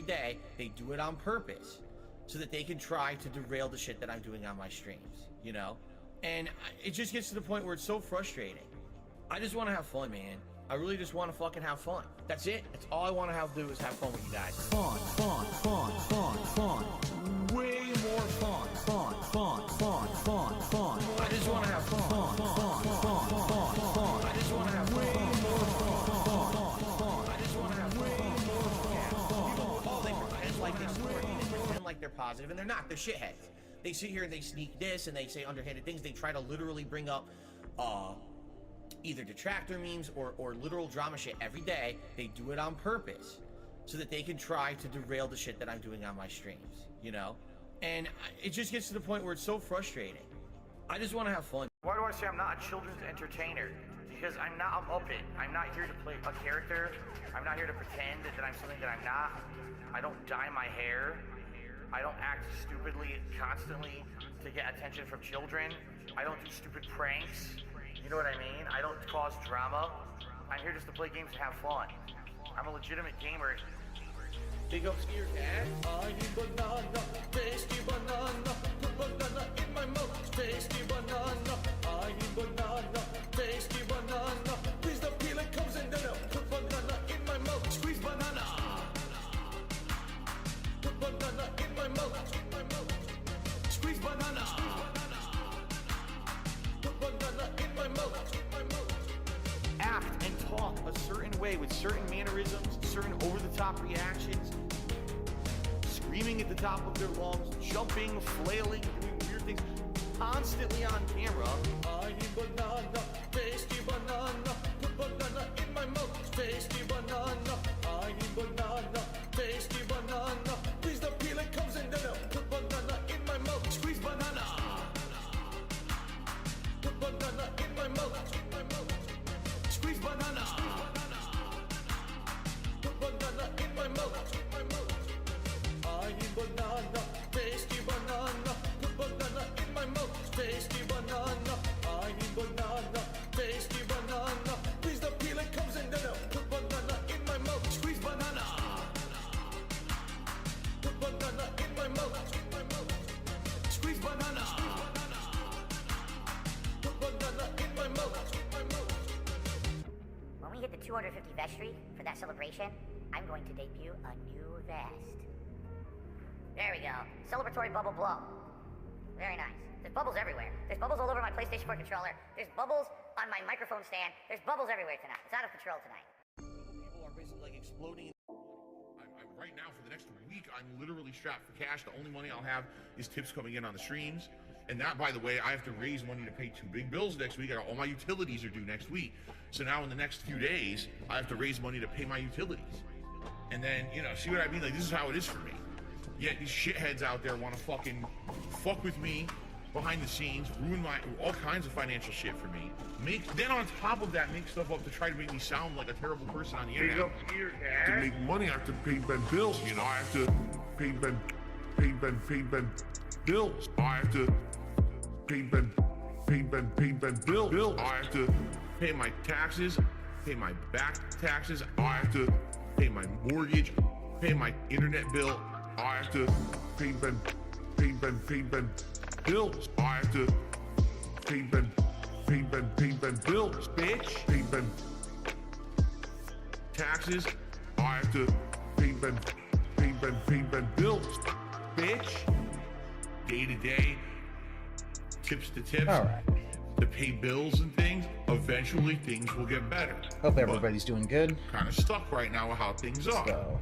day. They do it on purpose so that they can try to derail the shit that I'm doing on my streams, you know? And it just gets to the point where it's so frustrating. I just want to have fun, man. I really just want to fucking have fun. That's it. That's all I want to do is have fun with you guys. Fun, fun, fun, fun, fun. Way more fun, fun, fun, fun, fun, fun. I just want to have fun, fun, fun, fun, fun, fun. I just want to have way more fun, fun, fun. I just want to have way more fun. People, all they pretend like they're sporty, they pretend like they're positive, and they're not. They're shitheads. They sit here and they sneak this, and they say underhanded things. They try to literally bring up, either detractor memes or literal drama shit every day. They do it on purpose so that they can try to derail the shit that I'm doing on my streams, you know? And it just gets to the point where it's so frustrating. I just want to have fun. Why do I say I'm not a children's entertainer? Because I'm not a Muppet. I'm not here to play a character. I'm not here to pretend that I'm something that I'm not. I don't dye my hair. I don't act stupidly constantly to get attention from children. I don't do stupid pranks. You know what I mean? I don't cause drama. I'm here just to play games and have fun. I'm a legitimate gamer. Big up to your dad. I eat banana, tasty banana. Put banana in my mouth, tasty banana. I eat banana, tasty banana. Please the peeling comes in the milk. Put banana in my mouth, squeeze banana. Put banana in my mouth, squeeze banana. Put banana in my mouth. Act and talk a certain way with certain mannerisms, certain over-the-top reactions, screaming at the top of their lungs, jumping, flailing, doing weird things, constantly on camera. I eat banana, tasty banana. Put banana in my mouth, tasty banana. I eat banana, tasty banana. Please the peeling comes in the milk. Put banana in my mouth, squeeze banana. Put banana in my mouth. Squeeze banana. Put banana in my mouth. I eat banana, tasty banana. Put banana in my mouth, tasty banana. I eat banana, tasty banana. Please the peeling comes in the milk. Put banana in my mouth, squeeze banana. Put banana in my mouth. Squeeze banana. Put banana in my mouth. When we hit the 250 vestry for that celebration, I'm going to debut a new vest. There we go. Celebratory bubble blow. Very nice. There's bubbles everywhere. There's bubbles all over my PlayStation 4 controller. There's bubbles on my microphone stand. There's bubbles everywhere tonight. It's out of control tonight. People are basically like exploding. Right now, for the next week, I'm literally strapped for cash. The only money I'll have is tips coming in on the streams. And that, by the way, I have to raise money to pay 2 big bills next week. All my utilities are due next week. So now in the next few days, I have to raise money to pay my utilities. And then, you know, see what I mean? Like, this is how it is for me. Yet these shitheads out there want to fucking fuck with me behind the scenes, ruin all kinds of financial shit for me. Then on top of that, make stuff up to try to make me sound like a terrible person on the internet. To make money, I have to pay Ben bills. You know, I have to pay Ben bills. I have to pay Ben bills. I have to pay my taxes, pay my back taxes. I have to pay my mortgage, pay my internet bill. I have to pay Ben bills. I have to pay Ben bills. Bitch. Pay Ben Taxes. I have to pay Ben bills. Bitch. Day to day. Tips to tips. All right. To pay bills and things. Eventually things will get better. Hope everybody's doing good. Kind of stuck right now with how things are. So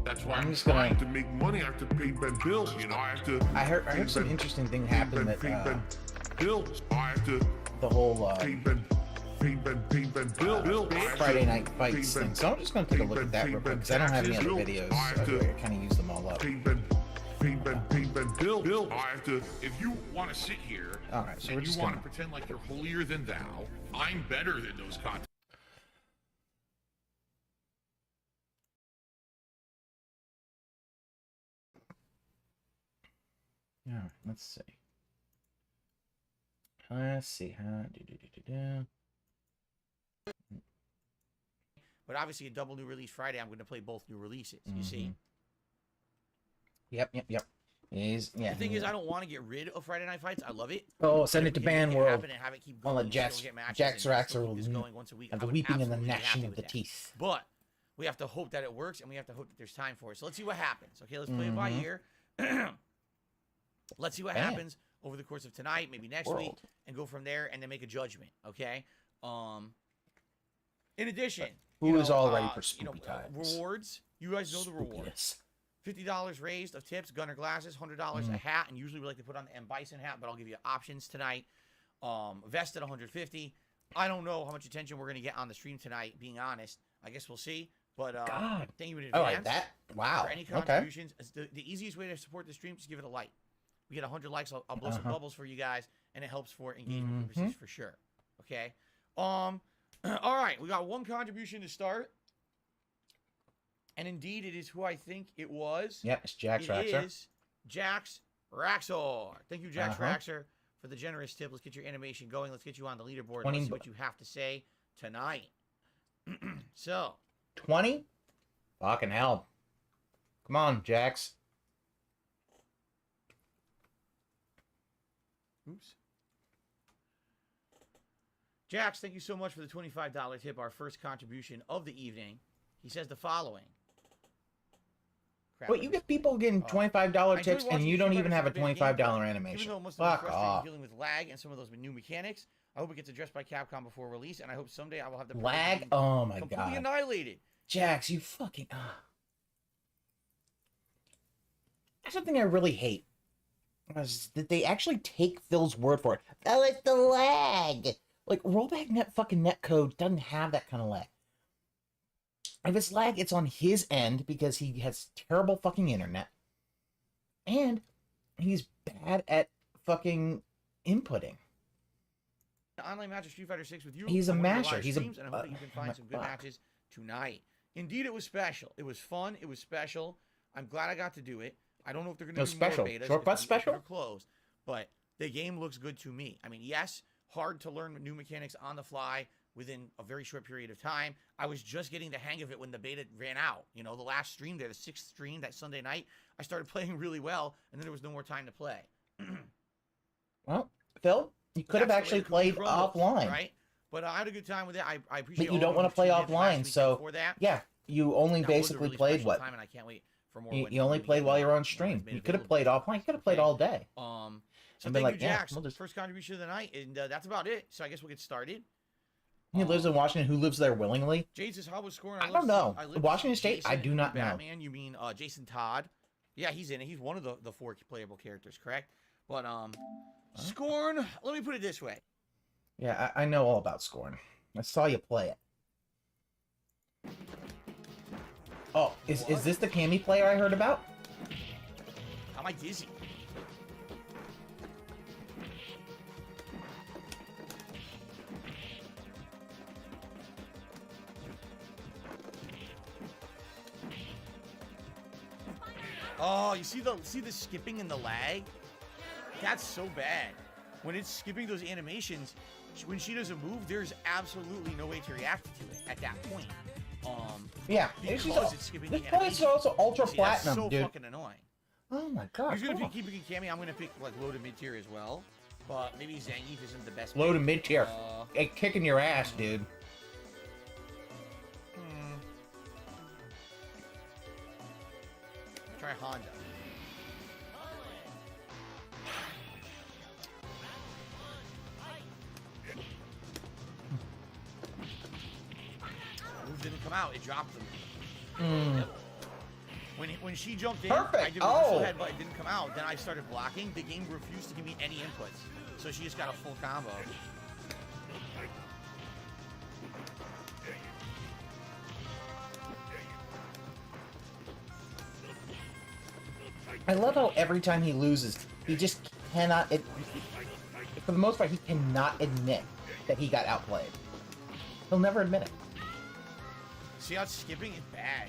That's why I'm I'm just trying gonna. To make money, I have to pay Ben bills. You know, I have to. I heard some interesting thing happen that bills. I have to the whole pay Ben bills. Friday night fights thing. So I'm just gonna take a look at that real quick because I don't have any other videos. So I kind of use them all up. Pay Ben bills. I have to. If you want to sit here All right, so we're and you just want gonna. to pretend like you're holier than thou, I'm better than those content. All right, let's see. Let's see. But obviously, a double new release Friday, I'm going to play both new releases. You see? Yep. The thing is, I don't want to get rid of Friday Night Fights. I love it. Oh, send it to Ban World. And have it keep Well, going, Jax Raxer will going once a week. have the weeping and the gnashing of the teeth. But we have to hope that it works, and we have to hope that there's time for it. So let's see what happens. Okay, let's play it by ear. Let's see what happens over the course of tonight, maybe next week, and go from there, and then make a judgment. Okay. In addition, who is all ready for Spoopy times? Rewards. You guys know the rewards. $50 raised of tips, gunner glasses, $100 a hat, and usually we like to put on the M Bison hat, but I'll give you options tonight. Vest at $150. I don't know how much attention we're gonna get on the stream tonight. Being honest, I guess we'll see. But thank you in advance. I like that. Wow. For any contributions, the easiest way to support the stream is give it a like. We get 100 likes, I'll blow some bubbles for you guys, and it helps for engagement purposes for sure. Okay. All right, we got one contribution to start. And indeed, it is who I think it was. Yep, it's Jax Raxer. It is Jax Raxer. Thank you, Jax Raxer, for the generous tip. Let's get your animation going. Let's get you on the leaderboard. Let's see what you have to say tonight. So. 20? Fucking hell. Come on, Jax. Oops. Jax, thank you so much for the $25 tip, our first contribution of the evening. He says the following. Wait, you get people getting $25 tips and you don't even have a $25 animation. Fuck off. Dealing with lag and some of those new mechanics. I hope it gets addressed by Capcom before release, and I hope someday I will have the lag. Oh my completely god, annihilated. Jax, you fucking. That's something I really hate. Is that they actually take Phil's word for it. Oh, it's the lag. Like rollback netcode doesn't have that kind of lag. If it's lag, it's on his end because he has terrible fucking internet. And he's bad at fucking inputting. The online match of Street Fighter 6 with you. He's a masher. He's a... And I hope that you can find some good matches tonight. Indeed, it was special. It was fun. It was special. I'm glad I got to do it. I don't know if they're going to do special. More betas. Shortcut special? Closed. But the game looks good to me. I mean, yes, hard to learn new mechanics on the fly within a very short period of time. I was just getting the hang of it when the beta ran out. You know, the last stream there, the 6th stream that Sunday night, I started playing really well, and then there was no more time to play. Well, Phil, you could have actually played offline. Right? But I had a good time with it. I appreciate it. But you don't want to play offline, so yeah, you only basically played what? Time, and I can't wait for more you only played while you're on stream. You could have played offline. You could have played all day. So thank you, Jax. First contribution of the night, and that's about it. So I guess we'll get started. He lives in Washington. Who lives there willingly? Jace says, how was scoring? I don't know. Washington State? I do not know. Batman, you mean Jason Todd? Yeah, he's in it. He's one of the 4 playable characters, correct? But Scorn, let me put it this way. Yeah, I know all about Scorn. I saw you play it. Oh, is this the Cammy player I heard about? How am I dizzy? Oh, you see the skipping and the lag? That's so bad. When it's skipping those animations, when she does a move, there's absolutely no way to react to it at that point. Yeah, because it's skipping this the place is also ultra platinum, that's so dude. Fucking annoying. Oh my god. He's gonna keep picking Cammy. I'm gonna pick like low to mid tier as well, but maybe Zangief isn't the best. Low to mid tier. Hey, kicking your ass, dude. Try Honda. Move didn't come out. It dropped them. When she jumped in, perfect. I did a reversal head, but it didn't come out. Then I started blocking. The game refused to give me any inputs, so she just got a full combo. I love how every time he loses, he just cannot. For the most part, he cannot admit that he got outplayed. He'll never admit it. See how skipping is bad.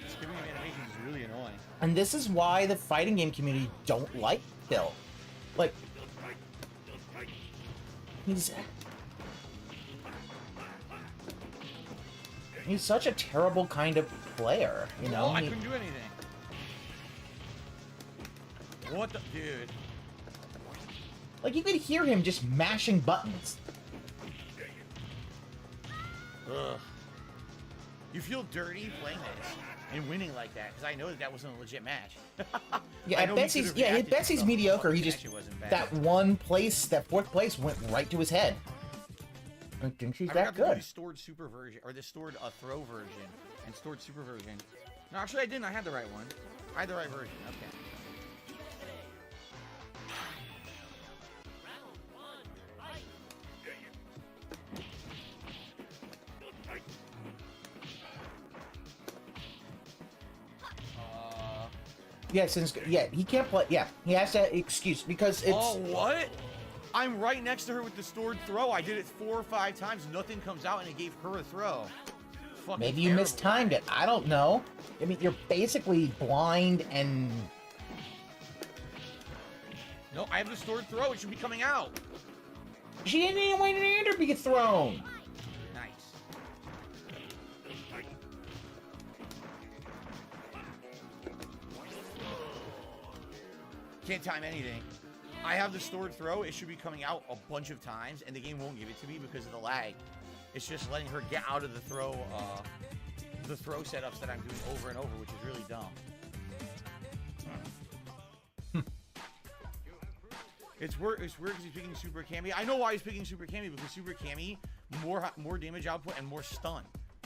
Skipping of animation is really annoying. And this is why the fighting game community don't like Phil. Like, He's such a terrible kind of player, you know? Oh, I couldn't do anything. What the... Dude. Like, you could hear him just mashing buttons. Ugh. You feel dirty playing this and winning like that, because I know that wasn't a legit match. Yeah, at best he's mediocre. He just... That one place, that 4th place, went right to his head. I think she's that good. The stored super version, or the stored throw version, and stored super version. No, actually I didn't. I had the right one. I had the right version. Okay. Yeah, he can't play. Yeah, he has to excuse because it's. Oh, what? I'm right next to her with the stored throw. I did it 4 or 5 times. Nothing comes out, and it gave her a throw. Fucking maybe you terrible. mistimed it. I don't know. I mean, you're basically blind and. No, I have the stored throw. It should be coming out. She didn't even wait for it to be thrown. Nice. Can't time anything. I have the stored throw. It should be coming out a bunch of times, and the game won't give it to me because of the lag. It's just letting her get out of the throw setups that I'm doing over and over, which is really dumb. It's weird because he's picking Super Cammy. I know why he's picking Super Cammy, because Super Cammy, more damage output and more stun.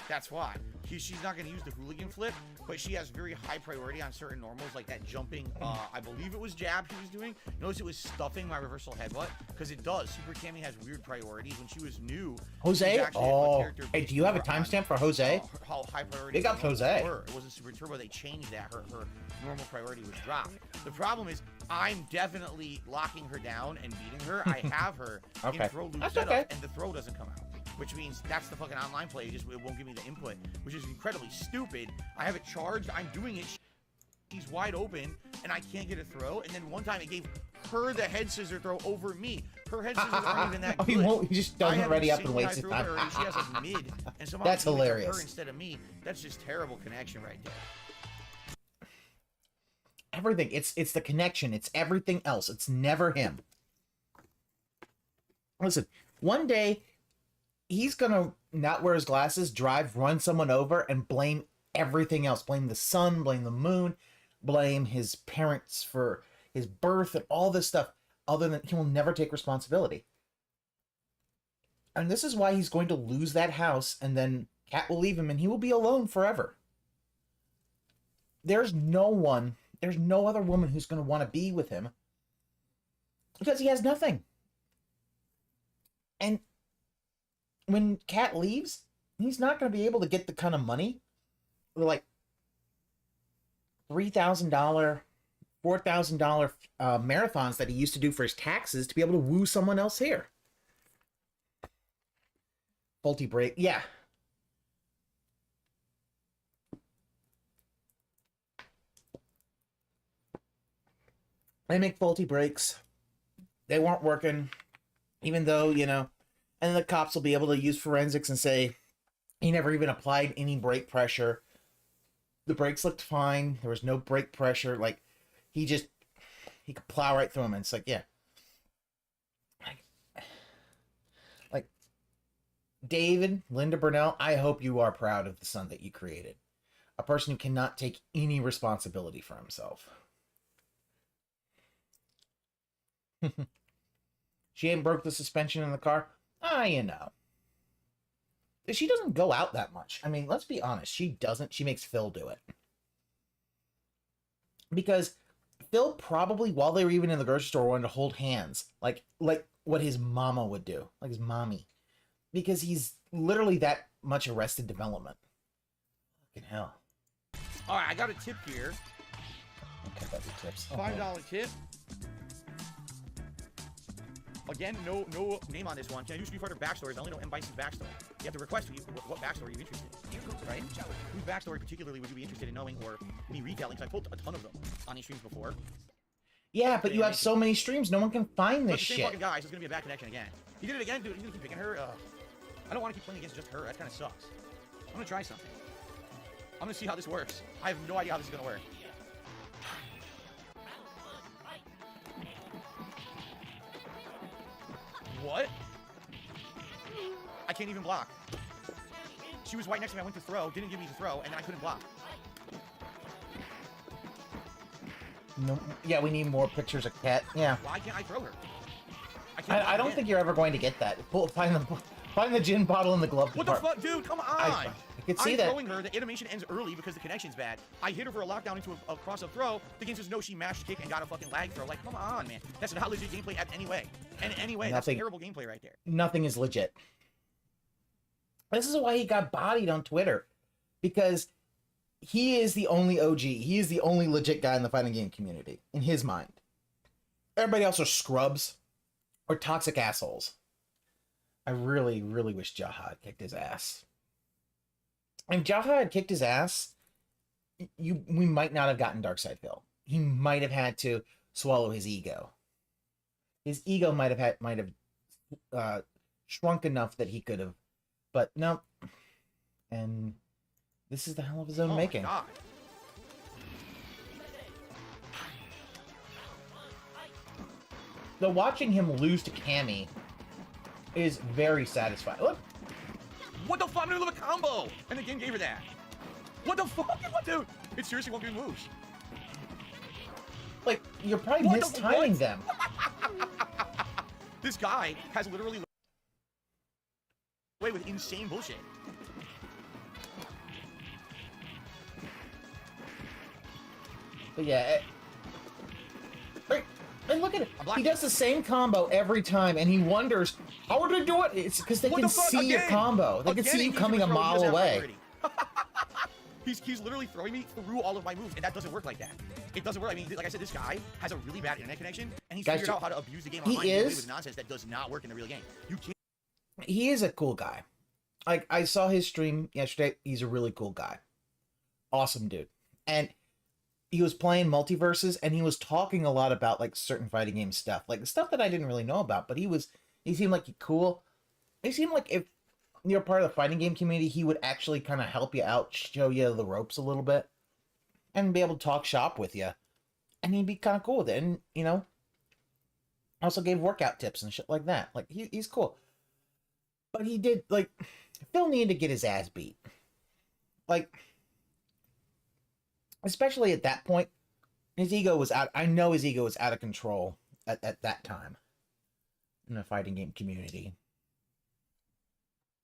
That's why. She's not going to use the hooligan flip, but she has very high priority on certain normals, like that jumping, I believe it was jab he was doing. Notice it was stuffing my reversal headbutt, because it does. Super Cammy has weird priorities. When she was new, Jose? Oh, hey, do you have a timestamp for Jose? How high priority Big up Jose. It wasn't Super Turbo. They changed that. Her normal priority was dropped. The problem is, I'm definitely locking her down and beating her. I have her in throw loop setup, and the throw doesn't come out. Which means that's the fucking online play. It won't give me the input, which is incredibly stupid. I have it charged. I'm doing it. He's wide open, and I can't get a throw. And then one time it gave her the head scissor throw over me. Her head scissors aren't even that good. He just doesn't ready up and wastes time. She has a mid, and somehow that's hilarious. Her instead of me. That's just terrible connection right there. Everything. It's the connection. It's everything else. It's never him. Listen, one day he's gonna not wear his glasses, drive, run someone over, and blame everything else. Blame the sun, blame the moon, blame his parents for his birth and all this stuff. Other than he will never take responsibility. And this is why he's going to lose that house, and then Kat will leave him, and he will be alone forever. There's no other woman who's going to want to be with him because he has nothing. And when Kat leaves, he's not going to be able to get the kind of money, like $3,000, $4,000 marathons that he used to do for his taxes to be able to woo someone else here. Faulty break, yeah. They make faulty brakes. They weren't working, even though, you know, and the cops will be able to use forensics and say he never even applied any brake pressure. The brakes looked fine. There was no brake pressure. Like, he could plow right through them. And it's like, yeah. Like, David, Linda Burnell, I hope you are proud of the son that you created. A person who cannot take any responsibility for himself. She ain't broke the suspension in the car. You know. She doesn't go out that much. I mean, let's be honest. She doesn't. She makes Phil do it. Because Phil probably, while they were even in the grocery store, wanted to hold hands. Like what his mama would do. Like his mommy. Because he's literally that much Arrested Development. Fucking hell. Alright, I got a tip here. Okay, that's the tips. $5 tip. Again, no name on this one. Can I do Street Fighter backstories? I only know M. Bison's backstory. You have to request what backstory you're interested in, right? Whose backstory particularly would you be interested in knowing, or me retelling? Because I pulled a ton of them on these streams before. Yeah, but you have so many streams, no one can find this shit. Same fucking guy, so it's gonna be a bad connection again. He did it again, dude. He's gonna keep picking her. I don't want to keep playing against just her. That kind of sucks. I'm gonna try something. I'm gonna see how this works. I have no idea how this is gonna work. What? I can't even block. She was right next to me. I went to throw, didn't give me to throw, and then I couldn't block. No, yeah, we need more pictures of Cat. Yeah. Why can't I throw her? I don't think you're ever going to get that. Find the gin bottle in the glove What the compartment. fuck, dude? Come on! I could see that. I'm throwing her. The animation ends early because the connection's bad. I hit her for a lockdown into a cross-up throw. The game says no, she mashed kick and got a fucking lag throw. Like, come on, man. That's not legit gameplay at any way. And anyway, that's terrible gameplay right there. Nothing is legit. This is why he got bodied on Twitter. Because he is the only OG. He is the only legit guy in the fighting game community, in his mind. Everybody else are scrubs or toxic assholes. I really, really wish Jaha had kicked his ass. If Jaha had kicked his ass, we might not have gotten Darkside Phil. He might have had to swallow his ego. His ego might have shrunk enough that he could have, but no. And this is the hell of his own making. My God. So watching him lose to Cammy is very satisfying. Look. What the fuck? I'm in the middle of a combo! And the game gave her that. What the fuck? What, dude? It seriously won't be moves. Like, you're probably mistiming them. This guy has literally away with insane bullshit. But yeah, and look at it. He does the same combo every time, and he wonders, how did I do it? It's because they can see your combo. They can see you coming a mile away. He's literally throwing me through all of my moves, and that doesn't work like that. It doesn't work. I mean, like I said, this guy has a really bad internet connection, and he's figured out how to abuse the game online with nonsense that does not work in the real game. You can't. He is a cool guy. Like, I saw his stream yesterday. He's a really cool guy. Awesome dude. And he was playing multiverses, and he was talking a lot about like certain fighting game stuff, like the stuff that I didn't really know about. But he seemed like cool. He seemed like if you're part of the fighting game community, he would actually kind of help you out, show you the ropes a little bit, and be able to talk shop with you. And he'd be kind of cool with it, and also gave workout tips and shit like that. Like he's cool. But he did Phil needed to get his ass beat. Like, especially at that point, his ego was out. I know his ego was out of control at that time in the fighting game community.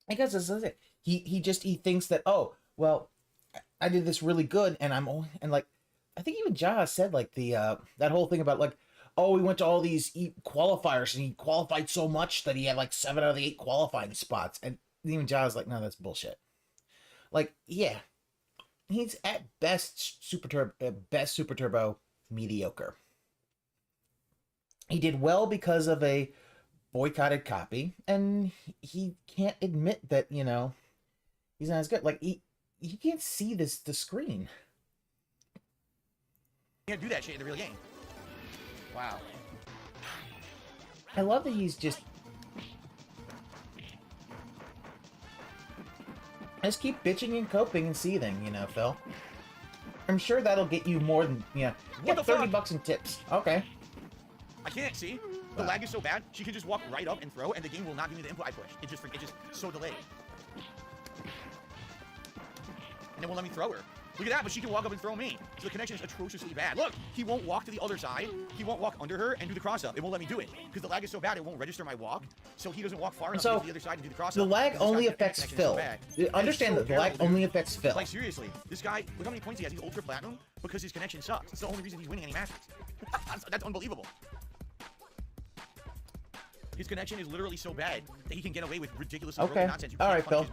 I guess this is it. He thinks that, oh, well, I did this really good, and I think even Jaha said that whole thing about oh, he went to all these qualifiers and he qualified so much that he had 7 out of the 8 qualifying spots, and even Jaha's like, no, that's bullshit. Yeah. He's at best super turbo mediocre. He did well because of a boycotted copy, and he can't admit that he's not as good. He can't see the screen. You can't do that shit in the real game. Wow. I love that he's just keep bitching and coping and seething, Phil. I'm sure that'll get you more than, get $30 in tips. Okay. I can't see. The lag is so bad, she can just walk right up and throw, and the game will not give me the input I push. It's just so delayed. And it won't let me throw her. Look at that, but she can walk up and throw me. So the connection is atrociously bad. Look, he won't walk to the other side. He won't walk under her and do the cross-up. It won't let me do it. Because the lag is so bad, it won't register my walk. So he doesn't walk far enough to get to the other side and do the cross-up. The lag only affects Phil. Understand that the lag only affects Phil. Seriously, this guy, look how many points he has. He's ultra platinum because his connection sucks. It's the only reason he's winning any matches. That's unbelievable. His connection is literally so bad that he can get away with ridiculously broken nonsense. All right, Phil.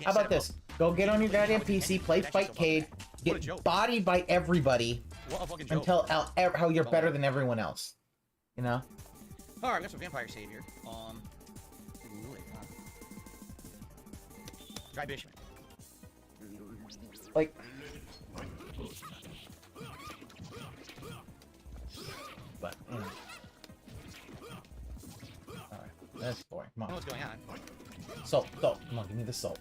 How about this? Go get on your goddamn PC, play Fightcade, get bodied by everybody, and tell how you're better than everyone else. All right, we got some vampire save here. Dry Bishman. But. That's boring. Come on. What's going on? Salt. Come on, give me the salt.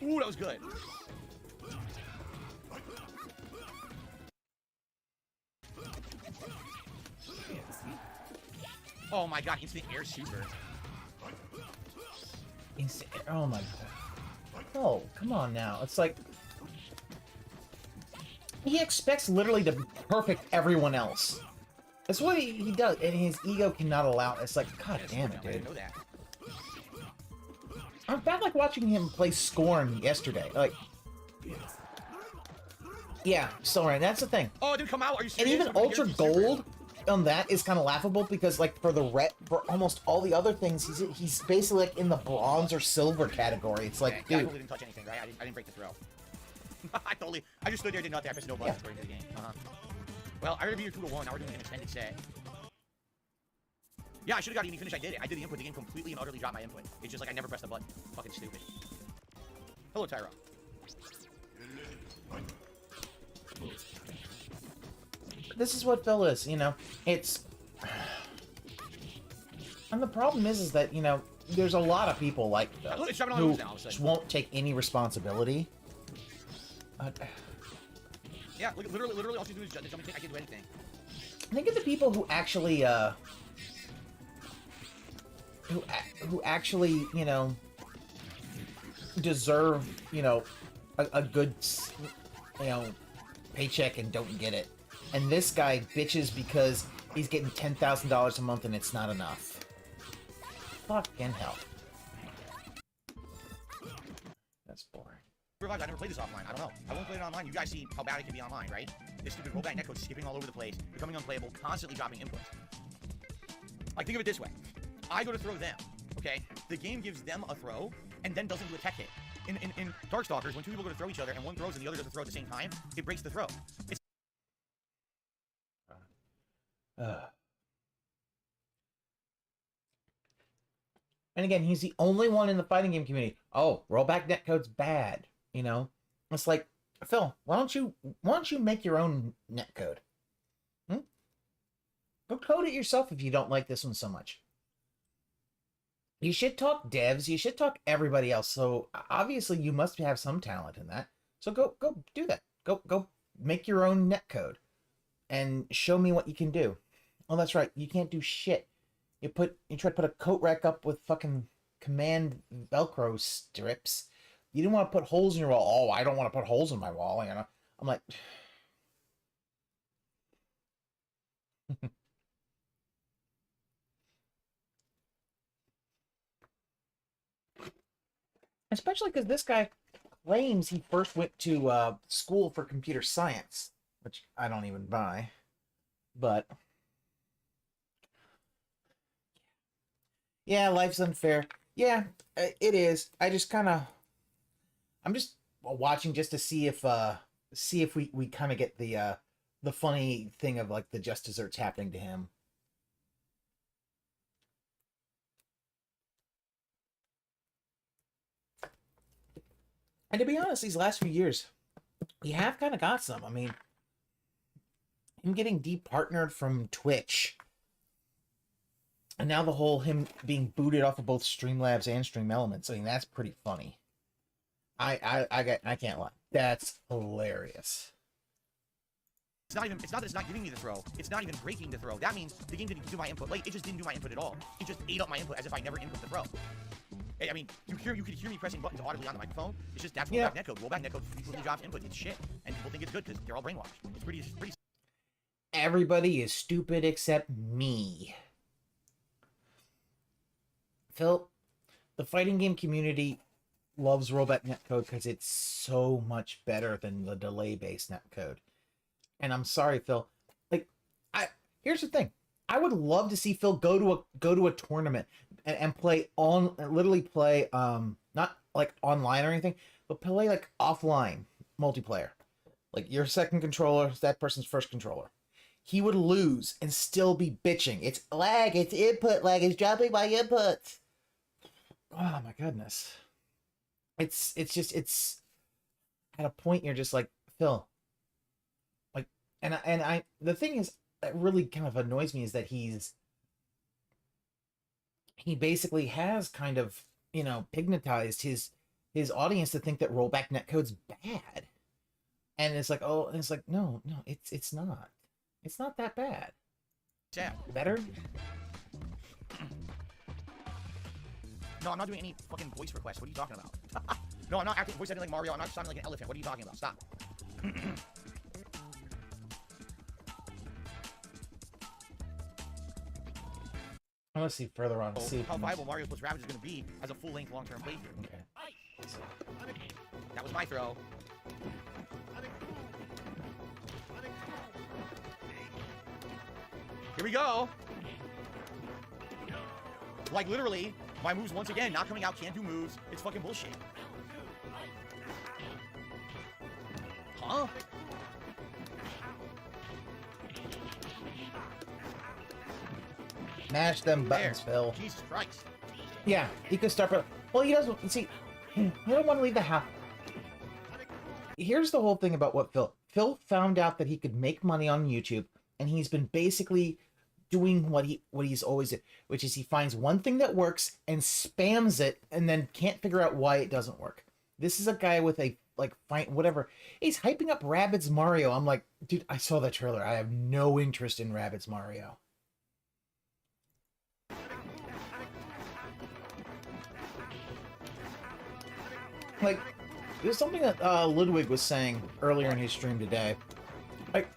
Ooh, that was good. Oh my god, instant air super. Oh my god. Oh, come on now. It's like he expects literally to perfect everyone else. That's what he does, and his ego cannot allow it. It's like, god damn it, I didn't dude. know that. I felt like watching him play Scorn yesterday. Like, yeah, so right, that's the thing. Oh, it didn't come out. Are you And serious? even Ultra Gold on that is kind of laughable because, like, for almost all the other things, he's basically like in the bronze or silver category. It's like, Okay, dude, yeah, I totally didn't touch anything, right? I didn't break the throw. I just stood there, did nothing. I pressed no buttons according to the game. Well, I already beat your 2-1. Now we're doing an extended set. Yeah, I should have got an finish. I did it. I did the input. The game completely and utterly dropped my input. It's just like I never pressed the button. Fucking stupid. Hello, Tyro. this is what Phil is, you know. It's... And the problem is that, you know, there's a lot of people like Phil Look, it's dropping on who the now, all of a just sudden. won't take any responsibility. Yeah, literally, all you do is jump and think I can do anything. Think of the people who actually, who actually, you know, deserve, you know, a good, you know, paycheck and don't get it. And this guy bitches because he's getting $10,000 a month and it's not enough. Fucking hell. That's boring. I never played this offline. I don't know. I won't play it online. You guys see how bad it can be online, right? This stupid rollback netcode skipping all over the place, becoming unplayable, constantly dropping inputs. Like, think of it this way. I go to throw them, okay? The game gives them a throw, and then doesn't do a tech hit. In Darkstalkers, when two people go to throw each other, and one throws and the other doesn't throw at the same time, it breaks the throw. It's... And again, he's the only one in the fighting game community. Oh, rollback netcode's bad. You know, it's like, Phil, why don't you make your own netcode? Go code it yourself if you don't like this one so much. You should talk devs. You should talk everybody else. So obviously you must have some talent in that. So go do that. Go make your own netcode and show me what you can do. Oh, that's right. You can't do shit. You try to put a coat rack up with fucking command Velcro strips. You didn't want to put holes in your wall. Oh, I don't want to put holes in my wall. You know, I'm like, especially because this guy claims he first went to school for computer science, which I don't even buy. But yeah, life's unfair. Yeah, it is. I'm just watching just to see if we kind of get the funny thing of like the just desserts happening to him. And to be honest, these last few years, we have kind of got some. I mean, him getting departnered from Twitch, and now the whole him being booted off of both Streamlabs and Stream Elements. I mean, that's pretty funny. I can't lie. That's hilarious. It's not that it's not giving me the throw. It's not even breaking the throw. That means the game didn't do my input. Like, it just didn't do my input at all. It just ate up my input as if I never input the throw. I mean, you could hear me pressing buttons audibly on the microphone. It's just that's rollback netcode. Rollback netcode frequently drops input. It's shit, and people think it's good because they're all brainwashed. It's pretty. Everybody is stupid except me. Phil, the fighting game community loves rollback netcode because it's so much better than the delay-based netcode. And I'm sorry, Phil. Like, here's the thing. I would love to see Phil go to a tournament and play literally play not like online or anything, but play like offline multiplayer. Like your second controller, that person's first controller. He would lose and still be bitching. It's lag, it's input lag, it's dropping my inputs. Oh my goodness. It's at a point you're just like, Phil. Like, and I the thing is that really kind of annoys me is that he basically has kind of, you know, pignatized his audience to think that rollback netcode's bad. And it's like, oh, and it's like, no, it's not. It's not that bad. Yeah. Better? No, I'm not doing any fucking voice requests. What are you talking about? No, I'm not acting voice acting like Mario. I'm not sounding like an elephant. What are you talking about? Stop. I want to see further on to see how viable Mario plus Rabbids is going to be as a full-length long-term playthrough. Okay. That was my throw. Here we go. Like, literally, my moves once again not coming out, can't do moves. It's fucking bullshit. Huh? Mash them buttons, Phil. Jesus Christ. Yeah, he could start, but well, he doesn't. You see, he don't want to leave the house. Here's the whole thing about what Phil found out that he could make money on YouTube, and he's been basically doing what he's always did, which is he finds one thing that works and spams it, and then can't figure out why it doesn't work. This is a guy with a whatever. He's hyping up Rabbids Mario. I'm like, dude, I saw the trailer. I have no interest in Rabbids Mario. Like, there's something that Ludwig was saying earlier in his stream today. Like,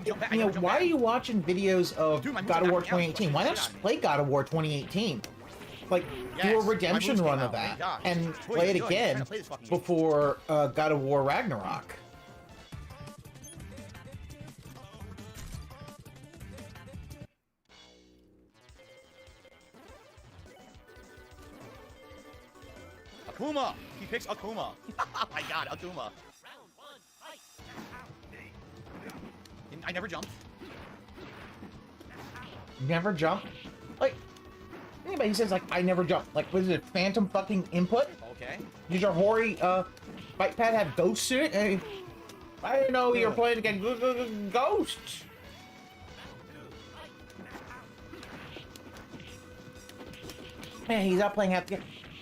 you know, why are you watching videos of God of War 2018? Why not just play God of War 2018? Like, do a redemption run of that and play it again before God of War Ragnarok. Akuma! He picks Akuma. Oh my god, Akuma. I never jumped. Never jump? Like, anybody who says, like, I never jump. Like, was it phantom fucking input? Okay. Did your Hori bike pad have ghosts in it? I didn't know you were playing against ghosts. Man, he's out playing happy.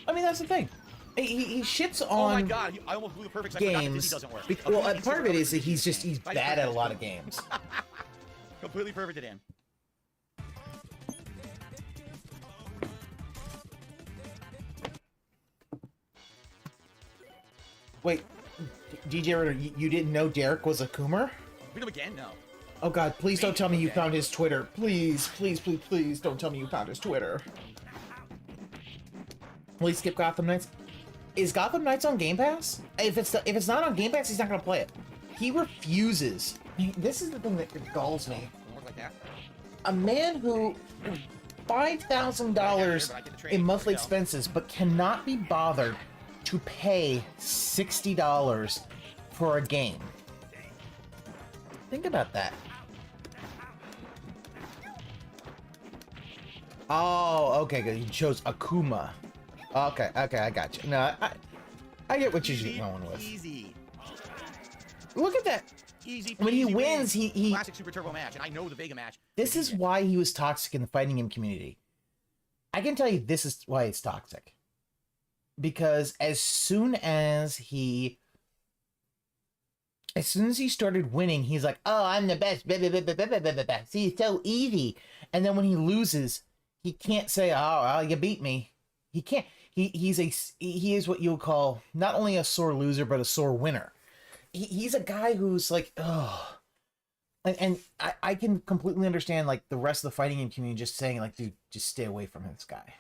I mean, that's the thing. He shits on. Oh my god, I almost blew the perfect. Games. Doesn't work. Well, part of it is that he's bad at a lot of games. Completely perfect it in. Wait, DJ, you didn't know Derek was a Coomer? Beat him again? No. Oh god, please don't tell me you found his Twitter. Please, please, please, please don't tell me you found his Twitter. Will he skip Gotham Knights? Is Gotham Knights on Game Pass? If it's not on Game Pass, he's not gonna play it. He refuses. This is the thing that galls me. Work like that. A man who $5,000 in monthly expenses, but cannot be bothered to pay $60 for a game. Think about that. Oh, okay, good. You chose Akuma. Okay, I got you. No, I get what you're going with. Easy. Look at that. Easy. When he wins, he classic Super Turbo match, and I know the Vega match. This is why he was toxic in the fighting game community. I can tell you this is why it's toxic. Because as soon as he started winning, he's like, "Oh, I'm the best." See, it's so easy. And then when he loses, he can't say, "Oh, well, you beat me." He can't. He is what you'll call not only a sore loser but a sore winner. He's a guy who's like, oh, and I can completely understand like the rest of the fighting game community just saying like, dude, just stay away from this guy.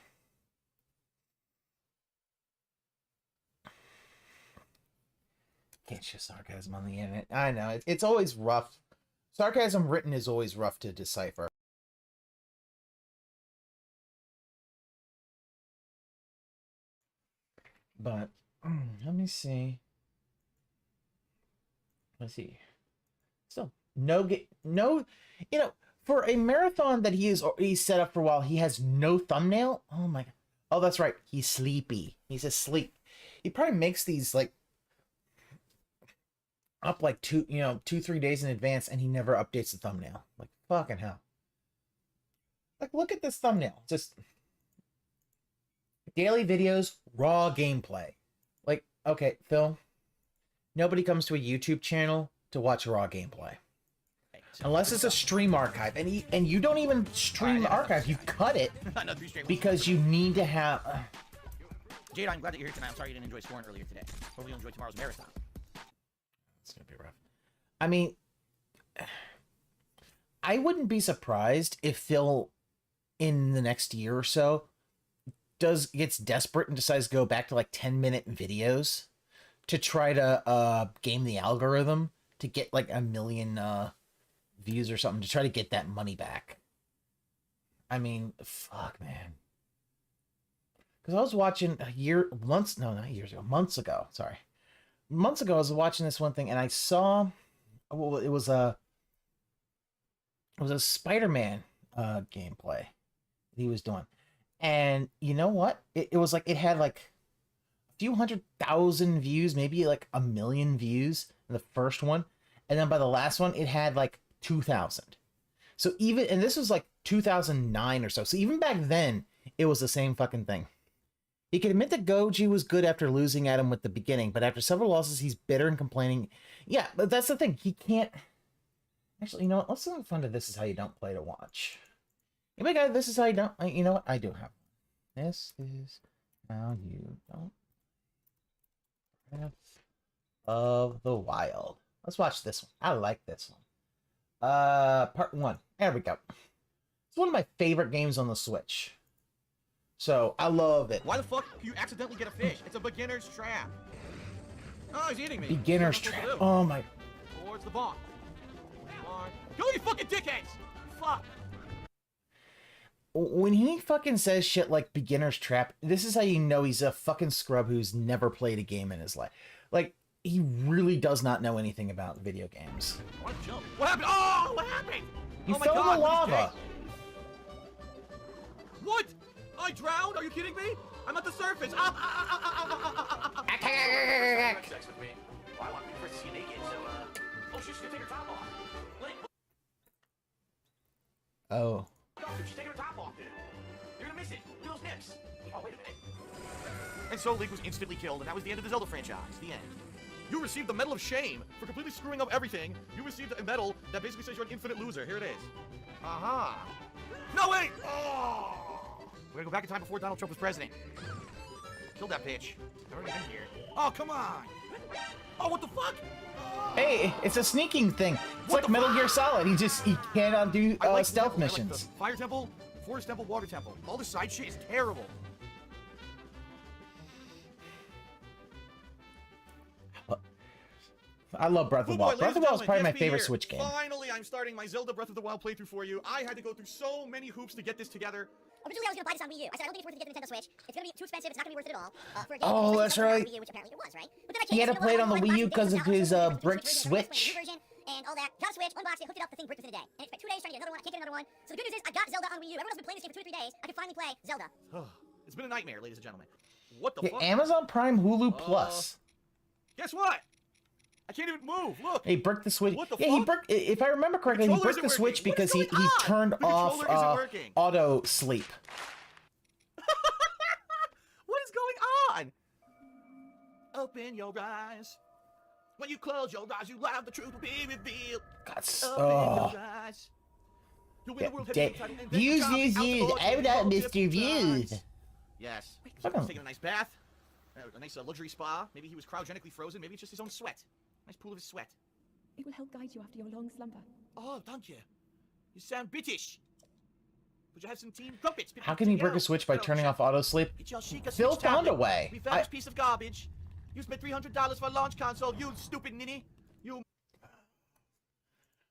Can't show sarcasm on the internet. I know it's always rough. Sarcasm written is always rough to decipher. But let me see. Let's see. Still no, you know, for a marathon that he's set up for a while, he has no thumbnail. Oh my god. Oh, that's right. He's sleepy. He's asleep. He probably makes these like up like 2-3 days in advance, and he never updates the thumbnail. Like fucking hell. Like look at this thumbnail. Just daily videos, raw gameplay. Like Okay, Phil. Nobody comes to a YouTube channel to watch raw gameplay. Unless it's a stream archive. And you don't even stream the archive. You cut it because you need to have... Jade, I'm glad that you're here tonight. I'm sorry you didn't enjoy scoring earlier today. Hopefully you'll enjoy tomorrow's marathon. It's going to be rough. I mean, I wouldn't be surprised if Phil, in the next year or so, gets desperate and decides to go back to like 10-minute videos to try to game the algorithm to get like 1 million views or something to try to get that money back. I mean, fuck, man. Because I was watching months ago, I was watching this one thing and I saw, well, it was a Spider-Man gameplay he was doing. And you know what? It was like, it had like a few 100,000 views, maybe like 1 million views in the first one. And then by the last one, it had like 2,000. So even, and this was like 2009 or so. So even back then, it was the same fucking thing. He can admit that Goji was good after losing at him with the beginning, but after several losses, he's bitter and complaining. Yeah, but that's the thing. He can't... Actually, you know what? Let's have fun to This Is How You Don't Play to watch. Anybody got This Is How You Don't... You know what? I do have one. This is how you don't... Breath of the Wild. Let's watch this one. I like this one. Part 1. There we go. It's one of my favorite games on the Switch. So, I love it. Why the fuck you accidentally get a fish? It's a beginner's trap. Oh, he's eating me. Beginner's trap. Oh my... Towards the bomb. Go, you fucking dickheads! Fuck! When he fucking says shit like beginner's trap, this is how you know he's a fucking scrub who's never played a game in his life. Like, he really does not know anything about video games. What happened? Oh, what happened? You oh my fell in God, the lava. What? I drowned? Are you kidding me? I'm at the surface. Sex with me. Well, I want me first to see you naked, so, oh, she's gonna take her top off. Oh. She's taking her top off, dude. You're gonna miss it. Look at those hips. Oh, wait a minute. And so Link was instantly killed, and that was the end of the Zelda franchise. The end. You received the Medal of Shame for completely screwing up everything. You received a medal that basically says you're an infinite loser. Here it is. Aha. No, wait! Oh! We're gonna go back in time before Donald Trump was president. Killed that bitch. I've already been here. Oh, come on! Oh, what the fuck? Hey, it's a sneaking thing. It's What like the Metal fuck? Gear Solid. He cannot do I like stealth the missions. I like the Fire Temple, Forest Temple, Water Temple. All this side shit is terrible. I love Breath of the Wild. Breath of the Wild is probably my favorite Switch game. Finally, I'm starting my Zelda Breath of the Wild playthrough for you. I had to go through so many hoops to get this together. Originally, I was gonna buy this on Wii U. I said I don't think it's worth it to get the Nintendo Switch. It's gonna be too expensive. It's not gonna be worth it at all. For a game Oh, that's right. Wii U, which apparently it was, right? But then I He had to play it on the Wii U because of his bricked Switch. Switch. And all that. Got a Switch, unboxed it, hooked it up, the thing bricked within a day. And it spent 2 days trying to get another one. I can't get another one. So the good news is I got Zelda on Wii U. Everyone else has been playing this game for 2 or 3 days. I can finally play Zelda. It's been a nightmare, ladies and gentlemen. What the Yeah, fuck? Amazon Prime Hulu Plus. Guess what? I can't even move. Look. He bricked the Switch. What the Yeah, he fuck? bricked. If I remember correctly, he bricked the Switch What is because he going on? turned The off controller isn't working. auto sleep. What is going on? Open your eyes. When you close your eyes, you allow the truth to be revealed. God, Open your eyes. You win the world heavyweight title, and then Views, become views, views. outdoors I'm with not all Mr. different Views. sides. Yes. He's Fucking- taking a nice bath. A nice luxury spa. Maybe he was cryogenically frozen. Maybe it's just his own sweat. Nice pool of his sweat. It will help guide you after your long slumber. Oh, thank you. You sound British. Would you have some team crumpets? How can he brick a Switch by turning off auto sleep? It's your Sheikah Phil Switch found a tablet. way. We found this piece of garbage. You spent $300 for a launch console. You stupid ninny. You.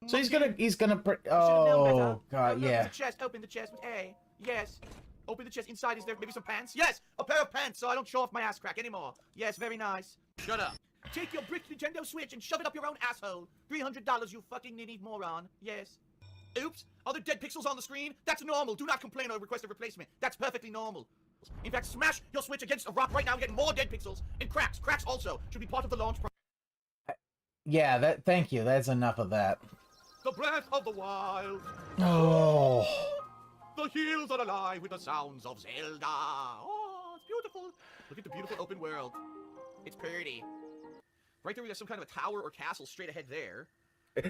So he's gonna brick. You should've known better. Oh god, Open yeah. the chest. Open the chest with A. Yes. Open the chest. Inside, is there maybe some pants? Yes. A pair of pants, so I don't show off my ass crack anymore. Yes, very nice. Shut up. Take your brick Nintendo Switch and shove it up your own asshole. $300, you fucking ninny moron. Yes. Oops. Are there dead pixels on the screen? That's normal. Do not complain or request a replacement. That's perfectly normal. In fact, smash your Switch against a rock right now and get more dead pixels. And cracks. Cracks also should be part of the launch. Yeah, that. Thank you. That's enough of that. The breath of the wild. Oh. The hills are alive with the sounds of Zelda. Oh, it's beautiful. Look at the beautiful open world. It's pretty. Right there we got some kind of a tower or castle straight ahead there.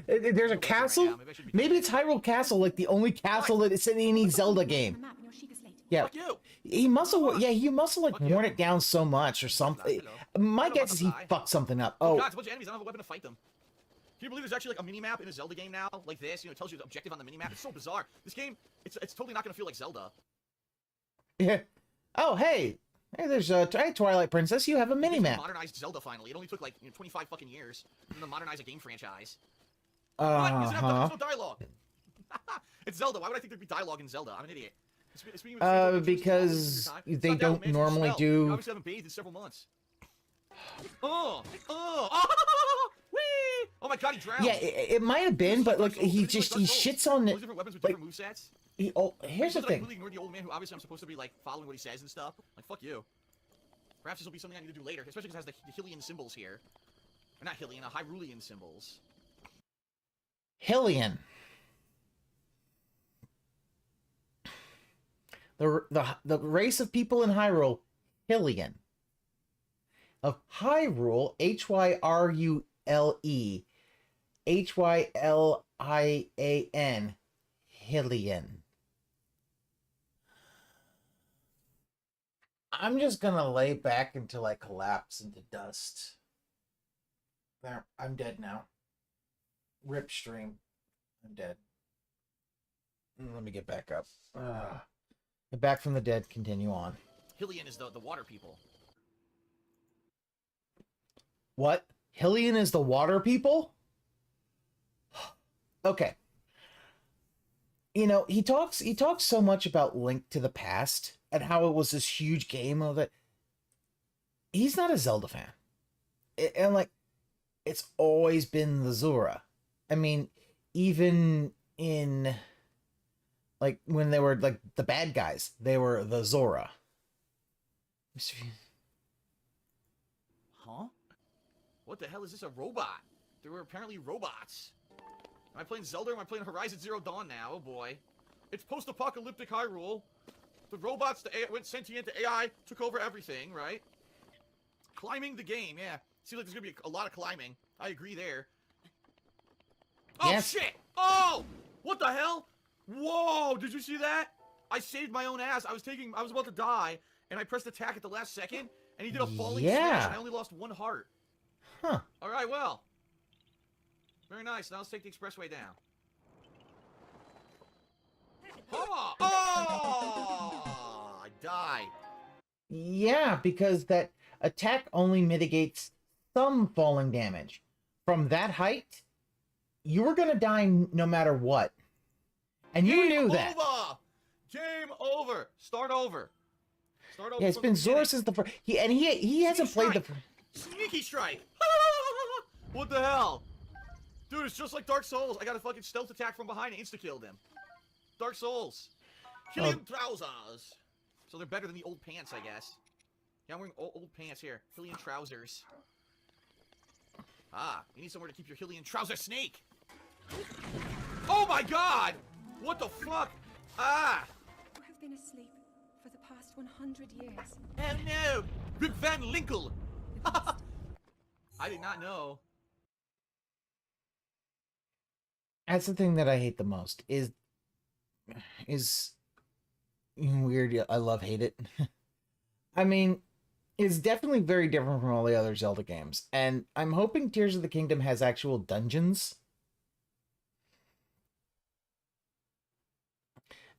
There's a castle? Maybe it's Hyrule Castle, like the only castle that is in any Zelda game. Yeah. Fuck you. He must have, yeah, he must have like worn it down so much or something. My guess is he fucked something up. Oh Oh, god, it's a bunch of enemies. I don't have a weapon to fight them. Can you believe there's actually like a mini map in a Zelda game now, like this? You know, it tells you the objective on the mini map. It's so bizarre. This game, it's totally not gonna feel like Zelda. yeah. Oh, hey, there's hey, Twilight Princess. You have a mini map. Modernized Zelda finally. It only took like 25 fucking years to modernize a game franchise. What? There's no dialogue. It's Zelda. Why would I think there'd be dialogue in Zelda? I'm an idiot. Because they don't normally do. You obviously haven't bathed in several months. Whee! Oh my god, he drowned. Yeah, it might have been, but like he shits on it. Different weapons with Like, different movesets. Here's the I thing. completely ignored the old man who obviously I'm supposed to be like following what he says and stuff. Like fuck you. Perhaps this will be something I need to do later, especially because it has the Hylian symbols here. Or not Hylian, Hyrulean symbols. Hylian. The race of people in Hyrule, Hylian. Of Hyrule, Hyrule, Hylian, Hylian. I'm just gonna lay back until I collapse into dust. There, I'm dead now. Rip stream. I'm dead. Let me get back up. Get back from the dead, continue on. Hylian is the water people. What? Hylian is the water people? Okay. You know, he talks so much about Link to the Past and how it was this huge game of it. He's not a Zelda fan. And like, it's always been the Zora. I mean, even in like when they were like the bad guys, they were the Zora. Huh? What the hell is this, a robot? There were apparently robots. Am I playing Zelda or am I playing Horizon Zero Dawn now? Oh boy. It's post-apocalyptic Hyrule. The robots, the AI, went sentient, the AI took over everything, right? Climbing the game, yeah. Seems like there's gonna be a lot of climbing. I agree there. Oh Yes. shit! Oh! What the hell? Whoa! Did you see that? I saved my own ass. I was about to die, and I pressed attack at the last second, and he did a falling smash, and I only lost 1 heart. Huh. Alright, well. Very nice. Now let's take the expressway down. Oh! Oh! I died. Yeah, because that attack only mitigates some falling damage. From that height, you were gonna die no matter what. And you knew that. Over! Game over! Start over. Start over. Yeah, it's been Zora since the first. He hasn't played the. Sneaky strike! What the hell? Dude, it's just like Dark Souls. I got a fucking stealth attack from behind and insta-killed him. Dark Souls. Hylian trousers. So they're better than the old pants, I guess. Yeah, I'm wearing old pants here. Hylian trousers. Ah, you need somewhere to keep your Hylian trouser snake. Oh my god! What the fuck? Ah! You have been asleep for the past 100 years. Oh no! Rip Van Linkle! I did not know. That's the thing that I hate the most. Is weird. I love hate it. I mean, it's definitely very different from all the other Zelda games, and I'm hoping Tears of the Kingdom has actual dungeons.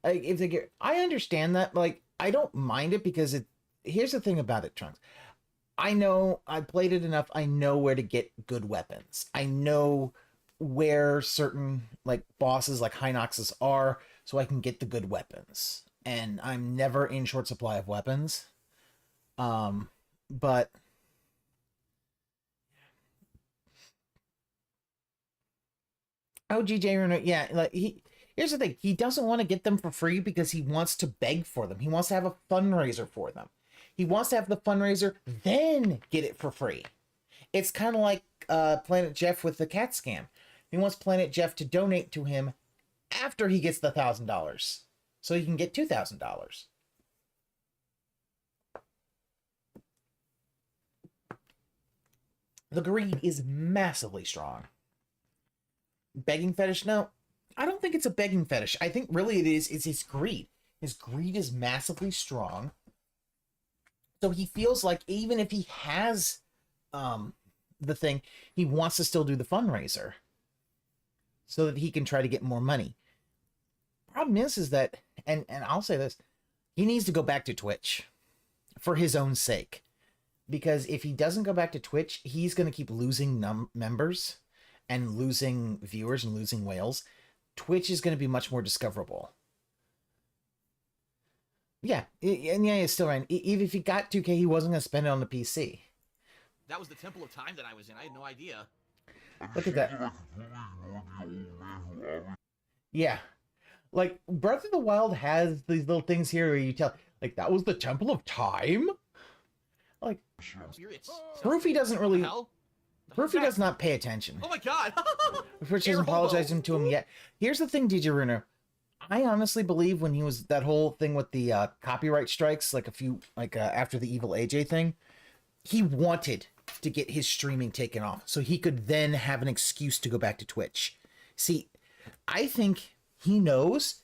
Like, if they get, I understand that. Like, I don't mind it because it. Here's the thing about it, Trunks. I know I played it enough. I know where to get good weapons. I know where certain like bosses like Hinoxes are, so I can get the good weapons. And I'm never in short supply of weapons. But oh, GJ Reno, yeah, like here's the thing. He doesn't want to get them for free because he wants to beg for them. He wants to have a fundraiser for them. He wants to have the fundraiser, then get it for free. It's kind of like Planet Jeff with the cat scam. He wants Planet Jeff to donate to him after he gets the $1,000, so he can get $2,000. The greed is massively strong. Begging fetish? No, I don't think it's a begging fetish. I think really it is his greed. His greed is massively strong. So he feels like even if he has the thing, he wants to still do the fundraiser so that he can try to get more money. Problem is that, and I'll say this, he needs to go back to Twitch for his own sake. Because if he doesn't go back to Twitch, he's going to keep losing members and losing viewers and losing whales. Twitch is going to be much more discoverable. Yeah, and yeah, it's still right. Even if he got 2K, he wasn't going to spend it on the PC. That was the Temple of Time that I was in. I had no idea. Look at that. Yeah. Like, Breath of the Wild has these little things here where you tell, like, that was the Temple of Time? Like, Roofy doesn't really... Roofy does not pay attention. Oh my god! Which isn't apologizing to him yet. Here's the thing, DJ Runo. I honestly believe when he was... That whole thing with the copyright strikes, like after the Evil AJ thing, he wanted to get his streaming taken off so he could then have an excuse to go back to Twitch. See, I think he knows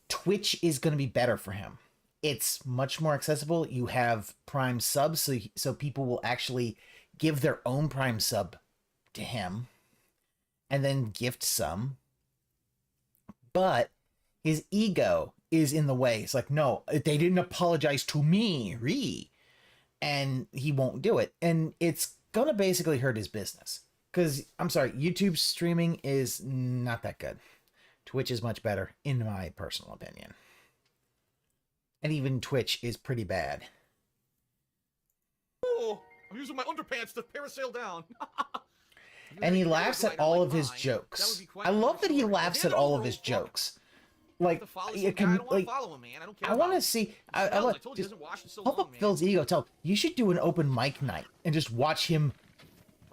Twitch is going to be better for him. It's much more accessible. You have Prime subs, so people will actually give their own Prime sub to him and then gift some. But his ego is in the way. It's like, no, they didn't apologize to me, REEE. And he won't do it. And it's going to basically hurt his business. Because, I'm sorry, YouTube streaming is not that good. Twitch is much better, in my personal opinion. And even Twitch is pretty bad. Oh, I'm using my underpants to parasail down. And he laughs at all of his jokes. I love that he laughs at all of his jokes. Like, it can, like, I want to see. I just pump up Phil's ego. Tell him, you should do an open mic night and just watch him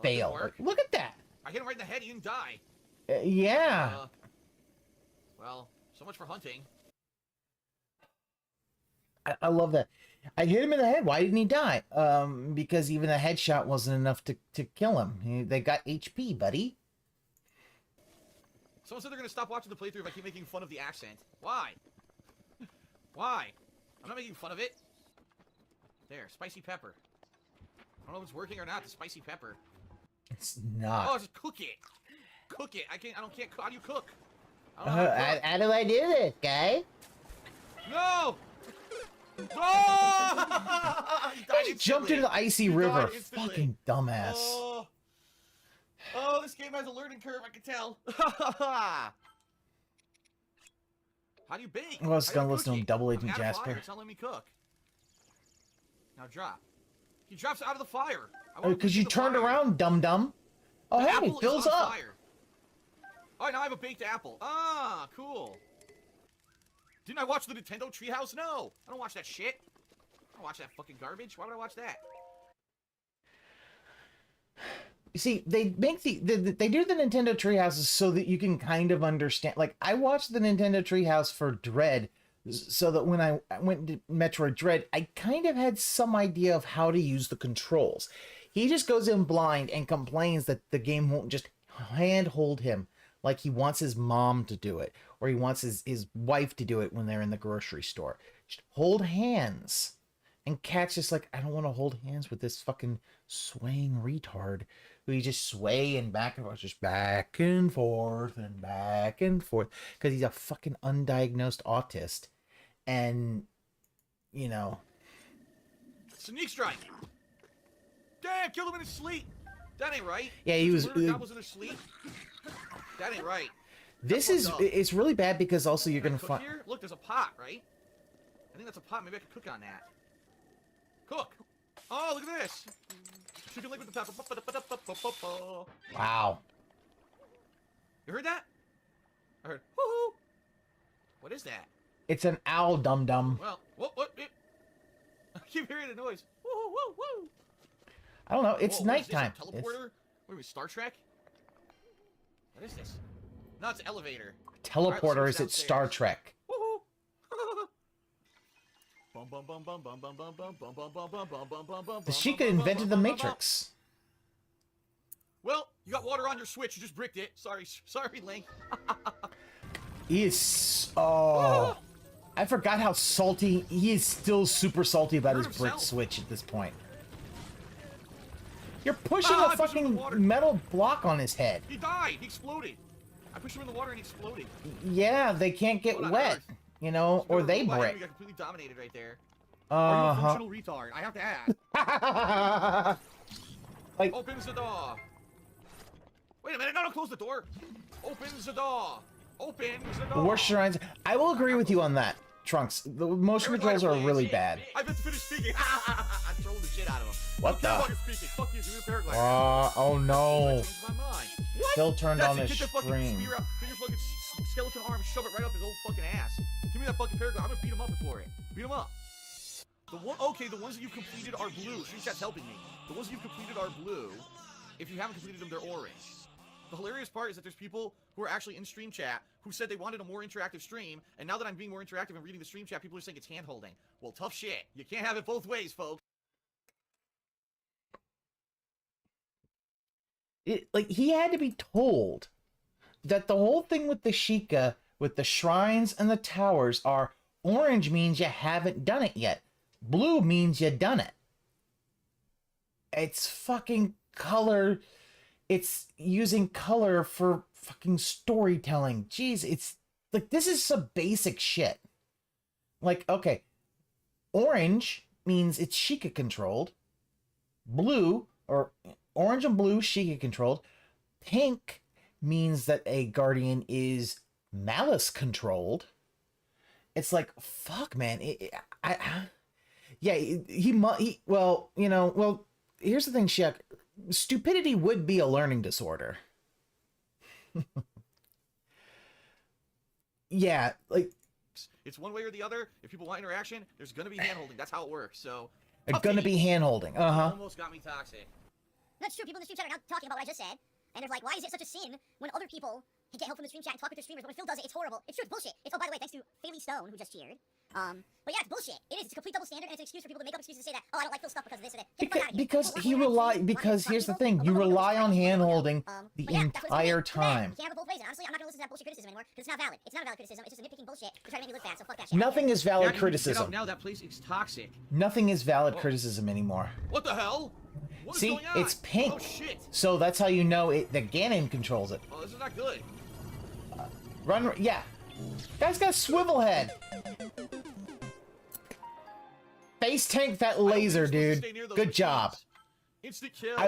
fail. Like, look at that. I hit him right in the head. He didn't die. Yeah. Well, so much for hunting. I love that. I hit him in the head. Why didn't he die? Because even a headshot wasn't enough to kill him. They got HP, buddy. Someone said they're going to stop watching the playthrough if I keep making fun of the accent. Why? Why? I'm not making fun of it. There, spicy pepper. I don't know if it's working or not, the spicy pepper. It's not. Oh, just cook it. Cook it. I can't cook. How do you cook? I don't know how do I do this, guy? No! Oh! He jumped into the icy river. Fucking dumbass. Oh, this game has a learning curve, I can tell. How do you bake? I was gonna listen to him, Double Agent Jasper. It's not letting me cook. Now drop. He drops out of the fire. Because you turned around, dum-dum. Oh, hey, it fills up. Oh, now I have a baked apple. Ah, cool. Didn't I watch the Nintendo Treehouse? No, I don't watch that shit. I don't watch that fucking garbage. Why would I watch that? You see, they make they do the Nintendo Treehouses so that you can kind of understand. Like, I watched the Nintendo Treehouse for Dread, so that when I went to Metroid Dread, I kind of had some idea of how to use the controls. He just goes in blind and complains that the game won't just handhold him like he wants his mom to do it, or he wants his wife to do it when they're in the grocery store. Just hold hands. And Cat's just like, I don't want to hold hands with this fucking swaying retard who you just sway and back and forth, just back and forth and back and forth, because he's a fucking undiagnosed autist. And, you know. Sneak strike. Damn, killed him in his sleep. That ain't right. Yeah, he was. That was in his sleep. That ain't right. This is. It's really bad because also you're gonna find. Look, there's a pot, right? I think that's a pot. Maybe I could cook on that. Cook. Oh, look at this. Chicken leg with the pepper. Wow. You heard that? I heard. Woohoo! What is that? It's an owl, dum dum. Well, what? I keep hearing the noise. Woo, woo, woo. I don't know. It's nighttime. Teleporter? What are we, Star Trek? What is this? No, it's an elevator. Teleporter right, is it Star Trek? Woohoo! The Sheikah invented the Matrix. You got water on your Switch. You just bricked it. Sorry, sorry, Link. He is. Oh, I forgot how salty. He is still super salty about his brick Switch at this point. You're pushing a fucking metal block on his head. He died. He exploded. I pushed him in the water and he exploded. Yeah, they can't get wet, you know, or they brick. We got completely dominated right there. Are you a functional retard? I have to ask. Like, opens the door. Wait a minute, no, close the door. Opens the door. Opens the door. War Shrines. I will agree with you on that, Trunks. The motion controls are really bad. I meant to finish speaking. I trolled the shit out of him. What the? Speaking. Fuck you, give me a paraglider. Oh no. What? Still turned on the Get the fucking stream. spear out, get your fucking skeleton arm, shove it right up his old fucking ass. Give me that fucking paraglider. I'm gonna beat him up for it. Beat him up. The ones that you've completed are blue. Stream chat's helping me. The ones that you've completed are blue. If you haven't completed them, they're orange. The hilarious part is that there's people who are actually in stream chat who said they wanted a more interactive stream, and now that I'm being more interactive and reading the stream chat, people are saying it's hand-holding. Well, tough shit. You can't have it both ways, folks. Like, he had to be told that the whole thing with the Sheikah, with the shrines and the towers, are orange means you haven't done it yet. Blue means you done it. It's fucking color. It's using color for fucking storytelling. Jeez, it's like, this is some basic shit. Like, okay, orange means it's Sheikah controlled. Blue, or orange and blue, Sheikah controlled. Pink means that a guardian is Malice controlled. It's like, fuck, man. Well, you know, well, here's the thing, Shek. Stupidity would be a learning disorder. Yeah, like, it's one way or the other. If people want interaction, there's gonna be hand-holding. That's how it works, so... It's gonna be hand-holding, Almost got me toxic. That's true. People in the stream chat are now talking about what I just said. And they're like, why is it such a sin when other people can get help from the stream chat and talk with their streamers? But when Phil does it, it's horrible. It's true, it's bullshit. It's, oh, by the way, thanks to Fayley Stone, who just cheered. But yeah, it's bullshit. It is. It's a complete double standard, and it's an excuse for people to make up excuses to say that, oh, I don't like Phil's stuff because of this or that. Because here's the thing, you rely on hand-holding the entire time. You can't have it both ways, and honestly, I'm not gonna listen to that bullshit criticism anymore, because it's not valid. It's not a valid criticism, it's just a nitpicking bullshit to try to make me look bad, so fuck that shit. Nothing is valid criticism. Now that place is toxic. Nothing is valid criticism anymore. What the hell? What is See, going on? it's pink. Oh shit. So that's how you know that Ganon controls it. Oh, this is not good. Run, yeah. Guy's got a swivel head. Face tank that laser, dude. Good job. Instant kill. I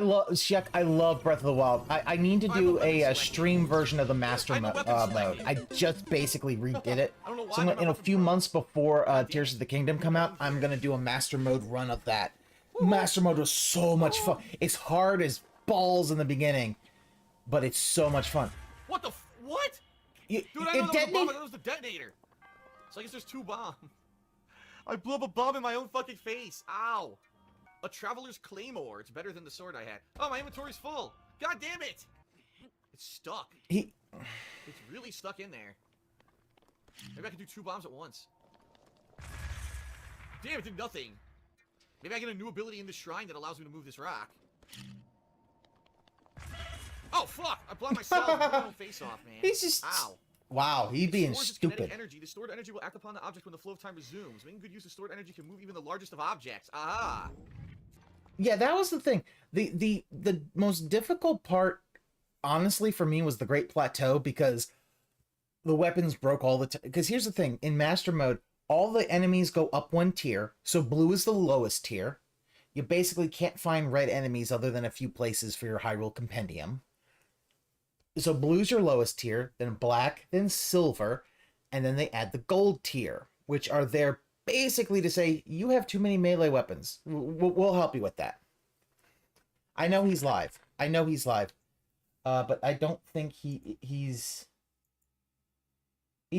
love Breath of the Wild. I need to do a stream version of the master mode. I just basically redid it. So in a few months before Tears of the Kingdom come out, I'm gonna do a master mode run of that. Master mode was so much fun. It's hard as balls in the beginning, but it's so much fun. What the what? Dude, I know that was a bomb. I thought it was the detonator. So I guess there's two bombs. I blew up a bomb in my own fucking face. Ow. A Traveler's Claymore. It's better than the sword I had. Oh, my inventory's full. God damn it. It's stuck. It's really stuck in there. Maybe I can do two bombs at once. Damn, it did nothing. Maybe I get a new ability in the shrine that allows me to move this rock. Oh, fuck! I blocked myself. My own face off, man. He's just... Ow. Wow, he's being stupid. Energy. The stored energy will act upon the object when the flow of time resumes. Making good use of stored energy can move even the largest of objects. Aha! Yeah, that was the thing. The most difficult part, honestly, for me was the Great Plateau, because the weapons broke all the time. Because here's the thing, in Master Mode, all the enemies go up one tier, so blue is the lowest tier. You basically can't find red enemies other than a few places for your Hyrule Compendium. So blue's your lowest tier, then black, then silver, and then they add the gold tier, which are there basically to say, you have too many melee weapons. We'll help you with that. I know he's live. But I don't think he's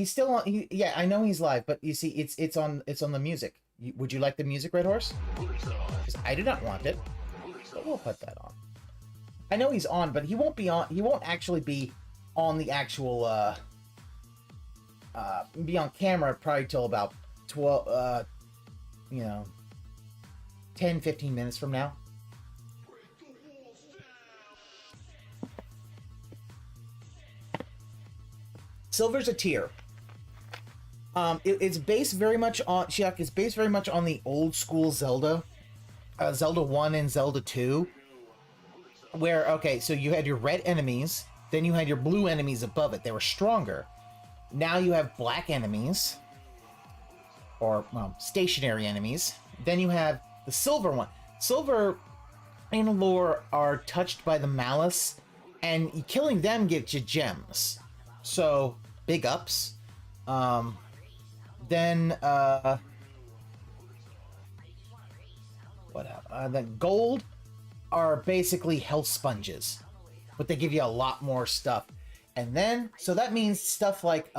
still on. Yeah, I know he's live, but you see, it's on the music. Would you like the music, Red Horse? Because I do not want it, but we'll put that on. I know he's on, but he won't be on. He won't actually be on the actual be on camera probably till about 12 10-15 minutes from now. Silver's a tier. It's based very much on Shiak. It's based very much on the old school Zelda, Zelda 1 and Zelda 2. Where okay, so you had your red enemies, then you had your blue enemies above it. They were stronger. Now you have black enemies, or well, stationary enemies. Then you have the silver one. Silver in lore are touched by the malice, and killing them gives you gems. So big ups. Then then gold are basically health sponges, but they give you a lot more stuff. And then so that means stuff like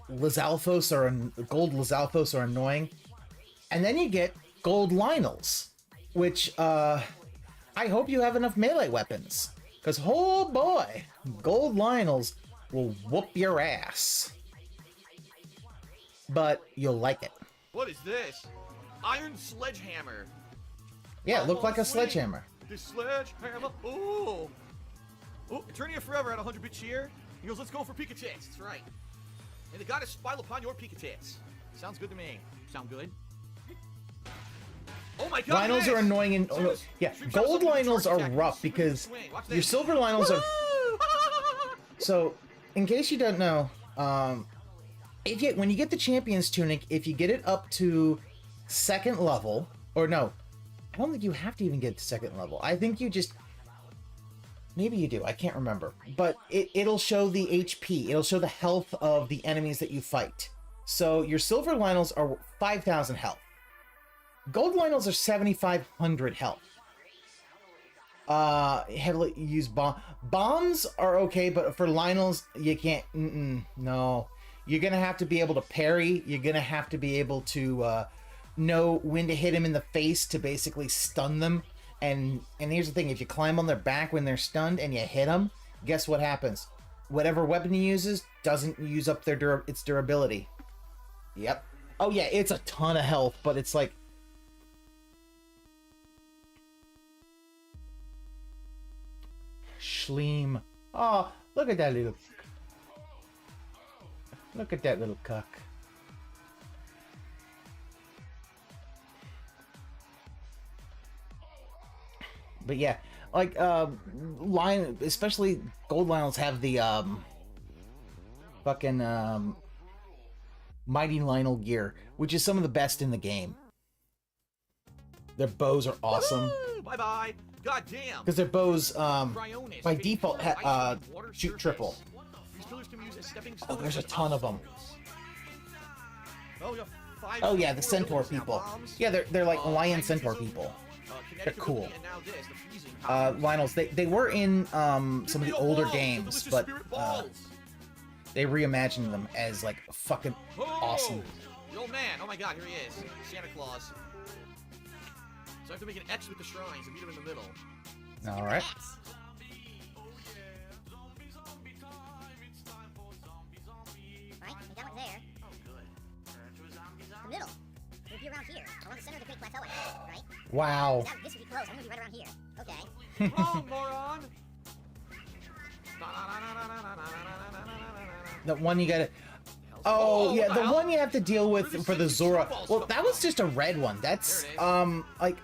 Lizalfos or gold Lizalfos are annoying. And then you get gold Lynels, which I hope you have enough melee weapons, because oh boy, gold Lynels will whoop your ass. But you'll like it. What is this? Iron sledgehammer. Yeah, it looked like a sledgehammer. The sledgehammer. Ooh. Oh, Eternia Forever at 100-bit cheer. He goes, let's go for Pika Tits. That's right. And the goddess smile upon your Pika Tits. Sounds good to me. Sound good? Oh my god! Lynels are annoying and yeah, gold Lynels are rough because your silver Lynels are. So, in case you don't know, when you get the Champion's Tunic, if you get it up to 2nd level, or no, I don't think you have to even get to 2nd level. I think you just, maybe you do, I can't remember. But it'll show the HP, it'll show the health of the enemies that you fight. So your silver Lynels are 5,000 health. Gold Lynels are 7,500 health. Heavily used bombs are okay, but for Lynels, you can't, no. You're gonna have to be able to parry, you're gonna have to be able to, know when to hit them in the face to basically stun them. And here's the thing, if you climb on their back when they're stunned and you hit them, guess what happens? Whatever weapon he uses doesn't use up its durability. Yep. Oh yeah, it's a ton of health, but it's like... Schleem. Oh, look at that little... Look at that little cuck. But yeah, like especially gold Lynels have the fucking Mighty Lynel gear, which is some of the best in the game. Their bows are awesome. Bye bye. God damn. Because their bows by default shoot triple. Oh, there's a ton of them. Oh yeah, the centaur people. Yeah, they're like lion centaur people. They're cool. Lynels, they were in some of the older games, but they reimagined them as like fucking awesome. The old man. Oh my god, here he is. Santa Claus. So I have to make an X with the shrines and meet him in the middle. All right. Right, we got one there. Oh, good. The middle. It would be around here, along the center of the Great Plateau, right? Wow. This would be close. I'm gonna be right around here. Okay. Wrong, moron. The one you gotta... Oh, yeah, the one you have to deal with for the Zora. Well, that was just a red one. That's, like...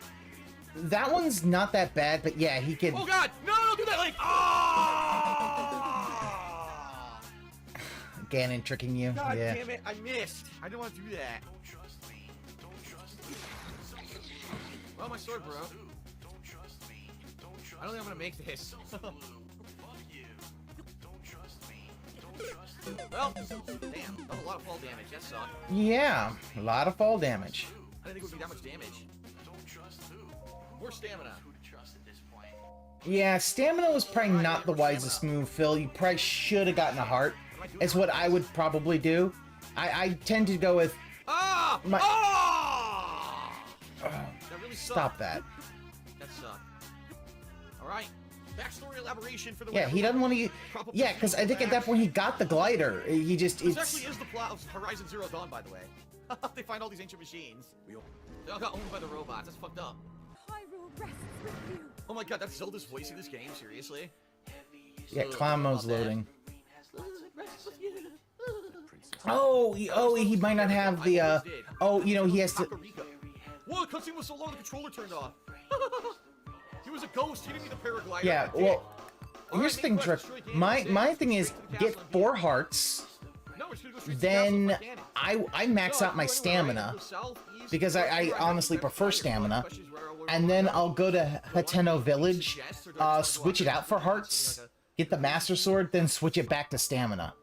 That one's not that bad, but yeah, he can... Oh god! No, don't do that! Like, Ganon tricking you. God yeah. damn it, I missed. I didn't want to do that. Well, my sword, bro. I don't think I'm gonna make this. Well, damn, that was a lot of fall damage. That sucked. Yeah, a lot of fall damage. I didn't think it would be that much damage. More stamina. Yeah, stamina was probably not the wisest move, Phil. You probably should have gotten a heart. Is what I would probably do. I tend to go with... Ah! My... Ah! That really sucked. Stop that. That sucked. Alright. Backstory elaboration for the... Yeah, he doesn't want to... Yeah, because I think at that point he got the glider. He just... This actually is the plot of Horizon Zero Dawn, by the way. They find all these ancient machines. They all got owned by the robots. That's fucked up. Hyrule rests with you. Oh my god, that's Zelda's voice in this game? Seriously? Yeah, clown mode's loading. Oh, he might not have the, oh, you know, he has to... Whoa, the cutscene was so long, the controller turned off. He was a ghost, he didn't need a paraglider. Yeah, well, here's the thing, Trick. My thing is, get 4 hearts, then I max out my stamina, because I honestly prefer stamina, and then I'll go to Hateno Village, switch it out for hearts, get the Master Sword, then switch it back to stamina.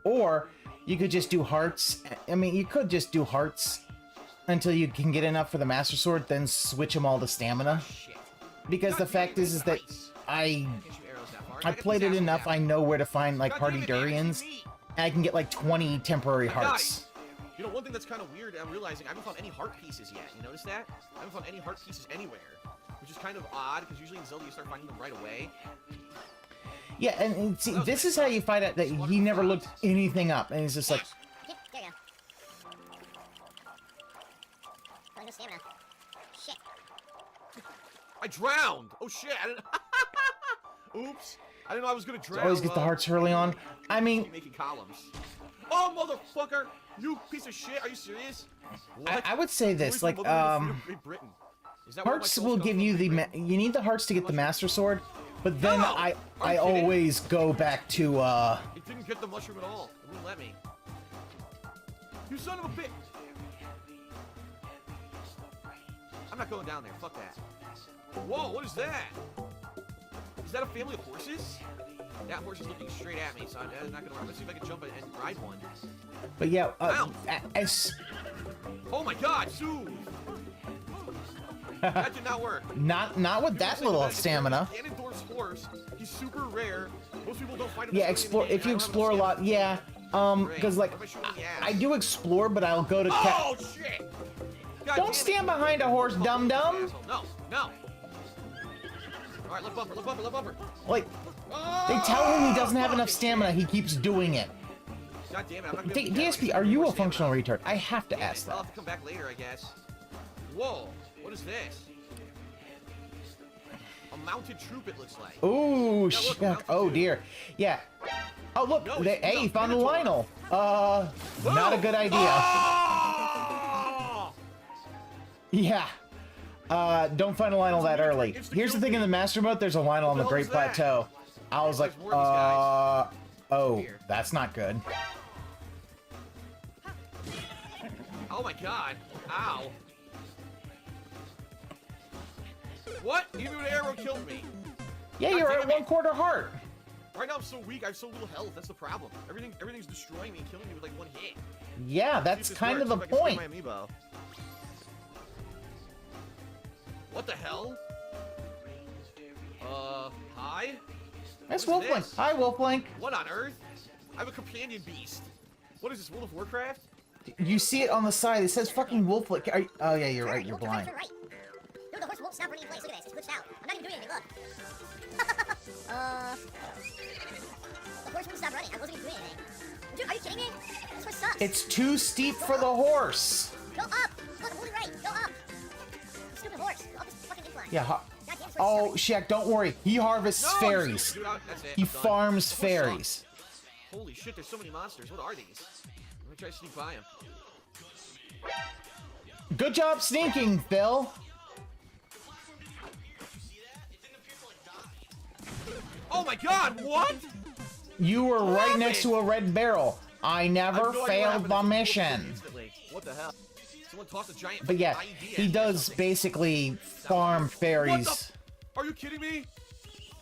Or, you could just do hearts. I mean, you could just do hearts until you can get enough for the Master Sword, then switch them all to stamina. Because the fact is that I played it enough, I know where to find, like, Hardy Durians, and I can get, like, 20 temporary hearts. You know, one thing that's kind of weird, I'm realizing, I haven't found any heart pieces yet. You notice that? I haven't found any heart pieces anywhere. Which is kind of odd, because usually in Zelda you start finding them right away. Yeah, and see, this is how you find out that he never looked anything up, and he's just like... There you go. Oh, no stamina. Shit. I drowned! Oh shit, I didn't... Oops. I didn't know I was gonna drown. Always get the hearts early on. I mean... Making columns. Oh, motherfucker! You piece of shit, are you serious? I would say this, like, hearts will give you the... You need the hearts to get the Master Sword, but then I always go back to, It didn't get the mushroom at all. It wouldn't let me. You son of a bitch! I'm not going down there, fuck that. Whoa, what is that? Is that a family of horses? That horse is looking straight at me, so I'm not gonna run. Let's see if I can jump and ride one. But yeah, Oh my god, Sue! That did not work. Not with that little stamina. Ganondorf's horse. He's super rare. Most people don't find him. Yeah, explore. If you explore a lot, yeah. Because like I do explore, but I'll go to. Oh shit! Don't stand behind a horse, dum dum. No, no. All right, look bumper, look bumper, look bumper. Like, they tell him he doesn't have enough stamina. He keeps doing it. God damn it! I'm not gonna be able to DSP, are you a functional retard? I have to ask that. I'll have to come back later, I guess. Whoa! What is this? A mounted troop, it looks like. Ooh, shuck. Oh dear. Yeah. Oh look, No, hey, you found the Lionel. Not a good idea. Oh! Yeah. Don't find a Lionel that early. Here's the thing in the Master Mode, there's a Lionel on the Great Plateau. I was like, oh, that's not good. Oh my god. Ow. What? Even an arrow killed me. Yeah, you're at 1/4 heart. Right now I'm so weak, I have so little health, that's the problem. Everything's destroying me and killing me with like one hit. Yeah, that's kind of the point. What the hell? Hi? That's Wolflink. Hi, Wolflink. What on earth? I have a companion beast. What is this, World of Warcraft? You see it on the side. It says fucking Wolflink. Oh yeah, you're right. You're blind. Dude, the horse won't stop running in place. Look at this. It's glitched out. I'm not even doing anything. Look. The horse won't stop running. I wasn't even doing anything. Dude, are you kidding me? This horse sucks. It's too steep for the horse. Go up. Look, holding right. Go up. Stupid horse. Go up this fucking incline. Yeah. Oh, Shaq, don't worry. He harvests fairies. Dude, that's it. He farms fairies. Holy shit, there's so many monsters. What are these? Let me try to sneak by him. Good job sneaking, Phil. Oh my god, what? You were right next to a red barrel. I never failed the mission. What the hell? Someone tossed a giant. But yeah, he does basically farm fairies. Are you kidding me?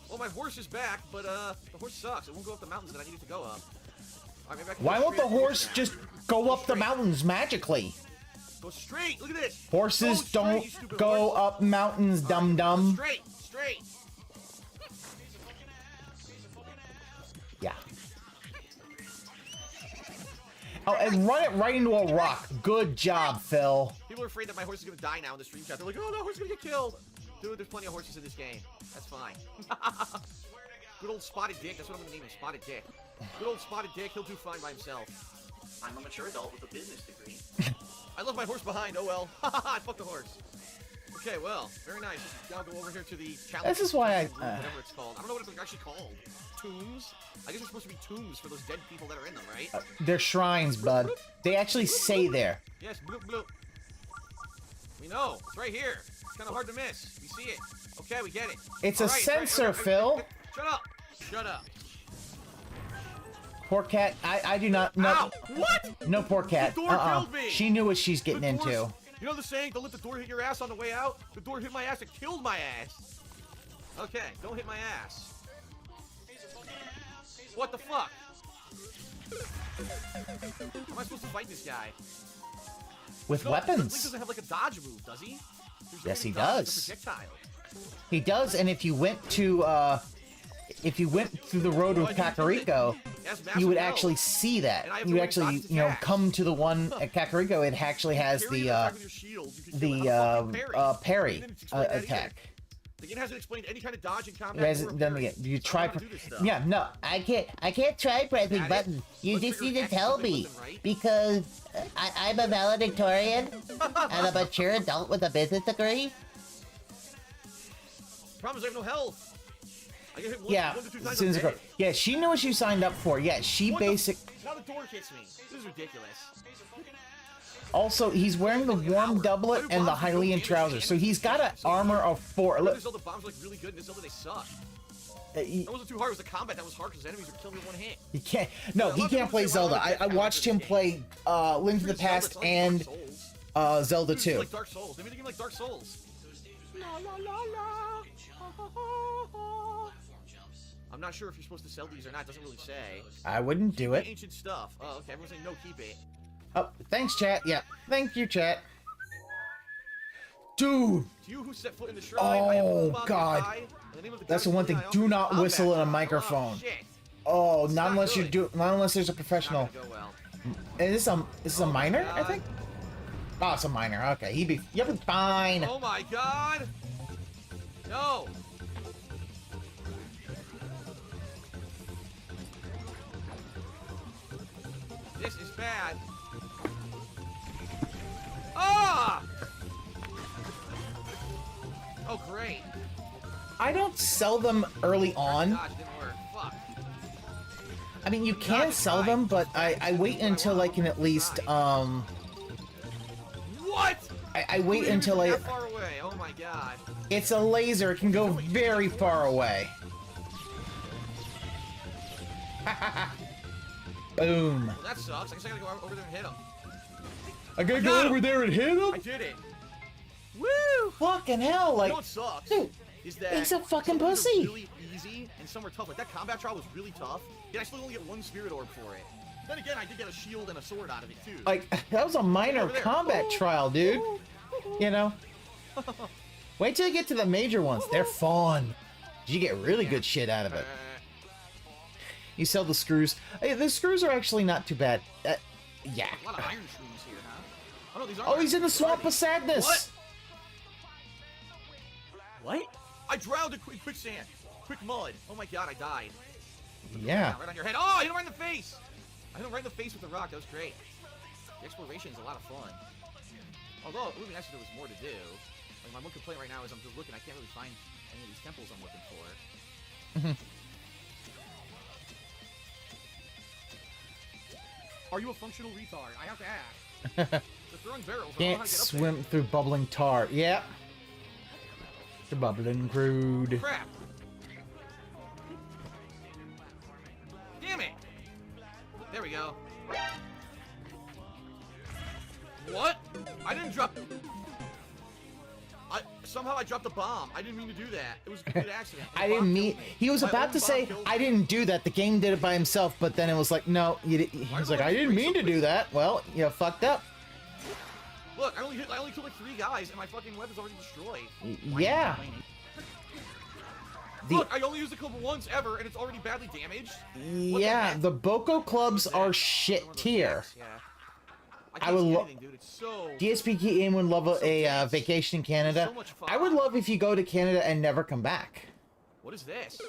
Well, my horse is back, but the horse sucks. It won't go up the mountains that I need it to go up. Right, maybe I can Why go won't the straight horse just go up the mountains magically? Go straight. Look at this. Horses don't go up mountains, dum dum. Straight, straight. Yeah. Oh, and run it right into a rock. Good job, Phil. People are afraid that my horse is gonna die now in the stream chat. They're like, oh, no, horse is gonna get killed. Dude, there's plenty of horses in this game. That's fine. Good old Spotted Dick. That's what I'm gonna name him, Spotted Dick. Good old Spotted Dick. He'll do fine by himself. I'm a mature adult with a business degree. I left my horse behind. Oh well. I fucked the horse. Okay, well, very nice. I'll go over here to the challenge. This is why whatever it's called. I don't know what it's actually called. Tombs? I guess it's supposed to be tombs for those dead people that are in them, right? They're shrines, bud. They actually say there. Yes, bloop, bloop. We know. It's right here. It's kind of hard to miss. We see it. Okay, we get it. It's All a right, sensor, right. Phil. Shut up. Shut up. Poor cat. I do not. No. Ow! What? No, poor cat. The door killed me. She knew what she's getting The door's- into. You know the saying, don't let the door hit your ass on the way out? The door hit my ass, it killed my ass. Okay, don't hit my ass. What the fuck? How am I supposed to fight this guy? With No, Link weapons. doesn't have like a dodge move, does he? There's no Yes, way he to dodge does. the projectile. He does, and if you went through the road with Kakariko, Yes, you would massive actually health. see that. And I have You no way to actually, dodge his you know, attacks. come to the one at Kakariko. It actually has Parry the an attack with your shield, you can kill it. How the fuck parry They didn't explain that either. attack. The game hasn't explained any kind of dodge in It combat. hasn't or a done parry. it yet. You So I try. don't know how to do this stuff. Yeah, no, I can't try pressing Got it. buttons. You Let's just figure need to X tell something me wasn't right. because I'm a valedictorian and a mature adult with a business degree. Problem is I have no health. I get hit Yeah, 1 to 2 times. Sins I'm of Cro- dead. yeah, she knew what she signed up for. Yeah, she What the- basic. Now the door hits me. This is ridiculous. Also, he's wearing the warm doublet and the Hylian trousers, so he's got an armor of 4. Look, Look, this Zelda bombs are like really good, and this Zelda they suck. he, That wasn't too hard. It was the combat that was hard because enemies were killing me in one hit. he can't. No, he can't play Zelda. I watched him play Link to the Zelda, Past it's like and Dark Souls. Zelda Dude, it's 2. like Dark Souls. They made the game like Dark Souls. I'm not sure if you're supposed to sell these or not. It doesn't really say. I wouldn't do it. Ancient stuff. Oh, okay. Everyone's saying no, keep it. Oh, thanks, chat. Yeah, thank you, chat. Dude, To you who set foot in the shrine, I am Oh, Bob God. Kai. In the name of the That's the goddess one thing. Luna, I Do offer not combat whistle in a trial. microphone. Oh, shit. oh, It's not not unless good. not unless there's a Not professional. gonna go well. Is this a minor? I God. think. Oh, it's a minor. Okay, you'll be fine. Oh my god! No! This is bad. Ah! Oh, great. I don't sell them early on. Dodge didn't work. Fuck. I mean, you can sell them, but I wait until I can at least What? I wait Dude, until you're I. that far away. Oh my god. It's a laser. It can go very far away. Boom. Well, that sucks. I guess I gotta go over there and hit him. I gotta go over there and hit I did it. Woo! Fucking hell! You Like, know what sucks? dude, Is that he's a fucking some of them are pussy. Really easy, and some are tough. Like that combat trial was really tough. Yet I still only get 1 spirit orb for it. Then again, I did get a shield and a sword out of it too. like that was a minor over there. combat trial, dude. You know. Wait till you get to the major ones. They're fun. You get really good shit out of it. You sell the screws. Hey, the screws are actually not too bad. Yeah. A lot of iron shrooms here, huh? Oh no, these are. Oh, he's in the swamp of sadness. What? What? I drowned in quicksand. Quick mud. Oh my god, I died. Yeah. Right on your head. Oh, I hit him right in the face. I hit him right in the face with the rock. That was great. The exploration is a lot of fun. Although, it would be nice if there was more to do. Like, my one complaint right now is I'm just looking. I can't really find any of these temples I'm looking for. Are you a functional retard? I have to ask. They're throwing barrels. I don't know how Can't to get up swim through bubbling tar. Yep. The bubbling crude. there. Crap. Damn it. There we go. What? I didn't drop... Somehow I dropped a bomb. I didn't mean to do that. It was a complete accident. The I bomb didn't mean. killed me. He was My about own to bomb say, killed "I me. didn't do that." The game did it by himself, but then it was like, "No, you." He was like, "I didn't mean to do that." Well, you fucked up. Look, I only killed like 3 guys, and my fucking weapon's already destroyed. Yeah. The Look, I only used the clip once ever, and it's already badly damaged. What the yeah, heck? the Boko clubs What the are heck? shit One of those tier. decks, yeah. I I can't would see lo- anything, dude. It's so... DSP game would love So a dense. vacation in Canada. So much fun. I would love if you go to Canada and never come back. What is this?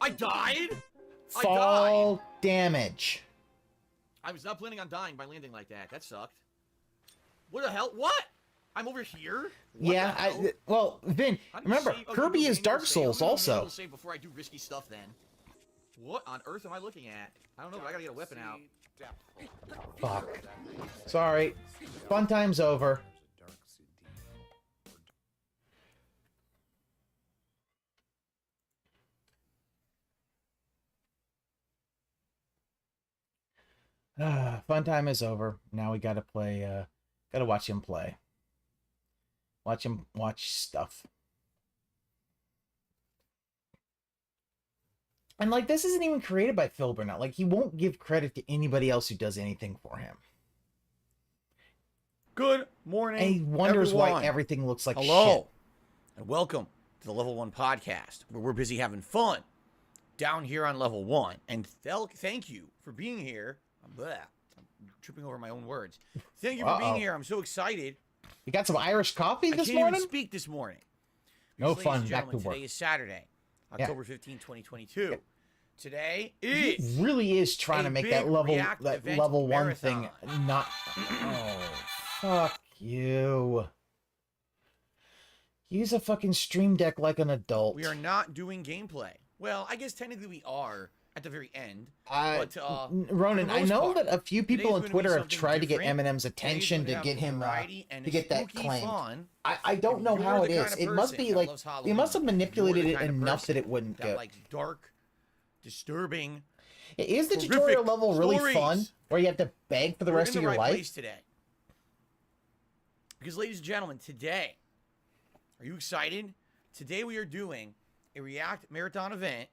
I died? I died! Fall damage. I was not planning on dying by landing like that. That sucked. What the hell? What? I'm over here. Well, Vin, How do you remember, save? Oh, you Kirby do is manual Dark save. Souls I'm gonna do also. manual save before I do risky stuff then. What on earth am I looking at? I don't know, but I gotta get a weapon out. Fuck. Sorry. Fun time's over. Fun time is over. Now we gotta play, gotta watch him play. Watch him watch stuff. And, like, this isn't even created by Phil Burnett. Like, he won't give credit to anybody else who does anything for him. Good morning, And he wonders everyone. why everything looks like Hello, shit. and welcome to the Level 1 podcast, where we're busy having fun down here on Level 1. And thank you for being here. I'm tripping over my own words. Thank you for being here. I'm so excited. You got some Irish coffee I this can't morning? even speak this morning. No Because, ladies fun. and Back to gentlemen, work. Today is Saturday, October 15, 2022. Today He is really is trying to make that big level React event level 1 marathon. thing not. Oh, fuck you. Use a fucking stream deck like an adult. we are not doing gameplay. Well, I guess technically we are at the very end. Ronan, for the I most know part, that a few people today's on gonna be Twitter have something tried to get different. Eminem's Today's attention gonna to have get him variety and to get that spooky claimed. fun. I don't know If how you're it the is. kind of It must person be that like loves they Halloween, must have you're the manipulated it kind of enough person that it wouldn't that go. likes dark, disturbing. Is the horrific tutorial level really stories. fun, where you have to beg for the We're rest in of the your right life? place today. Because, ladies and gentlemen, today, are you excited? Today we are doing a React Marathon event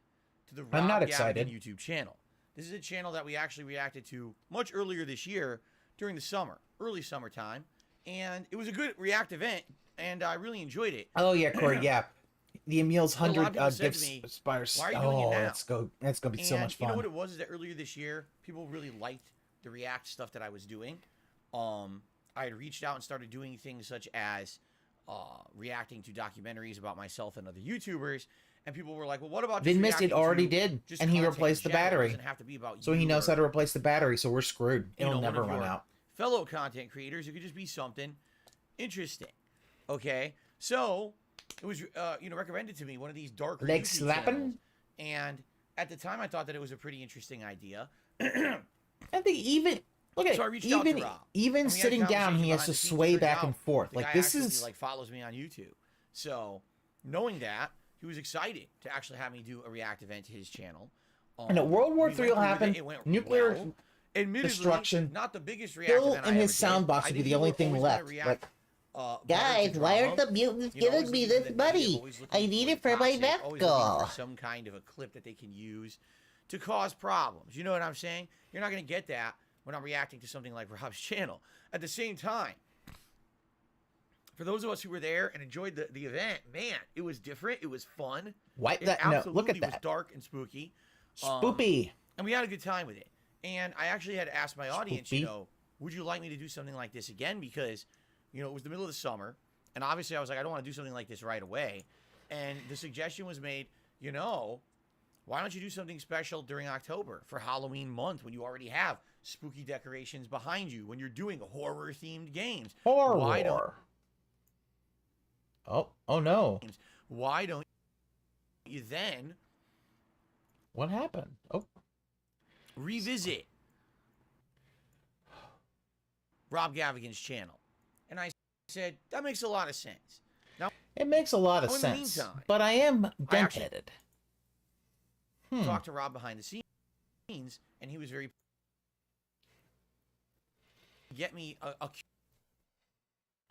to the I'm not Rob excited. Gavigan YouTube channel. This is a channel that we actually reacted to much earlier this year during the summer, early summertime, and it was a good React event, and I really enjoyed it. Oh yeah, Corey. Yeah, the Emil's But a lot of 100 people said to gifts me, aspires. "Why are you doing it Oh, now?" that's gonna be so And much you know fun. what it was? Is that earlier this year, people really liked the React stuff that I was doing. I had reached out and started doing things such as reacting to documentaries about myself and other YouTubers, and people were like, "Well, what about just Vin missed it reacting already to did, just and he content in replaced the general? It battery. doesn't have to be about So he you knows or, how to replace the battery, so we're screwed. you It'll know, never one of run your out. fellow content creators. It could just be something interesting." Okay, so it was recommended to me, one of these dark Leg YouTube slapping? channels, and at the time I thought that it was a pretty interesting idea. I think even look at So I reached out to even Rob, even and we had a sitting down, conversation he has behind to the scenes. sway Turns back out and forth. the Like guy this actually, is like follows me on YouTube. So knowing that, he was excited to actually have me do a React event to his channel. I know World War we III went will through with happen. it. It went Nuclear well. Admittedly, destruction. not the biggest React Phil event I and his ever sound did. box I would be think the people only were thing always gonna left. react, Like, bards and drama. mutants You know, always looking for the negative, always looking for the toxic, always looking for some kind of a clip that they can use to cause problems. You know what I'm saying? You're not going to get that when I'm reacting to something like Rob's channel. At the same time, for those of us who were there and enjoyed the event, man, it was different. It was fun. Wipe It that. No, absolutely look at was that. dark and spooky. Spoopy. And we had a good time with it. And I actually had to ask my audience, Spoopy. would you like me to do something like this again? Because, it was the middle of the summer. And obviously I was like, I don't want to do something like this right away. And the suggestion was made, why don't you do something special during October for Halloween month when you already have spooky decorations behind you, when you're doing horror-themed games? Horror. Why don't Oh no. Why don't you then What happened? Oh, revisit Rob Gavigan's channel? And I said, that makes a lot of sense. Now, it makes a lot of in the sense. meantime, But I am I actually- dent-headed. talked to Rob behind the scenes, and he was very get me a All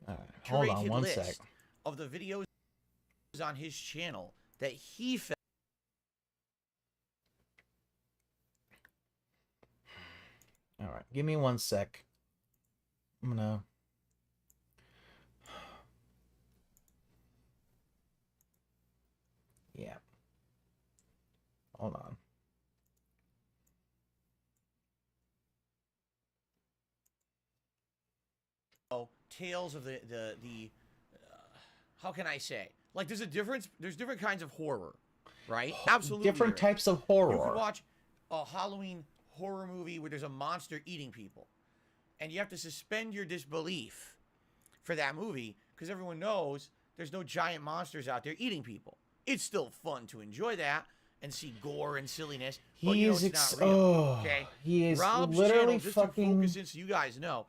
right, hold on curated one list sec. of the videos on his channel that he felt. All right, give me one sec. I'm gonna. Yeah. Hold on. Tales of the how can I say? Like, there's a difference. There's different kinds of horror, right? Absolutely. Different there is. types of You horror. could watch a Halloween horror movie where there's a monster eating people, and you have to suspend your disbelief for that movie because everyone knows there's no giant monsters out there eating people. It's still fun to enjoy that and see gore and silliness, but you know it's not real. Okay, he is Rob's literally channel, just fucking. to focus in, so you guys know,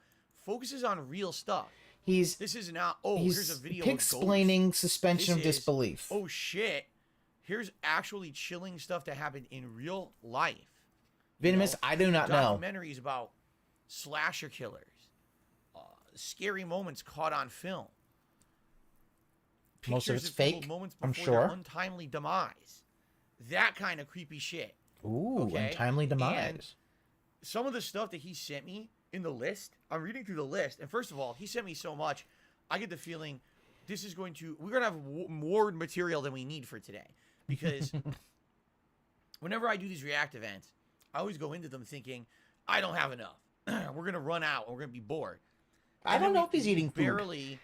focuses on real stuff. This is not. Oh, he's here's a video. explaining suspension of disbelief. Oh shit! Here's actually chilling stuff that happened in real life. Venomous, I do not know. Documentaries about slasher killers, scary moments caught on film. Most of it's fake, moments I'm before sure. Their untimely demise. That kind of creepy shit. Ooh, okay? untimely demise. And some of the stuff that he sent me in the list, I'm reading through the list, and first of all, he sent me so much, I get the feeling this is going to, we're going to have more material than we need for today. Because whenever I do these react events, I always go into them thinking, I don't have enough. We're going to run out, and we're going to be bored. I don't know if he's eating food. Barely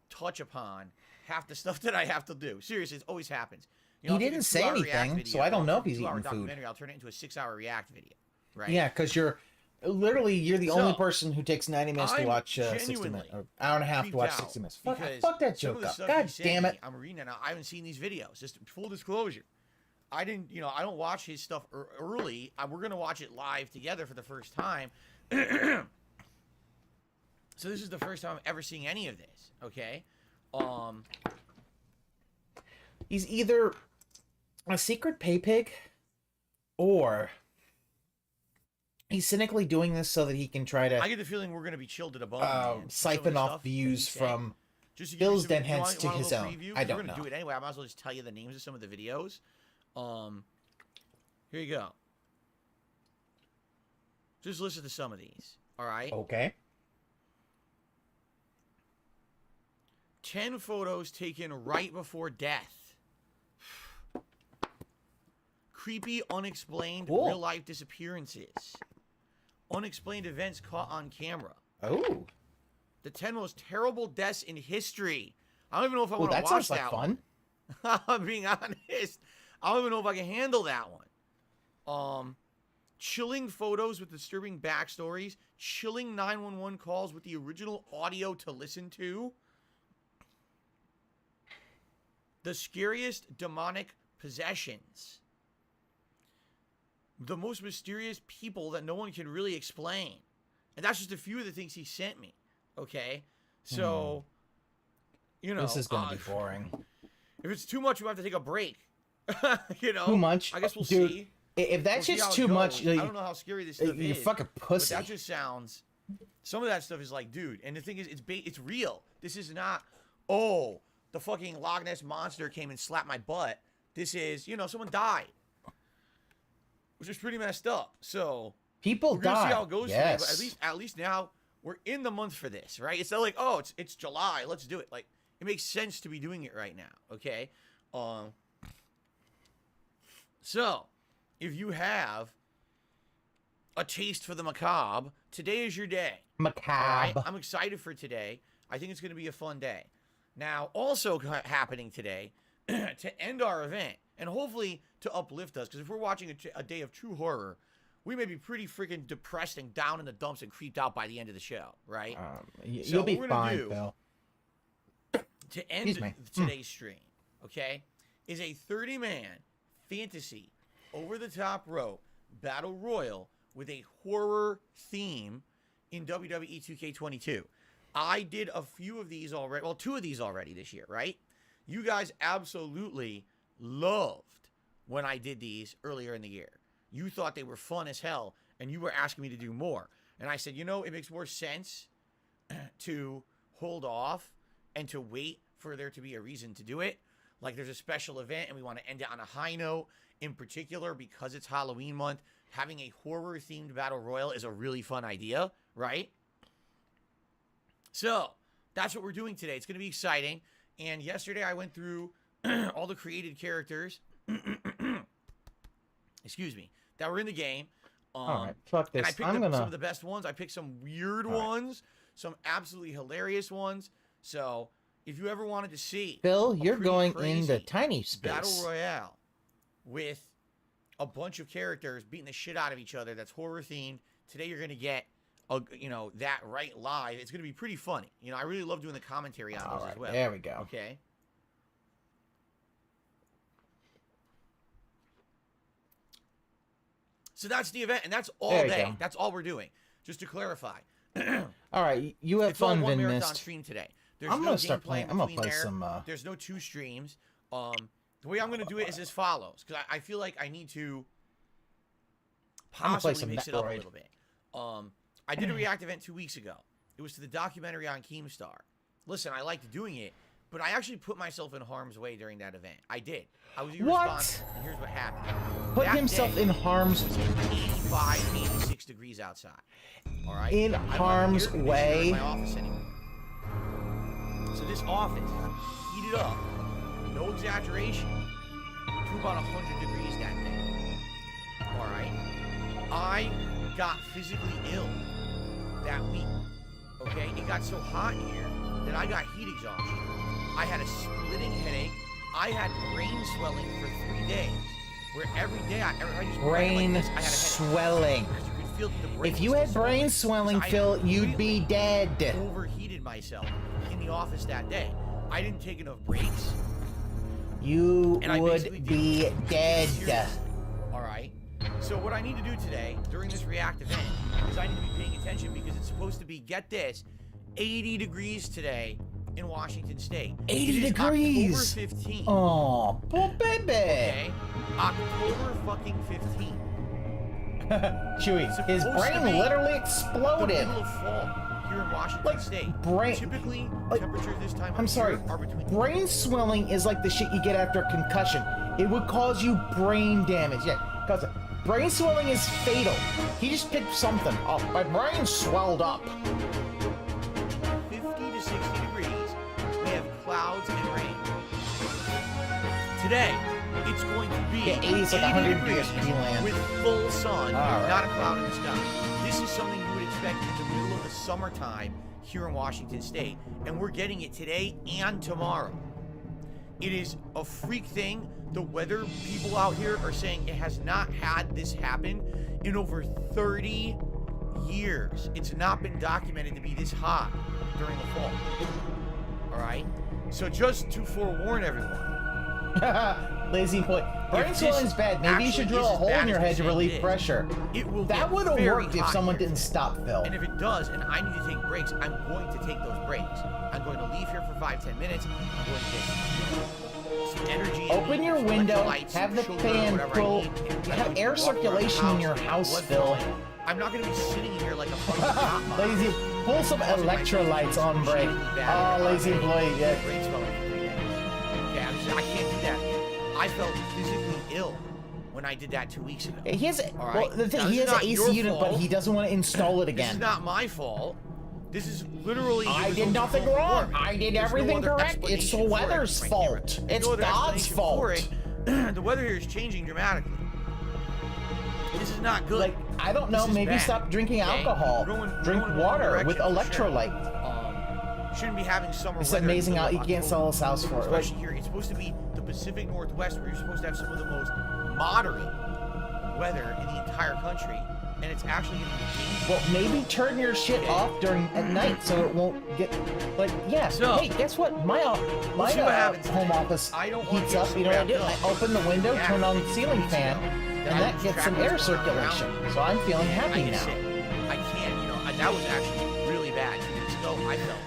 touch upon half the stuff that I have to do. Seriously, it always happens. He didn't say anything, so I don't know if he's eating food. I'll turn it into a 6-hour react video, right? Yeah, because you're the only person who takes 90 minutes to watch 60 minutes, or hour and a half to watch 60 minutes. Fuck that joke up. God damn it. I'm reading it now. I haven't seen these videos. Just full disclosure. I didn't, I don't watch his stuff early. We're going to watch it live together for the first time. So this is the first time I'm ever seeing any of this, okay? He's either a secret pay pig, or he's cynically doing this so that he can try to. I get the feeling we're going to be chilled to the bone. Siphon off views from Bill's den hence to his own. I don't know. We're going to do it anyway. I might as well just tell you the names of some of the videos. Here you go. Just listen to some of these. All right. Okay. 10 photos taken right before death. Creepy, unexplained, real-life disappearances. Unexplained events caught on camera. Oh. The 10 most terrible deaths in history. I don't even know if I want to watch sounds like that fun. one. I'm being honest. I don't even know if I can handle that one. Chilling photos with disturbing backstories. Chilling 911 calls with the original audio to listen to. The scariest demonic possessions. The most mysterious people that no one can really explain. And that's just a few of the things he sent me. Okay? So, This is going to be boring. If it's too much, we have to take a break. Too much? I guess we'll Dude, see. If that's just too much... I don't know how scary this stuff is. You fucking pussy. But that just sounds... Some of that stuff is like, dude. And the thing is, it's real. This is not, the fucking Loch Ness Monster came and slapped my butt. This is, someone died. Which is pretty messed up. So people we're gonna die. see how it goes. Yes. For me, but at least now we're in the month for this, right? It's not like, it's July, let's do it. Like, it makes sense to be doing it right now, okay? So if you have a taste for the macabre, today is your day. Macabre. Right? I'm excited for today. I think it's going to be a fun day. Now, also happening today, to end our event, and hopefully to uplift us, because if we're watching a day of true horror, we may be pretty freaking depressed and down in the dumps and creeped out by the end of the show, right? You'll be fine, Phil. To end today's stream, okay, is a 30-man fantasy over-the-top rope battle royal with a horror theme in WWE 2K22. I did a few of these already, well, 2 of these already this year, right? You guys absolutely loved when I did these earlier in the year. You thought they were fun as hell, and you were asking me to do more. And I said, it makes more sense to hold off and to wait for there to be a reason to do it. Like there's a special event, and we want to end it on a high note. In particular, because it's Halloween month, having a horror-themed battle royal is a really fun idea, right? So that's what we're doing today. It's going to be exciting. And yesterday I went through all the created characters, excuse me, that were in the game. All right, fuck this. And I picked some of the best ones. I picked some weird ones, some absolutely hilarious ones. So if you ever wanted to see, Phil, you're going in the tiny space. Battle Royale with a bunch of characters beating the shit out of each other that's horror themed. Today you're going to get you know, that right live, it's gonna be pretty funny. You know, I really love doing the commentary on those as well. There we go. Okay. So that's the event, and that's all There you day. go. That's all we're doing. Just to clarify. All right, you have It's all fun, one marathon Vinmist. stream today. There's I'm no gonna start gameplay playing. I'm gonna between play there. some. There's no 2 streams. The way I'm gonna do it is as follows, because I feel like I need to I'm gonna play possibly some mix it up a Metroid. little bit. I did a React event 2 weeks ago. It was to the documentary on Keemstar. Listen, I liked doing it, but I actually put myself in harm's way during that event. I did. I was irresponsible, and here's what happened. Put That himself day, in harm's it was 85, 86 degrees outside. All right. In I don't have harm's air conditioner way? in my office anymore. So this office heated up, no exaggeration, to about 100 degrees that day. All right. I got physically ill that week. Okay, it got so hot in here that I got heat exhaustion. I had a splitting headache. I had brain swelling for 3 days. Where every day I just brain like this, I had a headache. swelling. Because you could feel the brain If you was had still brain swelling. swelling, So I Phil, you'd be completely dead. Overheated myself in the office that day. I didn't take enough breaks. You And I basically would did be dead. seriously. All right. So what I need to do today during this React event is I need to be paying attention because it's supposed to be, get this, 80 degrees today in Washington State. 80 It is degrees. October 15th. Oh, poor baby. Okay. October fucking 15th. Chewy, his Supposed to brain be literally The exploded. middle of fall here in Washington Like, State. brain- Typically, like, temperatures this time I'm of sorry. year are between Brain swelling is like the shit you get after a concussion. It would cause you brain damage. Yeah, cause brain swelling is fatal. He just picked something. Oh, my brain swelled up. 50 to 60 degrees. We have clouds and rain. Today, it's going to be Yeah, 80 is like 100 degrees Greenland. with full sun, All right. not a cloud in the sky. This is something you would expect in the middle of the summertime here in Washington State, and we're getting it today and tomorrow. It is a freak thing. The weather people out here are saying it has not had this happen in over 30 years. It's not been documented to be this hot during the fall. All right? So just to forewarn everyone, Lazy employee. Brain If swelling's this bad. Maybe you should actually drill is a as hole bad in your as head to we say relieve it is, pressure. it will That get would have very worked if hot someone here didn't today. stop Phil. And if it does, and I need to take breaks, I'm going to take those breaks. I'm going to leave here for 5-10 minutes. I'm going to get some energy. Open your some window, electrolytes, have the some sugar, fan whatever I pull, need. I'm have going to air walk around circulation in your get house, blood Phil. flowing. I'm not going to be sitting in here like a fucking hot mug. Lazy, pull some Causing my electrolytes brain on to break. be bad Oh, lazy and employee. Yeah. brain swelling for 3 days. Okay, I can't do that. I felt physically ill when I did that 2 weeks ago. He has, All well, right. the thing, Now, he this has is an not your AC unit, but fault. he doesn't want to install it This is again. not my fault. This is literally. I the did results nothing of global wrong. warming. I did There's everything other correct. It's the explanation for it. weather's My fault. camera. There's It's no other God's explanation fault. for it. The weather here is changing dramatically. This is not good. Like, I don't know, This is maybe bad. stop drinking Okay? alcohol. We're going Drink in the wrong water with direction for sure. electrolyte. Shouldn't be having summer It's weather amazing until how you can't sell October. this house for it. Like, Especially here, it's supposed to be the Pacific Northwest, where you're supposed to have some of the most moderate weather in the entire country, and it's actually getting dangerous. well, maybe turn your shit off at night so it won't get like yeah. So, hey, guess what? My see what happens home today. office I don't want heats to up. get You know what I do? wrapped I up. open the window, Yeah, turn on the 2 ceiling weeks fan, ago, and I that lose gets track some of air what's going on around circulation. me. So I'm feeling I happy get now. sick. I can't, that was actually really bad 2 weeks ago. I felt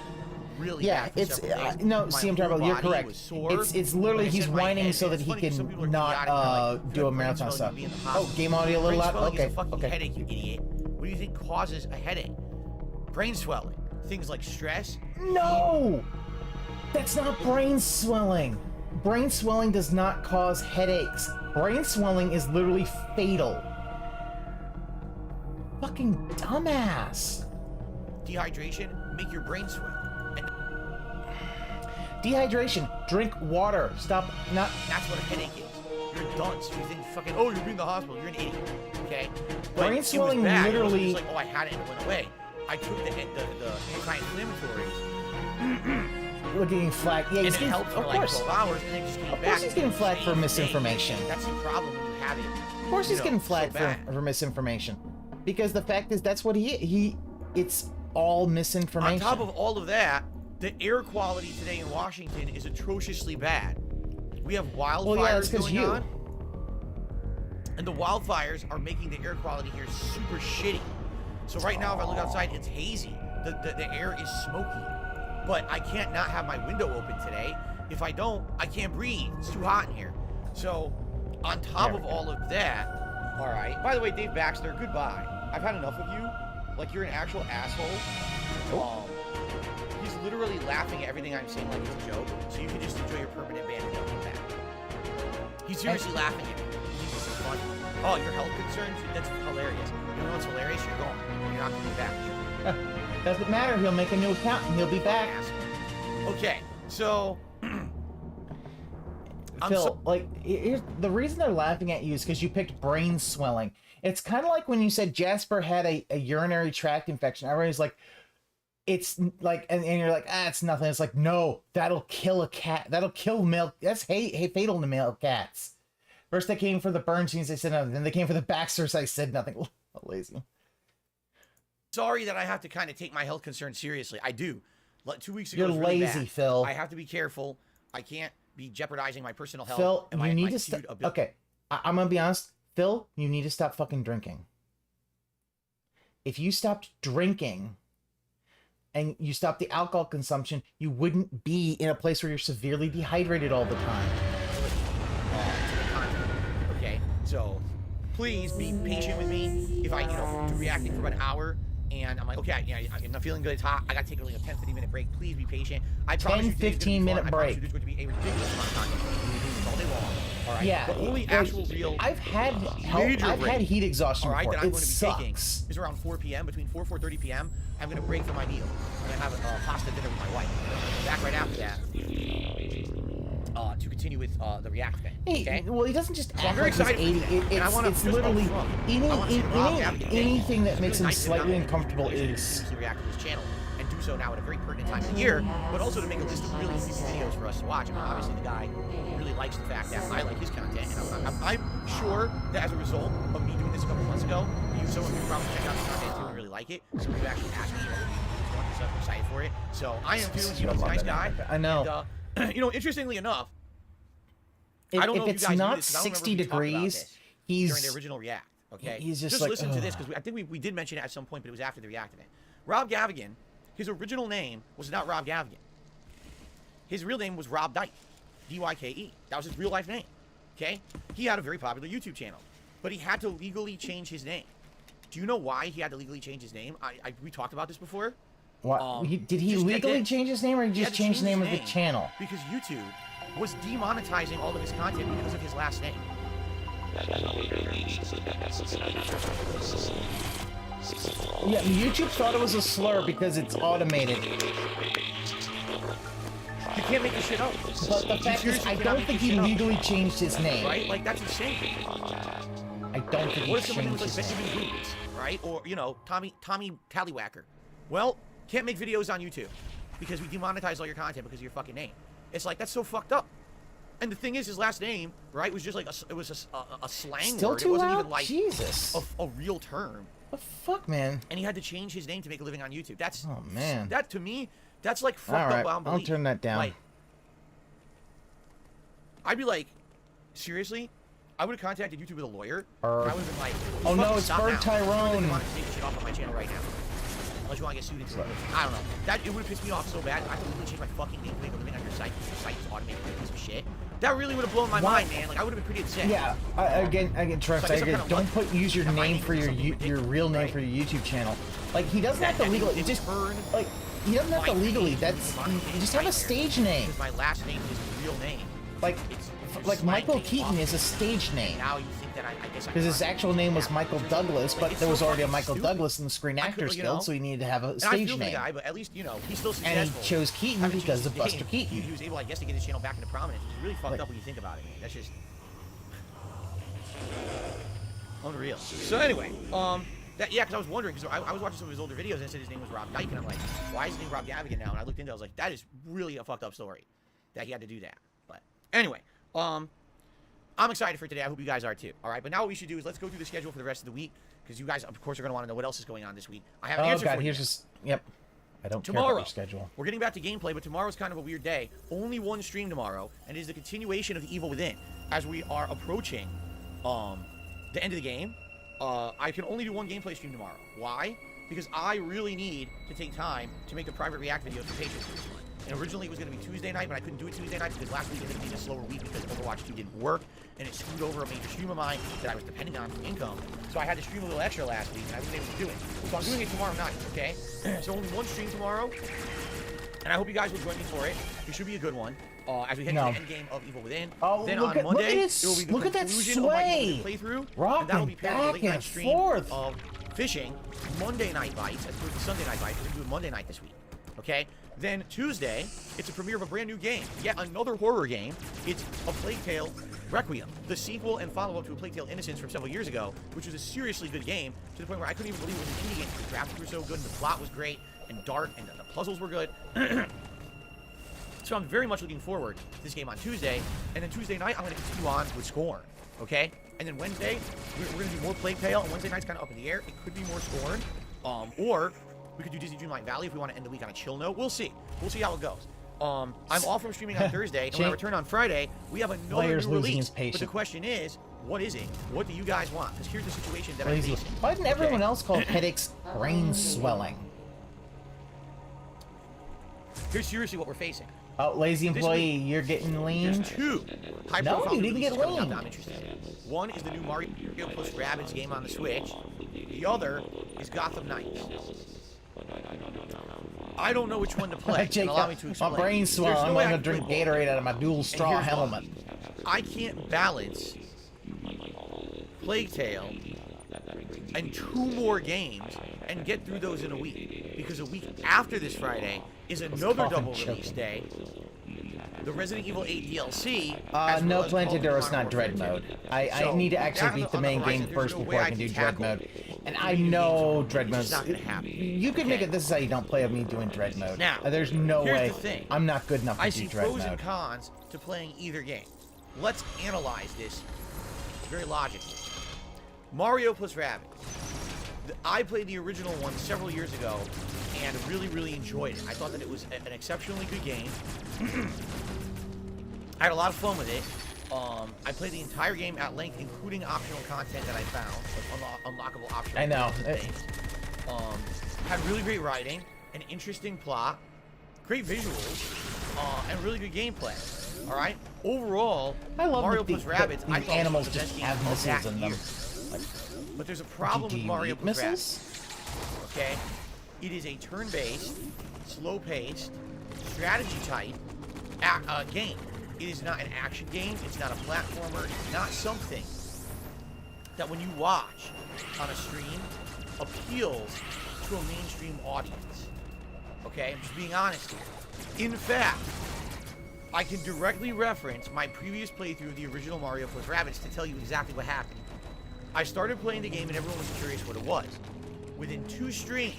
really Yeah, bad for it's several days. no, My CM whole Turbo, you're body correct. was sore. It's literally Like I he's said, my whining head- so that it's he funny 'cause some people are can not chaotic, they're like, do a brain marathon swelling, stuff. you'd be in the Oh, hospital. game audio a little Brain loud. swelling Okay, is a fucking okay. headache, you idiot. What do you think causes a headache? Brain swelling. Things like stress. No, that's not brain swelling. Brain swelling does not cause headaches. Brain swelling is literally fatal. Fucking dumbass. Dehydration make your brain swell. And Dehydration. Drink water. Stop. Not. that's what a headache is. You're a dunce. You think fucking, oh, you're in the hospital. You're an idiot. Okay? Brain it was swelling bad. It wasn't literally- just like, oh, I had it and it went away. I took the anti-inflammatories Looking flag. Yeah, and he's it getting. helped for Of like course. 12 hours and then just came Of back. course he's getting flagged for Same misinformation. thing. That's the problem when you have it. Of course he's getting flagged so bad. for misinformation. Because the fact is, that's what he it's all misinformation. On top of all of that, the air quality today in Washington is atrociously bad. We have wildfires well, yeah, that's 'cause going you. on, and the wildfires are making the air quality here super shitty. So right now, if I look outside, it's hazy. The air is smoky. But I can't not have my window open today. If I don't, I can't breathe. It's too hot in here. So, on top of all of that, all right. By the way, Dave Baxter, goodbye. I've had enough of you. Like, you're an actual asshole. He's literally laughing at everything I'm saying like it's a joke. So you can just enjoy your permanent ban and don't come back. He's seriously laughing at me. He's just funny. Oh, your health concerns? That's hilarious. You know what's hilarious? You're going. You're not going to be back. Doesn't matter. He'll make a new account and he'll be back. Okay, so Phil, like, here's the reason they're laughing at you is because you picked brain swelling. It's kind of like when you said Jasper had a urinary tract infection. Everybody's like, it's like, and you're like, it's nothing. It's like, no, that'll kill a cat. That'll kill male. That's fatal to male cats. First they came for the Bernsteins, they said nothing. Then they came for the Baxters, I said nothing. Lazy. Sorry that I have to kind of take my health concerns seriously. I do. 2 weeks ago, You're was really lazy, bad. Phil. I have to be careful. I can't be jeopardizing my personal health. Phil, and you need my to stop. ability. Okay, I'm gonna be honest. Phil, you need to stop fucking drinking. If you stopped drinking and you stopped the alcohol consumption, you wouldn't be in a place where you're severely dehydrated all the time. Okay, so please be patient with me. If I, do reacting for about an hour, and I'm like, okay, I'm not feeling good, it's hot, I gotta take like a 10-15 minute break. Please be patient. I promise you today's gonna be 15 minute fun. I break. promise you there's going to be a ridiculous amount of content. We're gonna do this all day long. All right. Yeah, The only like, actual real I've had major I've break, had heat exhaustion all right, before. that I'm It going to be sucks. taking is around 4 p.m. Between 4:30 p.m. I'm going to break for my meal. I'm going to have a pasta dinner with my wife. Back right after that to continue with the react thing. Hey, well, he doesn't just So I'm act very like he's excited for 80. that. And I wanna It's just literally upfront, I wanna see Rob Gavin anything that makes him nice to slightly not uncomfortable is. usually react to this channel and do so now at a very pertinent time of the year, but also to make a list of really easy videos for us to watch. I mean, obviously the guy really likes the fact that I like his content, and I'm sure that as a result of me doing this a couple months ago, some of you probably check out the content too and really like it. Some of you actually asked me, which one, so I'm excited for it. So I am too. He's a nice guy. I know. And, interestingly enough, I don't know if if it's you guys knew not this, 'cause I don't remember 60 if we talked about degrees, this he's during the original React. Okay, he's just like, listen to this because I think we did mention it at some point, but it was after the React event. Rob Gavigan, his original name was not Rob Gavigan. His real name was Rob Dyke, D-Y-K-E. That was his real life name. Okay, he had a very popular YouTube channel, but he had to legally change his name. Do you know why he had to legally change his name? We talked about this before. What? Did he legally change his name, or he just changed the name of the channel? Because YouTube was demonetizing all of his content because of his last name. Yeah, YouTube thought it was a slur because it's automated. You can't make this shit up. But the fact is, I don't think he legally changed his name. Right? Like, that's insane. I don't think he What if somebody changed was like his name. Benjamin Boots, right? Or, Tommy Tallywhacker. Well, can't make videos on YouTube because we demonetize all your content because of your fucking name. It's like, that's so fucked up. And the thing is, his last name, right, was just like it was a slang Still word. too It wasn't loud? even like Jesus. a real term. What the fuck, man? And he had to change his name to make a living on YouTube. That's man. That to me, that's like fucked All right, up beyond I'll belief. turn that down. Like, I'd be like, seriously? I would have contacted YouTube with a lawyer. And I would have been like, oh no, fucking it's stop Bird now. Tyrone. I want to take shit off of my channel right now. Unless you want to get sued into it. I don't know. That it would have pissed me off so bad. I have to literally change my fucking name to make a living on your site. Your site is automated like a piece of shit. That really would have blown my mind, man. Like I would have been pretty upset. Yeah, again, Trust. So I guess I'm Again, kinda don't lucky. use your That my name name for is your something your real name ridiculous, for your YouTube channel. Like he doesn't have to legally. It just burn. Like he doesn't have to my legally. name That's is you just have a stage name. Because my last name is his real name. Like It's like slang Michael name Keaton off. is a stage name. Now you think that I guess I Because his actual name was Michael Douglas, but it's there was so already a fucking Michael stupid. Douglas in the Screen Actors Guild, so he needed to have a And I stage feel for the name. guy, but at least he's still And he successful. chose Keaton Having because changed of his Buster name, Keaton. He was able, I guess, to get his channel back into prominence. It's really fucked Like- up when you think about it, man. That's just unreal. So anyway, because I was wondering, because I was watching some of his older videos and it said his name was Rob Dyke, and I'm like, why is his name Rob Gavigan now? And I looked into it, I was like, that is really a fucked up story that he had to do that. But anyway, I'm I'm excited for today. I hope you guys are too. All right, but now what we should do is let's go through the schedule for the rest of the week, because you guys, of course, are going to want to know what else is going on this week. I have an answer for you. Here's just... Yep. I don't care Tomorrow, about your schedule. we're getting back to gameplay, but tomorrow's kind of a weird day. Only one stream tomorrow, and it is the continuation of The Evil Within. As we are approaching the end of the game, I can only do one gameplay stream tomorrow. Why? Because I really need to take time to make the private react videos for patrons for this one. And originally it was going to be Tuesday night, but I couldn't do it Tuesday night because last week ended up being a slower week because Overwatch 2 didn't work, and it screwed over a major stream of mine that I was depending on for income. So I had to stream a little extra last week, and I wasn't able to do it. So I'm doing it tomorrow night, okay? So only one stream tomorrow, and I hope you guys will join me for it. It should be a good one. As we head to the end game of Evil Within. Oh, then look on Monday, it will be the look at that conclusion of my sway. playthrough, Rocking and that'll be paired with a back late night and stream forth. of fishing, Monday night bites, as opposed to Sunday night bites. We're going to do it Monday night this week, okay? Then Tuesday, it's a premiere of a brand new game, yet another horror game. It's A Plague Tale Requiem, the sequel and follow-up to A Plague Tale Innocence from several years ago, which was a seriously good game, to the point where I couldn't even believe it was an indie game. The graphics were so good, and the plot was great, and dark, and the puzzles were good. So I'm very much looking forward to this game on Tuesday, and then Tuesday night, I'm going to continue on with Scorn, okay? And then Wednesday, we're going to do more Plague Tale, and Wednesday night's kind of up in the air. It could be more Scorn, or we could do Disney Dreamlight Valley if we want to end the week on a chill note. We'll see. We'll see how it goes. I'm off from streaming on Thursday, and when I return on Friday, we have another new release. But the question is, what is it? What do you guys want? Because here's the situation that I'm facing. Why didn't everyone else call headaches brain swelling? Here's seriously what we're facing. Oh, lazy employee, you're getting lean. There's two high-profile No, you didn't get releases coming lean. up that I'm interested in. One is the new Mario plus Rabbids game on the Switch. The other is Gotham Knights. I don't know which one to play. Jake, Allow me to explain. my brain's swelling. I'm going to drink Gatorade out of my dual straw here's why. helmet. I can't balance Plague Tale and 2 more games and get through those in a week, because a week after this Friday is another double release day. The Resident Evil 8 DLC. No Plantaduros, not Dread mode. I need to actually beat the main game first before I can do Dread mode. And I know Dread mode. You could make it this is how you don't play with me doing Dread mode. Now, there's no here's way. the thing. I'm not good enough to I do see Dread pros and mode. cons to playing either game. Let's analyze this very logically. Mario plus Rabbids. I played the original one several years ago and really enjoyed it. I thought that it was an exceptionally good game. I had a lot of fun with it. I played the entire game at length, including optional content that I found, like unlockable optional I know. things. Had really great writing, an interesting plot, great visuals, and really good gameplay. All right. Overall, I love Mario that plus Rabbids. I the thought animals was the just best have game of missiles that in them. year. But there's a problem Do with you Mario eat plus missiles? Rabbids. Okay, it is a turn-based, slow-paced, strategy-type game. It is not an action game. It's not a platformer. It's not something that when you watch on a stream appeals to a mainstream audience. Okay, I'm just being honest here. In fact, I can directly reference my previous playthrough of the original Mario plus Rabbids to tell you exactly what happened. I started playing the game and everyone was curious what it was. Within 2 streams,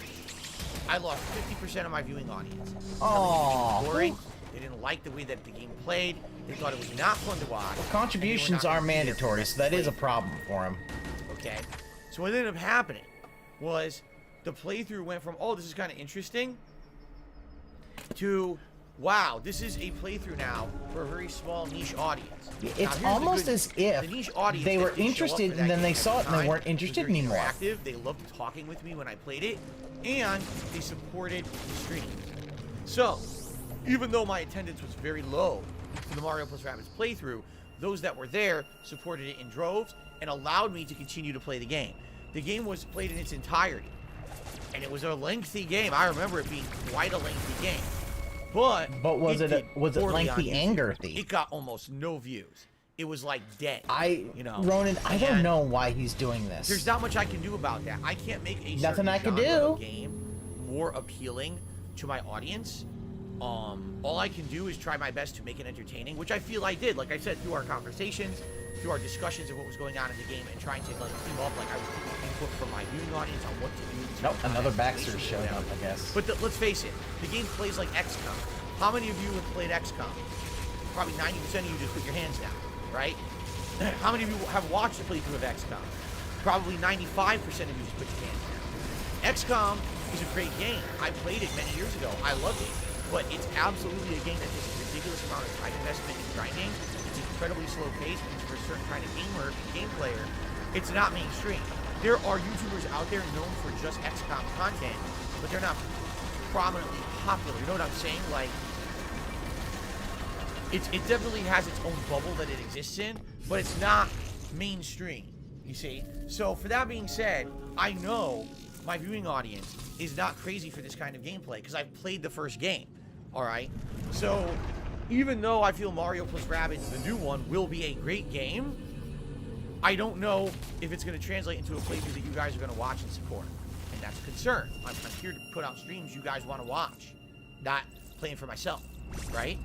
I lost 50% of my viewing audience. Aww. Boring. They didn't like the way that the game played. They thought it was not fun to watch. Well, contributions are mandatory, so that is a problem for him. Okay. So what ended up happening was the playthrough went from, oh, this is kind of interesting, to, wow, this is a playthrough now for a very small niche audience. It's almost as if they were interested and then they saw it and they weren't interested anymore. Interactive. They loved talking with me when I played it, and they supported the stream. So, even though my attendance was very low for the Mario plus Rabbids playthrough, those that were there supported it in droves and allowed me to continue to play the game. The game was played in its entirety, and it was a lengthy game. I remember it being quite a lengthy game. But was it did poorly lengthy on and YouTube. girthy? It got almost no views. It was like dead. Ronan, I don't know why he's doing this. There's not much I can do about that. I can't make a Nothing I can genre do. of game more appealing to my audience. All I can do is try my best to make it entertaining, which I feel I did. Like I said, through our conversations, through our discussions of what was going on in the game, and trying to like team up. Like I was taking input from my viewing audience on what to do. Nope, another Baxter's showing up, I guess. But let's face it, the game plays like XCOM. How many of you have played XCOM? Probably 90% of you just put your hands down, right? How many of you have watched the playthrough of XCOM? Probably 95% of you just put your hands down. XCOM is a great game. I played it many years ago. I loved it. But it's absolutely a game that takes a ridiculous amount of time investment in grinding. It's incredibly slow paced, and for a certain kind of gamer, game player, it's not mainstream. There are YouTubers out there known for just XCOM content, but they're not prominently popular. You know what I'm saying? Like, it definitely has its own bubble that it exists in, but it's not mainstream, you see? So for that being said, I know my viewing audience is not crazy for this kind of gameplay because I've played the first game, alright? So even though I feel Mario plus Rabbids, the new one, will be a great game, I don't know if it's going to translate into a playthrough that you guys are going to watch and support. And that's a concern. I'm here to put out streams you guys want to watch, not playing for myself, right?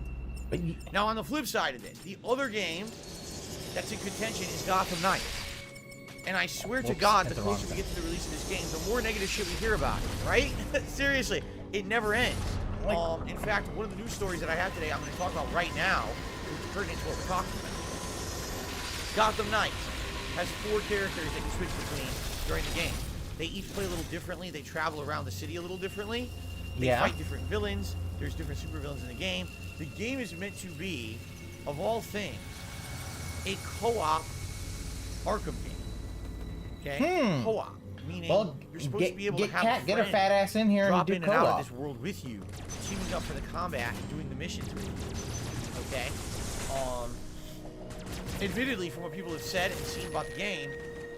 But now, on the flip side of it, the other game that's in contention is Gotham Knights. And I swear to God, the closer we get to the release of this game, the more negative shit we hear about it, right? Seriously, it never ends. In fact, one of the news stories that I have today, I'm going to talk about right now, is pertinent to what we're talking about. Gotham Knights has 4 characters that you switch between during the game. They each play a little differently. They travel around the city a little differently. They fight different villains. There's different supervillains in the game. The game is meant to be, of all things, a co-op Arkham game. Okay? Co-op. Meaning you're supposed to be able to have a friend get a fat ass in here and do drop in and out of co-op. this world with you, teaming up for the combat and doing the missions with you. Okay? Admittedly, from what people have said and seen about the game,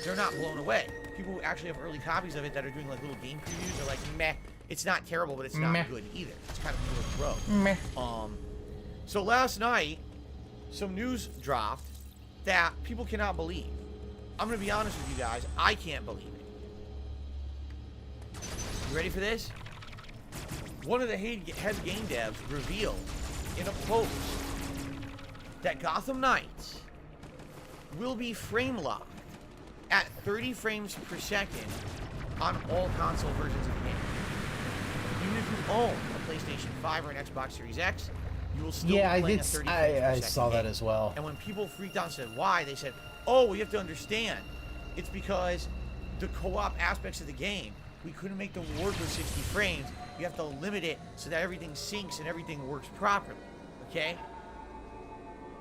they're not blown away. People who actually have early copies of it that are doing like little game previews are like, meh. It's not terrible, but it's not good either. It's kind of middle of the road. So last night, some news dropped that people cannot believe. I'm going to be honest with you guys. I can't believe it. You ready for this? One of the head game devs revealed in a post that Gotham Knights will be frame locked at 30 frames per second on all console versions of the game. Even if you own a PlayStation 5 or an Xbox Series X, you will still be playing at 30 frames per second. I saw that as well. And when people freaked out and said why, they said, oh, well, you have to understand, it's because the co-op aspects of the game, we couldn't make them work with 60 frames. You have to limit it so that everything syncs and everything works properly, okay?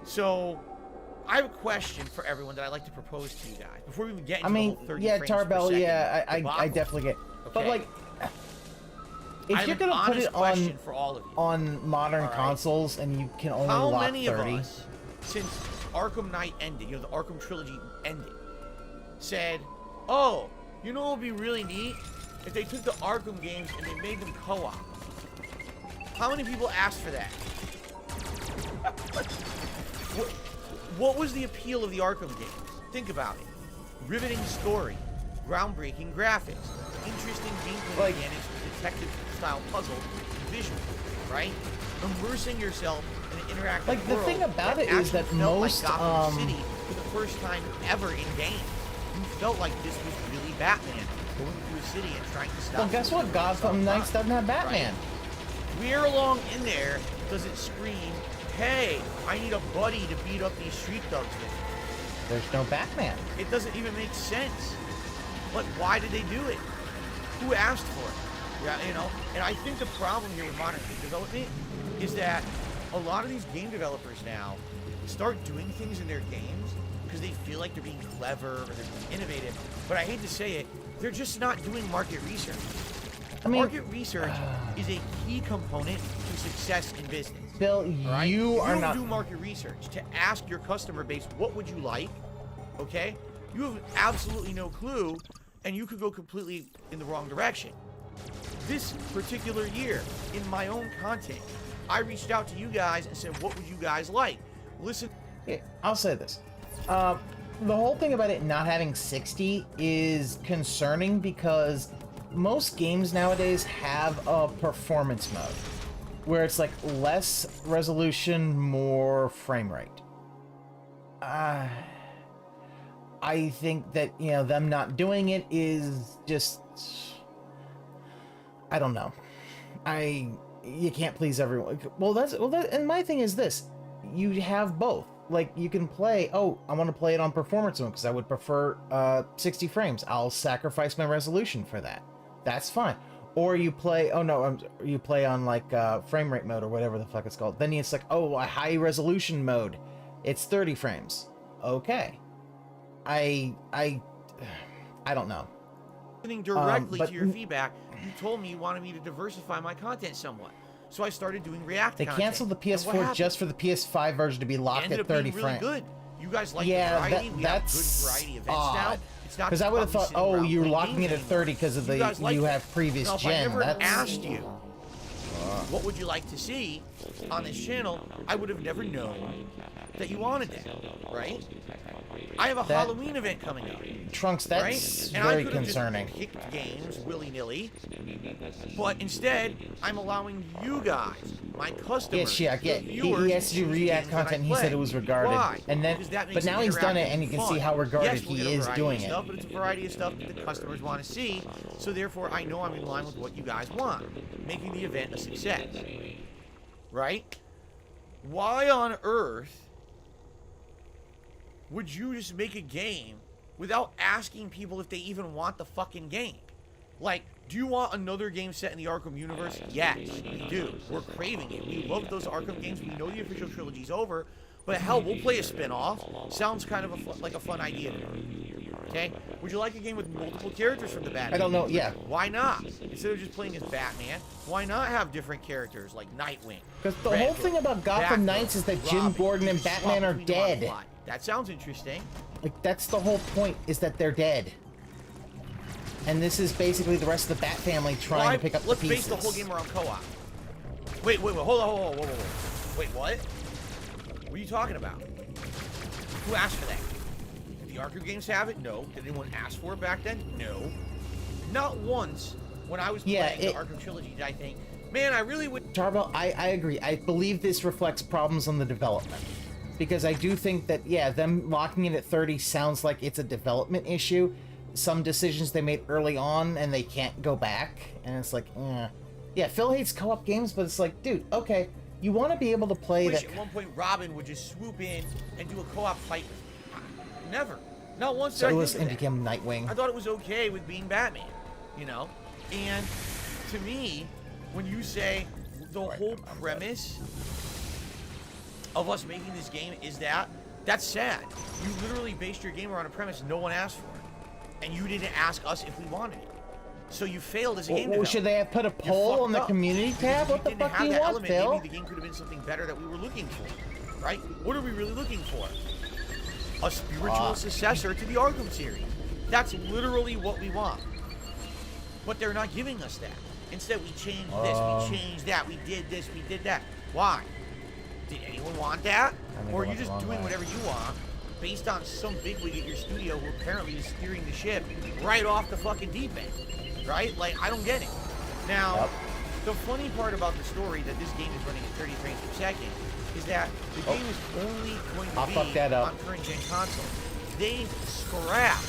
So, I have a question for everyone that I'd like to propose to you guys before we even get into the whole 30 frames per Tarbell, second. I definitely get. Okay. But like, if you're gonna put it on for all of you. on modern consoles and you can only How lock many 30, of us, since Arkham Knight ended, you know, the Arkham trilogy ended, said, oh, you know what would be really neat? If they took the Arkham games and they made them co-op. How many people asked for that? What was the appeal of the Arkham games? Think about it. Riveting story, groundbreaking graphics, interesting gameplay mechanics with detective-style puzzle, visual, right? Immersing yourself in an interactive like the world thing about it is that felt most like Gotham City for the first time ever in game. You felt like this was really Batman going through a city and trying to stop. well, guess what? Gotham Knights doesn't have Batman. Right? Where along in there does it scream, hey, I need a buddy to beat up these street thugs with? There's no Batman. It doesn't even make sense. But why did they do it? Who asked for it? Yeah, you know. And I think the problem here with modern game development is that a lot of these game developers now start doing things in their games because they feel like they're being clever or they're being innovative. But I hate to say it, they're just not doing market research. I mean, market research is a key component to success in business. Bill, right? you are not. do market research to ask your customer base, what would you like? Okay? You have absolutely no clue, and you could go completely in the wrong direction. This particular year, in my own content, I reached out to you guys and said, what would you guys like? Listen. Okay, I'll say this. The whole thing about it not having 60 is concerning because most games nowadays have a performance mode where it's like less resolution, more frame rate. I think that, you know, them not doing it is just, I don't know. You can't please everyone. And my thing is this, you have both. like you can play. Oh, I want to play it on performance mode because I would prefer 60 frames. I'll sacrifice my resolution for that. That's fine. Or you play. Oh no, you play on like frame rate mode or whatever the fuck it's called. Then it's like, oh, a high resolution mode. It's 30 frames. Okay. I don't know. Listening directly but- to your feedback, you told me you wanted me to diversify my content somewhat. So I started doing React They content. canceled the And what PS4 happened? just for the PS5 version to be It locked ended at up being 30 really frames. good. You guys like Yeah, the variety? We have good that's variety events now. odd. It's not Because I just would have about me thought, sitting oh, around you're playing locking it games at 30 because of anymore. You guys the like you it. have previous Now, if I gen. never That's asked you, what would you like to see on this channel, I would have never known that you wanted that, right? I have a That- Halloween event coming up. Trunks, Right? that's And I very could have concerning. just picked games willy-nilly, but instead I'm allowing you guys, my customers, Yeah, the he viewers, has to do choose the React games that I content. And he said play. it was regarded, Why? and then Because that makes but now it he's done it, interactive and you can fun. see how regarded Yes, we'll he get a is variety doing of it. stuff, but it's a variety of stuff that the customers want to see. So therefore, I know I'm in line with what you guys want, making the event a success. Right? Why on earth would you just make a game without asking people if they even want the fucking game? Like, do you want another game set in the Arkham universe? Yes, we do. We're craving it. We love those Arkham games. We know the official trilogy's over, but hell, we'll play a spin-off. Sounds kind of like a fun idea to me. Okay? Would you like a game with multiple characters from the Batman? I don't know, yeah. Why not? Instead of just playing as Batman, why not have different characters like Nightwing? Because the Red whole Hood, thing about Gotham Batgirl, Knights is that Jim Robin, Gordon and you swap Batman are between them on the dead. fly. That sounds interesting. Like, that's the whole point, is that they're dead. And this is basically the rest of the Bat family trying to pick up the Let's pieces. base the whole game around co-op. Wait, hold on, whoa. Wait, what? What are you talking about? Who asked for that? Did the Arkham games have it? No. Did anyone ask for it back then? No. Not once when I was playing the Arkham trilogy did I think, man, I really would... Charbel, I agree. I believe this reflects problems on the development. Because I do think that, yeah, them locking it at 30 sounds like it's a development issue. Some decisions they made early on and they can't go back. And it's like, eh. Yeah, Phil hates co-op games, but it's like, dude, okay, you want to be able to play wish that... at one point Robin would just swoop in and do a co-op fight with me. Never. Not once did So I it think was of that. became Nightwing. I thought it was okay with being Batman, you know? And to me, when you say the whole premise of us making this game is that's sad. You literally based your game around a premise no one asked for. And you didn't ask us if we wanted it. So you failed as a game developer. Should they have put a You poll on the fucked up. community tab? Because What the we didn't fuck have do you that want, element. Phil? Maybe the game could have been something better that we were looking for, right? What are we really looking for? A spiritual successor to the Arkham series. That's literally what we want. But they're not giving us that. Instead, we changed this, we changed that, we did this, we did that. Why? Did anyone want that? Or are you just doing whatever you want based on some bigwig at your studio who apparently is steering the ship right off the fucking deep end? Right? Like, I don't get it. Now, the funny part about the story that this game is running at 30 frames per second is that the game is only going to be on current gen consoles. They scrapped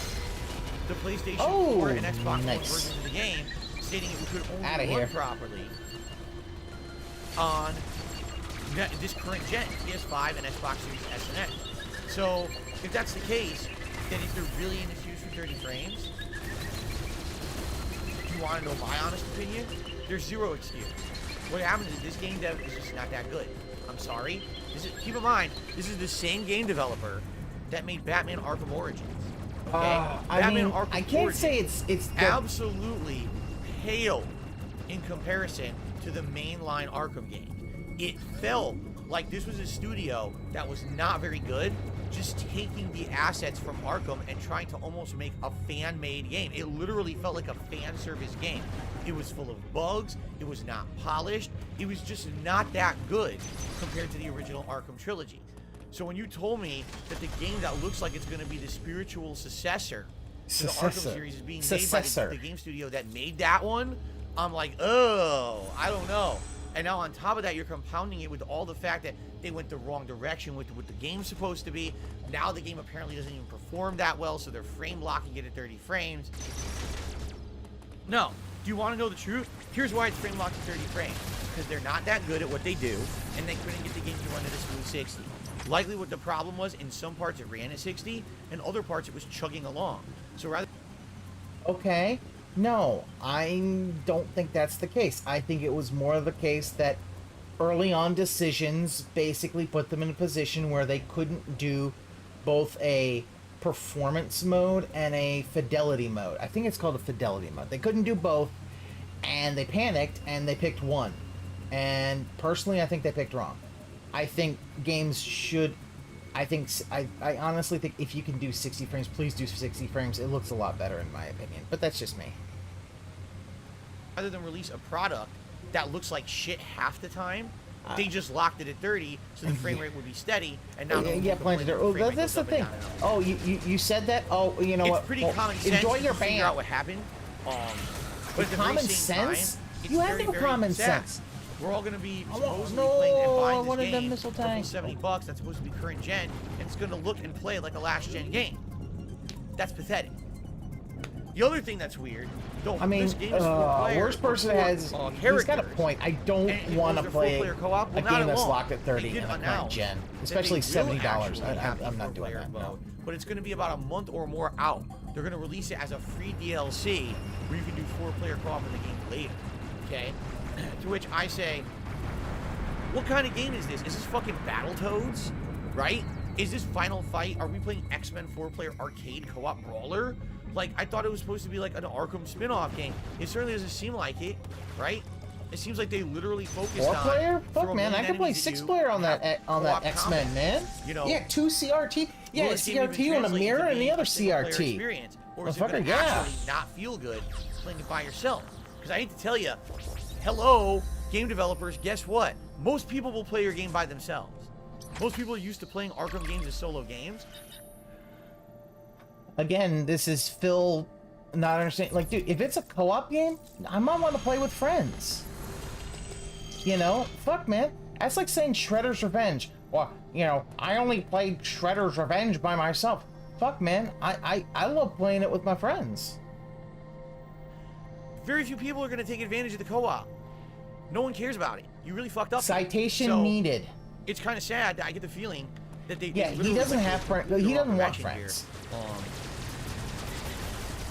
the PlayStation 4 and Xbox One versions of the game, stating it could only run properly on this current gen, PS5 and Xbox Series S and X. So, if that's the case, then is there really an excuse for 30 frames? Do you want to know my honest opinion? There's zero excuse. What happens is this game dev is just not that good. I'm sorry. Keep in mind, this is the same game developer that made Batman Arkham Origins. Okay? Batman Arkham I can't Origins say it's absolutely paled in comparison to the mainline Arkham game. It felt like this was a studio that was not very good, just taking the assets from Arkham and trying to almost make a fan-made game. It literally felt like a fan service game. It was full of bugs, it was not polished, it was just not that good compared to the original Arkham trilogy. So when you told me that the game that looks like it's going to be the spiritual successor to the Arkham series is being made by the game studio that made that one, I'm like, oh, I don't know. And now on top of that, you're compounding it with all the fact that they went the wrong direction with what the game's supposed to be. Now the game apparently doesn't even perform that well, so they're frame locking it at 30 frames. No. Do you want to know the truth? Here's why it's frame locked at 30 frames. Because they're not that good at what they do, and they couldn't get the game to run at a smooth 60. Likely what the problem was, in some parts it ran at 60, and other parts it was chugging along. So rather... Okay. No, I don't think that's the case. I think it was more of the case that early on decisions basically put them in a position where they couldn't do both a performance mode and a fidelity mode. I think it's called a fidelity mode. They couldn't do both, and they panicked, and they picked one. And personally, I think they picked wrong. I think games should... I honestly think if you can do 60 frames, please do 60 frames. It looks a lot better in my opinion, but that's just me. Rather than release a product that looks like shit half the time, they just locked it at 30, so the frame rate would be steady, and now... Yeah, planted it. Oh, that's the thing. Oh, you said that? Oh, you know what? It's pretty common sense. Enjoy your to figure band. out what happened. But at the very Common same sense? time, it's You have very, to have very common sad. sense. We're all going to be I want- supposedly no, playing and I buying wanted this them game missile for tanks. $70 that's supposed to be current gen, and it's going to look and play like a last gen game. That's pathetic. The other thing that's weird, though, I mean, this game is four-player, worst person has... He's got a characters, point. I don't and it want to was a play four-player co-op. a Well, not game at that's all. locked at 30 They did in a current announce gen. that Especially they will $70. actually have a I'm not doing four-player that, no. mode, but it's going to be about a month or more out. They're going to release it as a free DLC where you can do four-player co-op in the game later. Okay? To which I say, what kind of game is this? Is this fucking Battletoads? Right? Is this Final Fight? Are we playing X-Men four-player arcade co-op brawler? Like, I thought it was supposed to be like an Arkham spin-off game. It certainly doesn't seem like it, right? It seems like they literally focused on... Four-player? throw Fuck, a man, million I can play enemies at you, six-player on that have co-op X-Men, combat. man. You know, Yeah, 2 CRT. Yeah, will this game even CRT on a translate mirror into and the being other a single-player CRT. experience? Or is it Motherfucker, going to yeah. actually not feel good playing it by yourself? Because I hate to tell you, hello, game developers, guess what? Most people will play your game by themselves. Most people are used to playing Arkham games as solo games. Again, this is Phil not understanding. Like, dude, if it's a co-op game, I might want to play with friends. You know? Fuck, man. That's like saying Shredder's Revenge. Well, you know, I only played Shredder's Revenge by myself. Fuck, man. I love playing it with my friends. Very few people are going to take advantage of the co-op. No one cares about it. You really fucked up. Citation So, needed. It's kind of sad that I get the feeling that they... Yeah, he literally doesn't went have to friends. the He wrong doesn't want direction here. friends.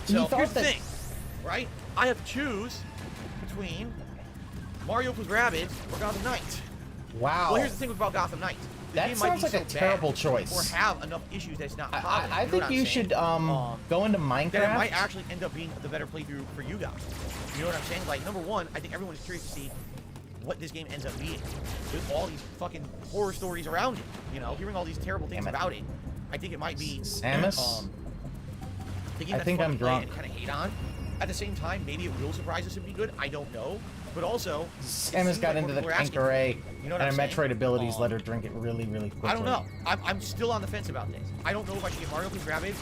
So He thought here's the that- thing, right? I have to choose between Mario plus Rabbids or Gotham Knights. Wow. Well, here's the thing about Gotham Knights. The That game might sounds be like a so terrible bad choice. Or have enough issues that it's not popular. I You know think what I'm you saying? should go into Minecraft. That it might actually end up being the better playthrough for you guys. You know what I'm saying? Like, number one, I think everyone is curious to see what this game ends up being. With all these fucking horror stories around it. You know, hearing all these terrible things Damn it. about it. I think it might be... Samus? the game I that's think fun I'm to play drunk. and kind of hate on. At the same time, maybe it will surprise us and be good. I don't know. But also, Samus got into the Tanqueray, You know what and I'm her saying? Metroid abilities let her drink it really, really quickly. I don't know. I'm still on the fence about this. I don't know if I should get Mario plus Rabbids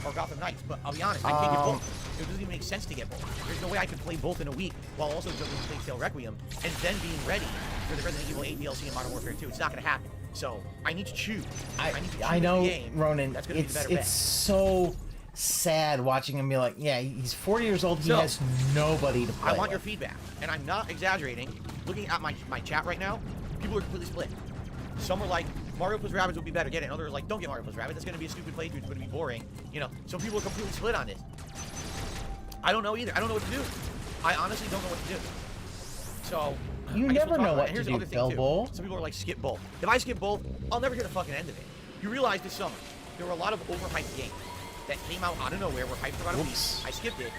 or Gotham Knights, but I'll be honest, I can't get both. It doesn't even make sense to get both. There's no way I can play both in a week while also jumping to Plague Tale Requiem and then being ready for the Resident Evil 8 DLC and Modern Warfare 2. It's not going to happen. So I need to choose. need to choose I know, the game Ronan. that's going to be the It's better bet. so sad watching him be like, yeah, he's 40 years old. He So, has nobody to play I want your with. feedback, and I'm not exaggerating. Looking at my chat right now, people are completely split. Some are like, Mario plus Rabbids would be better, get it. And others are like, don't get Mario plus Rabbids. That's going to be a stupid playthrough. It's going to be boring. You know, some people are completely split on this. I don't know either. I don't know what to do. I honestly don't know what to do. So, You I guess never we'll talk know about what it. Here's to the do, other thing, Phil too. Bull. Some people are like, skip both. If I skip both, I'll never get the fucking end of it. You realize this summer, there were a lot of overhyped games that came out of nowhere, were hyped for about a week. Whoops. I skipped it.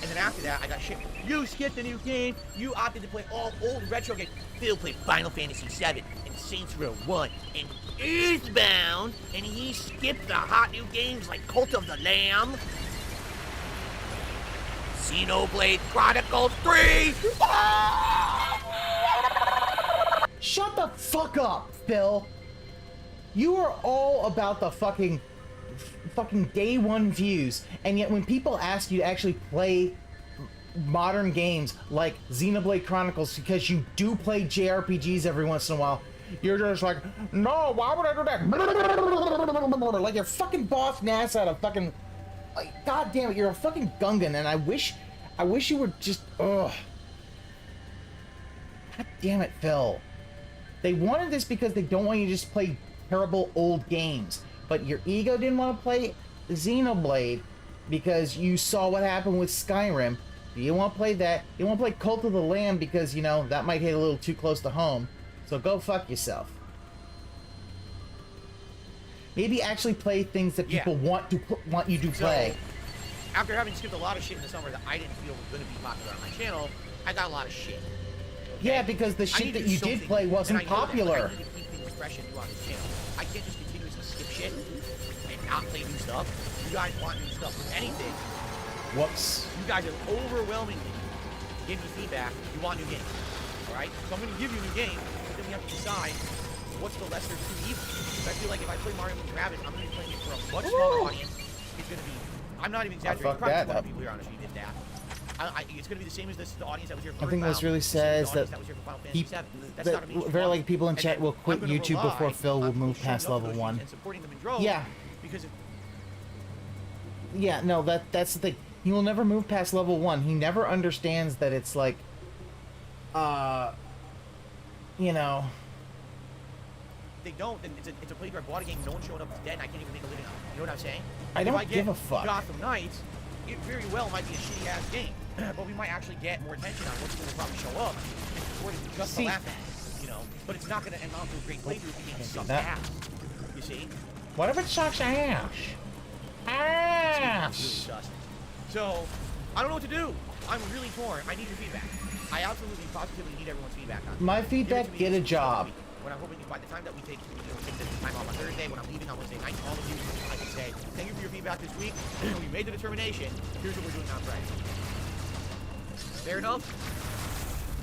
And then after that, I got shit. You skipped the new game. You opted to play all old retro games. Phil played Final Fantasy VII and Saints Row 1 and Earthbound, and he skipped the hot new games like Cult of the Lamb, Xenoblade Chronicles 3. Shut the fuck up, Phil. You are all about the fucking day one views, and yet when people ask you to actually play modern games like Xenoblade Chronicles because you do play JRPGs every once in a while, you're just like, no, why would I do that? Like you're fucking boss nass out of fucking, like, god damn it, you're a fucking Gungan, and I wish you were just, ugh. God damn it, Phil. They wanted this because they don't want you to just play terrible old games. But your ego didn't want to play Xenoblade because you saw what happened with Skyrim. You didn't want to play that. You didn't want to play Cult of the Lamb because, you know, that might hit a little too close to home. So go fuck yourself. Maybe actually play things that people want you to play. After having skipped a lot of shit in the summer that I didn't feel was going to be popular on my channel, I got a lot of shit. Okay? Yeah, because the shit that you did play wasn't popular. I need to keep things fresh and new on this channel. I can't just continuously skip shit and not play new stuff. You guys want new stuff with anything. Whoops. You guys have overwhelmingly given me feedback. You want new games. Alright? So I'm going to give you a new game, but then we have to decide what's the lesser of two evils. I feel like if I play Mario + Rabbids, I'm going to be playing it for a much smaller audience. It's going to be... I'm not even exaggerating. Probably 200 people here, honestly, you did that. It's going to be the same as the audience that was here for I think what's really sad is that very like people in chat will quit YouTube before Phil will move past level 1. Yeah. Yeah, no, that's the thing. He will never move past level 1. He never understands that it's like, you know. They don't, then it's a place where I bought a game, no one showed up, it's dead, and I can't even make a living on it. You know what I'm saying? I don't give a fuck. Gotham Knights, it very well might be a shitty-ass game, but we might actually get more attention on what's going to probably show up, and support it just to laugh at, you know? But it's not going to amount to a great playthrough if the game sucks ass, you see? What if it sucks ass? Ass! So, I don't know what to do. I'm really torn. I need your feedback. I absolutely, positively need everyone's feedback on it. My feedback, get a job. When I'm hoping by the time that we take, take this time off on Thursday, when I'm leaving on Wednesday night, all of you, I can say, thank you for your feedback this week. We made the determination. Here's what we're doing on Friday. Fair enough?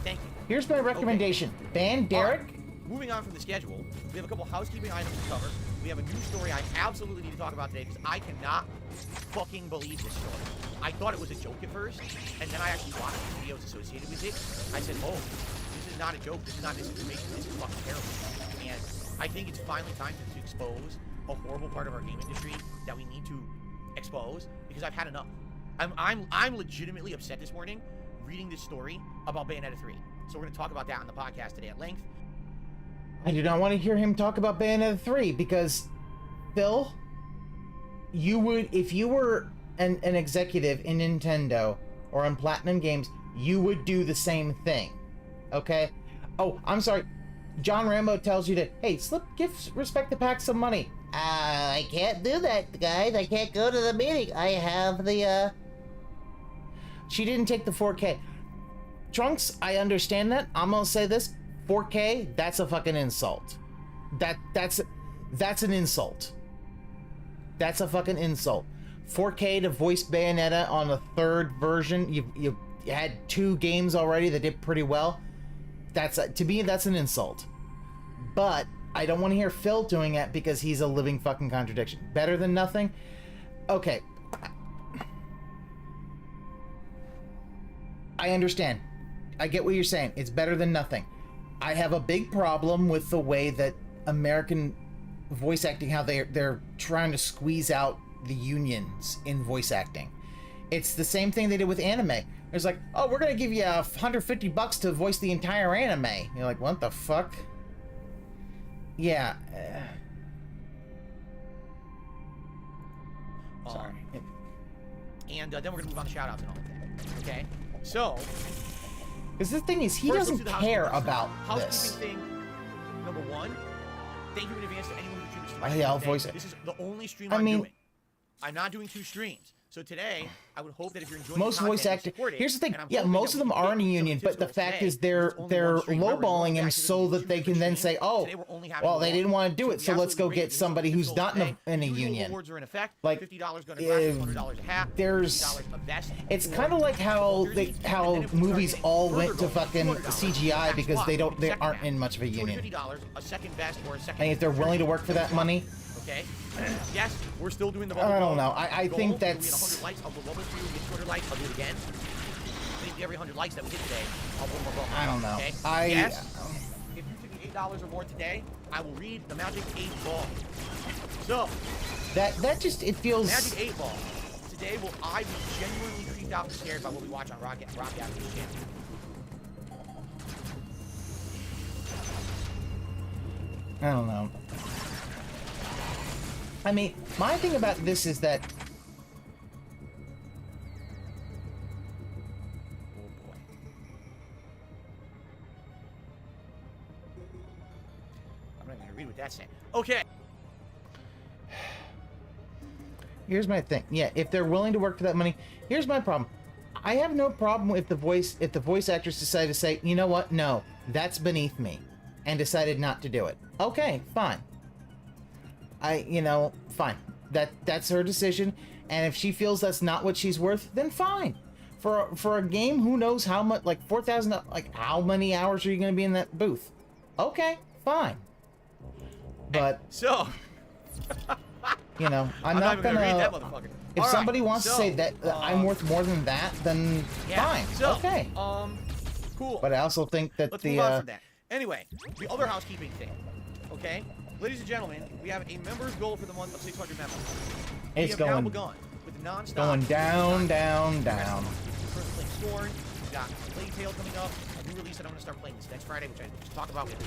Thank you. Here's my recommendation. Ban Derek. Right. Moving on from the schedule, we have a couple housekeeping items to cover. We have a new story I absolutely need to talk about today because I cannot fucking believe this story. I thought it was a joke at first, and then I actually watched the videos associated with it. I said, oh, this is not a joke, this is not disinformation, this is fucking terrible. And I think it's finally time to expose a horrible part of our game industry that we need to expose because I've had enough. I'm legitimately upset this morning reading this story about Bayonetta 3. So we're going to talk about that on the podcast today at length. I do not want to hear him talk about Bayonetta 3 because, Phil, you would, if you were an executive in Nintendo or on Platinum Games, you would do the same thing. Okay? Oh, I'm sorry. John Rambo tells you to, hey, give Respect the Pack some money. I can't do that, guys. I can't go to the meeting. I have the, She didn't take the 4K. Trunks, I understand that. I'm gonna say this. 4K, that's a fucking insult. That's an insult. That's a fucking insult. 4K to voice Bayonetta on a third version. You had 2 games already that did pretty well. To me, that's an insult. But I don't want to hear Phil doing it because he's a living fucking contradiction. Better than nothing? Okay. I understand. I get what you're saying. It's better than nothing. I have a big problem with the way that American voice acting, how they're trying to squeeze out the unions in voice acting. It's the same thing they did with anime. It's like, oh, we're gonna give you $150 to voice the entire anime. You're like, what the fuck? Yeah. Sorry. And then we're gonna move on to shoutouts and all of that. Okay? So, because the thing is, he doesn't care about this. Housekeeping thing, number 1, thank you in advance to anyone who contributes to my stream. Yeah, I'll today. voice it. This is the only stream I'm doing. I'm not doing 2 streams. So today, I would hope that if you're enjoying most the voice acting, here's the thing, yeah, most of them are in a union, but the fact is they're lowballing him so that they can then say, oh, well, they didn't want to do it, so let's go get somebody who's not in a union. Like, it's kind of like how movies all went to fucking CGI because they aren't in much of a union. And if they're willing to work for that money. Okay. Yes, we're still doing the bubble. I don't know. I think that's. 100 likes, I'll do bubble for you. Get 200 likes, I'll do it again. I think every 100 likes that we get today, I'll put more bubble. I don't know. Okay? Yes. If you took $8 or more today, I will read the Magic 8 Ball. So. That just it feels. Magic 8 Ball. Today will I be genuinely creeped out and scared by what we watch on Rock After's channel. I don't know. I mean, my thing about this is that I'm not gonna read what that's saying. Okay. here's my thing. Yeah, if they're willing to work for that money, here's my problem. I have no problem if the voice actors decide to say, you know what, no, that's beneath me, and decided not to do it. Okay, fine. Fine. That's her decision, and if she feels that's not what she's worth, then fine. For a game, who knows how much, like 4,000, like how many hours are you going to be in that booth? Okay, fine. But So, I'm not even gonna read that gonna. motherfucker. If All somebody right, wants to so, say that I'm worth more than that, then yeah, fine. So, okay. Cool. But I also think that Let's the move on from that. Anyway, the other housekeeping thing. Okay, ladies and gentlemen, we have a members goal for the month of 600 members. It's we have going now begun with non-stop. down, down. We're currently playing Scorn. We got Plague Tale coming up. A new release that I'm going to start playing this next Friday, which I just talked about with the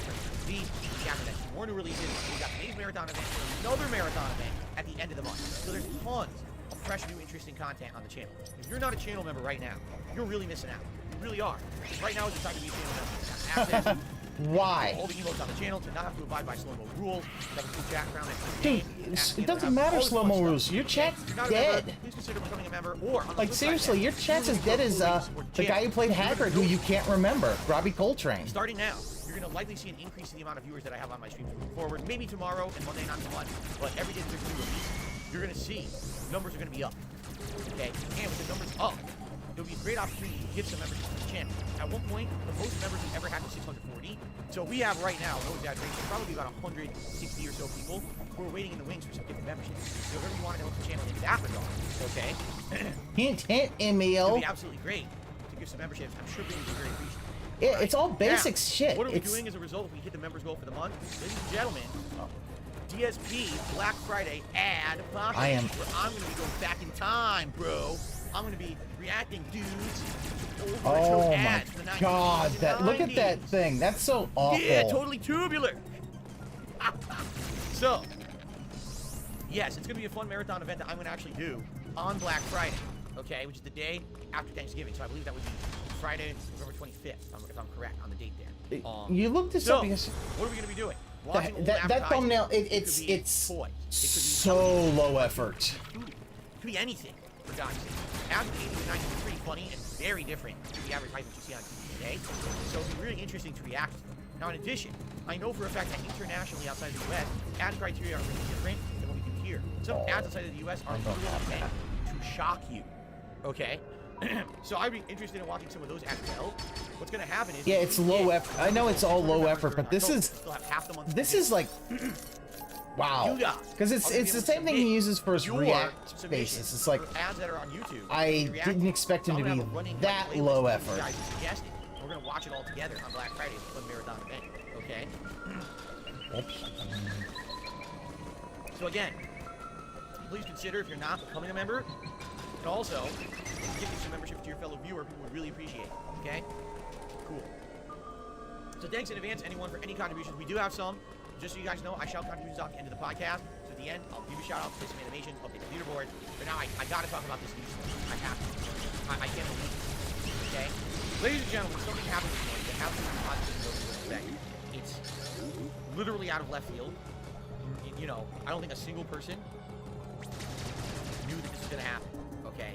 after that. Two more new releases. We got today's marathon event, another marathon event at the end of the month. So there's tons of fresh, new, interesting content on the channel. If you're not a channel member right now, you're really missing out. You really are. Right now is the time to be a channel member. You have access Why? all the emotes on the channel, to not have to abide by slow-mo rules, to have a cool chat around Dude, it doesn't matter slow-mo rules. Your chat's dead. Please consider becoming a member, or on the Like, flip side, seriously, your chat's as dead as the guy who played Haggard, who you can't remember, Robbie Coltrane. Starting now, you're going to likely see an increase in the amount of viewers that I have on my streams moving forward. Maybe tomorrow and Monday, not so much, but every day there's a new release, you're going to see numbers are going to be up. Okay, and with the numbers up, it'll be a great opportunity to give some members to the channel. At one point, the most members we've ever had was 640. So we have right now, no exaggeration, probably about 160 or so people who are waiting in the wings for some different memberships. So if ever you want to help the channel in that regard, okay? Hint, hint, It'd Emil. be absolutely great to give some memberships. I'm sure people would be very appreciative. Yeah, it's all basic Now, shit. What are we It's doing as a result if we hit the members goal for the month? Ladies and gentlemen, DSP Black Friday ad podcast, I am- where I'm going to be going back in time, bro. I'm going to be reacting, dudes, to old retro Oh my ads from the 90s god, and that look at 90s. that thing. That's so awful. Yeah, totally tubular. So, yes, it's going to be a fun marathon event that I'm going to actually do on Black Friday, okay, which is the day after Thanksgiving. So I believe that would be Friday, November 25th, if I'm correct on the date there. You looked this so, up because what are we going to be doing? Watching old that advertisements. thumbnail, It could it's be toys. It could be so television. low effort. Food. It could be anything, for God's sake. After the 80s and 90s were pretty funny and very different from the advertisements you see on TV today. So it'd be really interesting to react to them. Now, in addition, I know for a fact that internationally outside of the US, ad criteria are really different than what we do here. Some ads outside of the US are literally meant to shock you. Okay? So I'd be interested in watching some of those as well. What's going to happen is... Yeah, it's low effort. I know it's all low effort, but this is Still have half the month this to do. is like wow. You guys Because are it's gonna be the able to same thing he submit uses for his your React submissions basis. It's like for ads that are on YouTube. I React didn't to. expect him So to I'm be gonna have a running, that playlist low of effort. You guys suggested. We're gonna watch it all together on Black Friday. It's a fun marathon event. Okay. So again, please consider if you're not becoming a member, and also giving some membership to your fellow viewer. People would really appreciate it. Okay. Cool. So thanks in advance, anyone, for any contributions. We do have some. Just so you guys know, I shout contributions out at the end of the podcast. So at the end, I'll give a shout out to some animations, update the leaderboard. But now I gotta talk about this news story. I have to. I can't believe it. Okay? Ladies and gentlemen, something happened this morning that absolutely positively no one expected. It's literally out of left field. You know, I don't think a single person knew that this was gonna happen. Okay?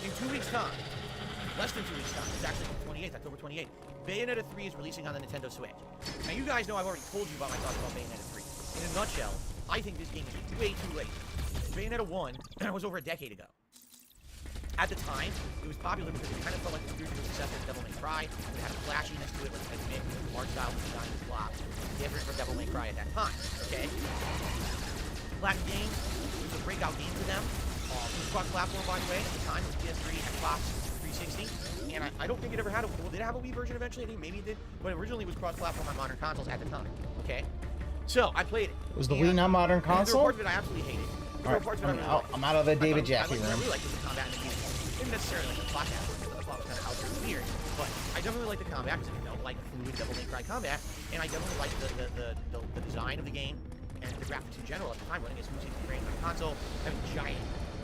In 2 weeks' time, less than 2 weeks' time, it's actually the 28th, October 28th, Bayonetta 3 is releasing on the Nintendo Switch. Now, you guys know I've already told you about my thoughts about Bayonetta 3. In a nutshell, I think this game is way too late. Bayonetta 1 was over a decade ago. At the time, it was popular because it kind of felt like the spiritual successor of Devil May Cry. It had a flashiness to it, let's admit, the art style was designed as flop. Different from Devil May Cry at that time, okay? Black Games was a breakout game for them. It was cross-platform, by the way, at the time. It was PS3, Xbox 360. And I don't think it ever had a... Well, did it have a Wii version eventually? I think maybe it did. But originally it was cross-platform on modern consoles at the time, okay? So, I played it. Was the Wii not modern There were console? parts of it I absolutely hated. There were parts of it I really liked. I'm out of the David I Jaffe really room. liked the combat in the game. Didn't necessarily like the plot aspect, but the plot was kind of out there and weird. But I definitely liked the combat because it felt like fluid Devil May Cry combat, and I definitely liked the design of the game. and the graphics in general at the time, running at smooth 60 frames on console, having giant,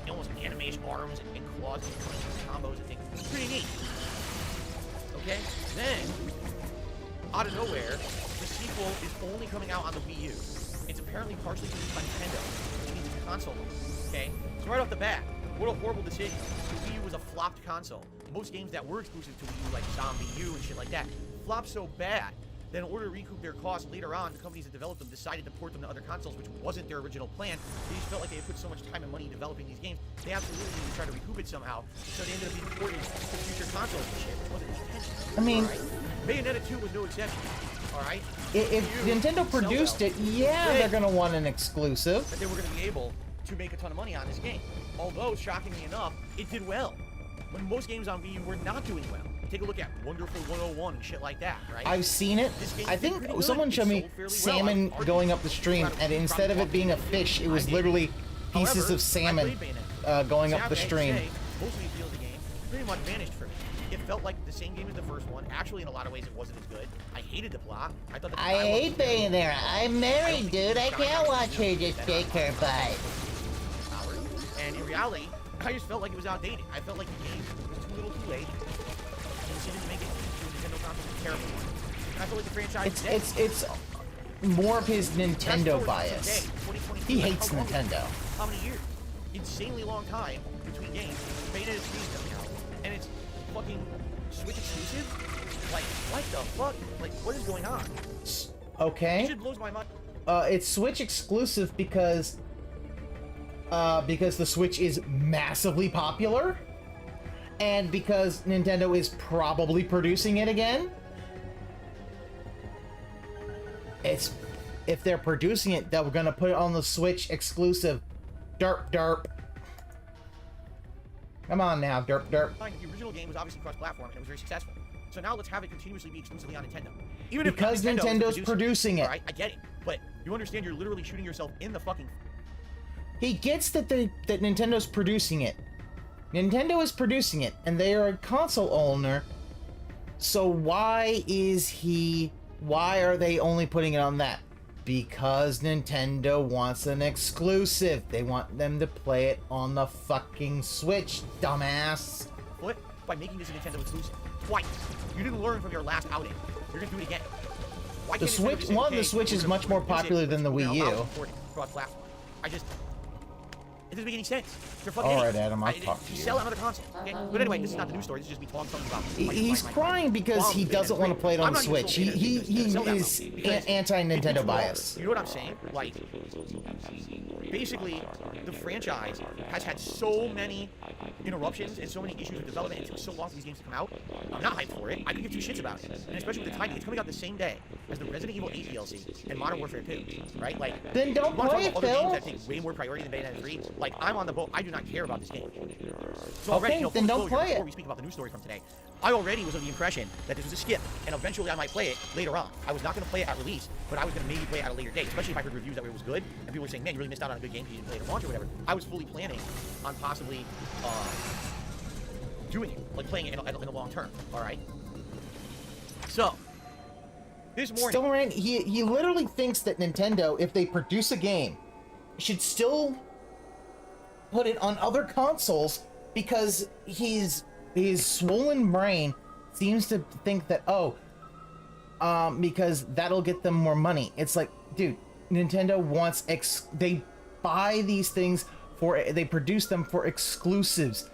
almost animation arms and claws and combos and things. It's pretty neat. Okay? Then, out of nowhere, the sequel is only coming out on the Wii U. It's apparently partially produced by Nintendo, which means it's a console. Okay? So right off the bat, what a horrible decision. The Wii U was a flopped console. Most games that were exclusive to Wii U, like Zombie U and shit like that, flopped so bad that in order to recoup their costs later on, the companies that developed them decided to port them to other consoles, which wasn't their original plan. They just felt like they had put so much time and money in developing these games, they absolutely needed to try to recoup it somehow. So they ended up being ported to future consoles and shit, which wasn't the intention. I mean, right? Bayonetta 2 was no exception. Alright? If Nintendo produced it, yeah, they're gonna want an exclusive. That they were gonna be able to make a ton of money on this game. Although, shockingly enough, it did well. When most games on Wii U were not doing well. Take a look at Wonderful 101 and shit like that, right? I've seen it. I think someone showed me salmon going up the stream, and instead of it being a fish, it was literally pieces of salmon going up the stream. Mostly feels the game pretty much vanished for me. It felt like the same game as the first one. Actually, in a lot of ways, it wasn't as good. I hated the plot. I thought I hate Bayonetta. I'm married, dude. I can't watch her just shake her butt. And in reality, I just felt like it was outdated. I felt like the game was too little too late. And the decision to make it to a Nintendo console was terrible. And I feel like the franchise it's more of his Nintendo bias. He hates Nintendo. How many years? Insanely long time between games. Bayonetta 3 is coming out. And it's fucking Switch exclusive? Like, what the fuck? Like, what is going on? Okay. It just blows my mind. It's Switch exclusive because the Switch is massively popular, and because Nintendo is probably producing it again. If they're producing it, they're gonna put it on the Switch exclusive. Derp derp. Come on now, derp derp. The original game was obviously cross-platform and it was very successful. So now let's have it continuously be exclusively on Nintendo. Even because if Nintendo's producing it. Alright, I get it. But you understand you're literally shooting yourself in the fucking... He gets that that Nintendo's producing it. Nintendo is producing it, and they are a console owner. So why are they only putting it on that? Because Nintendo wants an exclusive. They want them to play it on the fucking Switch, dumbass. What? By making this a Nintendo exclusive. Twice. You didn't learn from your last outing. You're gonna do it again. Why the Switch, the Switch is much more popular than the Wii U. I just... It doesn't make any sense. Alright, Adam, I'll talk to you. Sell another console, okay? But anyway, this is not the news story. This is just me talking about... He's crying because he doesn't want to play it on Switch. He is anti-Nintendo bias. You know what I'm saying? Like, basically, the franchise has had so many interruptions and so many issues with development. It took so long for these games to come out. I'm not hyped for it. I could give two shits about it. And especially with the timing. It's coming out the same day as the Resident Evil 8 DLC and Modern Warfare 2, right? Like, then don't play it, other Phil. games that take way more priority than Bayonetta 3. Like, I'm on the boat. I do not care about this game. So okay, already, then don't play it. Before we speak about the news story from today, I already was under the impression that this was a skip, and eventually I might play it later on. I was not going to play it at release, but I was going to maybe play it at a later date, especially if I heard reviews that it was good, and people were saying, man, you really missed out on a good game because you didn't play it at launch or whatever. I was fully planning on possibly doing it, like playing it in the long term, alright? So, this morning... Still, Rand, he literally thinks that Nintendo, if they produce a game, should still put it on other consoles because his swollen brain seems to think that, because that'll get them more money. It's like, dude, Nintendo wants they buy these things they produce them for exclusives.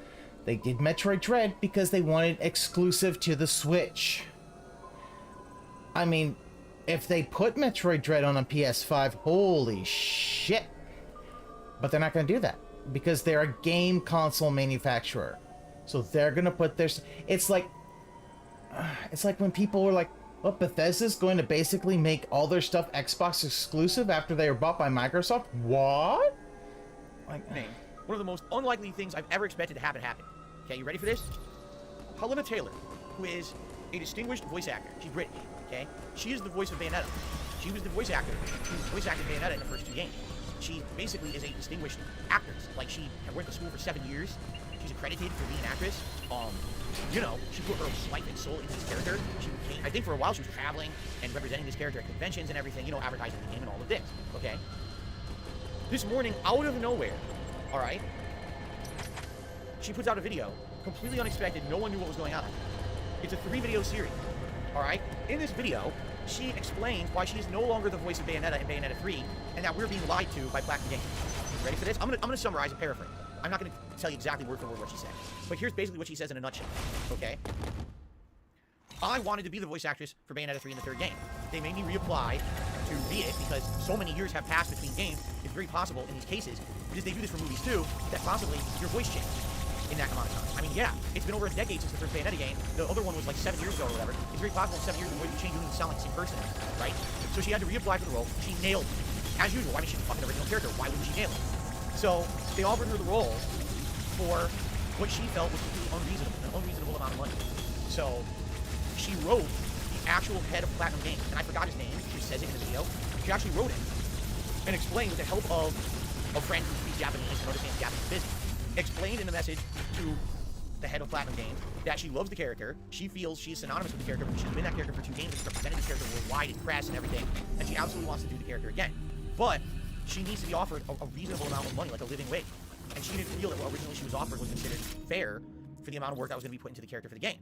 They did Metroid Dread because they wanted exclusive to the Switch. I mean, if they put Metroid Dread on a PS5, holy shit. But they're not going to do that because they're a game console manufacturer. So they're going to put their... It's like when people were like, well, Bethesda's going to basically make all their stuff Xbox exclusive after they were bought by Microsoft? What? Like, one of the most unlikely things I've ever expected to happen happened. Okay, you ready for this? Helena Taylor, who is a distinguished voice actor. She's British, okay? She is the voice of Bayonetta. She was the voice actor who voice acted Bayonetta in the first two games. She basically is a distinguished actress. Like, she went to school for 7 years. She's accredited for being an actress. You know, she put her life and soul into this character. She became, I think for a while she was traveling and representing this character at conventions and everything, you know, advertising the game and all of this, okay? This morning, out of nowhere, all right, she puts out a video, completely unexpected. No one knew what was going on. It's a 3-video series, all right? In this video, she explains why she is no longer the voice of Bayonetta in Bayonetta 3, and that we're being lied to by Platinum Games. Ready for this? I'm gonna summarize and paraphrase. I'm not gonna tell you exactly word for word what she said, but here's basically what she says in a nutshell, okay? I wanted to be the voice actress for Bayonetta 3 in the 3rd game. They made me reapply to be it because so many years have passed between games. It's very possible in these cases, because they do this for movies too, that possibly your voice changed in that amount of time. I mean, yeah, it's been over a decade since the first Bayonetta game. The other one was like 7 years ago or whatever. It's very possible in 7 years the voice changed, you don't even sound like the same person, right? So she had to reapply for the role. She nailed it. As usual, I mean, she's a fucking original character. Why wouldn't she nail it? So they offered her the role for what she felt was completely an unreasonable amount of money. So she wrote the actual head of Platinum Games, and I forgot his name. She says it in the video. She actually wrote it and explained with the help of a friend who speaks Japanese and understands Japanese business. Explained in a message to the head of Platinum Games that she loves the character. She feels she is synonymous with the character because she's been that character for 2 games and represented this character worldwide in press and everything, and she absolutely wants to do the character again. But she needs to be offered a reasonable amount of money, like a living wage. And she didn't feel that what originally she was offered was considered fair for the amount of work that was going to be put into the character for the game.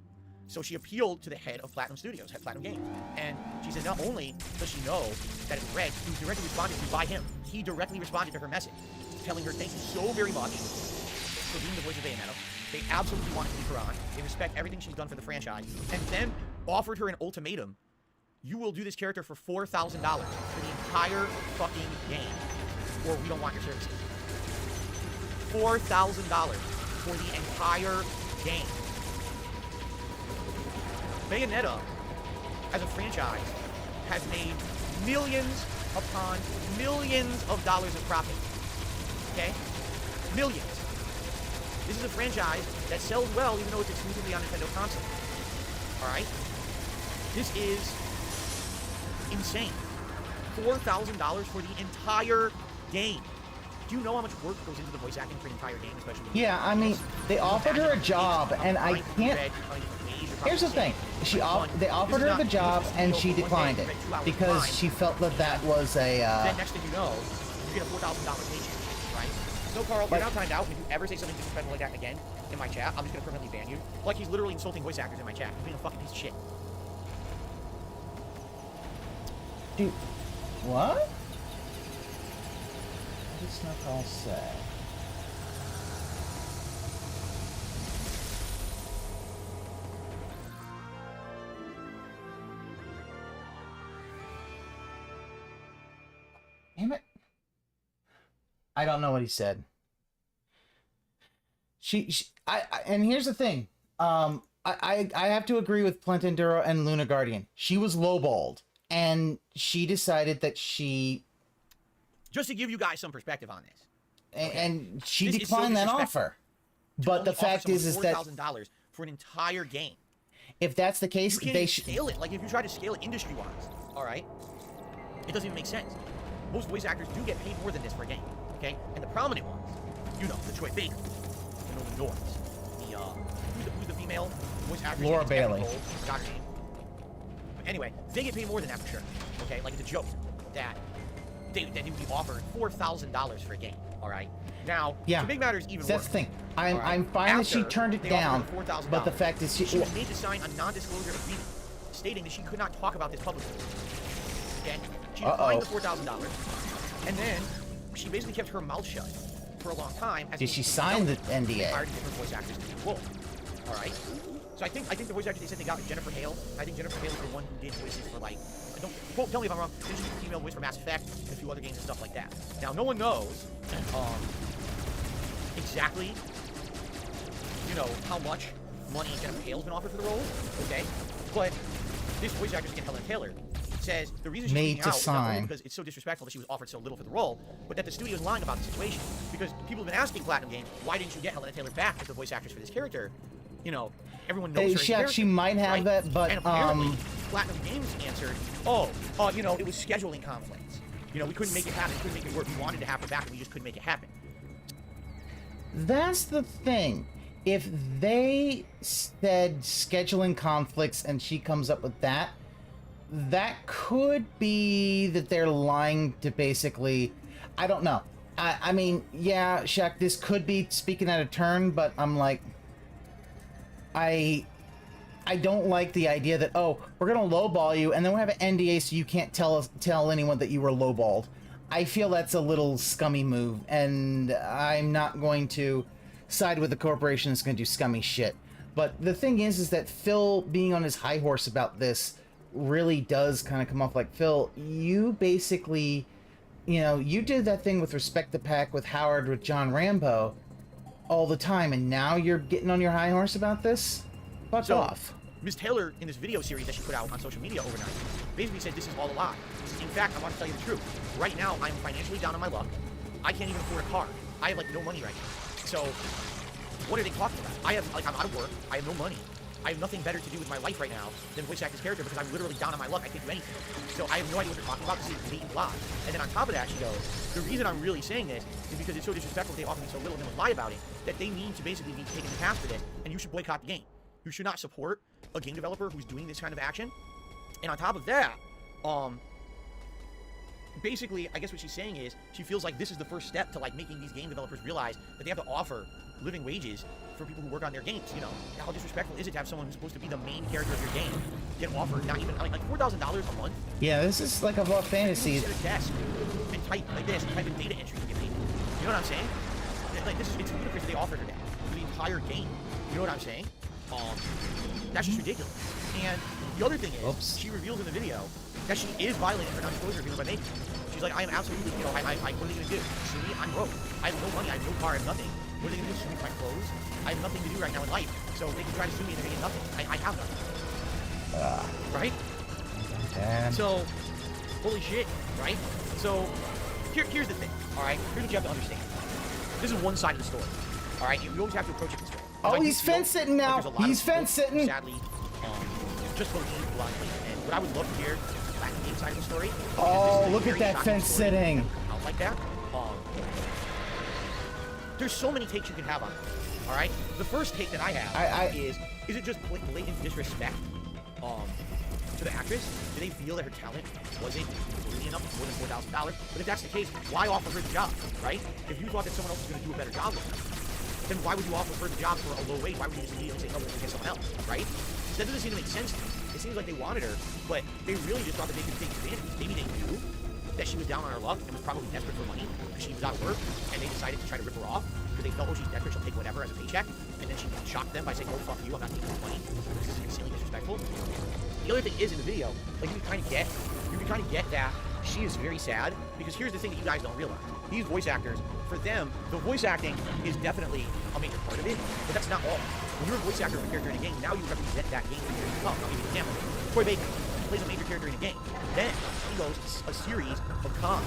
So she appealed to the head of Platinum Studios, head Platinum Games. And she said not only does she know that it's Red, who directly responded to by him, he directly responded to her message, telling her thank you so very much for being the voice of Bayonetta. They absolutely want to keep her on. They respect everything she's done for the franchise. And then offered her an ultimatum. You will do this character for $4,000 for the entire fucking game, or we don't want your services. $4,000 for the entire game. Bayonetta, as a franchise, has made millions upon millions of dollars of profit. Okay? Millions. This is a franchise that sells well even though it's exclusively on Nintendo consoles. Alright? This is insane. $4,000 for the entire game. Do you know how much work goes into the voice acting for an entire game, especially? Yeah, I mean, they offered her a job, and I can't... Here's the thing. They offered her the job, and she declined it because she felt that that was a... Then next thing you know, you get a $4,000 paycheck, right? So, Carl, you're now timed out. If you ever say something disrespectful like that again in my chat, I'm just going to permanently ban you. Like, he's literally insulting voice actors in my chat. He's being a fucking piece of shit. Dude, what? What did Snowcall say? Damn it. I don't know what he said. And here's the thing. I have to agree with Plentenduro and Luna Guardian. She was lowballed, and she decided that she... Just to give you guys some perspective on this. And she declined that offer. But the fact is that... $4,000 for an entire game. If that's the case, they should scale it. Like, if you try to scale it industry-wise, all right? It doesn't even make sense. Most voice actors do get paid more than this for a game, okay? And the prominent ones, you know, the Troy Baker, the Nolan Norris, who's the female voice actress? Laura Bailey. Forgot her name. But anyway, they get paid more than that for sure, okay? Like, it's a joke that they would be offered $4,000 for a game, all right? Now, yeah, to make matters even that's worse. the thing. I'm fine that she turned it down, but the fact is she was made to sign a non-disclosure agreement stating that she could not talk about this publicly. Okay? She declined the $4,000, and then she basically kept her mouth shut for a long time. Did she sign the NDA? Hired different voice actors to do the role. All right. So I think the voice actor they said they got was Jennifer Hale. I think Jennifer Hale is the one who did voices for like. Don't tell me if I'm wrong. She did the female voice for Mass Effect and a few other games and stuff like that. Now no one knows exactly, you know, how much money Jennifer Hale's been offered for the role. Okay, but this voice actress again, Helen Taylor, says the reason she's speaking out is not only because it's so disrespectful that she was offered so little for the role, but that the studio is lying about the situation. Because people have been asking Platinum Games, why didn't you get Helena Taylor back as the voice actress for this character? You know, everyone knows her. She might have right? that, but and apparently, Platinum Games answered, you know, it was scheduling conflicts. You know, we couldn't make it happen, we couldn't make it work. We wanted to have her back, and we just couldn't make it happen. That's the thing. If they said scheduling conflicts and she comes up with that, that could be that they're lying to basically... I don't know. I mean, yeah, Shaq, this could be speaking out of turn, but I'm like, I don't like the idea that, oh, we're gonna lowball you, and then we'll have an NDA so you can't tell anyone that you were lowballed. I feel that's a little scummy move, and I'm not going to side with the corporation that's gonna do scummy shit. But the thing is that Phil being on his high horse about this really does kind of come off like, Phil, you basically, you know, you did that thing with Respect the Pack with Howard, with John Rambo all the time, and now you're getting on your high horse about this? Fuck off. Ms. Taylor, in this video series that she put out on social media overnight, basically said this is all a lie. In fact, I want to tell you the truth. Right now, I'm financially down on my luck. I can't even afford a car. I have, like, no money right now. So, what are they talking about? I'm out of work. I have no money. I have nothing better to do with my life right now than voice act this character because I'm literally down on my luck. I can't do anything. So I have no idea what they're talking about. This is a blatant lie. And then on top of that, she goes, the reason I'm really saying this is because it's so disrespectful they offer me so little and then lie about it that they need to basically be taken to task for this, and you should boycott the game. You should not support a game developer who's doing this kind of action. And on top of that, basically, I guess what she's saying is she feels like this is the first step to like making these game developers realize that they have to offer living wages for people who work on their games. You know, how disrespectful is it to have someone who's supposed to be the main character of your game get offered not even like $4,000 a month? Yeah, this is like a lot of fantasy. Sit at a desk and type like this, and type in data entry and get paid. You know what I'm saying? Like this is, it's ludicrous they offered her that for the entire game. You know what I'm saying? That's just ridiculous. And the other thing is, she reveals in the video that she is violating her non-disclosure agreement by making it. She's like, I am absolutely, you know, what are they going to do? Sue me? I'm broke. I have no money. I have no car. I have nothing. What are they going to do? Sue me for my clothes? I have nothing to do right now in life. So they can try to sue me and they're going to get nothing. I have nothing. Right? Damn. So, holy shit, right? So, here's the thing, all right? Here's what you have to understand. This is one side of the story, all right? You always have to approach it this way. Oh, he's fence-sitting now. He's fence-sitting. Sadly, just believe blindly. And what I would love to hear is the back game side of the story. Oh, look at that fence-sitting. Out like that. There's so many takes you can have on it, all right? The first take that I have is it just blatant disrespect to the actress? Do they feel that her talent wasn't worthy enough for more than $4,000? But if that's the case, why offer her the job, right? If you thought that someone else was going to do a better job with her, then why would you offer her the job for a low wage? Why would you just immediately say, no, we're going to get someone else, right? That doesn't seem to make sense to me. It seems like they wanted her, but they really just thought that they could take advantage. Maybe they knew that she was down on her luck and was probably desperate for money because she was out of work, and they decided to try to rip her off because they felt, oh, she's desperate, she'll take whatever as a paycheck, and then she shocked them by saying, oh, fuck you, I'm not taking this money. This is insanely disrespectful. The other thing is in the video, like you can kind of get that she is very sad because here's the thing that you guys don't realize. These voice actors, for them, the voice acting is definitely a major part of it, but that's not all. When you're a voice actor of a character in a game, now you represent that game for years to come. I'll give you an example. Troy Baker plays a major character in a game. Then he goes a series of cons,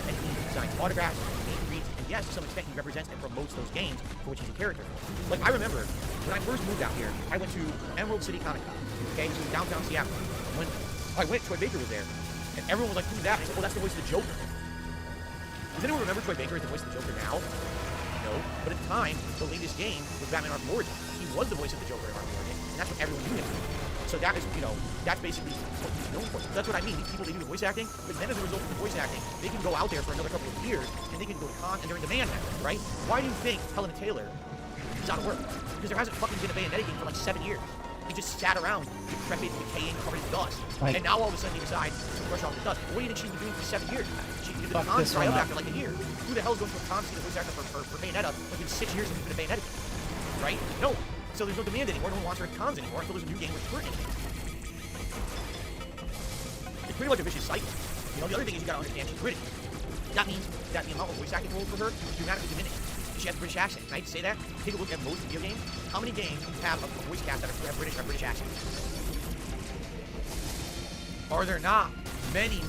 and he designs autographs, he reads, and yes, to some extent, he represents and promotes those games for which he's a character. Like, I remember, when I first moved out here, I went to Emerald City Comic Con, okay, so downtown Seattle. When I went, Troy Baker was there, and everyone was like, who's that? I said, well, that's the voice of the Joker. Does anyone remember Troy Baker as the voice of the Joker now? No, but at the time, the latest game was Batman Arkham Origins. He was the voice of the Joker in Arkham Origins, and that's what everyone knew him for. So that is, you know, that's basically what he's known for. That's what I mean. These people, they do the voice acting, but then as a result of the voice acting, they can go out there for another couple of years, and they can go to cons, and they're in demand now, right? Why do you think Helena Taylor is out of work? Because there hasn't fucking been a Bayonetta game for like 7 years. He just sat around, decrepit, decaying, covered in dust. Right. And now all of a sudden he decides to brush off the dust. What do you think she's been doing for 7 years? She did the cons dry up after like a year. Who the hell is going to a con scene of voice actor for Bayonetta like in 6 years since it's been a Bayonetta game? Right? No. So there's no demand anymore. No one wants her at cons anymore until there's a new game with her in it. It's pretty much a vicious cycle. You know, the other thing is you gotta understand she's British. That means that the amount of voice acting roles for her is dramatically diminished. She has a British accent. Can I say that? Take a look at most video games. How many games have a voice cast that have British accents? Are there not many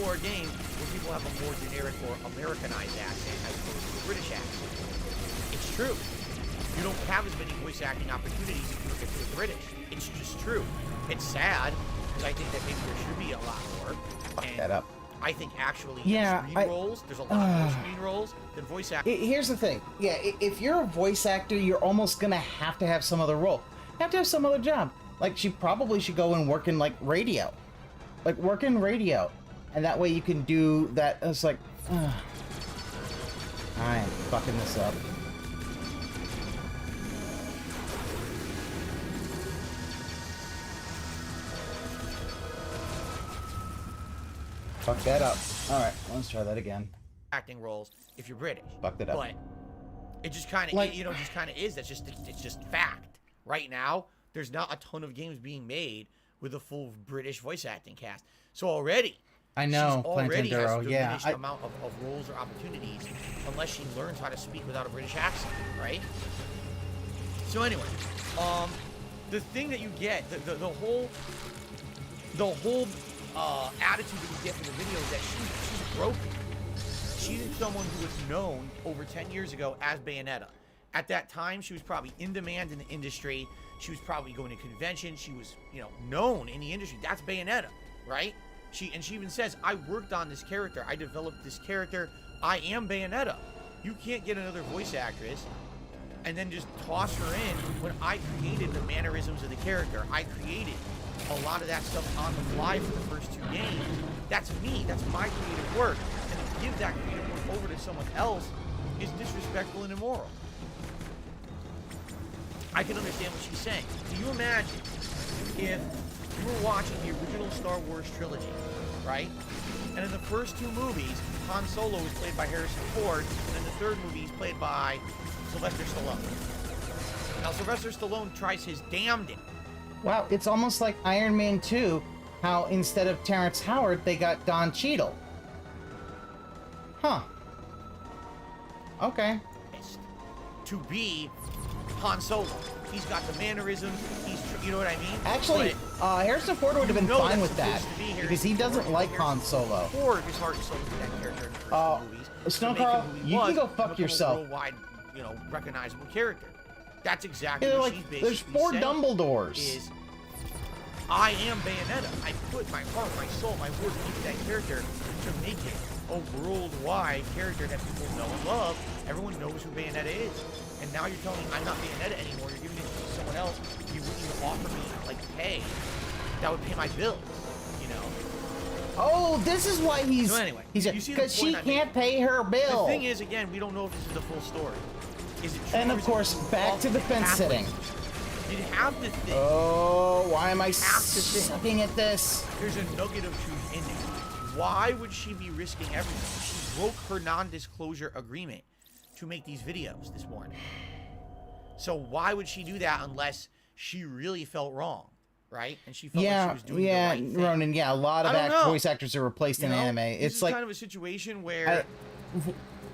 more games where people have a more generic or Americanized accent as opposed to a British accent? It's true. You don't have as many voice acting opportunities if you look at the British. It's just true. It's sad because I think that maybe there should be a lot more. Fuck that up. I think actually screen roles, there's a lot more screen roles than voice acting. Here's the thing. Yeah, if you're a voice actor, you're almost gonna have to have some other role. You have to have some other job. Like, she probably should go and work in, like, radio. Like, work in radio. And that way you can do that. It's like, I am fucking this up. Fuck that up. Alright, let's try that again. Acting roles if you're British. Fucked it up. But it just kind of, Like- you know, just kind of is. It's just fact. Right now, there's not a ton of games being made with a full British voice acting cast. So already, I know, she's already has Plantanduro, a yeah. diminished amount of roles or opportunities unless she learns how to speak without a British accent, right? So anyway, the thing that you get, the whole attitude that you get from the video is that she's broken. She's someone who was known over 10 years ago as Bayonetta. At that time, she was probably in demand in the industry. She was probably going to conventions. She was, you know, known in the industry. That's Bayonetta, right? She even says, I worked on this character. I developed this character. I am Bayonetta. You can't get another voice actress and then just toss her in when I created the mannerisms of the character. I created a lot of that stuff on the fly for the first 2 games. That's me. That's my creative work. And to give that creative work over to someone else is disrespectful and immoral. I can understand what she's saying. Do you imagine if you were watching the original Star Wars trilogy, right? And in the first 2 movies, Han Solo was played by Harrison Ford, and in the 3rd movie, he's played by Sylvester Stallone. Now, Sylvester Stallone tries his damnedest. Wow, it's almost like Iron Man 2, how instead of Terrence Howard, they got Don Cheadle. Huh. Okay. To be Han Solo. He's got the mannerisms, you know what I mean? Actually, Harrison Ford would have been fine with that, because he doesn't like Han Solo. Ford is hard to sell to that character in the first 2 movies. Snowcarl, you can go fuck yourself. A worldwide, you know, recognizable character. That's exactly Yeah, what like, she's there's basically 4 saying. Dumbledores. Is I am Bayonetta. I put my heart, my soul, my work into that character to make it a worldwide character that people know and love. Everyone knows who Bayonetta is. And now you're telling me I'm not Bayonetta anymore. You're giving it to someone else. You wouldn't even offer me, like, pay. That would pay my bills, you know? Oh, this is why he's... So anyway, he's you see the because she point I made. can't pay her bill. The thing is, again, we don't know if this is the full story. Is it true? And of course, back to the fence sitting. You'd have to think. Oh, why am I Have to think. sucking at this? There's a nugget of truth in it. Why would she be risking everything? She broke her non-disclosure agreement to make these videos this morning. So why would she do that unless she really felt wrong, right? And she felt like she was doing the right thing. Ronan, yeah, a lot of I don't know. voice actors are replaced in anime. This It's is like... kind of a situation where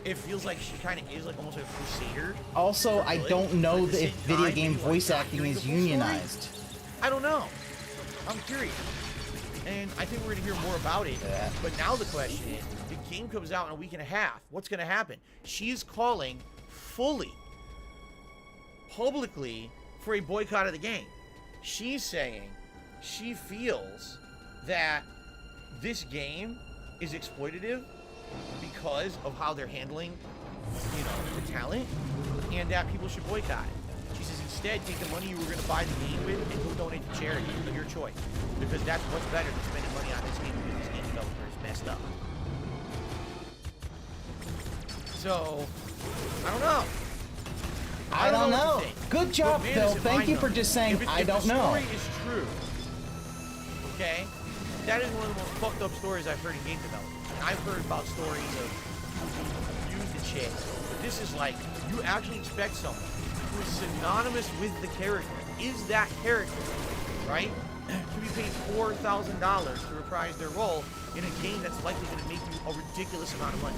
it feels like she kind of is like almost like a crusader. Also, I don't know But at the if same video time, game people are voice not acting hearing is the full story. unionized. I don't know. I'm curious. And I think we're going to hear more about it. Yeah. But now the question is, the game comes out in a week and a half. What's going to happen? She's calling fully, publicly, for a boycott of the game. She's saying she feels that this game is exploitative because of how they're handling, you know, the talent, and that people should boycott it. She says instead, take the money you were going to buy the game with and go donate to charity of your choice, because that's what's better than spending money on this game because this game developer is messed up. So, I don't know. I don't what know. to think. Good job, But man, Phil. is it Thank you for mind-numbing. just saying, If I don't know. If the story is true, okay, that is one of the most fucked up stories I've heard in game development. And I've heard about stories of abused and shit. But this is like, you actually expect someone who is synonymous with the character, is that character, right? To be paid $4,000 to reprise their role in a game that's likely going to make you a ridiculous amount of money.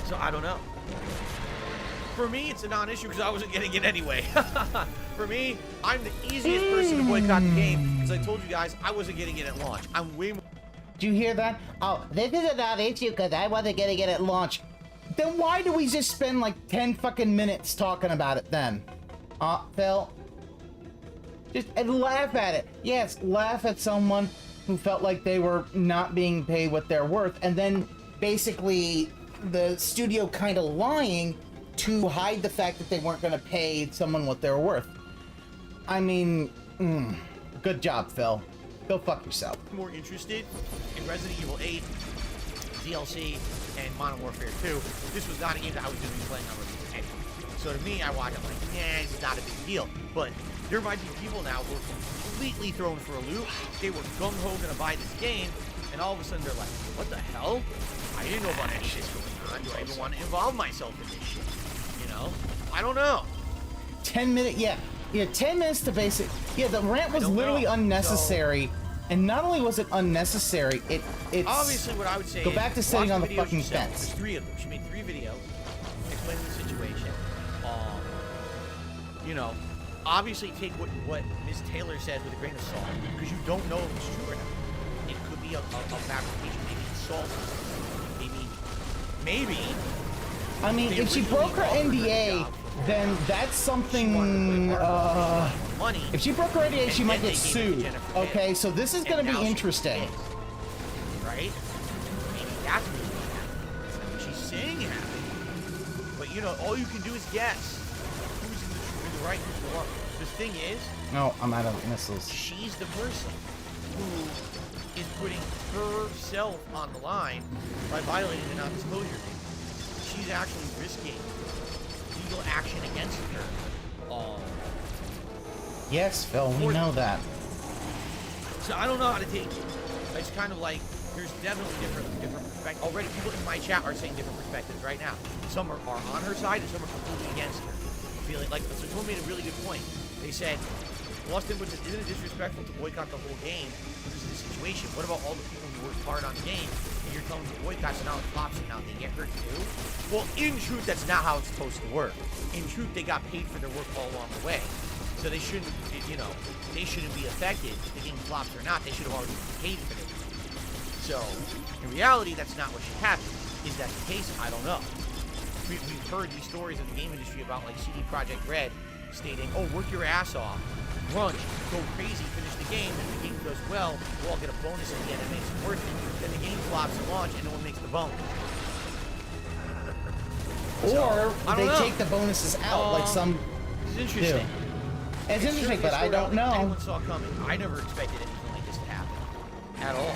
So I don't know. For me, it's a non-issue because I wasn't getting it anyway. For me, I'm the easiest person to boycott the game because I told you guys I wasn't getting it at launch. I'm way more... Do you hear that? Oh, this is a non-issue because I wasn't getting it at launch. Then why do we just spend like 10 fucking minutes talking about it then? Phil? Just laugh at it. Yes, laugh at someone who felt like they were not being paid what they're worth, and then basically the studio kind of lying to hide the fact that they weren't going to pay someone what they're worth. I mean, good job, Phil. Go fuck yourself. more interested in Resident Evil 8, DLC, and Modern Warfare 2. This was not a game that I was going to be playing on release anyway. So to me, I watch it like, nah, it's not a big deal. But there might be people now who are completely thrown for a loop. They were gung-ho going to buy this game, and all of a sudden they're like, what the hell? I didn't know about any of this going on. Do I even want to involve myself in this shit? You know? I don't know. 10 minutes, yeah, 10 minutes to basic. Yeah, the rant was literally unnecessary, and not only was it unnecessary, it's obviously what I would say. Go back to sitting on the fucking yourself. fence. There's 3 of them. She made 3 videos explaining the situation. You know, obviously take what Ms. Taylor says with a grain of salt, because you don't know if it's true or not. It could be a fabrication, maybe it's salt, maybe. I mean, if she broke her NDA, then that's something, if she broke her NDA, she might get sued. Okay, so this is going to be interesting. Right? Maybe that's what she's saying happened. But, you know, all you can do is guess who's in the right, who's in the wrong. The thing is... No, I'm out of missiles. She's the person who is putting herself on the line by violating the non-disclosure agreement. She's actually risking legal action against her. Yes, Phil, we know that. So I don't know how to take it. It's kind of like there's definitely different perspectives. Already, people in my chat are saying different perspectives right now. Some are on her side, and some are completely against her. Feeling like so. Someone made a really good point. They said, Austin, isn't it disrespectful to boycott the whole game because of the situation? What about all the people who worked hard on the game? And you're telling them to boycott, so now it pops and now they get hurt too? Well, in truth, that's not how it's supposed to work. In truth, they got paid for their work all along the way. So they shouldn't, you know, they shouldn't be affected if the game flops or not. They should have already been paid for it. So, in reality, that's not what should happen. Is that the case? I don't know. We've heard these stories in the game industry about, like, CD Projekt Red stating, oh, work your ass off, crunch, go crazy, finish the game, and if the game does well, we'll all get a bonus at the end and makes it worth it. Then the game flops at launch and no one makes the bonus. Or they take the bonuses out, like some It's interesting. Do. It's interesting, but I don't know. Anyone saw coming. I never expected anything like this to happen at all.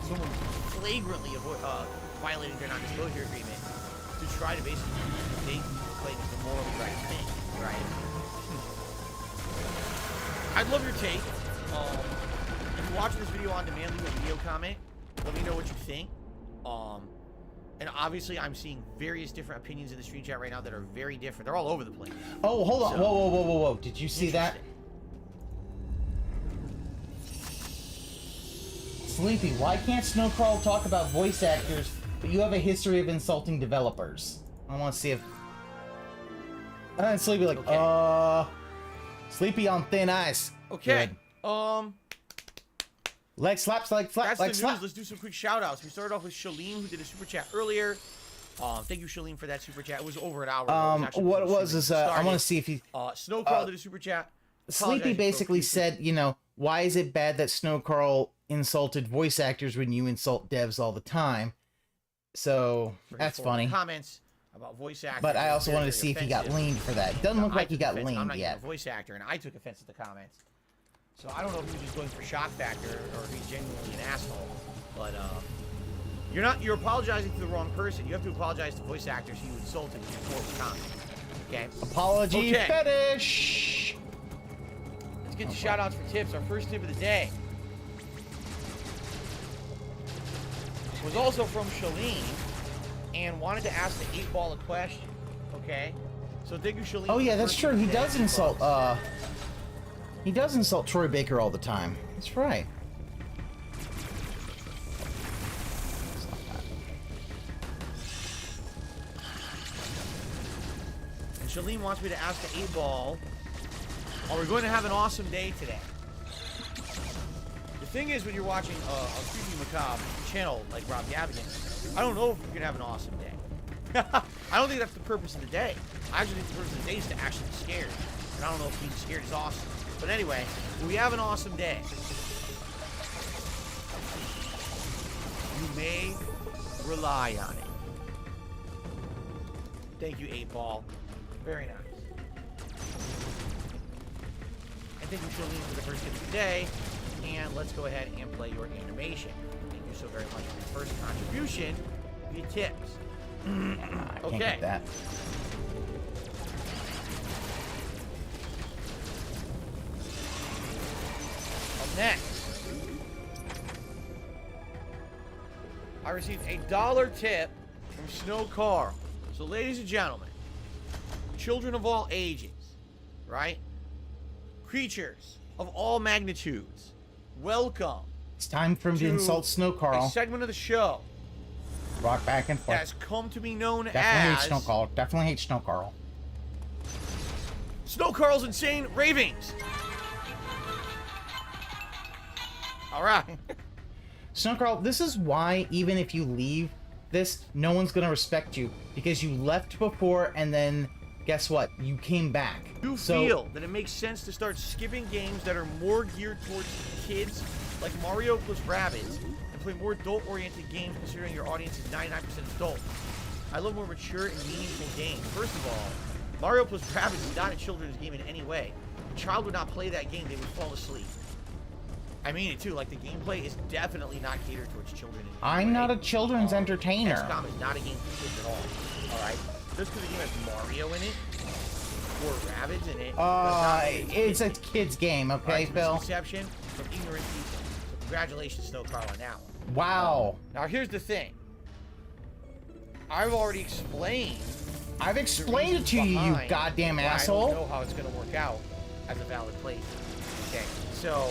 Someone flagrantly violating their non-disclosure agreement to try to basically claim the morally right thing, right? I'd love your take. If you're watching this video on demand, leave a video comment. Let me know what you think. And obviously, I'm seeing various different opinions in the stream chat right now that are very different. They're all over the place. Oh, hold on. Whoa. Did you see that? Sleepy, why can't Snowcrawl talk about voice actors, but you have a history of insulting developers? I want to see if... And Sleepy like, okay. Sleepy on thin ice. Okay. Good. Leg slaps, like flat, that's like the slap. news. Let's do some quick shout outs. We started off with Shalene, who did a super chat earlier. Thank you, Shalene, for that super chat. It was over an hour ago. What it was is I want to see if he Snowcrawl did a super chat. Sleepy basically said, you know, why is it bad that Snowcrawl insulted voice actors when you insult devs all the time? So that's funny. Comments about voice actors. But I also wanted to see if he got leaned for that. It doesn't look like he got leaned I'm not yet. even a voice actor, and I took offense at the comments. So I don't know if he was just going for shock factor or if he's genuinely an asshole. But you're apologizing to the wrong person. You have to apologize to voice actors you insulted before the comment. Okay? Apology fetish. Let's get to shout outs for tips. Our first tip of the day was also from Shalene and wanted to ask the 8-ball a question. Okay? So thank you, Shalene. Oh yeah, that's true. He does insult he does insult Troy Baker all the time. That's right. And Shalene wants me to ask the 8-ball, are we going to have an awesome day today? The thing is, when you're watching a Creepy Macabre channel like Rob Gavigan, I don't know if you're going to have an awesome day. I don't think that's the purpose of the day. I actually think the purpose of the day is to actually be scared. And I don't know if being scared is awesome. But anyway, we have an awesome day. You may rely on it. Thank you, 8-ball. Very nice. And thank you, Shalene, for the first tip of the day. and let's go ahead and play your animation. Thank you so very much for your first contribution via tips. I Okay. can't get that. Up next, I received a $1 tip from Snow Carl. So, ladies and gentlemen, children of all ages, right? Creatures of all magnitudes, welcome It's time for him to to insult Snow a Carl. segment of the show Rock back and that forth. has come to be known Definitely hate as Snow Carl. Definitely hate Snow Carl. Snow Carl's Insane Ravings. All right. Snow Carl, this is why even if you leave this, no one's gonna respect you because you left before and then guess what? You came back. You feel that it makes sense to start skipping games that are more geared towards kids, like Mario plus Rabbids, and play more adult-oriented games considering your audience is 99% adult. I love more mature and meaningful games. First of all, Mario plus Rabbids is not a children's game in any way. A child would not play that game, they would fall asleep. I mean it too, like the gameplay is definitely not catered towards children in any I'm way. not a children's entertainer. XCOM is not a game for kids at all. Alright? Just because the game has Mario in it, or Rabbids in it, does not make it It's a kid's game, okay, Alright, Phil? misconception from ignorant people. So congratulations, Snow Carl, on that one. Wow. Now here's the thing. I've already explained I've the explained it to you, reasons you behind goddamn why I don't asshole. know how it's going to work out as a valid playthrough. Okay, so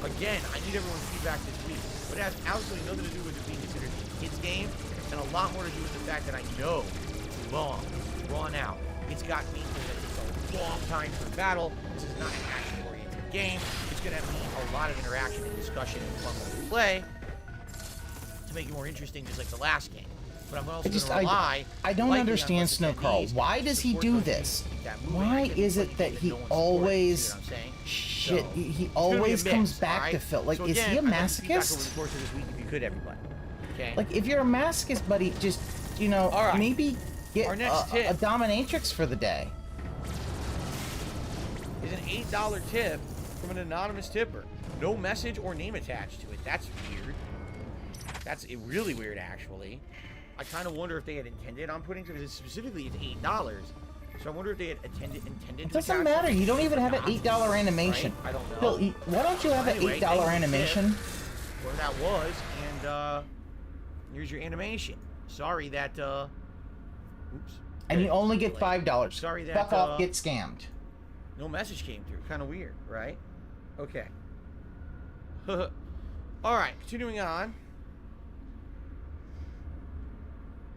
again, I need everyone's feedback this week, but it has absolutely nothing to do with it being considered a kid's game, and a lot more to do with the fact that I know it's long, it's drawn out. It's got me that it takes a long time for battle. This is not an action-oriented game. It's going to have a lot of interaction and discussion and fun when we play to make it more interesting, just like the last game. But I'm also going to rely. I don't lightly on understand what's Snow Carl. attendees Why to does he support do those this? games to keep that moving. Why I get is the it that feeling he no one's always supporting it, you know what I'm saying? shit? So, He it's gonna be a always comes mix, back alright? to Phil. Like, So is again, he a I'd like feedback over the masochist? course of this week if you could, everybody. Okay. Like, if you're a masochist, buddy, just Alright. maybe get Our next tip a dominatrix for the day. is an $8 tip from an anonymous tipper. No message or name attached to it. That's weird. That's really weird, actually. I kind of wonder if they had intended on putting, because specifically it's $8. So I wonder if they had intended It to doesn't attach matter. something You don't even have an not, $8 animation. right? I don't know. Phil, why don't you have Anyway, an thank you $8 for the animation? tip, where that was, and here's your animation. Sorry that oops. And you only get Like, $5. sorry that, Fuck off, get scammed. no message came through. Kind of weird, right? Okay. All right, continuing on.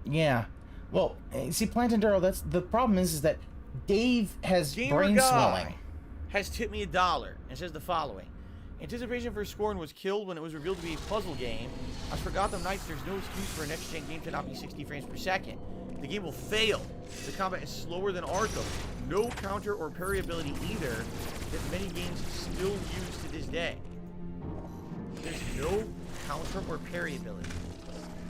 Yeah. Well, see, Plantadero, that's the problem is that Dave has Gamer brain Guy swelling. has tipped me $1 and says the following. Anticipation for Scorn was killed when it was revealed to be a puzzle game. As for Gotham Knights, there's no excuse for a next-gen game to not be 60 frames per second. The game will fail. The combat is slower than Arkham. No counter or parry ability either that many games still use to this day. There's no counter or parry ability.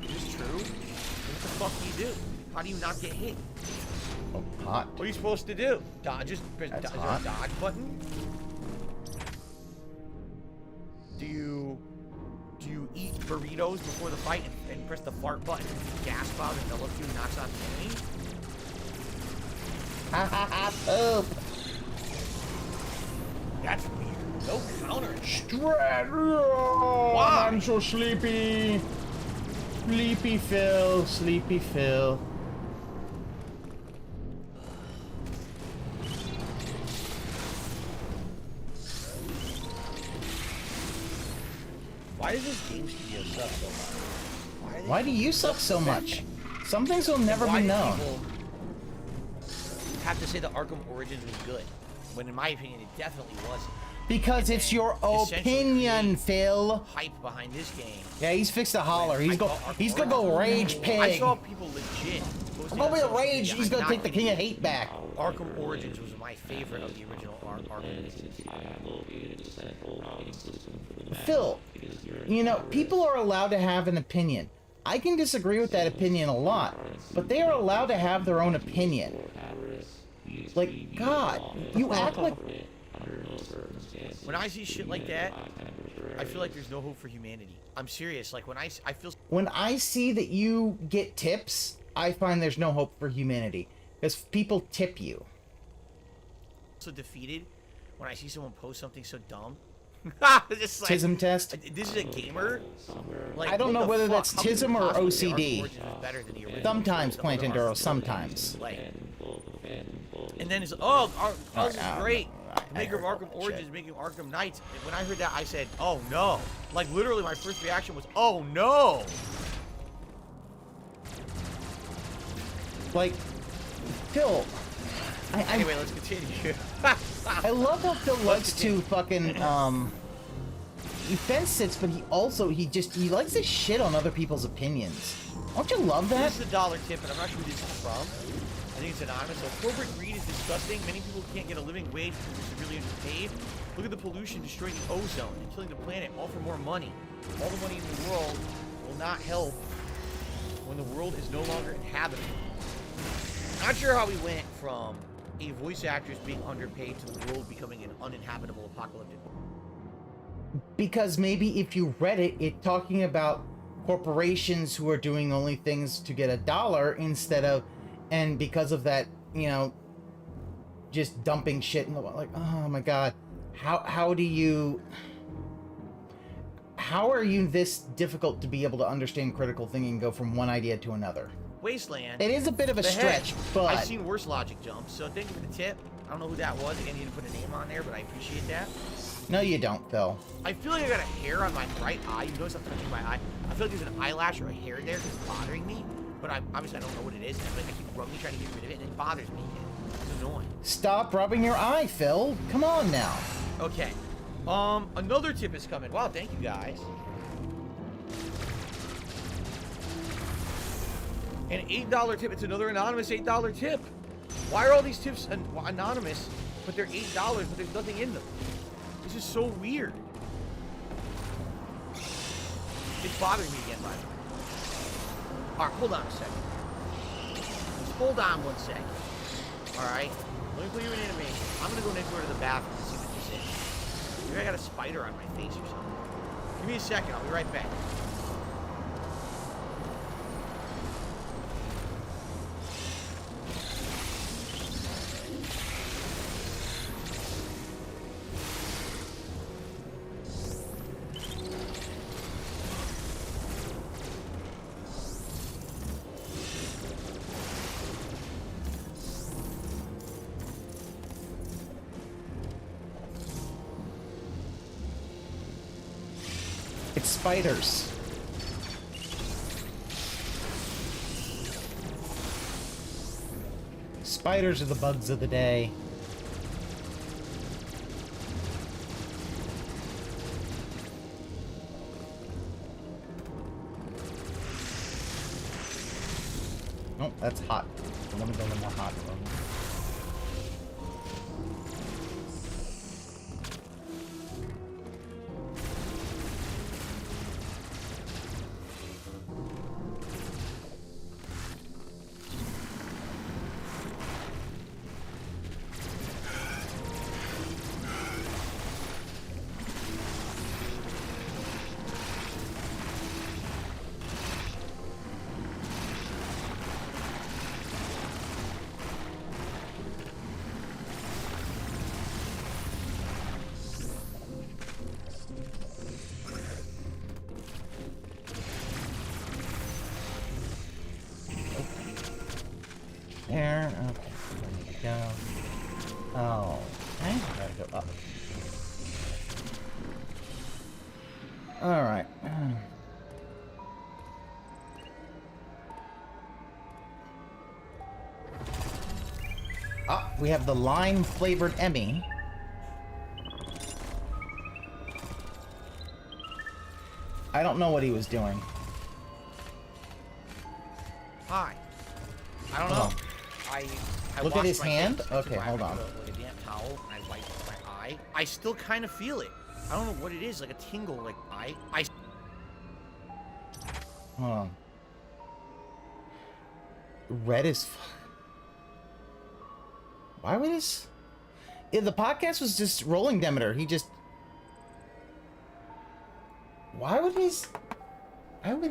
Is this true? What the fuck do you do? How do you not get hit? Oh, hot. What are you supposed to do? Dodge? Just press That's is there hot. a dodge button? Do you eat burritos before the fight and press the fart button and gas cloud envelops you and knocks out the enemy? Ha ha ha, poop. That's weird. No counter. Why? I'm so sleepy. Sleepy Phil. Sleepy Phil. Why does this game studio suck so much? Why do you suck so much? Some things will never Why be do known. people have to say that Arkham Origins was good, when in my opinion it definitely wasn't. Because And it's then your essentially opinion, create Phil. Hype behind this game. Yeah, he's fixed a holler. When He's I go. thought Arkham He's gonna go Origins- rage pig. I saw people legit. posting Go on be a social rage. media, He's I'm gonna not take the King of kidding. Hate back. Arkham Origins was my favorite of the original Arkham. Phil, you know, people are allowed to have an opinion. I can disagree with that opinion a lot, but they are allowed to have their own opinion. Like, God, you act like... When I see shit like that, I feel like there's no hope for humanity. I'm serious. Like when I feel When I see that you get tips, I find there's no hope for humanity. Because people tip you. so defeated when I see someone post something so dumb. Just Tism test? This is a gamer. Like, I don't what know the whether fuck? that's How could you tism or possibly say OCD. Arkham Origins is better than the original? Sometimes, The Plant other Enduro, Arkham sometimes. Like, and then it's this is great. The I maker of heard all Arkham that Origins shit. making Arkham Knights. When I heard that, I said, "Oh no!" Like literally, my first reaction was, "Oh no!" Like, Phil, Anyway, let's continue. I love how Phil likes to fucking, he fence sits, but he likes to shit on other people's opinions. Don't you love that? This is a dollar tip, and I'm not sure who this is from. I think it's anonymous. So corporate greed is disgusting. Many people can't get a living wage because they're severely underpaid. Look at the pollution destroying the ozone and killing the planet, all for more money. All the money in the world will not help when the world is no longer inhabitable. Not sure how we went from a voice actress being underpaid to the world becoming an uninhabitable apocalyptic world. Because maybe if you read it, it's talking about corporations who are doing only things to get $1 instead of, and because of that, you know, just dumping shit in the, like, oh my god, how are you this difficult to be able to understand critical thinking and go from one idea to another? Wasteland. It is a bit of a The heck? stretch, but I've seen worse logic jumps, so thank you for the tip. I don't know who that was. Again, you didn't put a name on there, but I appreciate that. no, you don't, Phil. I feel like I got a hair on my right eye. You notice I'm touching my eye. I feel like there's an eyelash or a hair there because it's bothering me. But obviously I don't know what it is. And I keep rubbing, trying to get rid of it, and it bothers me. It's annoying. Stop rubbing your eye, Phil. Come on now. Okay. Another tip is coming. Wow, thank you guys. An $8 tip. It's another anonymous $8 tip. Why are all these tips anonymous, but they're $8, but there's nothing in them? This is so weird. It's bothering me again, by the way. Alright, hold on a second. Just hold on one second. Alright? Let me put you in animation. I'm gonna go next door to the bathroom and see what this is. Maybe I got a spider on my face or something. Give me a second, I'll be right back. It's spiders. Spiders are the bugs of the day. Oh, that's hot. I want to go in the hot room. There. Okay. Where need to go? Oh. Okay. Gotta go up. Alright. Ah, we have the lime flavored Emmy. I don't know what he was doing. Hi. I don't know. Hold on. I Look at washed his my hand? hands. I took Okay, my- hold I on. took like a damp towel and I wiped my eye. I still kind of feel it. I don't know what it is, like a tingle, like I Hold on. Red as fuck. Why would this? Yeah, the podcast was just rolling Demeter. He just Why would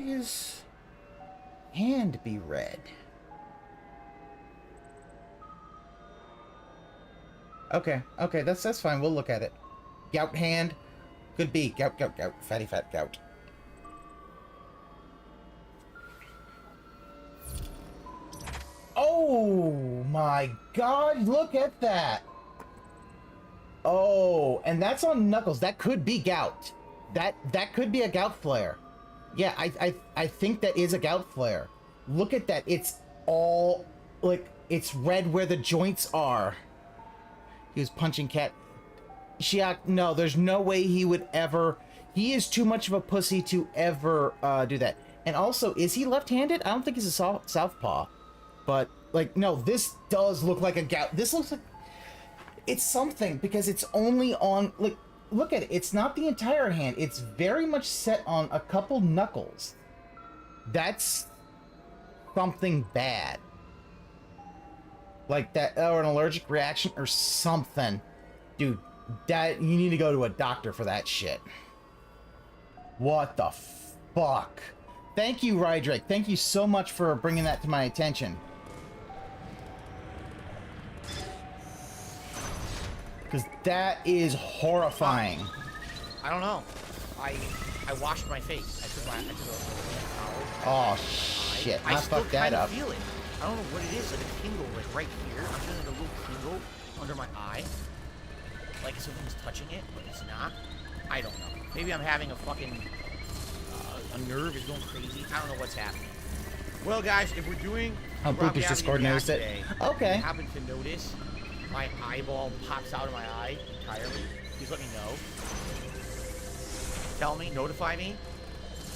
his hand be red? Okay, that's fine. We'll look at it. Gout hand. Could be. Gout. Fatty fat gout. Oh my god, look at that! Oh, and that's on Knuckles. That could be gout. That could be a gout flare. Yeah, I think that is a gout flare. Look at that. It's all, like, it's red where the joints are. He was punching Cat. Shiak, no, there's no way he would ever... He is too much of a pussy to ever do that. And also, is he left-handed? I don't think he's a southpaw. But, like, no, this does look like a gout. This looks like... It's something, because it's only on... Like, look at it. It's not the entire hand. It's very much set on a couple knuckles. That's something bad. Like that, or an allergic reaction or something. Dude, that, you need to go to a doctor for that shit. What the fuck? Thank you, Rydrake. Thank you so much for bringing that to my attention. Because that is horrifying. I don't know. I washed my face. I took a Oh shit! I fucked that up. Feel it. I don't know what it is. Like a tingle, like right here. I'm feeling like a little tingle under my eye. Like something's touching it, but it's not. I don't know. Maybe I'm having a fucking a nerve is going crazy. I don't know what's happening. Well, guys, if we're doing Boopy's Discord noticed it. Okay. I happen to notice my eyeball pops out of my eye entirely. Please let me know. Tell me, notify me.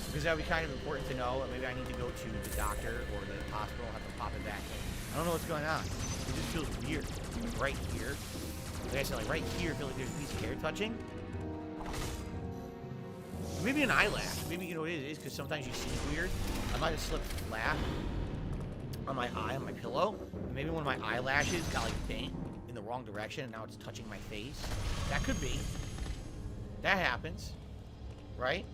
Because that would be kind of important to know. Maybe I need to go to the doctor or the hospital and have to pop it back in. I don't know what's going on. It just feels weird. Like right here. Like I said, like right here, I feel like there's a piece of hair touching. Maybe an eyelash. Maybe, you know what it is, because sometimes you see weird. I might have slipped flat on my eye, on my pillow. Maybe one of my eyelashes got like bent in the wrong direction and now it's touching my face. That could be. That happens. Right?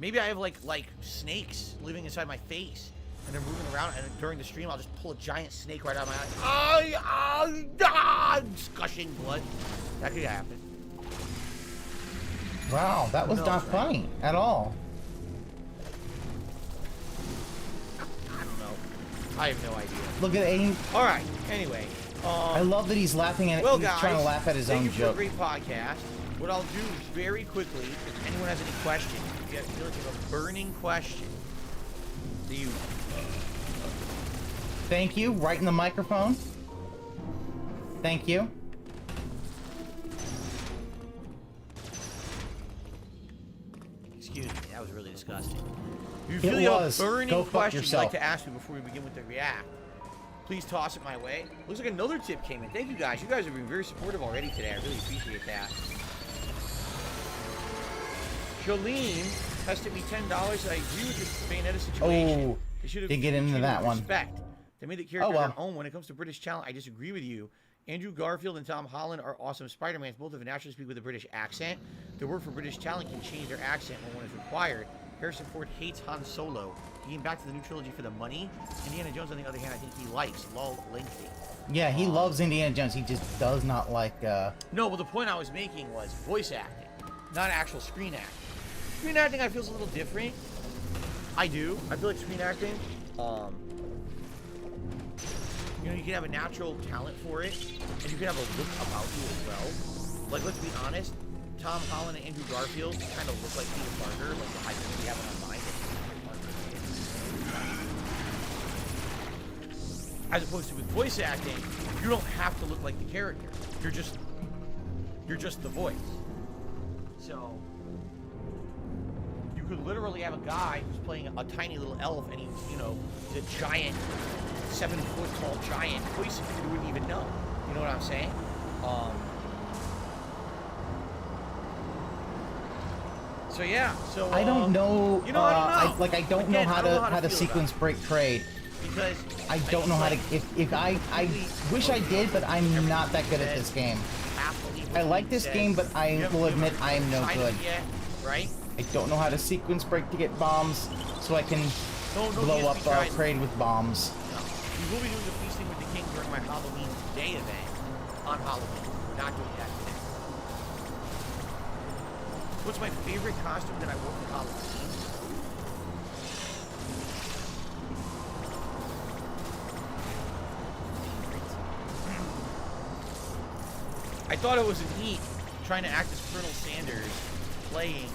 Maybe I have like snakes living inside my face and they're moving around, and during the stream I'll just pull a giant snake right out of my eye. It's gushing blood. That could happen. Wow, that was not funny at all. I don't know. I have no idea. Look at Aim. All right. Anyway, I love that he's laughing at. Well, he's guys, trying to laugh at his own joke. Thank you for a great podcast. What I'll do very quickly, if anyone has any questions, if you feel like you have a burning question, do you? Thank you. Right in the microphone. Thank you. Excuse me, that was really disgusting. If you feel you have a burning question you'd like to ask me before we begin with the react, please toss it my way. Looks like another tip came in. Thank you guys. You guys have been very supportive already today. I really appreciate that. Jolene tested me $10. I agree with this Bayonetta situation. Oh, didn't get into that one. Respect. They made the character their own. When it comes to British talent, I disagree with you. Andrew Garfield and Tom Holland are awesome Spider-Mans. Both of them naturally speak with a British accent. Their work for British talent can change their accent when one is required. Harrison Ford hates Han Solo. He came back to the new trilogy for the money. Indiana Jones, on the other hand, I think he likes. Lol, lengthy. Yeah, he loves Indiana Jones. He just does not like, No, well, the point I was making was voice acting, not actual screen acting. Screen acting, I feel is a little different. I do. I feel like screen acting, you know, you can have a natural talent for it, and you can have a look about you as well. Like, let's be honest, Tom Holland and Andrew Garfield kind of look like Peter Parker, like the hype we have in our mind. As opposed to with voice acting, you don't have to look like the character. You're just the voice. So you could literally have a guy who's playing a tiny little elf, and he's, you know, he's a giant, 7-foot tall giant voice, and you wouldn't even know. You know what I'm saying? So yeah. So I don't know. You know, I don't know. I don't know how to sequence break trade. Because I don't know how to. If I wish I did, but I'm not that good at this game. I like this game, but I will admit I am no good. Right? I don't know how to sequence break to get bombs, so I can No, blow up DSP tried. Crane with bombs. No. We will be doing the Feasting with the King during my Halloween Day event on Halloween. We're not doing that today. What's my favorite costume that I wore for Halloween? I thought it was neat trying to act as Colonel Sanders playing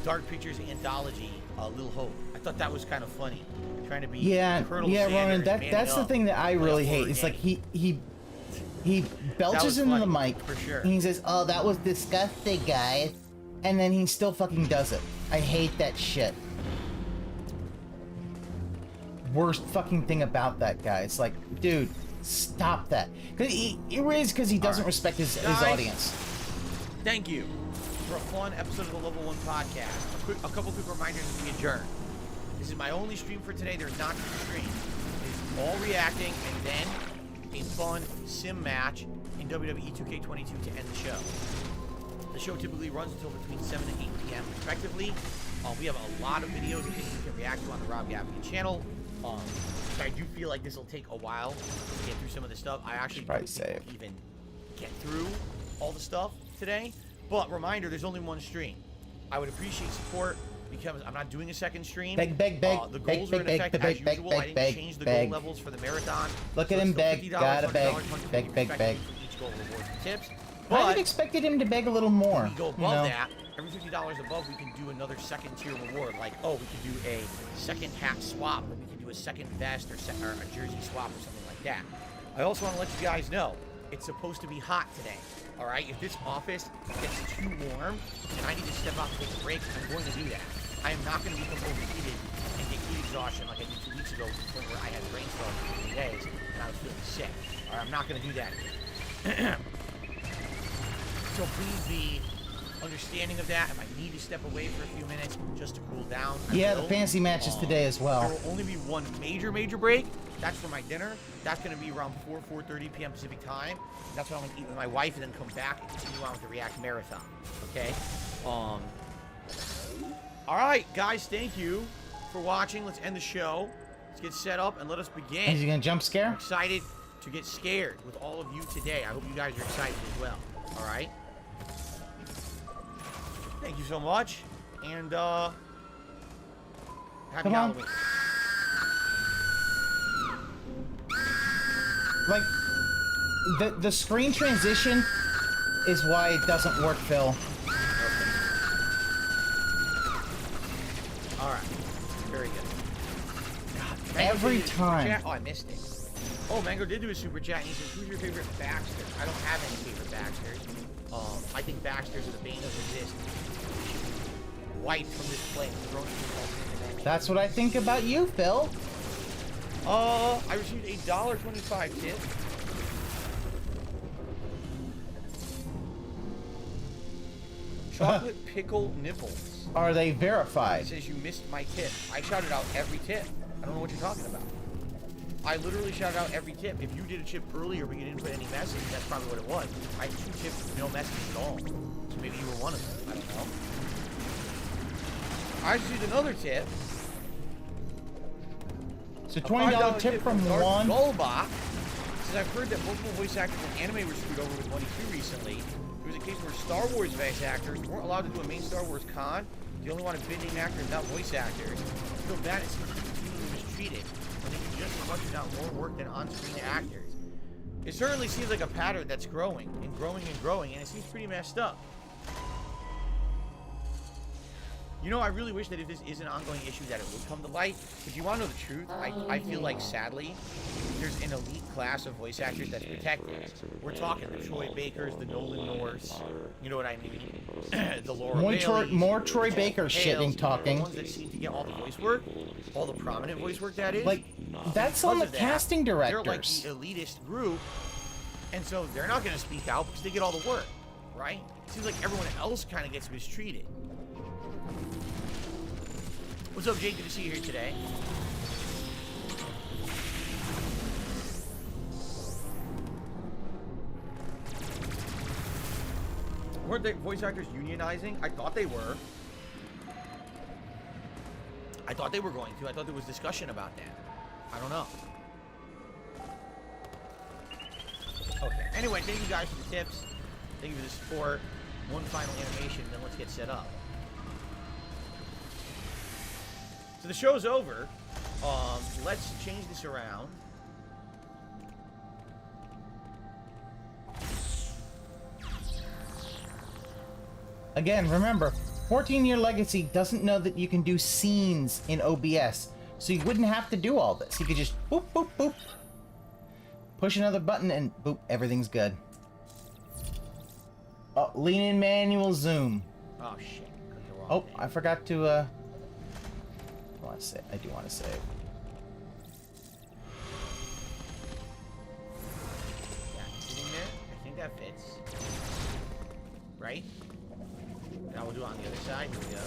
Dark Pictures Anthology, Little Hope. I thought that was kind of funny. Trying to be Colonel Sanders. Ronan, that's the thing that I really hate. It's like he belches into the mic, for sure. and he says, "Oh, that was disgusting, guys," and then he still fucking does it. I hate that shit. Worst fucking thing about that guy. It's like, dude, stop that. Because he doesn't respect his audience. Thank you for a fun episode of the Level 1 podcast. A couple quick reminders as we adjourn. This is my only stream for today. There's not two streams. It's all reacting and then a fun sim match in WWE 2K22 to end the show. The show typically runs until between 7 and 8 p.m. respectively. We have a lot of videos that you can react to on the Rob Gaffigan channel. I do feel like this will take a while to get through some of the stuff. I actually don't think we'll even get through all the stuff today. But reminder, there's only one stream. I would appreciate support because I'm not doing a second stream. Beg. The goals are in effect as usual. I didn't change the goal levels for the marathon. Look at him beg. Gotta beg. Beg. Each goal rewards and tips. I would expected him to beg a little more. We go above that. Every $50 above, we can do another second tier reward. Like, we could do a second hat swap, or we could do a second vest, or a jersey swap, or something like that. I also want to let you guys know, it's supposed to be hot today. All right? If this office gets too warm, and I need to step out and take a break, I'm going to do that. I am not going to become overheated and get heat exhaustion like I did 2 weeks ago, to the point where I had brainstorm for 3 days, and I was feeling sick. All right? I'm not going to do that again. So please be understanding of that. If I need to step away for a few minutes just to cool down, the fantasy matches today as well. There will only be one major break. That's for my dinner. That's going to be around 4:30 p.m. Pacific time. That's what I'm going to eat with my wife and then come back and continue on with the React Marathon. Okay? All right, guys, thank you for watching. Let's end the show. Let's get set up and let us begin. Is he going to jump scare? I'm excited to get scared with all of you today. I hope you guys are excited as well. All right? Thank you so much, and happy Halloween. Like, the screen transition is why it doesn't work, Phil. All right, very good. God, Every time. Oh, I missed it. Oh, Mango did do a super chat, and he says, "Who's your favorite Baxter?" I don't have any favorite Baxters. I think Baxters are the bane of existence. Wiped from this plane, thrown into the alternate dimension. That's what I think about you, Phil. I received a $1.25 tip. Chocolate pickle nipples. Are they verified? It says you missed my tip. I shouted out every tip. I don't know what you're talking about. I literally shouted out every tip. If you did a chip earlier but you didn't put any message, that's probably what it was. I had 2 tips with no message at all. So maybe you were one of them. I don't know. I received another tip. It's a $20 tip from one. Golbach says, I've heard that multiple voice actors in anime were screwed over with money too recently. There was a case where Star Wars voice actors weren't allowed to do a main Star Wars con. They only wanted big name actors, not voice actors. I feel bad it seems to be continually mistreated when they can just budget out more work than on-screen actors. It certainly seems like a pattern that's growing, and it seems pretty messed up. You know, I really wish that if this is an ongoing issue that it would come to light. If you want to know the truth, I feel like, sadly, there's an elite class of voice actors that's protected. We're talking the Troy Bakers, the Nolan Norths, you know what I mean? The Laura Baileys, more Troy Baker shit and talking. The ones that seem to get all the voice work, all the prominent voice work that is. Like, that's on the casting directors. They're like the elitist group, and so they're not going to speak out because they get all the work, right? It seems like everyone else kind of gets mistreated. What's up, Jake? Good to see you here today. Weren't the voice actors unionizing? I thought they were. I thought they were going to. I thought there was discussion about that. I don't know. Okay. Anyway, thank you guys for the tips. Thank you for the support. One final animation, then let's get set up. So the show's over. Let's change this around. Again, remember, 14-Year Legacy doesn't know that you can do scenes in OBS, so you wouldn't have to do all this. You could just boop, boop, boop. Push another button and boop, everything's good. Oh, lean in manual zoom. Oh, shit. Oh, I forgot to, I do want to save. Yeah, sitting there. I think that fits. Right? Now we'll do it on the other side. Here we go.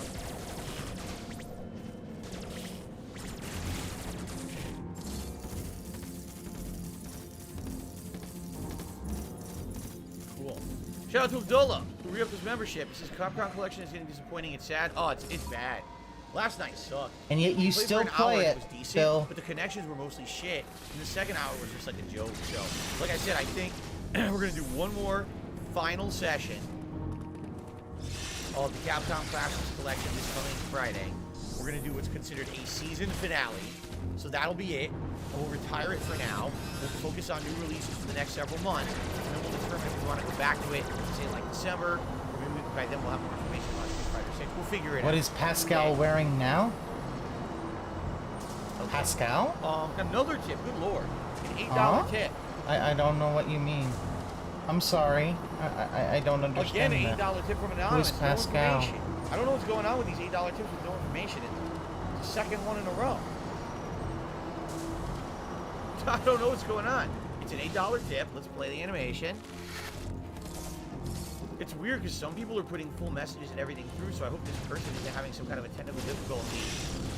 Cool. Shout out to Abdullah, who re-upped his membership. He says Capcom Collection is getting disappointing. It's sad. Oh, it's bad. Last night sucked. And yet you We played still for an hour play and it, was decent, Phil. but the connections were mostly shit. And the second hour was just like a joke. So, like I said, I think we're gonna do one more final session of the Capcom Classics Collection this coming Friday. We're gonna do what's considered a season finale. So that'll be it. And we'll retire it for now. We'll focus on new releases for the next several months. And then we'll determine if we want to go back to it, say like December, or maybe by then we'll have more information on Street Fighter 6. We'll figure it out. What is Pascal wearing now? Okay. Pascal? Another tip. Good lord. An $8 tip. I don't know what you mean. I'm sorry. I don't understand. Again, an $8 tip from Anonymous. Who's No Pascal? information. I don't know what's going on with these $8 tips with no information. It's the second one in a row. I don't know what's going on. It's an $8 tip. Let's play the animation. It's weird because some people are putting full messages and everything through, so I hope this person isn't having some kind of a technical difficulty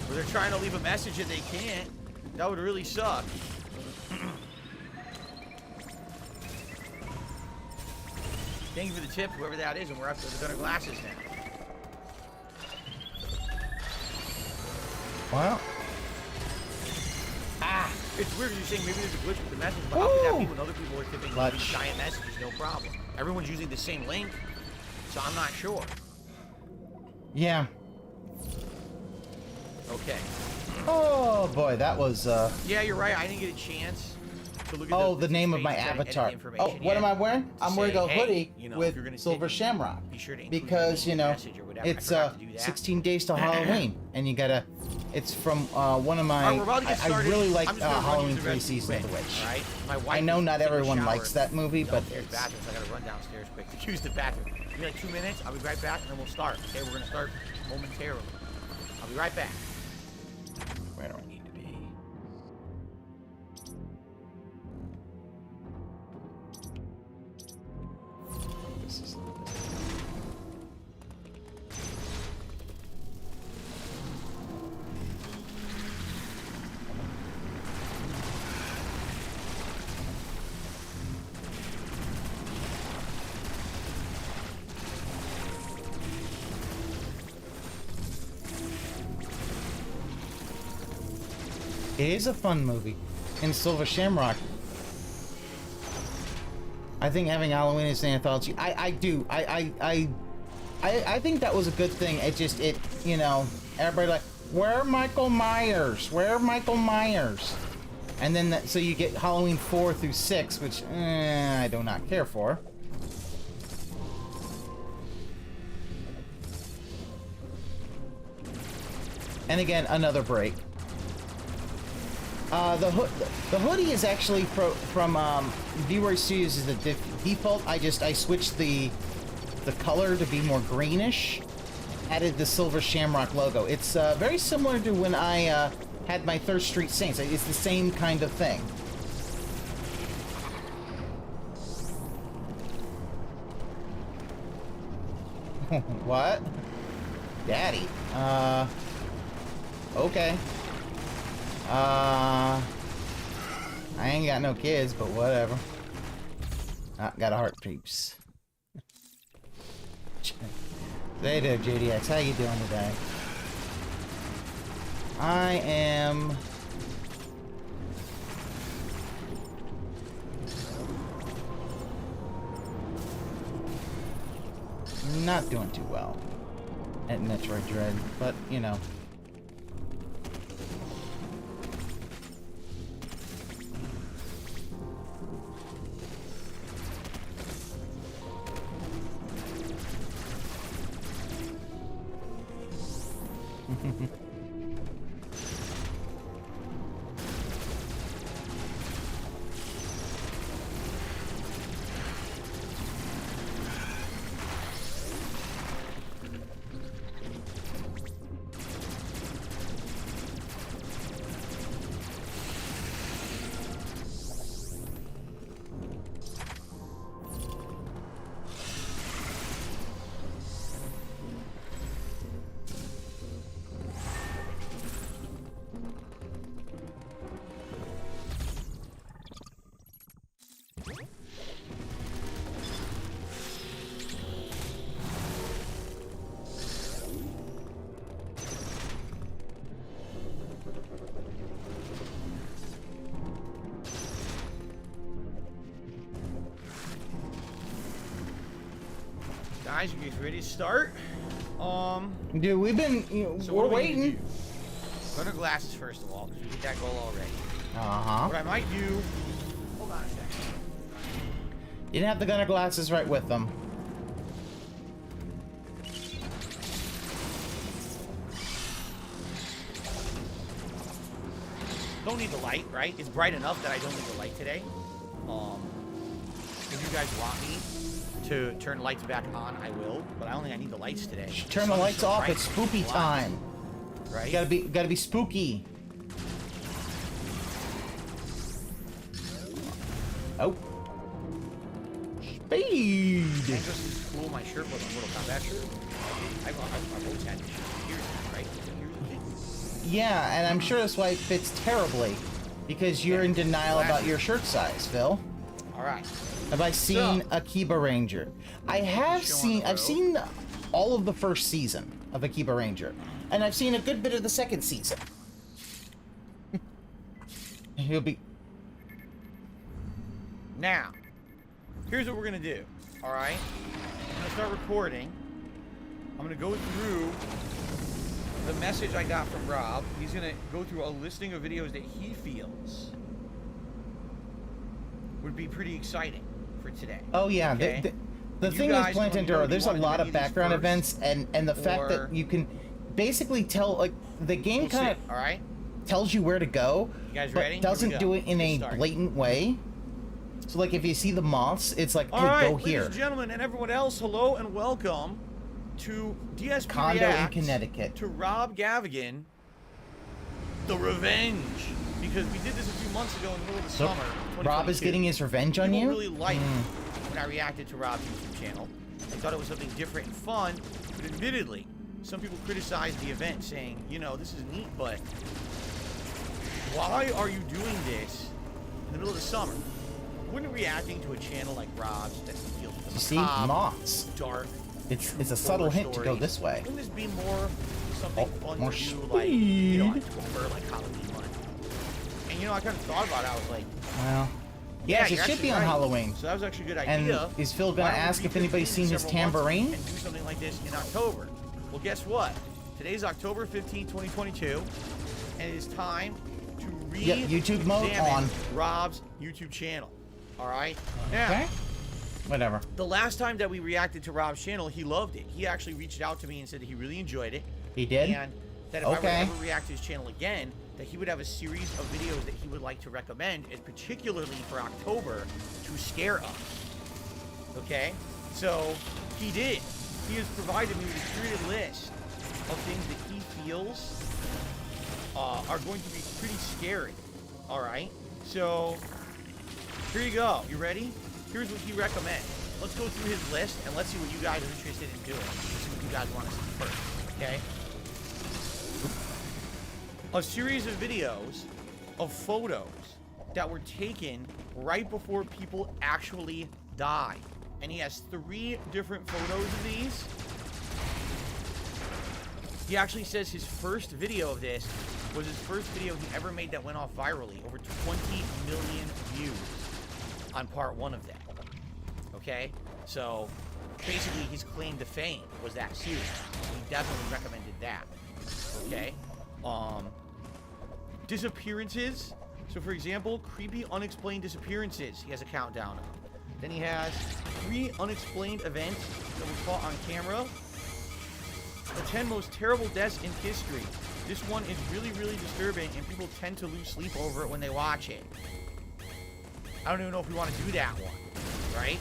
where they're trying to leave a message and they can't. That would really suck. Thank you for the tip, whoever that is, and we're up to the gunner glasses now. Well. It's weird you're saying maybe there's a glitch with the message, but how could that be when other people are tipping Clutch. these giant messages, no problem. Everyone's using the same link, so I'm not sure. Yeah. Okay. Oh boy, that was Yeah, you're right. I didn't get a chance to look at the name of my avatar. Oh, what am I wearing? I'm wearing a hoodie with Silver Shamrock. Be sure to because, you know, it's 16 days till Halloween, and you gotta. It's from one of my. I really like Halloween 3 Season of the Witch. Right? My wife I know not taking a everyone shower likes that movie, but downstairs bathroom, so I gotta run downstairs quick to use the bathroom. Give me like 2 minutes. I'll be right back, and then we'll start. Okay, we're gonna start momentarily. I'll be right back. Where do I need to be? This is. It is a fun movie. And Silver Shamrock. I think having Halloween as an anthology, I do. I think that was a good thing. You know, everybody like, where Michael Myers? Where Michael Myers? And then, so you get Halloween 4 through 6, which I do not care for. And again, another break. The hoodie is actually from V-Roy Studios is the default. I switched the color to be more greenish. Added the Silver Shamrock logo. It's very similar to when I had my Third Street Saints. It's the same kind of thing. What? Daddy. Okay. I ain't got no kids, but whatever. Got a heart, peeps. Hey there, JDX. How you doing today? I am... not doing too well at Metroid Dread, but, you know. Guys, you guys ready to start? Dude, we've been, you know, So we're what do we need to waiting. do? Gunner glasses first of all, because we did that goal already. Uh-huh. What I might do... Hold on a second. You didn't have the gunner glasses right with them. Don't need the light, right? It's bright enough that I don't need the light today. If you guys want me to turn lights back on, I will. But I don't think I need the lights today. Turn the lights off. It's spoopy time. Right? You gotta be spooky. Oh. Speed. I just is cool. My shirt was a Mortal Kombat shirt. I've always had this shirt for years, right? Here's the thing. Yeah, and I'm sure that's why it fits terribly. Because you're in denial about your shirt size, Phil. Alright. Have I seen Akiba Ranger? I have seen, I've seen all of the first season of Akiba Ranger. And I've seen a good bit of the second season. He'll be... Now, here's what we're gonna do. Alright? I'm gonna start recording. I'm gonna go through the message I got from Rob. He's gonna go through a listing of videos that he feels would be pretty exciting for today. Oh yeah, okay? the thing is, Plant Enduro, there's a lot of background first, events, and the fact that you can basically tell, like, the game kind of alright? tells you where to go, You guys but ready? Here we doesn't go. do it in a Let's start. blatant way. So, like, if you see the moths, it's like, hey, Alright, go ladies here. and gentlemen, and everyone else, hello and welcome to DSP Condo in Reacts, Connecticut. to Rob Gavigan, The Revenge. Because we did this a few months ago in the middle of the So, summer. Rob is 2022. getting his revenge on People you? really liked when I reacted to Rob's YouTube channel. I thought it was something different and fun, but admittedly, some people criticized the event, saying, you know, this is neat, but why are you doing this in the middle of the summer? Wouldn't reacting to a channel like Rob's that feels You see? macabre, Moths. dark, It's a subtle hint to go stories, this way. wouldn't this be more something fun more to do, like, you know, speed. October, like Halloween month? And you know, I kind of thought about it. I was like, Well, yes, it you're should be actually on right. Halloween. So that was actually a good And idea. is Phil Why gonna don't we ask if revisit anybody's it seen in his several months tambourine? And do something like this in October. Well, guess what? Today's October 15, 2022, and it is time to Yep, YouTube mode on. Rob's YouTube channel. All right. Now, Okay. Whatever. the last time that we reacted to Rob's channel, he loved it. He actually reached out to me and said that he really enjoyed it. He did? And that if I Okay. would ever react to his channel again, that he would have a series of videos that he would like to recommend, and particularly for October, to scare us. Okay? So, he did. He has provided me with a curated list of things that he feels are going to be pretty scary. Alright? So, here you go. You ready? Here's what he recommends. Let's go through his list, and let's see what you guys are interested in doing. Let's see what you guys want to see first. Okay? A series of videos of photos that were taken right before people actually died. And he has 3 different photos of these. He actually says his first video of this was his first video he ever made that went off virally. Over 20 million views on part 1 of that. Okay? So, basically his claim to fame was that series. He definitely recommended that. Okay? Disappearances. So, for example, creepy unexplained disappearances. He has a countdown of. Then he has 3 unexplained events that were caught on camera. The 10 most terrible deaths in history. This one is really, really disturbing, and people tend to lose sleep over it when they watch it. I don't even know if we want to do that one, right?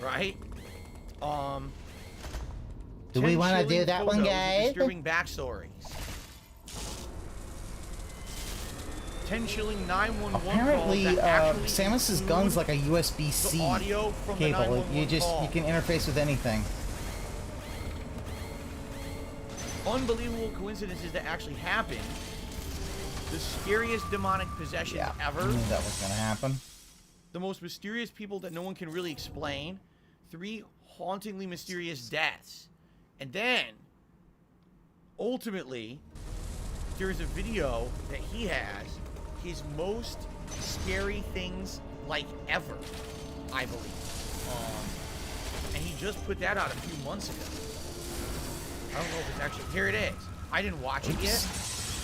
Right? Do we want to do that one, guys? Disturbing backstories. 10 shilling 911 Apparently, calls that actually Samus's gun's like a USB-C the audio from the cable. 911 You call. can interface with anything. Unbelievable coincidences that actually happened. The scariest demonic possessions ever. I knew that was gonna happen. The most mysterious people that no one can really explain. 3 hauntingly mysterious deaths. And then, ultimately, there's a video that he has, his most scary things like ever, I believe. And he just put that out a few months ago. I don't know if it's actually, here it is. I didn't watch it yet.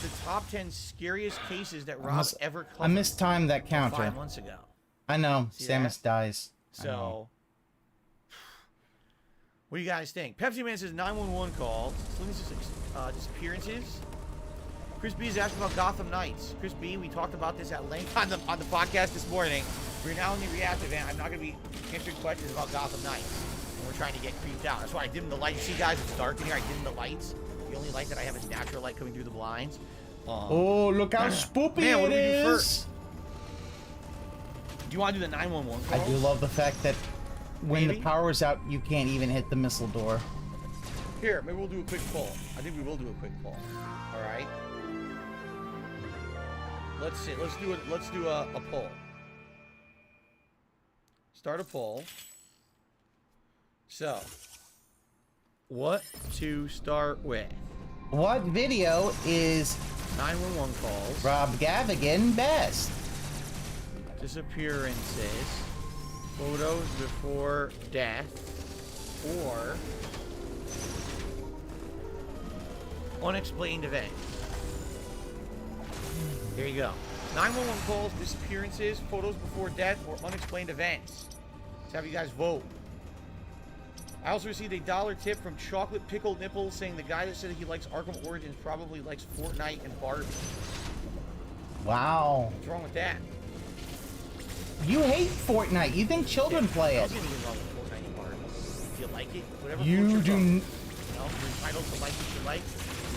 The top 10 scariest cases that Rob ever covered. I mistimed that counter. 5 months ago. I know. See Samus that? dies. So, what do you guys think? Pepsi Man says 911 call. Disappearances. Chris B is asking about Gotham Knights. Chris B, we talked about this at length on the podcast this morning. We're now in the reactive end. I'm not going to be answering questions about Gotham Knights. And we're trying to get creeped out. That's why I dimmed the light. You see, guys, it's dark in here. I dimmed the lights. The only light that I have is natural light coming through the blinds. Oh, look how spoopy man, what it do we do is! first? Do you want to do the 911 call? I do love the fact that when Maybe? the power's out, you can't even hit the missile door. Here, maybe we'll do a quick poll. I think we will do a quick poll. All right. Let's see. Let's do a poll. Start a poll. So, what to start with? What video is 911 calls. Rob Gavigan best? Disappearances. Photos before death. Or unexplained event. There you go. 911 calls, disappearances, photos before death, or unexplained events. Let's have you guys vote. I also received a $1 tip from Chocolate Pickle Nipples saying the guy that said he likes Arkham Origins probably likes Fortnite and Barbie. Wow. What's wrong with that? You hate Fortnite. You think children play it. There's nothing wrong with Fortnite and Barbie. If you like it, whatever You floats your do. boat. You know, you're entitled to like what you like.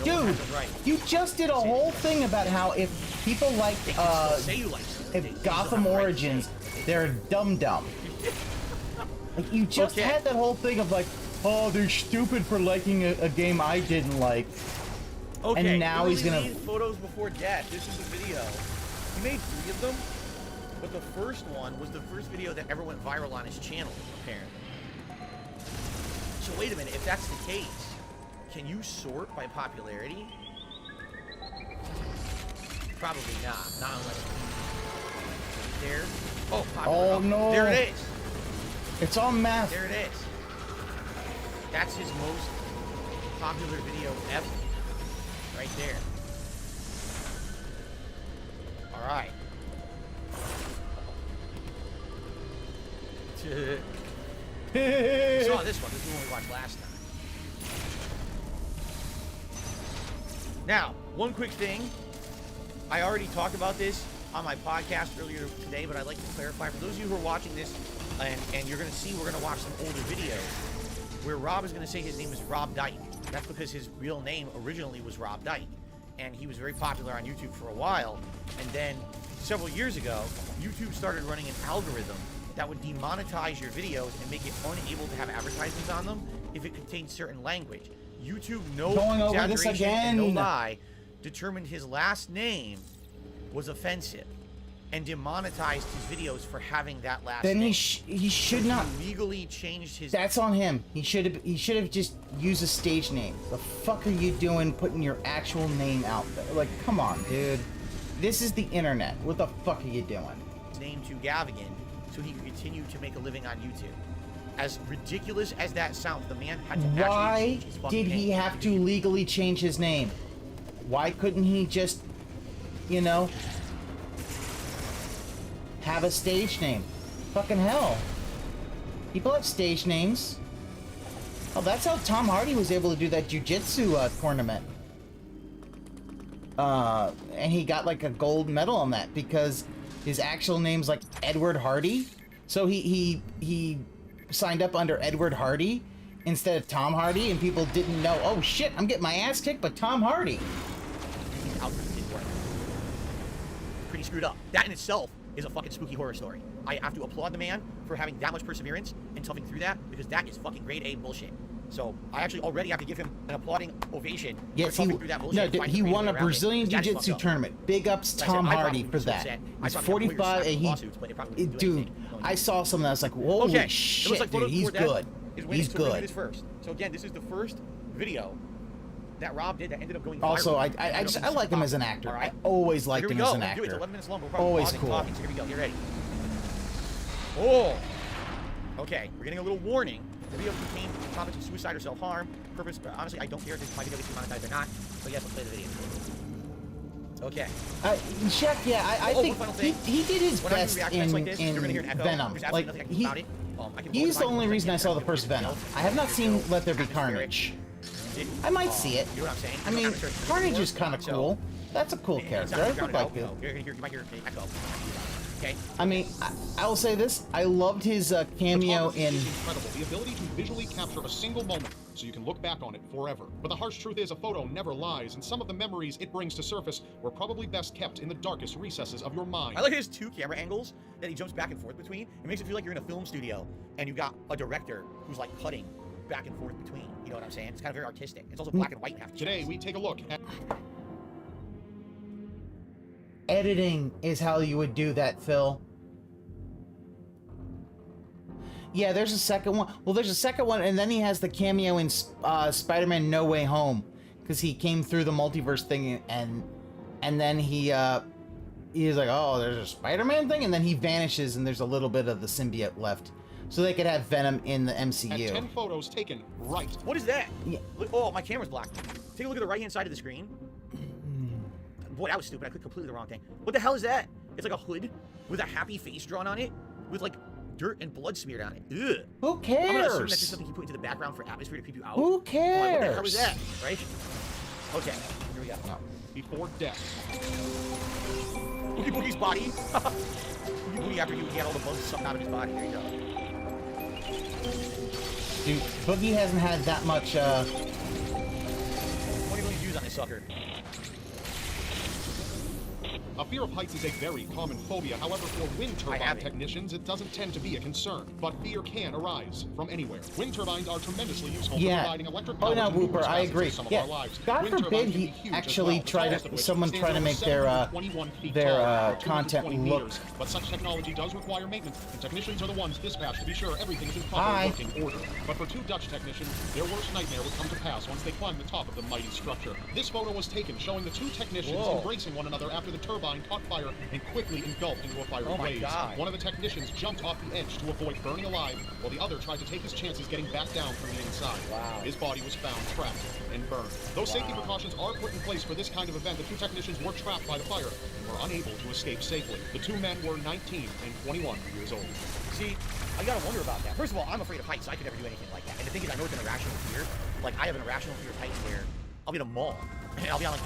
No one Dude, has the right. you just did a whole thing about how if people like They can still say you like something. They if still Gotham have the right to Origins, say it. they're dumb. Like, you just Okay. had that whole thing of like, oh, they're stupid for liking a game I didn't like. Okay, And now he's gonna- release photos before death. This is the video. He made 3 of them, but the first one was the first video that ever went viral on his channel, apparently. So wait a minute, if that's the case, can you sort by popularity? Probably not. Not unless you there. Oh, popular. Oh, no. There it is. It's on math. There it is. That's his most popular video ever. Right there. All right. Saw this one. This is the one we watched last time. Now, one quick thing. I already talked about this on my podcast earlier today, but I'd like to clarify for those of you who are watching this, and you're going to see, we're going to watch some older videos where Rob is going to say his name is Rob Dyke. That's because his real name originally was Rob Dyke, and he was very popular on YouTube for a while. And then several years ago, YouTube started running an algorithm that would demonetize your videos and make it unable to have advertisements on them if it contained certain language. YouTube, no Going over this exaggeration and no again. lie, determined his last name was offensive. and demonetized his videos for having that last Then name. he should not. Legally changed his. That's on him. He should have just used a stage name. The fuck are you doing putting your actual name out there? Like, come on, dude. This is the internet. What the fuck are you doing? His name to Gavigan so he could continue to make a living on YouTube. As ridiculous as that sounds, the man had to actually Why change his fucking did he name. have to legally change his name? Why couldn't he just, you know, have a stage name? Fucking hell. People have stage names. Oh, that's how Tom Hardy was able to do that jiu-jitsu tournament. And he got like a gold medal on that because his actual name's like Edward Hardy. So he signed up under Edward Hardy instead of Tom Hardy, and people didn't know, oh shit, I'm getting my ass kicked by Tom Hardy. Pretty screwed up. That in itself is a fucking spooky horror story. I have to applaud the man for having that much perseverance and toughing through that, because that is fucking grade A bullshit. So I actually already have to give him an applauding ovation Yes, for he, toughing through that bullshit. no, and dude, finding he a creative won a way around it, Brazilian 'cause that's Jiu-Jitsu fucked up. tournament. Big ups Like I said, Tom I Hardy probably for would be so that. upset. I He's probably 45 would and he, lawsuits, but it probably wouldn't do dude, anything. I saw something that was like, holy Okay, shit, it looks like dude, he's photo before good. that is when He's it's to review good. this first. So again, this is the first video that Rob did that ended up going viral. Also, I like him as an actor. All right? I always liked Here we him as go. an We'll do it. It's actor. 11 minutes long. We're probably Always pausing, cool. talking, so here we go. Get ready. Oh. Okay, we're getting a little warning. The video contained topics of suicide or self-harm. Purpose, but honestly, I don't care if my video gets demonetized or not. So yes, let's play the video. Okay. Shaq, yeah, I one think final thing. he did his When I do best reactions like this, you're gonna hear an in echo. Venom. There's Like, absolutely nothing I can do about it. I can he's the vote only by reason I saw the first Venom. I have not seen Let There Be Atmospheric. Carnage. I might see it. You know what I'm saying? I mean, Atmospheric. Carnage is kind of So, cool. That's a cool it's character. not I grounded would like out. it. No, you're gonna hear, you might hear an echo. Okay. I mean, I will say this. I loved his cameo Photography in... is incredible. The ability to visually capture a single moment so you can look back on it forever. But the harsh truth is a photo never lies, and some of the memories it brings to surface were probably best kept in the darkest recesses of your mind. I like his two camera angles that he jumps back and forth between. It makes it feel like you're in a film studio and you got a director who's like cutting back and forth between. You know what I'm saying? It's kind of very artistic. It's also black and white in half the Today, shots. we take a look at... Editing is how you would do that, Phil. Yeah, there's a second one. Well, there's a second one, and then he has the cameo in Spider-Man No Way Home, because he came through the multiverse thing, and then he's like, oh, there's a Spider-Man thing, and then he vanishes, and there's a little bit of the symbiote left, so they could have Venom in the MCU. At 10 photos taken right. What is that? Yeah. Look, oh, my camera's black. Take a look at the right-hand side of the screen. Boy, that was stupid. I clicked completely the wrong thing. What the hell is that? It's like a hood with a happy face drawn on it, with like dirt and blood smeared on it. Ugh. Who cares? I'm gonna assume that's just something he put into the background for atmosphere to creep you out. Who Oh, like, what the hell is cares? that? Right? Okay, here we go. Before death. Boogie Boogie's body. Boogie Boogie after he had all the bugs sucked out of his body. There you go. Dude, Boogie hasn't had that much, 20 million views on this sucker. A fear of heights is a very common phobia. However, for wind I have turbine it. technicians, it doesn't tend to be a concern. But fear can arise from anywhere. Wind turbines are tremendously useful for yeah. providing electric Oh power no, to numerous Whooper, I facets agree. of some of Yeah. our lives. God Wind forbid turbines can he be huge as actually well, the try tallest to of which someone stands try to over make their 721 feet their, tall, or content 220 look- meters. But such technology does require maintenance, and technicians are the ones dispatched to be sure everything is in proper Hi. working order. But for two Dutch technicians, their worst nightmare would come to pass once they climbed the top of the mighty structure. This photo was taken showing the two technicians Whoa. embracing one another after the turbine caught fire and quickly engulfed into a fiery Oh my blaze. God. One of the technicians jumped off the edge to avoid burning alive, while the other tried to take his chances getting back down from the inside. Wow. His body was found trapped and burned. Though safety precautions are put in place for this kind of event, the two technicians were trapped by the fire and were unable to escape safely. The two men were 19 and 21 years old. See, I gotta wonder about that. First of all, I'm afraid of heights, so I could never do anything like that. And the thing is, I know it's an irrational fear. Like, I have an irrational fear of heights where I'll be in a mall, and I'll be on like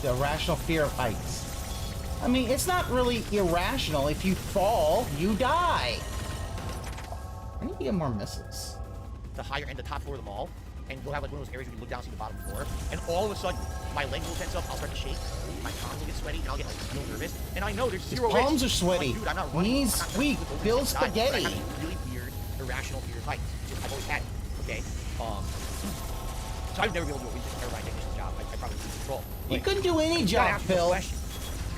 the irrational fear of heights. I mean, it's not really irrational. If you fall, you die. I need to get more missiles. the higher end, the top floor of the mall, and we'll have like one of those areas where you look down and see the bottom floor, and all of a sudden, my legs will tense up, I'll start to shake, my palms will get sweaty, and I'll get like real nervous, and I know there's His zero palms risk. are sweaty. I'm like, dude, I'm not running. Knees I'm not weak. gonna Bill die, but I Spaghetti. have a really weird, irrational fear of heights. I've always had it, okay? So I would never be able to do a wind turbine technician I probably lose control. You But couldn't do any you gotta job, ask yourself a Phil. question.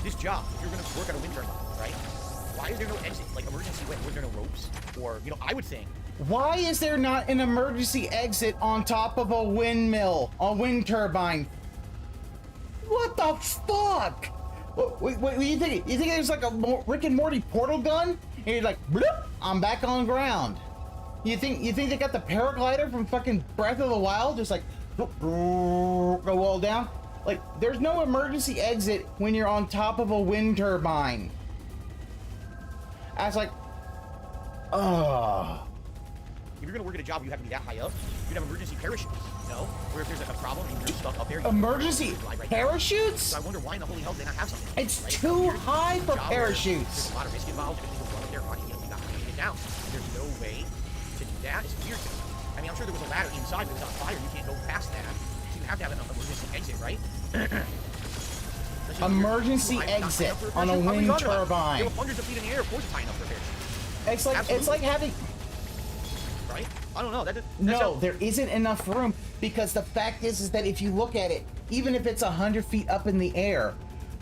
This job, if you're gonna work on a wind turbine, right? Why is there no exit, like emergency way? Was there no ropes? Or, you know, I would think. Why is there not an emergency exit on top of a windmill, a wind turbine? What the fuck? What do you think? You think there's like a Rick and Morty portal gun? And you're like, bloop, I'm back on ground. You think they got the paraglider from fucking Breath of the Wild? Just like, go all down? Like, there's no emergency exit when you're on top of a wind turbine. I was like, oh. If you're gonna work at a job where you have to be that high up, you'd have emergency parachutes, you know? Where if there's like a problem and you're stuck up there, you Emergency can fly right parachutes? down. So I wonder why in the holy hell did they not have something? It's right? too Here's high for a job where parachutes. There's a lot of risk involved. You're gonna go up there, you know, you got to get down. There's no way to do that. It's weird to me. I mean, I'm sure there was a ladder inside, but it was on fire. You can't go past that. So you have to have an emergency exit, right? Emergency exit on a wind turbine. They were hundreds of feet in the air, of course it's high enough for a parachute. It's like having. Right? I don't know. No, there isn't enough room because the fact is that if you look at it, even if it's 100 feet up in the air,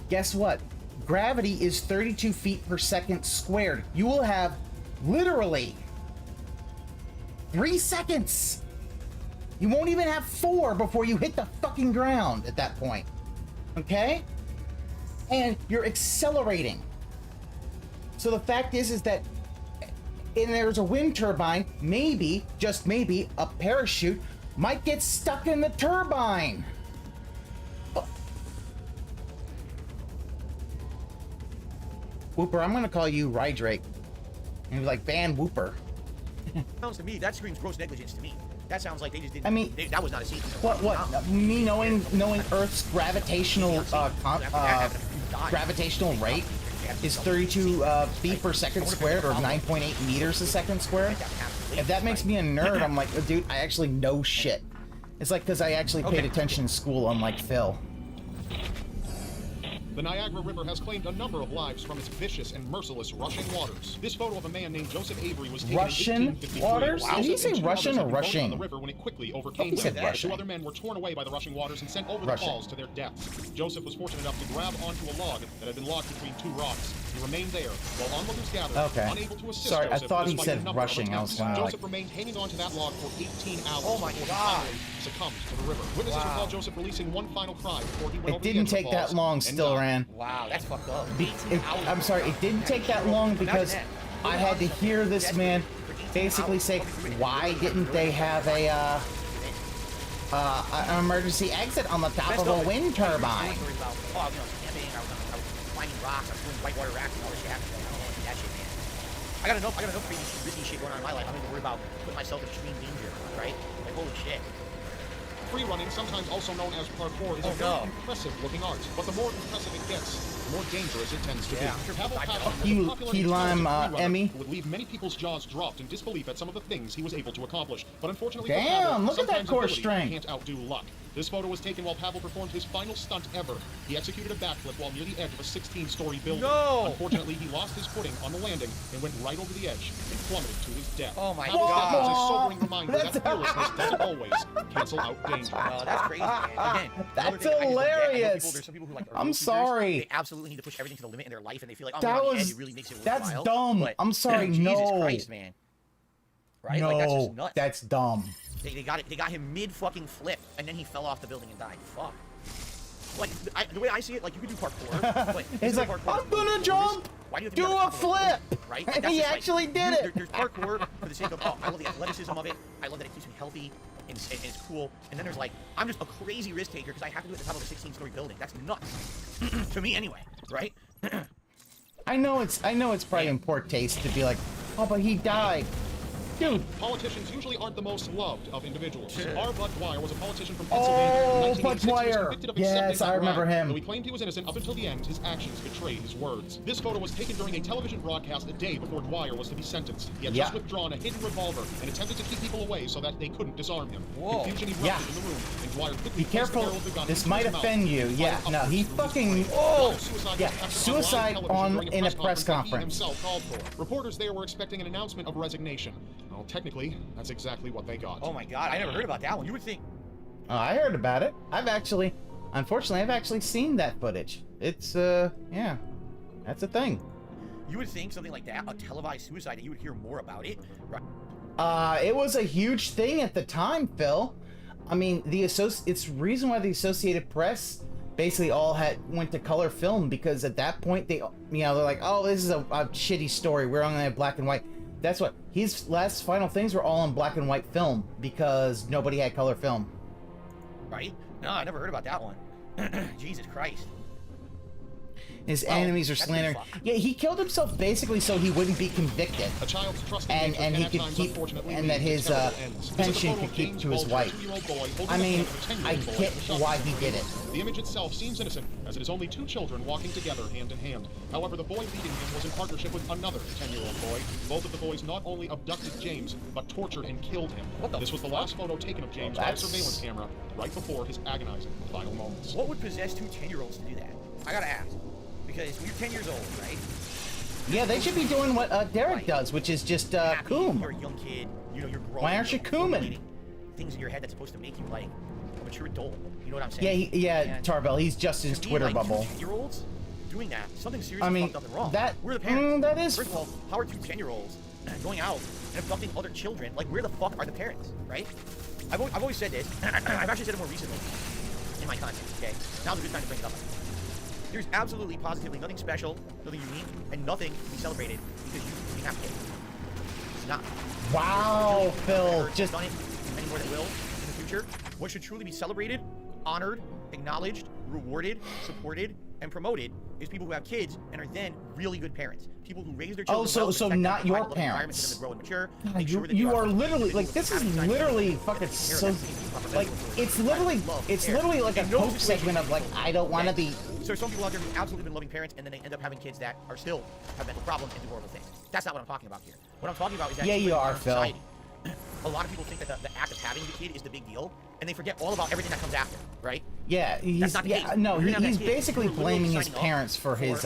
guess what? Gravity is 32 feet per second squared. You will have literally 3 seconds. You won't even have 4 before you hit the fucking ground at that point. Okay? And you're accelerating. So the fact is that and there's a wind turbine, maybe, just maybe, a parachute might get stuck in the turbine. Whooper, I'm gonna call you Rydrake. And be like, ban Whooper. Sounds to me, that screams gross negligence to me. That sounds like they just didn't. I mean, that was not a scene. What? Me knowing Earth's gravitational gravitational rate is 32 feet per second squared, or 9.8 meters a second squared. If that makes me a nerd, I'm like, oh, dude, I actually know shit. It's like because I actually paid attention in school, unlike Phil. The Niagara River has claimed a number of lives from its vicious and merciless rushing waters. This photo of a man named Joseph Avery was taken Russian in 1853. waters? Did he say Joseph and two Russian others or had been floating rushing? on the river when it quickly overcame He said them. Russian. 2 other men were torn away by the rushing waters and sent over the falls to their deaths. Joseph was fortunate enough to grab onto a log that had been locked between 2 rocks. He remained there while onlookers gathered, unable to assist Sorry, Joseph. I thought he despite a said number of rushing. I was attempts. gonna Joseph remained hanging onto that log for 18 hours. Oh my before God. he finally succumbed to the river. Witnesses recall Joseph releasing one final cry before he went It over the didn't edge of the take that falls long, and still died. ran. Wow, that's fucked up. I'm sorry, it didn't take that long because I had to hear this man basically say, why didn't they have an emergency exit on the top of a wind turbine? Oh, you know, camping, I was climbing rocks, I was doing whitewater rafting, all this shit. I don't want to do that shit, man. I got enough crazy, risky shit going on in my life. I'm not even worried about putting myself in extreme danger, right? Like, holy shit. Free running, sometimes also known as parkour, is a very impressive looking art. But the more impressive it gets, the more dangerous it tends to be. Pavel Pavlov was a popular Key lime, free runner Emmy. who would leave many people's jaws dropped in disbelief at some of the things he was able to accomplish. But unfortunately Damn, for Pavel, look at that sometimes core ability strength. can't outdo luck. This photo was taken while Pavel performed his final stunt ever. He executed a backflip while near the edge of a 16-story building. No! Unfortunately, he lost his footing on the landing and went right over the edge and plummeted to his death. Oh my Pavel's death God. was a sobering reminder that fearlessness doesn't always cancel out danger. No, that's crazy, man. Again, That's another thing I just don't get, I know hilarious. there's some people who like are I'm rule sorry. keepers. They absolutely need to push everything to the limit in their life, and they feel like, oh, That man, was- it really makes it that's worthwhile. dumb. But, I'm sorry, Jesus no. Christ, man. Right? No, Like, that's just nuts. that's dumb. They got him mid fucking flip, and then he fell off the building and died. Fuck. Like the way I see it, like you could do parkour. But He's like, I'm gonna jump, why do you have to do be on a top of building, flip, right? and Like, that's he just like- actually did it. There's parkour for the sake of, oh, I love the athleticism of it. I love that it keeps me healthy and it's cool. And then there's like, I'm just a crazy risk taker because I have to do it at the top of a 16-story building. That's nuts. To me, anyway. Right? I know it's probably in poor taste to be like, oh, but he died. Dude. Politicians usually aren't the most loved of individuals. R. Bud Dwyer was a politician from Oh, Pennsylvania in 1986 Bud who was Dwyer. convicted of Yes, accepting I a remember bribe. him. Though he claimed he was innocent up until the end, his actions betrayed his words. This photo was taken during a television broadcast a day before Dwyer was to be sentenced. He had just withdrawn a hidden revolver and attempted to keep people away so that they couldn't disarm him. Whoa. Confusion erupted in the room, and Dwyer quickly Be placed careful. the barrel of the gun This into might his mouth offend you. and Yeah, fired no, upwards he through his fucking. brain. Oh, Dwyer's suicide yeah, was captured on suicide live television on during in a press that he conference. himself called for. Reporters there were expecting an announcement of resignation. Well, technically, that's exactly what they got. Oh my God, I never heard about that one. You would think. Oh, I heard about it. I've actually Unfortunately, I've actually seen that footage. It's, yeah, that's a thing. You would think something like that, a televised suicide, that you would hear more about it, right? It was a huge thing at the time, Phil. I mean, it's reason why the Associated Press basically all went to color film, because at that point they, they're like, oh, this is a shitty story. We're only gonna have black and white. That's what his last final things were all in black and white film because nobody had color film. Right? No, I never heard about that one. Jesus Christ. His enemies are slandering. Yeah, he killed himself basically so he wouldn't be convicted. A child's trust and he could keep, and that his pension could keep to his wife. I mean, I get why he did it. The image itself seems innocent, as it is only 2 children walking together hand in hand. However, the boy leading him was in partnership with another 10-year-old boy. Both of the boys not only abducted James, but tortured and killed him. This was the last photo taken of James by a surveillance camera, right before his agonizing final moments. What would possess 2 10-year-olds to do that? I gotta ask. Because when you're 10 years old, right? Yeah, they should be doing what Derek does, which is just coom. You're a young kid, you're growing. Why aren't you cooming? Things in your head that's supposed to make you like a mature adult. You know what I'm saying? Yeah, Tarbell. He's just in his Twitter bubble. 10-year-olds doing that, something seriously fucked up and wrong. We're the parents. That is. First of all, how are 2 10-year-olds going out and abducting other children? Like, where the fuck are the parents, right? I've always said this. I've actually said it more recently in my content. Okay, now's a good time to bring it up. There's absolutely, positively nothing special, nothing unique, and nothing to be celebrated because you have kids. It's not. Wow, Phil. Just done it anymore that will in the future. What should truly be celebrated, honored, acknowledged, rewarded, supported, and promoted is people who have kids and are then really good parents. People who raise their children. Oh, so not your parents. Grow and mature, God, you are literally like, this is literally fucking so, like, it's literally like a Coke segment of like, I don't want to be. So some people out there who've absolutely been loving parents, and then they end up having kids that are still have mental problems and do horrible things. That's not what I'm talking about here. What I'm talking about is that you are, Phil. A lot of people think that the act of having the kid is the big deal, and they forget all about everything that comes after, right? Yeah, he's basically blaming his parents for his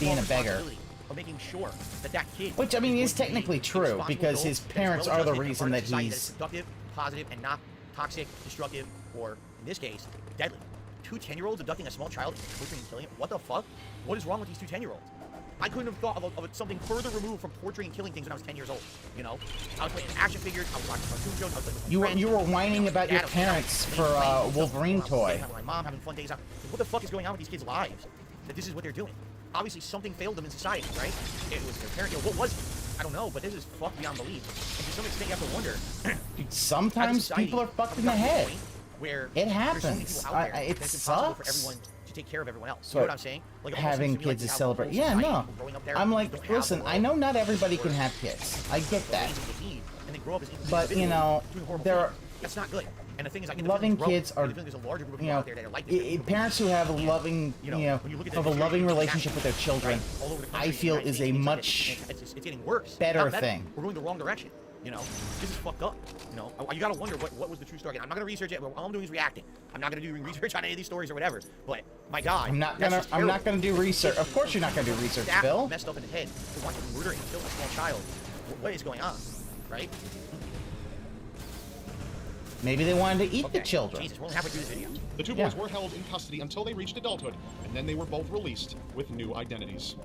being a beggar. Of making sure that kid, which I mean is technically true, because his parents are the reason that he's productive, positive, and not toxic, destructive, or in this case, deadly. 2 10-year-olds abducting a small child and torturing and killing him? What the fuck? What is wrong with these 2 10-year-olds? I couldn't have thought of something further removed from torturing and killing things when I was 10 years old. You know, I was playing action figures, I was watching cartoon shows, I was playing with you were whining about your parents for a Wolverine toy. My mom having fun days out. What the fuck is going on with these kids' lives? That this is what they're doing. Obviously, something failed them in society, right? It was their parent. What was it? I don't know, but this is fucked beyond belief. And to some extent, you have to wonder. Sometimes people are fucked in the head. Where it happens. It sucks. For everyone to take care of everyone else. So you know what I'm saying? Like, having kids is celebrate. Yeah, no. I'm like, listen, I know not everybody can have kids. I get that. But you know, that's not good. And the thing is, loving kids are, parents who have a loving, have a loving relationship with their children, I feel is a much better thing. We're going the wrong direction. You know, this is fucked up. You know, you gotta wonder what was the true story. I'm not gonna research it. All I'm doing is reacting. I'm not gonna do research on any of these stories or whatever. But my God, I'm not gonna do research. Of course, you're not gonna do research, Bill. Messed up in the head to watch a murder and kill a small child. What is going on, right? Maybe they wanted to eat the children. Jesus, we're only halfway through this video. The 2 boys were held in custody until they reached adulthood, and then they were both released with new identities.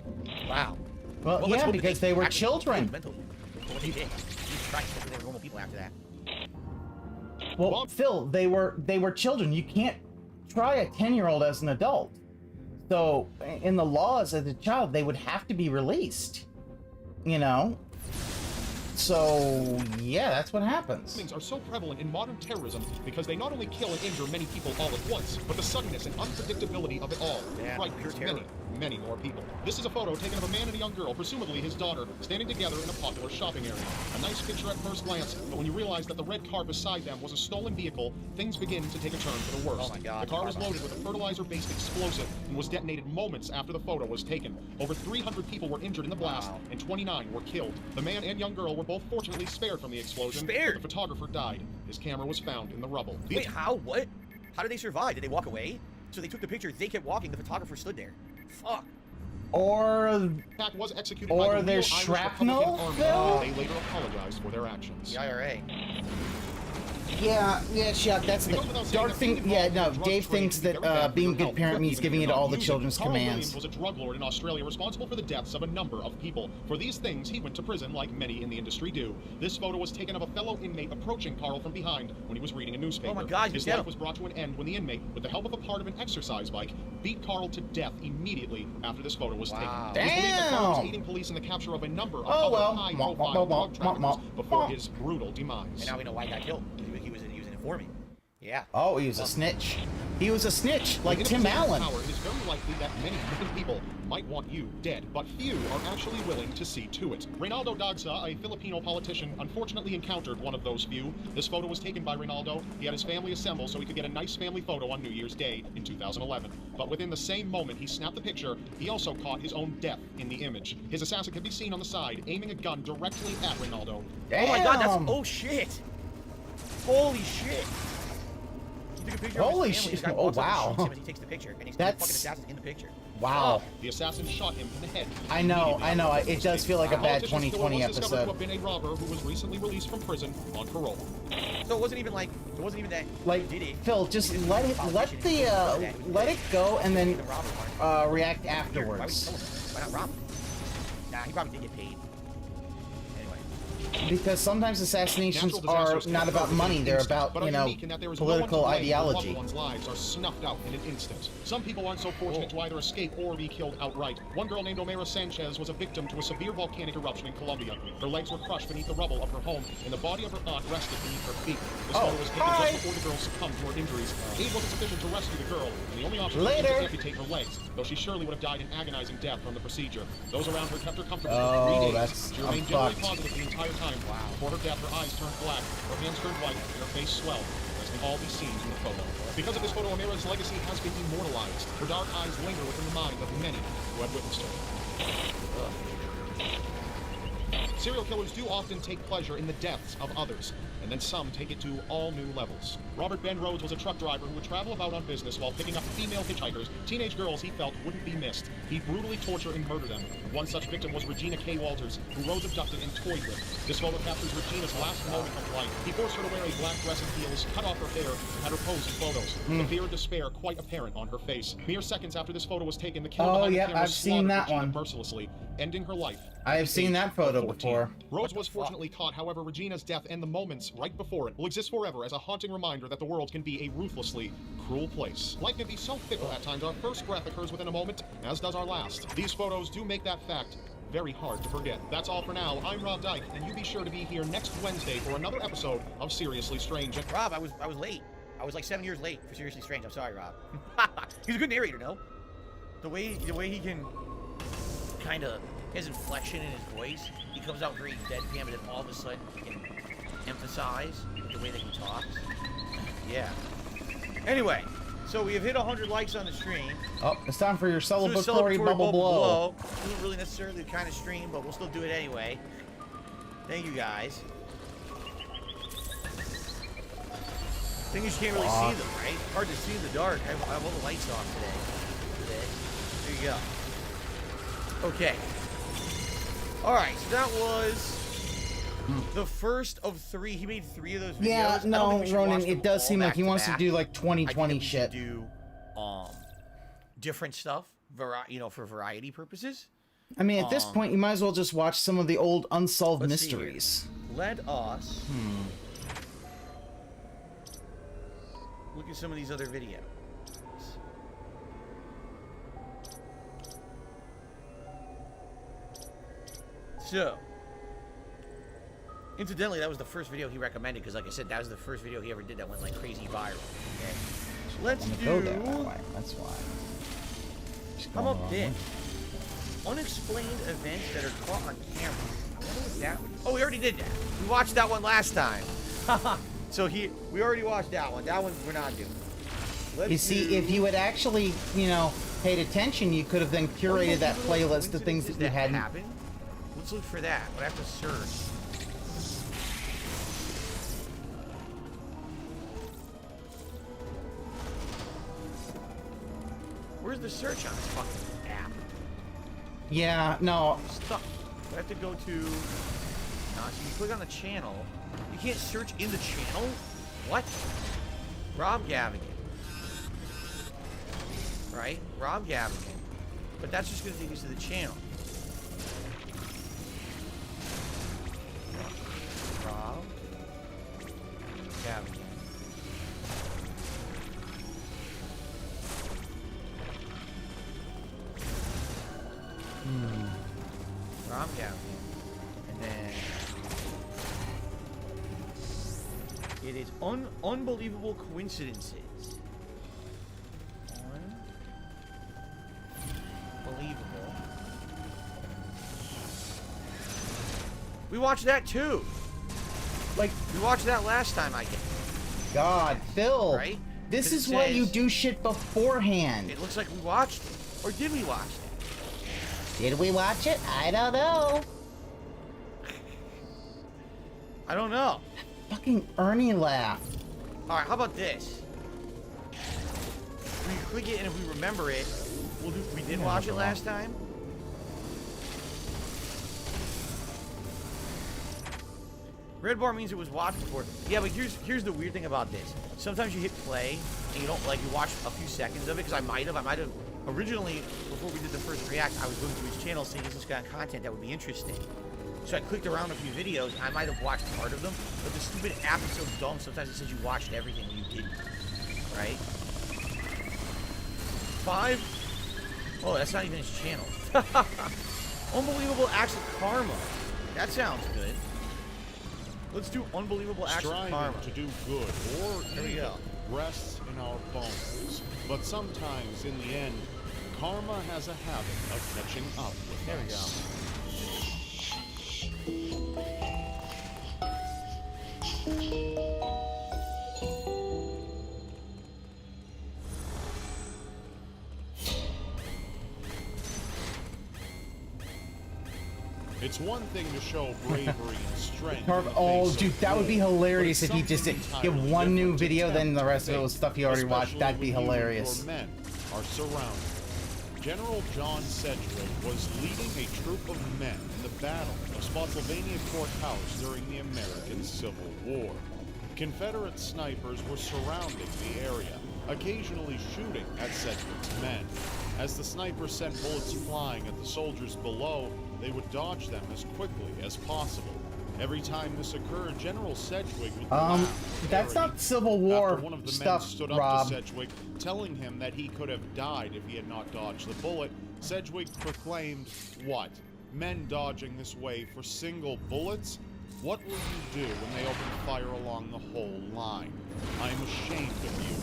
Wow. Well, yeah, because they were children. What they did. Jesus Christ, they were normal people after that. Well, Phil, they were children. You can't try a 10-year-old as an adult. So, in the laws as a child, they would have to be released. You know? So, yeah, that's what happens. Things are so prevalent in modern terrorism because they not only kill and injure many people all at once, but the suddenness and unpredictability of it all frightens many more people. This is a photo taken of a man and a young girl, presumably his daughter, standing together in a popular shopping area. A nice picture at first glance, but when you realize that the red car beside them was a stolen vehicle, things begin to take a turn for the worse. Oh my God. The car was loaded with a fertilizer-based explosive and was detonated moments after the photo was taken. Over 300 people were injured in the blast, and 29 were killed. The man and young girl were both fortunately spared from the explosion. Spared? The photographer died. His camera was found in the rubble. Wait, how? What? How did they survive? Did they walk away? So they took the picture, they kept walking, the photographer stood there. Fuck. Or was executed or by the there's shrapnel, Phil? They later apologized for their actions. The IRA. Yeah, Chuck, that's the dark thing. Yeah, no, Dave thinks that being a good parent means giving it all the children's Carl commands. Williams was a drug lord in Australia responsible for the deaths of a number of people. For these things, he went to prison like many in the industry do. This photo was taken of a fellow inmate approaching Carl from behind when he was reading a newspaper. Oh my God, his life was brought to an end when the inmate, with the help of a part of an exercise bike, beat Carl to death immediately after this photo was taken. Damn! It was believed that Carl was aiding police in the capture of a number of high-profile drug traffickers before his brutal demise. And now we know why he got killed. He was an informant. Yeah. Oh, he was a snitch. He was a snitch, like Tim Allen. It is very likely that many people might want you dead, but few are actually willing to see to it. Reynaldo Dagsa, a Filipino politician, unfortunately encountered one of those few. This photo was taken by Reynaldo. He had his family assemble so he could get a nice family photo on New Year's Day in 2011. But within the same moment he snapped the picture, he also caught his own death in the image. His assassin can be seen on the side, aiming a gun directly at Reynaldo. Damn. Oh my God, that's... Oh shit! Holy shit! He took a picture Holy of his family. shit. This guy Oh, walks up and wow. shoots him as he takes the picture, and he's the fucking assassin in the picture. Wow. The assassin shot him in the head. I know. It does feel like a bad Politicians 2020 was discovered to episode. have been a robber who was recently released from prison on parole. So it wasn't even like, it wasn't even that Like, he did it. Phil, just let it go and then react afterwards. Why not rob him? Nah, he probably did get paid. Because sometimes assassinations are not about money, they're about, you know, political ideology. One's lives are snuffed out in an instant. Some people aren't so fortunate to either escape or be killed outright. One girl named Omera Sanchez was a victim to a severe volcanic eruption in Colombia. Her legs were crushed beneath the rubble of her home, and the body of her aunt rested beneath her feet. This photo was taken just before the girl succumbed to her injuries. Aid wasn't sufficient to rescue the girl, and the only option was to amputate her legs, though she surely would have died an agonizing death from the procedure. Those around her kept her comfortable for 3 days. She remained generally positive the entire time. Wow. Before her death, her eyes turned black, her hands turned white, and her face swelled, as can all be seen in the photo. Because of this photo, Omera's legacy has been immortalized. Her dark eyes linger within the mind of many who have witnessed her. Serial killers do often take pleasure in the deaths of others, and then some take it to all new levels. Robert Ben Rhodes was a truck driver who would travel about on business while picking up female hitchhikers, teenage girls he felt wouldn't be missed. He'd brutally torture and murder them. One such victim was Regina K. Walters, who Rhodes abducted and toyed with. This photo captures Regina's last moment of life. He forced her to wear a black dress and heels, cut off her hair, and had her pose in photos. The fear and despair quite apparent on her face. Mere seconds after this photo was taken, the killer behind the camera slaughtered Regina mercilessly, ending her life. I have seen that photo before. Rhodes was fortunately caught, however, Regina's death and the moments right before it will exist forever as a haunting reminder that the world can be a ruthlessly cruel place. Life can be so fickle at times. Our first breath occurs within a moment, as does our last. These photos do make that fact very hard to forget. That's all for now. I'm Rob Dyke, and you be sure to be here next Wednesday for another episode of Seriously Strange. Rob, I was late. I was like 7 years late for Seriously Strange. I'm sorry, Rob. He's a good narrator, no? The way he can kind of his inflection in his voice, he comes out very deadpan, but then all of a sudden he can emphasize the way that he talks. Yeah. Anyway, so we have hit 100 likes on the stream. Oh, it's time for your celebratory bubble blow. It wasn't really necessarily the kind of stream, but we'll still do it anyway. Thank you guys. Thing is, you can't really see them, right? Hard to see in the dark. I have all the lights off today. There you go. Okay. Alright, so that was the first of 3. He made 3 of those videos. Yeah, no, Ronan, it does seem like he wants to do like 2020 shit. Do different stuff, for variety purposes. I mean, at this point, you might as well just watch some of the old unsolved mysteries. Let us look at some of these other videos. So, incidentally, that was the first video he recommended, because like I said, that was the first video he ever did that went like crazy viral. Okay, so let's go that way. That's why. How about this? Unexplained events that are caught on camera. I wonder what that would be. Oh, we already did that. We watched that one last time. So we already watched that one. That one we're not doing. You see, if you had actually, paid attention, you could have then curated that playlist of things that you hadn't. Happen? Let's look for that. But I have to search. Where's the search on this fucking app? Yeah, no. Stuff. I have to go to. So you click on the channel. You can't search in the channel. What? Rob Gavigan. Right? Rob Gavigan. But that's just going to take us to the channel. Rob Gavigan. Rob Gavigan. And then it is unbelievable coincidences. Unbelievable. We watched that too. Like, we watched that last time, I guess. God, Phil. Right? This is why you do shit beforehand. It looks like we watched it. Or did we watch it? Did we watch it? I don't know. I don't know. Fucking Ernie laugh. Alright, how about this? We click it, and if we remember it, we'll do. We did watch it last time. Red bar means it was watched before. Yeah, but here's the weird thing about this. Sometimes you hit play and you don't you watch a few seconds of it, because I might have originally, before we did the first react, I was going through his channel seeing is this kind of content that would be interesting. So I clicked around a few videos. I might have watched part of them, but the stupid app is so dumb. Sometimes it says you watched everything when you didn't. Right? 5. Oh, that's not even his channel. Unbelievable acts of karma. That sounds good. Let's do unbelievable acts of karma. To do good or There we go. rests in our bones. But sometimes, in the end, karma has a habit of catching up with There we us. It's one thing to show bravery and strength. Oh, dude, that would be hilarious if he just did give one new video, then the rest of it was stuff he already watched. That'd be hilarious. Your men are surrounded. General John Sedgwick was leading a troop of men in the Battle of Spotsylvania Courthouse during the American Civil War. Confederate snipers were surrounding the area, occasionally shooting at Sedgwick's men. As the snipers sent bullets flying at the soldiers below, they would dodge them as quickly as possible. Every time this occurred, General Sedgwick would that's not Civil War one of the stuff, men stood up Rob. to Sedgwick, telling him that he could have died if he had not dodged the bullet. Sedgwick proclaimed, "What? Men dodging this way for single bullets? What will you do when they open fire along the whole line? I am ashamed of you.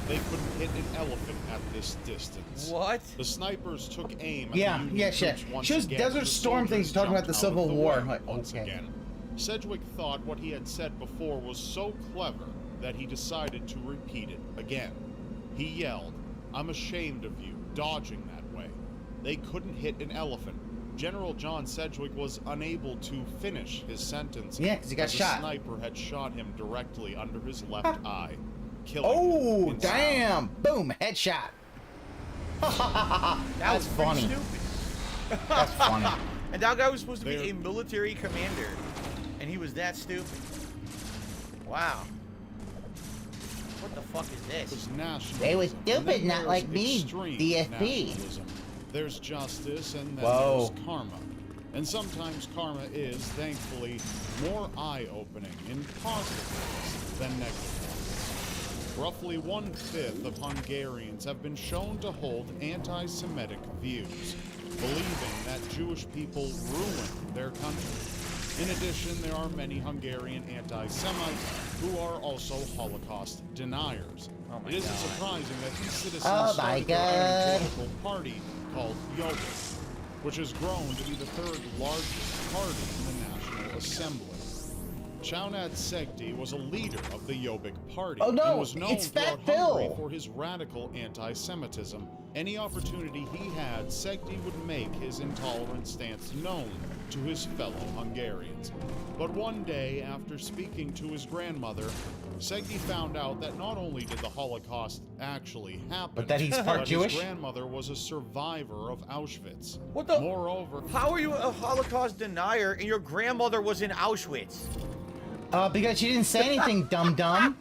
They couldn't hit an elephant at this distance." What? The snipers took aim at Yeah, the Union yeah, shit. troops once She was again. Desert The Storm things soldiers talking about jumped the out Civil of the War. way I'm like, once okay. again. Sedgwick thought what he had said before was so clever that he decided to repeat it again. He yelled, "I'm ashamed of you, dodging that way. They couldn't hit an elephant." General John Sedgwick was unable to finish his sentence. Yeah, 'cause he got as shot. A sniper had shot him directly under his left eye, killing Oh, him. damn! Boom, headshot. That's pretty funny. Stupid. That's funny. And that guy was supposed to be a military commander, and he was that stupid. Wow. What the fuck is this? They were stupid, not like me, DFP. Nationalism. There's justice and then Whoa. there's karma. And sometimes karma is, thankfully, more eye-opening in positive ways than negative ones. Roughly 1/5 of Hungarians have been shown to hold anti-Semitic views, believing that Jewish people ruined their country. In addition, there are many Hungarian anti-Semites who are also Holocaust deniers. It isn't surprising that these citizens Oh my started their own God. political party called Jobbik, which has grown to be the third largest party in the National Assembly. Chaunat Segdi was a leader of the Jobbik party Oh, no, and was known it's Fat throughout Hungary Phil. for his radical anti-Semitism. Any opportunity he had, Segdi would make his intolerant stance known to his fellow Hungarians. But one day, after speaking to his grandmother, Segdi found out that not only did the Holocaust actually happen, But that he's part but Jewish? his grandmother was a survivor of Auschwitz. What the? Moreover, How are you a Holocaust denier and your grandmother was in Auschwitz? Because she didn't say anything, dum-dum.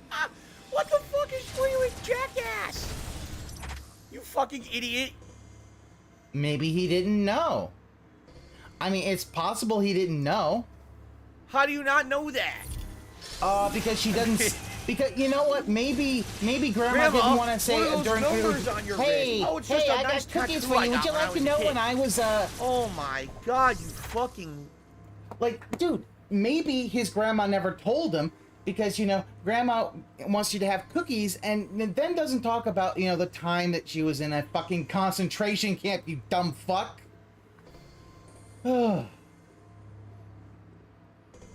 What the fuck is for you, jackass? You fucking idiot. Maybe he didn't know. I mean, it's possible he didn't know. How do you not know that? Because she doesn't. Because you know what? Maybe Grandma didn't want to say during. Numbers on your Hey, wrist. Oh, it's just hey, a I nice got cookies tattoo for I you. Would got you when I like to was a know kid. when I was Oh my god, you fucking. like, dude? Maybe his grandma never told him because you know Grandma wants you to have cookies, and then doesn't talk about the time that she was in a fucking concentration camp. You dumb fuck. And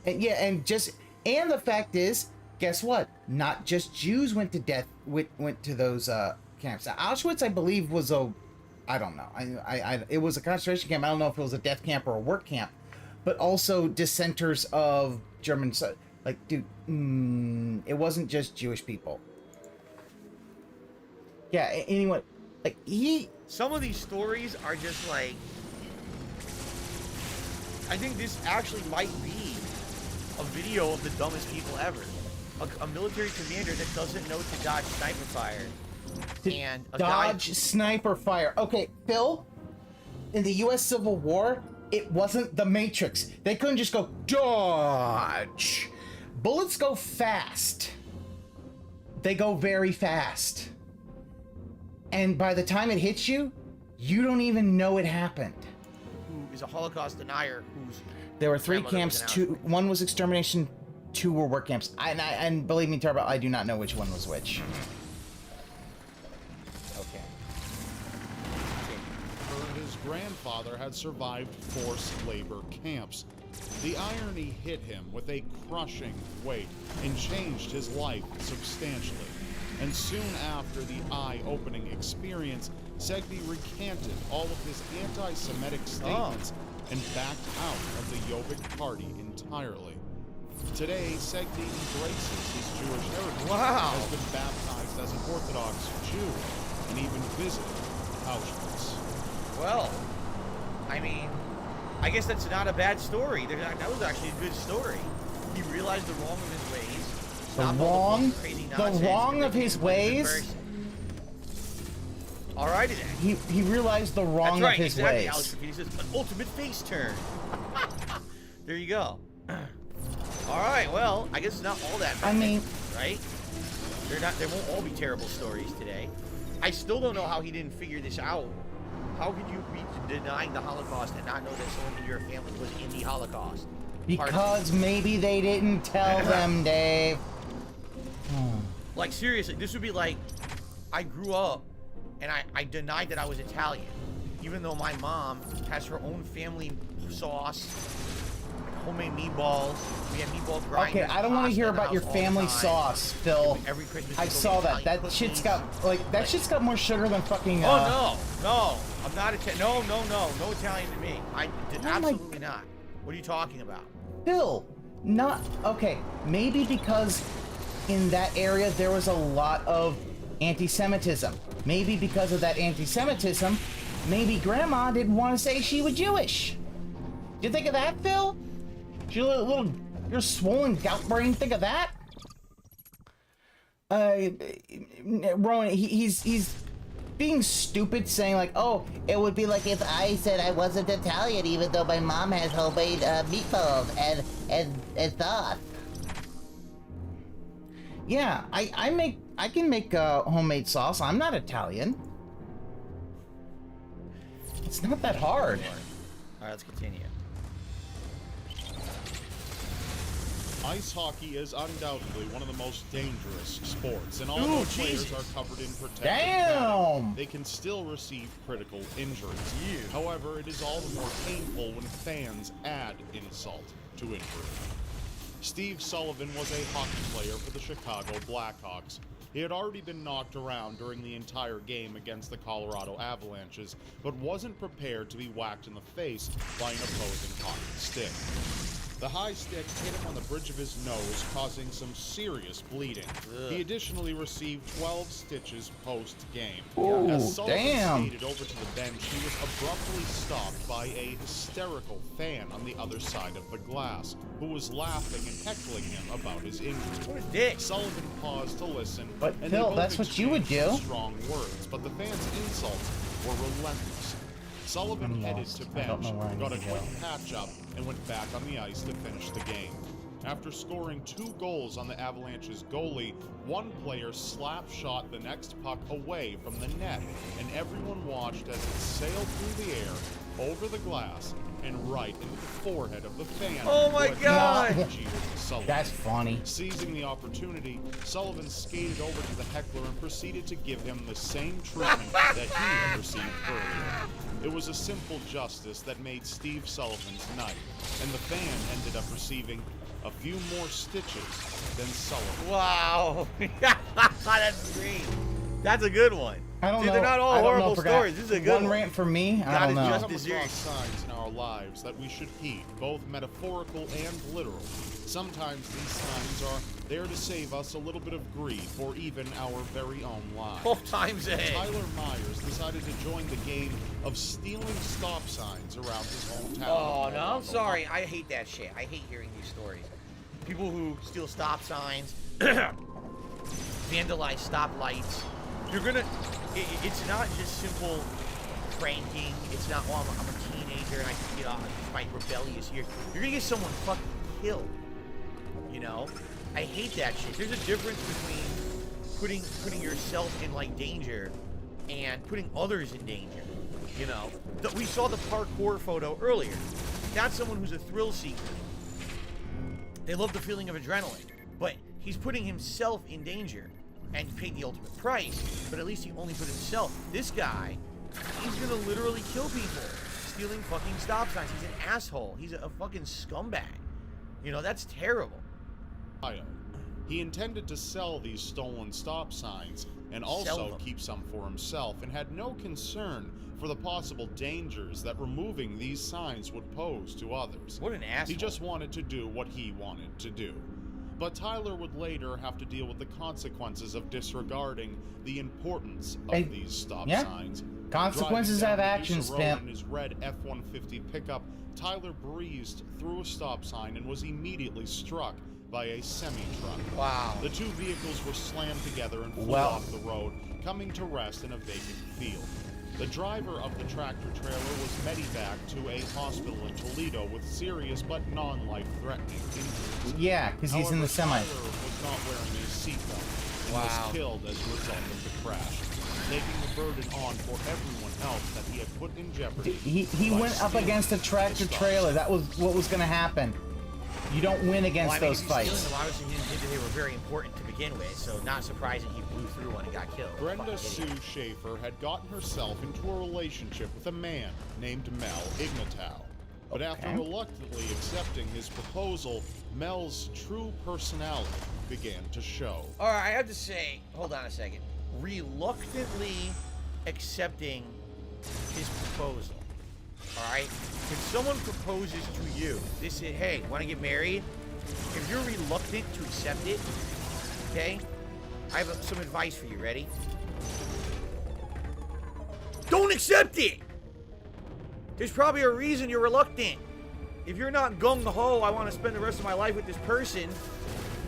yeah, and the fact is, guess what? Not just Jews went to death. Went to those camps. Now, Auschwitz, I believe, was I don't know. It was a concentration camp. I don't know if it was a death camp or a work camp, but also dissenters of German. Like, dude, it wasn't just Jewish people. Yeah. Anyway, like Some of these stories are just like. I think this actually might be a video of the dumbest people ever. A military commander that doesn't know to dodge sniper fire. And a dodge sniper fire. Okay, Phil, in the U.S. Civil War, it wasn't the Matrix. They couldn't just go dodge. Bullets go fast. They go very fast. And by the time it hits you, you don't even know it happened. Who is a Holocaust denier who's... There were 3 camps. One was extermination, 2 were work camps. And believe me, Turbo, I do not know which one was which. Okay. His grandfather had survived forced labor camps. The irony hit him with a crushing weight and changed his life substantially. And soon after the eye-opening experience, Segbi recanted all of his anti-Semitic statements and backed out of the Jobbik party entirely. Today, Segbi embraces his Jewish heritage, has been baptized as an Orthodox Jew, and even visited Auschwitz. Well, I mean, I guess that's not a bad story. That was actually a good story. He realized the wrong of his ways. The wrong of his ways? Alrighty then. He realized the wrong of his ways. Alex Graffiti says, an ultimate face turn. There you go. Alright, well, I guess it's not all that bad. I mean... Right? They won't all be terrible stories today. I still don't know how he didn't figure this out. How could you be denying the Holocaust and not know that someone in your family was in the Holocaust? Because maybe they didn't tell them, Dave. Like, seriously, this would be like, I grew up and I denied that I was Italian, even though my mom has her own family sauce, homemade meatballs. We have meatball grinders. Okay, I don't want to hear about your family sauce, Phil. Every Christmas I saw that. That shit's got shit's got more sugar than fucking. Oh no, I'm not Italian. No Italian to me. Absolutely not. What are you talking about? Phil, not okay. Maybe because in that area there was a lot of anti-Semitism. Maybe because of that anti-Semitism, maybe Grandma didn't want to say she was Jewish. Did you think of that, Phil? Your swollen gout brain think of that? Rowan, he's being stupid, saying like, oh, it would be like if I said I wasn't Italian, even though my mom has homemade meatballs and sauce. Yeah, I can make homemade sauce. I'm not Italian. It's not that hard. All right, let's continue. Ice hockey is undoubtedly one of the most dangerous sports, and although players are covered in protective padding, they can still receive critical injuries. However, it is all the more painful when fans add insult to injury. Steve Sullivan was a hockey player for the Chicago Blackhawks. He had already been knocked around during the entire game against the Colorado Avalanches, but wasn't prepared to be whacked in the face by an opposing hockey stick. The high stick hit him on the bridge of his nose, causing some serious bleeding. He additionally received 12 stitches post-game. As Sullivan skated over to the bench, he was abruptly stopped by a hysterical fan on the other side of the glass, who was laughing and heckling him about his injury. What a dick. Sullivan paused to listen, But and Phil, they both that's what you would exchanged do. strong words, but the fans' insults were relentless. Sullivan I'm headed lost. to I don't bench, know where I got a need to quick go. patch-up, and went back on the ice to finish the game. After scoring 2 goals on the Avalanche's goalie, one player slap-shot the next puck away from the net, and everyone watched as it sailed through the air, over the glass, and right into the forehead of the fan. Oh my who had God! jeered Sullivan. That's funny. Seizing the opportunity, Sullivan skated over to the heckler and proceeded to give him the same treatment that he had received earlier. It was a simple justice that made Steve Sullivan's night, and the fan ended up receiving a few more stitches than Sullivan. Wow. That's great. That's a good one. I don't Dude, know. they're not all I don't know horrible if we're stories. gonna- This is a good one one. rant for me. I God don't is know. just Come deserves. across signs in our lives that we should heed, both metaphorical and literal. Sometimes these signs are there to save us a little bit of grief or even our very own lives. 12 times a day. Tyler Myers decided to join the game of stealing stop signs around his hometown. Oh, no, I'm sorry. I hate that shit. I hate hearing these stories. People who steal stop signs, vandalize stoplights. You're gonna... It's not just simple pranking. It's not, well, I'm a teenager and I, you know, I'm quite rebellious here. You're gonna get someone fucking killed. You know? I hate that shit. There's a difference between putting yourself in, like, danger and putting others in danger. You know? We saw the parkour photo earlier. That's someone who's a thrill seeker. They love the feeling of adrenaline. But he's putting himself in danger and paid the ultimate price, but at least he only put himself. This guy, he's gonna literally kill people stealing fucking stop signs. He's an asshole. He's a fucking scumbag. You know, that's terrible. He intended to sell these stolen stop signs and also keep some for himself, and had no concern for the possible dangers that removing these signs would pose to others. What an asshole. He just wanted to do what he wanted to do. But Tyler would later have to deal with the consequences of disregarding the importance of these stop signs. Consequences have actions, Pimp. In his red F-150 pickup, Tyler breezed through a stop sign and was immediately struck by a semi-truck. Wow. The two vehicles were slammed together and flew off the road, coming to rest in a vacant field. The driver of the tractor trailer was medevaced to a hospital in Toledo with serious but non-life-threatening injuries. Yeah, because he's in the semi. Tyler was not wearing a seatbelt and was killed as a result of the crash, taking the burden on for everyone else that he had put in jeopardy. He went up against a tractor trailer. That was what was going to happen. You don't win against those fights. Stealing them, obviously, he didn't think that they were very important to begin with, so not surprising he blew through one and got killed. Brenda Sue Schaefer had gotten herself into a relationship with a man named Mel Ignatow. But after reluctantly accepting his proposal, Mel's true personality began to show. All right, I have to say, hold on a second. Reluctantly accepting his proposal. All right? If someone proposes to you, they say, hey, want to get married? If you're reluctant to accept it, okay, I have some advice for you. Ready? Don't accept it! There's probably a reason you're reluctant. If you're not gung-ho, I want to spend the rest of my life with this person,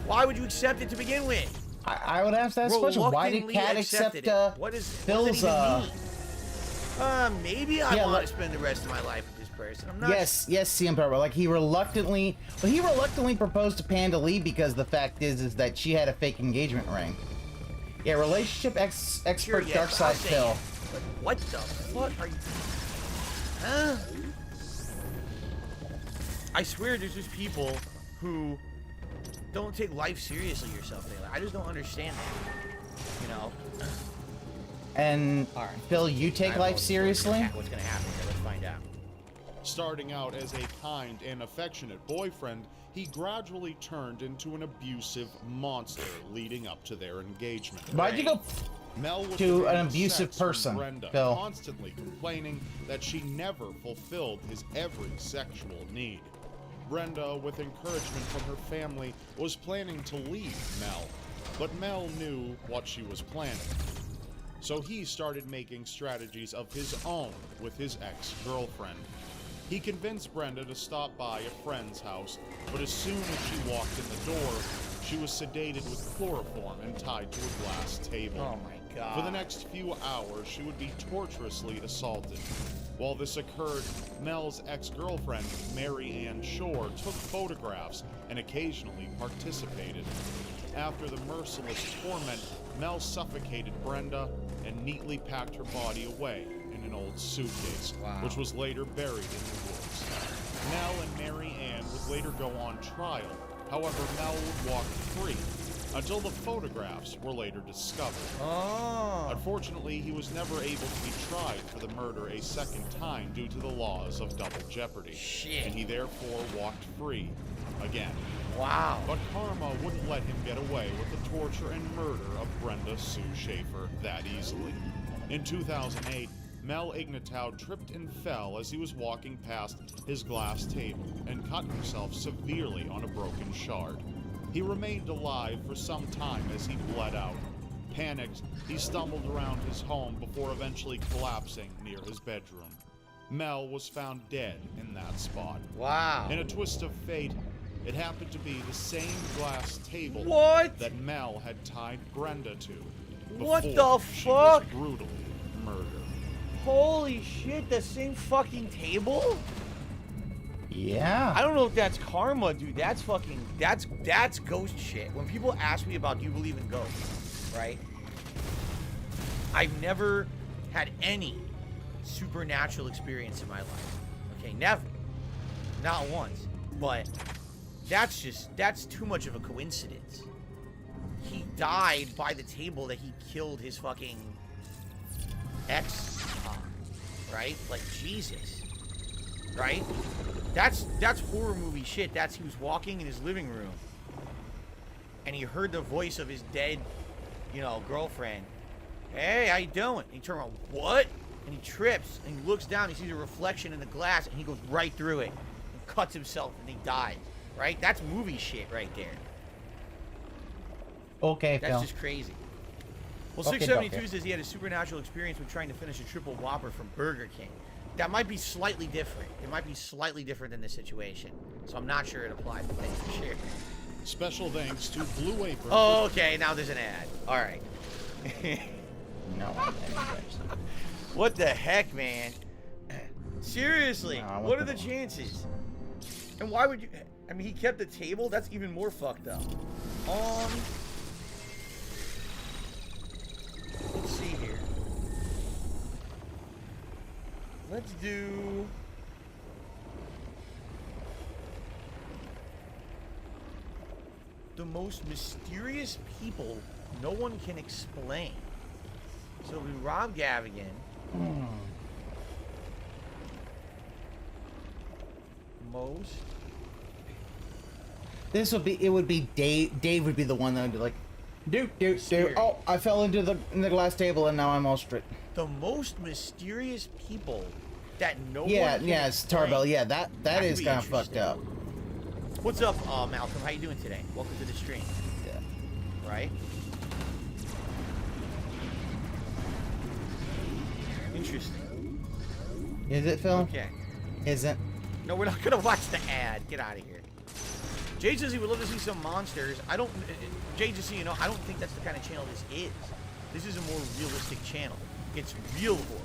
why would you accept it to begin with? I would ask that question. Why did Kat accept Phil's, maybe I want to spend the rest of my life with this person. I'm not. Yes, CM Pepper. Like he reluctantly proposed to Panda Lee because the fact is that she had a fake engagement ring. Yeah, relationship expert Sure, yes, Dark Side I'll say Phil. it. But what the fuck are you? Huh? I swear, there's just people who don't take life seriously or something. Like, I just don't understand that. You know. And Phil, you take life seriously? What's gonna happen here? Let's find out. Starting out as a kind and affectionate boyfriend, he gradually turned into an abusive monster leading up to their engagement. Why'd you go Mel was to an demanding abusive sex from person, Brenda, Phil? constantly complaining that she never fulfilled his every sexual need. Brenda, with encouragement from her family, was planning to leave Mel, but Mel knew what she was planning. So he started making strategies of his own with his ex-girlfriend. He convinced Brenda to stop by a friend's house, but as soon as she walked in the door, she was sedated with chloroform and tied to a glass table. Oh my god. For the next few hours, she would be torturously assaulted. While this occurred, Mel's ex-girlfriend, Mary Ann Shore, took photographs and occasionally participated. After the merciless torment, Mel suffocated Brenda and neatly packed her body away in an old suitcase, which was later buried in the woods. Mel and Mary Ann would later go on trial. However, Mel would walk free until the photographs were later discovered. Unfortunately, he was never able to be tried for the murder a second time due to the laws of double jeopardy. And he therefore walked free again. Wow. But karma wouldn't let him get away with the torture and murder of Brenda Sue Schaefer that easily. In 2008, Mel Ignatow tripped and fell as he was walking past his glass table and cut himself severely on a broken shard. He remained alive for some time as he bled out. Panicked, he stumbled around his home before eventually collapsing near his bedroom. Mel was found dead in that spot. Wow. In a twist of fate, it happened to be the same glass table that Mel had tied Brenda to What before the she fuck? was brutally murdered. Holy shit, the same fucking table? Yeah. I don't know if that's karma, dude. That's fucking, that's ghost shit. When people ask me about, do you believe in ghosts, right? I've never had any supernatural experience in my life. Okay, never. Not once. But that's too much of a coincidence. He died by the table that he killed his fucking ex on, right? Like, Jesus. Right? That's horror movie shit. He was walking in his living room and he heard the voice of his dead, girlfriend. Hey, how you doing? And he turned around, what? And he trips and he looks down, he sees a reflection in the glass and he goes right through it and cuts himself and he dies. Right? That's movie shit right there. Okay, That's Phil. just crazy. Well, Okay, 672 okay. says he had a supernatural experience with trying to finish a triple Whopper from Burger King. That might be slightly different. It might be slightly different than this situation. So I'm not sure it applies, but thanks for sharing. Special thanks to Blue Apron. Oh, okay. Now there's an ad. All right. No. What the heck, man? Seriously, No, what are the chances? And why would you... I mean, he kept the table? That's even more fucked up. Let's see here. Let's do... the most mysterious people no one can explain. So we Rob Gavigan. Most... This would be, it would be Dave. Dave would be the one that would be like, dude. Scary. Oh, I fell into the glass table and now I'm all straight. The most mysterious people that no Yeah, one can yeah, it's explain. Tarbell. Yeah, that That is could be kind of fucked interesting. up. What's up, Malcolm? How you doing today? Welcome to the stream. Yeah. Right? Interesting. Is it, Phil? Okay. Isn't? No, we're not gonna watch the ad. Get out of here. Jay says he would love to see some monsters. I don't... Jay, just so you know, I don't think that's the kind of channel this is. This is a more realistic channel. It's real horror.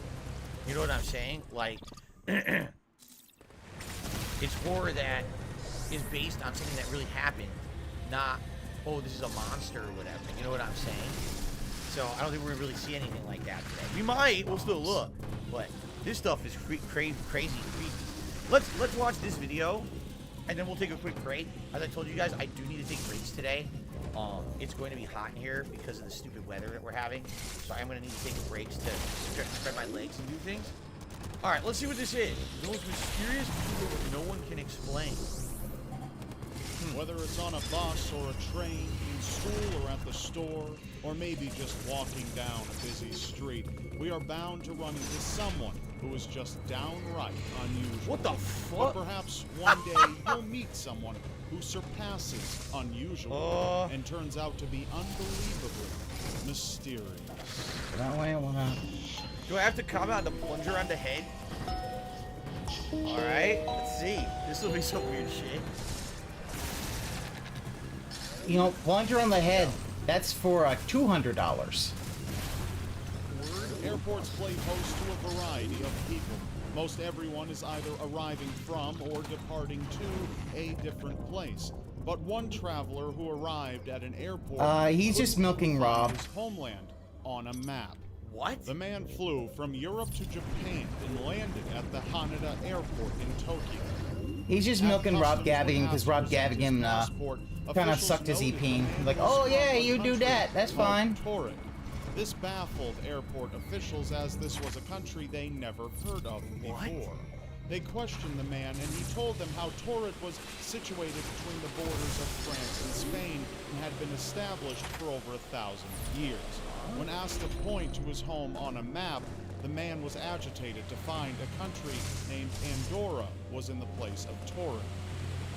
You know what I'm saying? Like... it's horror that is based on something that really happened. Not, oh, this is a monster or whatever. You know what I'm saying? So, I don't think we're gonna really see anything like that today. We might. We'll still look. But this stuff is crazy creepy. Let's watch this video. And then we'll take a quick break. As I told you guys, I do need to take breaks today. It's going to be hot in here because of the stupid weather that we're having. So I'm going to need to take breaks to spread my legs and do things. All right, let's see what this is. The most mysterious people that no one can explain. Whether it's on a bus or a train, in school or at the store, or maybe just walking down a busy street, we are bound to run into someone who is just downright unusual. What the fuck? But perhaps one day you'll meet someone who surpasses unusual and turns out to be unbelievably mysterious. That way I wanna... Do I have to comment on the plunger on the head? Alright, let's see. This will be some weird shit. You know, plunger on the head, that's for $200. Airports play host to a variety of people. Most everyone is either arriving from or departing to a different place. But one traveler who arrived at an airport... he's just milking Rob. ...his homeland on a map. What? The man flew from Europe to Japan and landed at the Haneda Airport in Tokyo. He's just milking Rob Gavin because Rob Gavin kind of sucked his EP. Like, oh yeah, you do that. That's fine. Torrid. This baffled airport officials as this was a country they never heard of before. What? They questioned the man, and he told them how Torrid was situated between the borders of France and Spain and had been established for over 1,000 years. When asked to point to his home on a map, the man was agitated to find a country named Andorra was in the place of Torrid.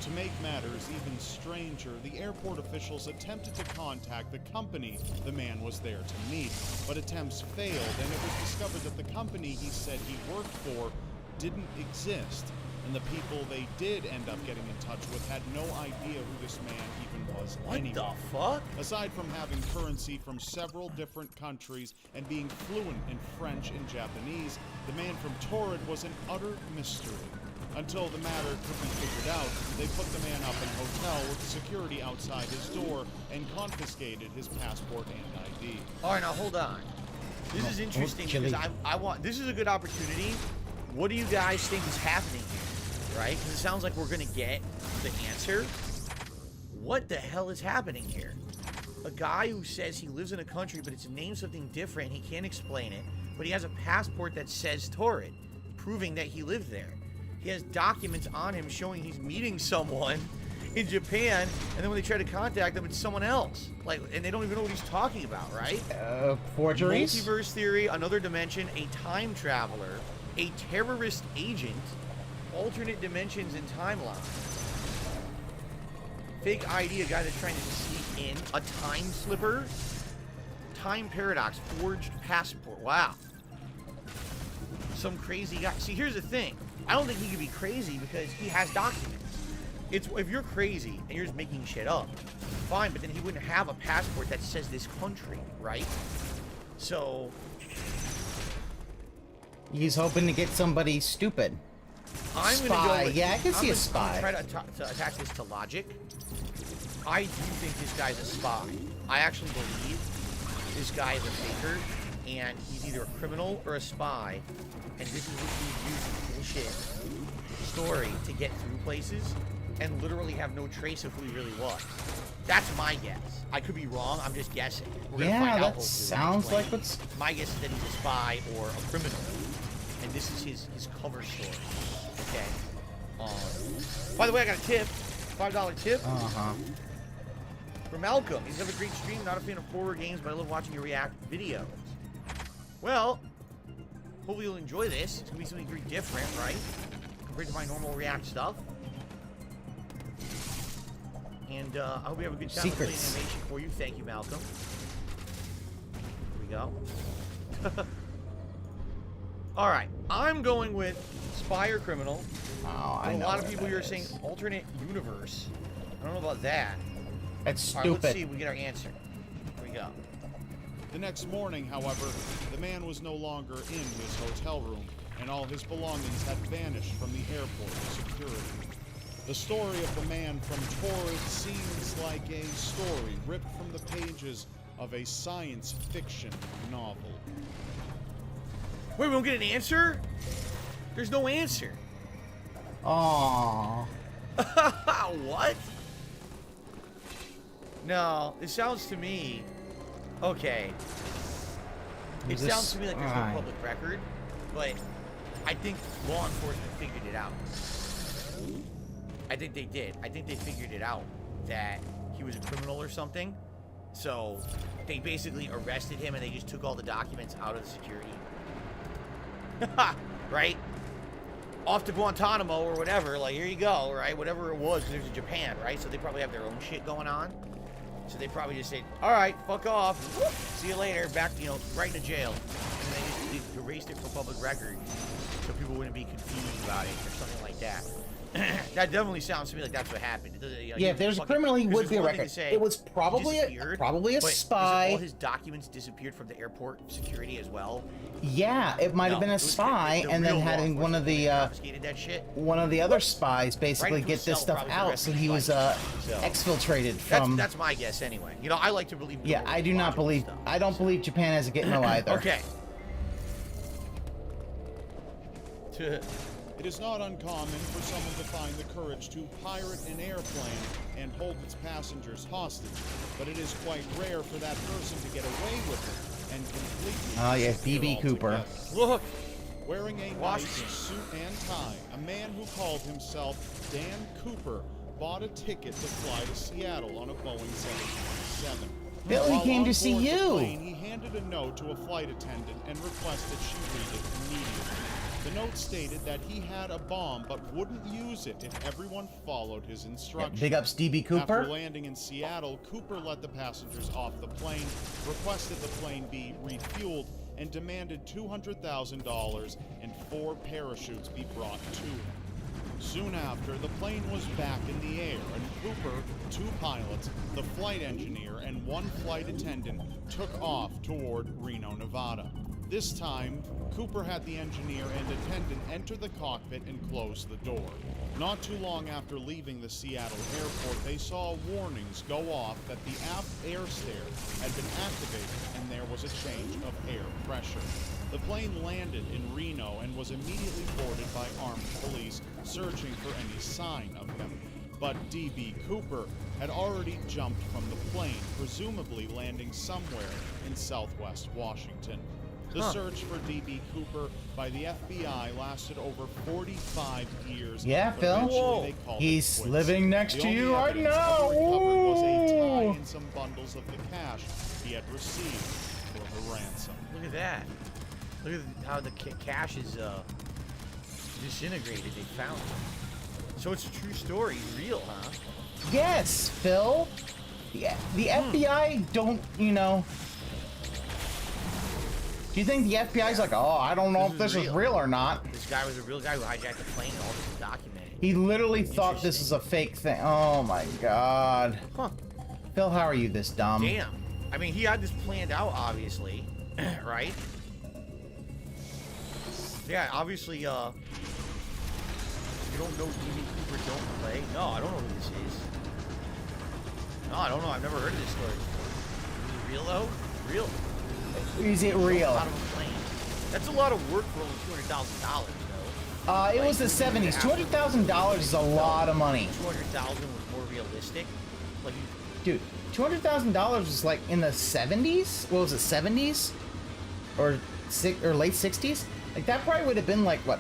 To make matters even stranger, the airport officials attempted to contact the company the man was there to meet, but attempts failed, and it was discovered that the company he said he worked for didn't exist, and the people they did end up getting in touch with had no idea who this man even was anyway. What the fuck? Aside from having currency from several different countries and being fluent in French and Japanese, the man from Torrid was an utter mystery. Until the matter could be figured out, they put the man up in a hotel with security outside his door and confiscated his passport and ID. All right, now hold on. This is interesting because I want. This is a good opportunity. What do you guys think is happening here? Right? Because it sounds like we're gonna get the answer. What the hell is happening here? A guy who says he lives in a country, but it's named something different. He can't explain it, but he has a passport that says Torrid, proving that he lived there. He has documents on him showing he's meeting someone in Japan, and then when they try to contact him, it's someone else. Like, and they don't even know what he's talking about, right? Forgeries? Multiverse theory, another dimension, a time traveler, a terrorist agent, alternate dimensions and timelines. Fake ID, a guy that's trying to sneak in, a time slipper, time paradox, forged passport. Wow. Some crazy guy. See, here's the thing. I don't think he could be crazy because he has documents. It's if you're crazy and you're just making shit up, fine, but then he wouldn't have a passport that says this country, right? So he's hoping to get somebody stupid. I'm spy. Gonna go with, yeah, I can see a spy. I'm gonna try to attach this to logic. I do think this guy's a spy. I actually believe this guy is a faker, and he's either a criminal or a spy, and this is what he's using bullshit story to get through places and literally have no trace of who he really was. That's my guess. I could be wrong. I'm just guessing. We're gonna find out that sounds like what's... My guess is that he's a spy or a criminal, and this is his cover story. Okay. By the way, I got a tip. $5 tip. For Malcolm. He's have a great stream. Not a fan of horror games, but I love watching you react videos. Well, hopefully you'll enjoy this. It's gonna be something very different, right? Compared to my normal react stuff. And I hope you have a good time with the animation for you. Thank you, Malcolm. Here we go. All right, I'm going with spy or criminal. Oh, I know. A lot of people here are saying alternate universe. I don't know about that. That's stupid. All right, let's see if we get our answer. Here we go. The next morning, however, the man was no longer in his hotel room, and all his belongings had vanished from the airport security. The story of the man from Torrid seems like a story ripped from the pages of a science fiction novel. Wait, we don't get an answer? There's no answer. Aww. What? No, it sounds to me... Okay. It sounds to me like there's no public record, but I think law enforcement figured it out. I think they did. I think they figured it out that he was a criminal or something, So they basically arrested him and they just took all the documents out of the security. Right? Off to Guantanamo or whatever, like, here you go, right? Whatever it was, because it was in Japan, right? So they probably have their own shit going on. So they probably just said, all right, fuck off. See you later. Back, you know, right into jail. And then they erased it from public record so people wouldn't be confused about it or something like that. That definitely sounds to me like that's what happened. You know, Yeah, if there's a criminal, he would be a record. It was probably a but spy. All his documents disappeared from the airport security as well. Yeah, it might have been a spy, and then having one of the other spies basically get this stuff out, so he was exfiltrated from. That's my guess anyway. You know, I like to believe. Yeah, I do not believe. I don't believe Japan has a Gitmo either. Okay. It is not uncommon for someone to find the courage to pirate an airplane and hold its passengers hostage, but it is quite rare for that person to get away with it and completely. Oh yeah, DB Cooper. Look. Wearing a nice suit and tie, a man who called himself Dan Cooper bought a ticket to fly to Seattle on a Boeing 747. Billy came to see you. Plane, he handed a note to a flight attendant and requested she read it immediately. The note stated that he had a bomb but wouldn't use it if everyone followed his instructions. Big ups, DB Cooper. After landing in Seattle, Cooper let the passengers off the plane, requested the plane be refueled, and demanded $200,000 and 4 parachutes be brought to him. Soon after, the plane was back in the air, and Cooper, 2 pilots, the flight engineer, and 1 flight attendant took off toward Reno, Nevada. This time, Cooper had the engineer and attendant enter the cockpit and close the door. Not too long after leaving the Seattle airport, they saw warnings go off that the aft air stair had been activated and there was a change of air pressure. The plane landed in Reno and was immediately boarded by armed police searching for any sign of him. But DB Cooper had already jumped from the plane, presumably landing somewhere in southwest Washington. The search for DB Cooper by the FBI lasted over 45 years. Yeah, Phil. He's living next to you right now. Was a tie and some bundles of the cash he had received for the ransom. Look at that. Look at how the cash is disintegrated. They found it. So it's a true story. Real, huh? Yes, Phil. Yeah, the FBI don't, you know. Do you think the FBI's like, oh, I don't know if this is real or not? This guy was a real guy who hijacked the plane and all this is documented. He literally thought this was a fake thing. Oh my god. Huh. Phil, how are you this dumb? Damn. I mean, he had this planned out, obviously. Right? Yeah, obviously, you don't know DB Cooper don't play? No, I don't know who this is. No, I don't know. I've never heard of this story before. Is it real, though? Real. Is it real? That's a lot of work for only $200,000, though. It was the 70s. $200,000 is a lot of money. 200,000 was more realistic. Like, dude, $200,000 was like in the 70s. What was it, 70s, or late 60s? Like that probably would have been like what,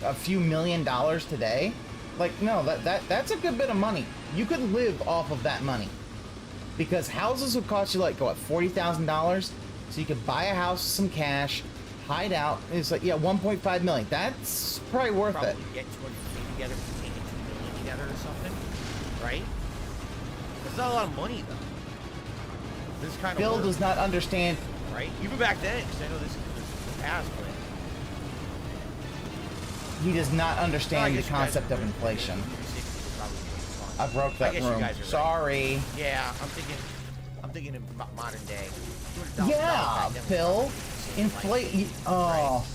a few $1 million today. Like no, that's a good bit of money. You could live off of that money. Because houses would cost you like what, $40,000, so you could buy a house with some cash, hide out. And it's like, yeah, 1.5 million. That's probably worth it. Get 200K together, maybe 2 million together or something, right? That's not a lot of money though. This kind of Bill does not understand, right? Even back then, because I know this is the past, but he does not understand the concept of inflation. I broke that room. Sorry. Right. Yeah, I'm thinking about modern day. Yeah, Phil. Inflate. Oh,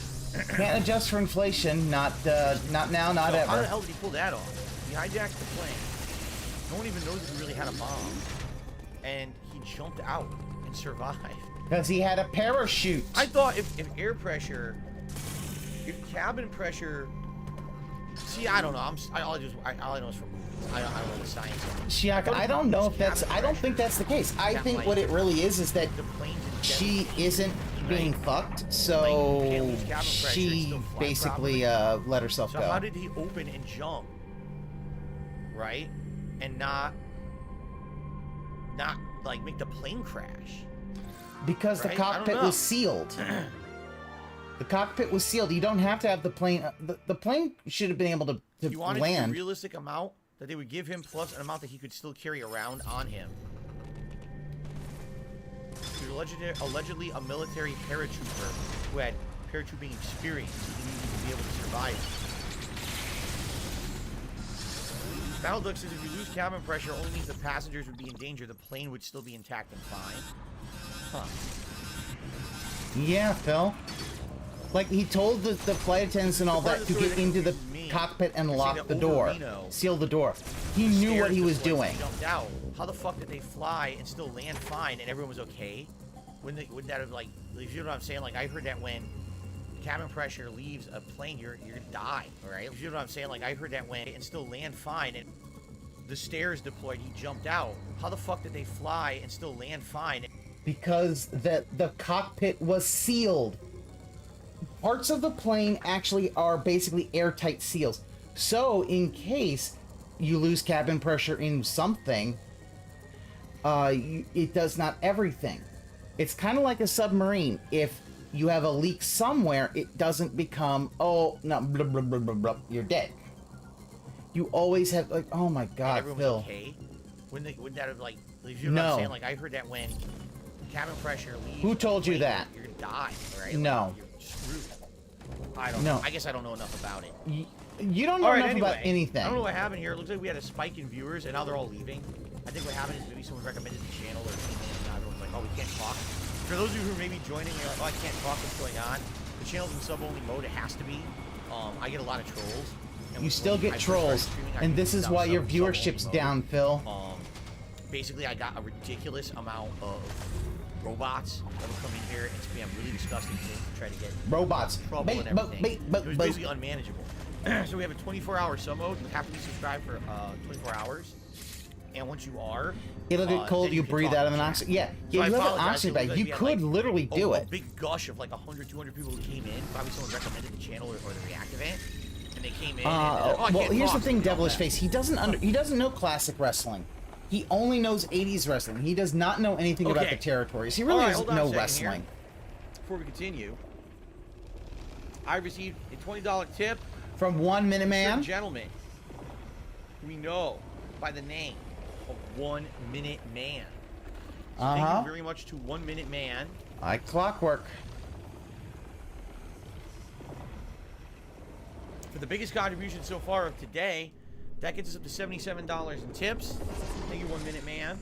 can't adjust for inflation. Not now. Not ever. How the hell did he pull that off? He hijacked the plane. No one even knows if he really had a bomb, and he jumped out and survived. Because he had a parachute. I thought if air pressure, if cabin pressure. See, I don't know. All I know is from movies. I don't know the science of it. Shiaka, I don't know if that's. I don't think that's the case. I think what it really is that she isn't being fucked, so she basically let herself go. So how did he open and jump? Right, and not like make the plane crash? Because Right? the I don't cockpit know. was sealed. The cockpit was sealed. You don't have to have the plane. The plane should have been able to You wanted land. the realistic amount that they would give him plus an amount that he could still carry around on him. He was allegedly a military paratrooper who had paratrooping experience. He didn't even be able to survive. Battleduck says if you lose cabin pressure, it only means the passengers would be in danger. The plane would still be intact and fine. Huh. Yeah, Phil. Like, he told the flight attendants and all part that of to the get story that into the confuses me cockpit and is lock that the over door. Reno, Seal the door. He knew what he was doing. Jumped out. How the fuck did they fly and still land fine and everyone was okay? Wouldn't that have, like, you know what I'm saying? Like, I heard that when cabin pressure leaves a plane, you're gonna die, all right? You know what I'm saying? Like, I heard that when and still land fine and the stairs deployed, he jumped out. How the fuck did they fly and still land fine? Because the cockpit was sealed. Parts of the plane actually are basically airtight seals. So, in case you lose cabin pressure in something, it does not everything. It's kind of like a submarine. If you have a leak somewhere, it doesn't become, oh, no, blah, blah, blah, blah, blah, you're dead. You always have, like, oh my god, everyone Phil. was okay? Wouldn't that have, like, you know what I'm saying? Like, I heard that when cabin pressure leaves... Who told you plane, that? You're gonna die, right? No. Like, you're screwed. I don't No. know. I guess I don't know enough about it. You don't know All right, enough anyway, about anything. I don't know what happened here. It looks like we had a spike in viewers, and now they're all leaving. I think what happened is maybe someone recommended the channel, or came in, and now everyone's like, oh, we can't talk. For those of you who are maybe joining, you're like, oh, I can't talk, what's going on? The channel's in sub-only mode. It has to be. I get a lot of trolls. And You still get trolls, and this is why your viewership's down, Phil. Basically, I got a ridiculous amount of robots that would come in here and spam really disgusting things to try to get Robots. trouble and everything. It was basically unmanageable. So we have a 24-hour sub mode. You have to be subscribed for 24 hours. And once you are, It'll get cold, then you can breathe talk out of in an chat. oxygen. Yeah, So you I have an apologize. oxygen It bag. looked like You we had, could like, literally do a it. big gush of like 100, 200 people who came in. Probably someone recommended the channel or the React event. And they came in. Well, here's the thing, Devilish Face. He doesn't know classic wrestling. He only knows 80s wrestling. He does not know anything about the territories. He really doesn't know wrestling. Before we continue, I received a $20 tip from 1 Minute Man. Gentleman we know by the name of 1 Minute Man. So thank you very much to 1 Minute Man. Like clockwork. For the biggest contribution so far of today, that gets us up to $77 in tips. Thank you, 1 Minute Man.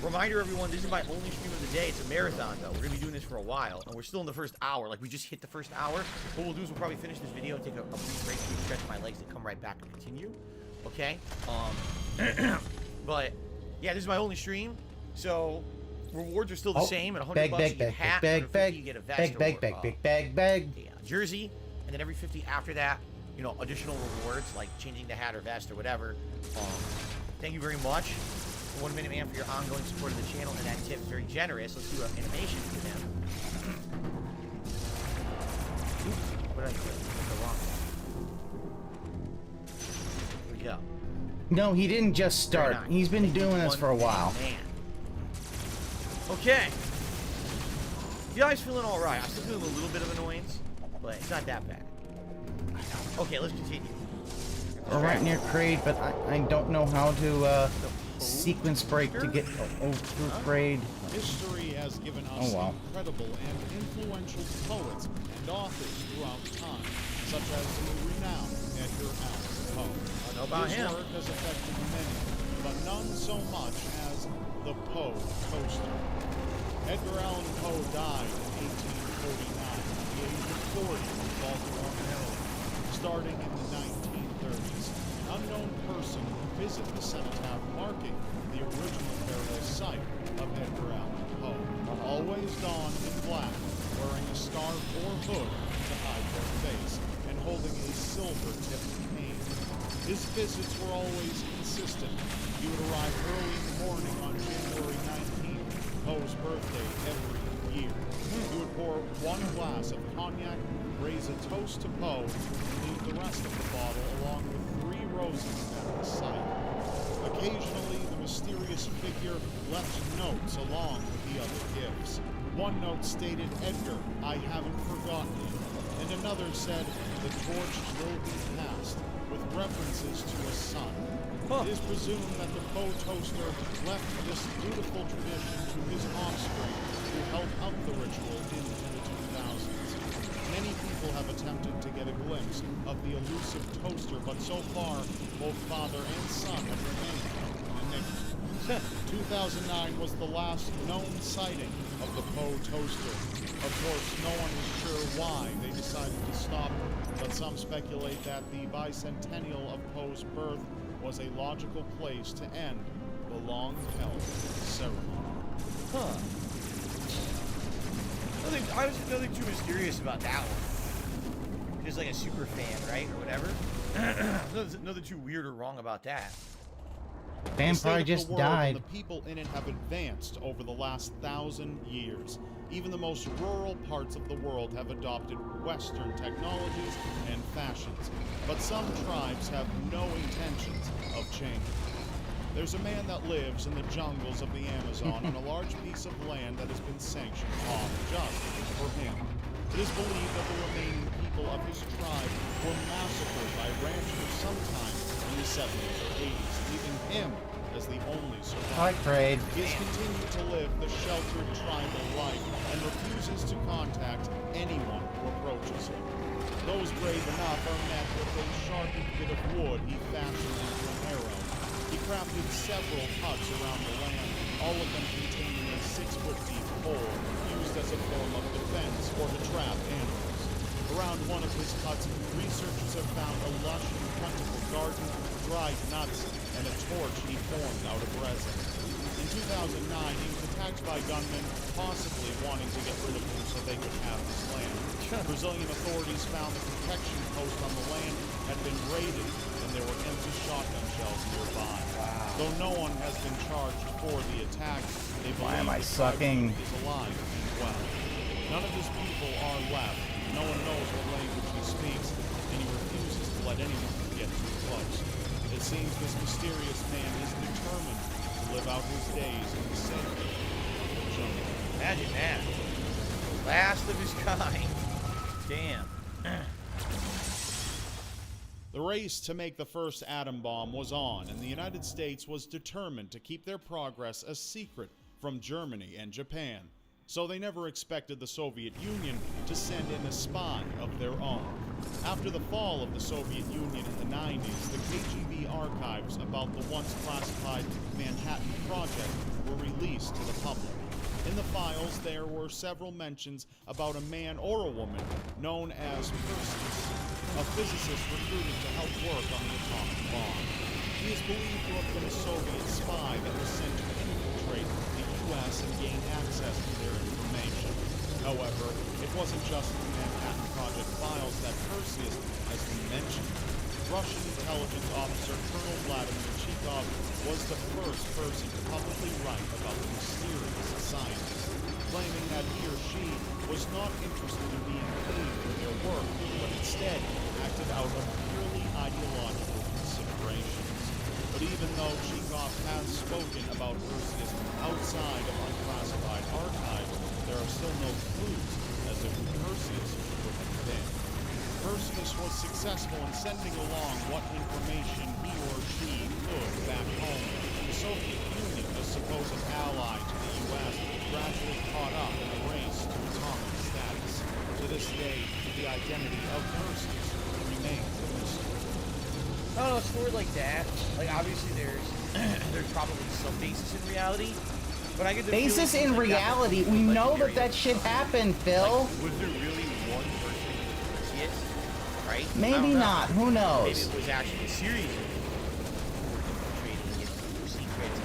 Reminder, everyone, this is my only stream of the day. It's a marathon, though. We're going to be doing this for a while, and we're still in the first hour. Like, we just hit the first hour. What we'll do is we'll probably finish this video and take a brief break to stretch my legs and come right back and continue. Okay? But, yeah, this is my only stream. So, rewards are still the same. At $100 you get a hat, $150 you get a vest, bag, jersey, and then every 50 after that, you know, additional rewards like changing the hat or vest or whatever. Thank you very much, 1 Minute Man, for your ongoing support of the channel, and that tip is very generous. Let's do an animation for them. Oops, what did I click? I clicked the wrong one. Here we go. No, he didn't just start. Nice. He's been doing this for a while. Man. Okay. You guys feeling all right? I'm still feeling a little bit of annoyance, but it's not that bad. Okay, let's continue. We're right near Crade, but I don't know how to sequence break to get through Crade. History has given us incredible and influential poets and authors throughout time, such as the renowned Edgar Allan Poe. I know about him. His work has affected many, but none so much as the Poe Toaster. Edgar Allan Poe died in 1849 at the age of 40 in Baltimore, Maryland. Starting in the 1930s, an unknown person who visited the cenotaph marking the original burial site of Edgar Allan Poe, always donned in black, wearing a scarf or hood to hide their face, and holding a silver-tipped cane. His visits were always consistent. He would arrive early in the morning on January 19th, Poe's birthday every year. He would pour one glass of cognac, raise a toast to Poe, and leave the rest of the bottle along with 3 roses at the site. Occasionally, the mysterious figure left notes along with the other gifts. One note stated, "Edgar, I haven't forgotten you," and another said, "The torch will be passed," with references to a son. It is presumed that the Poe toaster left this beautiful tradition to his offspring, who held up the ritual into the 2000s. Many people have attempted to get a glimpse of the elusive toaster, but so far, both father and son have remained enigma. 2009 was the last known sighting of the Poe toaster. Of course, no one is sure why they decided to stop, but some speculate that the bicentennial of Poe's birth was a logical place to end the long-held ceremony. Huh. Nothing too mysterious about that one. Just like a super fan, right? Or whatever. Nothing too weird or wrong about that. Vampire just died. The people in it have advanced over the last 1,000 years. Even the most rural parts of the world have adopted Western technologies and fashions. But some tribes have no intentions of changing. There's a man that lives in the jungles of the Amazon on a large piece of land that has been sanctioned off just for him. It is believed that the remaining people of his tribe were massacred by ranchers sometime in the 70s or 80s, leaving him as the only survivor. He has continued to live the sheltered tribal life and refuses to contact anyone who approaches him. Those brave enough are met with a sharpened bit of wood he fashioned into an arrow. He crafted several huts around the land, all of them containing a 6-foot-deep hole used as a form of defense or to trap animals. Around one of his huts, researchers have found a lush and plentiful garden, dried nuts, and a torch he formed out of resin. In 2009, he was attacked by gunmen, possibly wanting to get rid of him so they could have his land. Brazilian authorities found the protection post on the land had been raided, and there were empty shotgun shells nearby. Though no one has been charged for the attack, they believe the tribesman is alive and well. None of his people are left. No one knows what language he speaks, and he refuses to let anyone get too close. It seems this mysterious man is determined to live out his days in the safety of the jungle. Imagine that. Last of his kind. Damn. The race to make the first atom bomb was on, and the United States was determined to keep their progress a secret from Germany and Japan. So they never expected the Soviet Union to send in a spy of their own. After the fall of the Soviet Union in the 90s, the KGB archives about the once classified Manhattan Project were released to the public. In the files, there were several mentions about a man or a woman known as Perseus, a physicist recruited to help work on the atomic bomb. He is believed to have been a Soviet spy that was sent to infiltrate the U.S. and gain access to their information. However, it wasn't just the Manhattan Project files that Perseus has been mentioned. Russian intelligence officer Colonel Vladimir Chikov was the first person to publicly write about the mysterious scientist, claiming that he or she was not interested in being paid for their work, but instead acted out of purely ideological considerations. But even though Chikov has spoken about Perseus outside of unclassified archives, there are still no clues as to who Perseus would have been. Perseus was successful in sending along what information he or she could back home. The Soviet Union, a supposed ally to the U.S., gradually caught up in the race to atomic status. To this day, the identity of Perseus remains a mystery. Oh, a story like that, like obviously there's probably some basis in reality, but I get the basis in reality. We know that shit happened, Phil. Like, was there really one person who could see it? Right? Maybe not. Who knows? Maybe it was actually a series of people who were trading it through secrets,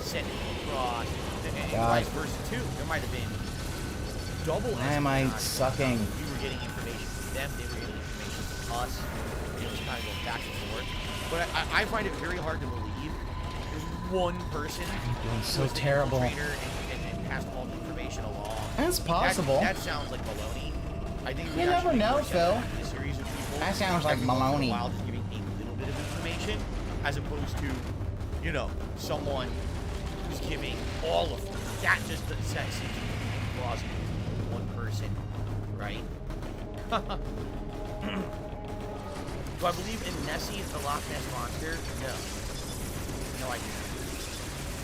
sending it across, and vice versa too. There might have been double. Why am I sucking? We were getting information from them. They were getting information from us. It was kind of going back and forth. But I find it very hard to believe there's one person doing so who was the terrible and passed all the information along. That's possible. That sounds like baloney. I think you never know, Phil. A series of people that sounds like baloney. While just giving a little bit of information, as opposed to you know, someone who's giving all of them. That just doesn't seem to be plausible. One person, right? Do I believe in Nessie as the Loch Ness Monster? No. No, I do not.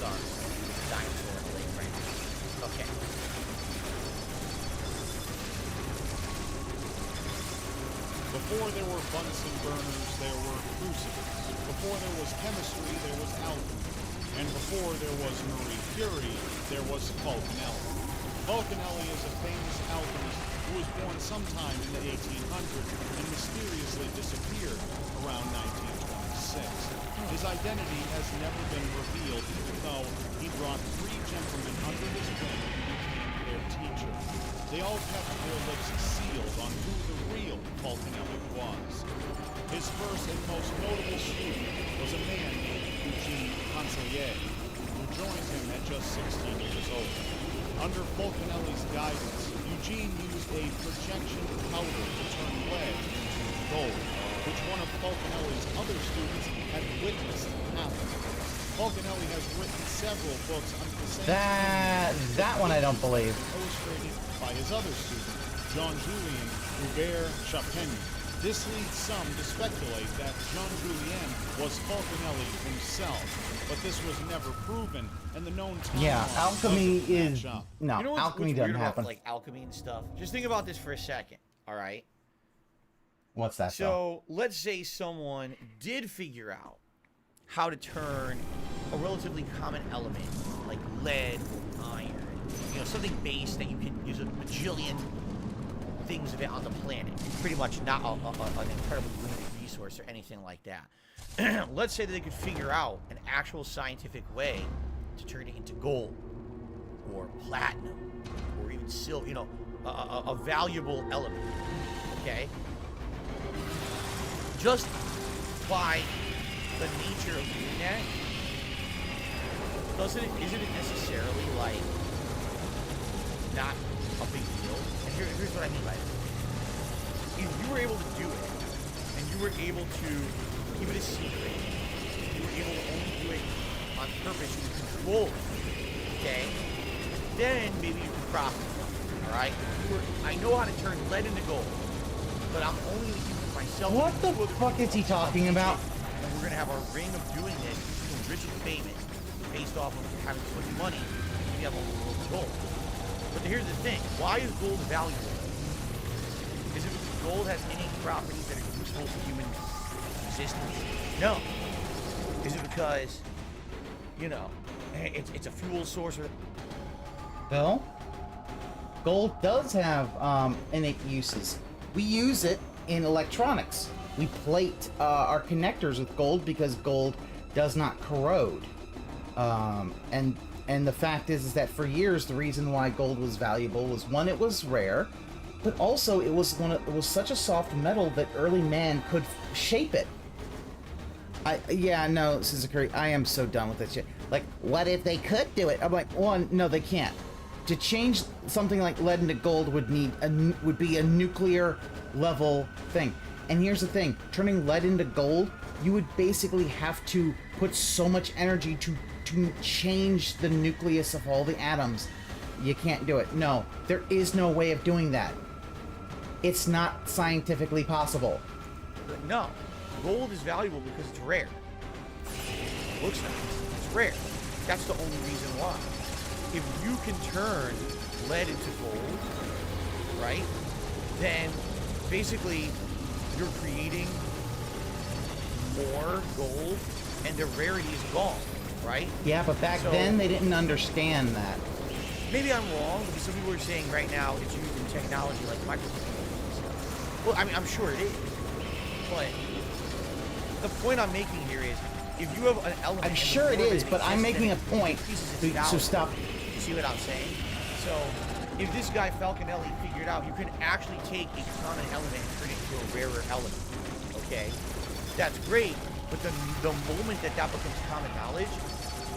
Sorry. Dinosaur play right. Okay. Before there were Bunsen burners, there were crucibles. Before there was chemistry, there was alchemy. And before there was Marie Curie, there was Falconelli. Falconelli is a famous alchemist who was born sometime in the 1800s and mysteriously disappeared around 1926. His identity has never been revealed, even though he brought 3 gentlemen under his wing and became their teacher. They all kept their lips sealed on who the real Falconelli was. His first and most notable student was a man named Eugene Concellier, who joined him at just 16 years old. Under Falconelli's guidance, Eugene used a projection powder to turn lead into gold, which one of Falconelli's other students had witnessed happen. Falconelli has written several books under the same That one I don't believe. illustrated by his other student, Jean-Julien Hubert-Chapin. This leads some to speculate that Jean-Julien was Falconelli himself, but this was never proven, and the known timeline Yeah, alchemy doesn't is match up. no, You know alchemy what's doesn't weird happen. about, like, alchemy and stuff? Just think about this for a second, all right? What's that? though? So, let's say someone did figure out how to turn a relatively common element, like lead or iron, you know, something base that you can use a bajillion things of it on the planet. Pretty much not an incredibly limited resource or anything like that. Let's say that they could figure out an actual scientific way to turn it into gold or platinum or even silver, you know, a valuable element, okay? Just by the nature of doing that, isn't it necessarily like not a big deal? And here's what I mean by that. If you were able to do it, and you were able to keep it a secret, you were able to only do it on purpose, you control it, okay? Then maybe you can profit from it, alright? I know how to turn lead into gold, but I'm only going to use it myself. What the fuck is he talking about? And we're going to have our ring of doing this, become rich and famous, based off of having so much money, and we have all the world's gold. But here's the thing, why is gold valuable? Is it because gold has innate properties that are useful to human existence? No. Is it because, you know, it's a fuel source or... Bill? Gold does have innate uses. We use it in electronics. We plate our connectors with gold because gold does not corrode. And the fact is that for years the reason why gold was valuable was, one, it was rare, but also it was such a soft metal that early man could shape it. Yeah, no, Sister Curry, I am so done with this shit. Like, what if they could do it? I'm like, one, no, they can't. To change something like lead into gold would be a nuclear level thing. And here's the thing, turning lead into gold, you would basically have to put so much energy to change the nucleus of all the atoms. You can't do it. No, there is no way of doing that. It's not scientifically possible. No, gold is valuable because it's rare. It looks nice. It's rare. That's the only reason why. If you can turn lead into gold, right, then basically you're creating more gold and the rarity is gone, right? Yeah, but back then they didn't understand that. Maybe I'm wrong, because some people are saying right now it's used in technology like microcontrollers and stuff. Well, I mean, I'm sure it is. But the point I'm making here is, if you have an element... I'm sure it is, but I'm making a point. So stop. You see what I'm saying? So, if this guy Falconelli figured out you can actually take a common element and turn it into a rarer element, okay? That's great, but the moment that becomes common knowledge,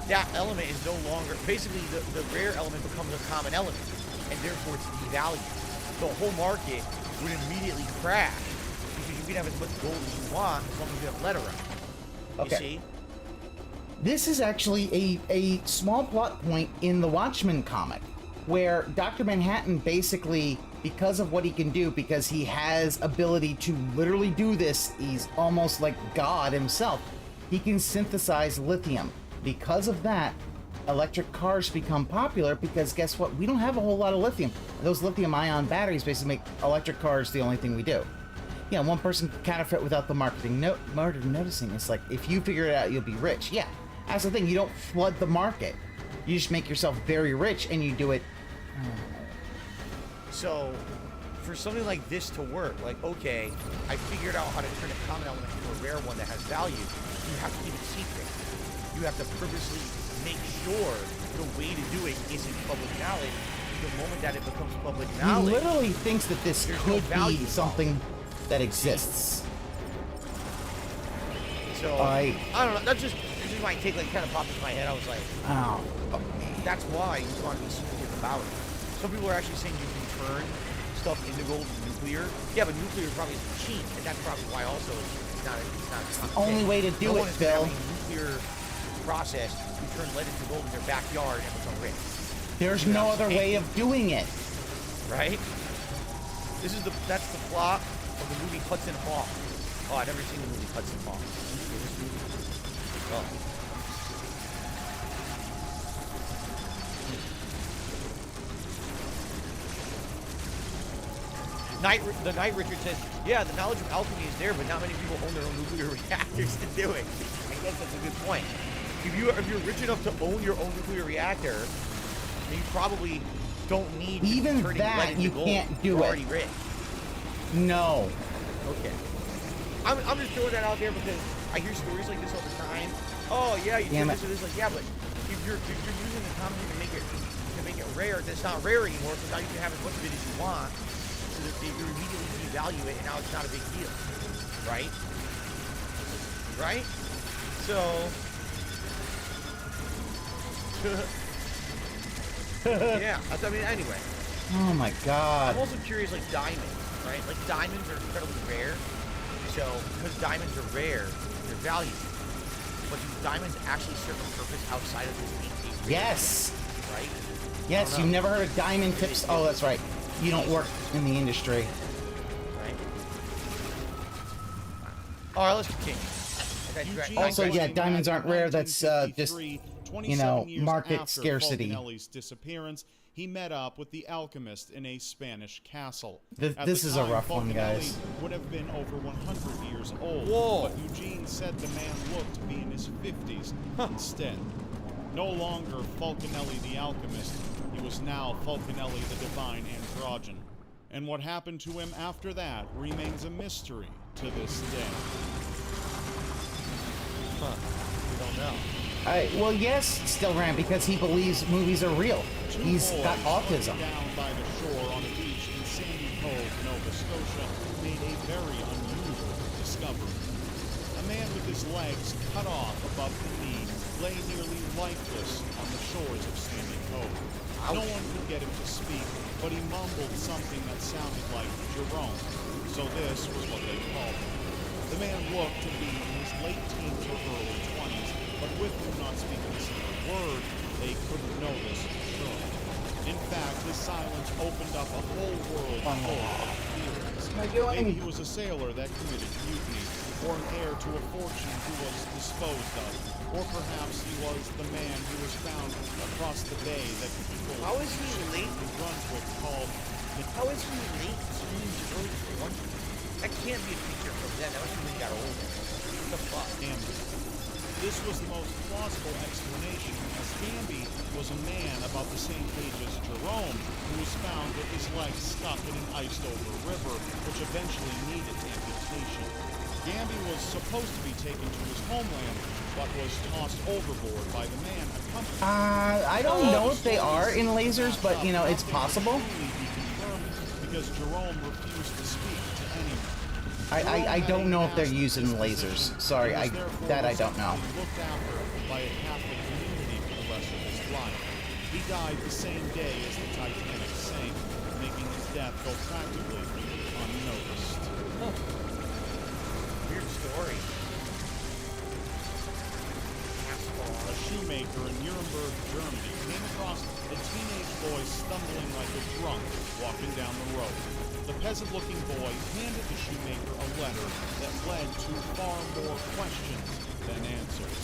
that element is no longer... Basically, the rare element becomes a common element, and therefore it's devalued. The whole market would immediately crash, because you can have as much gold as you want as long as you have lead around. You see? This is actually a small plot point in the Watchmen comic, where Dr. Manhattan basically, because of what he can do, because he has ability to literally do this, he's almost like God himself, he can synthesize lithium. Because of that, electric cars become popular because guess what? We don't have a whole lot of lithium. Those lithium-ion batteries basically make electric cars the only thing we do. Yeah, one person can counterfeit without the marketing noticing. It's like, if you figure it out, you'll be rich. Yeah, that's the thing. You don't flood the market. You just make yourself very rich, and you do it. So, for something like this to work, like, okay, I figured out how to turn a common element into a rare one that has value, you have to keep it secret. You have to purposely make sure the way to do it isn't public knowledge. The moment that it becomes public knowledge, He literally thinks that this could be something that exists. So I don't know. That's just my take. Like, kind of popped into my head. I was like, oh, that's why you want to be secretive about it. Some people are actually saying you can turn stuff into gold and nuclear. Yeah, but nuclear probably is cheap, and that's probably why also it's not. It's the only way to do it, Phil. Nuclear process. You turn lead into gold in their backyard and become rich. There's no other way of doing it, right? That's the plot of the movie Hudson Hawk. Oh, I've never seen the movie Hudson Hawk. Oh. The Night Richard says, yeah, the knowledge of alchemy is there, but not many people own their own nuclear reactors to do it. I guess that's a good point. If you're rich enough to own your own nuclear reactor, then you probably don't need even to that. You can't do it. You're already rich. No. Okay. I'm just throwing that out there because I hear stories like this all the time. Oh yeah, you do this or this. Like, yeah, but if you're using the common to make it rare, that's not rare anymore. So now you can have as much of it as you want, so that you immediately devalue it, and now it's not a big deal, right? Right? So. Yeah. I mean, anyway. Oh my God. I'm also curious, like diamonds, right? Like diamonds are incredibly rare. So, because diamonds are rare, they're valuable. But do diamonds actually serve a purpose outside of this being a yes. Right? Yes, you've never heard of diamond tips? Oh, that's right. You don't work in the industry. Right. All right, let's continue. Also, yeah, diamonds aren't rare. That's just, you know, market scarcity. Falconelli's disappearance, he met up with the alchemist in a Spanish castle. This is a rough one, guys. Would have been over 100 years old, Whoa. but Eugene said the man looked to be in his 50s instead. No longer Falconelli the alchemist, he was now Falconelli the divine androgen. And what happened to him after that remains a mystery to this day. We don't know. Well, yes, still ran because he believes movies are real. He's got autism. Down by the shore on a beach in Sandy Cove, Nova Scotia, made a very unusual discovery. A man with his legs cut off above the knee lay nearly lifeless on the shores of Sandy Cove. No one could get him to speak, but he mumbled something that sounded like Jerome, so this was what they called him. The man looked to be in his late teens or early 20s, but with him not speaking a single word, they couldn't know this for sure. In fact, his silence opened up a whole world full of theories. Maybe he was a sailor that committed mutiny, or an heir to a fortune who was disposed of, or perhaps he was the man who was found across the bay that people How is he late? in Brunswick called the... How is he late teens, early 20s? That can't be a feature from then. That must have been got older. What the fuck? This was the most plausible explanation, as Gamby was a man about the same age as Jerome, who was found with his legs stuck in an iced-over river, which eventually needed amputation. Gamby was supposed to be taken to his homeland, but was tossed overboard by the man accompanying him. I don't know if they are in lasers, but, you know, it's possible. Because Jerome refused to speak to anyone. I don't know if they're using lasers. Sorry, I don't know. Looked after by a Catholic community for the rest of his life. He died the same day as the Titanic sank, making his death go practically unnoticed. Weird story. shoemaker in Nuremberg, Germany, came across a teenage boy stumbling like a drunk walking down the road. The peasant-looking boy handed the shoemaker a letter that led to far more questions than answers.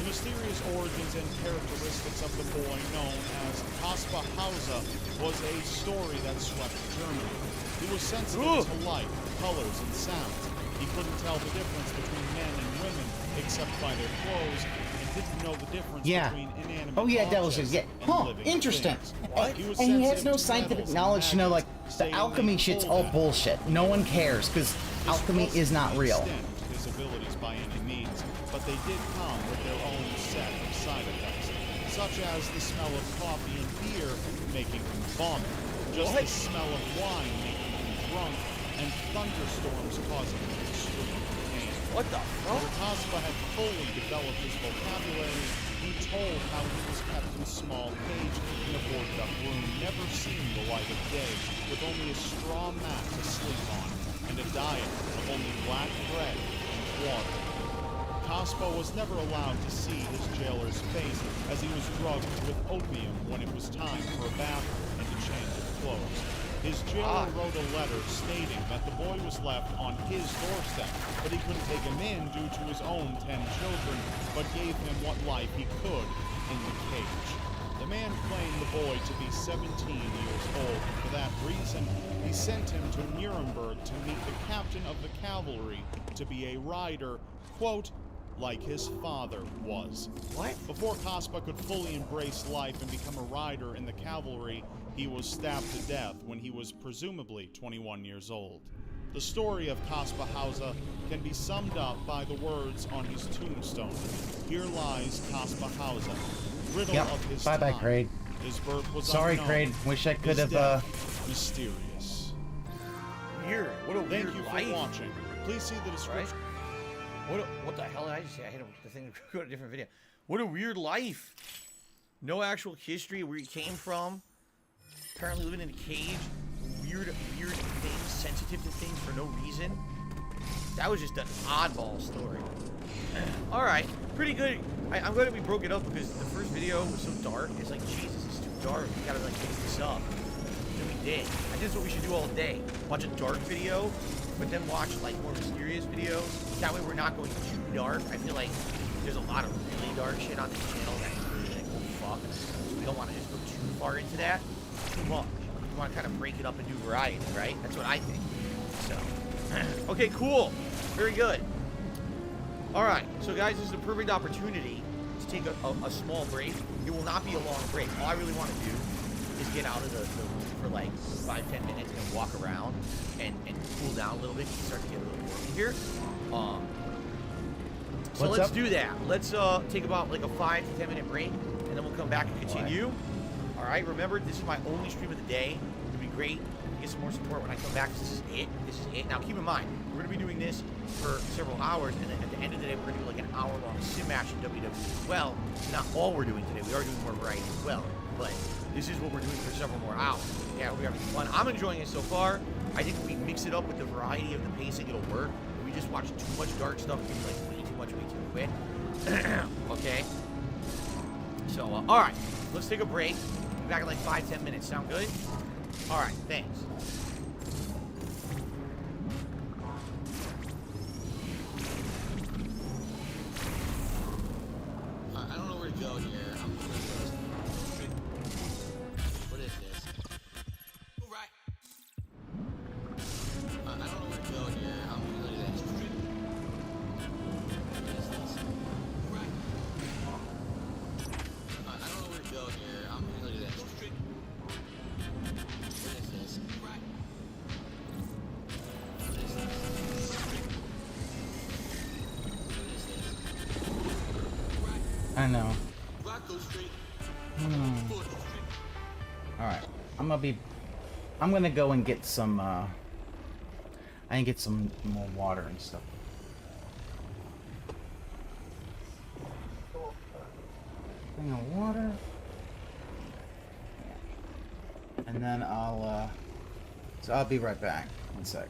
The mysterious origins and characteristics of the boy known as Kaspar Hauser was a story that swept Germany. He was sensitive to light, colors, and sounds. He couldn't tell the difference between men and women except by their clothes, and didn't know the difference between inanimate objects and living interesting. things. And he has no scientific knowledge to know, like, the alchemy shit's all bullshit. No one cares, because alchemy is not real. His abilities by any means, but they did come with their own set of side effects, such as the smell of coffee and beer making him vomit, just the smell of wine making him drunk, and thunderstorms causing him extreme pain. What the fuck? After Kaspar had fully developed his vocabulary, he told how he was kept in a small cage in a boarded-up room, never seeing the light of day, with only a straw mat to sleep on, and a diet of only black bread and water. Kaspar was never allowed to see his jailer's face, as he was drugged with opium when it was time for a bath and to change his clothes. His jailer wrote a letter stating that the boy was left on his doorstep, but he couldn't take him in due to his own 10 children, but gave him what life he could in the cage. The man claimed the boy to be 17 years old, and for that reason, he sent him to Nuremberg to meet the captain of the cavalry to be a rider, quote, like his father was. What? Before Kaspar could fully embrace life and become a rider in the cavalry, he was stabbed to death when he was presumably 21 years old. The story of Kaspar Hauser can be summed up by the words on his tombstone. Here lies Kaspar Hauser, riddle of his time. Bye-bye, Craig. His birth was Sorry, unknown. Craig. Wish I could His have, death, mysterious. Weird. What a Thank weird you for life. watching. Please see the description. What the hell did I just say? I hit the thing to go to a different video. What a weird life. No actual history of where he came from. Apparently living in a cage. Weird things, sensitive to things for no reason. That was just an oddball story. Alright, pretty good. I'm glad that we broke it up because the first video was so dark. It's like, Jesus, it's too dark. We gotta like fix this up. And we did. I think that's what we should do all day. Watch a dark video, but then watch like more mysterious videos. That way we're not going too dark. I feel like there's a lot of really dark shit on this channel that's really like, oh fuck. We don't want to just go too far into that. Too much. We want to kind of break it up and do variety, right? That's what I think. So, okay, cool. Very good. Alright, so guys, this is a perfect opportunity to take a small break. It will not be a long break. All I really want to do is get out of the room for like 5-10 minutes and walk around and cool down a little bit and start to get a little warm here. So let's do that. Let's take about like a 5 to 10 minute break and then we'll come back and continue. Alright, remember this is my only stream of the day. It'd be great to get some more support when I come back. This is it. This is it. Now keep in mind, we're going to be doing this for several hours, and then at the end of the day, we're going to do like an hour-long sim match in WWE as well. Not all we're doing today. We are doing more variety as well, but this is what we're doing for several more hours. Yeah, we're having fun. I'm enjoying it so far. I think if we mix it up with the variety of the pacing, it'll work. If we just watch too much dark stuff, it'll be like way too much, way too quick. Okay. So, all right, let's take a break. Be back in like 5-10 minutes. Sound good? All right, thanks. I don't know where to go here. What is this? All right. I don't know where to go here. I'm familiar with that. What is this? All right. I don't know where to go here. I'm familiar with that. What is this? All right. What is this? I know. Rock goes straight. Alright. I'm gonna go and get some, I can get some more water and stuff. Bring of water. And then so I'll be right back. One sec.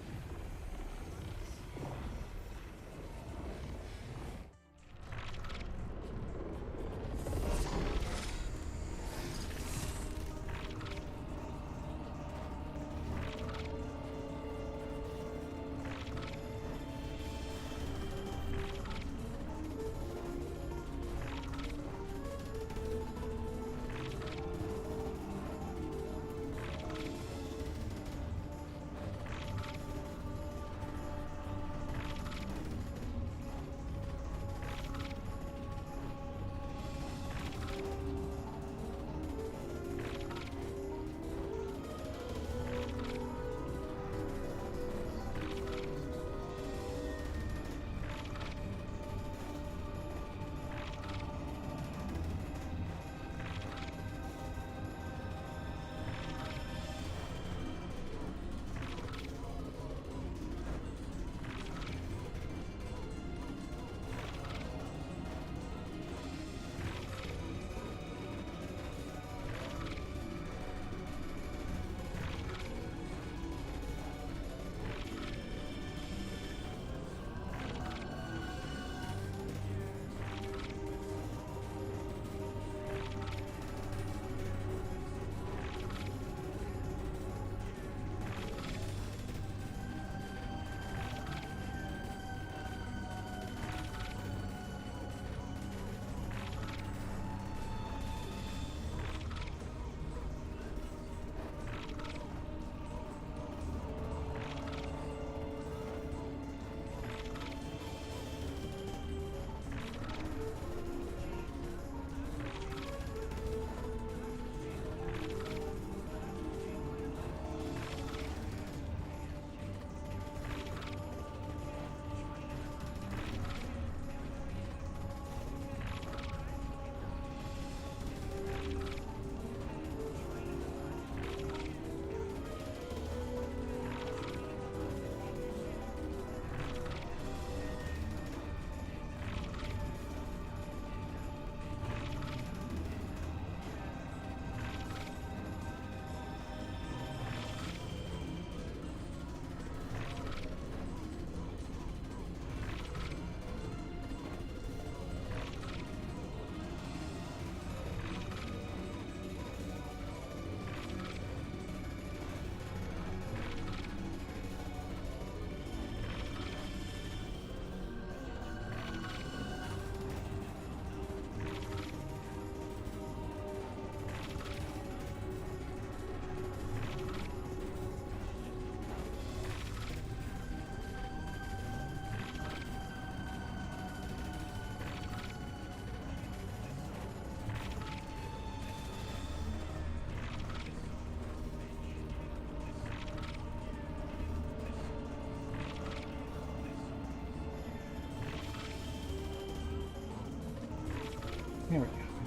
Here we go. I'm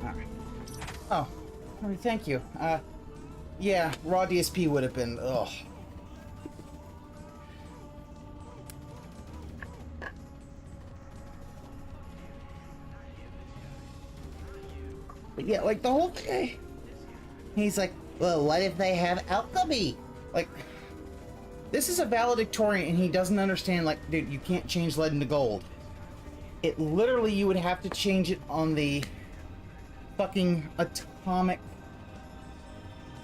back. Alright. Oh. Alright, thank you. Yeah, raw DSP would have been... Ugh. But yeah, like, the whole thing... He's like, well, what if they have alchemy? Like... This is a valedictorian, and he doesn't understand, like, dude, you can't change lead into gold. It literally, you would have to change it on the fucking atomic...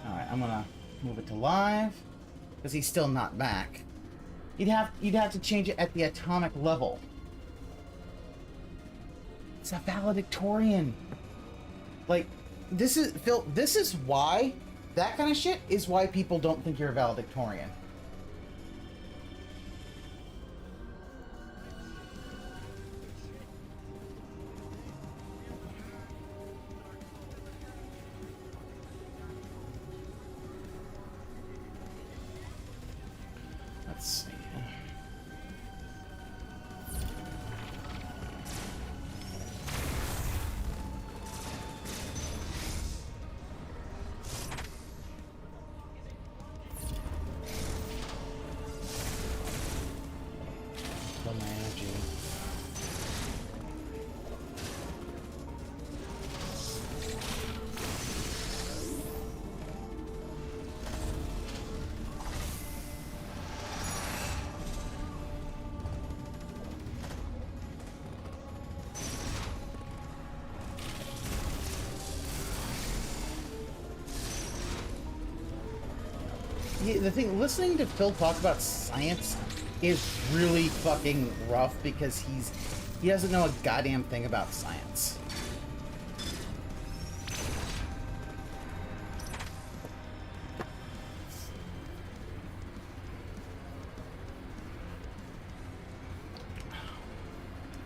Alright, I'm gonna move it to live, because he's still not back. You'd have to change it at the atomic level. It's a valedictorian. Like, this is, Phil, this is why, that kind of shit is why people don't think you're a valedictorian. Let's see. Kill my energy. Yeah, the thing, listening to Phil talk about science is really fucking rough because he doesn't know a goddamn thing about science.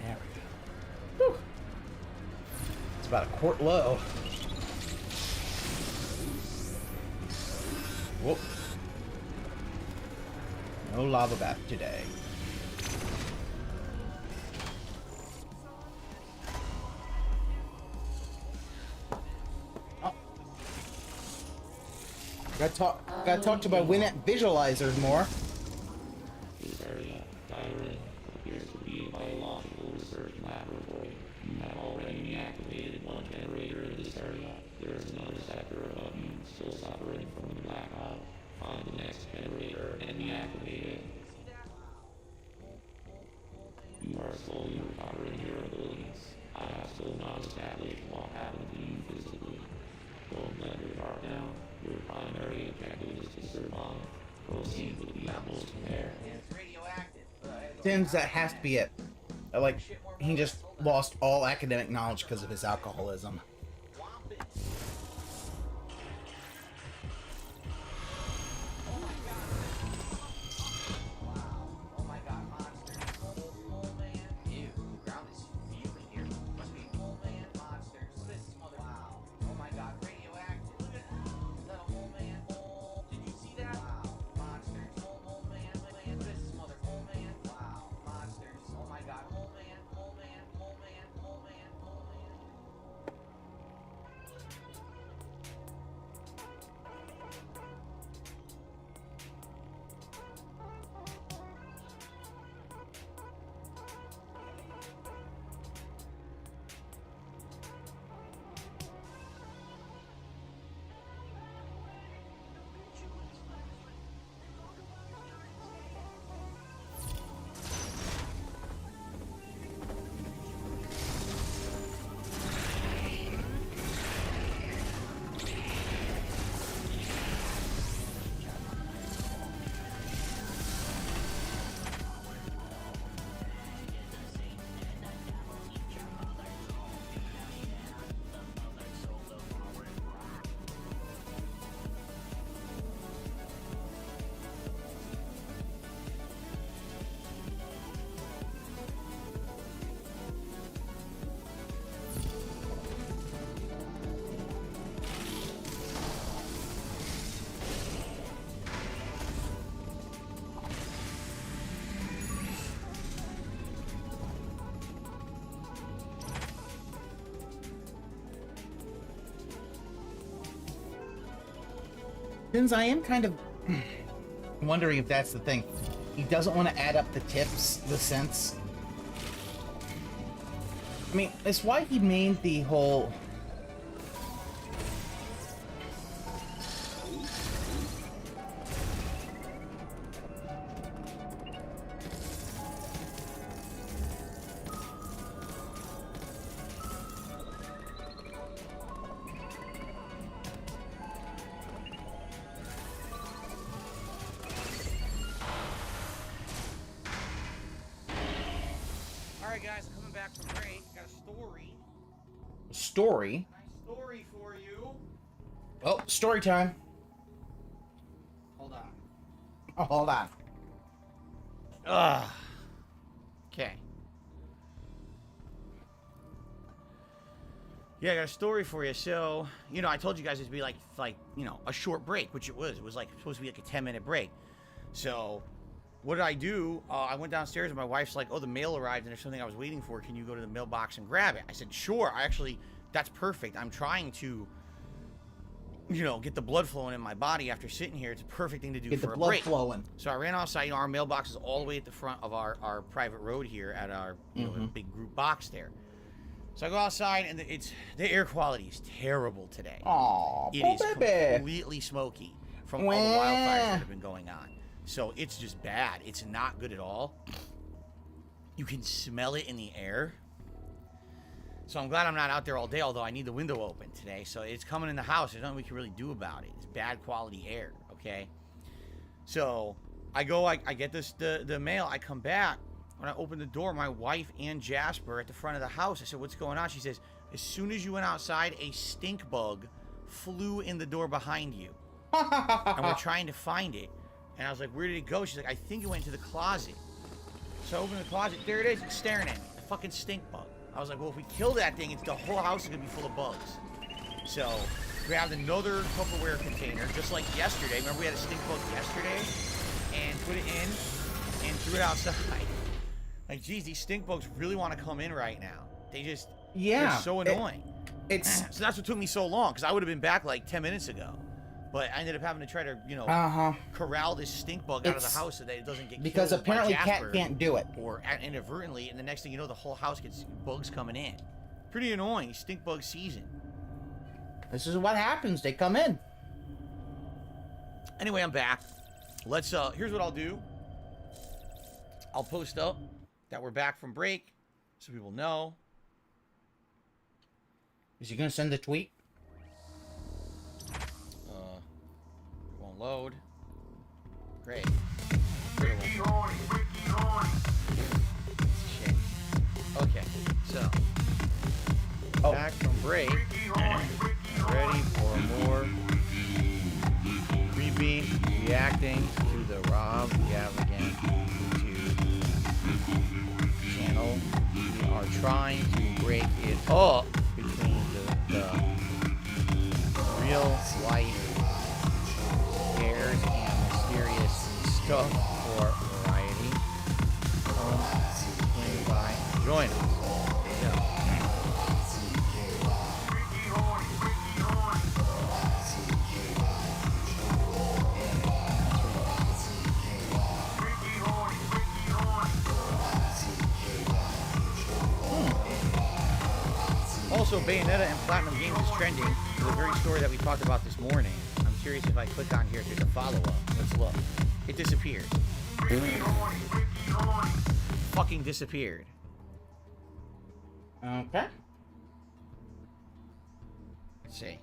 There we go. Whew. It's about a quart low. Whoop. No lava bath today. Oh. Gotta talk to my Winnet visualizer more. This area, Tyron, appears to be a biological research laboratory. You have already activated one generator in this area. There is another sector above you still suffering from the blackout. Find the next generator and deactivate it. You are slowly recovering your abilities. I have still not established what happened to you physically. Don't let your guard down. Your primary objective is to survive. Proceed with the utmost care. Sims, that has to be it. Like, he just lost all academic knowledge because of his alcoholism. Since I am kind of wondering if that's the thing. He doesn't want to add up the tips, the cents. I mean, it's why he made the whole... Story. Nice story for you. Oh, story time. Hold on. Oh, hold on. Ugh. Okay. Yeah, I got a story for you. So, you know, I told you guys it'd be like, you know, a short break, which it was. It was like supposed to be like a 10-minute break. So, what did I do? I went downstairs and my wife's like, oh, the mail arrived and there's something I was waiting for. Can you go to the mailbox and grab it? I said, sure. That's perfect. I'm trying to, you know, get the blood flowing in my body after sitting here. It's a perfect thing to do for a break. Get the blood flowing. So I ran outside. You know, our mailbox is all the way at the front of our private road here at our you know, big group box there. So I go outside and the air quality is terrible today. Aww, it is completely smoky from all the wildfires that have been going on. So it's just bad. It's not good at all. You can smell it in the air. So I'm glad I'm not out there all day, although I need the window open today. So it's coming in the house. There's nothing we can really do about it. It's bad quality air, okay? So I go, I get the mail. I come back. When I open the door, my wife and Jasper at the front of the house. I said, what's going on? She says, as soon as you went outside, a stink bug flew in the door behind you. And we're trying to find it. And I was like, where did it go? She's like, I think it went into the closet. So I open the closet. There it is. It's staring at me. A fucking stink bug. I was like, well, if we kill that thing, the whole house is going to be full of bugs. So grabbed another Tupperware container, just like yesterday. Remember we had a stink bug yesterday? And put it in and threw it outside. Like, geez, these stink bugs really want to come in right now. They just, they're so annoying. So that's what took me so long, because I would have been back like 10 minutes ago. But I ended up having to try to, you know, corral this stink bug out of the house so that it doesn't get because killed apparently by Jasper, Cat can't do it. Or inadvertently, and the next thing you know, the whole house gets bugs coming in. Pretty annoying. Stink bug season. This is what happens. They come in. Anyway, I'm back. Let's, here's what I'll do. I'll post up that we're back from break so people know. Is he going to send the tweet? Won't load. Great. Ricky Horny, Ricky Horny. Shit. Okay, so back from break. Ready for more creepy reacting to the Rob Galligan YouTube channel. We are trying to break it up between the real life scares and mysterious stuff for variety. Swing by and join us. Also, Bayonetta and Platinum Games is trending for the very story that we talked about this morning. I'm curious if I click on here if there's a follow-up. Let's look. It disappeared. Fucking disappeared. Okay. Let's see.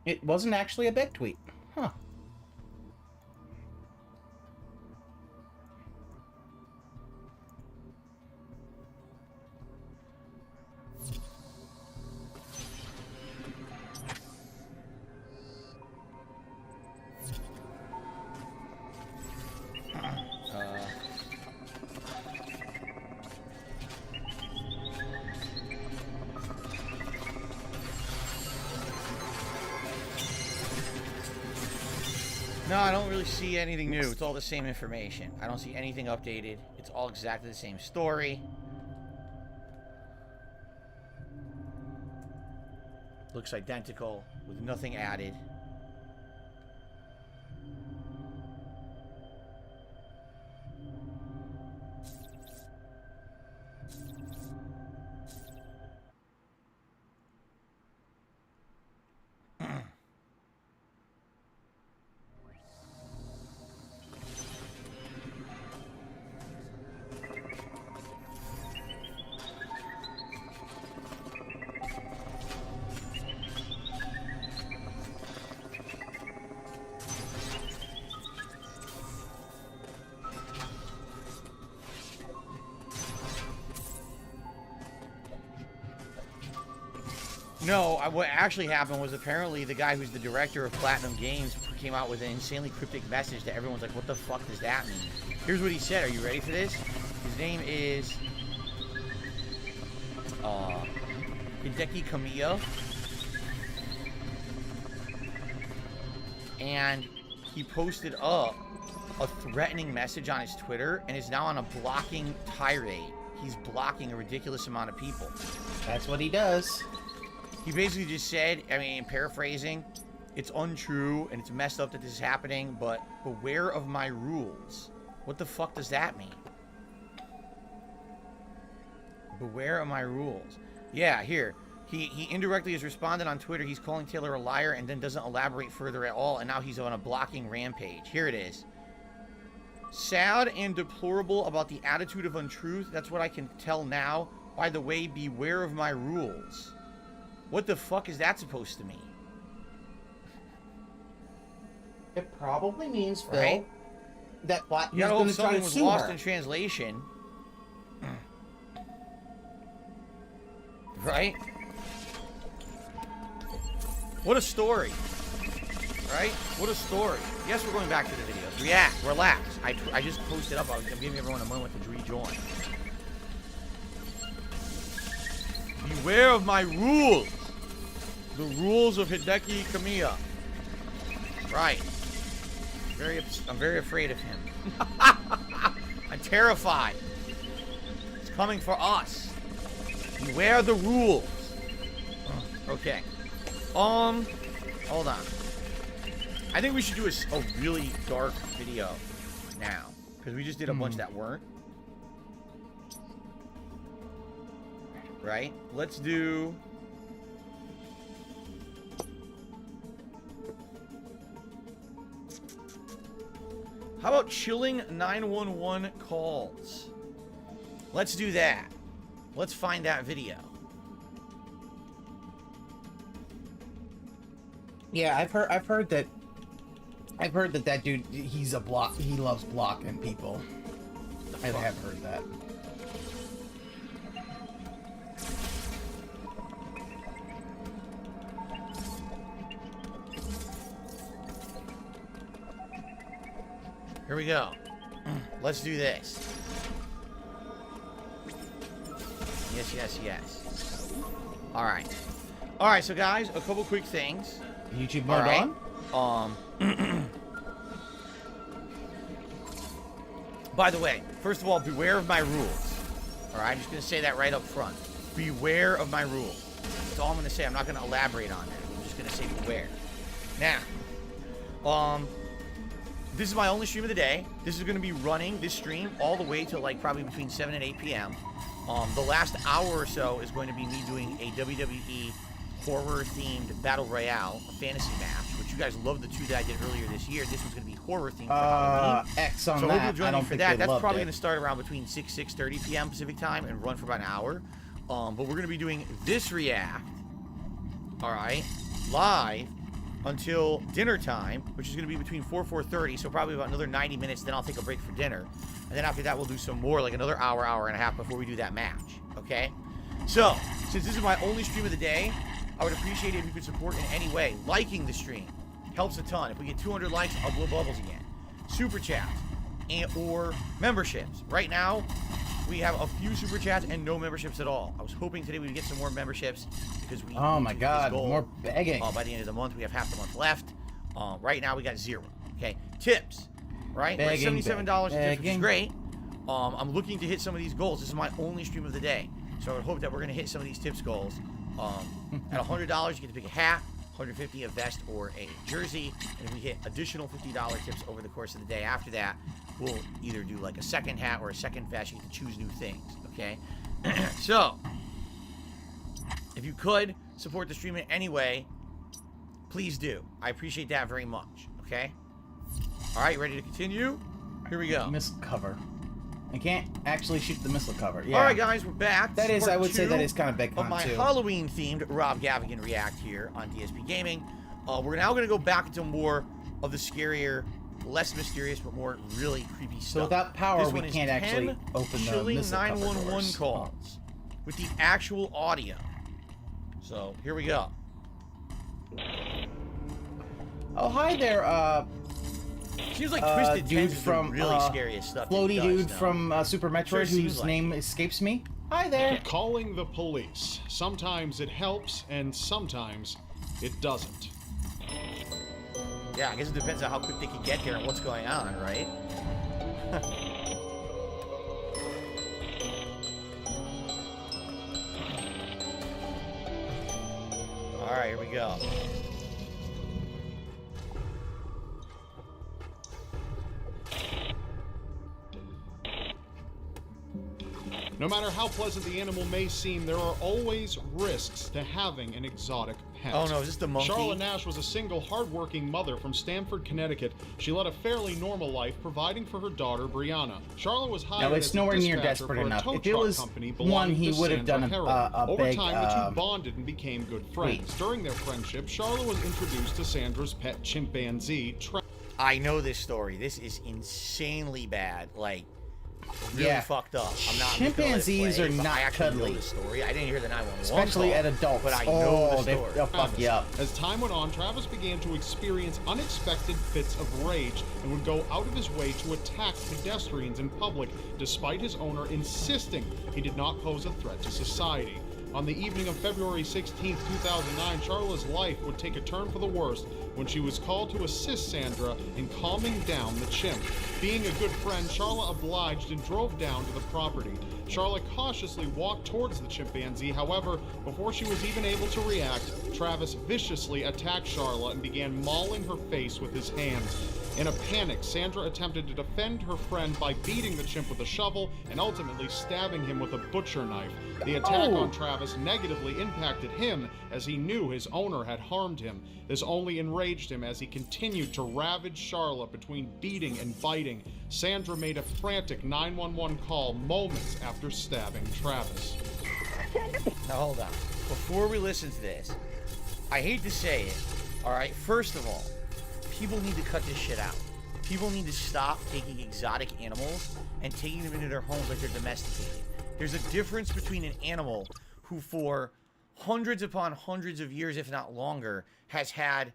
It wasn't actually a big tweet. Huh. No, I don't really see anything new. It's all the same information. I don't see anything updated. It's all exactly the same story. Looks identical with nothing added. No, what actually happened was apparently the guy who's the director of Platinum Games came out with an insanely cryptic message that everyone's like, what the fuck does that mean? Here's what he said. Are you ready for this? His name is Hideki Kamiya. And he posted up a threatening message on his Twitter and is now on a blocking tirade. He's blocking a ridiculous amount of people. That's what he does. He basically just said, I mean, paraphrasing, it's untrue and it's messed up that this is happening, but beware of my rules. What the fuck does that mean? Beware of my rules. Yeah, here. He indirectly has responded on Twitter. He's calling Taylor a liar and then doesn't elaborate further at all, and now he's on a blocking rampage. Here it is. Sad and deplorable about the attitude of untruth. That's what I can tell now. By the way, beware of my rules. What the fuck is that supposed to mean? It probably means, Phil, right? That Platinum's you going to try something to was sue lost her. in translation. Right? What a story. Right? What a story. Yes, we're going back to the videos. React. Relax. I just posted up. I'm giving everyone a moment to rejoin. Beware of my rules. The rules of Hideki Kamiya. Right. I'm very afraid of him. I'm terrified. It's coming for us. Beware the rules. Okay. Hold on. I think we should do a really dark video now. Because we just did a bunch that weren't. Right? Let's do... How about chilling 911 calls? Let's do that. Let's find that video. Yeah, I've heard that dude, he loves blocking people. I have heard that. Here we go. Let's do this. Yes, yes, yes. All right. All right, so guys, a couple quick things. YouTube mode on? By the way, first of all, beware of my rules. All right, I'm just going to say that right up front. Beware of my rules. That's all I'm going to say. I'm not going to elaborate on that. I'm just going to say beware. Now, this is my only stream of the day. This is going to be running this stream all the way to like probably between 7 and 8 p.m. The last hour or so is going to be me doing a WWE horror-themed Battle Royale, a fantasy match, which you guys loved the two that I did earlier this year. This one's going to be horror-themed for Halloween. X on so that. I hope you'll join me for that. That's probably going to to start around between 6:30 p.m. Pacific time and run for about an hour. But we're going to be doing this react, all right, live until dinner time, which is going to be between 4:30, so probably about another 90 minutes. Then I'll take a break for dinner. And then after that, we'll do some more, like another hour, hour and a half before we do that match, okay? So, since this is my only stream of the day, I would appreciate it if you could support in any way. Liking the stream helps a ton. If we get 200 likes, I'll blow bubbles again. Super chats or memberships. Right now, we have a few super chats and no memberships at all. I was hoping today we would get some more memberships because we... Oh my god, more begging. By the end of the month, we have half the month left. Right now, we got 0. Okay, tips. Right? Begging, We're at $77 in tips, which is great. I'm looking to hit some of these goals. This is my only stream of the day. So I would hope that we're going to hit some of these tips goals. At $100, you get to pick a hat, $150 a vest or a jersey, and if we hit additional $50 tips over the course of the day after that, we'll either do like a second hat or a second vest. You get to choose new things, okay? So, if you could support the stream in any way, please do. I appreciate that very much, okay? All right, ready to continue? Here we go. Missile cover. I can't actually shoot the missile cover. Yeah. All right, guys, we're back. That is, I would say that is kind of big of my Halloween-themed Rob Gavigan React here on DSP Gaming. We're now going to go back into more of the scarier, less mysterious, but more really creepy stuff. So without power, this we can't actually open the missile cover chilling 911 doors. calls with the actual audio. So here we go. Oh, hi there, Seems like Twisted dude Tens is from the really scariest stuff. that he floaty does, dude no? from Super Sure Metroid, seems whose like name escapes me. Hi there. Calling the police. Sometimes it helps, and sometimes it doesn't. Yeah, I guess it depends on how quick they can get there and what's going on, right? Alright, here we go. No matter how pleasant the animal may seem, there are always risks to having an exotic pet. Oh no, is this the monkey? Charlotte Nash was a single, hardworking mother from Stamford, Connecticut. She led a fairly normal life, providing for her daughter, Brianna. Charlotte was hired No, it's as a nowhere near dispatcher desperate for a enough. tow If it truck was company one, belonging he to would have Sandra done Herring. a Over big, time, the two bonded and became good friends. wait. During their friendship, Charlotte was introduced to Sandra's pet chimpanzee, I know this story. This is insanely bad. Like, really Yeah. fucked up. I'm not Chimpanzees are not I actually cuddly. know this story. I didn't hear the 911 Especially call, at adults. but I know the story. they'll fuck you up. As time went on, Travis began to experience unexpected fits of rage and would go out of his way to attack pedestrians in public, despite his owner insisting he did not pose a threat to society. On the evening of February 16, 2009, Charlotte's life would take a turn for the worse when she was called to assist Sandra in calming down the chimp. Being a good friend, Charlotte obliged and drove down to the property. Charlotte cautiously walked towards the chimpanzee. However, before she was even able to react, Travis viciously attacked Charlotte and began mauling her face with his hands. In a panic, Sandra attempted to defend her friend by beating the chimp with a shovel and ultimately stabbing him with a butcher knife. The attack on Travis negatively impacted him, as he knew his owner had harmed him. This only enraged him as he continued to ravage Charlotte between beating and biting. Sandra made a frantic 911 call moments after stabbing Travis. Now hold on. Before we listen to this, I hate to say it, alright? First of all, people need to cut this shit out. People need to stop taking exotic animals and taking them into their homes like they're domesticated. There's a difference between an animal who for hundreds upon hundreds of years, if not longer, has had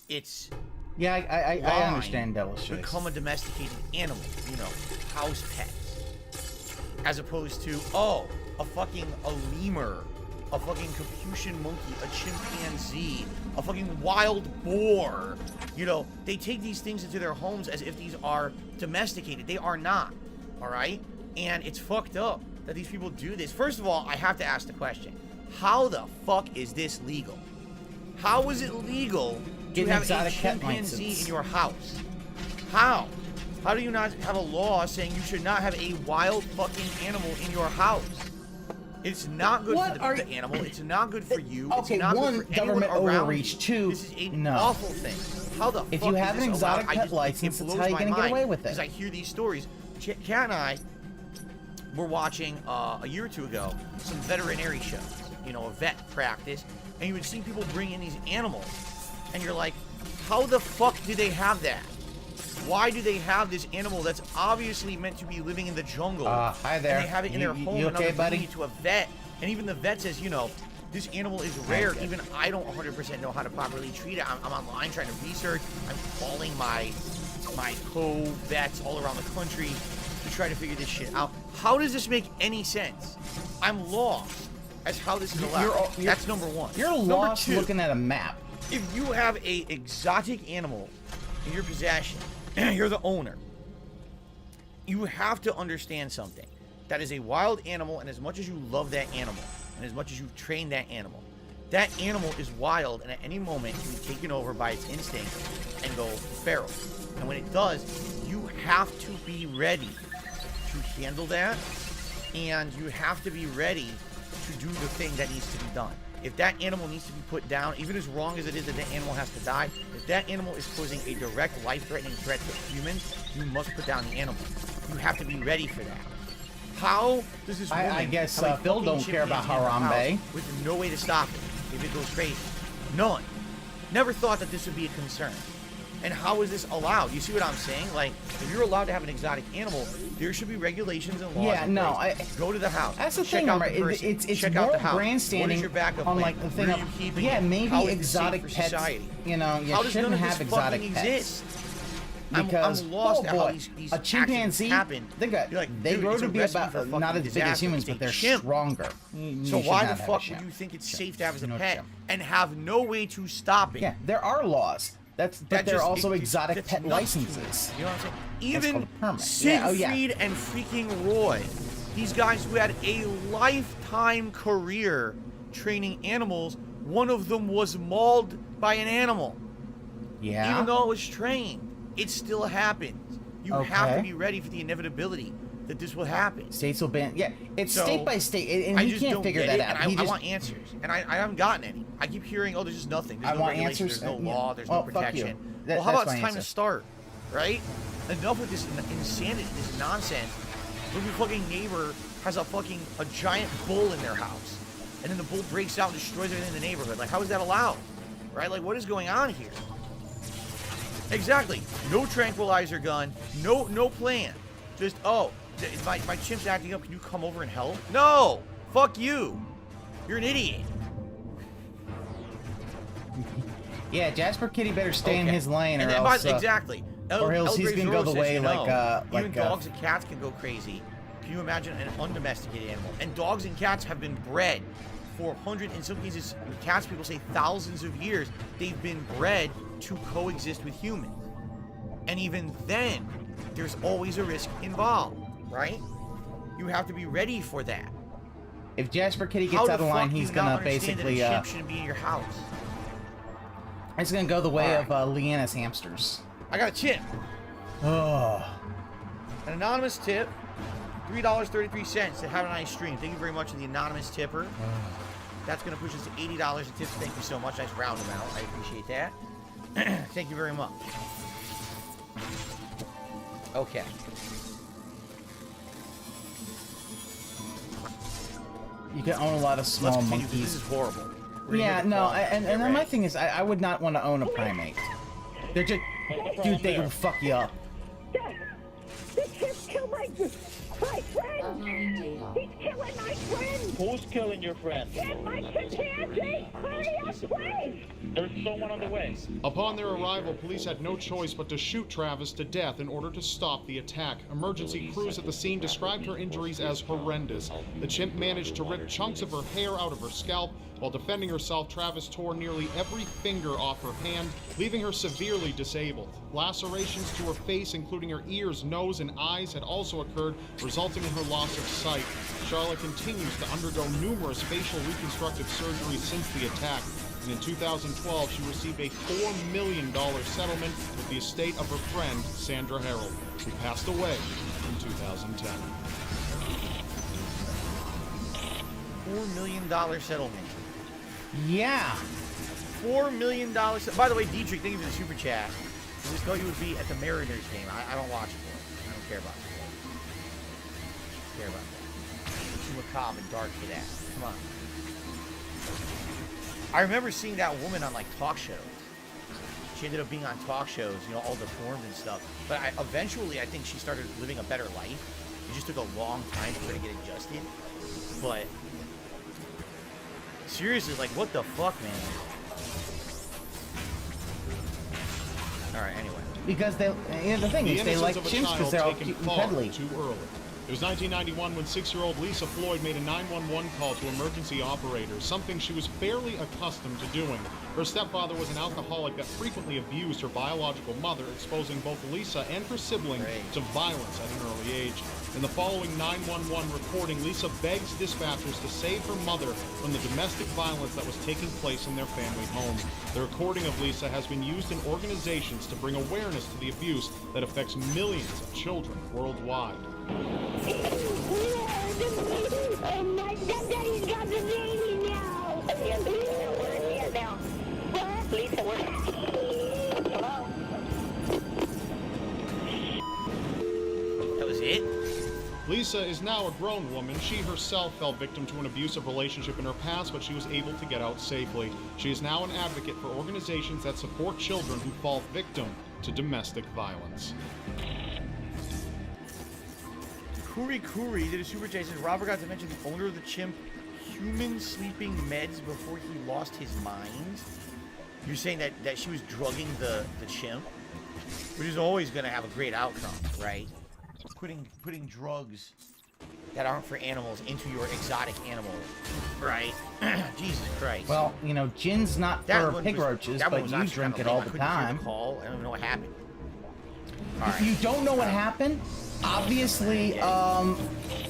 its Yeah, I line understand Devil's Choice. become a domesticated animal, you know, house pets. As opposed to, oh, a lemur, a fucking Capuchin monkey, a chimpanzee, a fucking wild boar. You know, they take these things into their homes as if these are domesticated. They are not, all right? And it's fucked up that these people do this. First of all, I have to ask the question, how the fuck is this legal? How is it legal to Get an have a exotic pet chimpanzee license. in your house? How? How do you not have a law saying you should not have a wild fucking animal in your house? It's not good for the animal. It's not good for you. Okay, it's not one, good for anyone government around overreach. you. Two, This is an no. awful thing. How the If fuck you is have this an exotic allowed? pet license, it that's blows how you're my gonna get mind away with it. Because I hear these stories. Cat and I were watching a year or two ago some veterinary shows. You know, a vet practice, and you would see people bring in these animals, and you're like, how the fuck do they have that? Why do they have this animal that's obviously meant to be living in the jungle? Hi there. And they have it in their home, you and okay, now they're buddy? bringing it to a vet, and even the vet says, you know, this animal is rare. Okay. Even I don't 100% know how to properly treat it. I'm online trying to research. I'm calling my co-vets all around the country to try to figure this shit out. How does this make any sense? I'm lost as how this is allowed. That's number one. You're Number lost two, looking at a map. if you have a exotic animal in your possession, you're the owner, you have to understand something. That is a wild animal, and as much as you love that animal, and as much as you've trained that animal is wild, and at any moment can be taken over by its instinct and go feral. And when it does, you have to be ready to handle that, and you have to be ready to do the thing that needs to be done. If that animal needs to be put down, even as wrong as it is that the animal has to die, if that animal is posing a direct life-threatening threat to humans, you must put down the animal. You have to be ready for that. How does this woman I guess have a Phil fucking don't care about chimpanzee in her Harambe. house with no way to stop it if it goes crazy? None. Never thought that this would be a concern. And how is this allowed? You see what I'm saying? Like, if you're allowed to have an exotic animal, there should be regulations and laws. Yeah, in no, place. Go to the house. That's the check thing, out right? the person, It's check more out the house. grandstanding What is your backup on plan? like the thing Where of are you keeping yeah, it? maybe How is this exotic safe for pets. society? You know, you How does shouldn't none of have this exotic fucking pets. exist? Because I'm lost oh at how boy, these a accidents chimpanzee. happen. Think about You're like, they dude, grow it's to a be recipe about for not fucking as big as disaster. humans, It's but a they're chimp. stronger. So You why should the not have a fuck chimp. would you think it's safe to have as a You know, pet chimp. and have no way to stop it? Yeah, there are laws. But there are also exotic that's pet nuts to me. licenses. You know what I'm saying? That's Even called a permit. Siegfried and freaking Roy, these guys who had a lifetime career training animals, one of them was mauled by an animal. Yeah. Even though it was trained, it still happens. You have Okay. to be ready for the inevitability that this will happen. States will ban. Yeah, it's So, state by state, and I he just can't don't figure get that it, out. and He I just, want answers, and I haven't gotten any. I keep hearing, oh, there's just nothing. There's I no want regulation, answers, there's no yeah. law, there's Well, no fuck you. protection. That- Well, how that's about it's my time to answer. start, right? Enough with this insanity, this nonsense. When your fucking neighbor has a giant bull in their house, and then the bull breaks out and destroys everything in the neighborhood. Like, how is that allowed? Right? Like, what is going on here? Exactly. No tranquilizer gun. No plan. Just, oh, my chimp's acting up. Can you come over and help? No. Fuck you. You're an idiot. yeah, Jasper Kitty better stay in his lane, or And then, else. exactly. or else he's gonna go the way even dogs and cats can go crazy. Can you imagine an undomesticated animal? And dogs and cats have been bred for hundreds, in some cases, cats, people say thousands of years. They've been bred to coexist with humans. And even then, there's always a risk involved, right? You have to be ready for that. If Jasper Kitty How gets the out of line, fuck do he's you not gonna understand basically that a chimp shouldn't be in your house. It's gonna go the way Alright. of Leanna's hamsters. I got a tip. Oh. An anonymous tip, $3.33 to have a nice stream. Thank you very much to the anonymous tipper. That's going to push us to $80 in tips. Thank you so much. Nice round amount. I appreciate that. Thank you very much. Okay. You can own a lot of small Let's continue, 'cause monkeys. This is horrible. We're Yeah, gonna hit the no, clock. and Get then my ready. thing is, I would not want to own a primate. They're just, dude, they will fuck you up. This just killed my friend! He's killing my friend! Who's killing your friend? Get my chimpanzee! Hurry up, please! There's someone on the way. Upon their arrival, police had no choice but to shoot Travis to death in order to stop the attack. Emergency crews at the scene described her injuries as horrendous. The chimp managed to rip chunks of her hair out of her scalp. While defending herself, Travis tore nearly every finger off her hand, leaving her severely disabled. Lacerations to her face, including her ears, nose, and eyes, had also occurred, resulting in her loss of sight. Charlotte continues to undergo numerous facial reconstructive surgeries since the attack, and in 2012 she received a $4 million settlement with the estate of her friend, Sandra Harold, who passed away in 2010. $4 million settlement. Yeah. $4 million. By the way, Dietrich, thank you for the super chat. I just thought you would be at the Mariners game. I don't watch it. I don't care about it. Care about that. Too macabre and dark for that. Come on. I remember seeing that woman on like talk shows. She ended up being on talk shows, you know, all the forms and stuff. But eventually, I think she started living a better life. It just took a long time for her to get adjusted. But seriously, like, what the fuck, man? Alright, anyway. Because they, you know, the thing is, they like innocence of a chimps because child they're all taken cute and far cuddly. too early. It was 1991 when 6-year-old Lisa Floyd made a 911 call to emergency operators, something she was fairly accustomed to doing. Her stepfather was an alcoholic that frequently abused her biological mother, exposing both Lisa and her sibling to violence at an early age. In the following 911 recording, Lisa begs dispatchers to save her mother from the domestic violence that was taking place in their family home. The recording of Lisa has been used in organizations to bring awareness to the abuse that affects millions of children worldwide. My stepdaddy's got the baby now! Lisa, we're here now. What? Lisa, we're... Hello? That was it? Lisa is now a grown woman. She herself fell victim to an abusive relationship in her past, but she was able to get out safely. She is now an advocate for organizations that support children who fall victim to domestic violence. Kuri did a super chat. Says Robert got to mention the owner of the chimp human sleeping meds before he lost his mind. You're saying that she was drugging the chimp, which is always going to have a great outcome, right? Putting drugs that aren't for animals into your exotic animal, right? Jesus Christ. Well, you know, gin's not for pig roaches, but you drink it all the time. I don't even know what happened. If you don't know what happened, obviously,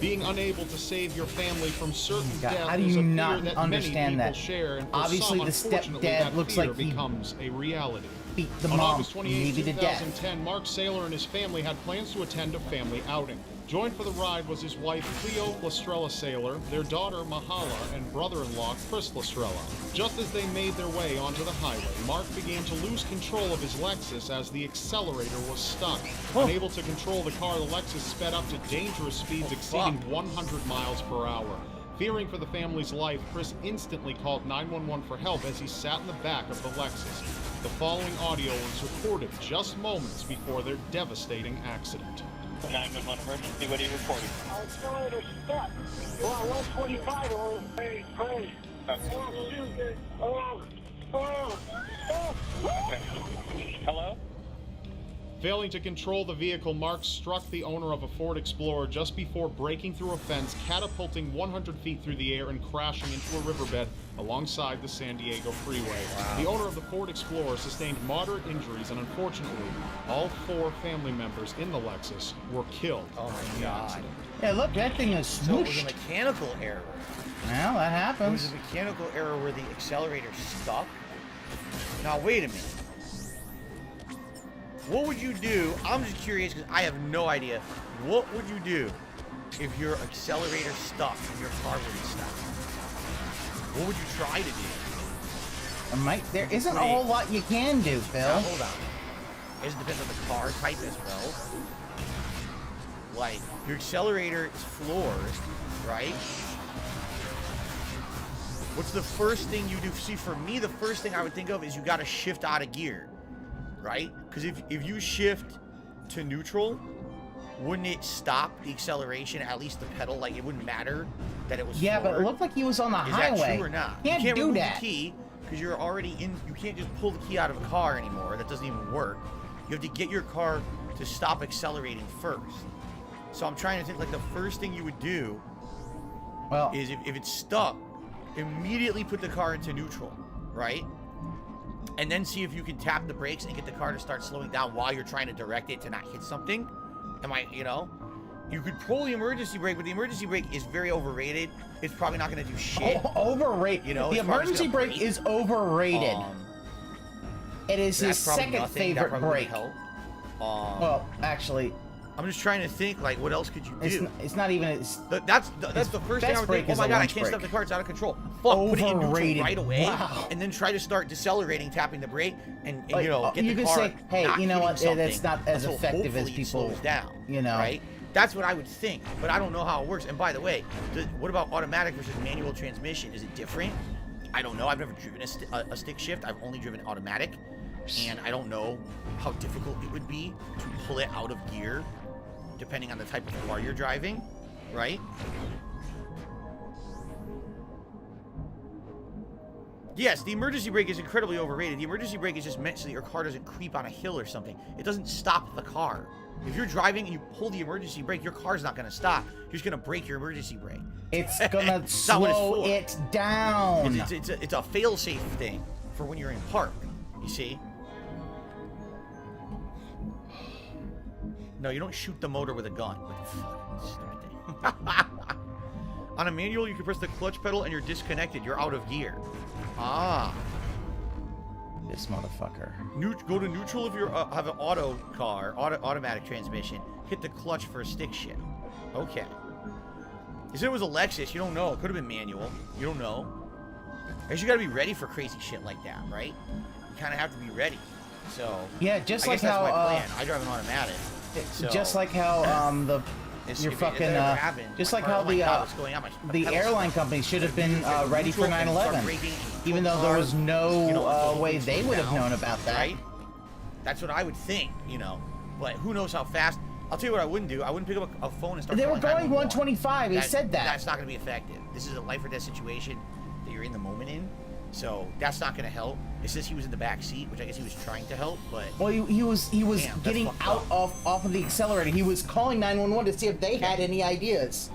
being unable to save your family from certain death how do you is a fear not that understand many that? people share, and for Obviously, some, the unfortunately, stepdad that looks fear like he becomes a reality. beat the On mom, August 28, maybe to death. 2010, Mark Saylor and his family had plans to attend a family outing. Joined for the ride was his wife, Cleo Lastrella Saylor, their daughter, Mahala, and brother-in-law, Chris Lastrella. Just as they made their way onto the highway, Mark began to lose control of his Lexus as the accelerator was stuck. Unable to control the car, the Lexus sped up to dangerous speeds exceeding 100 miles per hour. Fearing for the family's life, Chris instantly called 911 for help as he sat in the back of the Lexus. The following audio was recorded just moments before their devastating accident. 911 emergency, what are you reporting? Accelerator stuck. Well, 125 on. Hey. Oh, shoot. Hello? Failing to control the vehicle, Mark struck the owner of a Ford Explorer just before breaking through a fence, catapulting 100 feet through the air and crashing into a riverbed alongside the San Diego freeway. Wow. The owner of the Ford Explorer sustained moderate injuries, and unfortunately, all 4 family members in the Lexus were killed in the accident. Yeah, look, that thing is So it was smooshed. a mechanical error. Well, that It happens. was a mechanical error where the accelerator stuck. Now, wait a minute. What would you do? I'm just curious because I have no idea. What would you do if your accelerator stuck and your car wouldn't stop? What would you try to do? There isn't a whole lot you can do, Phil. Now, hold on. It depends on the car type as well. Like, your accelerator is floors, right? What's the first thing you do? See, for me, the first thing I would think of is you got to shift out of gear, right? Because if you shift to neutral, wouldn't it stop the acceleration, at least the pedal? Like, it wouldn't matter that it was Yeah, forward. but it looked like he was on the highway. Is that true or not? Can't you can't do remove that. the key because you're already in. You can't just pull the key out of a car anymore. That doesn't even work. You have to get your car to stop accelerating first. So I'm trying to think, like, the first thing you would do is if it's stuck, immediately put the car into neutral, right? And then see if you can tap the brakes and get the car to start slowing down while you're trying to direct it to not hit something. You could pull the emergency brake, but the emergency brake is very overrated. It's probably not going to do shit. Overrated. You know, the it's probably emergency just gonna brake is overrated. It is his That's probably second nothing. That favorite probably brake. wouldn't help. Well, actually, I'm just trying to think, like, what else could you do? it's not even. That's the first thing I would think. Oh my god, I can't stop the car. It's out of control. Fuck, put it in neutral Overrated. right away, Wow. and then try to start decelerating, tapping the brake, and Like, get you the could car. say, hey, not you know hitting what? something That's not as until effective as hopefully it people. slows down. You know, right? That's what I would think, but I don't know how it works. And by the way, what about automatic versus manual transmission? Is it different? I don't know. I've never driven a stick shift. I've only driven automatic, and I don't know how difficult it would be to pull it out of gear, depending on the type of car you're driving, right? Yes, the emergency brake is incredibly overrated. The emergency brake is just meant so that your car doesn't creep on a hill or something. It doesn't stop the car. If you're driving and you pull the emergency brake, your car's not going to stop. You're just going to break your emergency brake. It's gonna It's not what it's slow for. it down. It's a fail-safe thing for when you're in park, you see? No, you don't shoot the motor with a gun. What the fuck? Stupid thing. On a manual, you can press the clutch pedal and you're disconnected. You're out of gear. Ah. This motherfucker. Go to neutral if you have an automatic transmission. Hit the clutch for a stick shift. Okay. You said it was a Lexus. You don't know. It could have been manual. You don't know. I guess you got to be ready for crazy shit like that, right? You kind of have to be ready. So Yeah, just I like guess that's how my plan. I drive an automatic. So, just like how your fucking just like how the airline companies should have been ready for 9/11, even though there was no way they would have known about that. Right? That's what I would think, you know. But who knows how fast? I'll tell you what I wouldn't do. I wouldn't pick up a phone and start. They were calling going 911. 125. He said that. That's not going to be effective. This is a life or death situation that you're in the moment in, so that's not going to help. It says he was in the back seat, which I guess he was trying to help, but well, he was damn, getting out off of the accelerator. He was calling 911 to see if they had any ideas.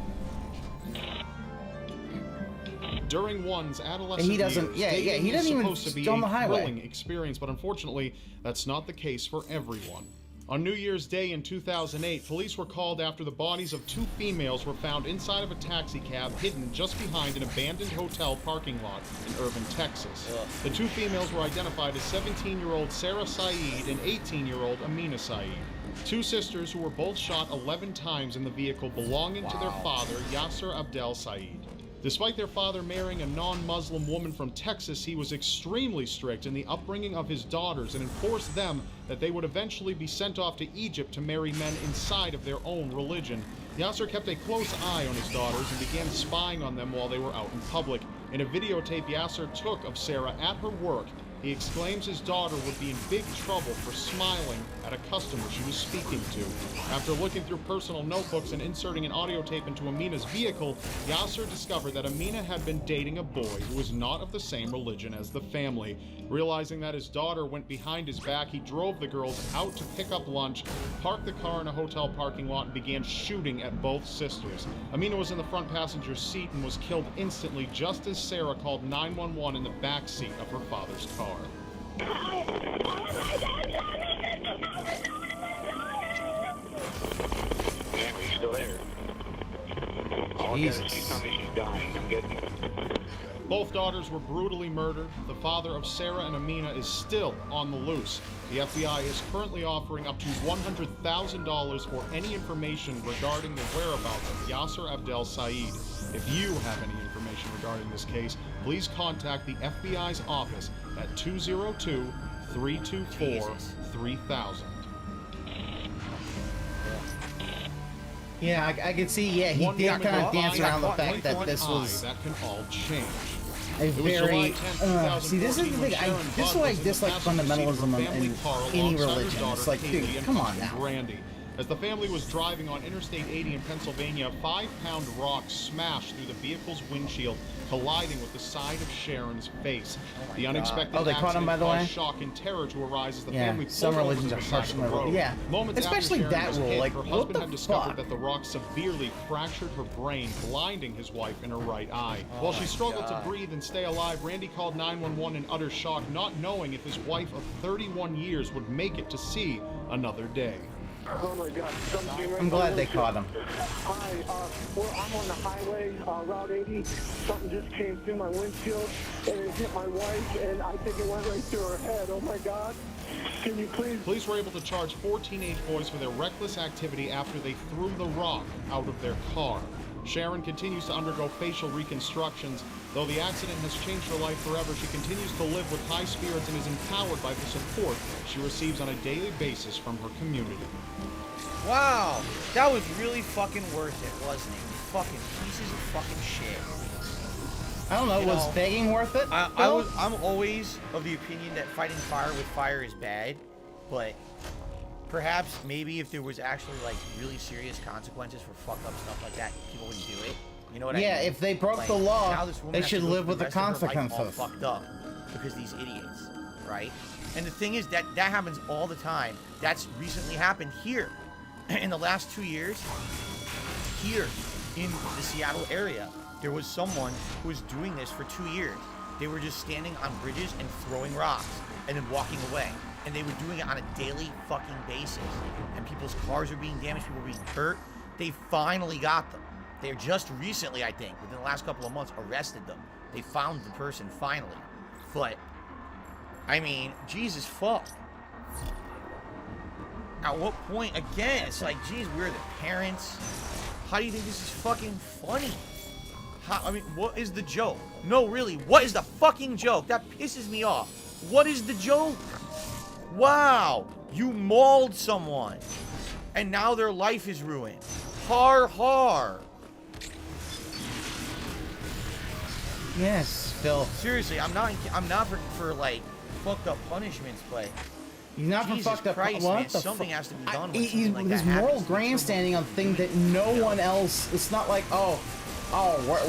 During one's adolescent He doesn't. years, dating He doesn't is even supposed to be stay on the a highway. thrilling experience, but unfortunately, that's not the case for everyone. On New Year's Day in 2008, police were called after the bodies of 2 females were found inside of a taxi cab hidden just behind an abandoned hotel parking lot in Irving, Texas. The 2 females were identified as 17-year-old Sarah Saeed and 18-year-old Amina Saeed. 2 sisters who were both shot 11 times in the vehicle belonging to their father, Yasser Abdel Saeed. Despite their father marrying a non-Muslim woman from Texas, he was extremely strict in the upbringing of his daughters and enforced them that they would eventually be sent off to Egypt to marry men inside of their own religion. Yasser kept a close eye on his daughters and began spying on them while they were out in public. In a videotape Yasser took of Sarah at her work, he exclaims his daughter would be in big trouble for smiling at a customer she was speaking to. After looking through personal notebooks and inserting an audio tape into Amina's vehicle, Yasser discovered that Amina had been dating a boy who was not of the same religion as the family. Realizing that his daughter went behind his back, he drove the girls out to pick up lunch, parked the car in a hotel parking lot, and began shooting at both sisters. Amina was in the front passenger seat and was killed instantly just as Sarah called 911 in the back seat of her father's car. Damn, he's still there. Jesus. She's dying. I'm getting it. Both daughters were brutally murdered. The father of Sarah and Amina is still on the loose. The FBI is currently offering up to $100,000 for any information regarding the whereabouts of Yasser Abdel Saeed. If you have any information regarding this case, please contact the FBI's office at 202-324-3000. Yeah, I could see. Yeah, he did kind of dance around the fact that this was that can all change. a very. See, this is the thing. This is why I dislike fundamentalism in any religion. It's like, dude, come on now. As the family was driving on Interstate 80 in Pennsylvania, a 5-pound rock smashed through the vehicle's windshield, colliding with the side of Sharon's face. The unexpected accident caused shock and terror to arise as the family some pulled religions over are to the side harsh of the on road. yeah, Moments especially after Sharon that was rule. hit, Like, her what husband the had discovered fuck? that the rock severely fractured her brain, blinding his wife in her right eye. While she struggled to breathe and stay alive, Randy called 911 in utter shock, not knowing if his wife of 31 years would make it to see another day. Oh my God! I'm glad they caught him. Hi, I'm on the highway, Route 80. Something just came through my windshield and it hit my wife, and I think it went right through her head. Oh my God! Can you please? Police were able to charge 4 teenage boys for their reckless activity after they threw the rock out of their car. Sharon continues to undergo facial reconstructions. Though the accident has changed her life forever, she continues to live with high spirits and is empowered by the support she receives on a daily basis from her community. Wow, that was really fucking worth it, wasn't it? You fucking pieces of fucking shit. I don't know. Was begging worth it? I'm always of the opinion that fighting fire with fire is bad, but perhaps maybe if there was actually like really serious consequences for fucked up stuff like that, people wouldn't do it. You know what I mean? Yeah, if they broke Like, the law, now this woman they has to should go live through with the rest of her life all consequences. fucked up because these idiots, right? And the thing is that happens all the time. That's recently happened here in the last 2 years. Here in the Seattle area, there was someone who was doing this for 2 years. They were just standing on bridges and throwing rocks and then walking away. And they were doing it on a daily fucking basis. And people's cars were being damaged, people were being hurt. They finally got them. They're just recently, I think, within the last couple of months, arrested them. They found the person finally. But, I mean, Jesus fuck. At what point, again, it's like, geez, we're the parents. How do you think this is fucking funny? I mean, what is the joke? No, really, what is the fucking joke? That pisses me off. What is the joke? Wow, you mauled someone, and now their life is ruined. Har har. Yes, Phil. Seriously, I'm not for like fucked up punishments, but He's not Jesus for fucked up. Christ, What man, the something fu- has to be I- done when he's something like this that moral happens. grandstanding on thing that no one else. It's not like where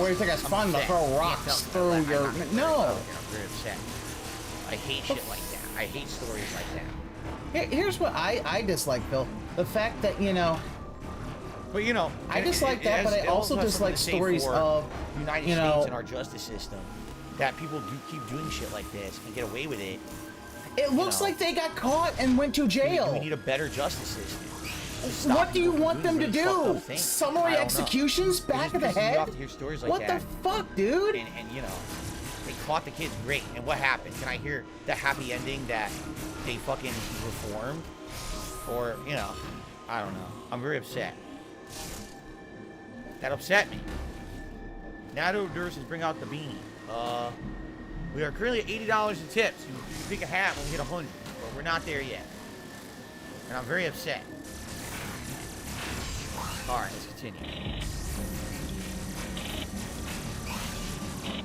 do you think it's fun to upset. throw You can't rocks tell me through that. your I'm not no. I'm very upset. I hate shit like that. I hate stories like that. Here's what I dislike, Phil. The fact that But you know, I dislike that, but I also has something dislike to say stories for of the United you States know. and our justice system that people do keep doing shit like this and get away with it. It looks like they got caught and went to jail. We need a better justice system. What do you want them to do? Summary I don't know. executions back of the It just pisses me head? off to hear stories like What that. the fuck, dude? And you know, they caught the kids, great. And what happened? Can I hear the happy ending that they fucking reformed? Or, you know, I don't know. I'm very upset. That upset me. Nato Durses bring out the beanie. We are currently at $80 in tips. You can pick a hat when we hit 100, but we're not there yet. And I'm very upset. Alright, let's continue.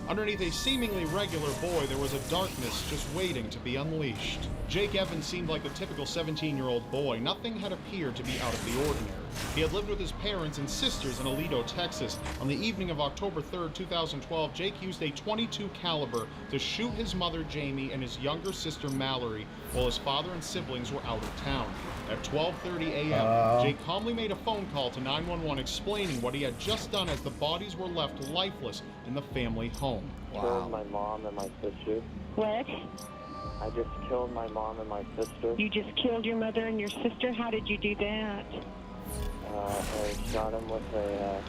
Underneath a seemingly regular boy, there was a darkness just waiting to be unleashed. Jake Evans seemed like the typical 17-year-old boy. Nothing had appeared to be out of the ordinary. He had lived with his parents and sisters in Aledo, Texas. On the evening of October 3rd, 2012, Jake used a .22 caliber to shoot his mother, Jamie, and his younger sister, Mallory, while his father and siblings were out of town. At 12:30 a.m., Jake calmly made a phone call to 911 explaining what he had just done as the bodies were left lifeless in the family home. Killed my mom and my sister. What? I just killed my mom and my sister. You just killed your mother and your sister? How did you do that? I shot him with a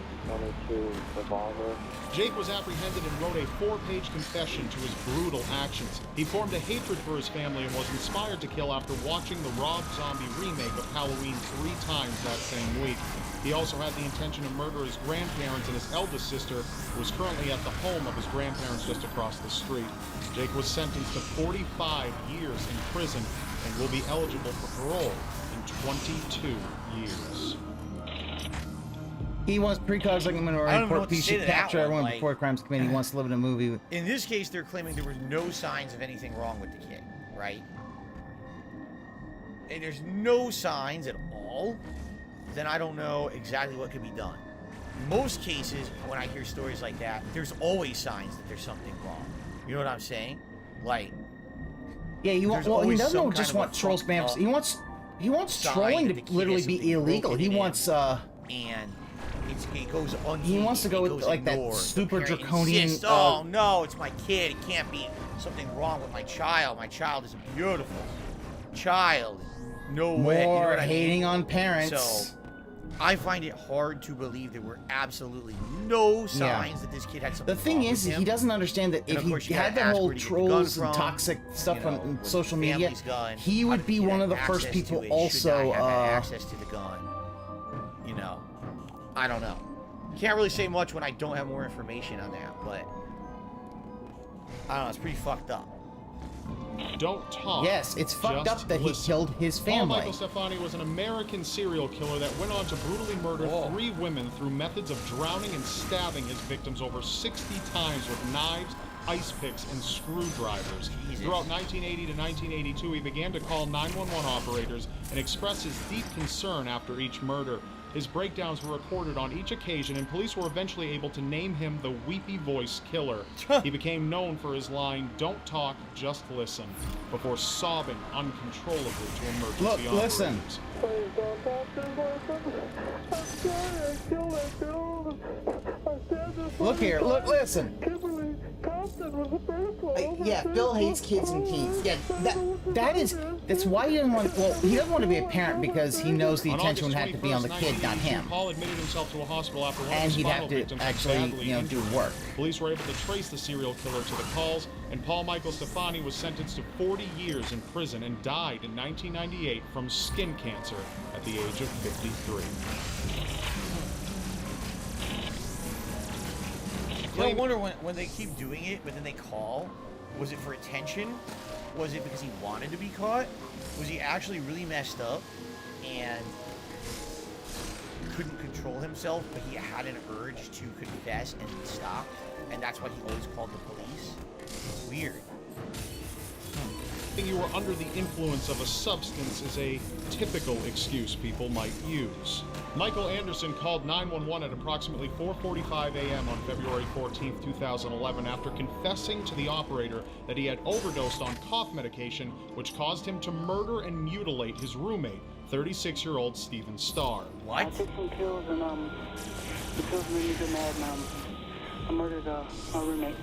.22 revolver. Jake was apprehended and wrote a 4-page confession to his brutal actions. He formed a hatred for his family and was inspired to kill after watching the Rob Zombie remake of Halloween 3 times that same week. He also had the intention to murder his grandparents and his eldest sister, who is currently at the home of his grandparents just across the street. Jake was sentenced to 45 years in prison and will be eligible for parole in 22 years. He wants precog like I'm gonna I don't know report what to he say should to that capture one, everyone like- before crimes committed. He wants to live in a movie. In this case, they're claiming there was no signs of anything wrong with the kid, right? And there's no signs at all, then I don't know exactly what could be done. Most cases, when I hear stories like that, there's always signs that there's something wrong. You know what I'm saying? Like, Yeah, he there's well, he always doesn't some just kind of want a troll fucked spam. up He wants sign trolling that to the kid literally has be something illegal. broken He in him. wants And it goes on. he wants to go it with goes like that ignored. The super parent draconian. insists, oh no, it's my kid. It can't be something wrong with my child. My child is a beautiful child. No way. You know More what I mean? hating on parents. So I find it hard to believe there were absolutely no signs that this kid had something The thing wrong is, with him. he doesn't understand that And if of course, he you had gotta the ask whole where did he get the gun trolls and from, toxic stuff you know, on was social the media, family's gun. he How would did be the kid one of have the first access people to it? also. Should I have access to the gun? You know, I don't know. Can't really say much when I don't have more information on that, but I don't know. It's pretty fucked up. Don't talk. Yes, it's fucked just up that he listen. killed his Paul family. Michael Stefani was an American serial killer that went on to brutally murder 3 women through methods of drowning and stabbing his victims over 60 times with knives, ice picks, and screwdrivers. Throughout 1980 to 1982, he began to call 911 operators and express his deep concern after each murder. His breakdowns were recorded on each occasion, and police were eventually able to name him the Weepy Voice Killer. He became known for his line, "Don't talk, just listen," before sobbing uncontrollably to emergency operators. Listen. Please don't talk to me. I'm sorry, I killed that girl. I said this. Look here, look, listen. Kimberly Compton was the first one. Yeah, Bill hates kids and teens. Yeah, that's why he doesn't want. Well, he doesn't want to be a parent because he knows the On attention would August have to be on the 21st, kid, not him. Paul admitted himself to a hospital after one And of his he'd final have to victims was actually, badly do injured. work. Police were able to trace the serial killer to the calls, and Paul Michael Stefani was sentenced to 40 years in prison and died in 1998 from skin cancer at the age of 53. I wonder when they keep doing it, but then they call. Was it for attention? Was it because he wanted to be caught? Was he actually really messed up and couldn't control himself, but he had an urge to confess and he stopped, and that's why he always called the police? Weird. you were under the influence of a substance is a typical excuse people might use. Michael Anderson called 911 at approximately 4:45 a.m. on February 14, 2011 after confessing to the operator that he had overdosed on cough medication, which caused him to murder and mutilate his roommate, 36-year-old Stephen Starr. I took some pills and the pills made me go mad and I murdered my roommate.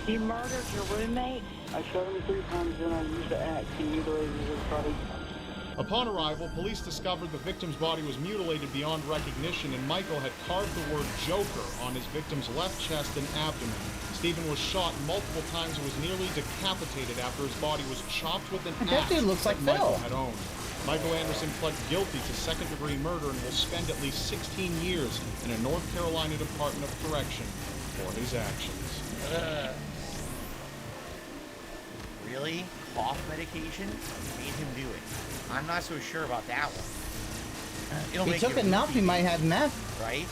You murdered your roommate? I shot him 3 times and I used the axe and mutilated his body. Upon arrival, police discovered the victim's body was mutilated beyond recognition, and Michael had carved the word Joker on his victim's left chest and abdomen. Stephen was shot multiple times and was nearly decapitated after his body was chopped with an axe That dude looks like Michael Phil. had owned. Michael Anderson pled guilty to second-degree murder and will spend at least 16 years in a North Carolina Department of Correction for his actions. Really? Cough medication made him do it. I'm not so sure about that one. It'll He make took you enough, he loopy, might have meth. right?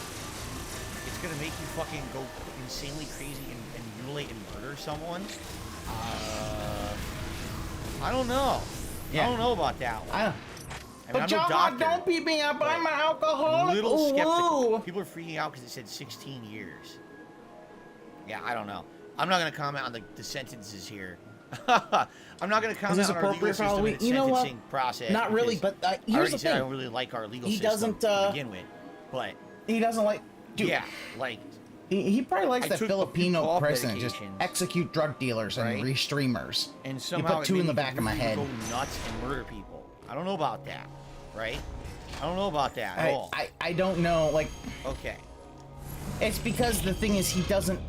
It's gonna make you fucking go insanely crazy and mutilate and murder someone. I don't know. Yeah. I don't know about that one. I don't. I mean, But I'm John, no doctor, don't beat me up. but I'm an alcoholic. little Ooh, skeptical. woo. People are freaking out because it said 16 years. Yeah, I don't know. I'm not gonna comment on the sentences here. I'm not going to comment on our legal appropriate for system and Halloween? its You know what? sentencing process. Not really, because but I here's already the said I thing. don't really like our legal He system doesn't, to begin with, but He doesn't like. Dude, yeah, like he probably likes I that took a few Filipino cough president just medications, execute drug dealers and right? REEE-Streamers. and You somehow put it two made in the me back of my really head. go nuts and murder people. I don't know about that, right? I don't know about that at all. I don't know. Like, Okay. it's because the thing is he doesn't.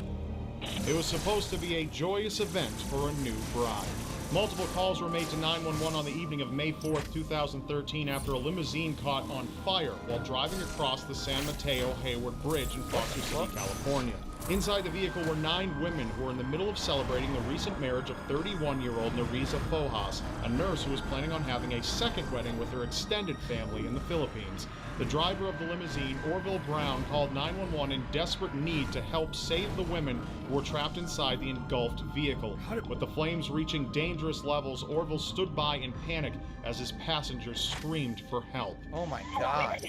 It was supposed to be a joyous event for a new bride. Multiple calls were made to 911 on the evening of May 4th, 2013 after a limousine caught on fire while driving across the San Mateo Hayward Bridge in Foster City, California. Inside the vehicle were 9 women who were in the middle of celebrating the recent marriage of 31-year-old Nerissa Fojas, a nurse who was planning on having a second wedding with her extended family in the Philippines. The driver of the limousine, Orville Brown, called 911 in desperate need to help save the women who were trapped inside the engulfed vehicle. With the flames reaching dangerous levels, Orville stood by in panic as his passengers screamed for help. Oh my God.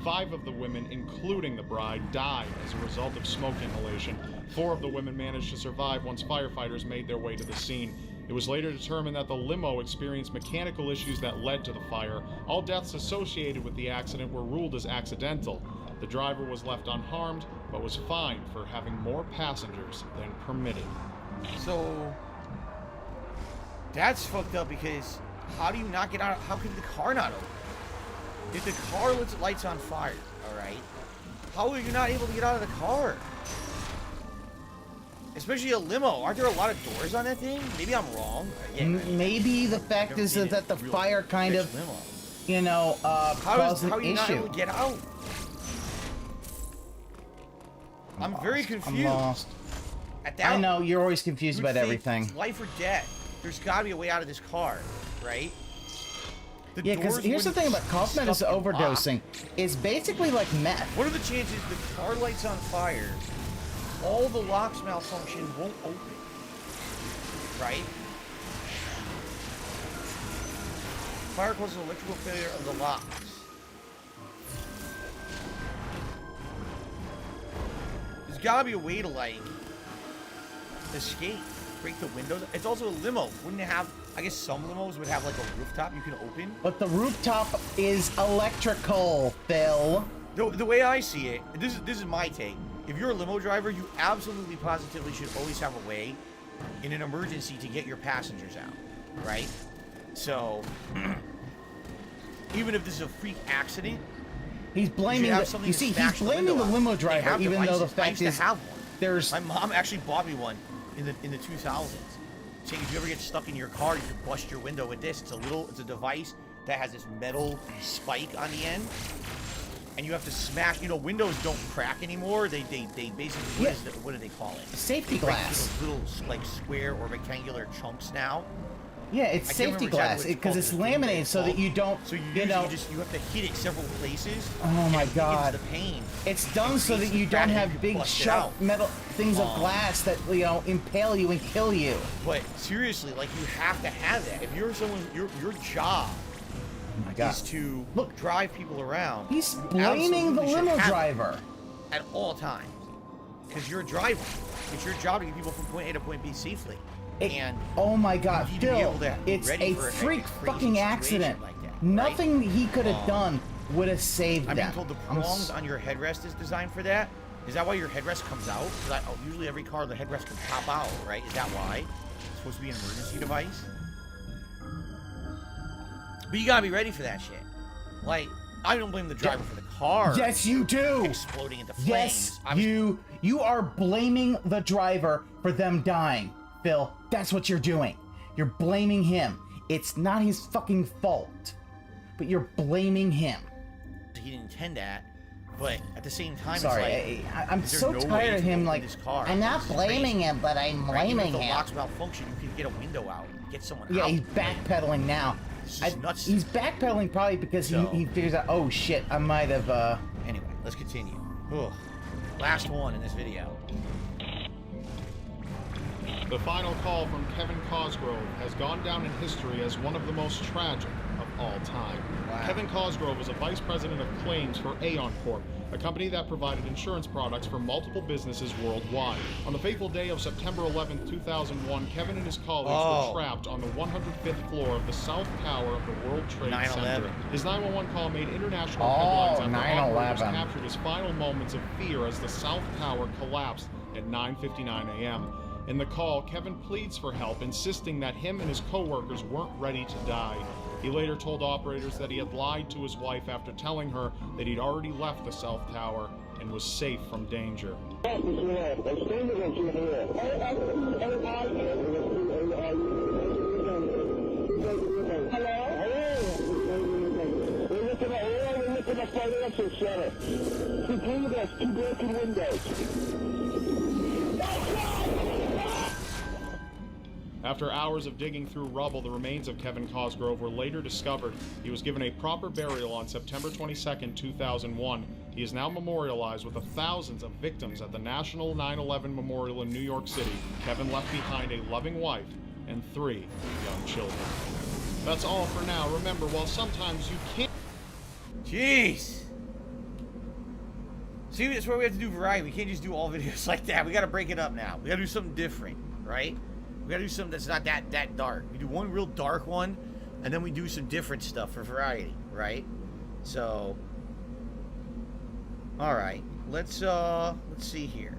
5 of the women, including the bride, died as a result of smoke inhalation. 4 of the women managed to survive once firefighters made their way to the scene. It was later determined that the limo experienced mechanical issues that led to the fire. All deaths associated with the accident were ruled as accidental. The driver was left unharmed, but was fined for having more passengers than permitted. So that's fucked up because how do you not get out? How could the car not open? If the car lights on fire, all right, how are you not able to get out of the car? Especially a limo. Aren't there a lot of doors on that thing? Maybe I'm wrong. Maybe the fact is that the fire kind of, limo. you know, caused How are an you not issue. able to get out? I'm very confused. I'm lost. At that, I know you're always confused you would about think everything. it's life or death. There's got to be a way out of this car, right? The Yeah, because doors here's the wouldn't thing about cough stuck medicine and locked. overdosing. It's basically like meth. What are the chances the car lights on fire, all the locks malfunction, won't open, right? Fire causes electrical failure of the locks. There's gotta be a way to, like, escape, break the windows. It's also a limo. Wouldn't it have, I guess some limos would have, like, a rooftop you can open? But the rooftop is electrical, Phil. The way I see it, this is my take. If you're a limo driver, you absolutely positively should always have a way in an emergency to get your passengers out, right? So, even if this is a freak accident, He's blaming you should have the, something you to see, smash he's the blaming window the out. limo They driver, have even though the devices. I fact used to is have one. there's My mom actually bought me one in the 2000s. Saying if you ever get stuck in your car, you can bust your window with this. It's a device that has this metal spike on the end, and you have to smash. You know, windows don't crack anymore. They basically what do they call it? Safety They break glass. into little like square or rectangular chunks now, Yeah, it's I can't safety remember exactly glass what because called, it's the thing that laminated it's so that called. you don't, So you have to hit it several places. Oh my and it god. weakens the pain. It's done It so that creates you the don't crack and have you big bust it sharp out. metal things of glass that, you know, impale you and kill you. But seriously, like, you have to have that. If you're someone, your job Oh my god. is to Look, drive people around. He's you blaming the absolutely should limo have it driver. at all times. Because you're a driver. It's your job to get people from point A to point B safely. And Oh my god, you need to be Phil, able to be it's ready a for freak crazy fucking situation accident. like that, right? Nothing he could have done would have saved I'm them. being told the I'm prongs s- on your headrest is designed for that. Is that why your headrest comes out? Because usually every car, the headrest can pop out, right? Is that why? It's supposed to be an emergency device? But you gotta be ready for that shit. Like, I don't blame the driver for the car. Yes, you do. Exploding into flames. Yes, you are blaming the driver for them dying, Phil. That's what you're doing. You're blaming him. It's not his fucking fault, but you're blaming him. He didn't intend that, but at the same time, Sorry, it's like, I'm is there so no tired way of to him. open Like, this car? I'm not This is blaming crazy. him, but I'm Right? Even blaming if the him. locks malfunction, you can get a window out, get someone Yeah, out. he's backpedaling now. This is nuts. He's backpedaling probably because he figures out, oh shit, I might have. Anyway, let's continue. Ugh. Last one in this video. The final call from Kevin Cosgrove has gone down in history as one of the most tragic of all time. Wow. Kevin Cosgrove was a vice president of claims for Aon Corp, a company that provided insurance products for multiple businesses worldwide. On the fateful day of September 11, 2001, Kevin and his colleagues were trapped on the 105th floor of the South Tower of the World Trade 9/11. Center. His 911 call made international Oh, headlines after 9/11. operators captured his final moments of fear as the South Tower collapsed at 9:59 a.m. In the call, Kevin pleads for help, insisting that him and his co-workers weren't ready to die. He later told operators that he had lied to his wife after telling her that he'd already left the South Tower and was safe from danger. After hours of digging through rubble, the remains of Kevin Cosgrove were later discovered. He was given a proper burial on September 22, 2001. He is now memorialized with the thousands of victims at the National 9/11 Memorial in New York City. Kevin left behind a loving wife and 3 young children. That's all for now. Remember, while sometimes you can't... Jeez. See, that's why we have to do variety. We can't just do all videos like that. We gotta break it up now. We gotta do something different, right? We gotta do something that's not that dark. We do one real dark one, and then we do some different stuff for variety, right? So, all right, let's see here.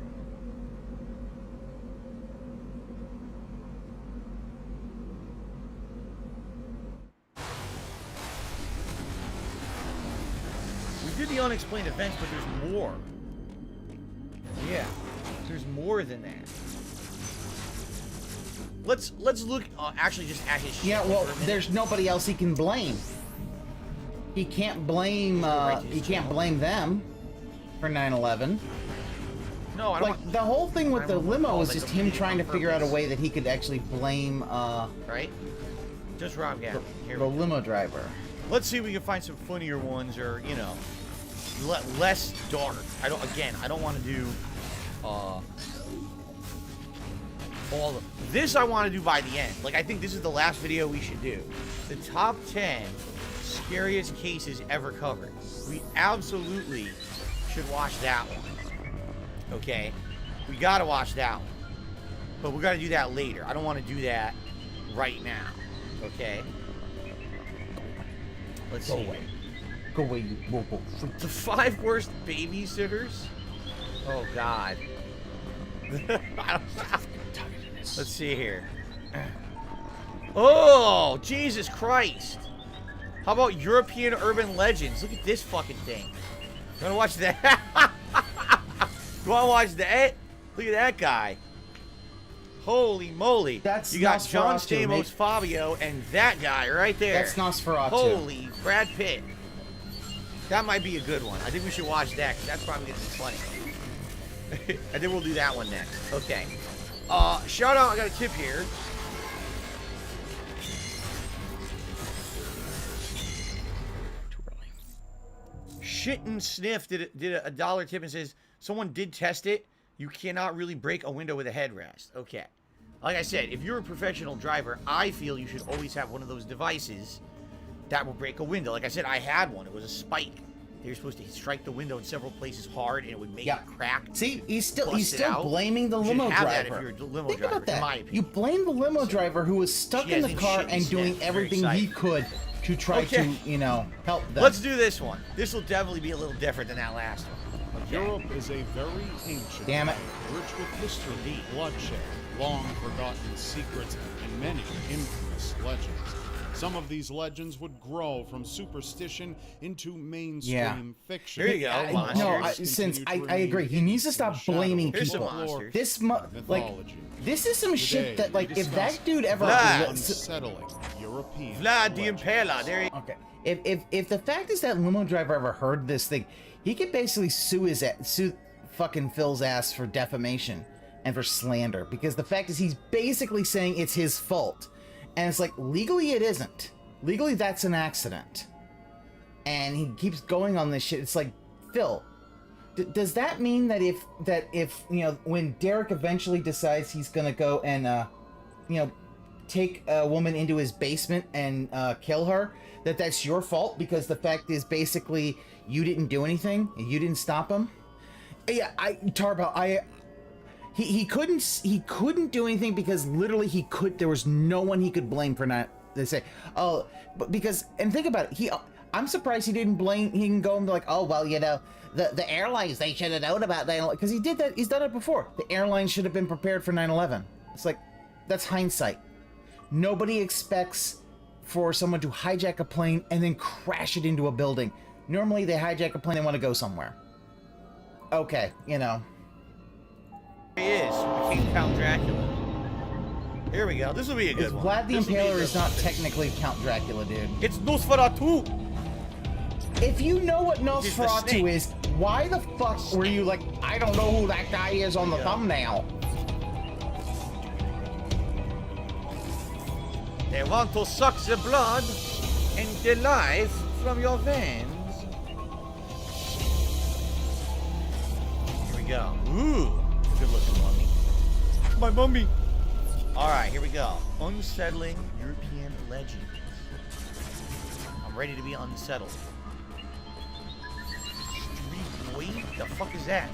We did the unexplained events, but there's more. Yeah, there's more than that. Let's look actually just at his shit. Yeah, well, for a minute. there's nobody else he can blame. He can't blame. He can't blame them for 9/11. No, I don't. Like the whole thing with the limo was like just a him meeting trying to on figure out a purpose. way that he could actually blame Right? Just Rob Gavin. Here the we go. limo driver. Let's see if we can find some funnier ones, or you know, less dark. I don't want to do all of this. I want to do by the end. Like, I think this is the last video we should do. The top 10 scariest cases ever covered. We absolutely should watch that one. Okay? We gotta watch that one. But we gotta do that later. I don't want to do that right now. Okay? Let's see. Go away, you robo. The 5 worst babysitters? Oh, God. Let's see here. Oh, Jesus Christ. How about European urban legends? Look at this fucking thing. You wanna watch that? You wanna watch that? Look at that guy. Holy moly. That's you got John Nosferatu, Stamos, mate. Fabio, and that guy right there. That's Nosferatu. Holy Brad Pitt. That might be a good one. I think we should watch that, because that's probably going to be funny. And then we'll do that one next. Okay. Shout out, I got a tip here. Shit and Sniff did a dollar tip and says someone did test it. You cannot really break a window with a headrest. Okay. Like I said, if you're a professional driver, I feel you should always have one of those devices that will break a window. Like I said, I had one. It was a spike. They were supposed to strike the window in several places hard, and it would make it crack. See, he's still blaming the limo driver. That if you're a limo Think driver, about that. in my opinion. You blame the limo driver who was stuck in the car and doing everything he could to try to, you know, help them. Let's do this one. This will definitely be a little different than that last one. Okay. Europe is a very ancient Damn it. land, rich with history, bloodshed, long forgotten secrets, and many infamous legends. Some of these legends would grow from superstition into mainstream fiction. There you go. I agree. He needs to stop blaming people. This is some shit that, like, if that dude ever unsettling European Vlad the Impaler. There you go. Okay. If the fact is that limo driver ever heard this thing, he could basically sue fucking Phil's ass for defamation and for slander, because the fact is he's basically saying it's his fault. And it's like, legally it isn't. Legally that's an accident. And he keeps going on this shit. It's like, Phil, does that mean that if you know, when Derek eventually decides he's gonna go and you know, take a woman into his basement and kill her, that's your fault? Because the fact is basically you didn't do anything, you didn't stop him? Yeah, He couldn't do anything because literally there was no one he could blame for not. They say, oh, but because, and think about it, I'm surprised he didn't blame. He can go and be like, oh well, you know, the airlines, they should have known about 9/11, because he did that. He's done it before. The airlines should have been prepared for 9/11. It's like, that's hindsight. Nobody expects for someone to hijack a plane and then crash it into a building. Normally they hijack a plane, they want to go somewhere. Okay, you know. He is. Became Count Dracula. Here we go. This will be a good one. Vlad the Impaler is not technically Count Dracula, dude. It's Nosferatu. If you know what Nosferatu is, why the fuck were you like, I don't know who that guy is on the thumbnail? They want to suck the blood and the life from your veins. Here we go. Ooh. Good looking mummy. My mummy. Alright, here we go. Unsettling European legends. I'm ready to be unsettled. Street boy? The fuck is that?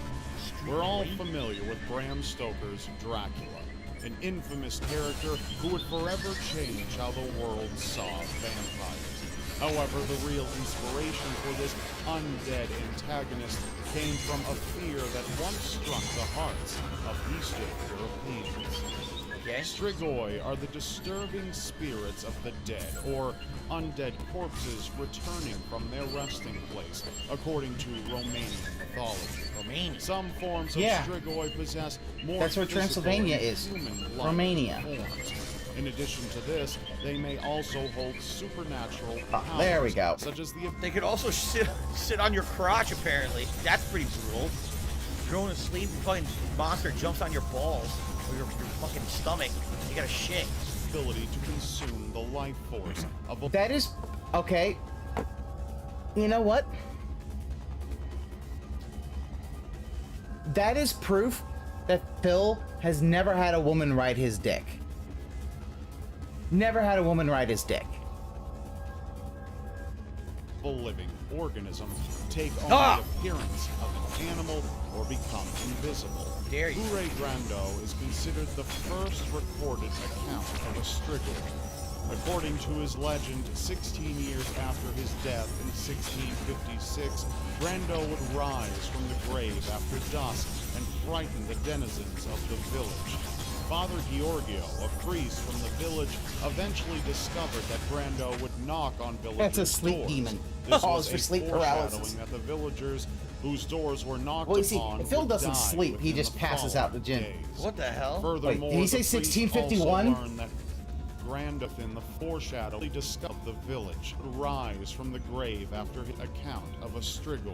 We're all familiar with Bram Stoker's Dracula, an infamous character who would forever change how the world saw vampires. However, the real inspiration for this undead antagonist came from a fear that once struck the hearts of Eastern Europeans. Okay. Strigoi are the disturbing spirits of the dead, or undead corpses returning from their resting place, according to Romanian mythology. Romania. Some forms of Strigoi possess more That's where Transylvania is. human-like Romania. forms. In addition to this, they may also hold supernatural powers. There we go. Such as the... They could also sit on your crotch, apparently. That's pretty brutal. You're going to sleep, the fucking monster jumps on your balls, or your fucking stomach, you gotta shit. Ability to consume the life force of a... That is... Okay. You know what? That is proof that Phil has never had a woman ride his dick. Never had a woman ride his dick. A living organism take on the appearance of an animal or become invisible. Dare you. Ure Grando is considered the first recorded account of a Strigoi. According to his legend, 16 years after his death in 1656, Grando would rise from the grave after dusk and frighten the denizens of the village. Father Giorgio, a priest from the village, eventually discovered that Grando would knock on villagers' That's a sleep doors. demon. This Oh, was it's for a sleep foreshadowing paralysis. that the villagers whose doors were knocked Well, you see, upon Phil would doesn't die sleep, he within just the passes out the following gym. days. What the hell? Furthermore, Wait, did he say the priest 1651? also learned that Grando in the foreshadow discovered the village would rise from the grave after his account of a Strigoi.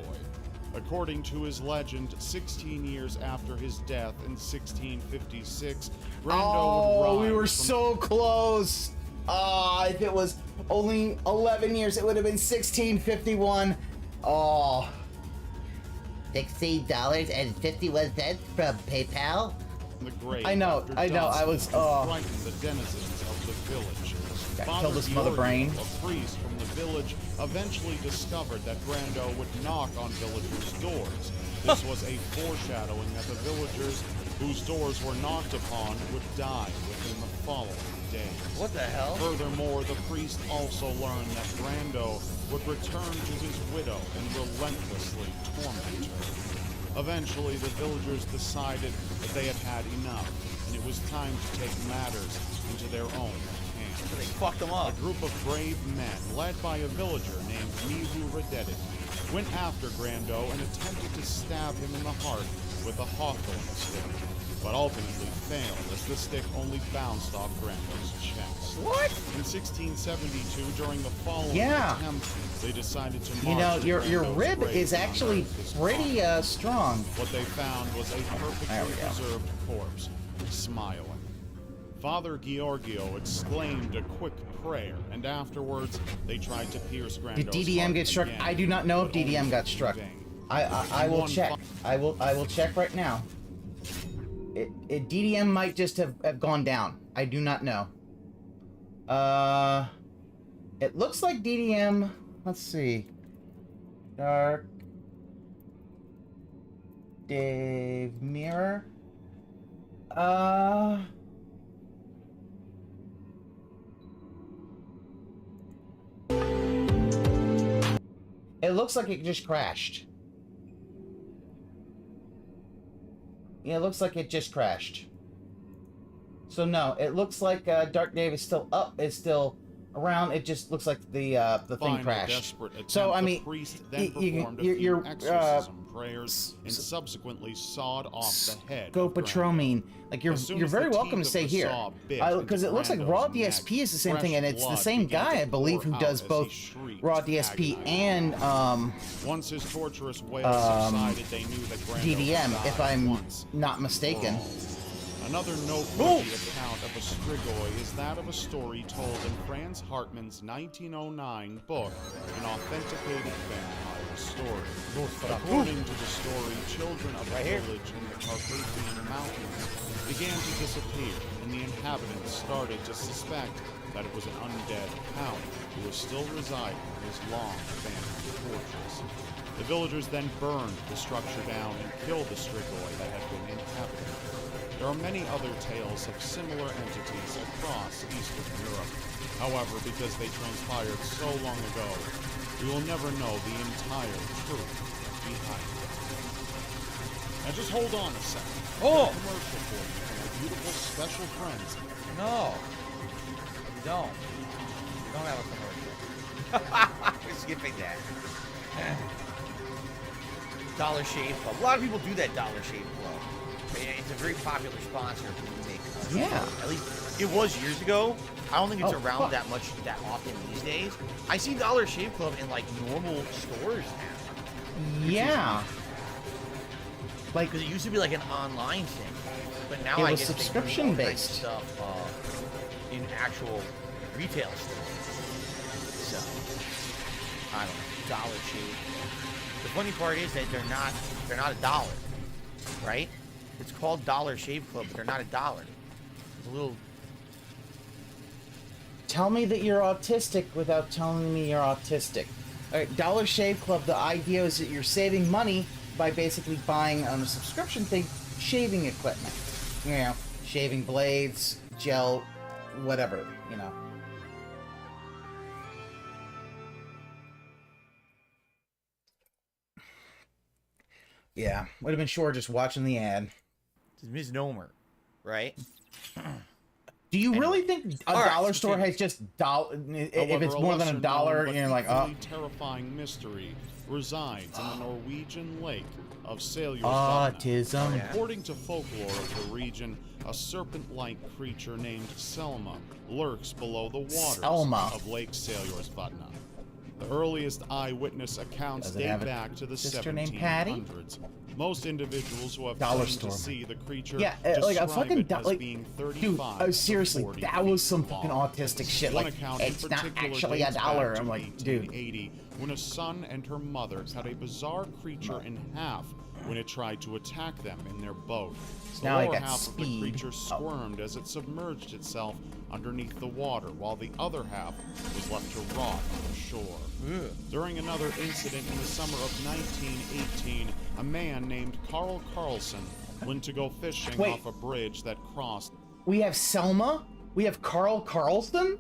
According to his legend, 16 years after his death in 1656, Grando would rise we were from so close. If it was only 11 years, it would have been 1651. Oh, $16.51 from PayPal. The grave I know, after I dusk was, to frighten the denizens of the village. Got killed his mother brain. A priest from the village eventually discovered that Brando would knock on villagers' doors. This was a foreshadowing that the villagers whose doors were knocked upon would die within the following days. What the hell? Furthermore, the priest also learned that Brando would return to his widow and relentlessly torment her. Eventually, the villagers decided that they had had enough, and it was time to take matters into their own hands. So they fucked them up. A group of brave men, led by a villager named Mihu Rededit, went after Grando and attempted to stab him in the heart with a hawthorn stick, but ultimately failed as the stick only bounced off Grando's chest. What? In 1672, during the following Yeah. attempt, they decided to march You know, to your Grando's rib grave is and actually unearth his pretty body. strong. What they found was a perfectly preserved corpse, smiling. Father Giorgio exclaimed a quick prayer, and afterwards they tried to pierce Grando's Did DDM heart get struck? again, I do not know if but only DDM got in struck. vain. I will One check. I will check right now. DDM might just have gone down. I do not know. It looks like DDM. Let's see. Dark. Dave Mirror. It looks like it just crashed. Yeah, it looks like it just crashed. So no, it looks like Dark Dave is still up, is still around. It just looks like the thing crashed. So I mean, your exorcism prayers and subsequently sawed off the head. Scopotromine. Like you're very welcome to stay here, because it looks like Raw DSP is the same thing, and it's the same guy, I believe, who does both Raw DSP and once his torturous wails subsided, they knew that DDM, if I'm not mistaken. Another noteworthy account of a strigoi is that of a story told in Franz Hartmann's 1909 book, An Authenticated Vampire Story. According to the story, children of a village in the Carpathian Mountains began to disappear, and the inhabitants started to suspect that it was an undead count who was still residing in his long-abandoned fortress. The villagers then burned the structure down and killed the strigoi that had been inhabited. There are many other tales of similar entities across Eastern Europe. However, because they transpired so long ago, we will never know the entire truth behind them. Now just hold on a second. Oh! A commercial for you from our beautiful special friends. No. We don't. We don't have a commercial. We're skipping that. Dollar Shave Club. A lot of people do that Dollar Shave Club. It's a very popular sponsor to make. Yeah. At least it was years ago. I don't think it's around fuck. that often these days. I see Dollar Shave Club in like normal stores now. Yeah. Like, because it used to be like an online thing, but now it I was guess subscription they do all kinds of based stuff in actual retail stores. So I don't know. Dollar Shave. The funny part is that they're not a dollar, right? It's called Dollar Shave Club, but they're not a dollar. It's a little. Tell me that you're autistic without telling me you're autistic. All right, Dollar Shave Club, the idea is that you're saving money by basically buying on a subscription thing shaving equipment. You know, shaving blades, gel, whatever, you know. Yeah, would have been short just watching the ad. It's a misnomer, right? Do you really think a dollar store has just if it's more than a dollar, you're like, oh. Terrifying mystery resides in the Norwegian lake of Seljörsvatnet. Autism. According to folklore of the region, a serpent-like creature named Selma lurks below the waters of Lake Seljörsvatnet. The earliest eyewitness accounts date back to the 1700s. Most individuals who have Dollar claimed store. to see the creature Yeah, like a describe fucking it as like, being dude, 35 to seriously, 40 that was feet some fucking long. autistic shit. One Like, account in it's not particular actually dates $1. back I'm to like, dude. 1880, when a son and her mother cut a bizarre creature in half when it tried to attack them in their boat. The Now I lower got half of the speed. creature squirmed as it submerged itself underneath the water, while the other half was left to rot on the shore. During another incident in the summer of 1918, a man named Carl Carlson went to go fishing Wait. off a bridge that crossed. We have Selma. We have Carl Carlson.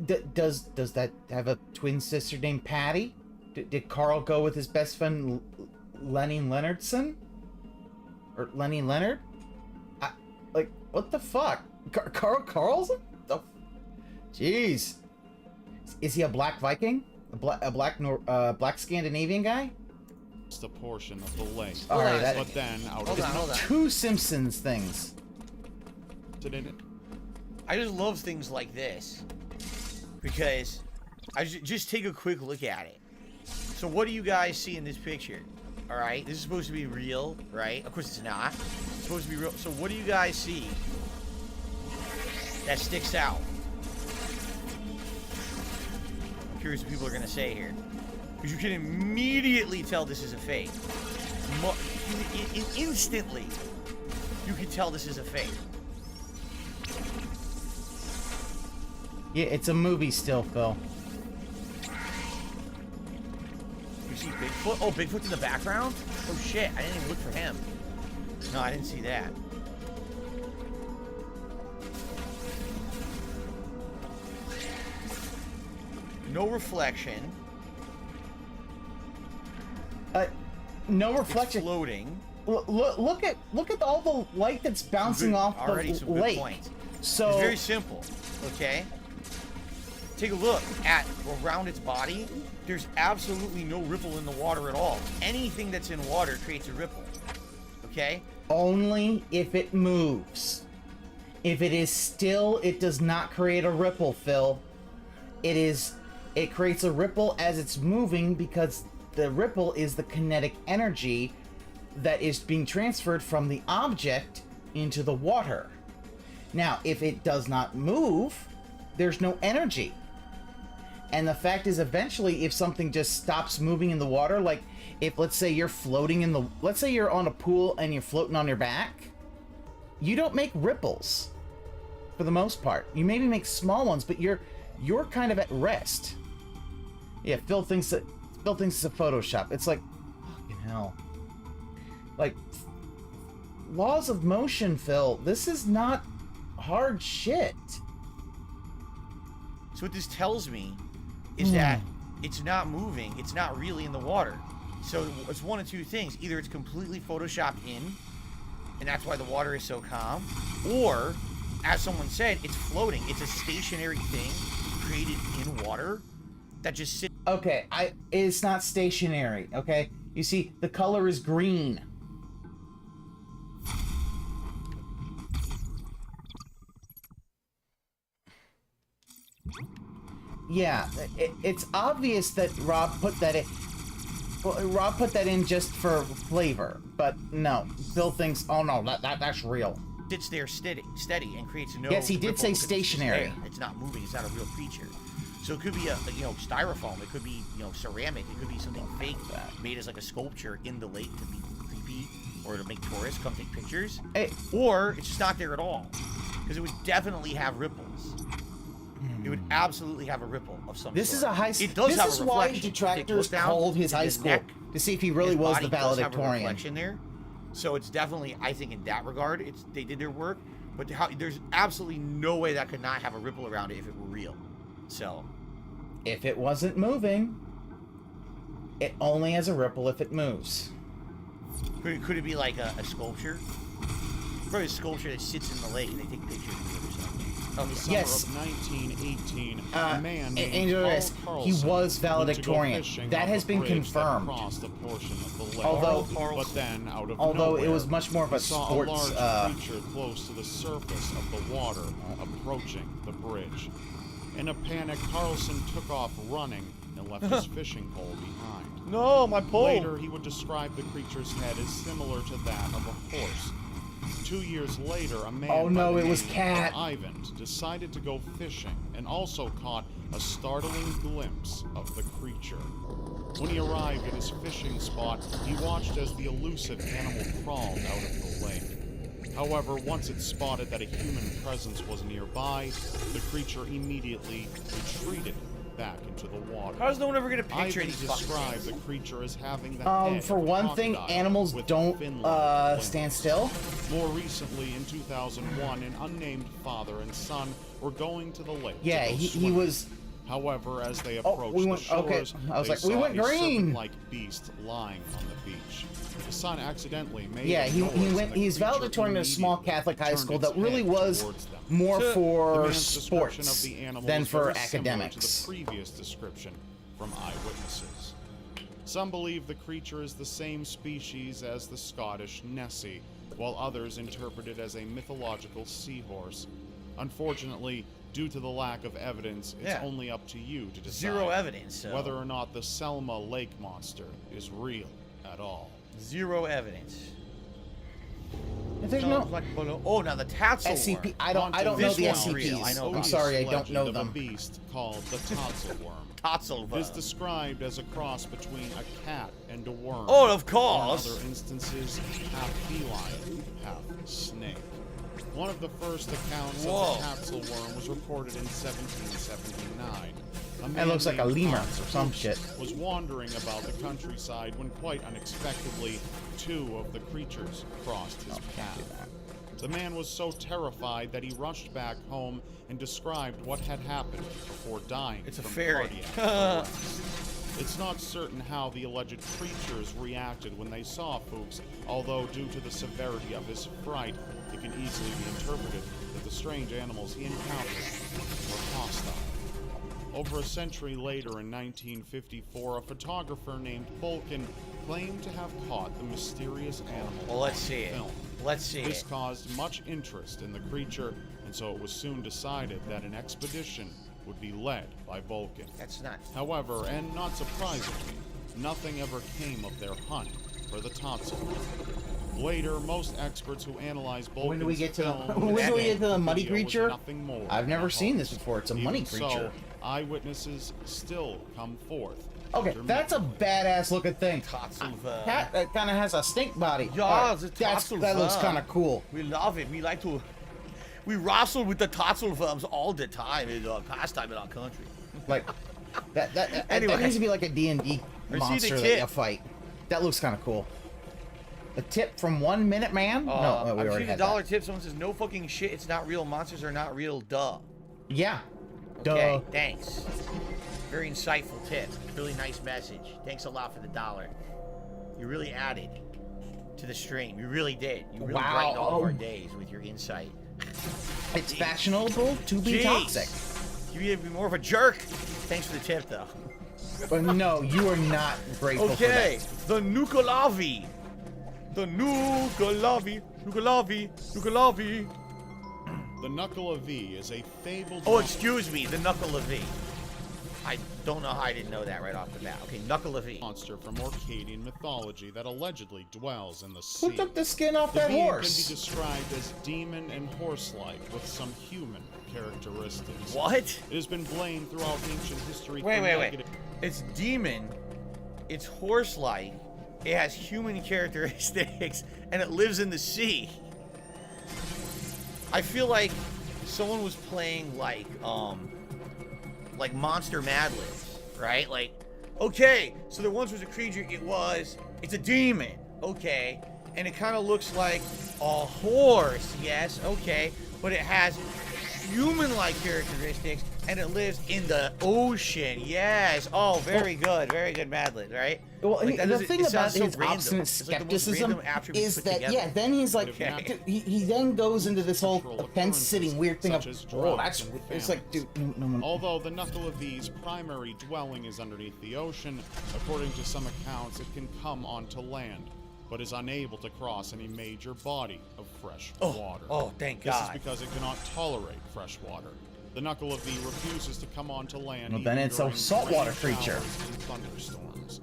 Does that have a twin sister named Patty? Did Carl go with his best friend Lenny Leonardson? Or Lenny Leonard? Like, what the fuck? Carl Carlson? Jeez. Is he a black Viking? A black Scandinavian guy? It's the portion of the lake. All right, but then out of Hold on. Two Simpsons things. I just love things like this because I just take a quick look at it. So what do you guys see in this picture? All right, this is supposed to be real, right? Of course it's not. It's supposed to be real. So what do you guys see that sticks out? I'm curious what people are gonna say here, because you can immediately tell this is a fake. Instantly, you can tell this is a fake. Yeah, it's a movie still, Phil. You see Bigfoot? Oh, Bigfoot's in the background? Oh shit, I didn't even look for him. No, I didn't see that. No reflection. No reflection. It's floating. Look at all the light that's bouncing off already the some good lake. points. So it's very simple, okay? Take a look at around its body. There's absolutely no ripple in the water at all. Anything that's in water creates a ripple, okay? Only if it moves. If it is still, it does not create a ripple, Phil. It creates a ripple as it's moving because the ripple is the kinetic energy that is being transferred from the object into the water. Now, if it does not move, there's no energy. And the fact is, eventually, if something just stops moving in the water, like if, let's say you're floating in the, let's say you're on a pool and you're floating on your back, you don't make ripples for the most part. You maybe make small ones, but you're kind of at rest. Yeah, Phil thinks it's a Photoshop. It's like, fucking hell. Like, laws of motion, Phil. This is not hard shit. So what this tells me is that it's not moving. It's not really in the water. So it's one of two things. Either it's completely photoshopped in, and that's why the water is so calm, or, as someone said, it's floating. It's a stationary thing created in water that just sits. Okay, it's not stationary, okay? You see, the color is green. Yeah, it's obvious that Rob put that in. Well, Rob put that in just for flavor, but no. Phil thinks, oh no, that's real. Sits there steady, and creates no. Yes, he did ripple say because stationary. It's not moving. It's not a real creature. So it could be a styrofoam. It could be ceramic. It could be something fake made as like a sculpture in the lake to be creepy or to make tourists come take pictures. Or it's just not there at all because it would definitely have ripples. It would absolutely have a ripple of some This sort. is a high school. It does this have is a why reflection. Detractors Down, called his high school neck, to see if he really his was the body does have a valedictorian. reflection there. So it's definitely, I think, in that regard, they did their work. But there's absolutely no way that could not have a ripple around it if it were real. So, if it wasn't moving, it only has a ripple if it moves. Could it be like a sculpture? Probably a sculpture that sits in the lake and they take pictures of it or something. In the summer of 1918, a man named Angel Carl Reyes, Carlson he was went to go valedictorian. fishing That off has a been bridge that confirmed. crossed a portion of the lake. But then out of although nowhere, it was much more of a he saw sports, a large creature close to the surface of the water approaching the bridge. In a panic, Carlson took off running and left his fishing pole behind. No, my pole! Later, he would describe the creature's head as similar to that of a horse. 2 years later, a man Oh no, by the it was name Cat. of Ivan decided to go fishing and also caught a startling glimpse of the creature. When he arrived at his fishing spot, he watched as the elusive animal crawled out of the lake. However, once it spotted that a human presence was nearby, the creature immediately retreated back into the water. How does no one ever get a picture of Ivan these fucking described things? the creature as having the head For of a one thing, crocodile animals with don't fin-like limbs. stand still. More recently, in 2001, an unnamed father and son were going to the lake. Yeah, to go he swimming. was. However, as they Oh, approached we went- the shores, okay. I was they like, we saw went a green. serpent-like beast lying on the beach. The son accidentally made Yeah, a he noise, and went. the He's creature valedictorian at a small immediately Catholic high turned school its that really head was towards them. more The for man's description sports of the animal than was for very similar to academics. the previous description from eyewitnesses. Some believe the creature is the same species as the Scottish Nessie, while others interpret it as a mythological seahorse. Unfortunately, due to the lack of evidence, it's Yeah. only up to you to decide Zero evidence, so. whether or not the Selma lake monster is real at all. Zero evidence. There's no. Oh, now the Tatzel SCP. worm. I don't know This the one's real, I SCPs. know I'm about sorry, I Odious don't know legend of them. a beast called the Tatzelworm. Tatzelworm. It is described as a cross between a cat and a worm. Oh, of Or course. in other instances, half feline, half snake. One of the first accounts Whoa. of the Tatzelworm was reported in 1779. That looks like a named lemur Hans or some Fuchs shit. was wandering about the countryside when quite unexpectedly, two of the creatures crossed his path. The man was so terrified that he rushed back home and described what had happened before dying It's a from fairy. cardiac arrest. It's not certain how the alleged creatures reacted when they saw Fuchs, although due to the severity of his fright, it can easily be interpreted that the strange animals he encountered were hostile. Over a century later, in 1954, a photographer named Bolkin claimed to have caught the mysterious animal Well, let's on see it. film. Let's see This it. caused much interest in the creature, and so it was soon decided that an expedition would be led by Vulcan. That's not. However, and not surprisingly, nothing ever came of their hunt for the Tatzel. Later, most experts who analyzed Vulcan's When do we get to the? film When do we get to the muddy video was creature? nothing more I've never than a seen this hoax. before. It's a Even money so, creature. eyewitnesses still come forth. Okay, after that's a badass looking thing. Tatzelworm. Cat that kind of has a stink body. Yeah, Alright, the that looks Tatzelworm. kind of cool. We love it. We like to. We wrestle with the Tatzelworms all the time in pastime in our country. Like that Anyway. needs to be like a D&D the monster that kit. you fight. That looks kind of cool. A tip from 1 Minute Man? No, we I've already seen a had dollar that. tip. Someone says no fucking shit. It's not real. Monsters are not real. Duh. Yeah. Okay. Duh. Thanks. Very insightful tip. Really nice message. Thanks a lot for the $1. You really added to the stream. You really did. You really Wow. brightened all of our days with your insight. It's fashionable to be Jeez. toxic. You be more of a jerk. Thanks for the tip, though. But no, you are not grateful for that. Okay, the Nukalavi. The Nukalavi. Nukalavi. Nukalavi. The Knuckle of V is a fabled. Oh, excuse me, the Knuckle of V. I don't know how I didn't know that right off the bat. Okay, Knuckle of V. Monster from Orcadian mythology that allegedly dwells in the sea. Who took the skin off The that being horse? can be described as demon and horse-like with some human characteristics. What? It has been blamed throughout ancient history. Wait. for negative- It's demon, it's horse-like, it has human characteristics, and it lives in the sea. I feel like someone was playing like Monster Mad Libs, right? Like, okay, so there once was a creature, it's a demon, okay, and it kind of looks like a horse, yes, okay, but it has human-like characteristics, and it lives in the ocean, yes. Oh, very good, Mad Lib, right? Well, Like, that the doesn't- thing it about sounds so his random. obstinate It's like the most skepticism random attributes is put that, together. yeah, then he's like, Okay. he then goes into this whole fence-sitting weird thing of, such as oh, droughts that's, and it's like, dude, famines. no. Although the Knuckle of V's primary dwelling is underneath the ocean, according to some accounts, it can come onto land, but is unable to cross any major body of fresh water. Oh, thank This God. is because it cannot tolerate fresh water. The Knuckle of V refuses to come onto land. Well, then it's a saltwater creature. Thunderstorms.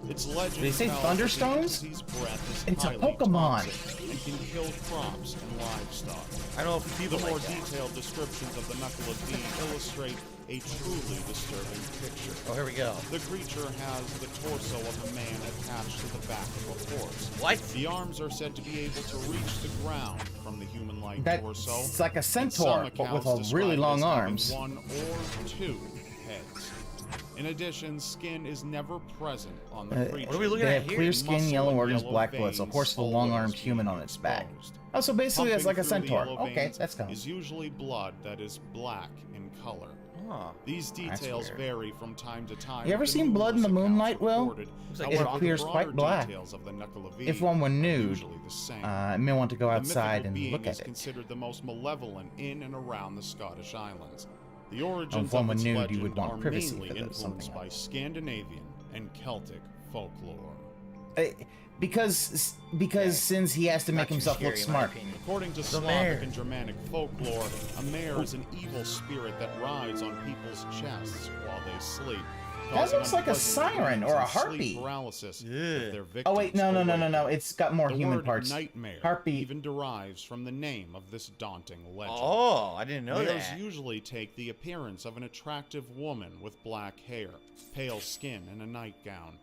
Its legend Did they say thunderstorms? It's a Pokemon. And can kill crops and livestock. I don't know if people the like more that. detailed descriptions of the Knuckle of V illustrate a truly disturbing picture. Oh, here we go. The creature has the torso of a man attached to the back of a horse. What? The arms are said to be able to reach the ground from the human-like torso. It's like a and centaur, some but with accounts a really describe it long as having arms. 1 or 2 heads. In addition, skin is never present on the creature. What are we looking They at have here? clear skin, Muscle yellow and organs, yellow black blood, so a veins horse with a long-armed always human on its back. exposed. Oh, so basically it's like a Pumping through the centaur. yellow Okay, veins that's cool. is usually blood that is black in color. Huh. These details weird. vary from time to time. You ever with seen blood in the numerous moonlight, accounts Will? recorded. like It However, the appears broader quite black. details of the Knuckle of V If one were are nude, usually the same. I may want to go The outside mythical and being look is at it. considered the most malevolent in and around the Scottish Islands. The If origins one of were its nude, you legend would want are privacy mainly for those, influenced something by Scandinavian and Celtic folklore. Because since he has to make Not too himself scary, look in my smart. opinion. According to Slavic mare. and Germanic folklore, a mare is an evil spirit that rides on people's chests while they sleep. That causing looks like a unpleasant siren dreams or a and sleep harpy. paralysis if their Oh wait, victims no. awake. It's got more The human word parts. nightmare Harpy. even derives from the name of this daunting legend. Oh, I didn't know Mares that. usually take the appearance of an attractive woman with black hair, pale skin, and a nightgown.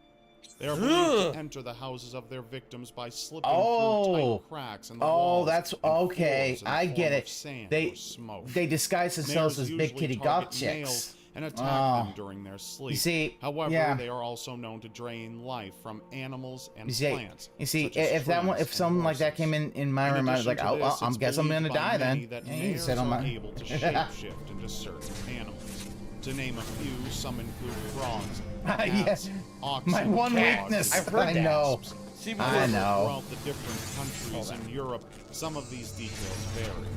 They are believed to enter the houses of their victims by slipping through tight cracks in the walls. That's and okay. floors in the I form get of it. sand They or smoke. they disguise themselves Mares as big usually titty target goth males chicks. and attack Oh. them during their sleep. You see, however, yeah. they are also known to drain life from animals and You see, plants. if such as if something like that came in my room, I was like, addition to oh, this, I it's guess I'm gonna believed by die then. many that Yeah, you mares said on are my. able to shapeshift into certain animals. To name a few, some include frogs, cats, Yes, oxen, my one dogs, weakness. I've heard I that. know. See, I know. Throughout the different countries in Europe, some of these details vary.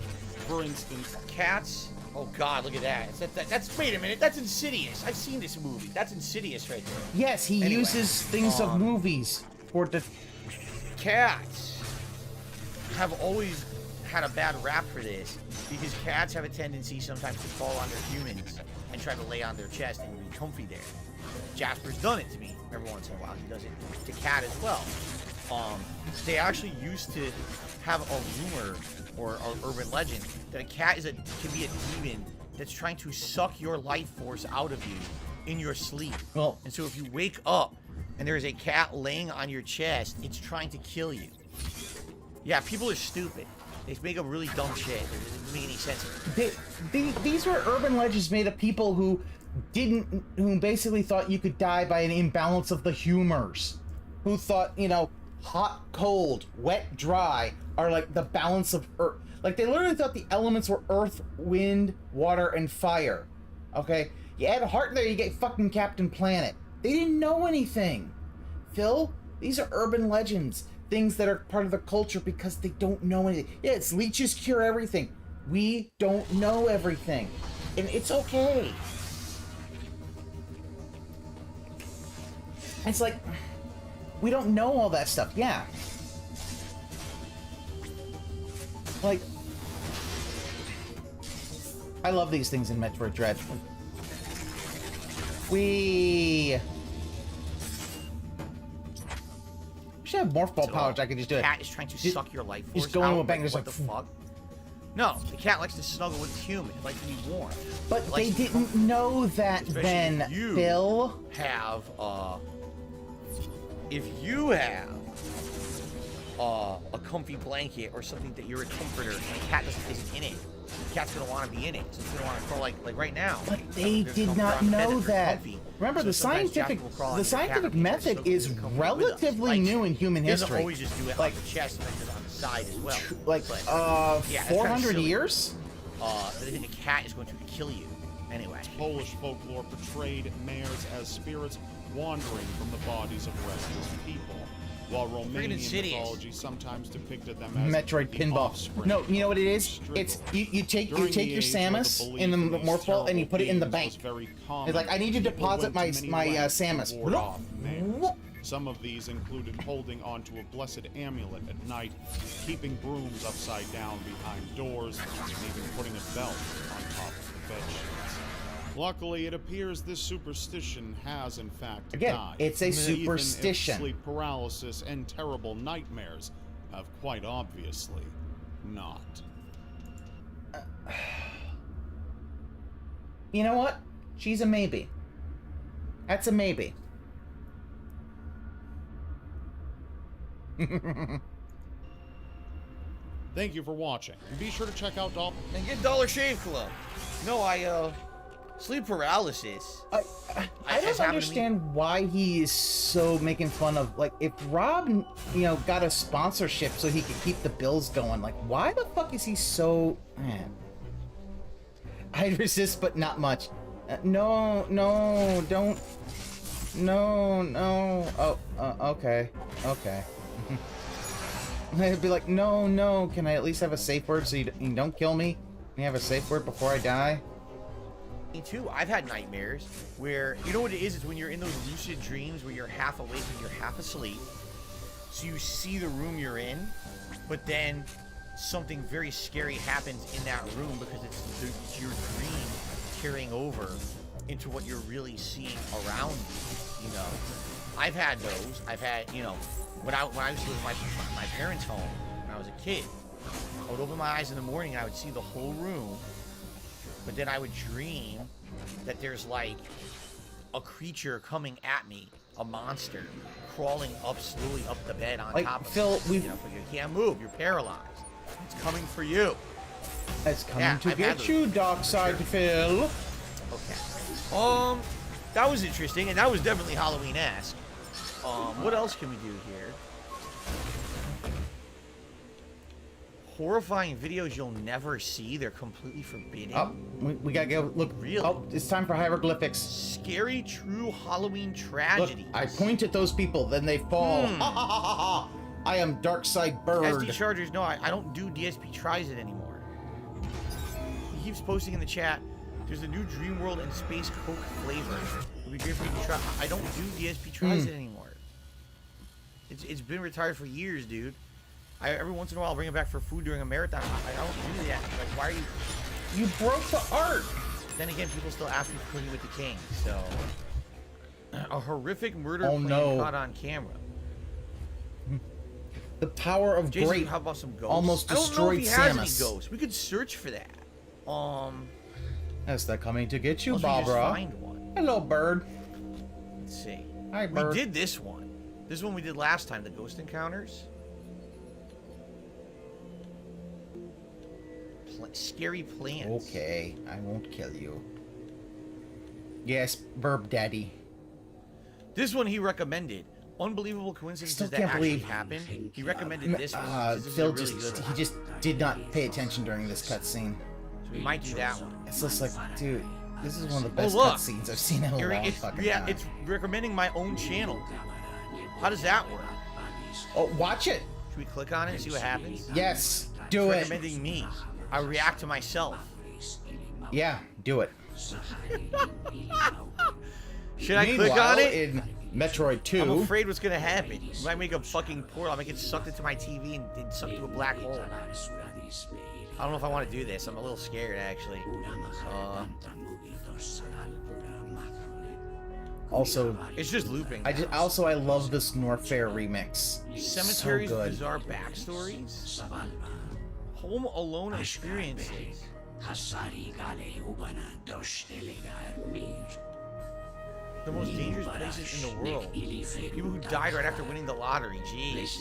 For instance, Cats. Oh God, look at that. That's wait a minute. That's Insidious. I've seen this movie. That's Insidious right there. Yes, he Anyway, uses things of movies for the. Cats have always had a bad rap for this because cats have a tendency sometimes to fall on their humans and try to lay on their chest and be comfy there. Jasper's done it to me every once in a while. He does it to Cat as well. They actually used to have a rumor or an urban legend that a cat can be a demon that's trying to suck your life force out of you in your sleep. Well, and so if you wake up and there is a cat laying on your chest, it's trying to kill you. Yeah, people are stupid. They make up really dumb shit. It doesn't make any sense. These were urban legends made of people who basically thought you could die by an imbalance of the humors. Who thought, hot, cold, wet, dry are like the balance of earth. Like they literally thought the elements were earth, wind, water, and fire. Okay? You add a heart there, you get fucking Captain Planet. They didn't know anything. Phil, these are urban legends. Things that are part of the culture because they don't know anything. Yeah, it's leeches cure everything. We don't know everything. And it's okay. It's like, we don't know all that stuff. Yeah. Like, I love these things in Metroid Dread. We should have morph ball powers. I could just do it. Cat is trying to suck your life force Just go into out. a bang. Like, Just what like, the fuck? No, the cat likes to snuggle with its human. It likes to be warm. But they didn't know that then, Phil. Have if you have a comfy blanket or something that you're a comforter and the cat isn't in it, the cat's gonna want to be in it. So it's gonna want to crawl like right now. But they did not know that. Remember, the scientific method is relatively new in human history. He doesn't always just do it on the chest, but just on the side as well. Like, But, yeah, that's kinda 400 silly. years? They think a cat is going to kill you. Anyway. Polish folklore portrayed mares as spirits wandering from the bodies of restless people, while Romanian mythology sometimes depicted them as Metroid the pinball. offspring No, you know what it is? of It's Strigil. you take During the your age where the Samus belief in the these morph ball and you put it in the terrible bank. beings was very It's common, like, I need to people deposit went to my many lengths to Samus. ward off mares. Some of these included holding onto a blessed amulet at night, keeping brooms upside down behind doors, and even putting a belt on top of the bedsheets. Luckily, it appears this superstition has, in fact, Again, died. it's a Even if superstition. sleep paralysis and terrible nightmares have quite obviously not. You know what? She's a maybe. That's a maybe. Thank you for watching. And be sure to check out And get Dollar Shave Club. No, sleep paralysis. I don't understand why he is so making fun of, like, if Rob, you know, got a sponsorship so he could keep the bills going, like, why the fuck is he so... Man. I'd resist, but not much. No, don't... No. Oh, okay. I'd be like, no, can I at least have a safe word so you don't kill me? Can you have a safe word before I die? Me too. I've had nightmares where, you know what it is? It's when you're in those lucid dreams where you're half awake and you're half asleep. So you see the room you're in, but then something very scary happens in that room because it's your dream carrying over into what you're really seeing around you, you know? I've had those. I've had, you know, when I used to live in my parents' home when I was a kid, I would open my eyes in the morning and I would see the whole room, but then I would dream that there's like a creature coming at me, a monster, crawling up slowly up the bed on like, top of Phil, me. You know, but you can't move, you're paralyzed. It's coming for you. It's coming to get you, Dark Side Phil. Okay. That was interesting, and that was definitely Halloween-esque. What else can we do here? Horrifying videos you'll never see. They're completely forbidden. Oh, we gotta go look. Really? Oh, it's time for hieroglyphics. Scary true Halloween tragedy. Look, I point at those people, then they fall. Ha ha ha ha ha! I am Dark Side Bird. SD Chargers, no, I don't do DSP Tries It anymore. He keeps posting in the chat, there's a new Dream World and Space Coke flavor. It'd be great for you to try. I don't do DSP Tries It anymore. It's been retired for years, dude. Every once in a while I'll bring it back for food during a marathon. I don't do that. Like, why are you... You broke the art! Then again, people still ask me to put you with the king, so... A horrific murder Oh, plan no. caught on camera. The power of Jason, great how about some ghosts? almost I don't know if destroyed he has any Samus. ghosts. We could search for that. That's the coming to get you, unless we just Barbara. find one. Hello, bird. Let's see. Hi, bird. We did this one. This is one we did last time, the ghost encounters. Scary plants. Okay, I won't kill you. Yes, Burb Daddy. This one he recommended. Unbelievable coincidences Still that can't actually believe happened. He recommended this one. 'Cause this is a Phil really good he one. just did not pay attention during this cutscene. So we might do that one. It's just like, dude, this is one of the best look. cutscenes I've seen in a long fucking time. It's recommending my own channel. How does that work? Oh, watch it. Should we click on it and see what happens? Yes, do It's it. recommending me. I react to myself. Yeah, do it. Should I click on it? In Metroid 2. I'm afraid what's gonna happen. You might make a fucking portal. I'll make it sucked into my TV and sucked into a black hole. I don't know if I want to do this. I'm a little scared, actually. Also, it's just looping. I love this Norfair remix. Cemeteries so with good. bizarre backstories. Home Alone experiences. The most dangerous places in the world. People who died right after winning the lottery. Jeez.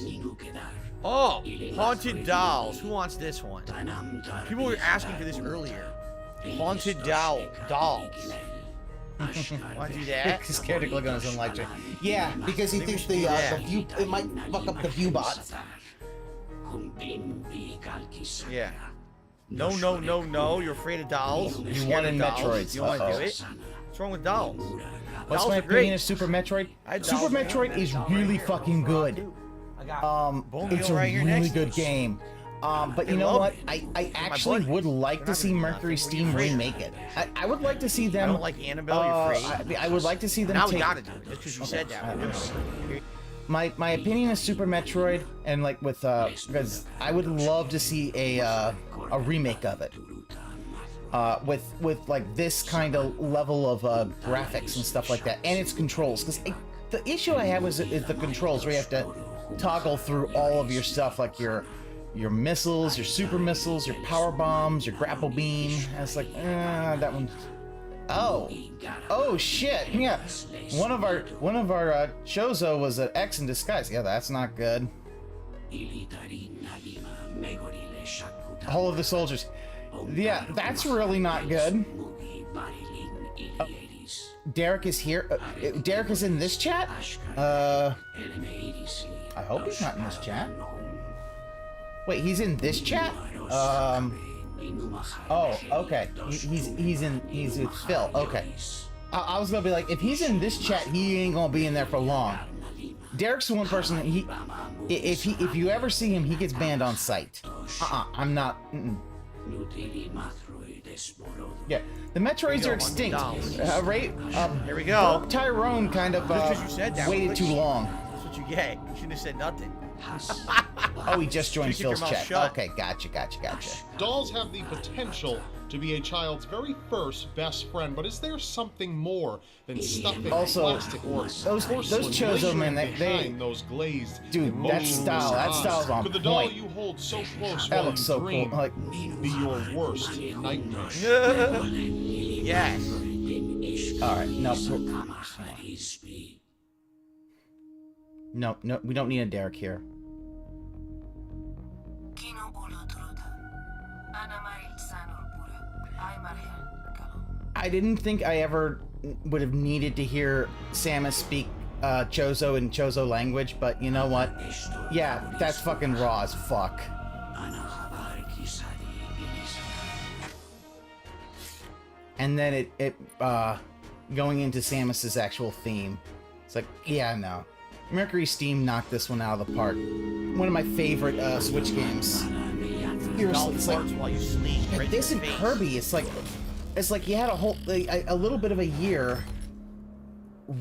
Oh, haunted dolls. Who wants this one? People were asking for this earlier. Haunted dolls. Want to do that? He's scared to click on his own live stream. Yeah, because he thinks the view it might fuck up the view bot. Yeah. No. You're afraid of dolls. You're You scared want of in dolls. Metroids. You want to do it? What's wrong with dolls? What's Dolls my are opinion great. of Super Metroid? had Super dolls. Metroid is really fucking good. It's a right here really next to good us. game. But you know what? I actually would like to see REEE-Stream remake it. I would like to see them. I don't like Annabelle. You're afraid. I would like to see them. Now take... we gotta do it. Just because you said that. My opinion is Super Metroid, and like with because I would love to see a remake of it. With like this kind of level of graphics and stuff like that, and its controls. Because the issue I have is the controls, where you have to toggle through all of your stuff, like your missiles, your super missiles, your power bombs, your grapple beam. And it's like that one. Oh shit! Yeah, one of our Chozo was an X in disguise. Yeah, that's not good. All of the soldiers. Yeah, that's really not good. Derek is here. Derek is in this chat? I hope he's not in this chat. Wait, he's in this chat? Oh, okay. He's with Phil. Okay. I was gonna be like, if he's in this chat, he ain't gonna be in there for long. Derek's the one person that if you ever see him, he gets banned on sight. I'm not. Yeah, the Metroids are extinct. Right? Here we go. Tyrone kind of waited too long. That's what you get. You shouldn't have said nothing. Oh, he just joined Phil's chat. Okay, gotcha. Dolls have the potential to be a child's very first best friend, but is there something more than stuffing plastic or those Chozo, man, they those glazed dude, that style's on Could the doll you hold so close that looks so dream cool. Like, be your worst nightmare? Yes. All right, no, we don't need a Derek here. I didn't think I ever would have needed to hear Samus speak Chozo in Chozo language, but you know what? Yeah, that's fucking raw as fuck. And then it going into Samus's actual theme. It's like, yeah, no. REEE-Stream knocked this one out of the park. One of my favorite Switch games. Seriously, it's like while you sleep. Right this and Kirby, it's like you had a little bit of a year,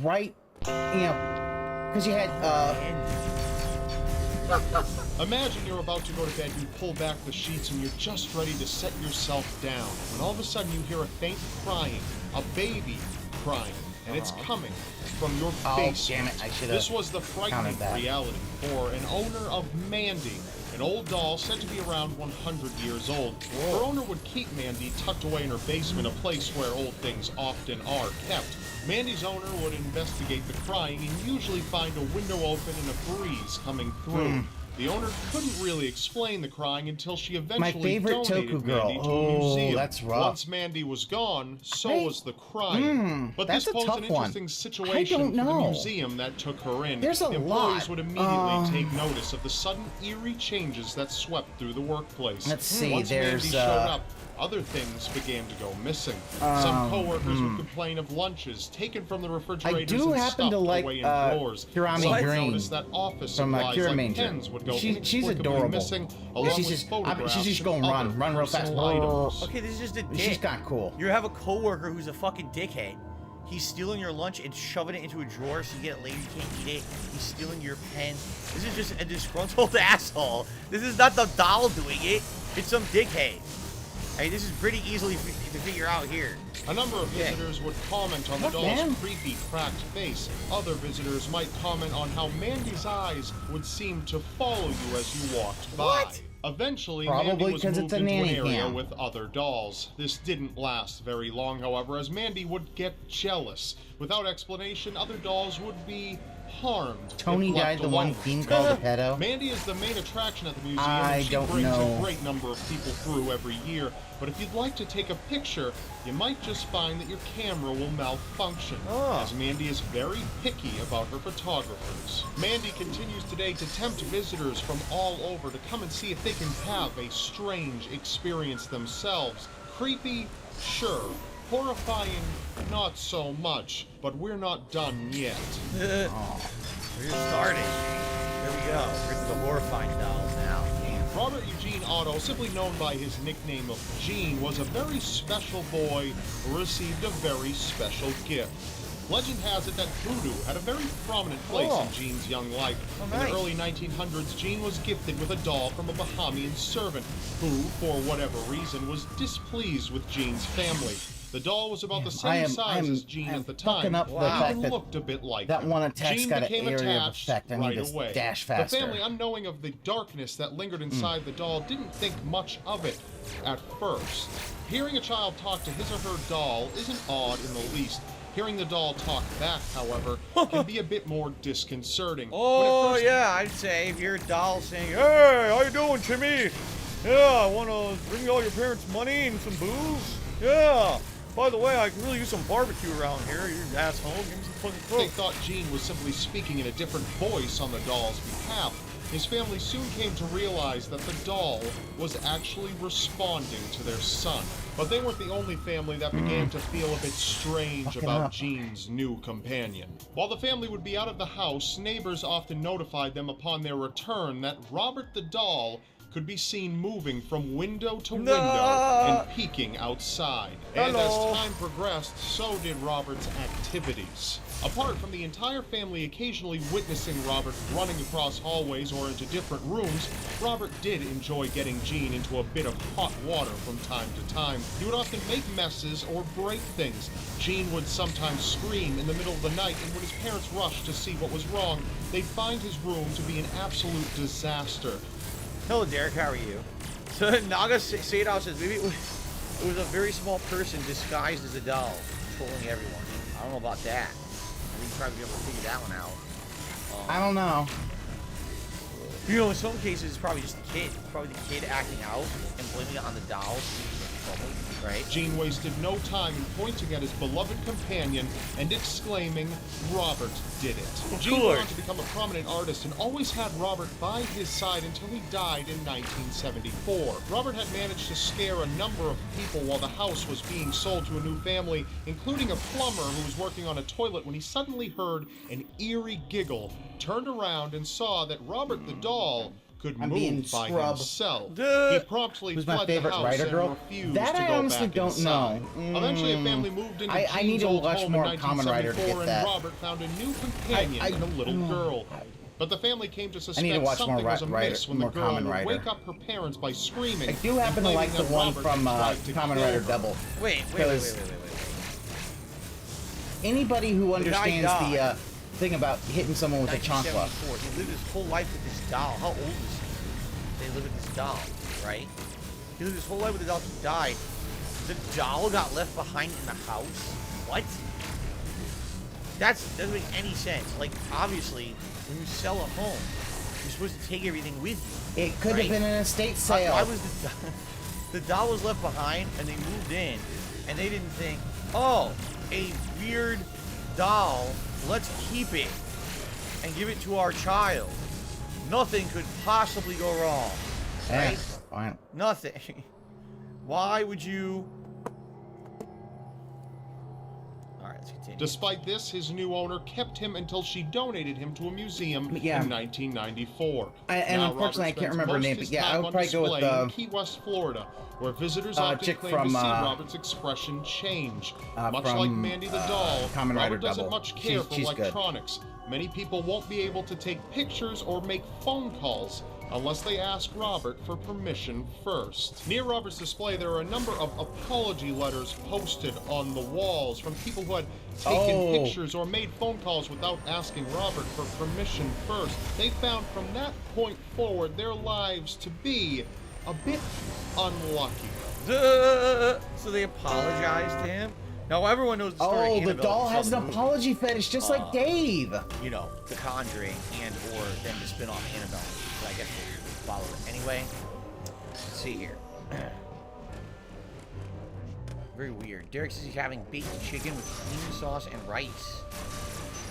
right? You know, because you had. Imagine you're about to go to bed, you pull back the sheets, and you're just ready to set yourself down. When all of a sudden you hear a faint crying, a baby crying, and it's coming from your face. Damn it! I should have. This was the frightening reality for an owner of Mandy, an old doll said to be around 100 years old. Her owner would keep Mandy tucked away in her basement, a place where old things often are kept. Mandy's owner would investigate the crying and usually find a window open and a breeze coming through. The owner couldn't really explain the crying until she eventually donated Mandy to a museum. That's rough. Once Mandy was gone, so was the crying. But this posed an interesting situation for the museum that took her in. There's a lot. Employees would immediately take notice of the sudden eerie changes that swept through the workplace. Let's see, Once Mandy showed up, other things began to go missing. Some co-workers would complain of lunches taken from the refrigerators and stuffed away in drawers. Hirami Green that office from supplies Cure like Manger. pens would go She's adorable. missing, along she's with just photographs going and run real fast. items. Okay, this is just a dick. She's not cool. You have a coworker who's a fucking dickhead. He's stealing your lunch and shoving it into a drawer so you get it later, you can't eat it. He's stealing your pen. This is just a disgruntled asshole. This is not the doll doing it. It's some dickhead. I mean, this is pretty easily to figure out here. A number of visitors would comment on the doll's creepy, cracked face. Other visitors might comment on how Mandy's eyes would seem to follow you as you walked by. What? Eventually, Probably Mandy was because moved it's a into an nanny area cam. with other dolls. This didn't last very long, however, as Mandy would get jealous. Without explanation, other dolls would be harmed. Tony died the one being called a pedo. Mandy is the main attraction at the museum, I and she don't brings know. a great number of people through every year. But if you'd like to take a picture, you might just find that your camera will malfunction, as Mandy is very picky about her photographers. Mandy continues today to tempt visitors from all over to come and see if they can have a strange experience themselves. Creepy? Sure. Horrifying? Not so much. But we're not done yet. We're just starting. There we go. We're to the horrifying dolls now. Robert Eugene Otto, simply known by his nickname of Gene, was a very special boy who received a very special gift. Legend has it that voodoo had a very prominent place in Gene's young life. In the early 1900s, Gene was gifted with a doll from a Bahamian servant who, for whatever reason, was displeased with Gene's family. The doll was about the same size as Gene at the time, even looked a bit like that one attack's Gene got an became area of attached effect. I need right to away. dash faster. The family, unknowing of the darkness that lingered inside the doll, didn't think much of it at first. Hearing a child talk to his or her doll isn't odd in the least. Hearing the doll talk back, however, can be a bit more disconcerting. Oh, yeah, I'd say if you're a doll saying, "Hey, how you doing, Timmy? Yeah, I want to bring all your parents money and some booze. Yeah. By the way, I can really use some barbecue around here, you asshole. Give me some fucking coke." They thought Gene was simply speaking in a different voice on the doll's behalf. His family soon came to realize that the doll was actually responding to their son. But they weren't the only family that began to feel a bit strange about Gene's new companion. While the family would be out of the house, neighbors often notified them upon their return that Robert the doll could be seen moving from window to window and peeking outside. And as time progressed, so did Robert's activities. Apart from the entire family occasionally witnessing Robert running across hallways or into different rooms, Robert did enjoy getting Gene into a bit of hot water from time to time. He would often make messes or break things. Gene would sometimes scream in the middle of the night, and when his parents rushed to see what was wrong, they'd find his room to be an absolute disaster. Hello, Derek. How are you? So Naga Sadao says maybe it was a very small person disguised as a doll, trolling everyone. I don't know about that. I think you'd probably be able to figure that one out. I don't know. You know, in some cases, it's probably just the kid. Probably the kid acting out and blaming it on the dolls. Right? Gene wasted no time in pointing at his beloved companion and exclaiming, "Robert did it." Gene went on to become a prominent artist and always had Robert by his side until he died in 1974. Robert had managed to scare a number of people while the house was being sold to a new family, including a plumber who was working on a toilet when he suddenly heard an eerie giggle, turned around and saw that Robert the doll could move by himself. He promptly fled the house and refused to go back inside. Eventually, a family moved into Gene's old home in 1974, and Robert found a new companion and a little girl. But the family came to suspect something was amiss when the girl would wake up her parents by screaming. I do happen to like the one from Kamen Rider Double. Wait. Anybody who understands the thing about hitting someone with a chancla. He lived his whole life with this doll. How old is he? They live with this doll, right? He lived his whole life with the doll. He died. The doll got left behind in the house? What? That doesn't make any sense. Like, obviously, when you sell a home, you're supposed to take everything with you. It could have been an estate sale. Why was the doll was left behind, and they moved in, and they didn't think, oh, a weird doll, let's keep it and give it to our child. Nothing could possibly go wrong, right? Fine. Nothing. Why would you? All right, let's continue. Despite this, his new owner kept him until she donated him to a museum in 1994. And unfortunately, I can't remember her name, but yeah, I would probably go with Key West, Florida, where visitors often claim to see Robert's expression change. Much like Mandy the doll, Robert doesn't much care for electronics. Many people won't be able to take pictures or make phone calls unless they ask Robert for permission first. Near Robert's display, there are a number of apology letters posted on the walls from people who had taken pictures or made phone calls without asking Robert for permission first. They found from that point forward their lives to be a bit unlucky. So they apologized to him? Now everyone knows the story. Oh, the doll has an apology fetish just like Dave. You know, The Conjuring and or then the spin-off Annabelle. But I guess we'll follow it anyway. Let's see here. Very weird. Derek says he's having baked chicken with cream sauce and rice.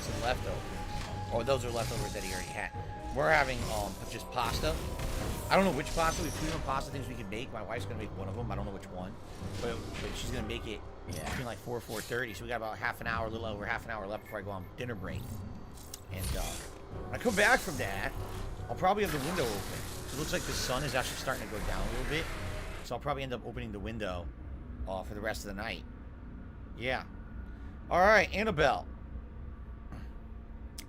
Some leftovers. Oh, those are leftovers that he already had. We're having just pasta. I don't know which pasta. We have 2 different pasta things we can make. My wife's gonna make one of them. I don't know which one, but she's gonna make it between like 4 or 4:30. So we got about half an hour, a little over half an hour left before I go on dinner break. And when I come back from that, I'll probably have the window open. It looks like the sun is actually starting to go down a little bit. So I'll probably end up opening the window for the rest of the night. Yeah. Alright, Annabelle.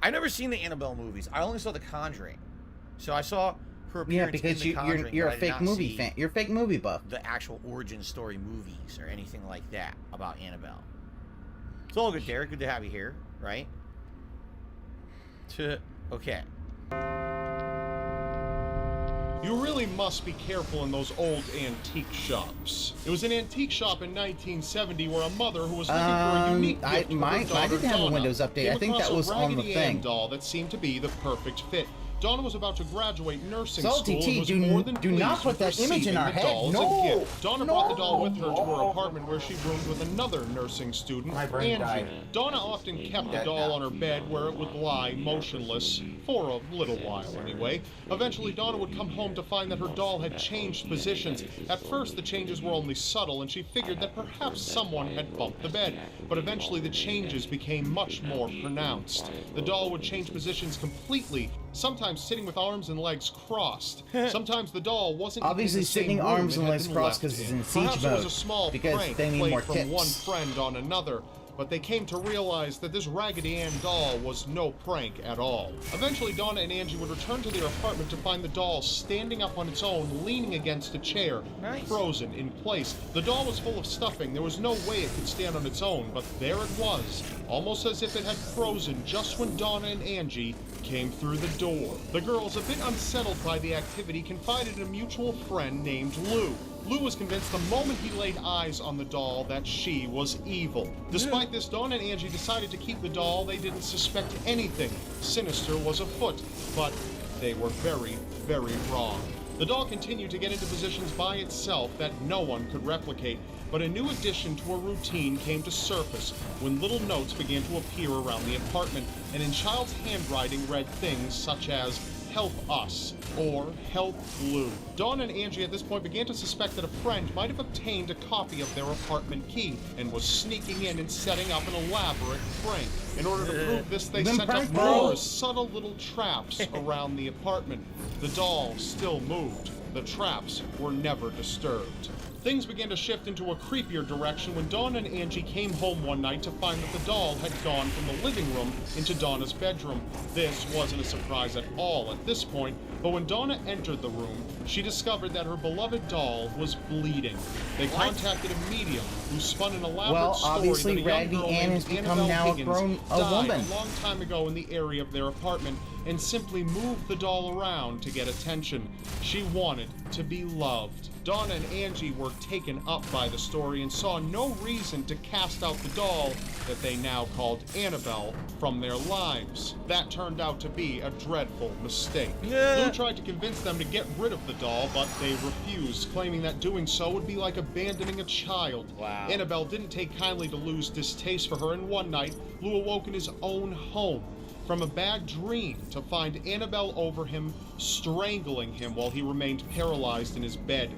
I've never seen the Annabelle movies. I only saw The Conjuring. So I saw her appearance in The Conjuring. You're a fake movie fan. You're a fake movie buff. The actual origin story movies or anything like that about Annabelle. It's all good, Derek. Good to have you here, right? Okay. You really must be careful in those old antique shops. It was an antique shop in 1970 where a mother who was looking for a unique gift for her daughter, I didn't have a Donna, Windows update. came I think that across was a on the Raggedy thing. Ann doll that seemed to be the perfect fit. Donna was about to graduate nursing Salty school and T, was more than do not pleased put with that image in receiving our the head. doll as a No, gift. Donna brought the doll with her to her apartment where she roomed with another nursing student, My brain Angie. died. Donna often kept the doll on her bed where it would lie motionless, for a little while anyway. Eventually, Donna would come home to find that her doll had changed positions. At first, the changes were only subtle, and she figured that perhaps someone had bumped the bed. But eventually, the changes became much more pronounced. The doll would change positions completely, sometimes sitting with arms and legs crossed. Sometimes the doll wasn't obviously even in the same sitting room arms it and had legs been crossed left because it's in. in siege Perhaps it was mode, a small because prank they need played more from tips. one friend on another, but they came to realize that this Raggedy Ann doll was no prank at all. Eventually, Donna and Angie would return to their apartment to find the doll standing up on its own, leaning against a chair, frozen in place. The doll was full of stuffing. There was no way it could stand on its own, but there it was, almost as if it had frozen just when Donna and Angie came through the door. The girls, a bit unsettled by the activity, confided in a mutual friend named Lou. Lou was convinced the moment he laid eyes on the doll that she was evil. Despite this, Dawn and Angie decided to keep the doll. They didn't suspect anything sinister was afoot, but they were very, very wrong. The doll continued to get into positions by itself that no one could replicate, but a new addition to her routine came to surface when little notes began to appear around the apartment, and in child's handwriting read things such as "Help us" or "Help Lou." Dawn and Angie at this point began to suspect that a friend might have obtained a copy of their apartment key and was sneaking in and setting up an elaborate prank. In order to prove this, they set up more subtle little traps around the apartment. The doll still moved. The traps were never disturbed. Things began to shift into a creepier direction when Dawn and Angie came home one night to find that the doll had gone from the living room into Donna's bedroom. This wasn't a surprise at all at this point, but when Donna entered the room, she discovered that her beloved doll was bleeding. They contacted a medium who spun an elaborate story obviously, that a young Raggedy girl Ann named has become Annabelle now Higgins a died woman. a long time ago in the area of their apartment and simply moved the doll around to get attention. She wanted to be loved. Donna and Angie were taken up by the story and saw no reason to cast out the doll that they now called Annabelle from their lives. That turned out to be a dreadful mistake. Lou tried to convince them to get rid of the doll, but they refused, claiming that doing so would be like abandoning a child. Wow. Annabelle didn't take kindly to Lou's distaste for her, and one night, Lou awoke in his own home from a bad dream to find Annabelle over him, strangling him while he remained paralyzed in his bed.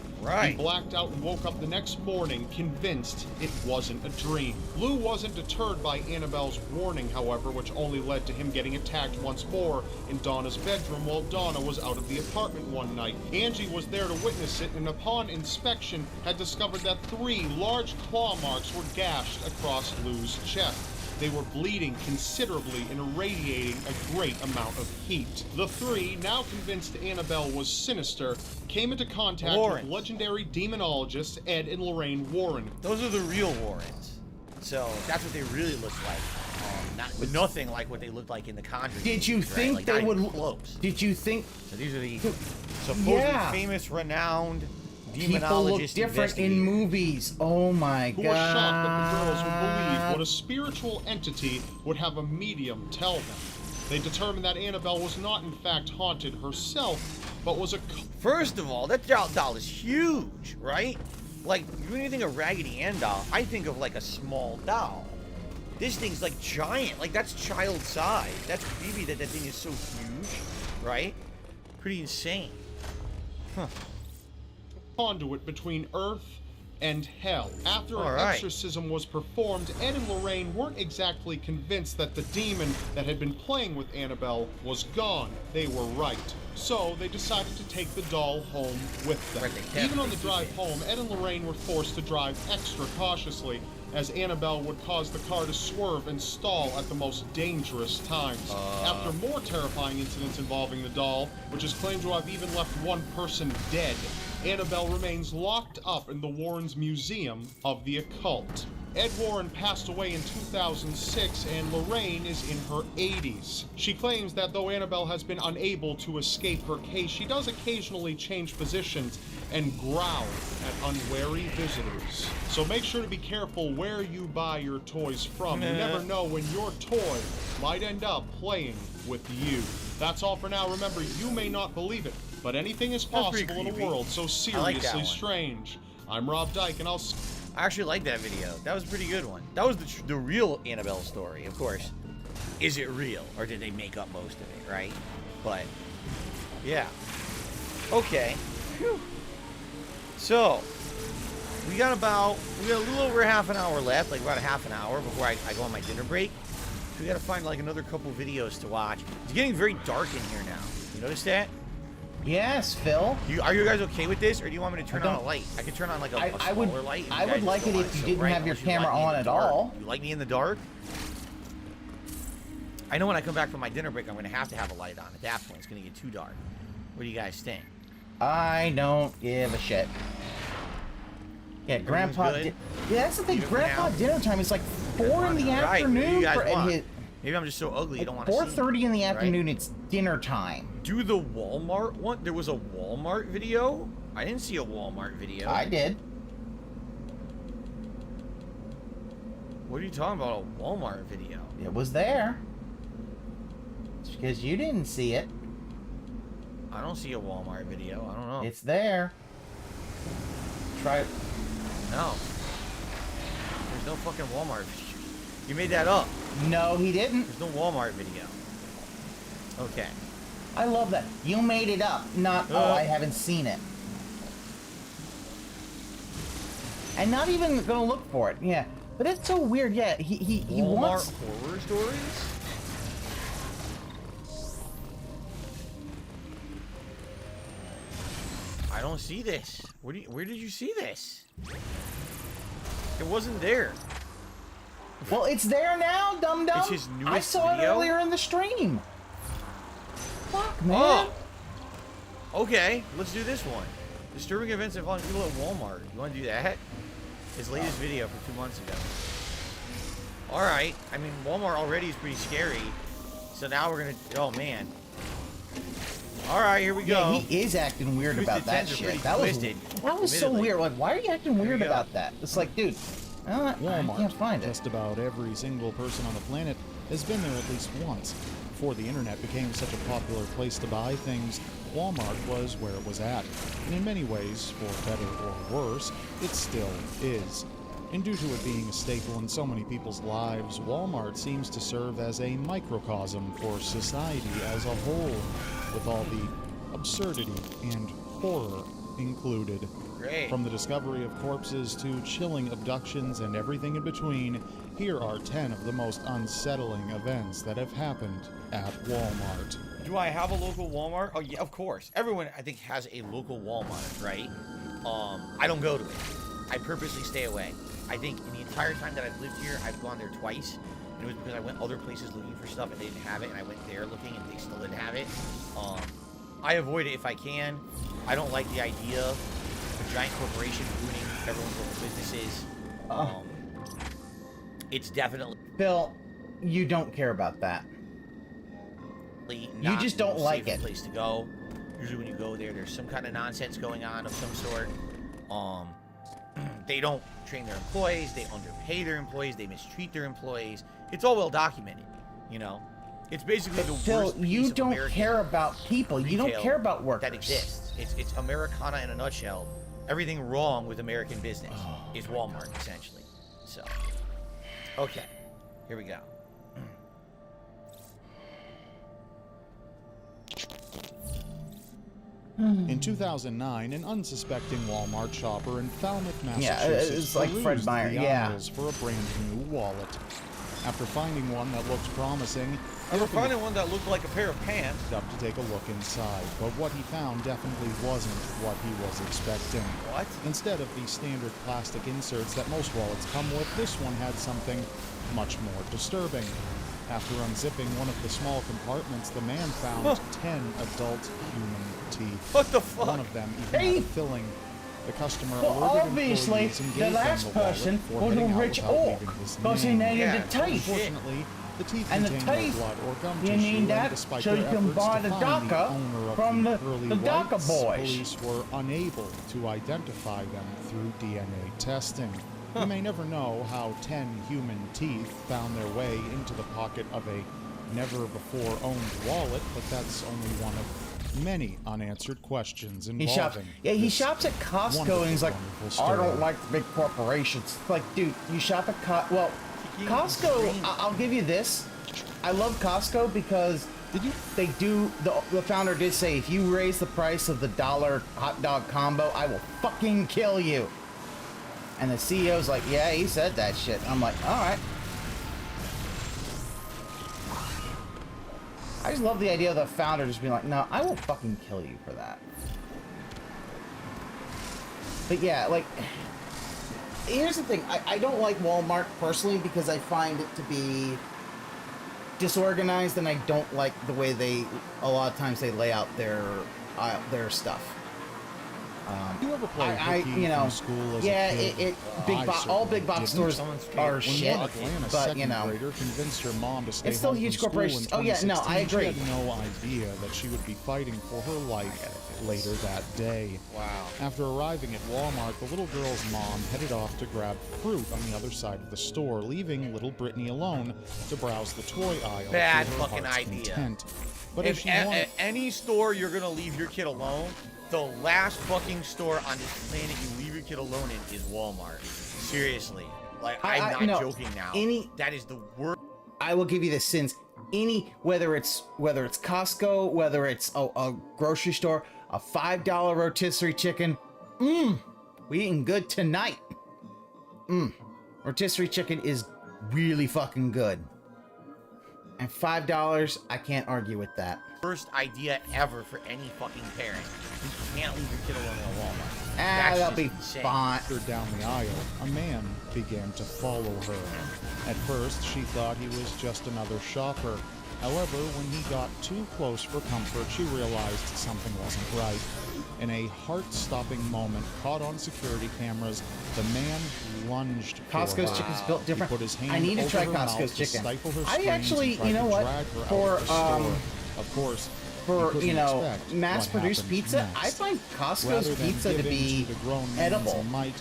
He blacked out and woke up the next morning, convinced it wasn't a dream. Lou wasn't deterred by Annabelle's warning, however, which only led to him getting attacked once more in Donna's bedroom while Donna was out of the apartment one night. Angie was there to witness it, and upon inspection had discovered that 3 large claw marks were gashed across Lou's chest. They were bleeding considerably and irradiating a great amount of heat. The 3, now convinced Annabelle was sinister, came into contact with legendary demonologists Ed and Lorraine Warren. Those are the real Warrens. So that's what they really look like. Nothing like what they looked like in The Conjuring. Did you think like, they would? Close. Did you think? So these are the supposedly famous, renowned people look different in movies. Oh my god. Who were shocked that the girls would believe what a spiritual entity would have a medium tell them. They determined that Annabelle was not in fact haunted herself, but was a... First of all, that doll is huge, right? Like, when you think of Raggedy Ann doll, I think of like a small doll. This thing's like giant, like that's child size. That's creepy that thing is so huge, right? Pretty insane. Huh. Conduit between Earth and hell. After an exorcism was performed, Ed and Lorraine weren't exactly convinced that the demon that had been playing with Annabelle was gone. They were right. So they decided to take the doll home with them. Even on the drive home, Ed and Lorraine were forced to drive extra cautiously, as Annabelle would cause the car to swerve and stall at the most dangerous times. After more terrifying incidents involving the doll, which is claimed to have even left one person dead, Annabelle remains locked up in the Warrens Museum of the Occult. Ed Warren passed away in 2006, and Lorraine is in her 80s. She claims that though Annabelle has been unable to escape her case, she does occasionally change positions and growl at unwary visitors. So make sure to be careful where you buy your toys from. You never know when your toy might end up playing with you. That's all for now. Remember, you may not believe it, but anything is possible in a world so seriously strange. I'm Rob Dyke, and I actually like that video. That was a pretty good one. That was the real Annabelle story, of course. Is it real, or did they make up most of it, right? But, yeah. Okay. Whew. So, we got a little over half an hour left, like about a half an hour before I go on my dinner break. So we gotta find like another couple videos to watch. It's getting very dark in here now. You notice that? Yes, Phil. Are you guys okay with this, or do you want me to turn on a light? I could turn on like a smaller light. I would like it if you didn't have your camera on at all. You like me in the dark? I know when I come back from my dinner break, I'm going to have a light on. At that point, it's going to get too dark. What do you guys think? I don't give a shit. Yeah, Grandpa. Yeah, that's the thing. Grandpa dinner time is like 4 in the afternoon. Maybe I'm just so ugly you don't want to see. 4:30 in the afternoon. It's dinner time. Do the Walmart one? There was a Walmart video. I didn't see a Walmart video. I did. What are you talking about? A Walmart video? It was there. It's because you didn't see it. I don't see a Walmart video. I don't know. It's there. Try it. No. There's no fucking Walmart video. You made that up. No, he didn't. There's no Walmart video. Okay. I love that. You made it up, not, oh, I haven't seen it. And not even gonna look for it. Yeah. But it's so weird. Yeah, he wants... Walmart horror stories? I don't see this. Where did you see this? It wasn't there. Well, it's there now, dum-dum. It's his newest I saw video? it earlier in the stream. Fuck, man. Oh. Okay, let's do this one. Disturbing events involving people at Walmart. You want to do that? His latest video from 2 months ago. Alright. I mean, Walmart already is pretty scary. So now we're going to... Oh, man. Alright, here we go. Yeah, he is acting weird about that shit. That was so weird. Like, why are you acting weird about that? It's like, dude... Walmart, I can't find it. Just about every single person on the planet has been there at least once. Before the internet became such a popular place to buy things, Walmart was where it was at. And in many ways, for better or worse, it still is. And due to it being a staple in so many people's lives, Walmart seems to serve as a microcosm for society as a whole, with all the absurdity and horror included. Great. From the discovery of corpses to chilling abductions and everything in between, here are 10 of the most unsettling events that have happened at Walmart. Do I have a local Walmart? Oh, yeah, of course. Everyone, I think, has a local Walmart, right? I don't go to it. I purposely stay away. I think in the entire time that I've lived here, I've gone there twice. And it was because I went other places looking for stuff and they didn't have it, and I went there looking and they still didn't have it. I avoid it if I can. I don't like the idea of a giant corporation ruining everyone's local businesses. It's definitely... Phil, you don't care about that. You just don't like it. Place to go. Usually when you go there, there's some kind of nonsense going on of some sort. They don't train their employees. They underpay their employees. They mistreat their employees. It's all well documented, you know. It's basically the worst piece you of don't American care about people. You don't care about workers. That exists. It's Americana in a nutshell. Everything wrong with American business is Walmart, essentially. So, okay, here we go. In 2009, an unsuspecting Walmart shopper in Falmouth, Massachusetts, it's like Fred perused Meyer, the yeah. aisles for a brand new wallet. After finding one that looked promising, You were finding one that looked like a pair of pants. up to take a look inside, but what he found definitely wasn't what he was expecting. What? Instead of the standard plastic inserts that most wallets come with, this one had something much more disturbing. After unzipping one of the small compartments, the man found 10 adult human teeth. What the fuck? One of them even had a filling. The customer alerted obviously, employees and the gave last them the wallet person before was a heading out rich without orc, leaving his because he name. needed the teeth. Unfortunately, the teeth And the contained no teeth, blood or gum you tissue, need and that despite so their you can efforts buy to the find DACA owner of from the pearly DACA whites, boys. police were unable to identify them through DNA testing. You may never know how 10 human teeth found their way into the pocket of a never-before-owned wallet, but that's only one of many unanswered questions He shops. involving Yeah, he this shops at Costco, wonderful, and he's like, wonderful I story. don't like the big corporations. Like, dude, you shop at Well, Costco. I'll give you this. I love Costco because they do. The founder did say, if you raise the price of the $1 hot dog combo, I will fucking kill you. And the CEO's like, yeah, he said that shit. I'm like, all right. I just love the idea of the founder just being like, no, I will fucking kill you for that. But yeah, like, here's the thing. I don't like Walmart personally because I find it to be disorganized, and I don't like the way a lot of times they lay out their stuff. You ever play hooky from school as a kid? All big box stores are shit, When Atlanta but second grader convinced her mom to stay it's still home huge from school in corporations. Oh yeah, no, I 2016, agree. She had no idea that she would be fighting for her life later that day. Wow. After arriving at Walmart, the little girl's mom headed off to grab fruit on the other side of the store, leaving little Brittany alone to browse the toy aisle. Bad to her fucking heart's idea. content. But If at any store you're gonna leave your kid alone, the last fucking store on this planet you leave your kid alone in is Walmart. Seriously. Like, I'm not joking now. That is the worst. I will give you this, since whether it's Costco, whether it's a grocery store, a $5 rotisserie chicken, we eating good tonight. Rotisserie chicken is really fucking good. And $5, I can't argue with that. Worst idea ever for any fucking parent. You can't leave your kid alone in a Walmart. That'll be insane. fine. Down the aisle, a man began to follow her. At first, she thought he was just another shopper. However, when he got too close for comfort, she realized something wasn't right. In a heart-stopping moment caught on security cameras, the man lunged for Costco's her. chicken's built different. He put his hand I need to over try her mouth Costco's to chicken. stifle her I screams actually, and tried you know to what? drag her out For of the store. Of course, for you couldn't expect mass-produced what pizza, happened I next. find Costco's Rather than pizza to giving be the grown man's edible. might,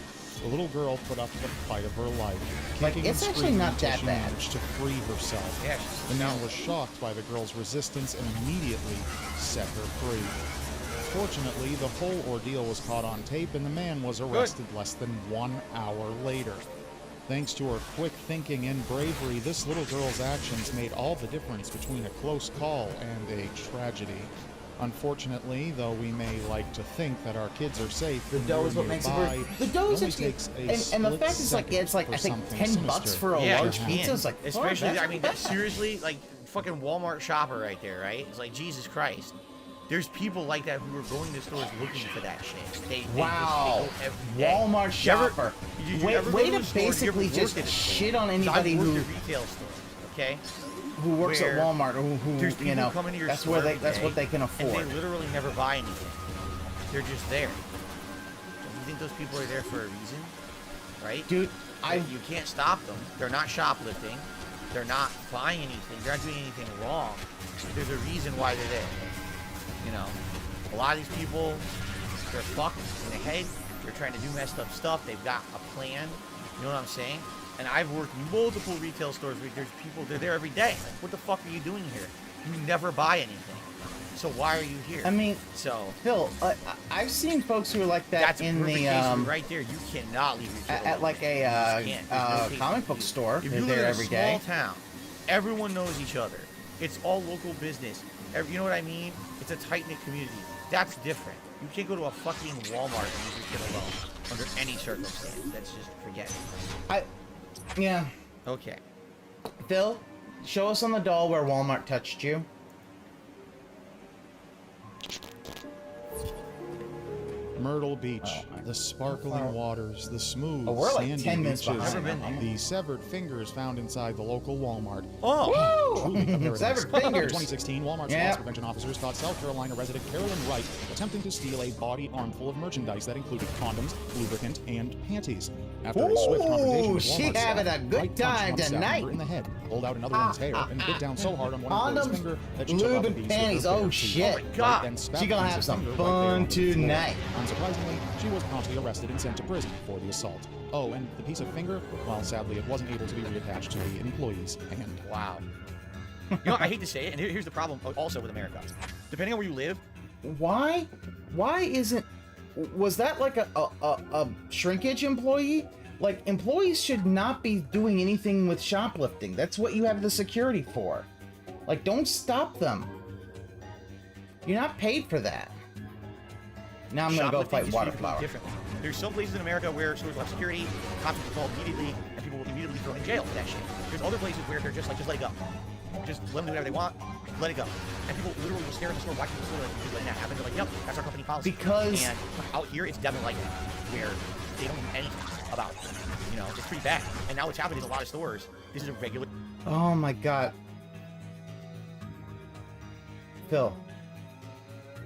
the little girl put up the fight of her life. Like, kicking and it's actually screaming not until that she bad. managed to free herself. Yeah, The man was shocked by the girl's resistance and immediately set her free. Fortunately, the whole ordeal was caught on tape, and the man was arrested less than 1 hour later. Thanks to her quick thinking and bravery, this little girl's actions made all the difference between a close call and a tragedy. Unfortunately, though we may like to think that our kids are safe, The dough is what makes it work. The dough is actually, and the fact is, like, it's like, I think $10 for a large pizza is like, especially, oh, I mean, seriously, like, fucking Walmart shopper right there, right? It's like, Jesus Christ. There's people like that who are going to stores looking for that shit. They wow. They go every day. Walmart shopper. Way to basically just shit on anybody who worked at retail stores, okay? Who works at Walmart, there's who you know, come into your that's store where they, every that's day, what they can afford. And they literally never buy anything. They're just there. Don't you think those people are there for a reason? Right? Dude, you can't stop them. They're not shoplifting. They're not buying anything. They're not doing anything wrong. There's a reason why they're there. You know, a lot of these people, they're fucked in the head. They're trying to do messed up stuff. They've got a plan. You know what I'm saying? And I've worked multiple retail stores where there's people, they're there every day. Like, what the fuck are you doing here? You never buy anything. So why are you here? I mean, so Phil, I've seen folks who are like that that's in a perfect the case right there. You cannot leave your kid at like a comic book store. If They're you live there in every a small day. town, everyone knows each other. It's all local business. You know what I mean? It's a tight-knit community. That's different. You can't go to a fucking Walmart and use your shit alone under any circumstance. That's just forget it. Yeah. Okay. Phil, show us on the doll where Walmart touched you. Myrtle Beach, the sparkling waters, the smooth, we're like sandy 10 minutes beaches, behind. the severed fingers found inside the local Walmart. Oh! Truly a paradise. Severed In fingers! 2016, Walmart's loss prevention officers caught South Carolina resident Carolyn Wright attempting to steal a body armful of merchandise that included condoms, lubricant, and panties. After a swift confrontation with she Walmart having staff, a good Wright punched time one staff tonight. member in the head, pulled out another one's hair, and bit down so hard on one employee's Condoms, finger that she took lube, off a and piece panties. with her bare Oh teeth. shit! Wright God, then spat she gonna a piece have of some finger right there fun on the floor. tonight. Unsurprisingly, she was promptly arrested and sent to prison for the assault. Oh, and the piece of finger, well, sadly, it wasn't able to be reattached to the employee's hand. Wow. You know, I hate to say it, and here's the problem also with America. Depending on where you live, Why isn't? Was that like a shrinkage employee? Like, employees should not be doing anything with shoplifting. That's what you have the security for. Like, don't stop them. You're not paid for that. Now I'm gonna go fight Waterflower. differently. There's some places in America where stores will have security, cops will be called immediately, and people will immediately throw in jail for that shit. There's other places where they're just like, just let it go. Just let them do whatever they want, let it go. And people literally will stare at the store, watch the store, like, just letting that happen. They're like, yep, that's our company policy. Because- And out here, it's definitely like that, where they don't do anything about it. You know, it's pretty bad. And now what's happening in a lot of stores, this is a regular... Oh my god. Phil,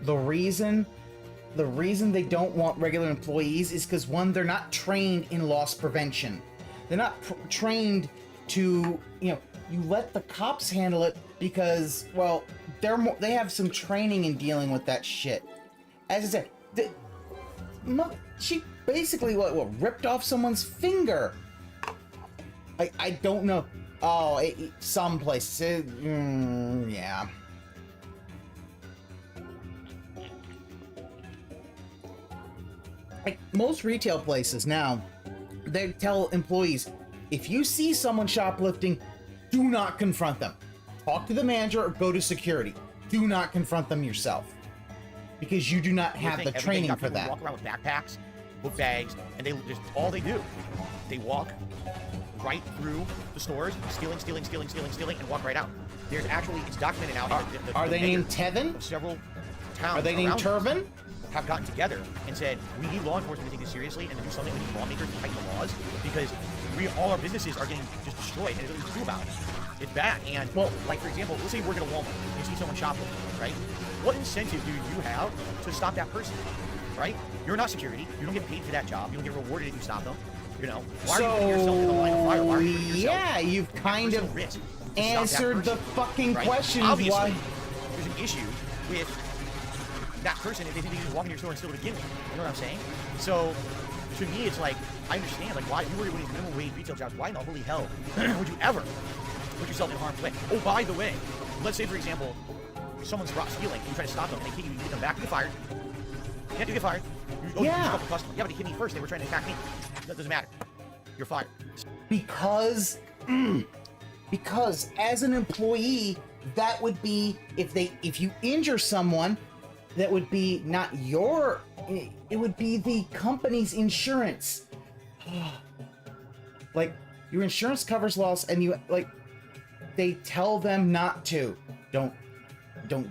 the reason they don't want regular employees is because, one, they're not trained in loss prevention. They're not trained to, you know, you let the cops handle it because, well, they have some training in dealing with that shit. As I said, she basically what ripped off someone's finger. I don't know. Oh, some places, yeah. Like most retail places now, they tell employees, if you see someone shoplifting, do not confront them. Talk to the manager or go to security. Do not confront them yourself, because you do not have the training for that. Walk around with backpacks, book bags, and they just all they do, they walk right through the stores, stealing, and walk right out. There's actually, it's documented now. Are they named Tevin? Several towns. Are they named Turvin? Have gotten together and said, we need law enforcement to take this seriously and to do something. We need lawmakers to tighten the laws because all our businesses are getting just destroyed and there's nothing to do about it. It's bad. And, well, like, for example, let's say you work at a Walmart and you see someone shoplifting, right? What incentive do you have to stop that person, right? You're not security. You don't get paid for that job. You don't get rewarded if you stop them. You know, why are you putting yourself in the line of fire? Why are you putting yourself yeah, you've kind of answered the fucking question. Obviously, why there's an issue with that person if they think they can just walk in your store and steal it again. You know what I'm saying? So, to me, it's like, I understand, like, why you were doing these minimum wage retail jobs, why in the holy hell would you ever put yourself in harm's way? Oh, by the way, let's say, for example, someone's stealing and you try to stop them and they kick you, you get them back, you get fired. You have to get fired. You stop the customer. Yeah, but they hit me first, they were trying to attack me. That doesn't matter. You're fired. Because as an employee, that would be, if you injure someone, that would be not your, it would be the company's insurance. Like, your insurance covers loss and you, like, they tell them not to. Don't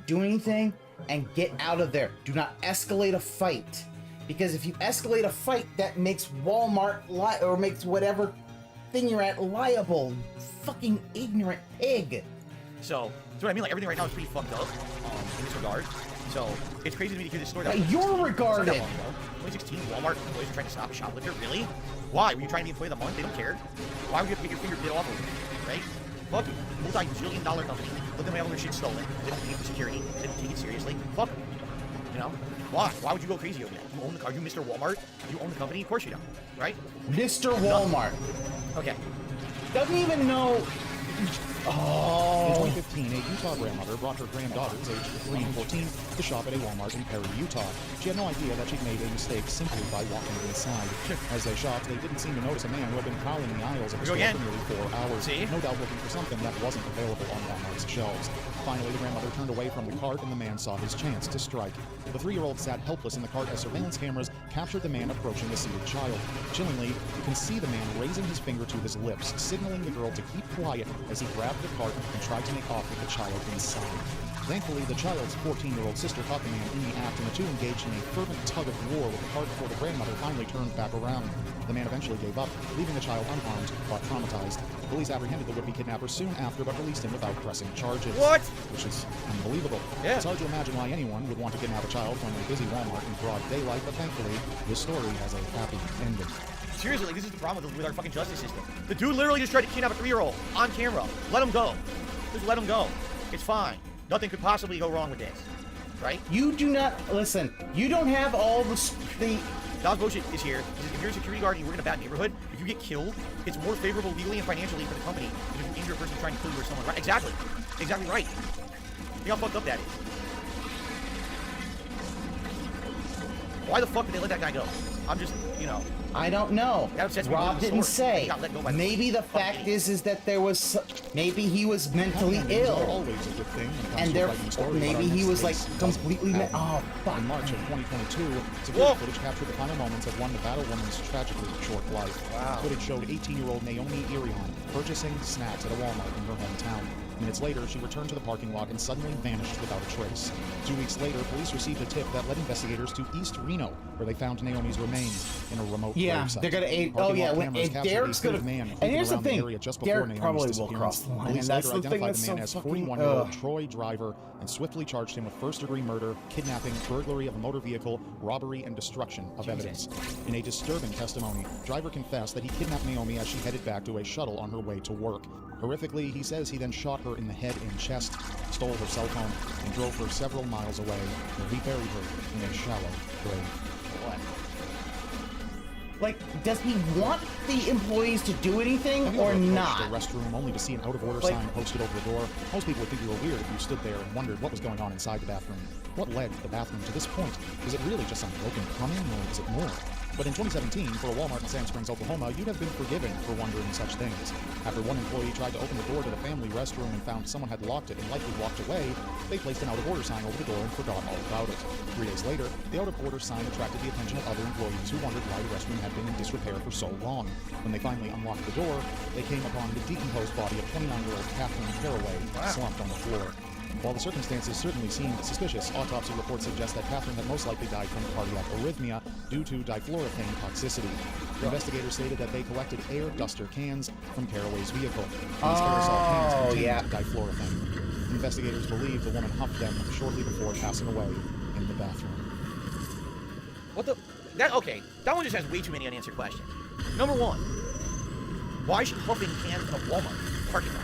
do anything and get out of there. Do not escalate a fight. Because if you escalate a fight, that makes Walmart or makes whatever thing you're at liable. Fucking ignorant pig. So, that's what I mean. Like, everything right now is pretty fucked up in this regard. So, it's crazy to me to hear this story. You're regarded. 2016, Walmart employees are trying to stop a shoplifter. Really? Why? Were you trying to be employee of the month? They don't care. Why would you have to get your finger bit off of it? Right? Fuck you. Multi-billion-dollar company. Let them have all their shit stolen. They don't pay for security. They don't take it seriously. Fuck them. You know? Why? Why would you go crazy over that? You own the car. You Mr. Walmart. You own the company. Of course you don't. Right? Mr. Walmart. Okay. Doesn't even know. In 2015, a Utah grandmother brought her granddaughters, aged 3 and 14, to shop at a Walmart in Perry, Utah. She had no idea that she'd made a mistake simply by walking inside. As they shopped, they didn't seem to notice a man who had been prowling the aisles of the store for nearly 4 hours, no doubt looking for something that wasn't available on Walmart's shelves. Finally, the grandmother turned away from the cart and the man saw his chance to strike. The 3-year-old sat helpless in the cart as surveillance cameras captured the man approaching the seated child. Chillingly, you can see the man raising his finger to his lips, signaling the girl to keep quiet as he grabbed the cart and tried to make off with the child inside. Thankfully, the child's 14-year-old sister caught the man in the act, and the two engaged in a fervent tug of war with the cart before the grandmother finally turned back around. The man eventually gave up, leaving the child unharmed but traumatized. Police apprehended the would-be kidnapper soon after, but released him without pressing charges. What? Which is unbelievable. Yeah. It's hard to imagine why anyone would want to kidnap a child from a busy Walmart in broad daylight, but thankfully, this story has a happy ending. Seriously, like, this is the problem with our fucking justice system. The dude literally just tried to kidnap a 3-year-old on camera. Let him go. Just let him go. It's fine. Nothing could possibly go wrong with this. Right? You do not... Listen, you don't have all the... Dog bullshit is here. If you're a security guard and you work in a bad neighborhood, if you get killed, it's more favorable legally and financially for the company than if you injure a person trying to kill you or someone. Right? Exactly. Exactly right. Think how fucked up that is. Why the fuck did they let that guy go? I'm just, you know... I don't know. Rob didn't say. Maybe the fact is that there was... Maybe he was mentally ill. Always a good thing. And therefore, maybe he was like completely... Oh, fuck. In March of 2022, security footage captured the final moments of one Nevada woman's tragically short life. Wow. Footage showed 18-year-old Naomi Irion purchasing snacks at a Walmart in her hometown. Minutes later, she returned to the parking lot and suddenly vanished without a trace. 2 weeks later, police received a tip that led investigators to East Reno, where they found Naomi's remains in a remote gravesite. They're gonna... Oh, yeah, when Derek's gonna... And here's the thing, Derek probably will cross the line, and that's the thing that's so fucking... 41-year-old Troy Driver and swiftly charged him with first-degree murder, kidnapping, burglary of a motor vehicle, robbery, and destruction of evidence. In a disturbing testimony, Driver confessed that he kidnapped Naomi as she headed back to a shuttle on her way to work. Horrifically, he says he then shot her in the head and chest, stole her cell phone, and drove her several miles away, where he buried her in a shallow grave. What? Like, does he want the employees to do anything or not? The restroom only to see an out-of-order sign posted over the door. Most people would think you were weird if you stood there and wondered what was going on inside the bathroom. What led the bathroom to this point? Is it really just some broken plumbing, or is it more? But in 2017, for a Walmart in Sand Springs, Oklahoma, you'd have been forgiven for wondering such things. After one employee tried to open the door to the family restroom and found someone had locked it and likely walked away, they placed an out-of-order sign over the door and forgot all about it. 3 days later, the out-of-order sign attracted the attention of other employees who wondered why the restroom had been in disrepair for so long. When they finally unlocked the door, they came upon the decomposed body of 29-year-old Catherine Caraway slumped on the floor. While the circumstances certainly seemed suspicious, autopsy reports suggest that Catherine had most likely died from cardiac arrhythmia due to difluorophane toxicity. Investigators stated that they collected air duster cans from Caraway's vehicle. These aerosol cans contained difluorophane. Investigators believe the woman huffed them shortly before passing away in the bathroom. What the... Okay, that one just has way too many unanswered questions. Number one, why is she huffing cans in a Walmart parking lot?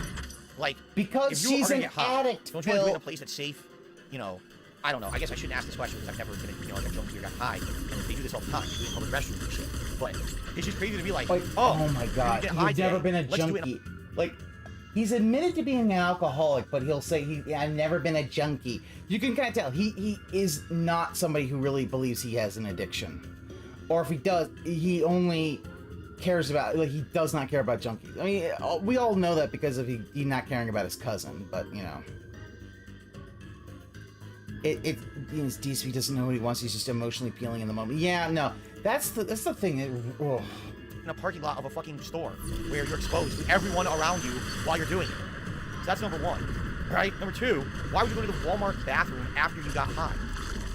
Like, because she's an addict, don't you want to do it in a place that's safe? You know, I don't know. I guess I shouldn't ask this question because I've never been, you know, like a junkie or got high. And they do this all the time. They do it in public restrooms and shit. But it's just crazy to be like, oh my God, you've never been a junkie. Like, he's admitted to being an alcoholic, but he'll say, I've never been a junkie. You can kind of tell he is not somebody who really believes he has an addiction. Or if he does, he only cares about, like, he does not care about junkies. I mean, we all know that because of he not caring about his cousin, but, you know. It's decent. He doesn't know what he wants. He's just emotionally appealing in the moment. Yeah, no. That's the thing. In a parking lot of a fucking store where you're exposed to everyone around you while you're doing it. So that's number one, right? Number two, why would you go to the Walmart bathroom after you got high?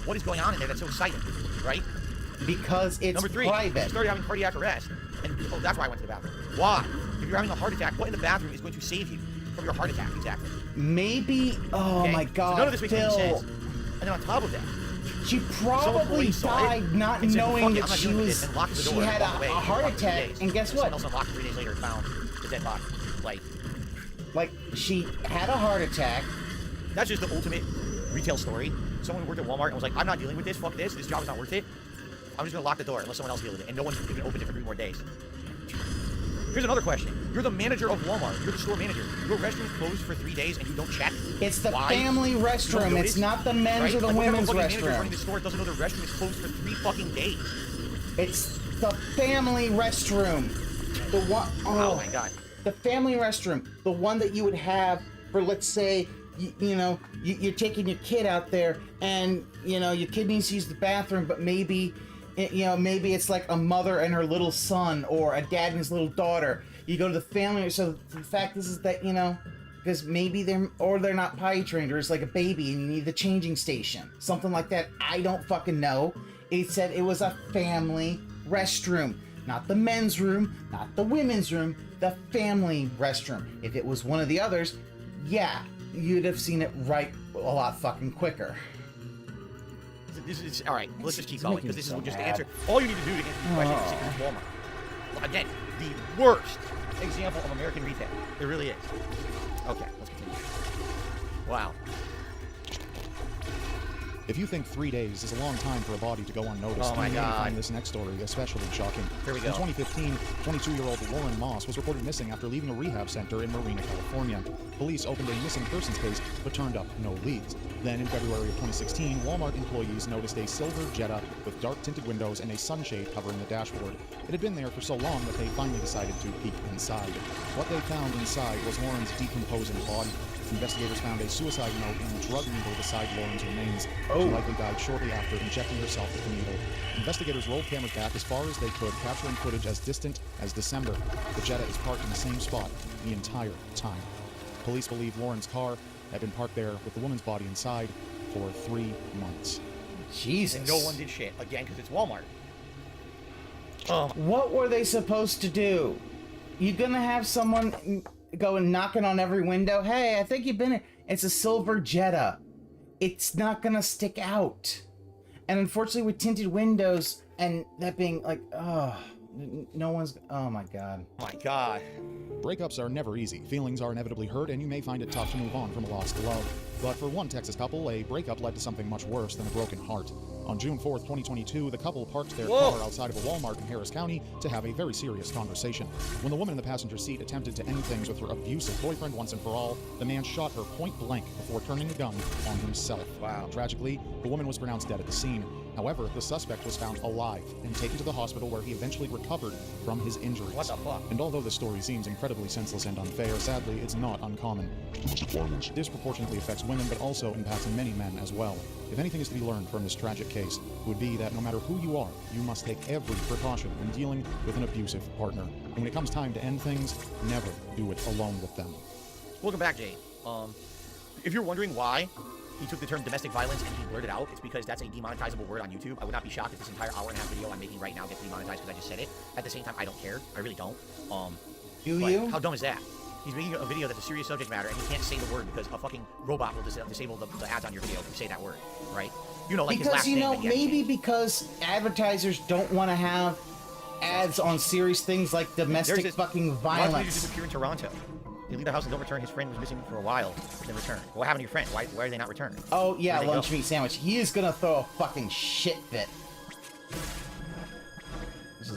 What is going on in there that's so exciting, right? Because it's number three, private. You started having cardiac arrest, and that's why I went to the bathroom. Why? If you're having a heart attack, what in the bathroom is going to save you from your heart attack? Exactly. Maybe. Oh my God. So none of this makes any sense. And then on top of that, she probably died not knowing that she had a heart attack. And guess what? Someone else unlocked 3 days later and found the dead body. Like she had a heart attack. That's just the ultimate retail story. Someone who worked at Walmart and was like, I'm not dealing with this. Fuck this. This job is not worth it. I'm just gonna lock the door unless someone else deals with it. And no one's even opened it for 3 more days. Here's another question. You're the manager of Walmart. You're the store manager. Your restroom's closed for 3 days and you don't check. It's the Why? family restroom. It's not the men's or the women's Manager restroom. running the store doesn't know their restroom is closed for 3 fucking days. It's the family restroom. The one. Oh my god. The family restroom. The one that you would have for, let's say, you're taking your kid out there, and your kid needs to use the bathroom, but maybe it's like a mother and her little son, or a dad and his little daughter. You go to the family. So the fact is that because maybe they're not potty trained, or it's like a baby and you need the changing station, something like that. I don't fucking know. It said it was a family restroom, not the men's room, not the women's room, the family restroom. If it was one of the others, yeah, you'd have seen it right a lot fucking quicker. This is all right. Let's just keep going, because this is just the answer. All you need to do to answer the question is Walmart. Well, again, the worst example of American retail. It really is. Okay, let's continue. Wow. If you think 3 days is a long time for a body to go unnoticed, oh my you may God. find this next story especially shocking. Here we go. In 2015, 22-year-old Lauren Moss was reported missing after leaving a rehab center in Marina, California. Police opened a missing persons case, but turned up no leads. Then, in February of 2016, Walmart employees noticed a silver Jetta with dark tinted windows and a sunshade covering the dashboard. It had been there for so long that they finally decided to peek inside. What they found inside was Lauren's decomposing body. Investigators found a suicide note and drug needle beside Lauren's remains. She likely died shortly after injecting herself with the needle. Investigators rolled cameras back as far as they could, capturing footage as distant as December. The Jetta is parked in the same spot the entire time. Police believe Lauren's car had been parked there with the woman's body inside for 3 months. Jesus. And no one did shit, again, because it's Walmart. What were they supposed to do? You gonna have someone going knocking on every window? Hey, I think you've been here. It's a silver Jetta. It's not gonna stick out. And unfortunately, with tinted windows and that being like, no one's. Oh my god. My god. Breakups are never easy. Feelings are inevitably hurt, and you may find it tough to move on from a lost love. But for one Texas couple, a breakup led to something much worse than a broken heart. On June 4th, 2022, the couple parked their car outside of a Walmart in Harris County to have a very serious conversation. When the woman in the passenger seat attempted to end things with her abusive boyfriend once and for all, the man shot her point blank before turning the gun on himself. Wow. Tragically, the woman was pronounced dead at the scene. However, the suspect was found alive and taken to the hospital, where he eventually recovered from his injuries. What the fuck? And although the story seems incredibly senseless and unfair, sadly, it's not uncommon. Violence disproportionately affects women, but also impacts many men as well. If anything is to be learned from this tragic case, it would be that no matter who you are, you must take every precaution when dealing with an abusive partner. And when it comes time to end things, never do it alone with them. Welcome back, Jade. If you're wondering why he took the term domestic violence and he blurted out, it's because that's a demonetizable word on YouTube. I would not be shocked if this entire hour-and-a-half video I'm making right now gets demonetized because I just said it. At the same time, I don't care. I really don't. Do you? How dumb is that? He's making a video that's a serious subject matter, and he can't say the word because a fucking robot will disable the ads on your video if you say that word, right? Like his last name. Maybe because advertisers don't want to have ads on serious things like domestic fucking violence. Why did he disappear in Toronto? They leave the house and don't return. His friend was missing for a while, then return. What happened to your friend? Why are they not returning? Oh yeah, lunch meat sandwich. He is gonna throw a fucking shit fit.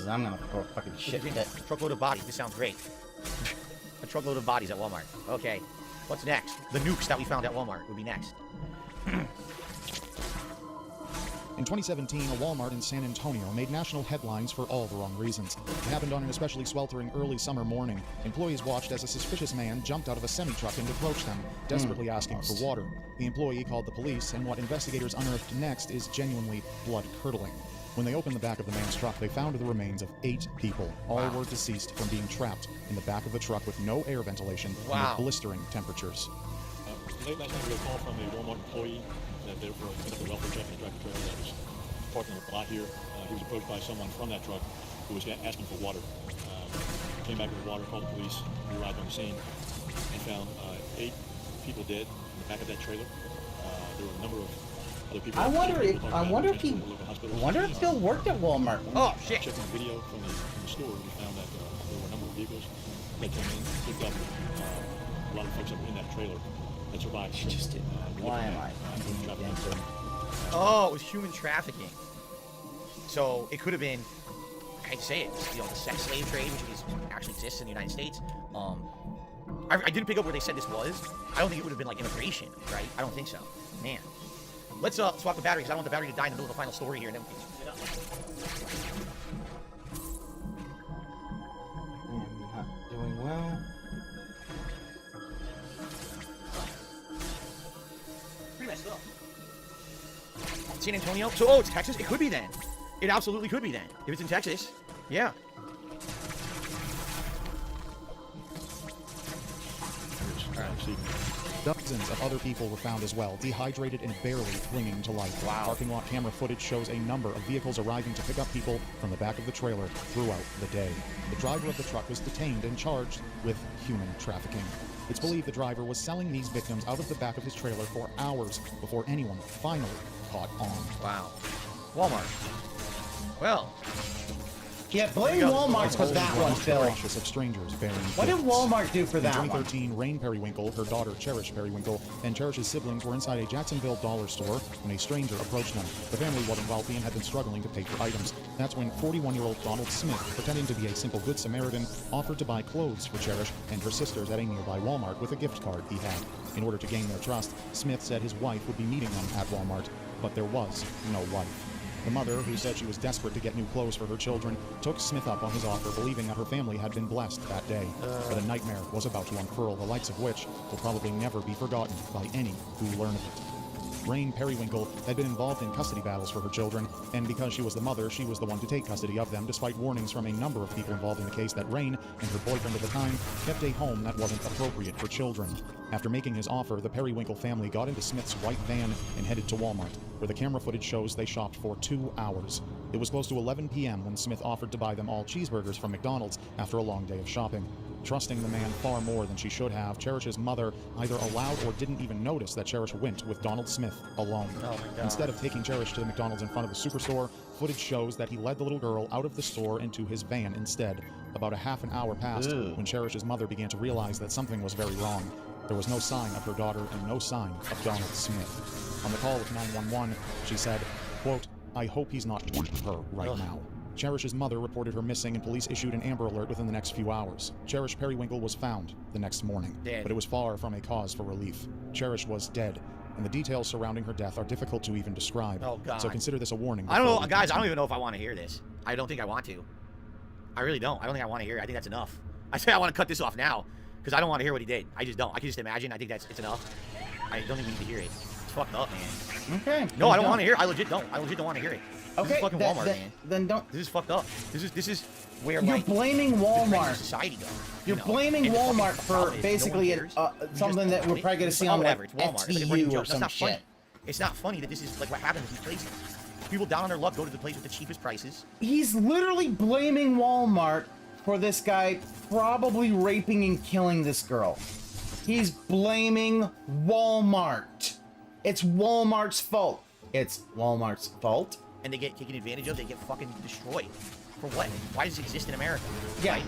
I'm gonna throw a fucking shit fit. A truckload of bodies. This sounds great. A truckload of bodies at Walmart. Okay. What's next? The nukes that we found at Walmart would be next. In 2017, a Walmart in San Antonio made national headlines for all the wrong reasons. It happened on an especially sweltering early summer morning. Employees watched as a suspicious man jumped out of a semi-truck and approached them, desperately asking for water. The employee called the police, and what investigators unearthed next is genuinely blood-curdling. When they opened the back of the man's truck, they found the remains of 8 people. All were deceased from being trapped in the back of the truck with no air ventilation and with blistering temperatures. Late last night, we got a call from a Walmart employee that they were picking up a welfare check in a tractor trailer that was parked in the lot here. He was approached by someone from that truck who was asking for water. Came back with the water, called the police. We arrived on the scene and found 8 people dead in the back of that trailer. There were a number of other people. I wonder if Phil worked at Walmart. Oh shit! Checking the video from the store, we found that there were a number of vehicles that came in, picked up a lot of folks that were in that trailer that survived. Just did. Why am I? Oh, it was human trafficking. So it could have been. I say it, you know, the sex slave trade, which actually exists in the United States. I didn't pick up where they said this was. I don't think it would have been like immigration, right? I don't think so. Man. Let's swap the battery, because I don't want the battery to die in the middle of the final story here, and then we can split up. Not doing well. Pretty messed up. San Antonio? So, oh, it's Texas? It could be then. It absolutely could be then. If it's in Texas. Yeah. Dozens of other people were found as well, dehydrated and barely clinging to life. Wow. Parking lot camera footage shows a number of vehicles arriving to pick up people from the back of the trailer throughout the day. The driver of the truck was detained and charged with human trafficking. It's believed the driver was selling these victims out of the back of his trailer for hours before anyone finally caught on. Wow. Walmart. Well. Yeah, blame Walmart for that one, Phil. Of strangers bearing what did gifts. Walmart do for that In one? 2013, Rain Periwinkle, her daughter Cherish Periwinkle, and Cherish's siblings were inside a Jacksonville dollar store when a stranger approached them. The family wasn't wealthy and had been struggling to pay for items. That's when 41-year-old Donald Smith, pretending to be a simple good Samaritan, offered to buy clothes for Cherish and her sisters at a nearby Walmart with a gift card he had. In order to gain their trust, Smith said his wife would be meeting them at Walmart, but there was no wife. The mother, who said she was desperate to get new clothes for her children, took Smith up on his offer, believing that her family had been blessed that day. But a nightmare was about to unfurl, the likes of which will probably never be forgotten by any who learn of it. Rain Periwinkle had been involved in custody battles for her children, and because she was the mother, she was the one to take custody of them, despite warnings from a number of people involved in the case that Rain and her boyfriend at the time kept a home that wasn't appropriate for children. After making his offer, the Periwinkle family got into Smith's white van and headed to Walmart, where the camera footage shows they shopped for 2 hours. It was close to 11 p.m. when Smith offered to buy them all cheeseburgers from McDonald's after a long day of shopping. Trusting the man far more than she should have, Cherish's mother either allowed or didn't even notice that Cherish went with Donald Smith alone. Oh my God. Instead of taking Cherish to the McDonald's in front of the superstore, footage shows that he led the little girl out of the store into his van instead. About a half an hour passed when Cherish's mother began to realize that something was very wrong. There was no sign of her daughter and no sign of Donald Smith. On the call with 911, she said, quote, "I hope he's not with her right now." Cherish's mother reported her missing, and police issued an Amber Alert within the next few hours. Cherish Periwinkle was found the next morning, but it was far from a cause for relief. Cherish was dead, and the details surrounding her death are difficult to even describe. Oh, God. So consider this a warning. I don't know, guys, I don't even know if I want to hear this. I don't think I want to. I really don't. I don't think I want to hear it. I think that's enough. I say I want to cut this off now, because I don't want to hear what he did. I just don't. I can just imagine. I think it's enough. I don't think we need to hear it. It's fucked up, man. Okay. No, I don't want to hear it. I legit don't. I legit don't want to hear it. Okay, this is fucking Walmart, man. Then don't. This is fucked up. This is where You're like blaming Walmart. Society goes. You're blaming Walmart for basically something that we're probably going to see on like It's Walmart. SVU or It's some not funny. shit. It's not funny that this is like what happens in these places. People down on their luck go to the place with the cheapest prices. He's literally blaming Walmart for this guy probably raping and killing this girl. He's blaming Walmart. It's Walmart's fault. It's Walmart's fault. And they get taken advantage of. They get fucking destroyed. For what? Why does it exist in America? Yeah. Right?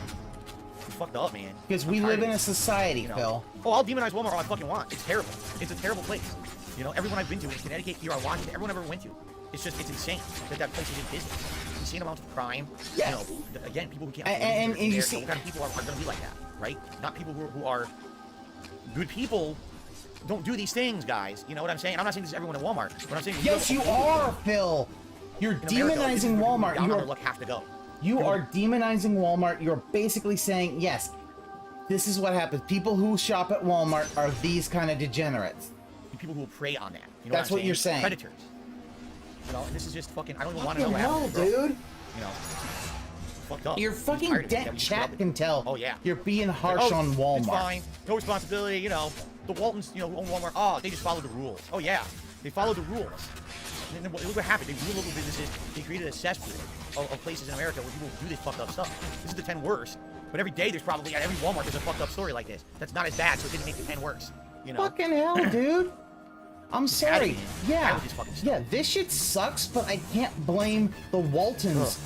It's fucked up, man. Because we live in a society, Phil. Oh, I'll demonize Walmart all I fucking want. It's terrible. It's a terrible place. You know, everyone I've been to in Connecticut, here, Washington, everyone I've ever went to. It's just, it's insane that place is in business. Insane amounts of crime. Yeah. You know, again, people who can't. And you see, what kind of people are going to be like that, right? Not people who are good people. Don't do these things, guys. You know what I'm saying? I'm not saying this is everyone at Walmart. What I'm saying is yes, you are, Phil. You're demonizing Walmart. You are demonizing Walmart. You're basically saying, yes, this is what happens. People who shop at Walmart are these kind of degenerates. People who will prey on that. You know That's what you're saying. Predators. You know, and this is just fucking. I don't even want to know Fucking what hell, happened, bro. dude. You know, fucked up. Your fucking debt chat can tell. Oh yeah. You're being harsh on Walmart. It's fine. No responsibility. You know, the Waltons. You know, who own Walmart. Oh, they just follow the rules. Oh yeah, they follow the rules. And then look what happened. They ruined local businesses. They created a cesspool of places in America where people do this fucked up stuff. This is the 10 worst. But every day there's probably at every Walmart there's a fucked up story like this. That's not as bad, so it didn't make the 10 worse. You know. Fucking hell, dude. I'm sorry. Yeah. This yeah, this shit sucks, but I can't blame the Waltons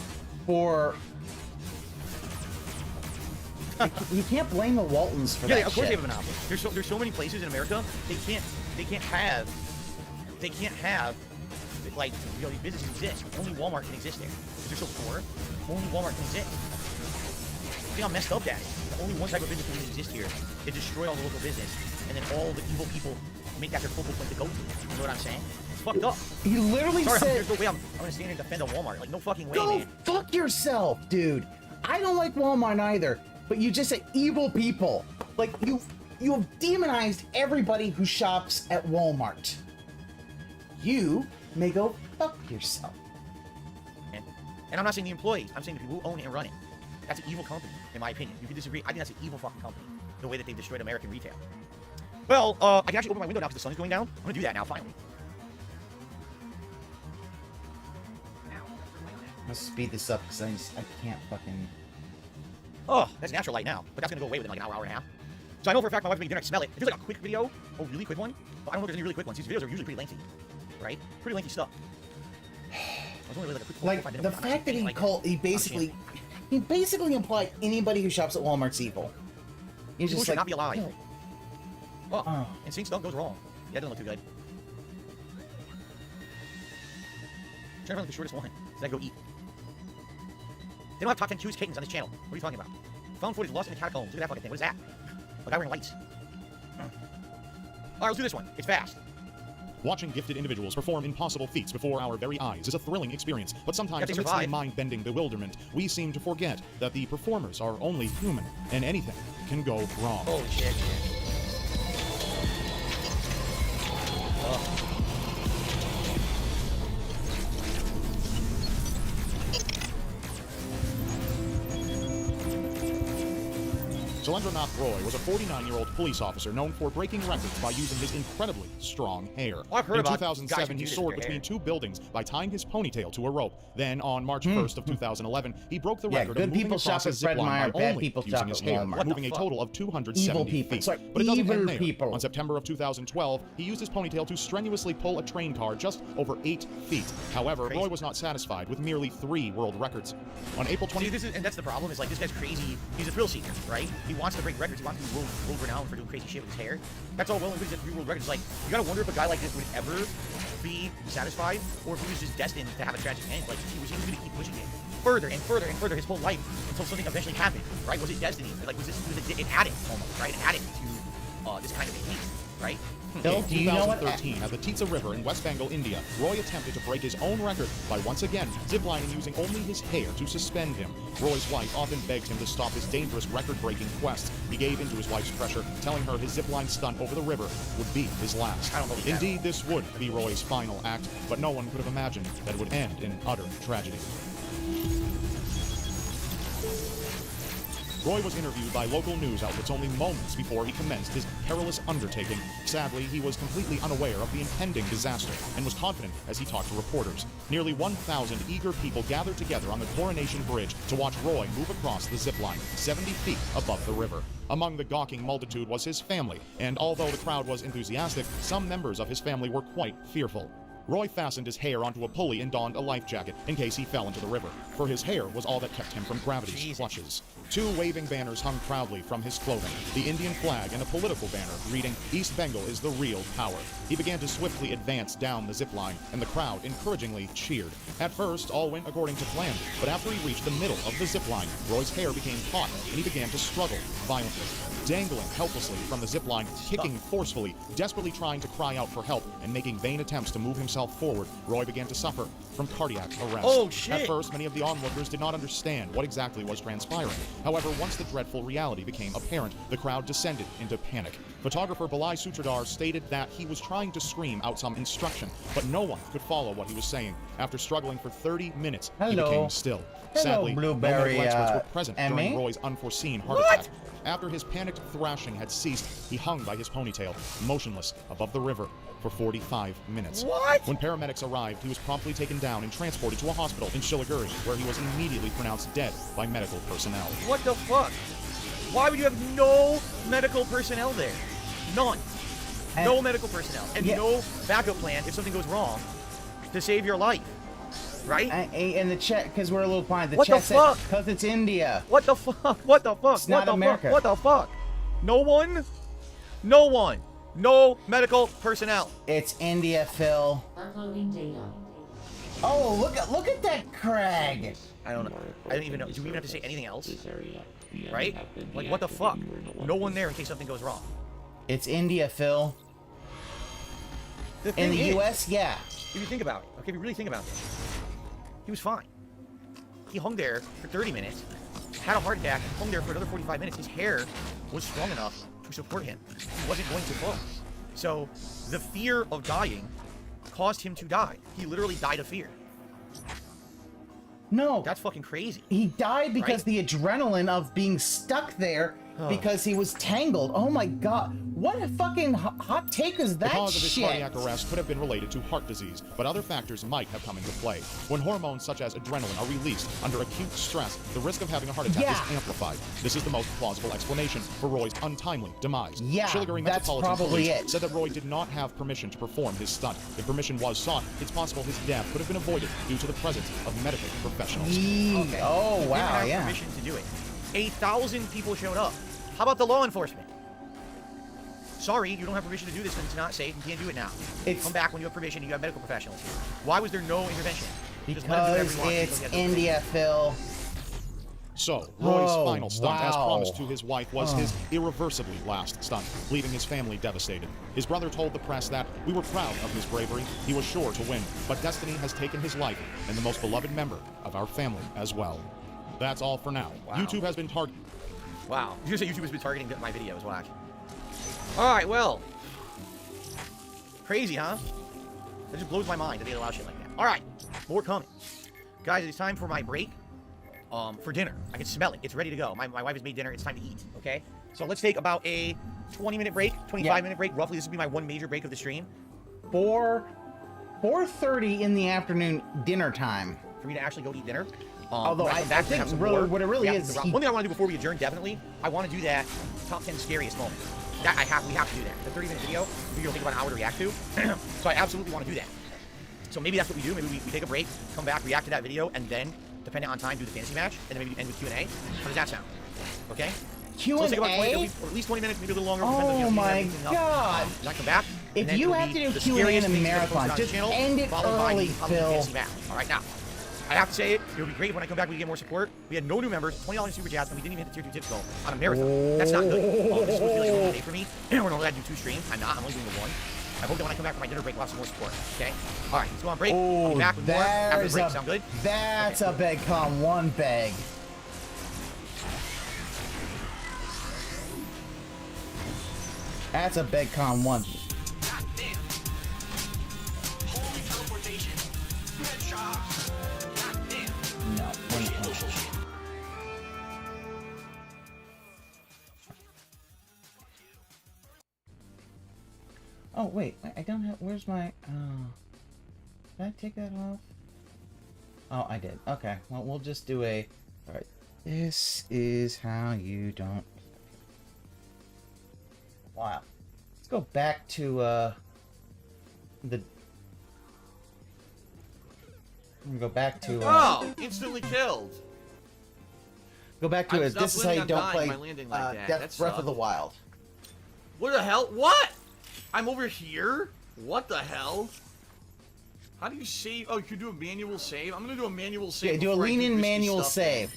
for. You can't blame the Waltons for that. Yeah, of course they have a monopoly. There's so many places in America they can't have like, you know, these businesses exist. Only Walmart can exist there. Because they're so poor, only Walmart can exist. See how messed up that is? The only one type of business that can exist here is destroy all the local business, and then all the evil people make that their focal point to go to. You know what I'm saying? It's fucked up. He literally Sorry, said... There's no way I'm gonna stand here and defend a Walmart. Like, no fucking way, Go man. fuck yourself, dude. I don't like Walmart either, but you just said evil people. Like, you have demonized everybody who shops at Walmart. You may go fuck yourself. And I'm not saying the employees. I'm saying the people who own it and run it. That's an evil company, in my opinion. You can disagree. I think that's an evil fucking company, the way that they've destroyed American retail. Well, I can actually open my window now because the sun is going down. I'm gonna do that now, finally. I'm gonna speed this up because I can't fucking... Oh, that's natural light now, but that's gonna go away within like an hour and a half. So I know for a fact my wife's making dinner. I can smell it. If there's like a quick video, a really quick one, but I don't know if there's any really quick ones. These videos are usually pretty lengthy, right? Pretty lengthy stuff. I was only really like a quick 4 or 5 minute the one. fact that he basically implied anybody who shops at Walmart's evil. He's People just should like, not be alive. no. Oh, and seeing stuff goes wrong. Yeah, it doesn't look too good. I'm trying to find the shortest one. So I go eat. They don't have top 10 cutest kittens on this channel. What are you talking about? Found footage lost in the catacombs. Look at that fucking thing. What is that? A guy wearing lights. Alright, let's do this one. It's fast. Watching gifted individuals perform impossible feats before our very eyes is a thrilling experience, but sometimes Yeah, they amidst the survive. mind-bending bewilderment, we seem to forget that the performers are only human, and anything can go wrong. Holy shit. Solendranath Roy was a 49-year-old police officer known for breaking records by using his incredibly strong hair. Oh, I've heard In about 2007, guys who he do this soared with their between hair. 2 buildings by tying his ponytail to a rope. Then, on March 1st of 2011, he broke the Yeah, record good of moving people across shop a at Fred zip line Meyer, by bad only people using shop his at hair, Walmart. moving a total of 270 Evil people. feet. Sorry, But it doesn't evil end there. people. On September of 2012, he used his ponytail to strenuously pull a train car just over 8 feet. However, Roy was not satisfied with merely 3 world records. On April 20... See, this is, and that's the problem, is like, this guy's crazy. He's a thrill seeker, right? He wants to break records. He wants to be world renowned for doing crazy shit with his hair. That's all well and good. He's at 3 world records. Like, you gotta wonder if a guy like this would ever be satisfied, or if he was just destined to have a tragic end. Like, he was gonna keep pushing it further and further and further his whole life until something eventually happened, right? Was it destiny? Like, was an addict almost, right? An addict to this kind of behavior, right? Phil, do you know what? 2013, at the Titsa River in West Bengal, India, Roy attempted to break his own record by once again ziplining using only his hair to suspend him. Roy's wife often begged him to stop his dangerous record-breaking quests. He gave in to his wife's pressure, telling her his zipline stunt over the river would be his last. I don't believe that. Indeed, this would be Roy's final act, but no one could have imagined that it would end in utter tragedy. Roy was interviewed by local news outlets only moments before he commenced his perilous undertaking. Sadly, he was completely unaware of the impending disaster and was confident as he talked to reporters. Nearly 1,000 eager people gathered together on the Coronation Bridge to watch Roy move across the zip line, 70 feet above the river. Among the gawking multitude was his family, and although the crowd was enthusiastic, some members of his family were quite fearful. Roy fastened his hair onto a pulley and donned a life jacket in case he fell into the river, for his hair was all that kept him from gravity's clutches. 2 waving banners hung proudly from his clothing, the Indian flag and a political banner reading, "East Bengal is the real power." He began to swiftly advance down the zip line, and the crowd encouragingly cheered. At first, all went according to plan, but after he reached the middle of the zip line, Roy's hair became taut, and he began to struggle violently. Dangling helplessly from the zip line, kicking forcefully, desperately trying to cry out for help, and making vain attempts to move himself forward, Roy began to suffer from cardiac arrest. Oh, shit. At first, many of the onlookers did not understand what exactly was transpiring. However, once the dreadful reality became apparent, the crowd descended into panic. Photographer Balai Sutradhar stated that he was trying to scream out some instruction, but no one could follow what he was saying. After struggling for 30 minutes, he became still. Sadly, no Blueberry, medical experts were present during Emmy? Roy's unforeseen heart attack. After his panicked thrashing had ceased, he hung by his ponytail, motionless above the river, for 45 minutes. What? When paramedics arrived, he was promptly taken down and transported to a hospital in Siliguri, where he was immediately pronounced dead by medical personnel. What the fuck? Why would you have no medical personnel there? None. No medical personnel. And no backup plan if something goes wrong to save your life. Right? In the chat, because we're a little behind. The What chat the fuck? because it's India. What the fuck? What the fuck? It's not America. What the fuck? No one? No medical personnel. It's India, Phil. Uploading data. Oh, look at that crag. I don't know. I don't even know. Do we even have to say anything else? Right? Like, what the fuck? No one there in case something goes wrong. It's India, Phil. In the U.S., yeah. If you think about it, okay, if you really think about it, he was fine. He hung there for 30 minutes, had a heart attack, and hung there for another 45 minutes. His hair was strong enough to support him. He wasn't going to fall. So, the fear of dying caused him to die. He literally died of fear. No. That's fucking crazy. He died because right? the adrenaline of being stuck there because he was tangled. Oh my god. What a fucking hot take is that The cause of his shit? cardiac arrest could have been related to heart disease, but other factors might have come into play. When hormones such as adrenaline are released under acute stress, the risk of having a heart attack is amplified. This is the most plausible explanation for Roy's untimely demise. Yeah, Chilligary that's Metropolitan probably Police it. said that Roy did not have permission to perform his stunt. If permission was sought, it's possible his death could have been avoided due to the presence of medical professionals. Okay. Oh, He wow, didn't have yeah. permission to do it. 1,000 people showed up. How about the law enforcement? Sorry, you don't have permission to do this because it's not safe. You can't do it now. Come back when you have permission. You have medical professionals here. Why was there no intervention? Just let him do whatever Because he wants. it's He doesn't India, Phil. So, Roy's Oh, final stunt, as wow. promised to his wife, was his irreversibly last stunt, leaving his family devastated. His brother told the press that, "We were proud of his bravery. He was sure to win, but destiny has taken his life and the most beloved member of our family as well." That's all for now. Wow. YouTube has been targeted. Wow. You say YouTube has been targeting my videos. Whack. Alright, well. Crazy, huh? That just blows my mind that they allow shit like that. Alright, more coming. Guys, it's time for my break for dinner. I can smell it. It's ready to go. My wife has made dinner. It's time to eat, okay? So let's take about a 20-minute break, 25-minute break. Roughly, this will be my one major break of the stream. 4:30 in the afternoon, dinner time. For me to actually go eat dinner. Although when I come back, we're gonna think have some really, more. what it really Yeah, is, one thing I want to do before we adjourn, definitely, I want to do that top 10 scariest moments. That we have to do that. The 30-minute video, you'll think about an hour to react to. So I absolutely want to do that. So maybe that's what we do. Maybe we take a break, come back, react to that video, and then, depending on time, do the fantasy match, and then maybe end with Q&A. How does that sound? Okay? So let's take about 20, at least 20 minutes, maybe a little longer. Oh my god! I come back. If you have to do Q&A in a marathon, just end it early, Phil. All right, now. I have to say it would be great when I come back we get more support. We had no new members, $20 super chats, and we didn't even hit the tier 2 tips goal on a marathon. That's not good. This is supposed to be like a normal day for me. We're normally I do 2 streams. I'm not. I'm only doing the 1. I hope that when I come back from my dinner break, we'll have some more support. Okay? All right, let's go on break. I'll be back with more after the break. Sound good? That's a big con 1 bag. That's a big con 1. No. Oh wait, I don't have. Where's my? Did I take that off? Oh, I did. Okay. Well, we'll just do a. All right. This is how you don't. Wow. Let's go back to the. I'm gonna go back to. Oh, instantly killed. Go back to it. This is how you don't play Death Breath of the Wild. What the hell? What? I'm over here? What the hell? How do you save? Oh, you can do a manual save? I'm gonna do a manual save. Yeah, do a lean-in manual save.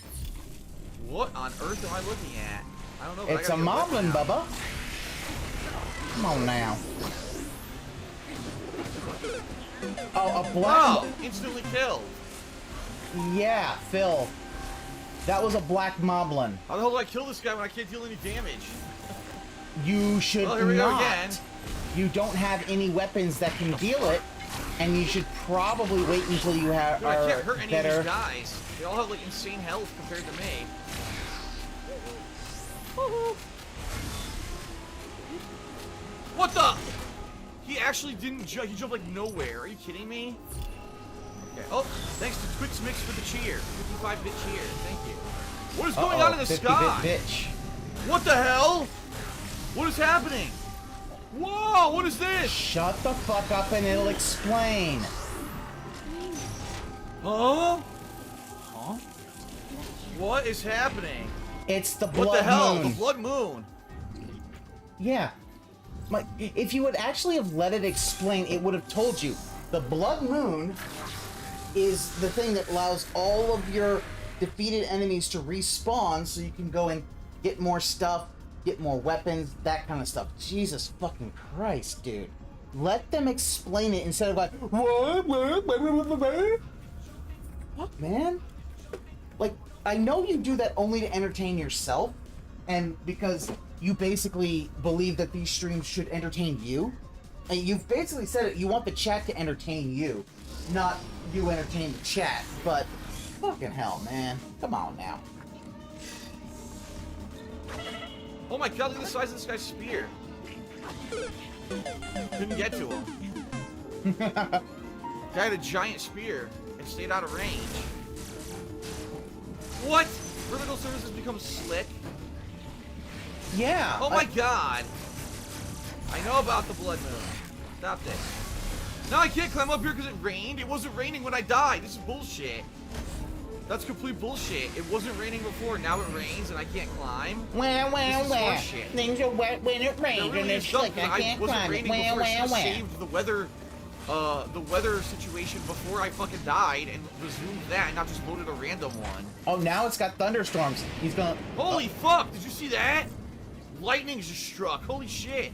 What on earth am I looking at? I don't know. But It's a moblin, Bubba. Come on now. Oh, a black. Oh, instantly killed. Yeah, Phil. That was a black moblin. How the hell do I kill this guy when I can't deal any damage? You should Well, here we go again. not. You don't have any weapons that can deal it, and you should probably wait until you have Dude, I can't hurt any of better. these guys. They all have like insane health compared to me. What the? He actually didn't jump. He jumped like nowhere. Are you kidding me? Okay. Oh, thanks to Twix Mix for the cheer. 55-bit cheer. Thank you. What is going on in the 50-bit sky? bitch. What the hell? What is happening? Whoa, what is this? Shut the fuck up and it'll explain. Huh? Huh? What is happening? It's the blood moon. What the hell? The blood moon. Yeah. If you would actually have let it explain, it would have told you. The blood moon is the thing that allows all of your defeated enemies to respawn so you can go and get more stuff, get more weapons, that kind of stuff. Jesus fucking Christ, dude. Let them explain it instead of like, what, man? Like, I know you do that only to entertain yourself, and because you basically believe that these streams should entertain you. And you've basically said it, you want the chat to entertain you, not you entertain the chat, but fucking hell, man. Come on now. Oh my god, look at the size of this guy's spear. Couldn't get to him. Guy had a giant spear and stayed out of range. What? Vertical surfaces become slick? Yeah. Oh my god. I know about the blood moon. Stop this. Now I can't climb up here because it rained. It wasn't raining when I died. This is bullshit. That's complete bullshit. It wasn't raining before. Now it rains and I can't climb. Wow. Things are wet when it rains and it's slick. I can't climb it. I saved the weather situation before I fucking died and resumed that and not just loaded a random one. Oh, now it's got thunderstorms. He's gonna... Holy fuck! Did you see that? Lightning just struck. Holy shit.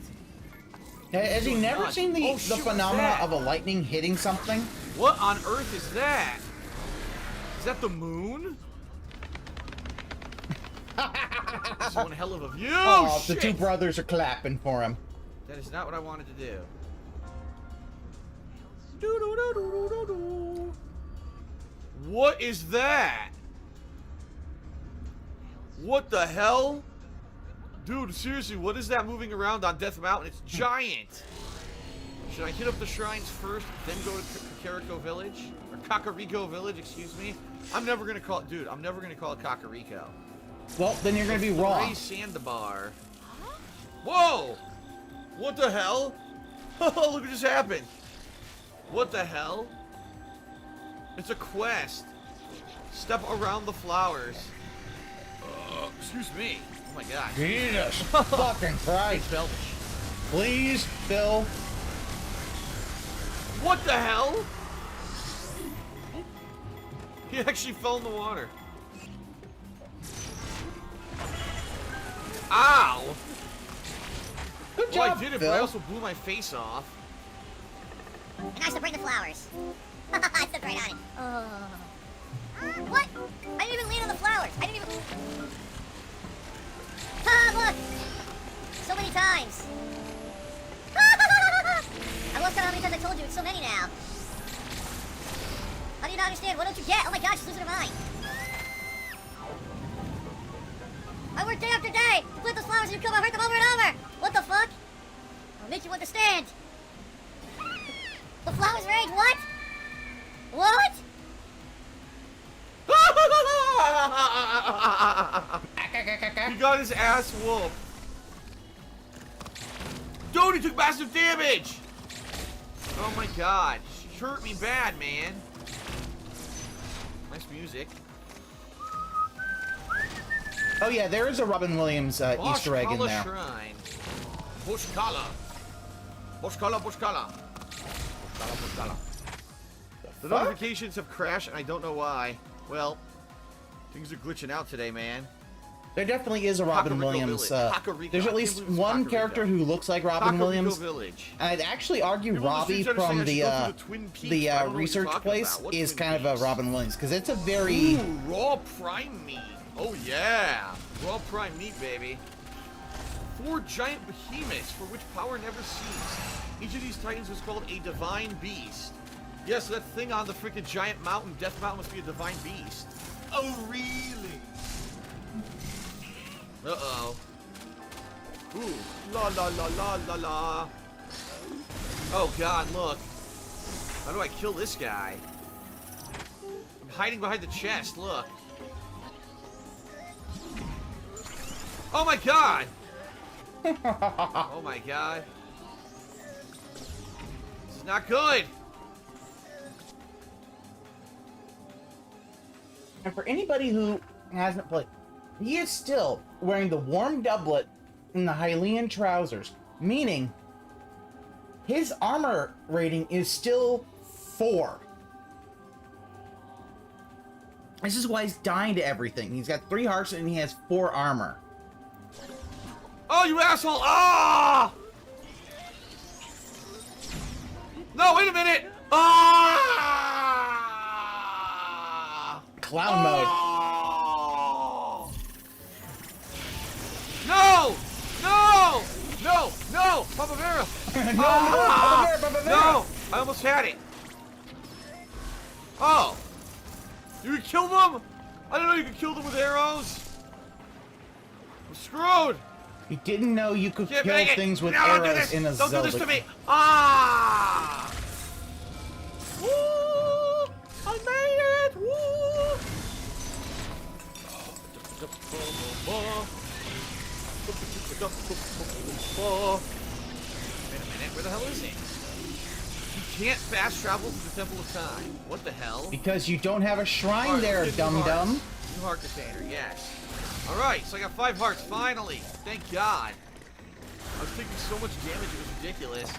Has he never seen the phenomena of a lightning hitting something? What on earth is that? Is that the moon? This is one hell of a view. Oh, shit. The two brothers are clapping for him. That is not what I wanted to do. What is that? What the hell? Dude, seriously, what is that moving around on Death Mountain? It's giant. Should I hit up the shrines first, then go to Kakariko Village? Or Kakariko Village, excuse me? I'm never gonna call it, dude, I'm never gonna call it Kakariko. Well, then you're gonna be wrong. Sandabar. Whoa! What the hell? Oh, look what just happened. What the hell? It's a quest. Step around the flowers. Excuse me. Oh my god. Jesus fucking Christ. Please, Phil. What the hell? He actually fell in the water. Ow! Good job, I did it, Phil. but I also blew my face off. And I should bring the flowers. I stepped right on it. What? I didn't even land on the flowers. I didn't even... Ah, look! So many times. I've lost count how many times I told you. It's so many now. How do you not understand? What don't you get? Oh my gosh, she's losing her mind. I work day after day. Plant those flowers and you come and hurt them over and over. What the fuck? I'll make you understand. The flowers rage, what? What? He got his ass whooped. Dude, he took massive damage! Oh my god. She hurt me bad, man. Nice music. Oh yeah, there is a Robin Williams Easter egg in there. Shrine. Bushkala. Bushkala, Bushkala. Bushkala, Bushkala. The notifications have crashed and I don't know why. Well, things are glitching out today, man. There definitely is a Robin Williams. There's at least one character who looks like Robin Williams. Village. And I'd actually argue Robbie from the research place is kind of a Robin Williams because it's a very raw prime meat. Oh yeah, raw prime meat, baby. 4 giant behemoths for which power never ceased. Each of these titans was called a divine beast. Yes, that thing on the freaking giant mountain, Death Mountain, must be a divine beast. Oh really? Uh-oh. Ooh. La la la la la la. Oh god, look. How do I kill this guy? I'm hiding behind the chest, look. Oh my god! Oh my god. This is not good! And for anybody who hasn't played, he is still wearing the warm doublet and the Hylian trousers, meaning his armor rating is still 4. This is why he's dying to everything. He's got 3 hearts and he has 4 armor. Oh, you asshole! Ah! No, wait a minute! Ah! Clown mode. No! No! No! No! Papa Vera! No, Papa Vera! No! I almost had it. Oh! You can kill them? I didn't know you could kill them with arrows. I'm screwed. You didn't know you could Can't kill make it. things with No, don't do arrows this. in a Don't Zelda. do this to me. Ah! Woo! I made it! Woo! Wait a minute, where the hell is he? You can't fast travel to the Temple of Time. What the hell? Because you don't have a shrine Alright, there, let's get new dum-dum. hearts. New heart container, yes. Alright, so I got 5 hearts, finally! Thank God. I was taking so much damage, it was ridiculous.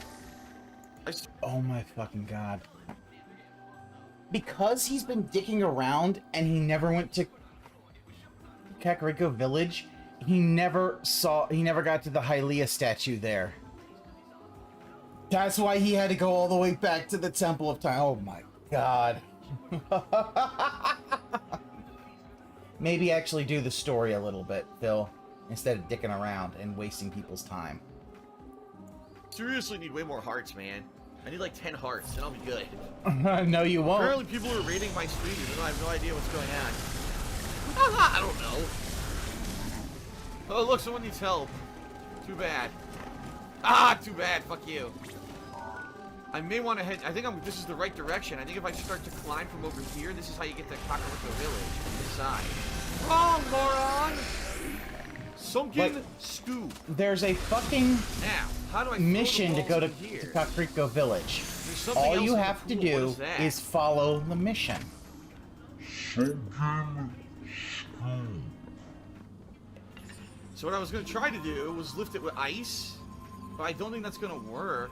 Oh my fucking God. Because he's been dicking around and he never went to Kakariko Village, he never got to the Hylia statue there. That's why he had to go all the way back to the Temple of Time. Oh my God. Maybe actually do the story a little bit, Phil, instead of dicking around and wasting people's time. Seriously need way more hearts, man. I need like 10 hearts, and I'll be good. No, you won't. Apparently people are raiding my stream, even though I have no idea what's going on. I don't know. Oh, look, someone needs help. Too bad. Ah, too bad. Fuck you. I may want to head... I think this is the right direction. I think if I start to climb from over here, this is how you get to Kakariko Village. From this side. Wrong, moron! Sunken stew. There's a fucking Now, how do I mission to go to here? Kakariko Village. something All else you in the have to pool. do What is that? is follow the mission. So what I was going to try to do was lift it with ice, but I don't think that's going to work.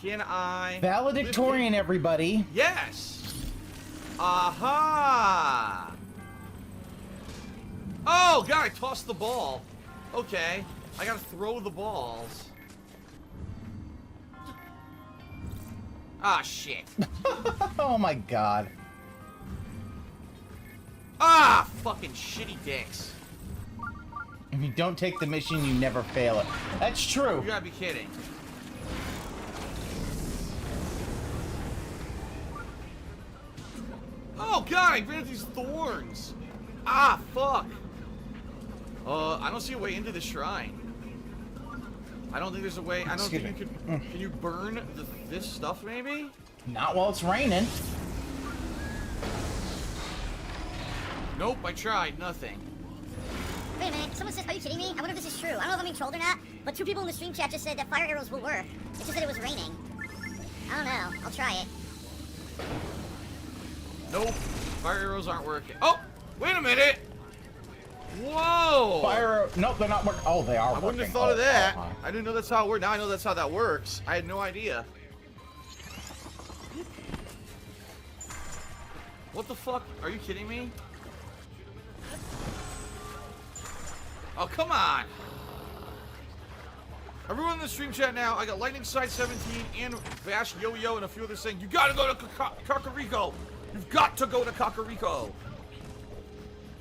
Can I... Valedictorian, everybody. Yes! Aha! Oh, God, I tossed the ball. Okay, I gotta throw the balls. Ah, shit. Oh my God. Ah, fucking shitty dicks. If you don't take the mission, you never fail it. That's true. You gotta be kidding. Oh God, I ran into these thorns. Ah, fuck. I don't see a way into the shrine. I don't think there's a way. I don't think you could. Can you burn this stuff, maybe? Not while it's raining. Nope, I tried. Nothing. Wait a minute, someone says, are you kidding me? I wonder if this is true. I don't know if I'm being trolled or not, but 2 people in the stream chat just said that fire arrows will work. It just said it was raining. I don't know. I'll try it. Nope. Fire arrows aren't working. Oh! Wait a minute! Whoa! Fire... Nope, they're not working. Oh, they are working. I wouldn't have thought of that. I didn't know that's how it worked. Now I know that's how that works. I had no idea. What the fuck? Are you kidding me? Oh, come on! Everyone in the stream chat now, I got Lightning Side 17 and Vash Yo-Yo and a few others saying, you gotta go to Kakariko! You've got to go to Kakariko!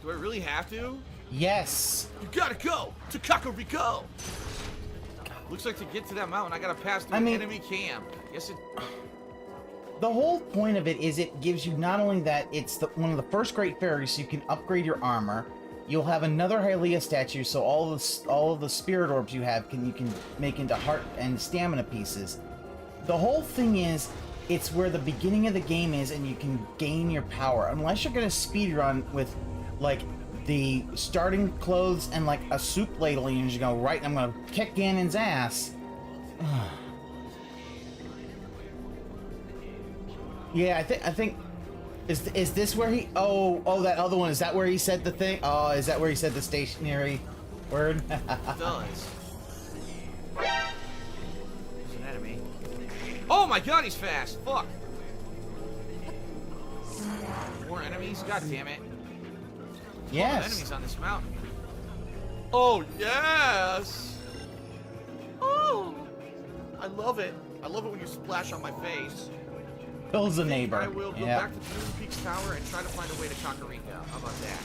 Do I really have to? Yes. You gotta go to Kakariko! Looks like to get to that mountain, I gotta pass through an enemy camp. Yes, it... The whole point of it is it gives you not only that, it's one of the first great fairies, so you can upgrade your armor. You'll have another Hylia statue, so all of the spirit orbs you have you can make into heart and stamina pieces. The whole thing is, it's where the beginning of the game is, and you can gain your power. Unless you're gonna speedrun with, like, the starting clothes and like a soup ladle, and you just go right. I'm gonna kick Ganon's ass. Yeah, I think. Is this where he? Oh, that other one. Is that where he said the thing? Oh, is that where he said the stationary word? It does. There's an enemy. Oh my God, he's fast. Fuck. More enemies. enemies? God damn it. Yes. Enemies on this mountain. Oh, yes! Oh! I love it. I love it when you splash on my face. Kills a neighbor. I will go yeah. back to Moon Peaks Tower and try to find a way to Kakariko. How about that?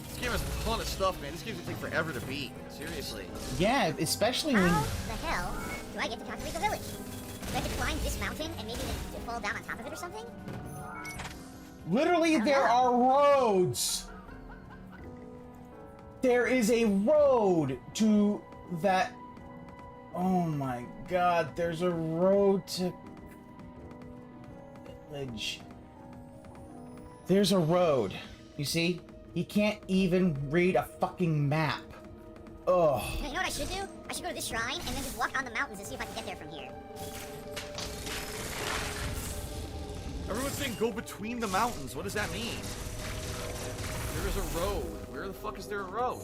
This game has a ton of stuff, man. This game would take forever to beat. Seriously. Yeah, especially when... How the hell do I get to Kakariko Village? Do I have to climb this mountain and maybe then fall down on top of it or something? Literally, there are roads. There is a road to that... Oh my god, there's a road to... Village. There's a road. You see? He can't even read a fucking map. Ugh. You know what I should do? I should go to this shrine and then just walk on the mountains and see if I can get there from here. Everyone's saying go between the mountains. What does that mean? There is a road. Where the fuck is there a road?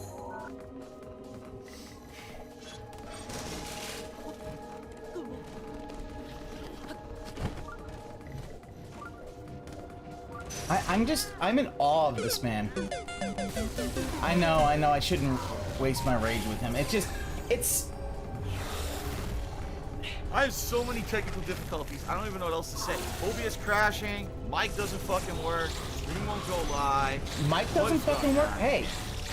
I'm in awe of this man. I know, I shouldn't waste my rage with him. It's... I have so many technical difficulties, I don't even know what else to say. OBS crashing, mic doesn't fucking work, stream won't go live. Mic doesn't fucking work? Hey,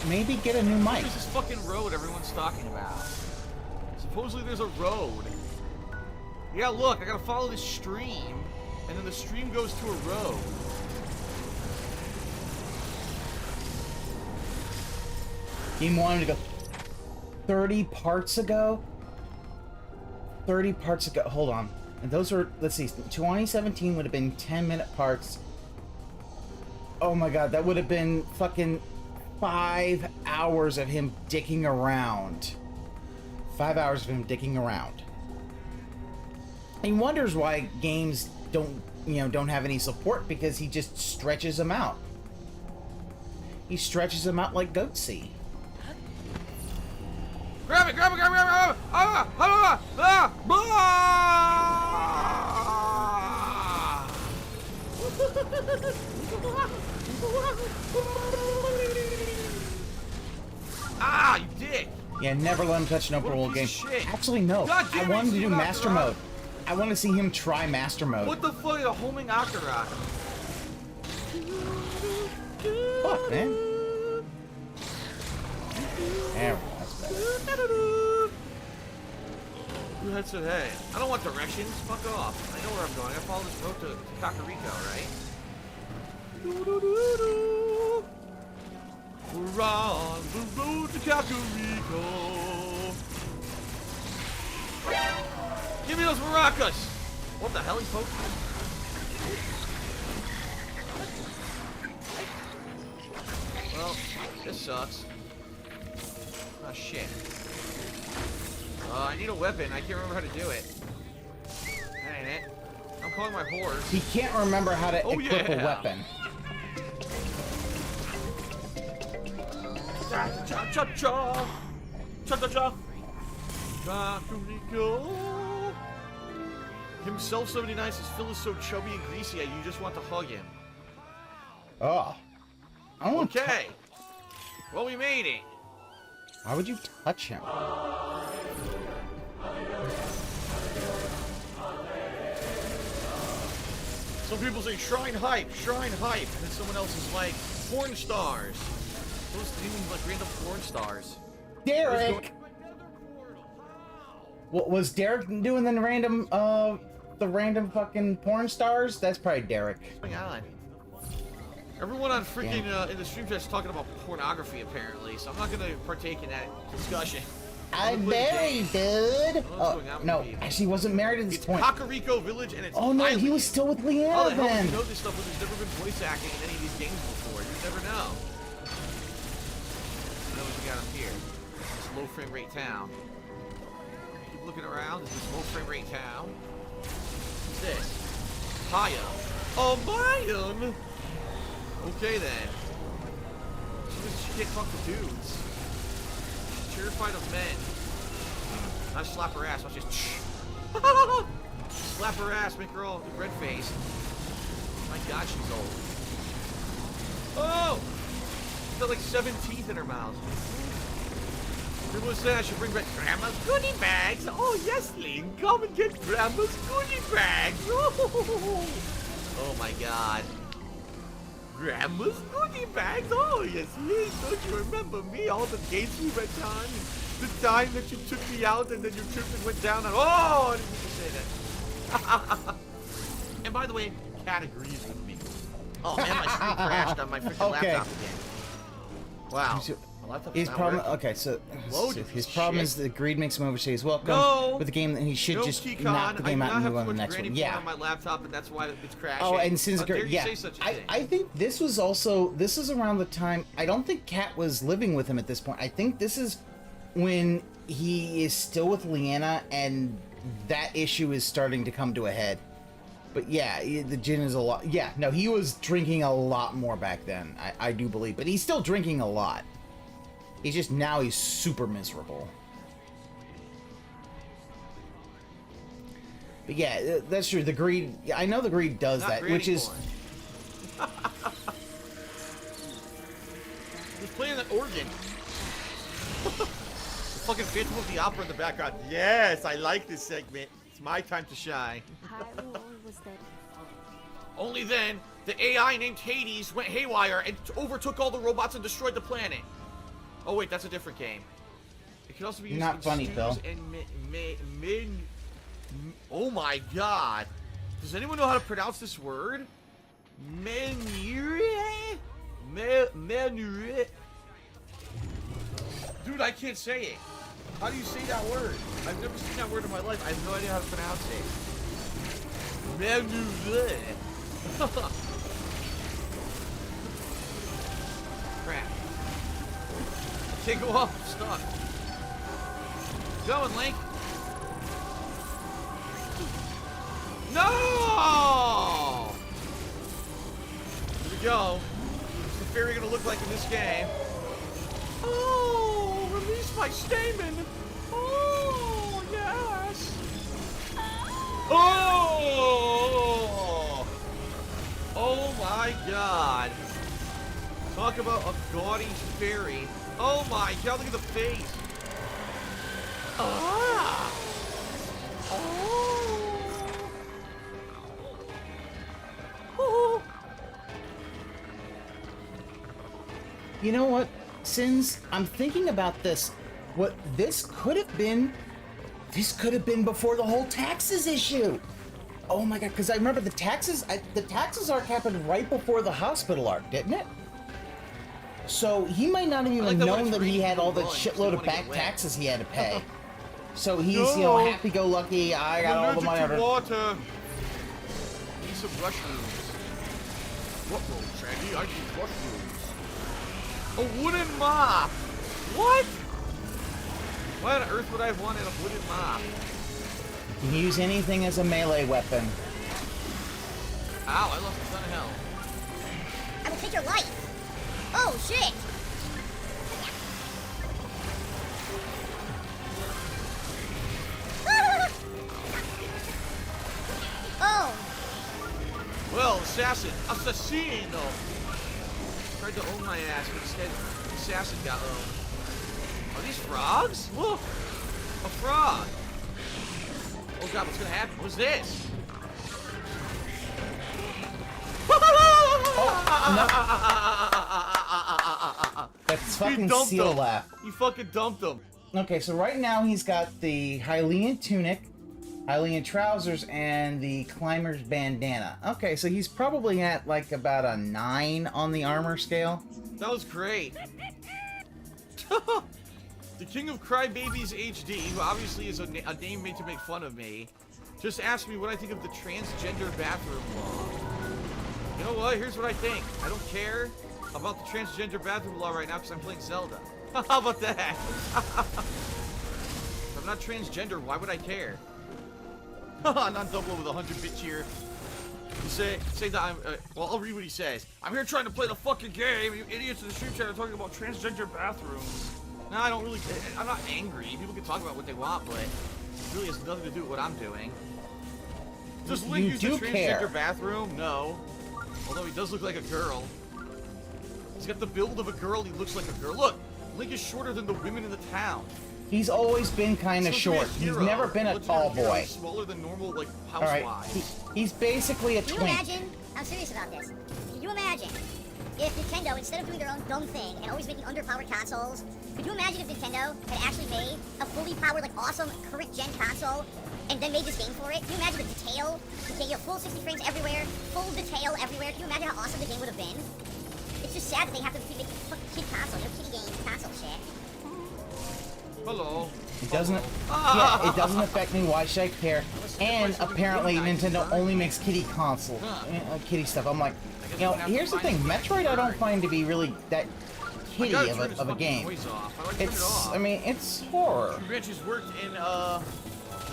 maybe get a new mic. What is this fucking road everyone's talking about? Supposedly there's a road. Yeah, look, I gotta follow this stream, and then the stream goes to a road. Game wanted to go 30 parts ago? 30 parts ago. Hold on. And those are, let's see, 2017 would have been 10-minute parts. Oh my god, that would have been fucking 5 hours of him dicking around. 5 hours of him dicking around. He wonders why games don't have any support, because he just stretches them out. He stretches them out like Goatsy. Grab it, grab it, grab it, grab it! Ah! Ah! Ah! Ah! Ah, you dick! Yeah, never let him touch an open world game. Shit. Actually, no. God damn I want him to it, do Akira. master mode. I want to see him try master mode. What the fuck? A homing Akira. Fuck, man. There we go. That's better. Who had said, hey, I don't want directions. Fuck off. I know where I'm going. I follow this road to Kakariko, right? We're on the road to Kakariko. Give me those maracas. What the hell, he poked me? Well, this sucks. Oh, shit. I need a weapon. I can't remember how to do it. That ain't it. I'm calling my horse. He can't remember how to equip a weapon. Cha-cha-cha! Cha-cha-cha! Kakariko! Himself 79 says Phil is so chubby and greasy, you just want to hug him. Oh. I want to. Okay. Well, we made it. Why would you touch him? Some people say shrine hype, and then someone else is like porn stars. Those demons like random porn stars. Derek. What was Derek doing the random fucking porn stars? That's probably Derek. What's going on? Everyone on freaking in the stream chat's talking about pornography apparently, so I'm not gonna partake in that discussion. I'm married, dude. Oh, no, actually, he wasn't married at this point. Kakariko Village, and it's oh no, he was still with Leanna How the hell do then. you know this stuff when there's never been voice acting in any of these games before? You never know. What we got up here? This low frame rate town. Keep looking around. This is low frame rate town. What's this? Haya. Oh, Mayan! Okay then. She can't talk to dudes. She's terrified of men. Not slap her ass, I'll just slap her ass, make her all red-faced. My god, she's old. Oh! She's got like 7 teeth in her mouth. People say I should bring back Grandma's goodie bags. Oh, yes, Link. Come and get Grandma's goodie bags. Oh, my God. Grandma's goodie bags? Oh, yes, Link. Don't you remember me? All the dates we went on? The time that you took me out and then your trip went down and... Oh, I didn't mean to say that. And by the way, Cat agrees with me. Oh, man, my screen crashed on my freaking laptop again. Wow. His problem. Okay, so his problem is the greed makes him overstay his welcome with the game, and he should just knock the game out and move on to the next one. Yeah. On my laptop, and that's why it's crashing. Oh, and since yeah, I think this was also is around the time. I don't think Kat was living with him at this point. I think this is when he is still with Leanna, and that issue is starting to come to a head. But yeah, the gin is a lot. Yeah, no, he was drinking a lot more back then. I do believe, but he's still drinking a lot. He's just now he's super miserable. But yeah, that's true. The greed, I know the greed does Not that, Granny which is. porn. He's playing that organ. The fucking Phantom of the Opera in the background. Yes, I like this segment. It's my time to shine. Only then, the AI named Hades went haywire and overtook all the robots and destroyed the planet. Oh wait, that's a different game. It could also be used Not in funny, stews Phil. and oh my God! Does anyone know how to pronounce this word? Menure? Dude, I can't say it. How do you say that word? I've never seen that word in my life. I have no idea how to pronounce it. Menure. Crap. Can't go off. I'm stuck. Going, Link. No! Here we go. What's the fairy gonna look like in this game? Oh, release my stamen. Oh, yes. Oh! Oh my God. Talk about a gaudy fairy. Oh my God, look at the face. Ah! Oh! You know what? Since I'm thinking about this, what this could have been before the whole taxes issue. Oh my God, because I remember the taxes arc happened right before the hospital arc, didn't it? So he might not have even known that he had all the shitload of back taxes he had to pay. So he's, you know, happy-go-lucky, I got all the money. I'm allergic to water. Need some mushrooms. What roll, Shaggy? I need mushrooms. A wooden mop. What? Why on earth would I have wanted a wooden mop? You can use anything as a melee weapon. Ow, I lost a ton of health. I will take your life. Oh, shit. Oh. Well, assassino. Tried to own my ass, but instead, the assassin got owned. Are these frogs? Look, a frog. Oh God, what's gonna happen? What's this? That's fucking seal laugh. You fucking dumped him. Okay, so right now he's got the Hylian tunic, Hylian trousers, and the climber's bandana. Okay, so he's probably at like about a 9 on the armor scale. That was great. The King of Crybabies HD, who obviously is a name made to make fun of me, just asked me what I think of the transgender bathroom law. You know what? Here's what I think. I don't care about the transgender bathroom law right now because I'm playing Zelda. How about that? If I'm not transgender, why would I care? Non-double with 100-bit cheer. You say that I'm, well, I'll read what he says. I'm here trying to play the fucking game. You idiots in the stream chat are talking about transgender bathrooms. No, I don't really, I'm not angry. People can talk about what they want, but it really has nothing to do with what I'm doing. Does Link use the transgender bathroom? No. Although he does look like a girl. He's got the build of a girl. He looks like a girl. Look, Link is shorter than the women in the town. He's always been kind of short. He's never been a tall boy. He's smaller than normal, like, All right, housewives. he's basically a Can you twink. imagine? I'm serious about this. Can you imagine if Nintendo, instead of doing their own dumb thing and always making underpowered consoles, could you imagine if Nintendo had actually made a fully powered, like, awesome current gen console and then made this game for it? Can you imagine the detail? You have full 60 frames everywhere, full detail everywhere. Can you imagine how awesome the game would have been? It's just sad that they have to keep making fucking kid console, kiddie game console shit. Hello. It doesn't. Yeah, it doesn't affect me. Why should I care? And apparently, Nintendo only makes kiddie console, kiddie stuff. I'm like, you know, here's the thing. Metroid, I don't find to be really that kiddie of a game. It's, I mean, it's horror. Tree Branches worked in the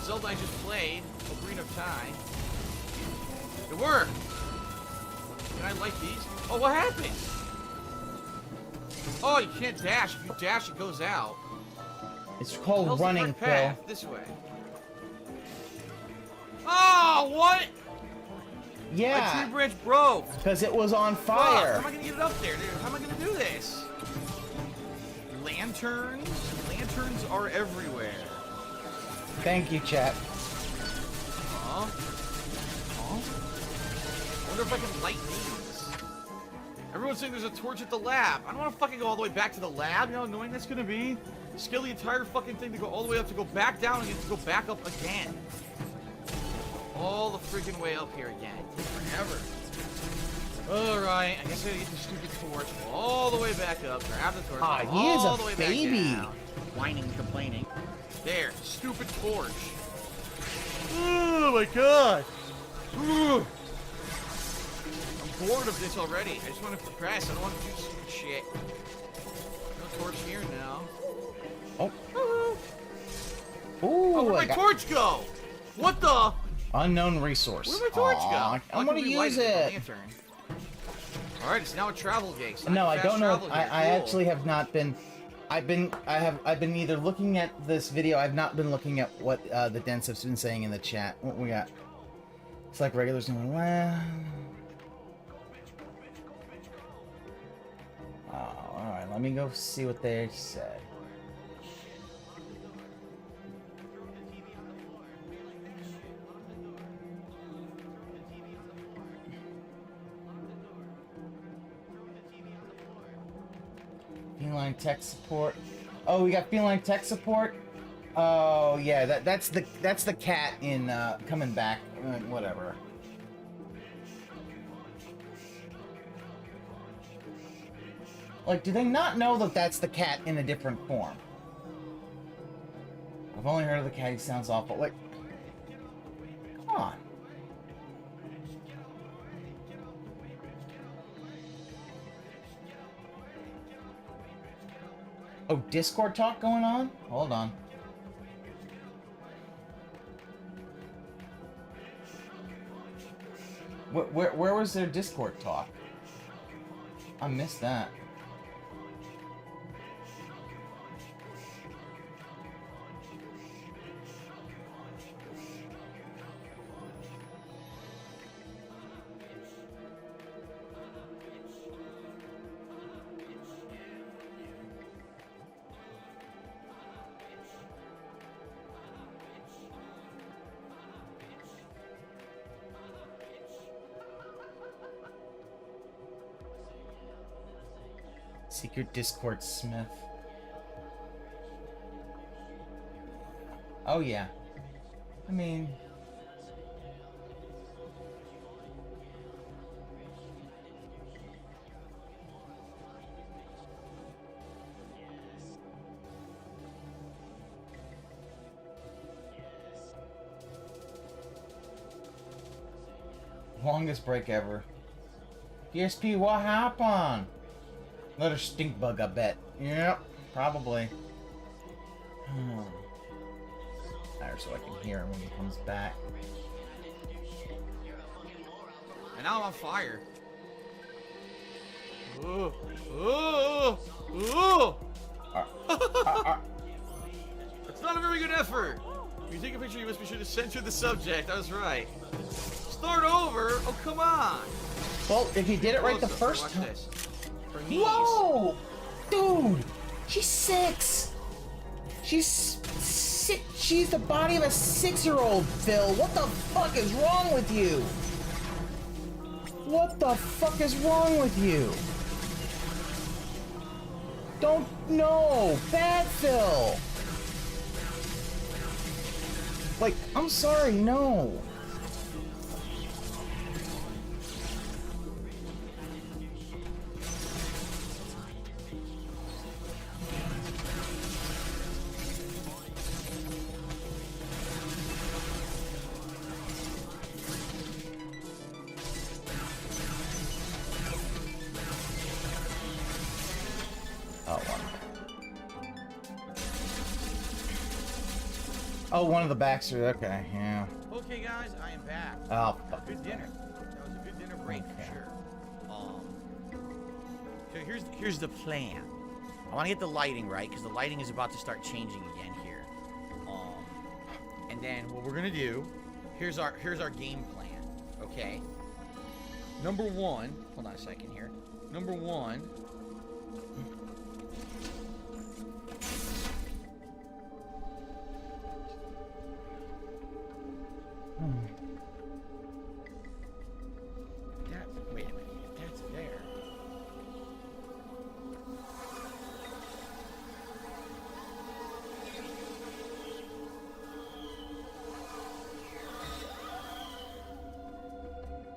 Zelda I just played, Ocarina of Time. It worked. Can I like these? Oh, what happened? Oh, you can't dash. If you dash, it goes out. It's called running, Phil. This way. Oh, what? Yeah. My tree branch broke. Because it was on fire. How am I gonna get it up there, dude? How am I gonna do this? Lanterns? Lanterns are everywhere. Thank you, chat. Huh? Huh? I wonder if I can light these. Everyone's saying there's a torch at the lab. I don't want to fucking go all the way back to the lab. You know how annoying that's gonna be? Scale the entire fucking thing to go all the way up, to go back down again, to go back up again. All the freaking way up here again. It takes forever. Alright, I guess I gotta get the stupid torch all the way back up. Grab the torch. Ah, he is all the way a back baby. down. Whining, complaining. There, stupid torch. Oh my god. Ugh. I'm bored of this already. I just want to progress. I don't want to do stupid shit. No torch here now. Oh. Oh, where'd my torch go? What the? Unknown resource. Where'd my torch go? I'm gonna use it. Alright, it's now a travel gate. So No, I don't know. Cool. I actually have not been. I've been either looking at this video. I've not been looking at what the Dents have been saying in the chat. What we got? It's like regulars doing well. Oh, all right. Let me go see what they said. Feline tech support. Oh, we got feline tech support. Oh yeah, that's the cat in coming back. Whatever. Like, do they not know that that's the cat in a different form? I've only heard of the cat. He sounds awful. Like, come on. Oh, Discord talk going on? Hold on. Where was their Discord talk? I missed that. Secret Discord Smith. Oh yeah. I mean... Longest break ever. PSP, what happened? Another stink bug, I bet. Yep, probably. There, so I can hear him when he comes back. And now I'm on fire. Ooh. Ooh. Ooh. That's not a very good effort. If you take a picture, you must be sure to censor the subject. I was right. Start over? Oh, come on. Well, if you did it right the first Watch time. this. her knees. Whoa! Dude! She's 6! She's 6. She's the body of a 6-year-old, Phil. What the fuck is wrong with you? What the fuck is wrong with you? Don't know. Bad Phil. Like, I'm sorry, no. Oh, one of the backs are okay, yeah. Okay, guys, I am back. Oh, fuck. Good dinner. That was a good dinner break for sure. So here's the plan. I want to get the lighting right because the lighting is about to start changing again here. And then what we're gonna do, here's our game plan. Okay. Number one, hold on a second here. Number one. Wait a minute. That's there.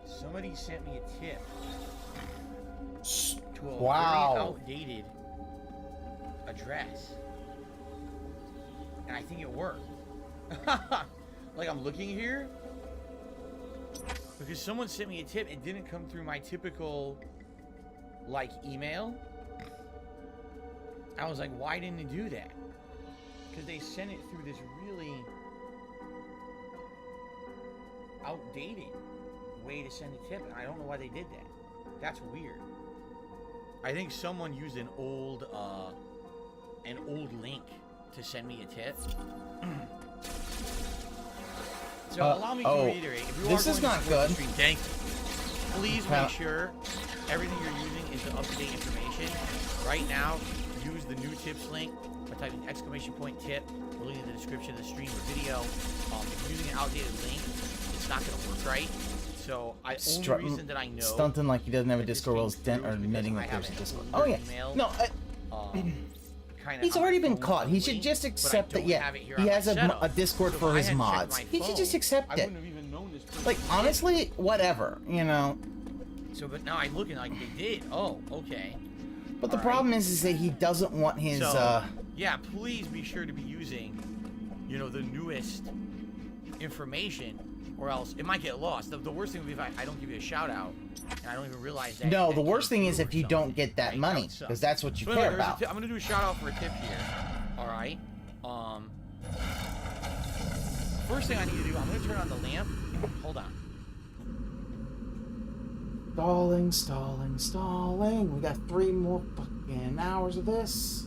Somebody sent me a tip to a very outdated address, and I think it worked. Like, I'm looking here because someone sent me a tip. It didn't come through my typical, like, email. I was like, why didn't it do that? Because they sent it through this really outdated way to send a tip, and I don't know why they did that. That's weird. I think someone used an old link to send me a tip. So allow me to reiterate, if you this are is going not to good. Stream, thank you. Please make sure everything you're using is the up-to-date information. Right now, use the new tips link by typing !tip. We'll link in the description of the stream or video. If you're using an outdated link, it's not going to work right. So only reason that I know stunting like he doesn't have a Discord while he's or admitting that there's a Discord. Oh yeah, no. He's already been caught. He should just accept that, yeah, he has a Discord for his mods. He should just accept it. Like, honestly, whatever, you know. So, but now I'm looking like they did. Oh, okay. But the problem is that he doesn't want his, yeah, please be sure to be using, you know, the newest information, or else it might get lost. The worst thing would be if I don't give you a shout-out, and I don't even realize that. No, the worst thing is if you don't get that money, because that's what you care about. I'm gonna do a shout-out for a tip here. All right. First thing I need to do, I'm gonna turn on the lamp. Hold on. Stalling, stalling, stalling. We got 3 more fucking hours of this.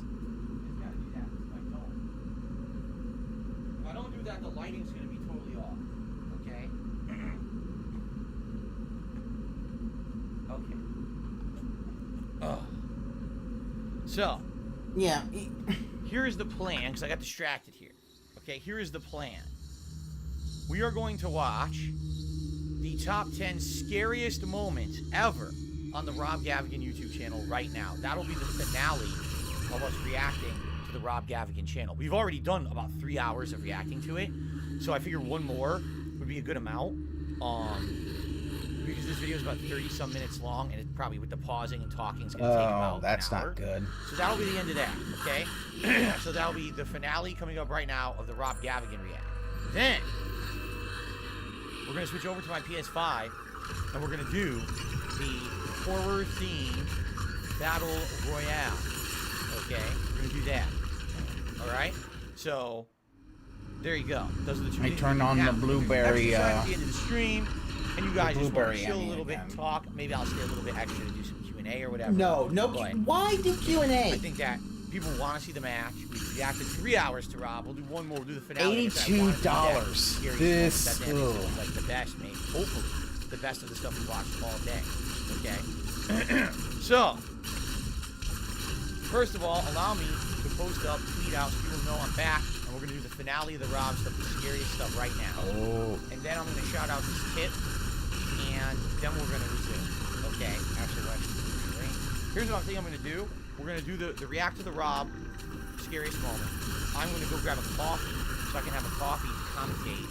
If I don't do that, the lighting's gonna be totally off. Okay. Okay. Oh. So. Yeah. Here is the plan, because I got distracted here. Okay, here is the plan. We are going to watch the top 10 scariest moments ever on the Rob Gavigan YouTube channel right now. That'll be the finale of us reacting to the Rob Gavigan channel. We've already done about 3 hours of reacting to it, so I figured one more would be a good amount. Because this video is about 30-some minutes long, and it's probably with the pausing and talking is going to take about that's an hour. not good. So that'll be the end of that, okay? So that'll be the finale coming up right now of the Rob Gavigan react. Then we're going to switch over to my PS5, and we're going to do the horror-themed Battle Royale. Okay? We're going to do that. Alright? So, there you go. Those are the two things. I turned on the blueberry, at the end of the stream, and you guys just want to chill a little bit and talk. Maybe I'll stay a little bit extra to do some Q&A or whatever. No. Why do Q&A? I think that people want to see the match. We reacted 3 hours to Rob. We'll do one more. We'll do the finale. $82. This that is like the best, maybe. Hopefully, the best of the stuff we watched all day. Okay. So, First of all, allow me to post up, tweet out, so people know I'm back, and we're gonna do the finale of the Rob stuff, the scariest stuff right now. Oh. And then I'm gonna shout out this tip, and then we're gonna resume. Okay. Actually, here's what I'm thinking I'm gonna do. We're gonna do the react to the Rob scariest moment. I'm gonna go grab a coffee so I can have a coffee to commentate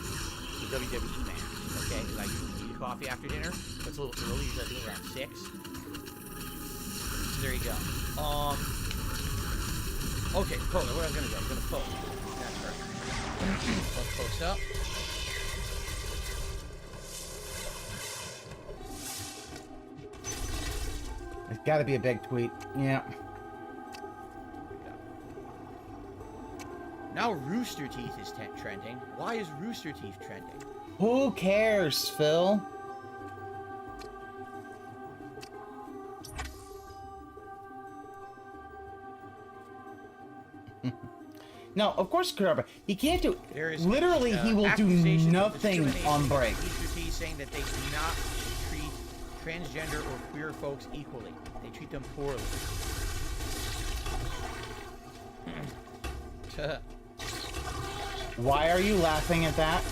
the WWE match. Okay, because I usually need coffee after dinner. That's a little early. Usually I do it around 6. So there you go. Okay, post. What I was gonna do? I'm gonna post. That's perfect. Let's post up. It's got to be a big tweet. Yeah. Now Rooster Teeth is trending. Why is Rooster Teeth trending? Who cares, Phil? No, of course, Kerber. He can't do. Literally, he will do nothing on break. Rooster Teeth saying that they do not treat transgender or queer folks equally. They treat them poorly. Why are you laughing at that?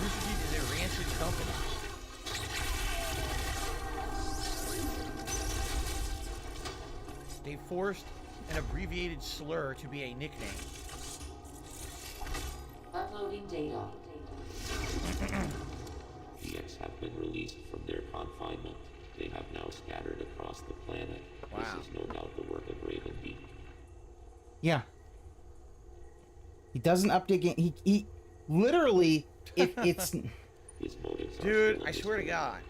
Rooster Teeth is a rancid company. They forced an abbreviated slur to be a nickname. Uploading data. The X have been released from their confinement. They have now scattered across the planet. Wow. This is no doubt the work of Ravenbeak. Yeah. He doesn't update game. He literally, if it's. His motives are Dude, still I swear to God.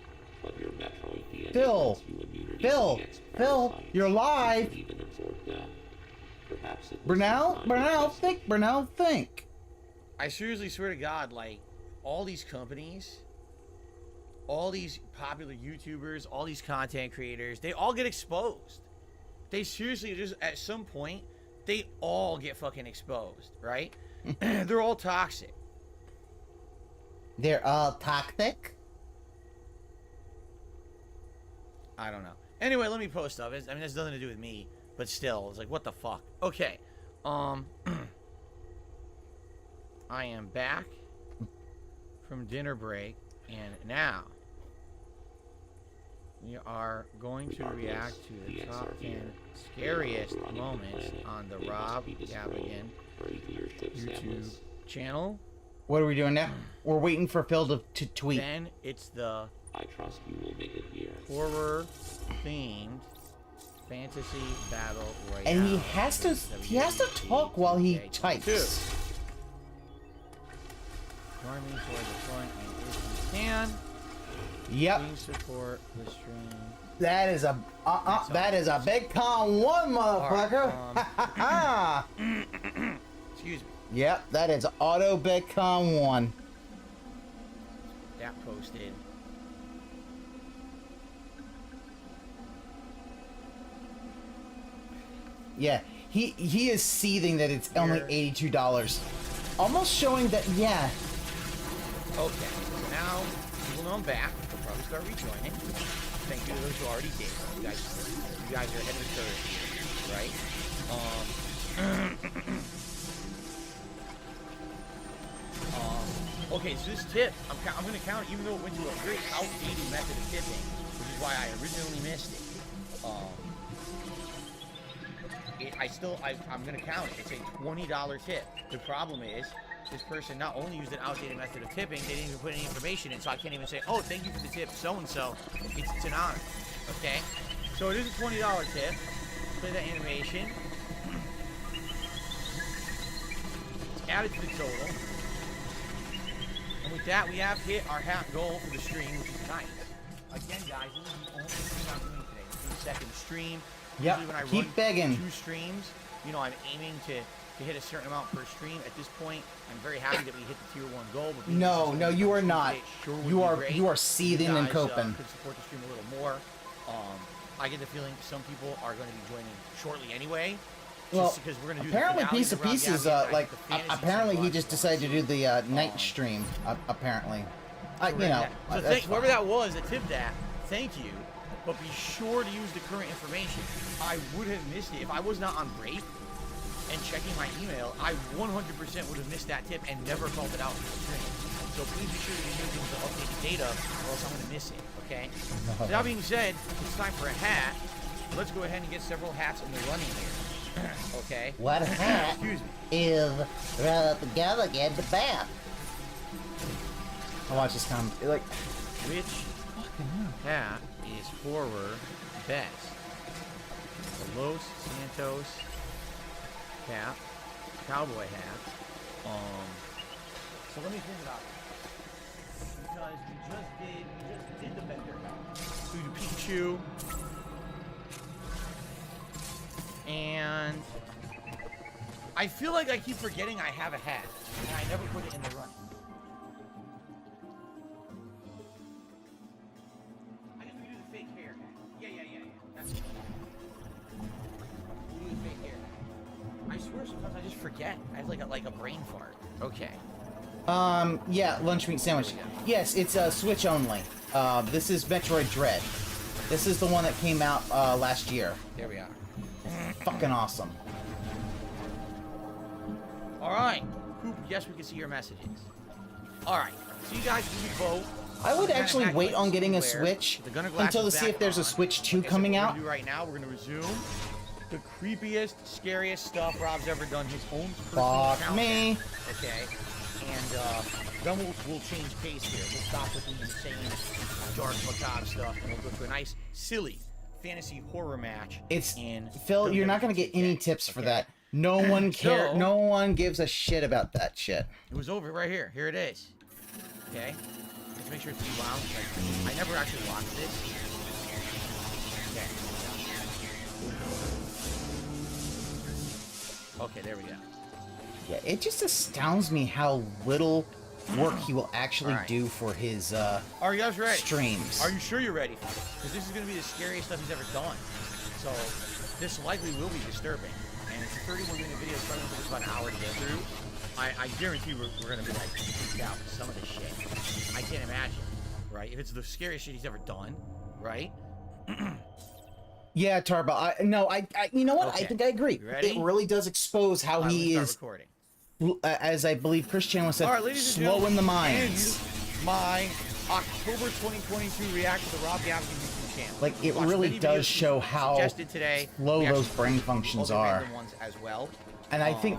But your Metroid DNA Phil, grants you immunity to Phil, the X Phil, parasite. you're live. You can even absorb that. Perhaps it was Brunel, think. I seriously swear to God, like, all these companies, all these popular YouTubers, all these content creators, they all get exposed. They seriously just, at some point, they all get fucking exposed, right? They're all toxic. They're all toxic? I don't know. Anyway, let me post up. I mean, that's nothing to do with me, but still, it's like, what the fuck? Okay. I am back from dinner break, and now we are going to react to the top 10 scariest moments on the Rob Gavigan YouTube channel. What are we doing now? We're waiting for Phil to tweet. Then it's the I trust you will make it here. horror-themed fantasy battle royale. And he has to talk while he types. Join me for the fun, and if you can, Yep. please support the stream. That is a big con 1, motherfucker. Excuse me. Yep, that is auto big con 1. That posted. Yeah, he is seething that it's only $82. Almost showing that, yeah. Okay, so now people know I'm back. They'll probably start rejoining. Thank you to those who already did. You guys are ahead of the curve here, right? Okay, so this tip, I'm going to count it, even though it went to a very outdated method of tipping, which is why I originally missed it. I'm going to count it. It's a $20 tip. The problem is, this person not only used an outdated method of tipping, they didn't even put any information in, so I can't even say, oh, thank you for the tip, so-and-so. It's an honor, okay? So it is a $20 tip. Play that animation. It's added to the total. And with that, we have hit our half goal for the stream, which is nice. Again, guys, this is the only thing I'm doing today. This is the second stream. Yep, Usually when I keep run begging. 2 streams, you know, I'm aiming to hit a certain amount per stream. At this point, I'm very happy that we hit the tier 1 goal. But No, you are not. Sure You are seething and coping. Could support the stream a little more. I get the feeling some people are going to be joining shortly anyway. Well, because we're going to do apparently the Piece of finale Pieces, of like, apparently he just decided to do the night stream, apparently. You know. So whoever that was that tipped that, thank you. but be sure to use the current information. I would have missed it if I was not on break and checking my email. I 100% would have missed that tip and never called it out in the stream. So please be sure to be using the updated data, or else I'm going to miss it. Okay. So that being said, it's time for a hat. Let's go ahead and get several hats in the running here. Okay. What hat is rather together get the bath? I watch this come like which hat is horror best? The Los Santos cap, cowboy hat. So let me think about it. Because we just did the vector hat. So we do Pikachu. And I feel like I keep forgetting I have a hat, and I never put it in the run. I guess we do the fake hair hat. Yeah. That's it. We do the fake hair hat. I swear sometimes I just forget. I have like a brain fart. Okay. Yeah, lunch meat sandwich. Yes, it's Switch only. This is Metroid Dread. This is the one that came out last year. There we are. Fucking awesome. Alright. Coop, yes, we can see your messages. Alright. So you guys can vote. I would actually wait on getting a Switch until to see if there's a Switch 2 coming out. Right now, we're going to resume the creepiest, scariest stuff Rob's ever done. His own personal Fuck me. Okay. And then we'll change pace here. We'll stop with the insane, dark, macabre stuff, and we'll go to a nice, silly fantasy horror match. It's Phil. You're not gonna get any tips for that. No one cares. No one gives a shit about that shit. It was over right here. Here it is. Okay. Let's make sure it's wound. I never actually watched this. Okay. Okay. There we go. Yeah. It just astounds me how little work he will actually do for his are you guys ready? Streams. Are you sure you're ready? Because this is going to be the scariest stuff he's ever done. So this likely will be disturbing. And it's a 31-minute video starting with about an hour to go through. I guarantee we're going to be like freaked out with some of this shit. I can't imagine, right? If it's the scariest shit he's ever done, right? Yeah, Tarba. You know what? Okay. I think I agree. It really does expose how he is. Recording. As I believe Chris Chandler said, slow in the minds. My October 2022 react to the Rob Gavin YouTube channel. Like, it really does show how slow those brain functions are. Ones as well. And I think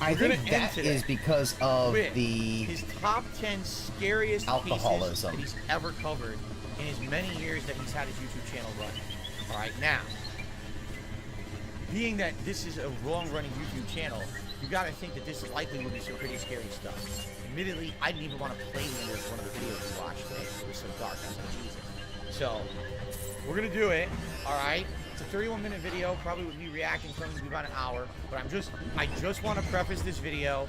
that is because of his top 10 scariest alcoholism cases that he's ever covered in his many years that he's had his YouTube channel running. All right, now, being that this is a long-running YouTube channel, you gotta think that this likely will be some pretty scary stuff. Admittedly, I didn't even want to play one of the videos we watched today. It was so dark. I was like, Jesus. So, we're gonna do it. All right. It's a 31-minute video, probably with me reacting for about an hour. But I just want to preface this video.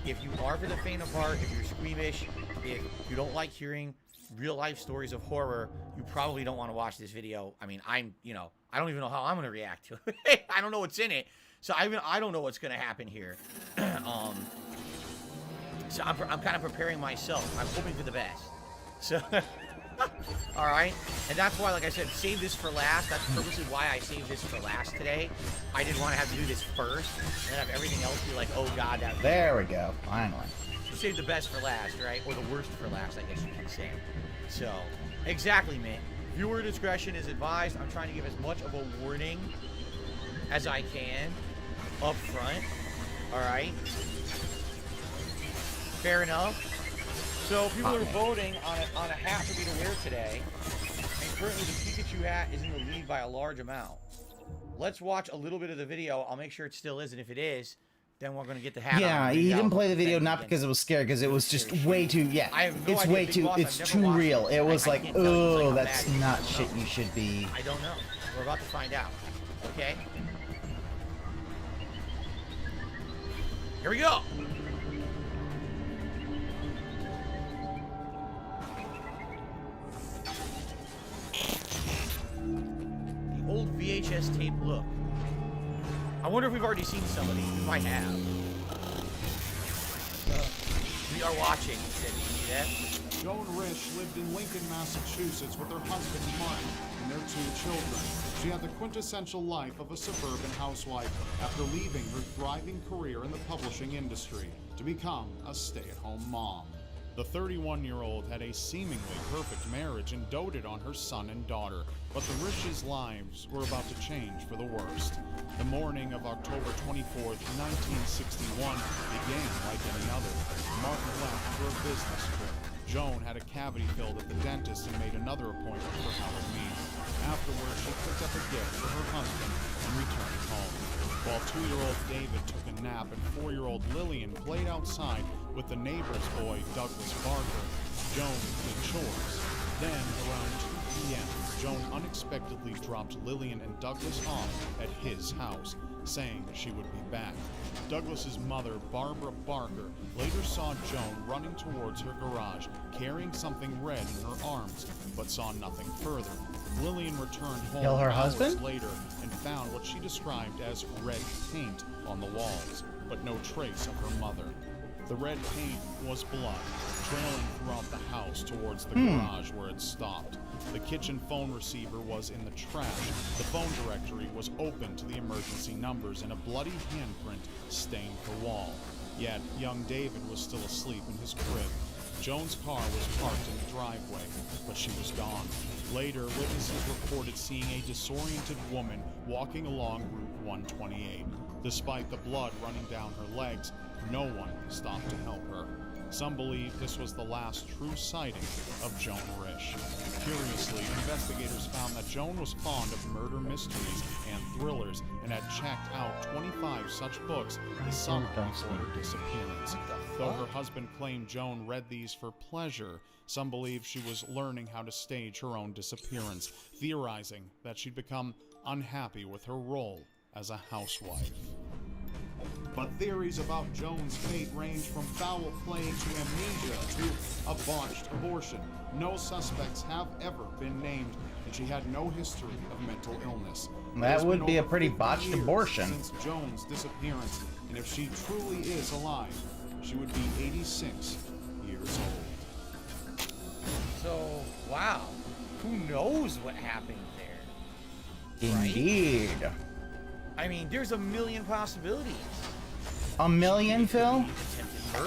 If you are for the faint of heart, if you're squeamish, if you don't like hearing real-life stories of horror, you probably don't want to watch this video. I mean, I don't even know how I'm gonna react to it. I don't know what's in it. So I don't know what's going to happen here. So I'm kind of preparing myself. I'm hoping for the best. So, all right. And that's why, like I said, save this for last. That's purposely why I saved this for last today. I didn't want to have to do this first and then have everything else be like, oh God, that. There we go. Finally. Save the best for last, right? Or the worst for last, I guess you can say. So, exactly, man. Viewer discretion is advised. I'm trying to give as much of a warning as I can up front. All right. Fair enough. So people are voting on a hat for me to wear today, and currently the Pikachu hat is in the lead by a large amount. Let's watch a little bit of the video. I'll make sure it still is, and if it is, then we're gonna get the hat. Yeah, he didn't play the video not because it was scary, because it was just way too. Yeah, it's way too. It's too real. It was like, oh, that's not shit you should be. I don't know. We're about to find out. Okay. Here we go. The old VHS tape look. I wonder if we've already seen some of these. We might have. We are watching. that? Joan Risch lived in Lincoln, Massachusetts with her husband Martin and their 2 children. She had the quintessential life of a suburban housewife after leaving her thriving career in the publishing industry to become a stay-at-home mom. The 31-year-old had a seemingly perfect marriage and doted on her son and daughter, but the Risch's lives were about to change for the worst. The morning of October 24th, 1961 began like any other. Martin left for a business trip. Joan had a cavity filled at the dentist and made another appointment for Halloween. Afterwards, she picked up a gift for her husband and returned home. While 2-year-old David took a nap and 4-year-old Lillian played outside with the neighbor's boy, Douglas Barker, Joan did chores. Then, around 2 p.m., Joan unexpectedly dropped Lillian and Douglas off at his house, saying she would be back. Douglas's mother, Barbara Barker, later saw Joan running towards her garage, carrying something red in her arms, but saw nothing further. Lillian returned home Kill her hours husband? later and found what she described as red paint on the walls, but no trace of her mother. The red paint was blood, trailing throughout the house towards the garage where it stopped. The kitchen phone receiver was in the trash. The phone directory was open to the emergency numbers, and a bloody handprint stained the wall. Yet, young David was still asleep in his crib. Joan's car was parked in the driveway, but she was gone. Later, witnesses reported seeing a disoriented woman walking along Route 128. Despite the blood running down her legs, no one stopped to help her. Some believe this was the last true sighting of Joan Risch. Curiously, investigators found that Joan was fond of murder mysteries and thrillers and had checked out 25 such books the summer before her disappearance. Though her husband claimed Joan read these for pleasure, some believe she was learning how to stage her own disappearance, theorizing that she'd become unhappy with her role as a housewife. But theories about Joan's fate range from foul play to amnesia to a botched abortion. No suspects have ever been named, and she had no history of mental illness. That would be a pretty botched abortion. Since Joan's disappearance, and if she truly is alive, she would be 86 years old. So, wow. Who knows what happened there? Indeed. Right? I mean, there's a million possibilities. A million, Phil?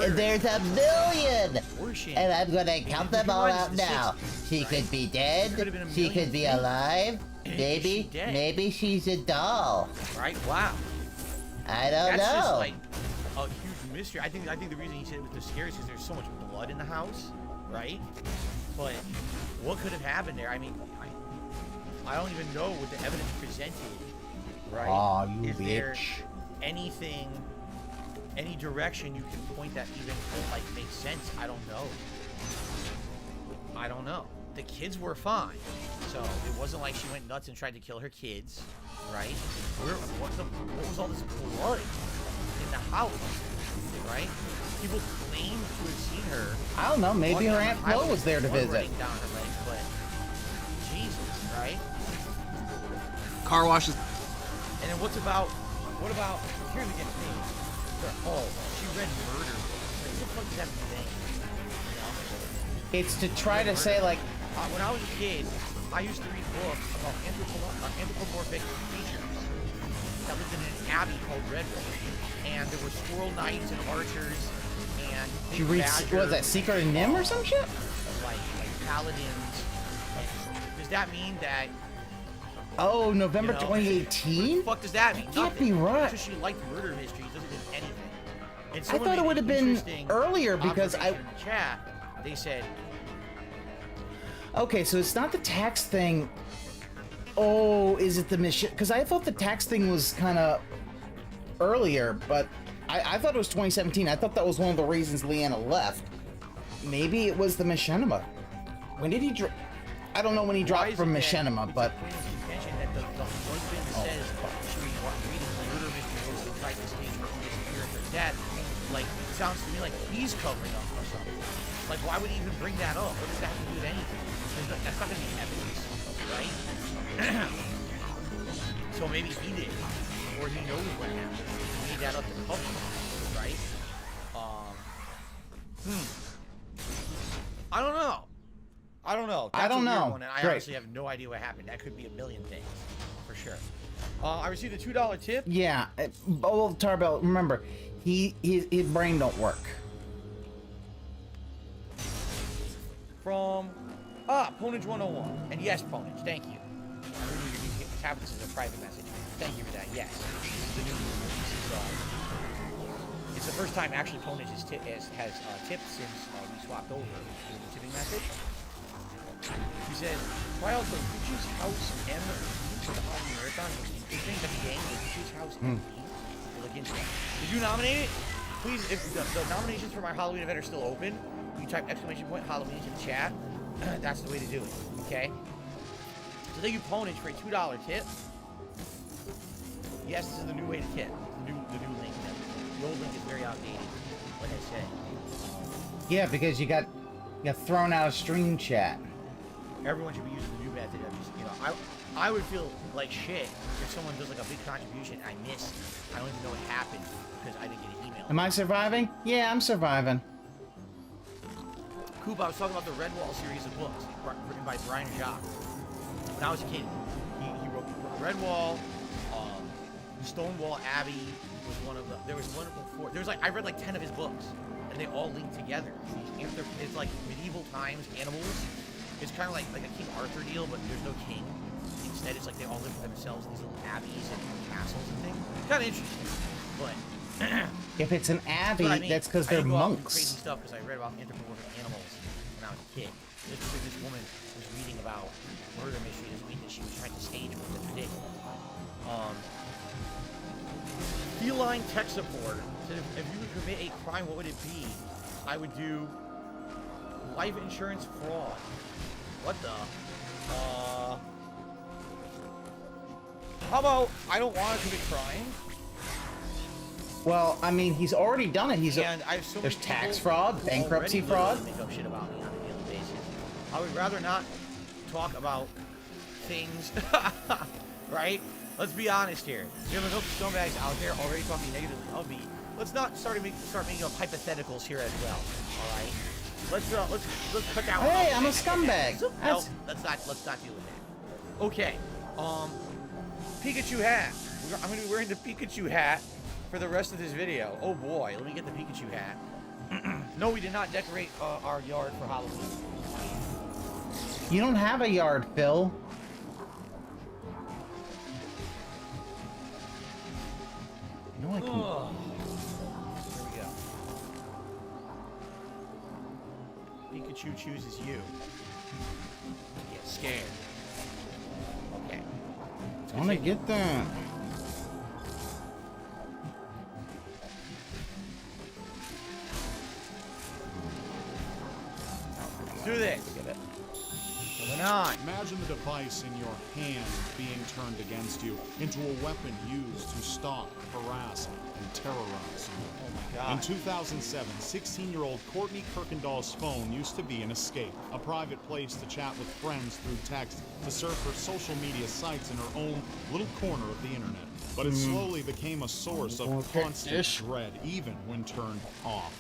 There's a million! And I'm gonna count them all out now. She could be dead, she could be alive, maybe she's a doll. Right? Wow. I don't know. That's just like a huge mystery. I think the reason he said it was the scariest is there's so much blood in the house, right? But what could have happened there? I mean, I don't even know what the evidence presented, right? Aw, you is there bitch. anything, any direction you can point that even like makes sense? I don't know. I don't know. The kids were fine, so it wasn't like she went nuts and tried to kill her kids, right? What was all this blood in the house, right? People claim to have seen her. I don't know, maybe her Aunt Flo was there to visit. Down her leg, but Jesus, right? Car washes. And then what about, here's the thing. Oh, she read murder books. Like, what the fuck does that mean? You know? It's to try to say, like... when I was a kid, I used to read books about anthropomorphic creatures that lived in an abbey called Redwood. And there were squirrel knights and archers and... Did you read, what was that, Secret of Nim or some shit? Like paladins. Does that mean that... Oh, November 2018? What the fuck does that mean? Can't be right. Because she liked murder mysteries doesn't mean anything. And I thought it would have been earlier because I... In the chat, they said... Okay, so it's not the tax thing. Oh, is it the mission? Because I thought the tax thing was kind of earlier, but I thought it was 2017. I thought that was one of the reasons Leanna left. Maybe it was the machinima. When did he drop? I don't know when he dropped from machinima, but... That the husband says she was reading murder mysteries and tried to stage her own disappearance or death. Like, it sounds to me like he's covering up or something. Like, why would he even bring that up? What does that have to do with anything? That's not going to be evidence, right? So maybe he did, or he knows what happened. He made that up to the public, right? I don't know. I don't know. That's I don't a weird know. One, and I Great. honestly have no idea what happened. That could be a million things, for sure. I received a $2 tip. Yeah. Oh, Tarbell, remember, his brain don't work. From Ponage 101. And yes, Ponage, thank you. I have this as a private message. Thank you for that. Yes. This is the new it's the first time actually Ponage has tipped since we swapped over to the tipping message. He said, try out the Gucci's House and the Halloween Marathon was interesting. The gang was Gucci's House and look into that. Did you nominate it? Please, if the nominations for my Halloween event are still open, you type !Halloween in the chat. That's the way to do it. Okay? So thank you, Ponage, for a $2 tip. Yes, this is the new way to tip. The new link. The old link is very outdated, like I said. Yeah, because you got thrown out of stream chat. Everyone should be using the new method. I would feel like shit if someone does like a big contribution I missed. I don't even know what happened because I didn't get an email. Am I surviving? Yeah, I'm surviving. Coop, I was talking about the Redwall series of books written by Brian Jacques. When I was a kid, he wrote Redwall, Stonewall Abbey was one of the. There was one before. There was like I read like 10 of his books, and they all link together. It's like medieval times animals. It's kind of like a King Arthur deal, but there's no king. Instead, it's like they all live for themselves in these little abbeys and castles and things. It's kind of interesting, but. If it's an abbey, I mean. that's because they're I go out and do monks. crazy stuff because I read about anthropomorphic animals when I was a kid. This woman was reading about murder mystery this week that she was trying to stage with the predict. Feline tech support said if you would commit a crime, what would it be? I would do life insurance fraud. What the? How about I don't want to commit crime? Well, I mean, he's already done it. And I have so there's many tax people fraud, who bankruptcy already fraud. literally make up shit about me on a daily basis. I would rather not talk about things, right? Let's be honest here. There are enough scumbags out there already talking negatively of me. Let's not start making up hypotheticals here as well. All right. Let's cut down. Hey, I'm a scumbag. No, let's not deal with that. Okay. Pikachu hat. I'm gonna be wearing the Pikachu hat for the rest of this video. Oh boy, let me get the Pikachu hat. No, we did not decorate our yard for Halloween. You don't have a yard, Phil. No, I can. Oh. Here we go. Pikachu chooses you. Get scared. Okay. I want to get that. Let's do this. Moving on. Imagine the device in your hand being turned against you into a weapon used to stalk, harass, and terrorize you. Oh my God. In 2007, 16-year-old Courtney Kirkendall's phone used to be an escape, a private place to chat with friends through text, to surf her social media sites in her own little corner of the internet. But it slowly became a source of constant dread, even when turned off.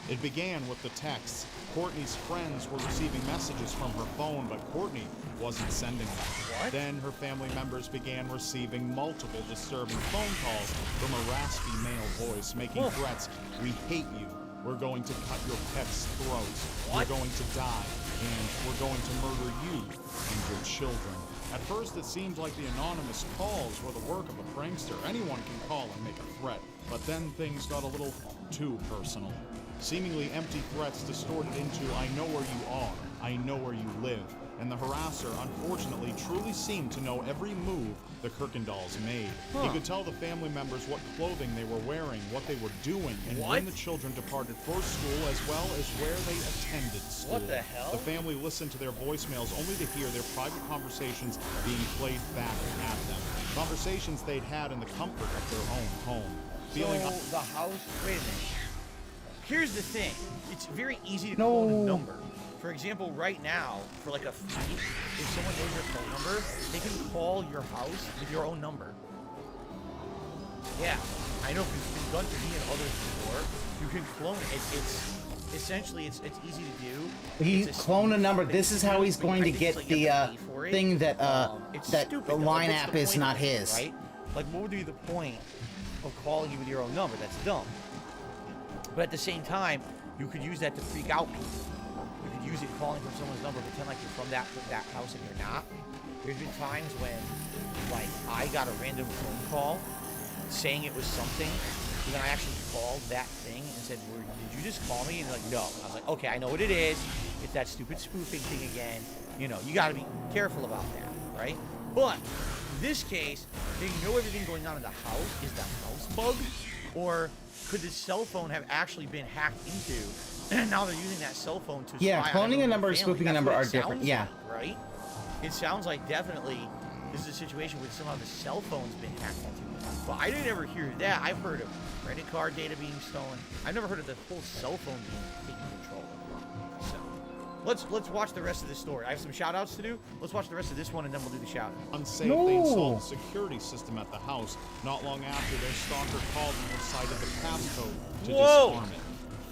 It began with the texts. Courtney's friends were receiving messages from her phone, but Courtney wasn't sending them. What? Then her family members began receiving multiple disturbing phone calls from a raspy male voice making threats. We hate you. We're going to cut your pets' throats. What? You're going to die. And we're going to murder you and your children. At first, it seemed like the anonymous calls were the work of a prankster. Anyone can call and make a threat. But then things got a little too personal. Seemingly empty threats distorted into, I know where you are, I know where you live. And the harasser, unfortunately, truly seemed to know every move the Kirkendalls made. He could tell the family members what clothing they were wearing, what they were doing, and when the children departed for school, as well as where they attended school. What the hell? The family listened to their voicemails only to hear their private conversations being played back at them. Conversations they'd had in the comfort of their own home. So the house. Wait a minute. Here's the thing. It's very easy to call the number. For example, right now, for like a fee, if someone knows your phone number, they can call your house with your own number. Yeah, I know, because it's been done to me and others before. You can clone it. essentially it's easy to do. He It's a cloned a spoof number. that This you is can how do, he's but going I to think get it's like you the have to pay for it. thing that It's that stupid, the though. line What's app the is point not of it, his. right? Like, what would be the point of calling you with your own number? That's dumb. But at the same time, you could use that to freak out people. You could use it calling from someone's number, pretend like you're from that house and you're not. There's been times when, like, I got a random phone call saying it was something, and then I actually called that thing and said, did you just call me? And they're like, no. I was like, okay, I know what it is. It's that stupid spoofing thing again. You know, you gotta be careful about that, right? But in this case, they know everything going on in the house. Is the house bugged? Or could the cell phone have actually been hacked into? And now they're using that cell phone to Yeah, spy on cloning a everyone number in and the family. spoofing a That's number what are it different. sounds Yeah. like, right? It sounds like definitely this is a situation where somehow the cell phone's been hacked into. But I didn't ever hear that. I've heard of credit card data being stolen. I've never heard of the whole cell phone being taken control of. So let's watch the rest of this story. I have some shout outs to do. Let's watch the rest of this one and then we'll do the shout out. Unsafe, they installed a security system at the house. Not long after, their stalker called and recited the passcode to disarm it.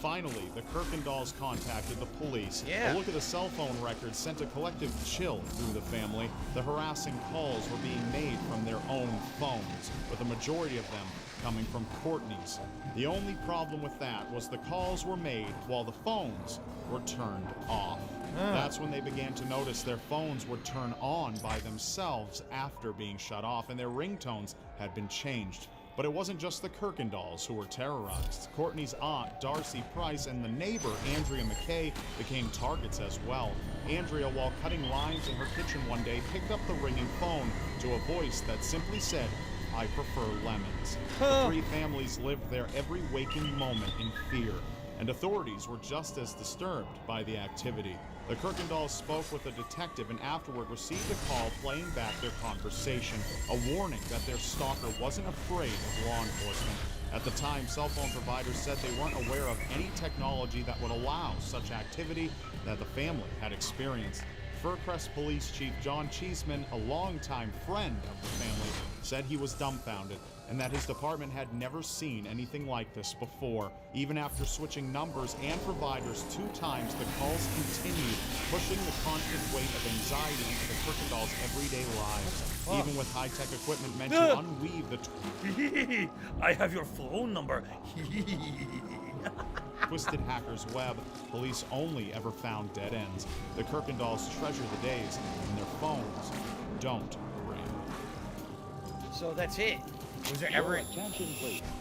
Finally, the Kirkendalls contacted the police. Yeah. A look at the cell phone records sent a collective chill through the family. The harassing calls were being made from their own phones, with the majority of them coming from Courtney's. The only problem with that was the calls were made while the phones were turned off. That's when they began to notice their phones would turn on by themselves after being shut off, and their ringtones had been changed. But it wasn't just the Kirkendalls who were terrorized. Courtney's aunt, Darcy Price, and the neighbor, Andrea McKay, became targets as well. Andrea, while cutting limes in her kitchen one day, picked up the ringing phone to a voice that simply said, "I prefer lemons." The three families lived their every waking moment in fear, and authorities were just as disturbed by the activity. The Kirkendalls spoke with a detective and afterward received a call playing back their conversation, a warning that their stalker wasn't afraid of law enforcement. At the time, cell phone providers said they weren't aware of any technology that would allow such activity that the family had experienced. Fircrest Police Chief John Cheeseman, a longtime friend of the family, said he was dumbfounded and that his department had never seen anything like this before. Even after switching numbers and providers 2 times, the calls continued, pushing the constant weight of anxiety into the Kirkendalls' everyday lives. Even with high-tech equipment meant to unweave the I have your phone number. twisted hacker's web, police only ever found dead ends. The Kirkendalls treasure the days when their phones don't ring. So that's it. Was there ever?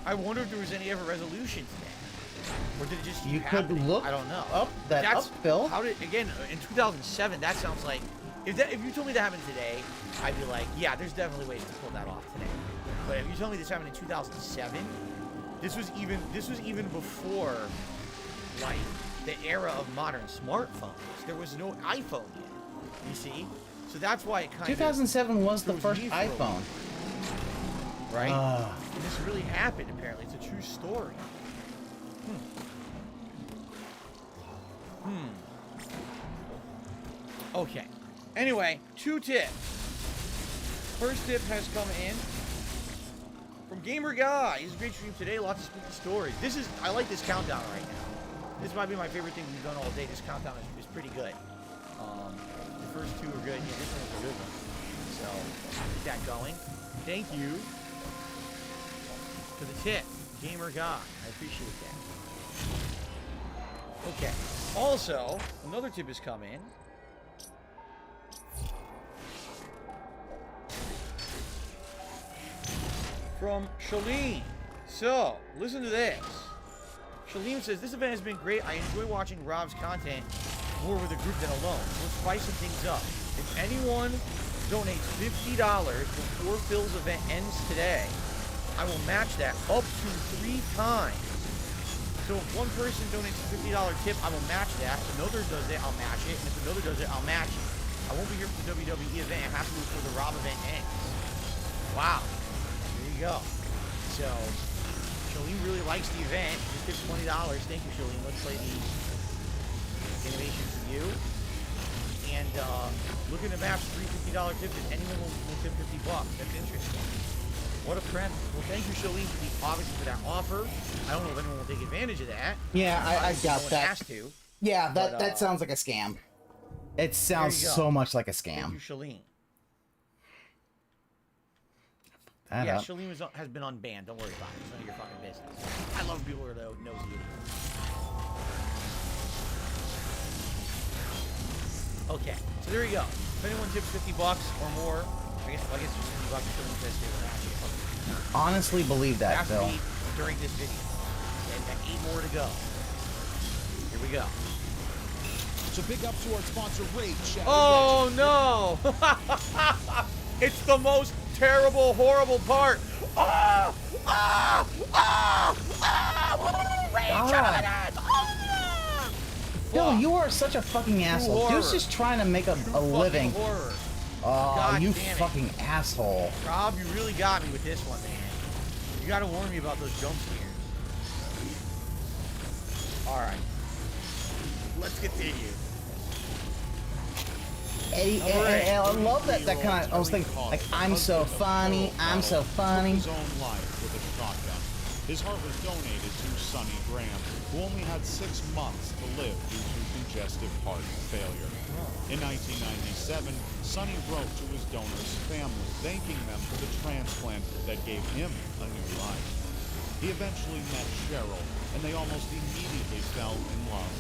I wonder if there was any ever resolution to that, or did it just keep You could happening? look I don't know. up that That's, up, Phil. How did again in 2007? That sounds like if you told me that happened today, I'd be like, yeah, there's definitely ways to pull that off today. But if you told me this happened in 2007, this was even before like the era of modern smartphones. There was no iPhone yet. You see, so that's why it kind of 2007 was the first iPhone. Right? And this really happened, apparently. It's a true story. Okay. Anyway, 2 tips. First tip has come in from Gamer Guy. He's a great stream today. Lots of spooky stories. I like this countdown right now. This might be my favorite thing we've done all day. This countdown is pretty good. The first 2 are good. Yeah, this one was a good one. So, keep that going. Thank you for the tip, Gamer Guy. I appreciate that. Okay. Also, another tip has come in. From Shalene. So, listen to this. Shalene says, this event has been great. I enjoy watching Rob's content more with a group than alone. Let's spicing things up. If anyone donates $50 before Phil's event ends today, I will match that up to 3 times. So if one person donates a $50 tip, I will match that. If another does it, I'll match it. And if another does it, I'll match it. I won't be here for the WWE event. It has to be before the Rob event ends. Wow. There you go. So, Shalene really likes the event. Just tipped $20. Thank you, Shalene. Let's play the animations with you. And looking to match 3 $50 tips, if anyone will tip $50. That's interesting. What a premise. Well, thank you, Shalene, obviously for that offer. I don't know if anyone will take advantage of that. Yeah, I got no one that. has to. Yeah, But, that sounds like a scam. It sounds so much like a scam. Thank you, Shalene. That yeah, up. Shalene has been unbanned. Don't worry about it. It's none of your fucking business. I love people who are nosy idiots. Okay, so there you go. If anyone tips $50 or more, I guess just $50 Shalene says to Honestly, believe that, has to Phil. be during this video. And 8 more to go. Here we go. So big up to our sponsor, Raid Chat. Oh no! It's the most terrible, horrible part. Ah! Ah! Ah! Ah! Phil, you are such a fucking asshole. Dude's just trying to make a living. Horror. Oh, God you damn it. fucking asshole. Rob, you really got me with this one, man. You gotta warn me about those jump scares. Alright. Let's continue. Eddie, I love that kind of, I was thinking, like, I'm so funny, I'm so funny. His own life with a shotgun. His heart was donated to Sonny Graham, who only had 6 months to live due to congestive heart failure. In 1997, Sonny wrote to his donor's family, thanking them for the transplant that gave him a new life. He eventually met Cheryl, and they almost immediately fell in love.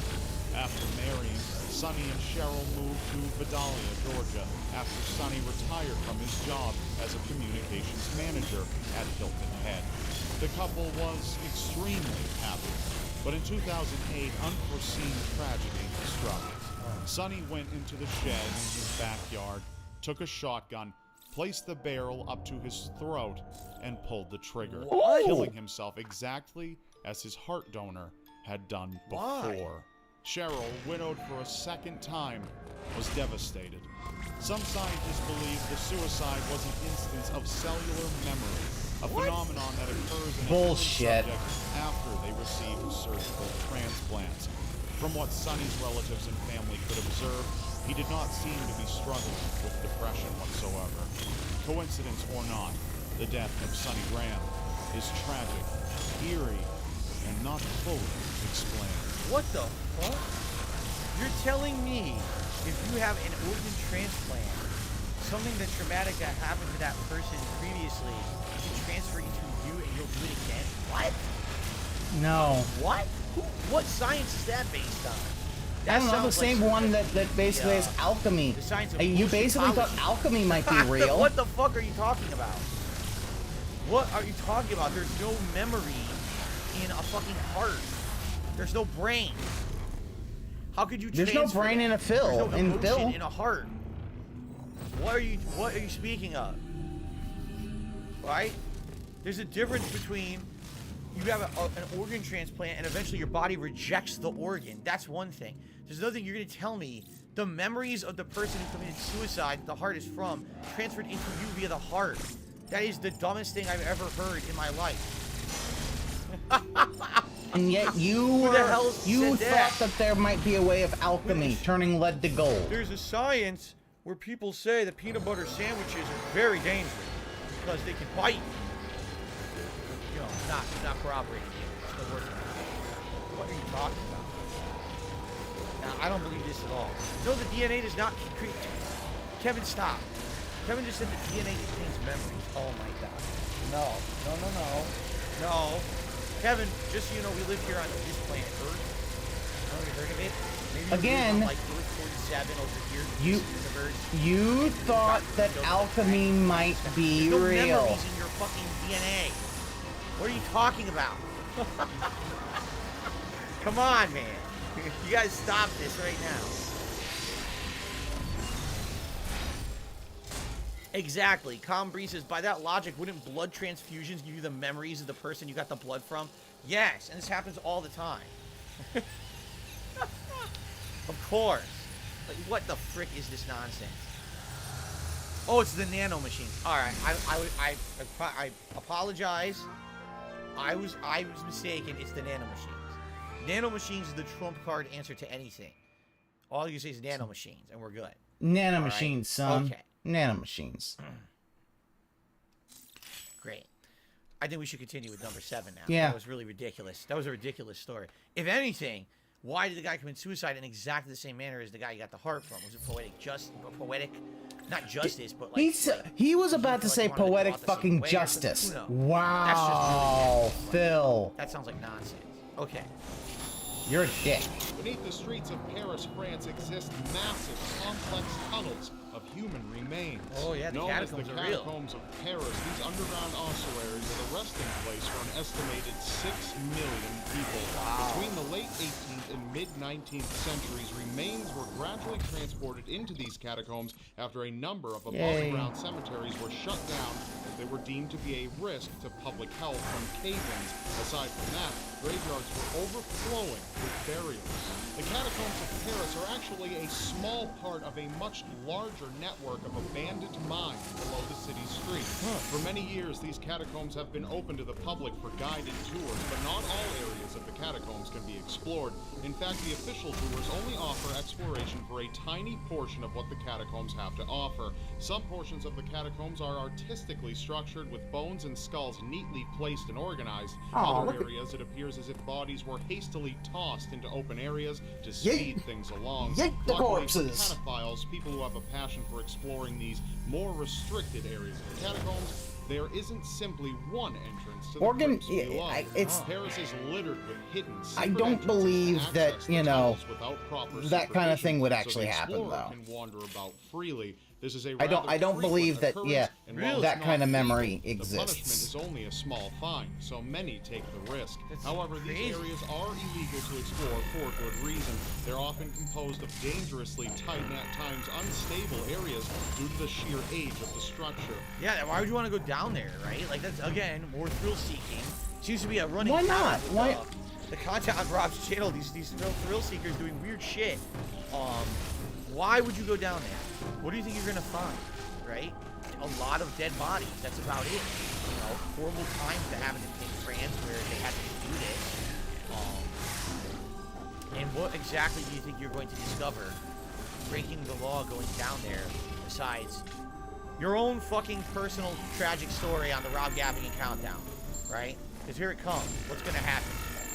After marrying, Sonny and Cheryl moved to Vidalia, Georgia, after Sonny retired from his job as a communications manager at Hilton Head. The couple was extremely happy, but in 2008, unforeseen tragedy struck. Sonny went into the shed in his backyard, took a shotgun, placed the barrel up to his throat, and pulled the trigger, killing himself exactly as his heart donor had done before. Cheryl, widowed for a second time, was devastated. Some scientists believe the suicide was an instance of cellular memory, a phenomenon that occurs in Bullshit. subjects after they receive surgical transplants. From what Sonny's relatives and family could observe, he did not seem to be struggling with depression whatsoever. Coincidence or not, the death of Sonny Graham is tragic, eerie, and not fully explained. What the fuck? You're telling me if you have an organ transplant, something that's traumatic that happened to that person previously can transfer into you and you'll do it again? What? No. What? What science is that based on? I don't know, the same one that basically is alchemy. The science of You basically thought alchemy might be real. What the fuck are you talking about? What are you talking about? There's no memory in a fucking heart. There's no brain. How could you There's no transfer brain that? in a Phil. There's no In emotion Phil. in a heart. What are you speaking of? Right? There's a difference between you have an organ transplant and eventually your body rejects the organ. That's one thing. There's another thing. You're going to tell me the memories of the person who committed suicide, the heart is from, transferred into you via the heart. That is the dumbest thing I've ever heard in my life. And yet you thought that there might be a way of alchemy, turning lead to gold. There's a science where people say that peanut butter sandwiches are very dangerous because they can bite. You know, not corroborating you. It's the worst thing. What are you talking about? Now, I don't believe this at all. No, the DNA does not create. Kevin, stop. Kevin just said the DNA contains memories. Oh my god. No. No. Kevin, just so you know, we live here on this planet Earth. Have you heard of it? Maybe Again, like Earth 47 over here. You thought that alchemy might be There's no real. memories in your fucking DNA. What are you talking about? Come on, man. You guys stop this right now. Exactly. Calm Breeze says, by that logic, wouldn't blood transfusions give you the memories of the person you got the blood from? Yes, and this happens all the time. Of course. Like, what the frick is this nonsense? Oh, it's the nano machines. All right, I apologize. I was mistaken. It's the nano machines. Nano machines is the trump card answer to anything. All you say is nano machines, and we're good. Nanomachines, son. Okay. Nanomachines. Great. I think we should continue with number 7 now. Yeah. That was really ridiculous. That was a ridiculous story. If anything, why did the guy commit suicide in exactly the same manner as the guy you got the heart from? Was it poetic, not justice, but like... He was about to say poetic fucking justice. Wow, Phil. That sounds like nonsense. Okay. You're a dick. Beneath the streets of Paris, France, exist massive, complex tunnels of human remains. Oh yeah, the Known as the catacombs are real. catacombs of Paris, these underground ossuaries are the resting place for an estimated 6 million people. Between the late 18th and mid-19th centuries, remains were gradually transported into these catacombs after a number of above-ground cemeteries were shut down as they were deemed to be a risk to public health from cave-ins. Aside from that, graveyards were overflowing with burials. The catacombs of Paris are actually a small part of a much larger network of abandoned mines below the city's streets. For many years, these catacombs have been open to the public for guided tours, but not all areas of the catacombs can be explored. In fact, the official tours only offer exploration for a tiny portion of what the catacombs have to offer. Some portions of the catacombs are artistically structured with bones and skulls neatly placed and organized. Other areas, it appears as if bodies were hastily tossed into open areas to speed things along. Yank the Luckily corpses. for canophiles, people who have a passion for exploring these more restricted areas of the catacombs, there isn't simply one entrance to the crypts below. Paris is littered with hidden I secret don't believe entrances to that, access you the know, tunnels without proper that kind of thing would supervision, actually so the happen, explorer though. can wander about freely. This is a I don't rather believe that, frequent yeah, occurrence, and while that it's kind of not memory legal, the punishment exists. is only a small fine, so many take the risk. However, these areas are illegal to explore for good reason. They're often composed of dangerously tight and at times unstable areas due to the sheer age of the structure. Yeah, why would you want to go down there, right? Like, that's, again, more thrill-seeking. Seems to be a running... Why not? Why? The content on Rob's channel, these thrill-seekers doing weird shit. Why would you go down there? What do you think you're going to find, right? A lot of dead bodies. That's about it. You know, horrible times that happened in France where they had to do this. And what exactly do you think you're going to discover breaking the law going down there besides your own fucking personal tragic story on the Rob Gavin Countdown, right? Because here it comes. What's going to happen?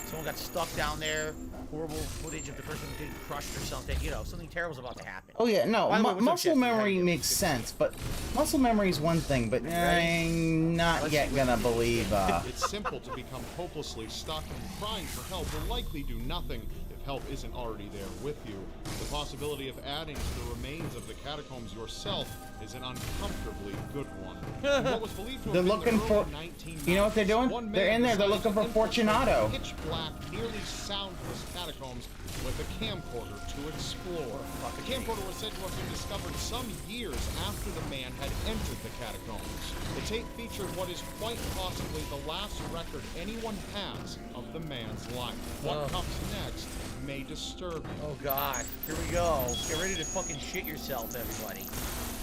Someone got stuck down there. Horrible footage of the person getting crushed or something. You know, something terrible's about to happen. Oh yeah, no, By the way, what's up, muscle Jesse? memory makes sense, but muscle memory is one thing, but I'm not yet gonna believe, It's simple to become hopelessly stuck, and crying for help will likely do nothing if help isn't already there with you. The possibility of adding to the remains of the catacombs yourself is an uncomfortably good one. And what was believed to have they're been looking the for, early 1990s, you know what they're doing? one They're man in there, they're decided looking for to infiltrate Fortunato. the pitch black, nearly soundless catacombs with a camcorder to explore. The camcorder was said to have been discovered some years after the man had entered the catacombs. The tape featured what is quite possibly the last record anyone has of the man's life. What comes next may disturb you. Oh god, here we go. Get ready to fucking shit yourself, everybody.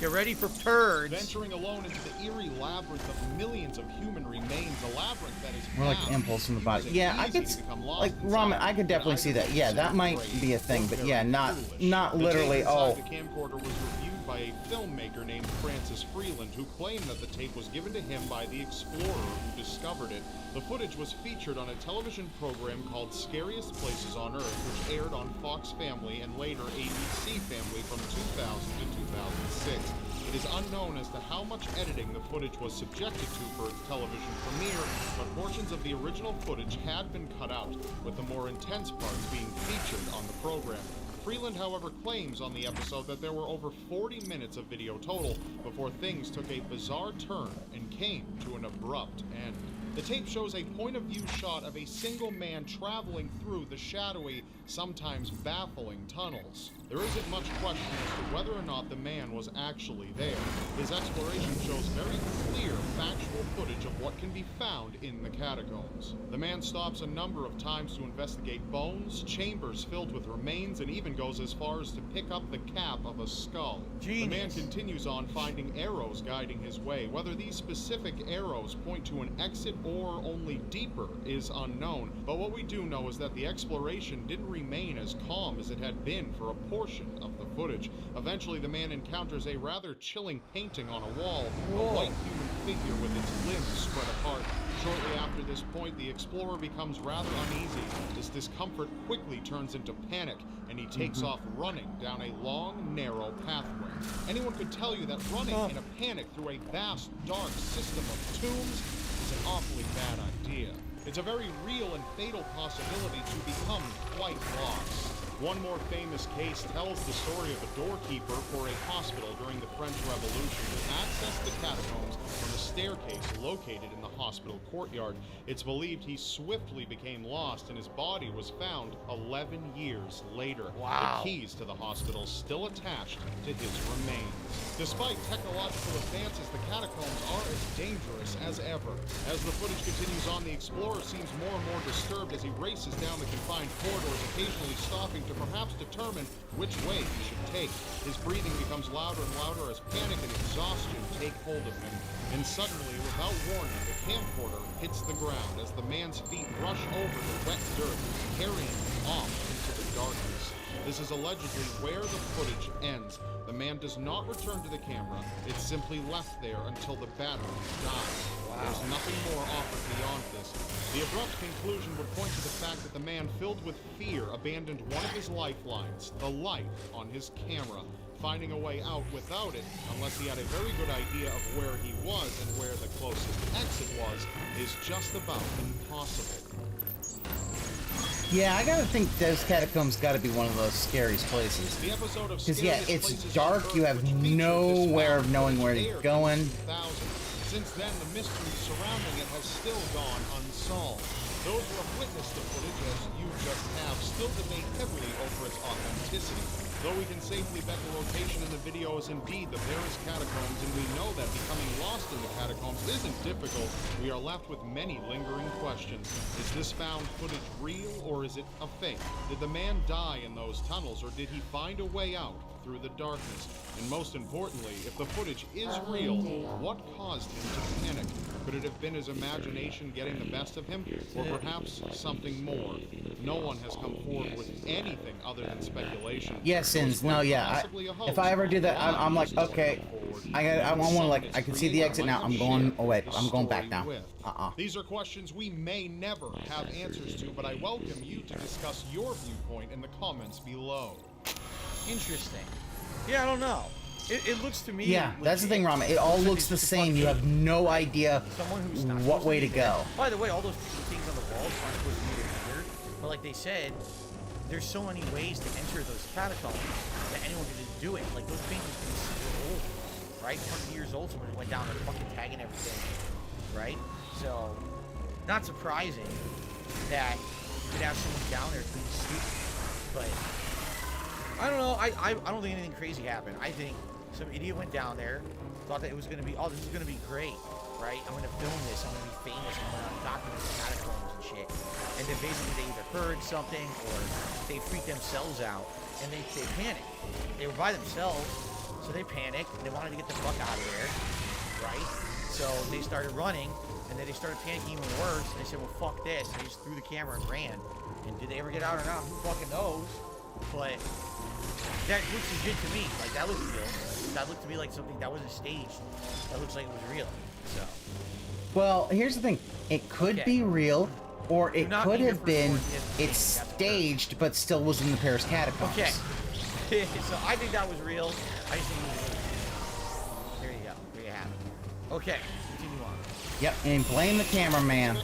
Get ready for turds. Venturing alone into the eerie labyrinth of millions of human remains, a labyrinth that is more like vast, impulse in the body. using Yeah, I easy could, to become lost like inside, ramen. I could definitely but see that. Yeah, that might be a thing, but yeah, not The literally. tape Oh, inside the camcorder was reviewed by a filmmaker named Francis Freeland, who claimed that the tape was given to him by the explorer who discovered it. The footage was featured on a television program called Scariest Places on Earth, which aired on Fox Family and later ABC Family from 2000 to 2006. It is unknown as to how much editing the footage was subjected to for its television premiere, but portions of the original footage had been cut out, with the more intense parts being featured on the program. Freeland, however, claims on the episode that there were over 40 minutes of video total before things took a bizarre turn and came to an abrupt end. The tape shows a point-of-view shot of a single man traveling through the shadowy, sometimes baffling tunnels. There isn't much question as to whether or not the man was actually there. His exploration shows very clear, factual footage of what can be found in the catacombs. The man stops a number of times to investigate bones, chambers filled with remains, and even goes as far as to pick up the cap of a skull. The man continues on, finding arrows guiding his way. Whether these specific arrows point to an exit or only deeper is unknown, but what we do know is that the exploration didn't remain as calm as it had been for a portion of the footage. Eventually, the man encounters a rather chilling painting on a wall, a white human figure with its limbs spread apart. Shortly after this point, the explorer becomes rather uneasy. This discomfort quickly turns into panic, and he takes off running down a long, narrow pathway. Anyone could tell you that running in a panic through a vast, dark system of tombs is an awfully bad idea. It's a very real and fatal possibility to become quite lost. One more famous case tells the story of a doorkeeper for a hospital during the French Revolution who accessed the catacombs from a staircase located in the hospital courtyard. It's believed he swiftly became lost and his body was found 11 years later. Wow. The keys to the hospital still attached to his remains. Despite technological advances, the catacombs are as dangerous as ever. As the footage continues on, the explorer seems more and more disturbed as he races down the confined corridors, occasionally stopping to perhaps determine which way he should take. His breathing becomes louder and louder as panic and exhaustion take hold of him. And suddenly, without warning, the camcorder hits the ground as the man's feet brush over the wet dirt, carrying him off into the darkness. This is allegedly where the footage ends. The man does not return to the camera. It's simply left there until the battery dies. There's nothing more offered beyond this. The abrupt conclusion would point to the fact that the man, filled with fear, abandoned one of his lifelines, the light on his camera. Finding a way out without it, unless he had a very good idea of where he was and where the closest exit was, is just about impossible. Yeah, I gotta think those catacombs gotta be one of those scariest places. The episode of Because yeah, it's dark, you have nowhere of knowing where you're going. Since then, the mystery surrounding it has still gone unsolved. Those who have witnessed the footage, as you just have, still debate heavily over its authenticity. Though we can safely bet the location in the video is indeed the Paris catacombs, and we know that becoming lost in the catacombs isn't difficult, we are left with many lingering questions. Is this found footage real, or is it a fake? Did the man die in those tunnels, or did he find a way out through the darkness? And most importantly, if the footage is real, what caused him to panic? Could it have been his imagination getting the best of him, or perhaps something more? No one has come forward with anything other than speculation. Yeah, Sins. No, yeah. If I ever do that, I'm like, okay, I want to, like, I can see the exit now. I'm going away. I'm going back now. These are questions we may never have answers to, but I welcome you to discuss your viewpoint in the comments below. Interesting. Yeah, I don't know. It looks to me... Yeah, that's the thing, Rama. It all looks the same. You have no idea what way to go. By the way, all those things on the walls aren't supposed to be weird, but like they said, there's so many ways to enter those catacombs that anyone could just do it. Like, those paintings can be super old, right? 100 years old, someone went down there fucking tagging everything, right? So, not surprising that you could have someone down there being stupid, but I don't know. I don't think anything crazy happened. I think some idiot went down there, thought that it was going to be, oh, this is going to be great, right? I'm going to film this. I'm going to be famous. I'm going to document the catacombs and shit. And then basically they either heard something or they freaked themselves out and they panicked. They were by themselves, so they panicked. They wanted to get the fuck out of there, right? So they started running, and then they started panicking even worse. And they said, well, fuck this. And they just threw the camera and ran. And did they ever get out or not? Who fucking knows? But that looks legit to me. Like, that looks real. That looked to me like something that wasn't staged. That looks like it was real. So. Well, here's the thing. It could be real, or it could have been it's staged, but still was in the Paris catacombs. Okay. So I think that was real. I just think it was real. There you go. There you have it. Okay. Continue on. Yep, and blame the cameraman.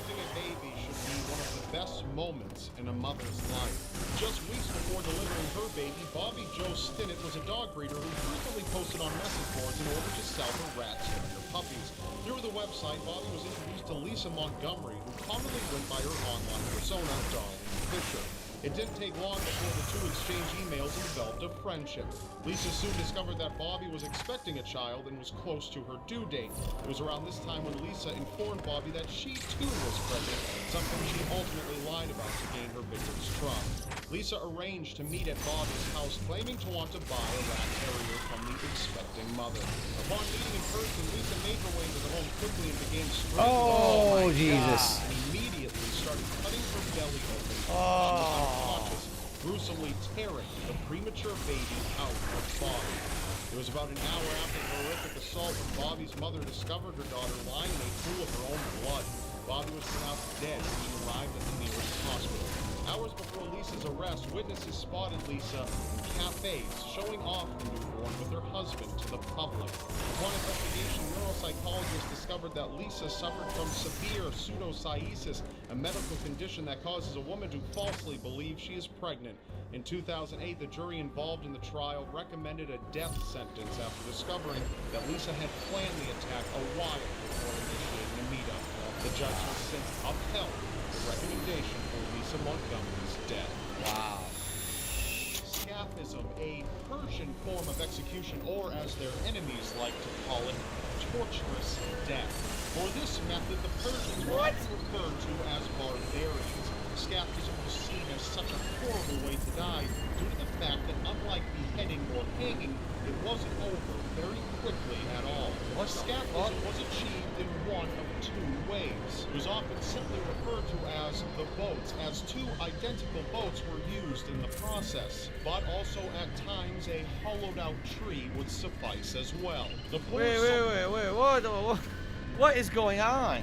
Best moments in a mother's life. Just weeks before delivering her baby, Bobby Joe Stinnett was a dog breeder who frequently posted on message boards in order to sell her rat terrier puppies. Through the website, Bobby was introduced to Lisa Montgomery, who commonly went by her online persona, Darlene Fisher. It didn't take long before the two exchanged emails and developed a friendship. Lisa soon discovered that Bobby was expecting a child and was close to her due date. It was around this time when Lisa informed Bobby that she too was pregnant, something she ultimately lied about to gain her victim's trust. Lisa arranged to meet at Bobby's house, claiming to want to buy a rat terrier from the expecting mother. Upon meeting in person, Lisa made her way into the home quickly and began strangling Oh, Jesus. and immediately started cutting her belly open. Unconscious, gruesomely tearing the premature baby out of Bobby. It was about an hour after the horrific assault when Bobby's mother discovered her daughter lying in a pool of her own blood. Bobby was pronounced dead when she arrived at the nearest hospital. Hours before Lisa's arrest, witnesses spotted Lisa in cafes showing off the newborn with her husband to the public. Upon investigation, neuropsychologists discovered that Lisa suffered from severe pseudocyesis, a medical condition that causes a woman to falsely believe she is pregnant. In 2008, the jury involved in the trial recommended a death sentence after discovering that Lisa had planned the attack a while before initiating a meetup. The judge has since upheld the recommendation for Lisa Montgomery's death. Wow. Scaphism, a Persian form of execution, or as their enemies like to call it, torturous death. For this method, the Persians were often referred to as barbarians. Scaphism was seen as such a horrible way to die due to the fact that unlike beheading or hanging, it wasn't over very quickly at all. Scaphism was achieved in one of two ways. It was often simply referred to as the boats, as two identical boats were used in the process, but also at times a hollowed out tree would suffice as well. The Wait, what is going on?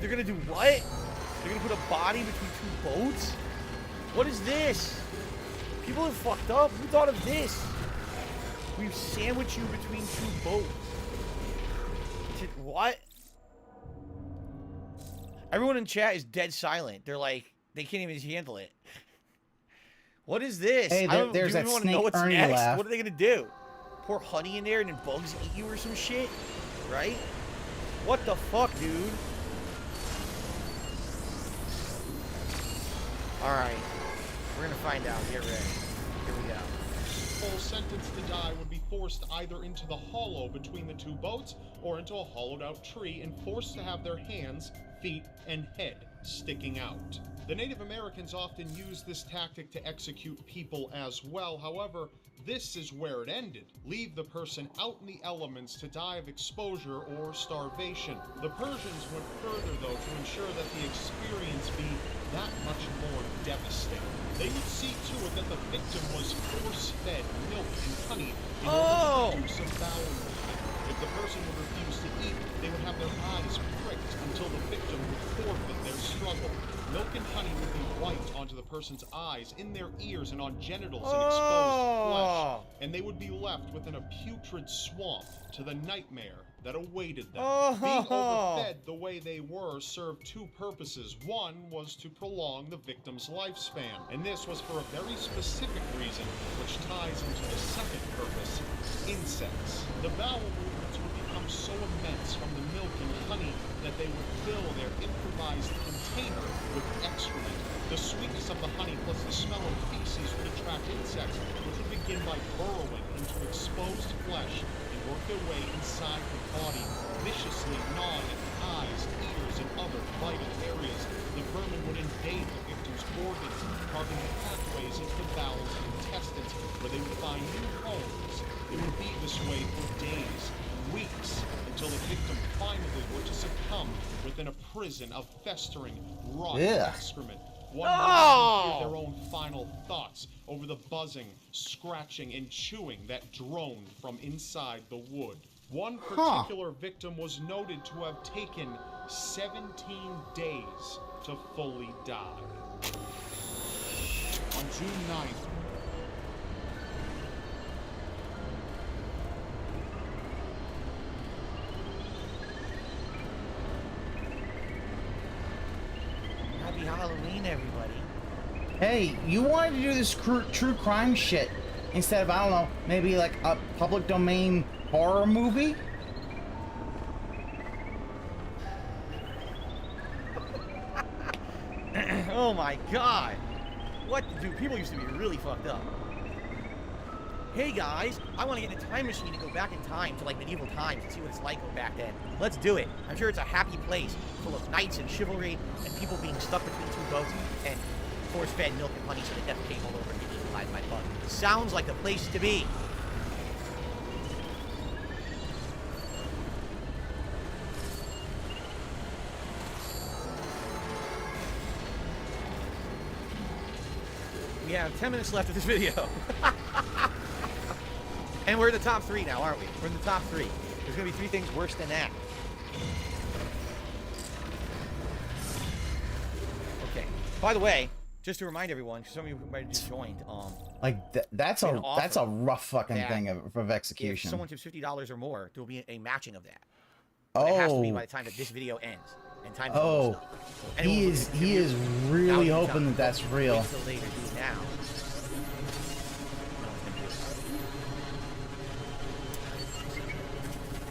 They're gonna do what? They're gonna put a body between two boats? What is this? People are fucked up. Who thought of this? We've sandwiched you between two boats. What? Everyone in chat is dead silent. They're like, they can't even handle it. What is this? Hey, there's that snake Ernie laugh. What are they gonna do? Pour honey in there and then bugs eat you or some shit? Right? What the fuck, dude? Alright. We're gonna find out. Get ready. Here we go. Full sentence to die would be forced either into the hollow between the two boats or into a hollowed out tree and forced to have their hands, feet, and head sticking out. The Native Americans often used this tactic to execute people as well. However, this is where it ended. Leave the person out in the elements to die of exposure or starvation. The Persians went further, though, to ensure that the experience be that much more devastating. They would see to it that the victim was force-fed milk and honey in order to produce a bowel movement. If the person would refuse to eat, they would have their eyes pricked until the victim would forfeit their struggle. Milk and honey would be wiped onto the person's eyes, in their ears, and on genitals and exposed flesh, and they would be left within a putrid swamp to the nightmare that awaited them. Being overfed the way they were served two purposes. One was to prolong the victim's lifespan, and this was for a very specific reason, which ties into the second purpose: insects. The bowel movements would become so immense from the milk and honey that they would fill their improvised container with excrement. The sweetness of the honey plus the smell of feces would attract insects, which would begin by burrowing into exposed flesh and work their way inside the body, viciously gnawing at the eyes, ears, and other vital areas. The vermin would invade the victim's organs, carving the pathways into the bowels and intestines, where they would find new homes. It would be this way for days, weeks, until the victim finally were to succumb within a prison of festering, rotten excrement. One would hear their own final thoughts over the buzzing, scratching, and chewing that droned from inside the wood. One particular victim was noted to have taken 17 days to fully die. On June 9th, Happy Halloween, everybody. Hey, you wanted to do this true crime shit instead of, I don't know, maybe like a public domain horror movie? Oh my god. What? Dude, people used to be really fucked up. Hey guys, I want to get in a time machine and go back in time to like medieval times and see what it's like back then. Let's do it. I'm sure it's a happy place full of knights and chivalry and people being stuck between two boats and force-fed milk and honey so they defecate all over and get eaten alive by bugs. Sounds like the place to be. We have 10 minutes left of this video. And we're in the top 3 now, aren't we? We're in the top 3. There's going to be 3 things worse than that. By the way, just to remind everyone, because some of you might have just joined, Like that's a rough fucking thing of if execution. someone tips $50 or more, there will be a matching of that. But it has to be by Oh, the time that this video ends. And time oh, he is really hoping that that's real. Wait till later, do it now.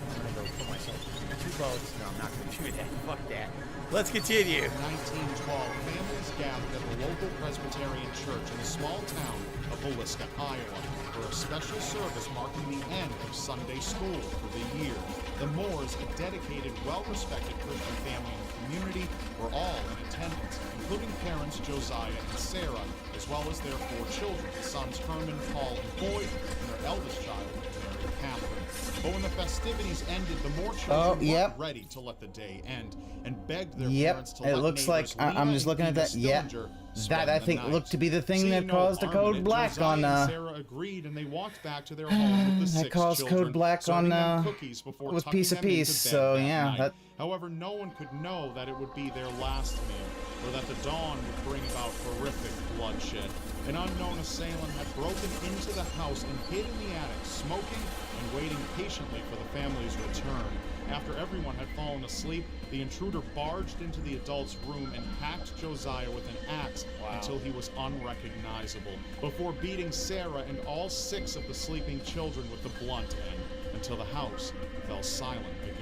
I'm gonna go put myself in 2 boats. No, I'm not gonna do that. Fuck that. Let's continue. In 1912, families gathered at the local Presbyterian church in the small town of VIscant, Iowa, for a special service marking the end of Sunday school for the year. The Moores, a dedicated, well-respected Christian family in the community, were all in attendance, including parents Josiah and Sarah, as well as their 4 children, sons Herman, Paul, and Boyd, and their eldest child, Mary Catherine. But when the festivities ended, the Moore children weren't ready to let the day end, and begged their parents to let it looks like neighbors I'm Lena just looking and at that. Dina Yeah, Stillinger that spend I the think night. looked to be the thing Seeing that no caused the harm in code it, black Josiah on. and Sarah agreed, and they walked back to their home with the 6 That caused children, code black serving on. them cookies before Was tucking piece of them into piece. bed So that yeah, night. that. However, no one could know that it would be their last meal, or that the dawn would bring about horrific bloodshed. An unknown assailant had broken into the house and hid in the attic, smoking and waiting patiently for the family's return. After everyone had fallen asleep, the intruder barged into the adult's room and hacked Josiah with an axe until he was unrecognizable, before beating Sarah and all 6 of the sleeping children with the blunt end, until the house fell silent again.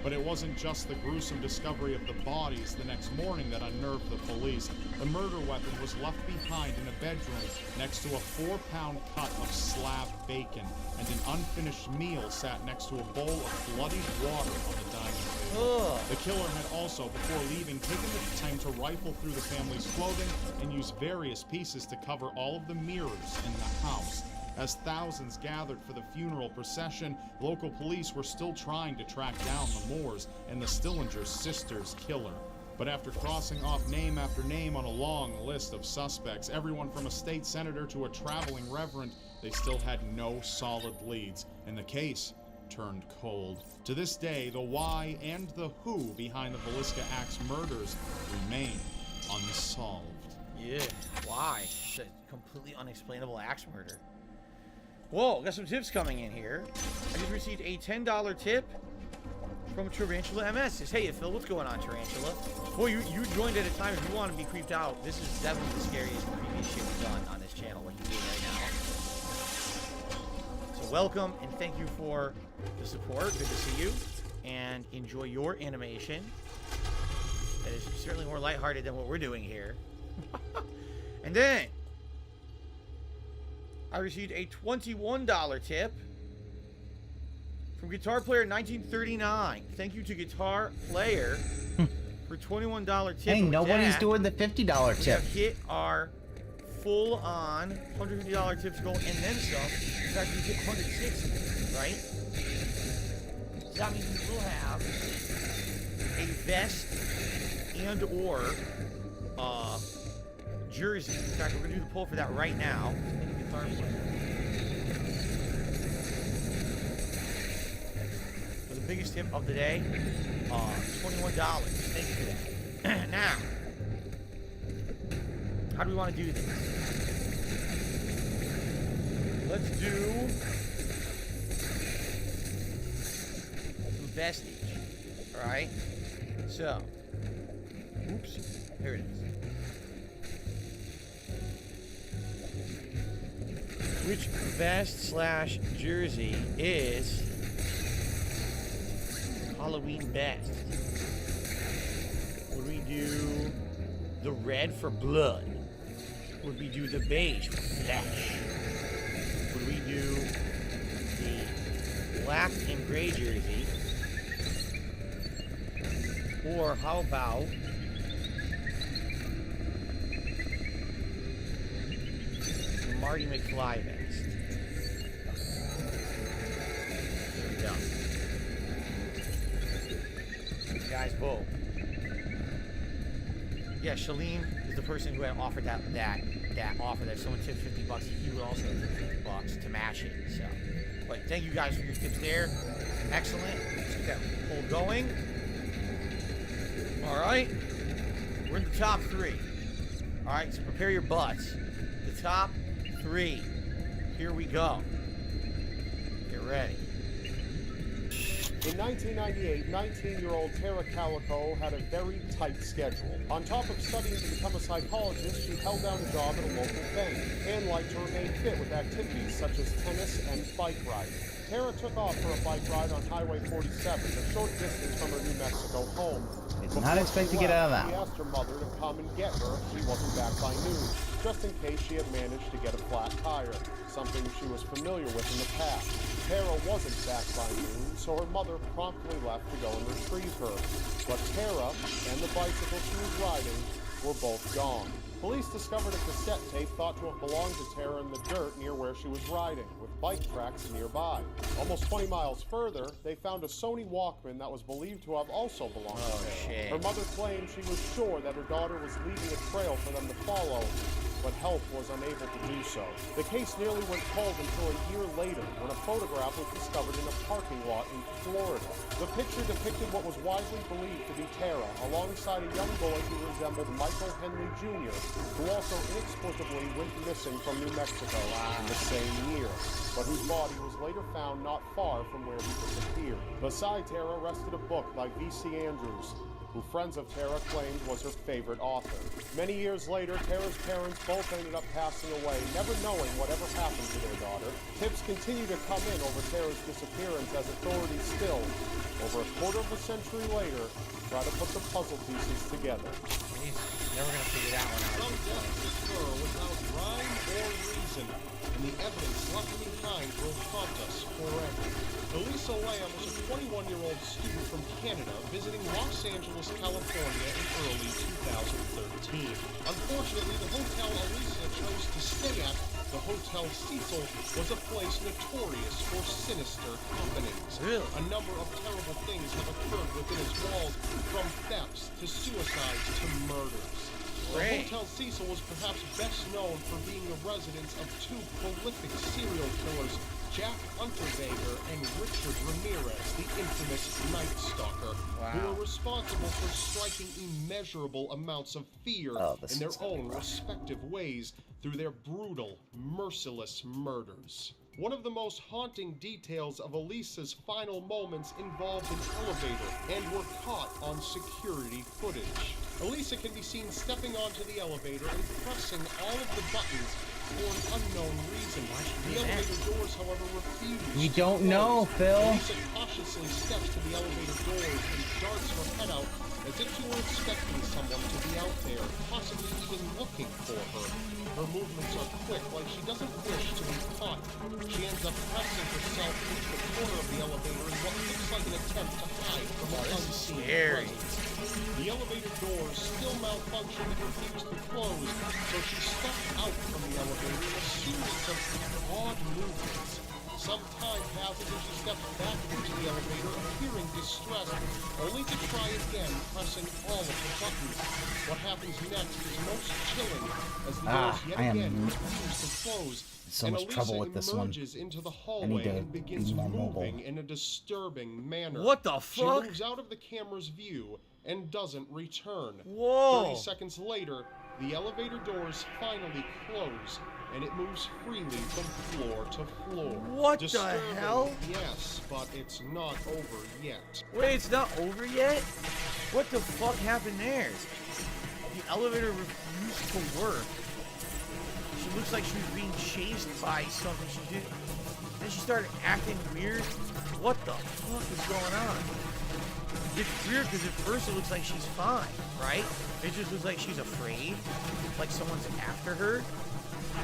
But it wasn't just the gruesome discovery of the bodies the next morning that unnerved the police. The murder weapon was left behind in a bedroom next to a 4-pound cut of slab bacon, and an unfinished meal sat next to a bowl of bloodied water on the dining table. The killer had also, before leaving, taken the time to rifle through the family's clothing and use various pieces to cover all of the mirrors in the house. As thousands gathered for the funeral procession, local police were still trying to track down the Moores and the Stillinger sisters' killer. But after crossing off name after name on a long list of suspects, everyone from a state senator to a traveling reverend, they still had no solid leads, and the case turned cold. To this day, the why and the who behind the VIscant Axe murders remain unsolved. Yeah, why? It's a completely unexplainable axe murder. Whoa, got some tips coming in here. I just received a $10 tip from Tarantula MS. Says, hey, Phil, what's going on, Tarantula? Well, you joined at a time. If you want to be creeped out, this is definitely the scariest creepy shit we've done on this channel, what you're doing right now. So welcome, and thank you for the support. Good to see you. And enjoy your animation. That is certainly more lighthearted than what we're doing here. And then I received a $21 tip from Guitar Player 1939. Thank you to Guitar Player for $21 tip. Hey, nobody's doing the $50 we tip. have hit our full-on $150 tips goal and then some. In fact, we hit 160, right? So that means we will have a vest and or jersey. In fact, we're gonna do the poll for that right now. Guitar Player. For the biggest tip of the day, $21. Thank you for that. Now, how do we want to do this? Let's do some vestige. All right. So, oops, here it is. Which vest / jersey is Halloween best? Would we do the red for blood? Would we do the beige for flesh? Would we do the black and gray jersey? Or how about the Marty McFly vest? There we go. You guys vote. Yeah, Shalene is the person who had offered that offer that if someone tipped $50, he would also tip $50 to match it. So, but thank you guys for your tips there. Excellent. Let's get that poll going. All right, we're in the top 3. All right, so prepare your butts. The top 3. Here we go. Get ready. In 1998, 19-year-old Tara Calico had a very tight schedule. On top of studying to become a psychologist, she held down a job at a local bank and liked to remain fit with activities such as tennis and bike riding. Tara took off for a bike ride on Highway 47, a short distance from her New Mexico home. Did not expect to get out of that. She asked her mother to come and get her if she wasn't back by noon, just in case she had managed to get a flat tire, something she was familiar with in the past. Tara wasn't back by noon, so her mother promptly left to go and retrieve her. But Tara and the bicycle she was riding were both gone. Police discovered a cassette tape thought to have belonged to Tara in the dirt near where she was riding, with bike tracks nearby. Almost 20 miles further, they found a Sony Walkman that was believed to have also belonged to Tara. Her mother claimed she was sure that her daughter was leaving a trail for them to follow, but help was unable to do so. The case nearly went cold until a year later, when a photograph was discovered in a parking lot in Florida. The picture depicted what was widely believed to be Tara, alongside a young boy who resembled Michael Henley Jr., who also inexplicably went missing from New Mexico in the same year, but whose body was later found not far from where he disappeared. Beside Tara rested a book by V.C. Andrews, who friends of Tara claimed was her favorite author. Many years later, Tara's parents both ended up passing away, never knowing whatever happened to their daughter. Tips continue to come in over Tara's disappearance as authorities still, over a quarter of a century later, try to put the puzzle pieces together. Never gonna figure that one out. Some deaths occur without rhyme or reason, and the evidence left behind will haunt us forever. Elisa Lamb was a 21-year-old student from Canada visiting Los Angeles, California in early 2013. Unfortunately, the hotel Elisa chose to stay at, the Hotel Cecil, was a place notorious for sinister happenings. Really? A number of terrible things have occurred within its walls, from thefts to suicides to murders. The Hotel Cecil was perhaps best known for being the residence of 2 prolific serial killers, Jack Unterweger and Richard Ramirez, the infamous Night Stalker, who were responsible for striking immeasurable amounts of fear in their own respective ways through their brutal, merciless murders. One of the most haunting details of Elisa's final moments involved an elevator and were caught on security footage. Elisa can be seen stepping onto the elevator and pressing all of the buttons for an unknown reason. The elevator doors, however, refuse. We don't know, Phil. Elisa cautiously steps to the elevator doors and darts her head out as if she were expecting someone to be out there, possibly even looking for her. Her movements are quick, like she doesn't wish to be caught. She ends up pressing herself into the corner of the elevator in what looks like an attempt to hide from an unseen presence. The elevator doors still malfunctioned and refused to close, so she stepped out from the elevator in a series of odd movements. Some time passes and she steps back into the elevator, appearing distressed, only to try again, pressing all of the buttons. What happens next is most chilling, as the doors yet again refuse to close. So much trouble with this one. Emerges into the hallway and begins moving in a disturbing manner. What the fuck? She moves out of the camera's view and doesn't return. Whoa! 30 seconds later, the elevator doors finally close, and it moves freely from floor to floor. What Disturbing, the hell? Yes, but it's not over yet. Wait, it's not over yet? What the fuck happened there? The elevator refused to work. She looks like she was being chased by something she did. Then she started acting weird. What the fuck is going on? It's weird because at first it looks like she's fine, right? It just looks like she's afraid, like someone's after her,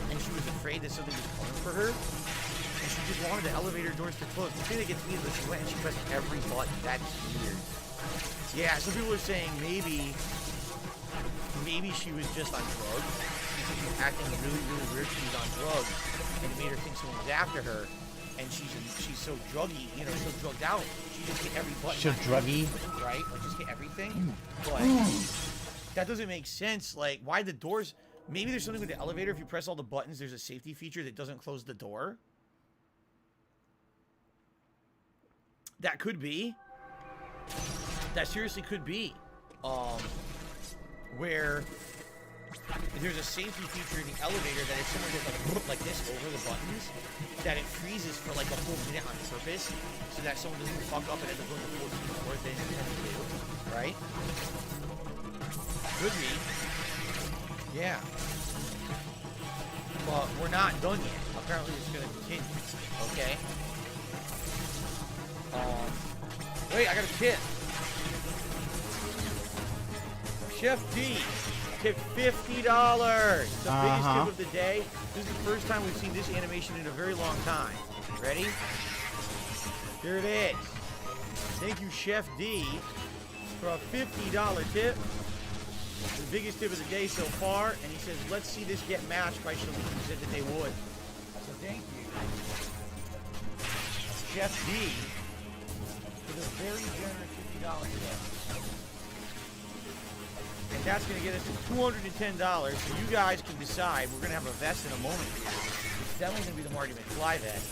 and she was afraid that something was coming for her, and she just wanted the elevator doors to close. The thing that gets me is that she went and she pressed every button. That's weird. Yeah, some people are saying maybe she was just on drugs. She was acting really, really weird. She was on drugs, and it made her think someone was after her. And she's so druggy, you know, so drugged out. She just hit every button. So druggy, right? Like just hit everything. But that doesn't make sense. Like, why the doors? Maybe there's something with the elevator. If you press all the buttons, there's a safety feature that doesn't close the door. That could be. That seriously could be. Where There's a safety feature in the elevator that if someone goes like this over the buttons, that it freezes for like a whole minute on purpose, so that someone doesn't fuck up and end up going to 14 more than they do, right? Could be. Yeah. But we're not done yet. Apparently it's going to continue. Okay? Wait, I got a tip. Chef D tipped $50. The biggest tip of the day. This is the first time we've seen this animation in a very long time. Ready? Here it is. Thank you, Chef D, for a $50 tip. The biggest tip of the day so far. And he says, let's see this get matched by Shalene, who said that they would. So thank you, Chef D, for the very generous $50 tip. And that's going to get us to $210, so you guys can decide. We're going to have a vest in a moment here. It's definitely going to be the Marty McFly vest.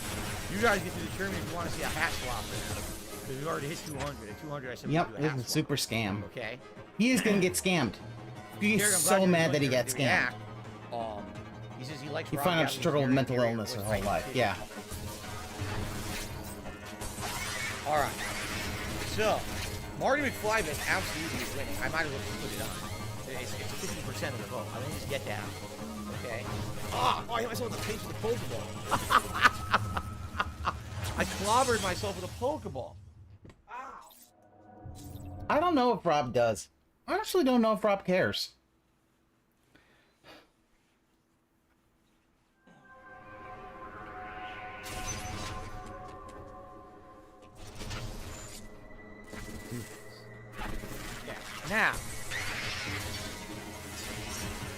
You guys get to determine if you want to see a hat swap there. Because we've already hit 200. At 200, I said Yep, we'll do a this hat is a swap. super scam. Okay. He is going to get scammed. He's so mad that he got scammed. He says he likes He Rob found out Gavlin's struggled with very mental inferior illness voice. her whole life. Yeah. Alright. So, Marty McFly vest absolutely is winning. I might as well just put it on. It's 50% of the vote. I mean, just get down. Okay? Oh, I hit myself with the face with a Pokeball. I clobbered myself with a Pokeball. I don't know if Rob does. I actually don't know if Rob cares. Now,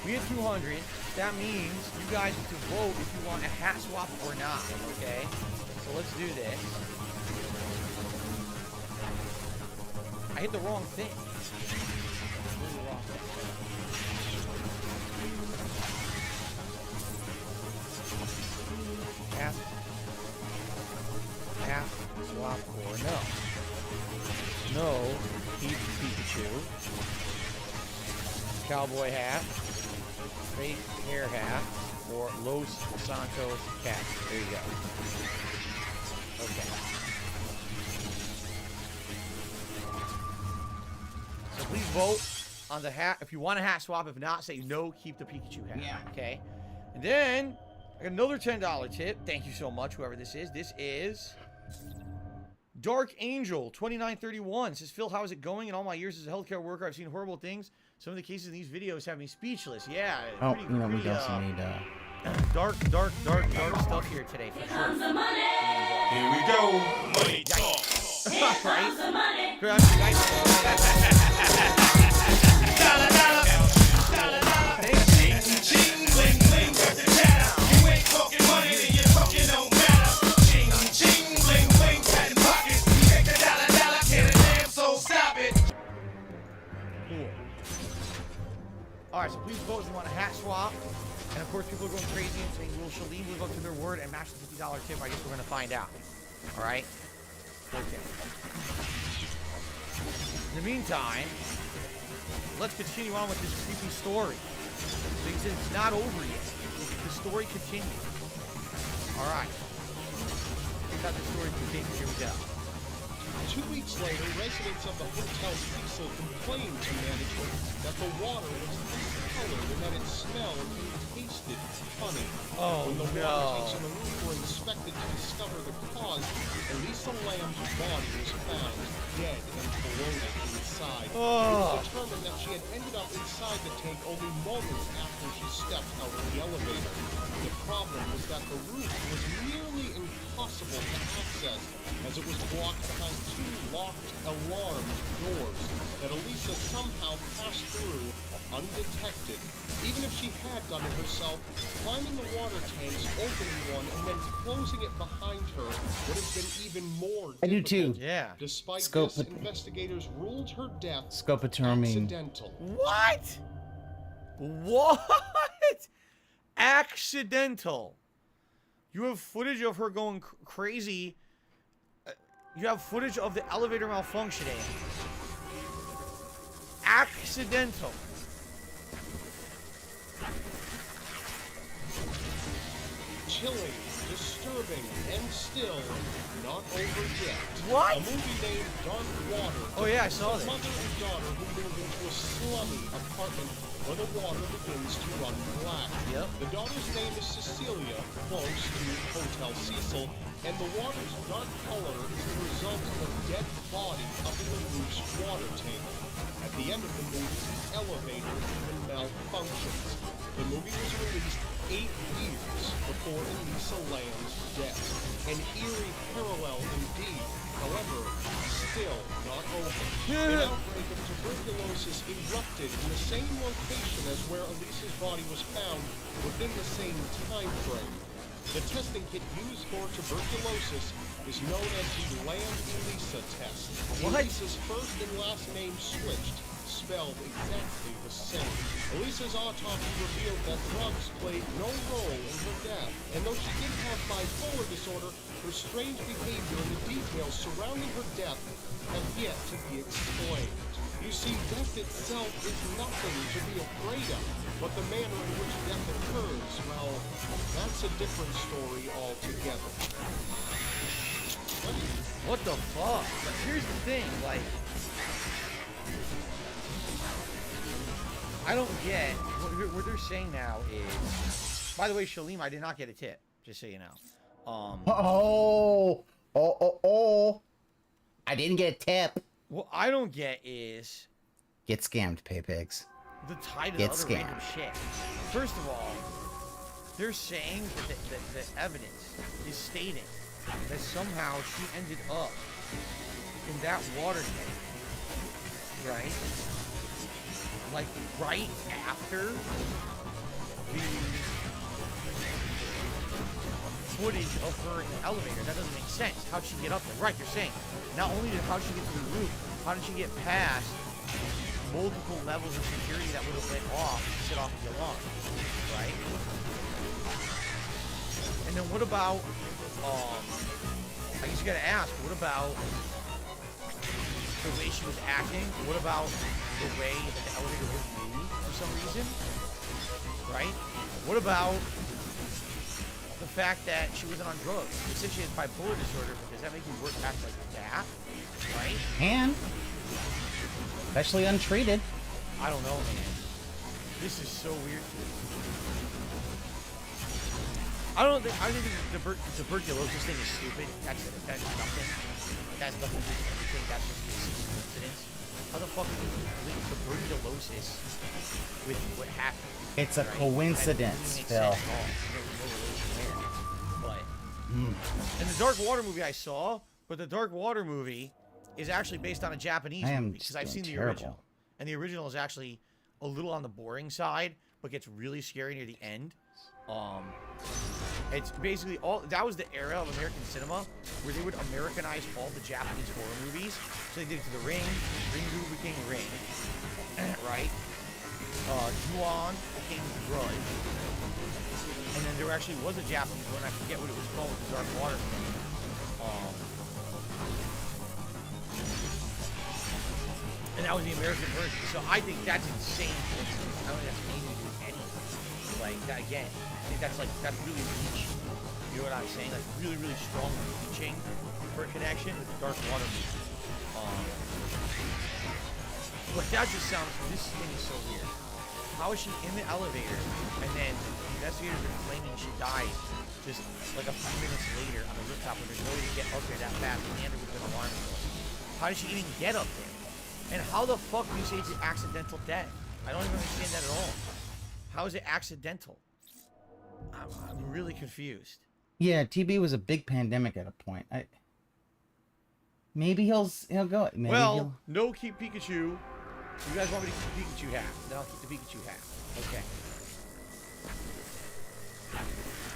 we hit 200. That means you guys get to vote if you want a hat swap or not, okay? So let's do this. I hit the wrong thing. Really the wrong thing. Hat swap or no. No. Keep Pikachu. Cowboy hat. Fake hair hat. Or Los Santos cat. There you go. Okay. So please vote on the hat. If you want a hat swap, if not, say no, keep the Pikachu hat. Yeah. Okay. And then I got another $10 tip. Thank you so much, whoever this is. This is Dark Angel 2931 says, Phil, how is it going? In all my years as a healthcare worker, I've seen horrible things. Some of the cases in these videos have me speechless. Yeah. Oh, you know, we also need dark stuff here today for sure. Comes the money. Here we go. Money talk. Here comes the money. Ching, bling, bling, got the chatter. You ain't talking money, then you're talking no matter. Ching, ching, bling, bling, patent pockets. You take the dollar, get a damn, so stop it. Cool. Alright, so please vote if you want a hat swap. And of course, people are going crazy and saying, will Shalene live up to their word and match the $50 tip? I guess we're going to find out. Alright? Okay. In the meantime, let's continue on with this creepy story. Because it's not over yet. The story continues. Alright. Here's how the story continues. Here we go. 2 weeks later, residents of the Hotel Cecil complained to management that the water was discolored and that it smelled and tasted funny. Oh, when the no. water tanks on the roof were inspected to discover the cause, Elisa Lamb's body was found dead and corroded inside. It was determined that she had ended up inside the tank only moments after she stepped out of the elevator. The problem was that the roof was nearly impossible to access, as it was blocked behind 2 locked alarm doors that Elisa somehow passed through undetected. Even if she had done it herself, climbing the water tanks, opening one, and then closing it behind her would have been even more difficult. I do too. Yeah. Despite Scope this, it. investigators ruled her death Scopotermine. accidental. What? What? Accidental. You have footage of her going crazy. You have footage of the elevator malfunctioning. Accidental. chilling, disturbing, and still not over yet. What? A movie named Dark Water. Oh yeah, I saw A this. mother and daughter who move into a slummy apartment where the water begins to run black. Yep. The daughter's name is Cecilia, close to Hotel Cecil, and the water's dark color is the result of a dead body up in the roof's water tank. At the end of the movie, the elevator even malfunctions. The movie was released 8 years before Elisa Lam's death. An eerie parallel indeed. However, still not over. An outbreak of tuberculosis erupted in the same location as where Elisa's body was found within the same time frame. The testing kit used for tuberculosis is known as the Lamb-Elisa test. Elisa's first and last name switched, spelled exactly the same. Elisa's autopsy revealed that drugs played no role in her death, and though she did have bipolar disorder, her strange behavior and the details surrounding her death have yet to be explained. You see, death itself is nothing to be afraid of, but the manner in which death occurs, well, that's a different story altogether. What the fuck? But here's the thing, like, I don't get what they're saying now is. By the way, Shalim, I did not get a tip, just so you know. I didn't get a tip. What I don't get is Get scammed, pay pigs. the title Get of other random scammed. shit. First of all, they're saying that the evidence is stating that somehow she ended up in that water tank, right? Like right after the footage of her in the elevator. That doesn't make sense. How'd she get up there? Right, they're saying not only how did she get to the roof, how did she get past multiple levels of security that would have went off to set off the alarm, right? And then what about, I guess you gotta ask, what about the way she was acting? What about the way that the elevator would move for some reason, right? What about the fact that she wasn't on drugs? They said she has bipolar disorder, but does that make you work back like that, right? And especially untreated. I don't know, man. This is so weird. I think the tuberculosis thing is stupid. That's nothing. That's nothing to do with anything. That's just a coincidence. How the fuck do you link tuberculosis with what happened? It's a coincidence, Phil. But in the Dark Water movie I saw, but the Dark Water movie is actually based on a Japanese movie because I've seen the original, and the original is actually a little on the boring side, but gets really scary near the end. It's basically that was the era of American cinema where they would Americanize all the Japanese horror movies. So they did it to The Ring, Ring became Ring, right? Ju-On became Grudge, and then there actually was a Japanese one. I forget what it was called, the Dark Water thing. And that was the American version. So I think that's insane. I don't think that's anything to do with anything. Like that again. I think that's really reach. You know what I'm saying? Like really, really strong reaching for a connection with the Dark Water movie. But that just sounds. This thing is so weird. How is she in the elevator and then the investigators are claiming she died just like a few minutes later on the rooftop when there's no way to get up there that fast and there would have been an alarm. How did she even get up there? And how the fuck do you say it's an accidental death? I don't even understand that at all. How is it accidental? I'm really confused. Yeah, TB was a big pandemic at a point. Maybe he'll go. Maybe well, no keep Pikachu. You guys want me to keep the Pikachu hat? Then I'll keep the Pikachu hat. Okay.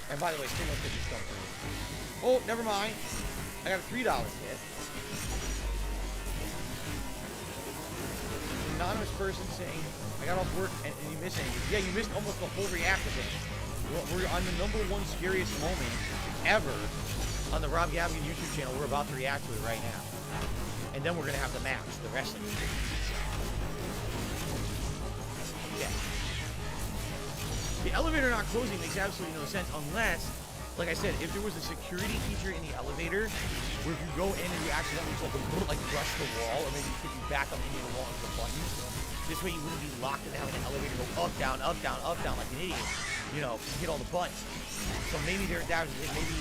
And by the way, still no pictures come through. Oh, never mind. I got a $3 hit. Anonymous person saying, I got off work and you missed anything. Yeah, you missed almost the whole reactor thing. We're on the #1 scariest moment ever on the Rob Gavin YouTube channel. We're about to react to it right now. And then we're going to have the match, the wrestling match. Yeah. The elevator not closing makes absolutely no sense unless Like I said, if there was a security feature in the elevator where if you go in and you accidentally like brush the wall, or maybe you back up into the wall into the buttons, this way you wouldn't be locked in having an elevator go up, down, up, down, up, down like an idiot. You know, hit all the buttons. So maybe maybe you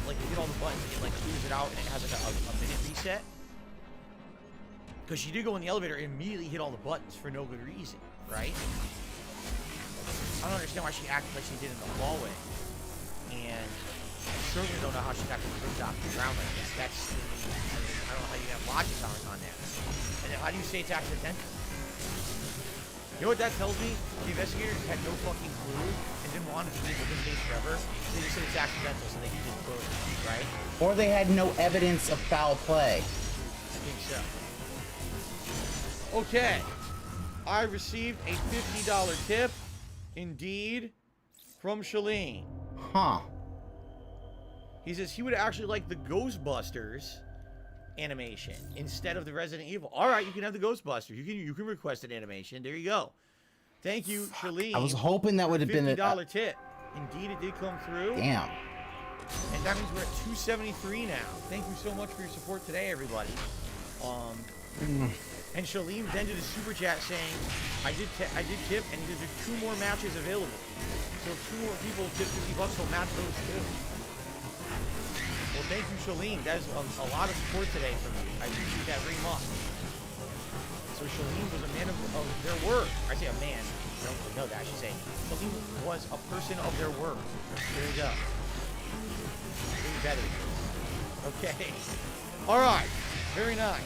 like hit all the buttons and it like clears it out and it has like a minute reset. Because she did go in the elevator and immediately hit all the buttons for no good reason, right? I don't understand why she acted like she did in the hallway. And I certainly don't know how she got to the roof off the ground like that. I don't know how you have logic on that. And then how do you say it's accidental? You know what that tells me? The investigators had no fucking clue and didn't want it to be within case forever. They just said it's accidental, so they can just prove it, right? Or they had no evidence of foul play. I think so. Okay. I received a $50 tip, indeed, from Shalene. Huh. He says he would actually like the Ghostbusters animation instead of the Resident Evil. All right, you can have the Ghostbusters. You can request an animation. There you go. Thank you, Shalene. I was hoping that would have been a $50 tip. Indeed, it did come through. Damn. And that means we're at 273 now. Thank you so much for your support today, everybody. And Shalene then did a super chat saying, I did tip, and there's 2 more matches available. So if 2 more people tip $50, they'll match those too. Well, thank you, Shalene. That is a lot of support today from you. I appreciate that very much. So Shalene was a man of their word. I say a man. I don't really know that. I should say Shalene was a person of their word. There you go. Getting better. Okay. All right. Very nice.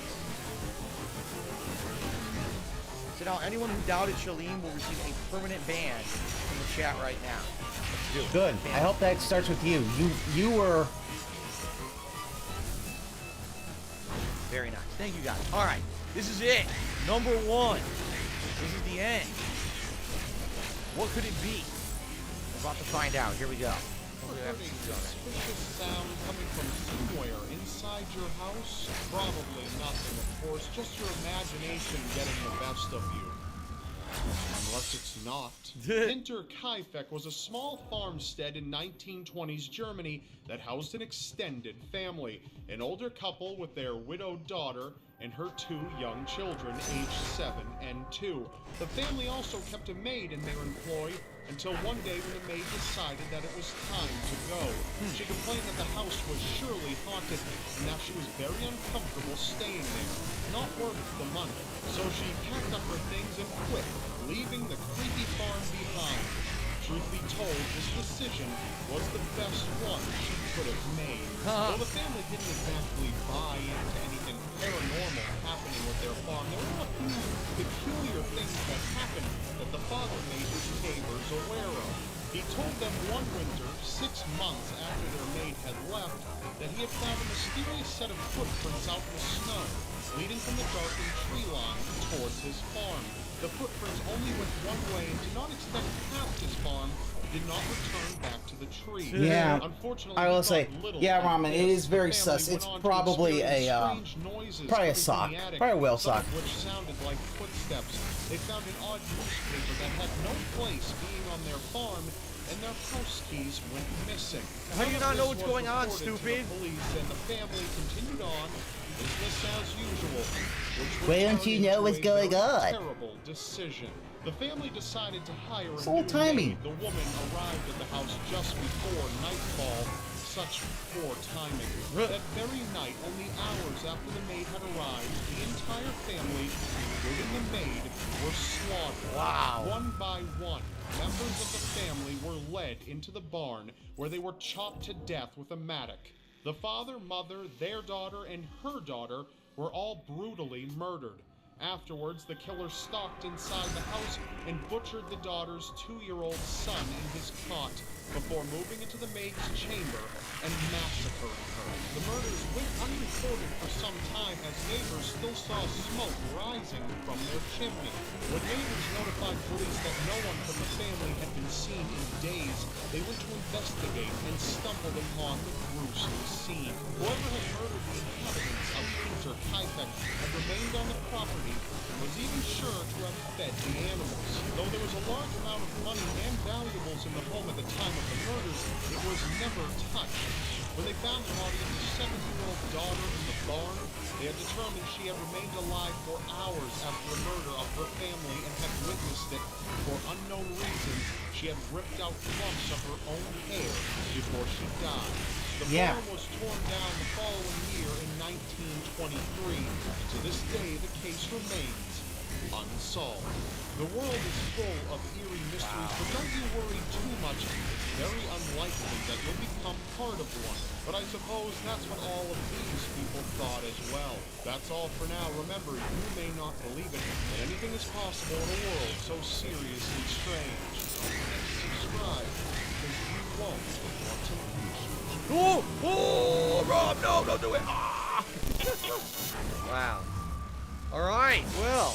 So now anyone who doubted Shalene will receive a permanent ban from the chat right now. Let's do it. Good. I hope that starts with you. You were... Very nice. Thank you, guys. All right. This is it. Number 1. This is the end. What could it be? We're about to find out. Here we go. Heard a suspicious sound coming from somewhere inside your house? Probably nothing, of course. Just your imagination getting the best of you. Unless it's not. Hinter Kaifek was a small farmstead in 1920s Germany that housed an extended family. An older couple with their widowed daughter and her 2 young children, aged 7 and 2. The family also kept a maid in their employ until one day when the maid decided that it was time to go. She complained that the house was surely haunted and that she was very uncomfortable staying there, not worth the money. So she packed up her things and quit, leaving the creepy farm behind. Truth be told, this decision was the best one she could have made. Though the family didn't exactly buy into anything paranormal happening with their farm, there were a few peculiar things that happened that the father made his neighbors aware of. He told them one winter, 6 months after their maid had left, that he had found a mysterious set of footprints out in the snow, leading from the darkened tree line towards his farm. The footprints only went one way and did not extend past his farm, did not return back to the tree. Yeah, unfortunately, I will say, yeah, Ramen, it is very sus. It's probably a, probably a sock. Probably a whale sock. Which sounded like footsteps. They found an odd newspaper that had no place being on their farm, and their house keys went missing. How do you not know what's going on, stupid? The police and the family continued on, business as usual. Why don't you know what's going on? Terrible decision. The family decided to hire a old timing. The woman arrived at the house just before nightfall. Such poor timing. That very night, only hours after the maid had arrived, the entire family, including the maid, were slaughtered. Wow. One by one, members of the family were led into the barn, where they were chopped to death with a mattock. The father, mother, their daughter, and her daughter were all brutally murdered. Afterwards, the killer stalked inside the house and butchered the daughter's 2-year-old son in his cot before moving into the maid's chamber and massacring her. The murders went unreported for some time as neighbors still saw smoke rising from their chimney. When neighbors notified police that no one from the family had been seen in days, they went to investigate and stumbled upon the gruesome scene. Whoever had murdered the inhabitants of producer, Tevin, had remained on the property and was even sure to have fed the animals. Though there was a large amount of money and valuables in the home at the time of the murders, it was never touched. When they found Claudia's 7-year-old daughter in the barn, they had determined she had remained alive for hours after the murder of her family and had witnessed it. For unknown reasons, she had ripped out clumps of her own hair before she died. The farm was torn down the following year in 1923, and to this day the case remains unsolved. The world is full of eerie mysteries, but don't you worry too much. It's very unlikely that you'll become part of one. But I suppose that's what all of these people thought as well. That's all for now. Remember, you may not believe it, but anything is possible in a world so seriously strange. Don't forget to subscribe, because you won't want to lose. Oh, Rob, no, don't do it. Ah! Wow. All right, well.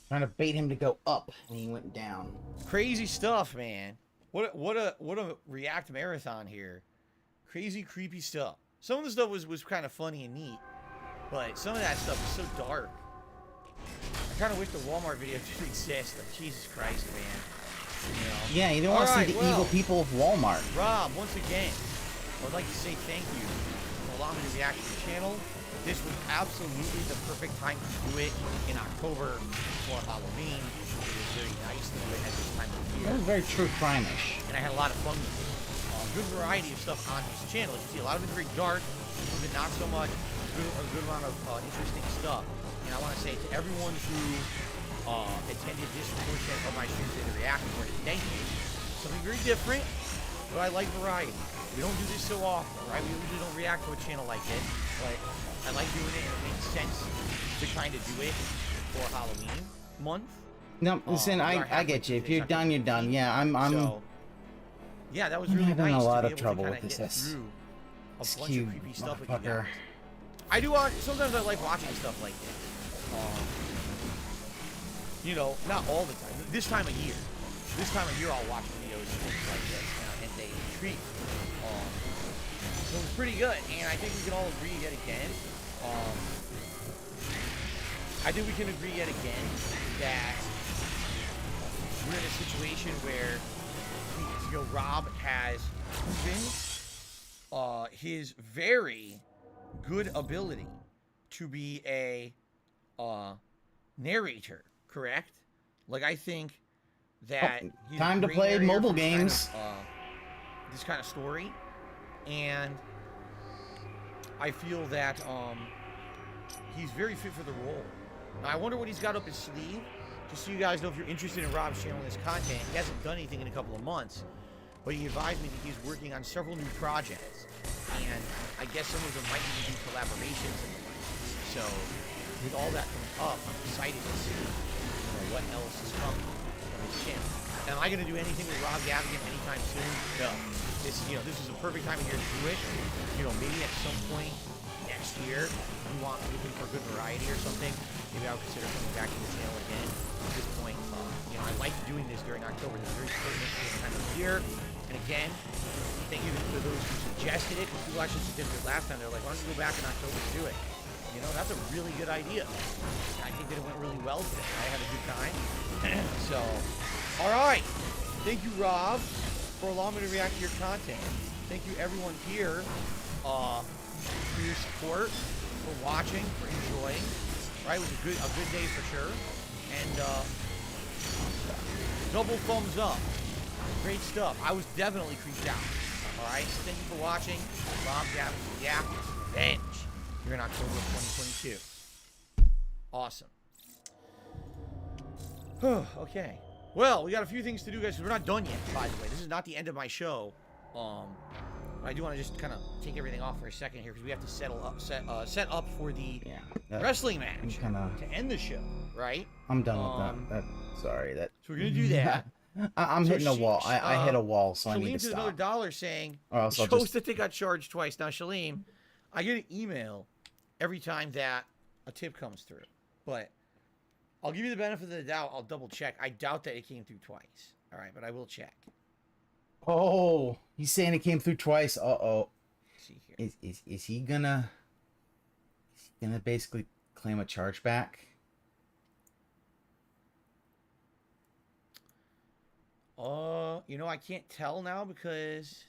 Trying to bait him to go up, and he went down. Crazy stuff, man. What a React marathon here. Crazy, creepy stuff. Some of the stuff was kind of funny and neat, but some of that stuff is so dark. I kind of wish the Walmart video didn't exist. Like, Jesus Christ, man. You know? Yeah, you don't want to see the evil people of Walmart. Rob, once again, I would like to say thank you for allowing me to react to the channel. This was absolutely the perfect time to do it in October before Halloween. It was very nice to do it at this time of year. That was very true crime-ish. And I had a lot of fun with it. Good variety of stuff on this channel. You see a lot of it very dark, some of it not so much. A good amount of interesting stuff. And I want to say to everyone who attended this portion of my streams and reacted for it, thank you. Something very different, but I like variety. We don't do this so often, right? We usually don't react to a channel like this, but I like doing it, and it makes sense to kind of do it for Halloween month. No, listen, I get you. If you're done, you're done. Yeah, I'm so, yeah, that was really having nice a lot to be of able trouble to with kind of get this. through a bunch of Cute creepy stuff with you motherfucker. guys. I do sometimes I like watching stuff like this. You know, not all the time. This time of year. This time of year I'll watch videos like this, and they treat. So it was pretty good, and I think we can all agree yet again. I think we can agree yet again that we're in a situation where Rob has proven his very good ability to be a narrator, correct? Like, I think that he's time a to great play narrator mobile for games. This kind of story, and I feel that he's very fit for the role. Now, I wonder what he's got up his sleeve. Just so you guys know, if you're interested in Rob's channel and his content, he hasn't done anything in a couple of months, but he advised me that he's working on several new projects, and I guess some of them might even be collaborations in the way. So, with all that coming up, I'm excited to see what else is coming from his channel. Now, am I going to do anything with Rob Gavigan anytime soon? No. This is a perfect time of year to do it. Maybe at some point next year, if you want looking for good variety or something, maybe I'll consider coming back to the channel again. At this point, I like doing this during October. It's a very important time of the year. And again, thank you to those who suggested it. Because people actually suggested it last time. They're like, why don't you go back in October to do it? That's a really good idea. I think that it went really well today. I had a good time. So, all right. Thank you, Rob, for allowing me to react to your content. Thank you, everyone here, for your support, for watching, for enjoying. Right, it was a good day for sure. And double thumbs up. Great stuff. I was definitely creeped out. All right. So thank you for watching. Rob Gavin React Revenge. Here in October of 2022. Awesome. Okay. Well, we got a few things to do, guys. We're not done yet, by the way. This is not the end of my show. I do want to just kind of take everything off for a second here because we have to set up for the wrestling match to end the show, right? I'm done with that. Sorry. So we're gonna do that. I'm hitting a wall. I hit a wall, so I need to Shalim stop. another $1 saying else I'll shows just... that they got charged twice. Now, Shalim, I get an email every time that a tip comes through, but I'll give you the benefit of the doubt. I'll double check. I doubt that it came through twice. All right, but I will check. Oh, he's saying it came through twice. Uh-oh. See here. Is he gonna gonna basically claim a chargeback. You know, I can't tell now because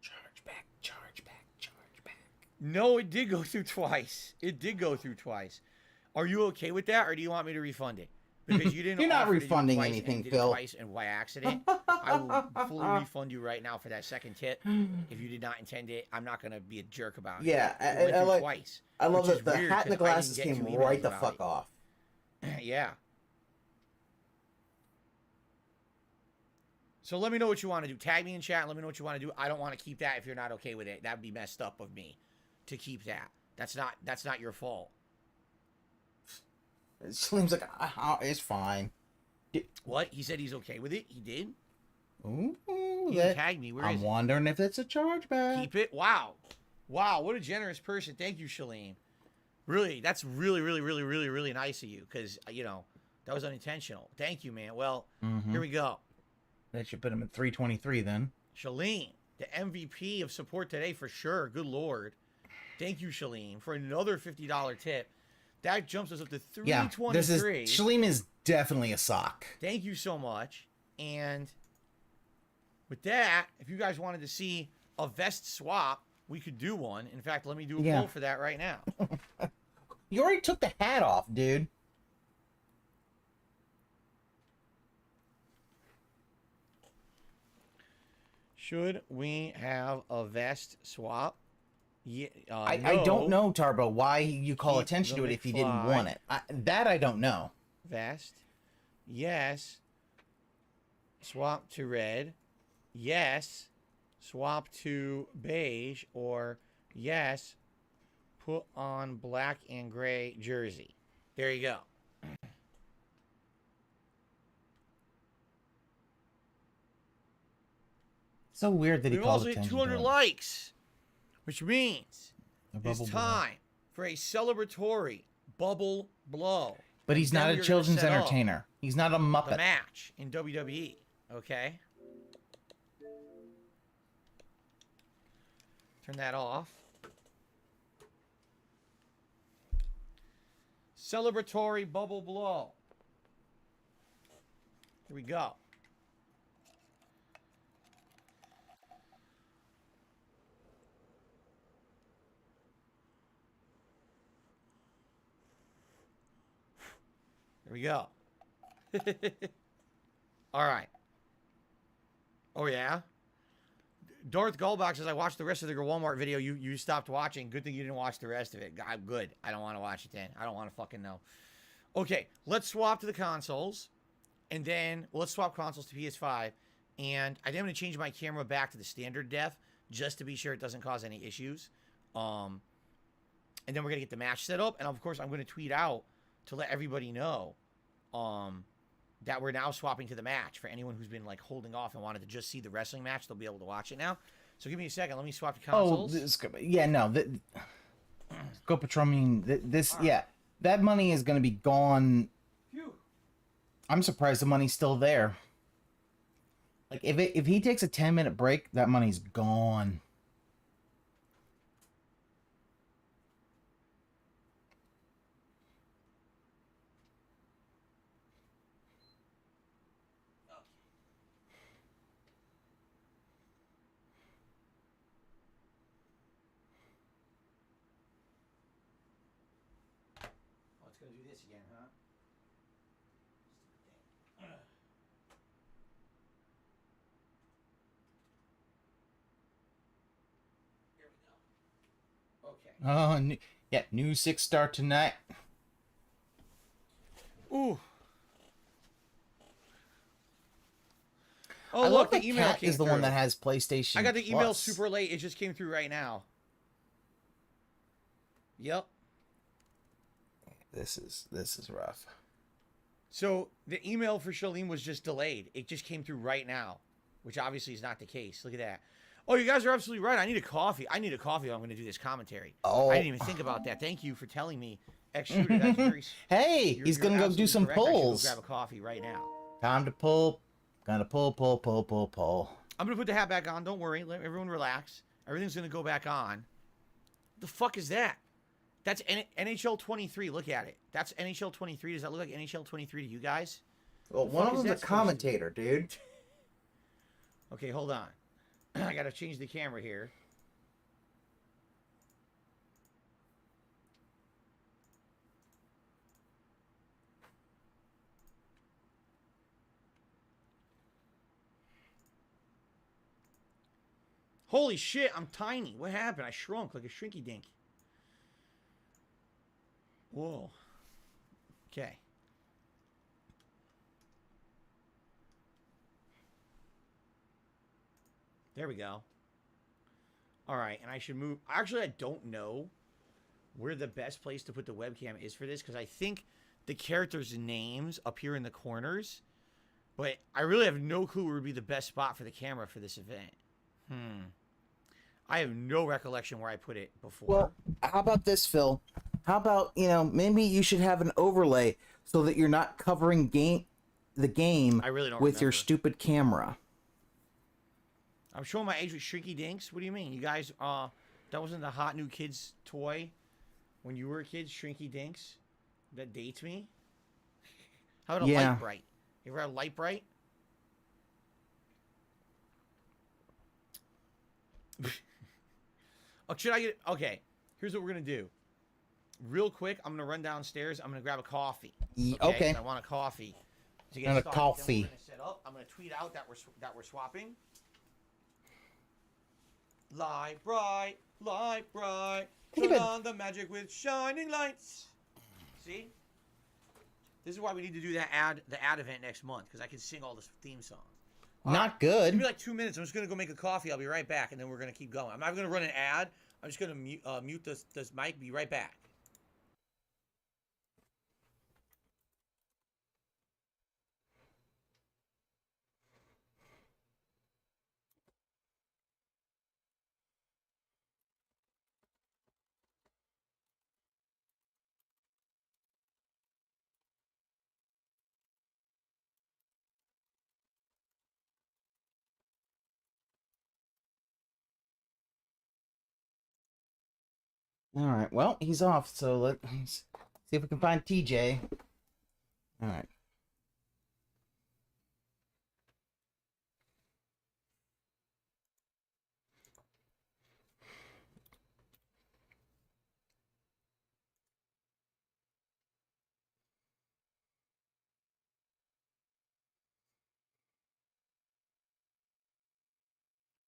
chargeback. No, it did go through twice. It did go through twice. Are you okay with that, or do you want me to refund it? Because you didn't. You're not offer to do it refunding twice anything, and did Phil. It twice and by accident. I will fully refund you right now for that second tip. If you did not intend it, I'm not gonna be a jerk about it. Yeah, It went I through like. twice. I love which that is the weird hat and the 'cause I didn't glasses get came two emails right the about fuck it. off. Yeah. So let me know what you want to do. Tag me in chat and let me know what you want to do. I don't want to keep that if you're not okay with it. That'd be messed up of me to keep that. That's not your fault. It seems like it's fine. What? He said he's okay with it? He did? Ooh, He tagged me. Where is I'm it? wondering if it's a chargeback. Keep it? Wow. Wow, what a generous person. Thank you, Shalene. Really, that's really nice of you because, you know, that was unintentional. Thank you, man. Well, here we go. That should put him at 323 then. Shalene, the MVP of support today for sure. Good Lord. Thank you, Shalene, for another $50 tip. That jumps us up to 323. Yeah, this is Shalem is definitely a sock. Thank you so much. And with that, if you guys wanted to see a vest swap, we could do one. In fact, let me do a poll for that right now. You already took the hat off, dude. Should we have a vest swap? Yeah, I no. don't know, Tarbo, why you call Keep attention to the it if you didn't McFly. want it. That I don't know. Vest. Yes. Swap to red. Yes. Swap to beige. Or yes. Put on black and gray jersey. There you go. So weird that he We've called also hit attention 200 to it. likes, which means A bubble it's blow. time for a celebratory bubble blow. But he's Then not we a are gonna children's set up entertainer. He's not a The Muppet. match in WWE. Okay. Turn that off. Celebratory bubble blow. Here we go. Here we go. All right. Oh, yeah? Darth Gullbox says, I watched the rest of the Walmart video. You stopped watching. Good thing you didn't watch the rest of it. I'm good. I don't want to watch it then. I don't want to fucking know. Okay, let's swap to the consoles. And then let's swap consoles to PS5. And I think I'm going to change my camera back to the standard def just to be sure it doesn't cause any issues. And then we're going to get the match set up. And, of course, I'm going to tweet out to let everybody know that we're now swapping to the match. For anyone who's been like holding off and wanted to just see the wrestling match, they'll be able to watch it now. So give me a second. Let me swap to consoles. Yeah, no. Go Patrol, I mean, yeah. That money is going to be gone. Phew. I'm surprised the money's still there. Like, if he takes a 10-minute break, that money's gone. Gonna do this again, huh? Here we go. Okay. Oh, yeah, new 6-star tonight. Ooh. I Oh, look, love the that email Cat came is the through. one that has PlayStation. I got the email Plus. super late. It just came through right now. Yep. This is rough. So the email for Shalene was just delayed. It just came through right now, which obviously is not the case. Look at that. Oh, you guys are absolutely right. I need a coffee. I need a coffee if I'm going to do this commentary. Oh. I didn't even think about that. Thank you for telling me, X-Shooter. That's very... Hey, he's going to go do some correct. I should go pulls. grab a coffee right now. Time to pull. Gotta pull. I'm going to put the hat back on. Don't worry. Let everyone relax. Everything's gonna go back on. The fuck is that? That's NHL 23. Look at it. That's NHL 23. Does that look like NHL 23 to you guys? Well, one of them's a commentator, dude. Okay, hold on. I gotta change the camera here. Holy shit, I'm tiny. What happened? I shrunk like a shrinky dink. Whoa. Okay. There we go. All right, and I should move. Actually, I don't know where the best place to put the webcam is for this, because I think the characters' names appear in the corners, but I really have no clue where would be the best spot for the camera for this event. I have no recollection where I put it before. Well, how about this, Phil? How about, you know, maybe you should have an overlay so that you're not covering the game I really don't with remember. your stupid camera. I'm showing my age with Shrinky Dinks. What do you mean? You guys, that wasn't the hot new kids toy when you were kids, Shrinky Dinks? That dates me? How about a Yeah. Light Bright? You ever had a Light Bright? Oh, should I get... Okay, here's what we're going to do. Real quick, I'm going to run downstairs. I'm going to grab a coffee. Okay. I want a coffee. To And a started. coffee. Then we're gonna set up. I'm going to tweet out that we're swapping. Light bright, turn on the magic with shining lights. See? This is why we need to do the ad event next month, because I can sing all this theme song. Not good. Give me like 2 minutes. I'm just gonna go make a coffee. I'll be right back, and then we're gonna keep going. I'm not gonna run an ad. I'm just gonna mute this mic. Be right back. All right. Well, he's off, so let's see if we can find TJ. All right.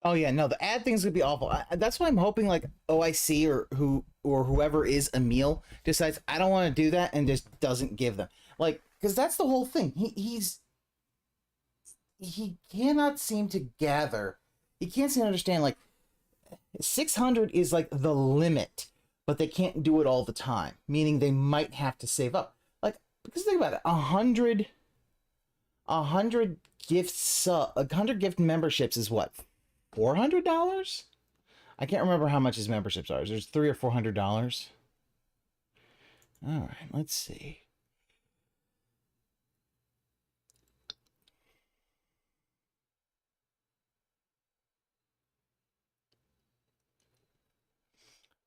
Oh yeah, no, the ad thing's gonna be awful. That's why I'm hoping like OIC or whoever is Emil decides I don't want to do that and just doesn't give them, like, because that's the whole thing. He cannot seem to gather. He can't seem to understand, like, 600 is like the limit, but they can't do it all the time. Meaning they might have to save up. Like, because think about it, 100 gift memberships is what? $400? I can't remember how much his memberships are. There's $300 or $400. All right, let's see.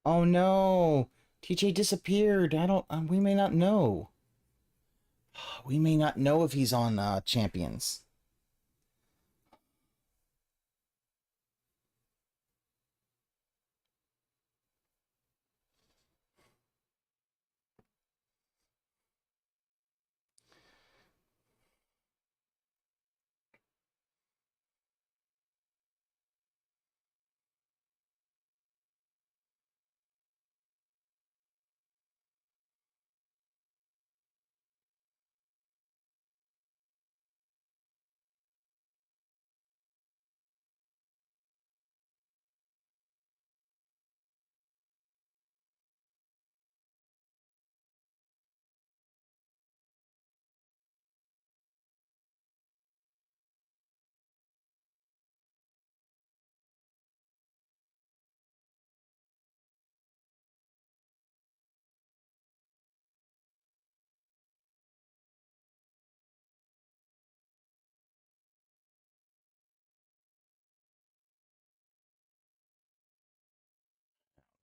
Oh no, TJ disappeared. We may not know. We may not know if he's on Champions.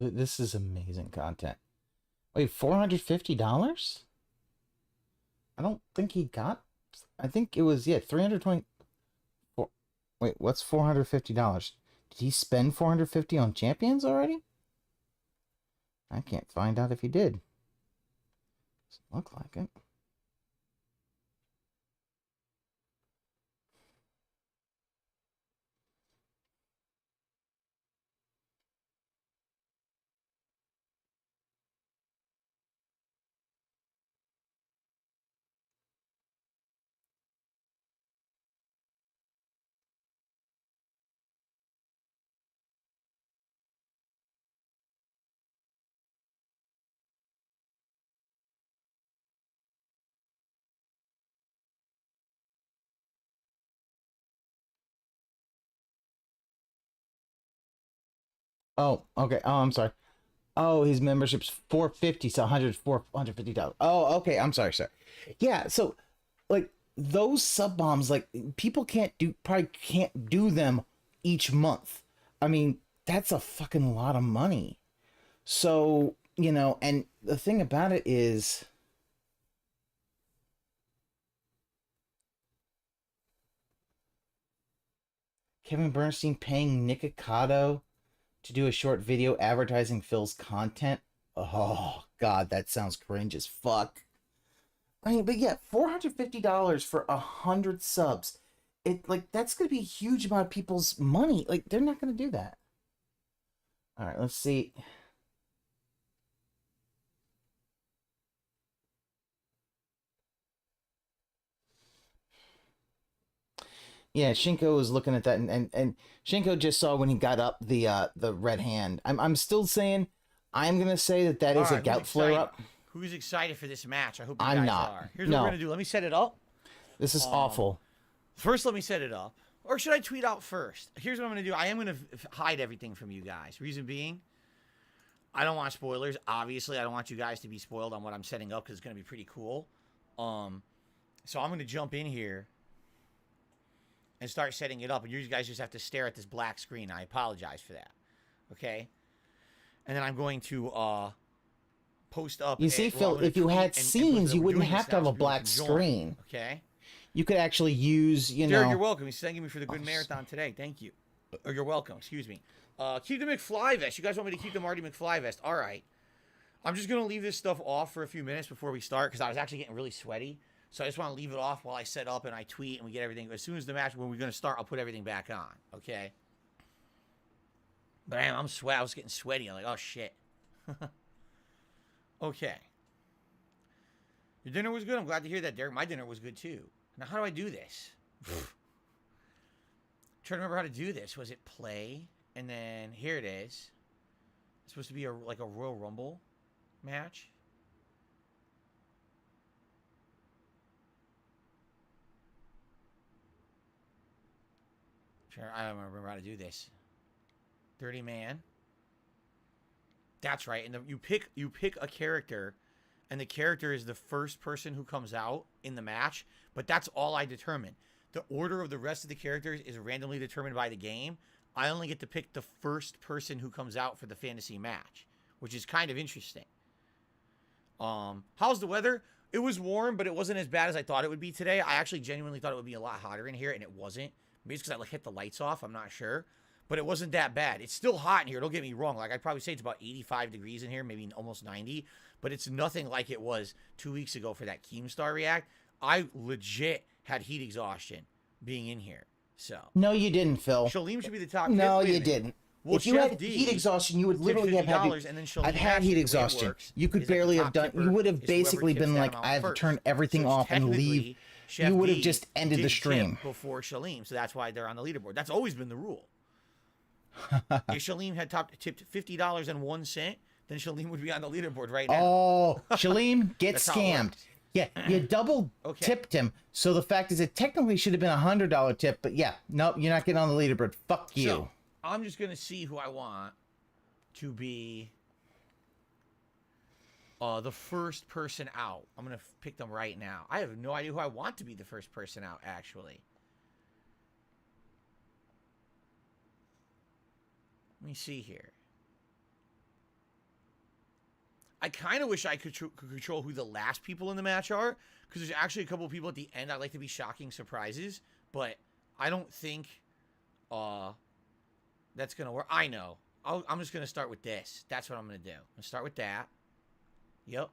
This is amazing content. Wait, $450? I don't think he got. I think it was 320. Wait, what's $450? Did he spend $450 on champions already? I can't find out if he did. Doesn't look like it. Oh, okay. Oh, I'm sorry. Oh, his membership's 450, so $450. Oh, okay. I'm sorry, sir. Yeah, so like those sub bombs, like people probably can't do them each month. I mean, that's a fucking lot of money. So, you know, and the thing about it is Kevin Bernstein paying Nikocado to do a short video advertising Phil's content. Oh God, that sounds cringe as fuck. I mean, but yeah, $450 for 100 subs. That's gonna be a huge amount of people's money. Like, they're not gonna do that. All right, let's see. Yeah, Shinko was looking at that, and Shinko just saw when he got up the red hand. I'm still saying, I'm gonna say that is a gout flare up. Who's excited for this match? I hope you I'm guys not. are. Here's No. what we're gonna do. Let me set it up. This is awful. First, let me set it up. Or should I tweet out first? Here's what I'm gonna do. I am gonna hide everything from you guys. Reason being, I don't want spoilers. Obviously, I don't want you guys to be spoiled on what I'm setting up because it's gonna be pretty cool. So I'm gonna jump in here and start setting it up, and you guys just have to stare at this black screen. I apologize for that. Okay? And then I'm going to post up. You see, Phil, if you had scenes, you wouldn't have to have a black screen. Okay? You could actually use, you Derek, know. you're welcome. He's thanking me for the good marathon today. Thank you. Or you're welcome. Excuse me. Keep the McFly vest. You guys want me to keep the Marty McFly vest? All right. I'm just going to leave this stuff off for a few minutes before we start because I was actually getting really sweaty. So I just want to leave it off while I set up and I tweet and we get everything. As soon as the match, when we're going to start, I'll put everything back on. Okay? But I'm sweat. I was getting sweaty. I'm like, oh, shit. Okay. Your dinner was good. I'm glad to hear that, Derek. My dinner was good, too. Now, how do I do this? Trying to remember how to do this. Was it play? And then here it is. It's supposed to be like a Royal Rumble match. I don't remember how to do this. 30 man. That's right. And you pick a character, and the character is the first person who comes out in the match. But that's all I determine. The order of the rest of the characters is randomly determined by the game. I only get to pick the first person who comes out for the fantasy match, which is kind of interesting. How's the weather? It was warm, but it wasn't as bad as I thought it would be today. I actually genuinely thought it would be a lot hotter in here, and it wasn't. Maybe it's because I hit the lights off. I'm not sure. But it wasn't that bad. It's still hot in here. Don't get me wrong. Like, I'd probably say it's about 85 degrees in here, maybe almost 90. But it's nothing like it was 2 weeks ago for that Keemstar React. I legit had heat exhaustion being in here. So No, you didn't, Phil. Shaleem should be the top. No, Wait a you minute. didn't. Well, if you Chef had D heat exhaustion, you would tipped literally have had. $50, and then Shaleem I've had actually, heat the way it exhaustion. works You could is that the barely have top done. tipper You would have is whoever basically tips been that like, amount I have to first. turn everything So off and technically, leave. Chef You would have D just ended the did stream. tip before Shaleem, so that's why they're on the leaderboard. That's always been the rule. If Shaleem had tipped $50.01, then Shaleem would be on the leaderboard right now. Oh, Shaleem gets That's how it scammed. works. Yeah, you double tipped him. So the fact is, it technically should have been $100 tip, but yeah, nope, you're not getting on the leaderboard. Fuck you. So, I'm just gonna see who I want to be the first person out. I'm gonna pick them right now. I have no idea who I want to be the first person out, actually. Let me see here. I kind of wish I could control who the last people in the match are, because there's actually a couple of people at the end I'd like to be shocking surprises, but I don't think that's going to work. I know. I'm just going to start with this. That's what I'm going to do. I'm going to start with that. Yep.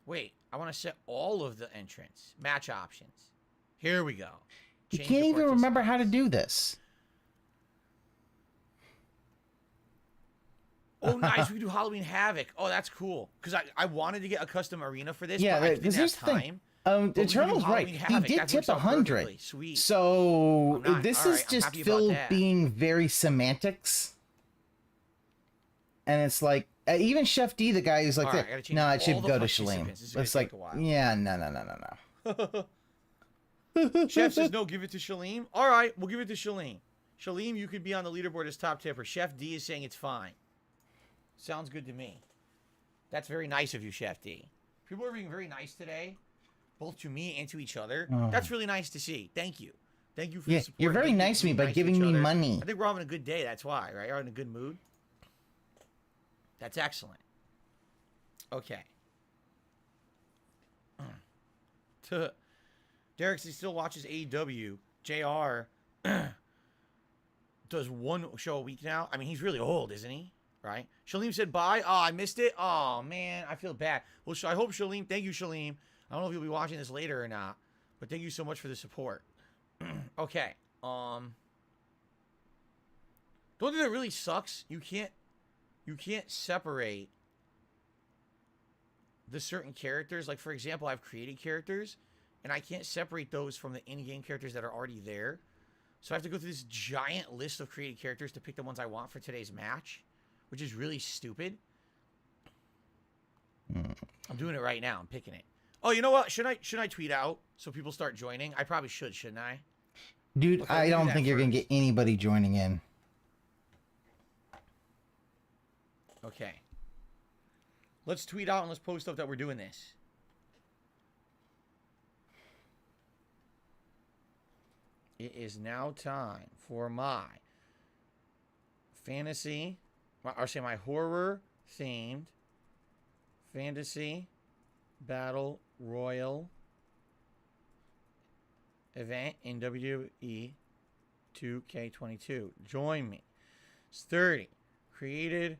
Wait, I want to set all of the entrance match options. Here we go. You Change can't the even remember participants. how to do this. Oh, nice. We can do Halloween Havoc. Oh, that's cool. Because I wanted to get a custom arena for this, Yeah, but I because didn't here's have the thing. time. But we can do Eternal's right. Halloween He Havoc. did That tip works out 100. perfectly. Sweet. So I'm not- this all is right, I'm just happy about Phil that. being very semantics. And it's like, even Chef D, the guy who's like, All right, I gotta change no, it all should the go to participants. Shalem. This is gonna It's like, take a while. yeah, no. Chef says no, give it to Shalem. All right, we'll give it to Shalem. Shalem, you could be on the leaderboard as top tipper. Chef D is saying it's fine. Sounds good to me. That's very nice of you, Chef D. People are being very nice today, both to me and to each other. Oh. That's really nice to see. Thank you. Thank you for Yeah, the support. you're very Thank you nice for to me being by nice giving each me other. money. I think we're having a good day. That's why, right? We're in a good mood. That's excellent. Okay. Derek says he still watches AEW. JR does one show a week now. I mean, he's really old, isn't he? Right? Shalem said bye. Oh, I missed it. Oh, man. I feel bad. Well, I hope Shalem. Thank you, Shalem. I don't know if you'll be watching this later or not, but thank you so much for the support. Okay. The only thing that really sucks, you can't separate the certain characters. Like, for example, I've created characters, and I can't separate those from the in-game characters that are already there. So I have to go through this giant list of created characters to pick the ones I want for today's match, which is really stupid. I'm doing it right now. I'm picking it. Oh, you know what? Should I tweet out so people start joining? I probably should, shouldn't I? Dude, Okay, I we'll do don't that think you're going to first. get anybody joining in. Okay. Let's tweet out and let's post up that we're doing this. It is now time for my fantasy, or say my horror themed fantasy battle royal event in WWE 2K22. Join me. It's 30 created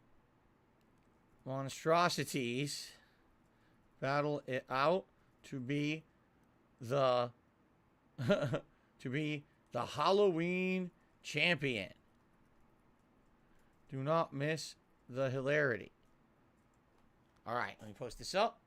monstrosities battle it out to be the Halloween champion. Do not miss the hilarity. All right, let me post this up.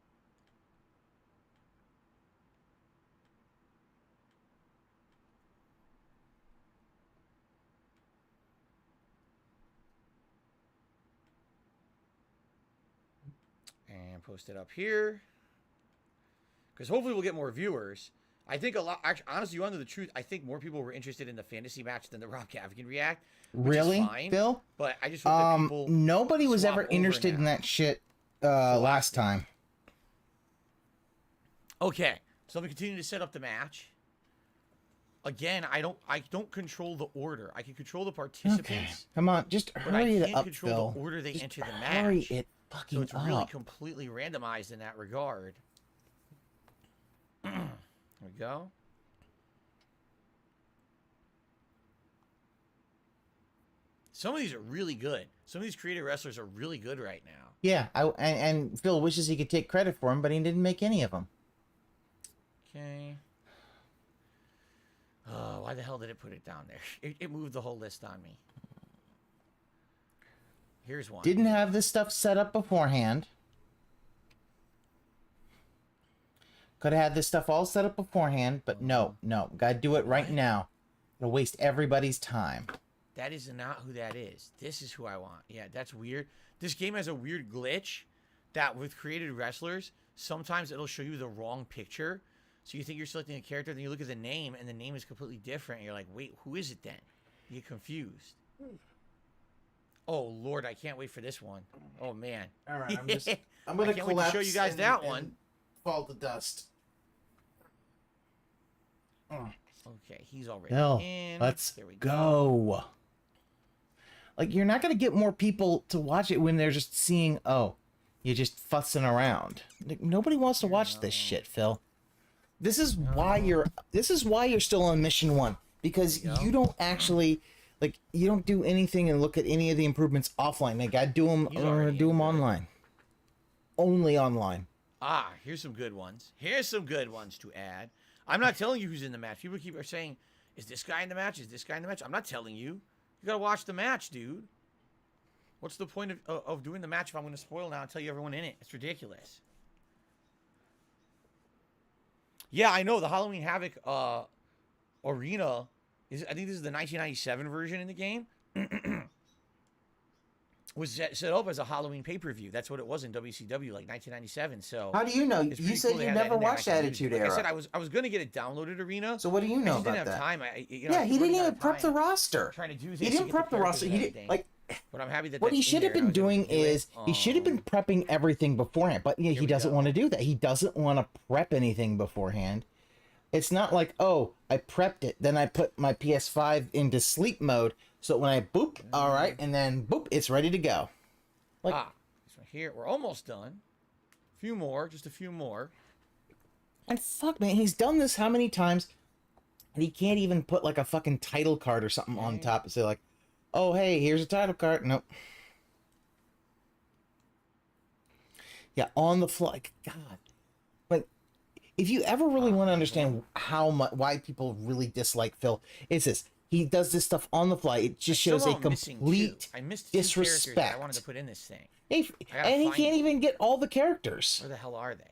And post it up here. Because hopefully we'll get more viewers. I think a lot, actually, honestly, you want to know the truth, I think more people were interested in the fantasy match than the Rob Gavigan react. Which Really, is fine, Phil? But I just hope that people nobody was swap ever over interested now. in that shit last time. Okay, so I'm gonna continue to set up the match. Again, I don't control the order. I can control the participants. Okay, come on, just but I hurry it can't up, control Phil. the order they Just enter the hurry match. it fucking So it's really up. completely randomized in that regard. There we go. Some of these are really good. Some of these creative wrestlers are really good right now. Yeah, and Phil wishes he could take credit for him, but he didn't make any of them. Okay. Oh, why the hell did it put it down there? It moved the whole list on me. Here's one. Didn't have this stuff set up beforehand. Could have had this stuff all set up beforehand, but no. Gotta do it right now. It'll waste everybody's time. That is not who that is. This is who I want. Yeah, that's weird. This game has a weird glitch that with created wrestlers, sometimes it'll show you the wrong picture. So you think you're selecting a character, then you look at the name, and the name is completely different. And you're like, wait, who is it then? You get confused. Oh, Lord, I can't wait for this one. Oh, man. All right, I'm I gonna can't wait to show you guys that one. Fall to dust. Okay, he's already Phil, in. let's There we go. Like, you're not gonna get more people to watch it when they're just seeing, oh, you're just fussing around. Like, nobody wants to watch this shit, Phil. This is why you're still on mission 1, because you don't actually, like, you don't do anything and look at any of the improvements offline. They gotta do them online. Only online. Ah, here's some good ones. Here's some good ones to add. I'm not telling you who's in the match. People are saying, is this guy in the match? Is this guy in the match? I'm not telling you. You gotta watch the match, dude. What's the point of doing the match if I'm gonna spoil now and tell you everyone in it? It's ridiculous. Yeah, I know. The Halloween Havoc arena is, I think this is the 1997 version in the game. Was set up as a Halloween pay-per-view. That's what it was in WCW, like 1997. So how do you know? You said you never watched Attitude Era. Like I said, I was going to get it downloaded, Arena. So what do you know about that? Didn't have time. Yeah, he didn't even prep the roster. Trying to do He didn't prep the roster. He didn't, like. But I'm happy that what he should have been doing is he should have been prepping everything beforehand. But yeah, he doesn't want to do that. He doesn't want to prep anything beforehand. It's not like, oh, I prepped it, then I put my PS5 into sleep mode, so when I boop, all right, and then boop, it's ready to go. Like, so here we're almost done. A few more, just a few more. And fuck, man, he's done this how many times, and he can't even put like a fucking title card or something on top and say like, oh, hey, here's a title card. Nope. Yeah, on the fly. God. Like, if you ever really want to understand why people really dislike Phil, it's this. He does this stuff on the fly. It just shows a complete disrespect. I wanted to put in this thing. And he can't even get all the characters. Where the hell are they?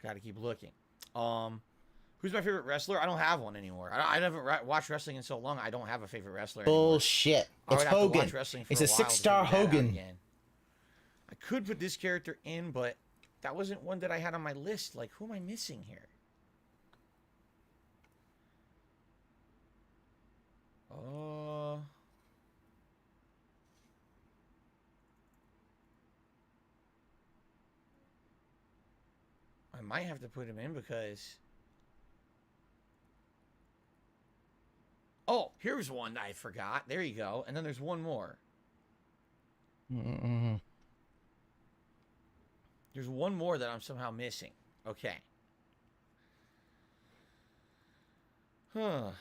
Got to keep looking. Who's my favorite wrestler? I don't have one anymore. I haven't watched wrestling in so long. I don't have a favorite wrestler anymore. Bullshit. It's Hogan. It's a 6-star Hogan. I could put this character in, but that wasn't one that I had on my list. Like, who am I missing here? I might have to put him in because... Oh, here's one I forgot. There you go. And then there's one more. There's one more that I'm somehow missing. Okay. Kevin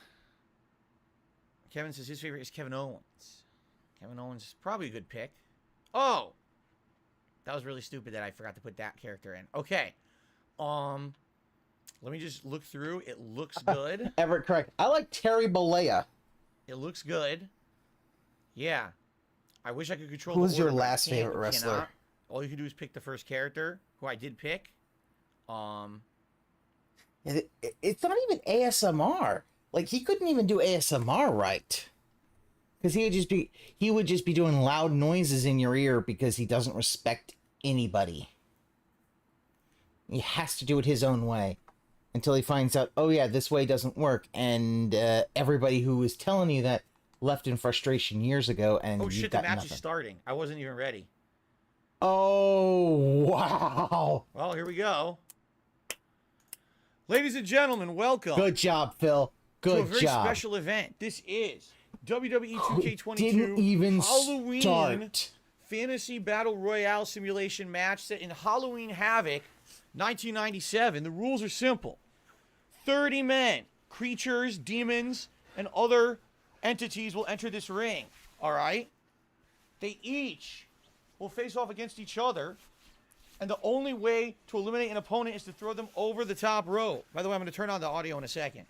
says his favorite is Kevin Owens. Kevin Owens is probably a good pick. Oh! That was really stupid that I forgot to put that character in. Okay. Let me just look through. It looks good. Everett, correct. I like Terry Bollea. It looks good. Yeah. I wish I could control Who's your last favorite wrestler? All you can do is pick the first character, who I did pick. It's not even ASMR. Like, he couldn't even do ASMR right. Because he would just be doing loud noises in your ear because he doesn't respect anybody. He has to do it his own way. Until he finds out, oh yeah, this way doesn't work. And everybody who was telling you that left in frustration years ago, and oh shit, the match nothing. is starting. I wasn't even ready. Oh, wow. Well, here we go. Ladies and gentlemen, welcome. Good job, Phil. Good job. To a very special event. This is WWE 2K22 didn't even Halloween start. Fantasy Battle Royale simulation match set in Halloween Havoc 1997. The rules are simple. 30 men, creatures, demons, and other entities will enter this ring. All right? They each will face off against each other, and the only way to eliminate an opponent is to throw them over the top rope. By the way, I'm going to turn on the audio in a second.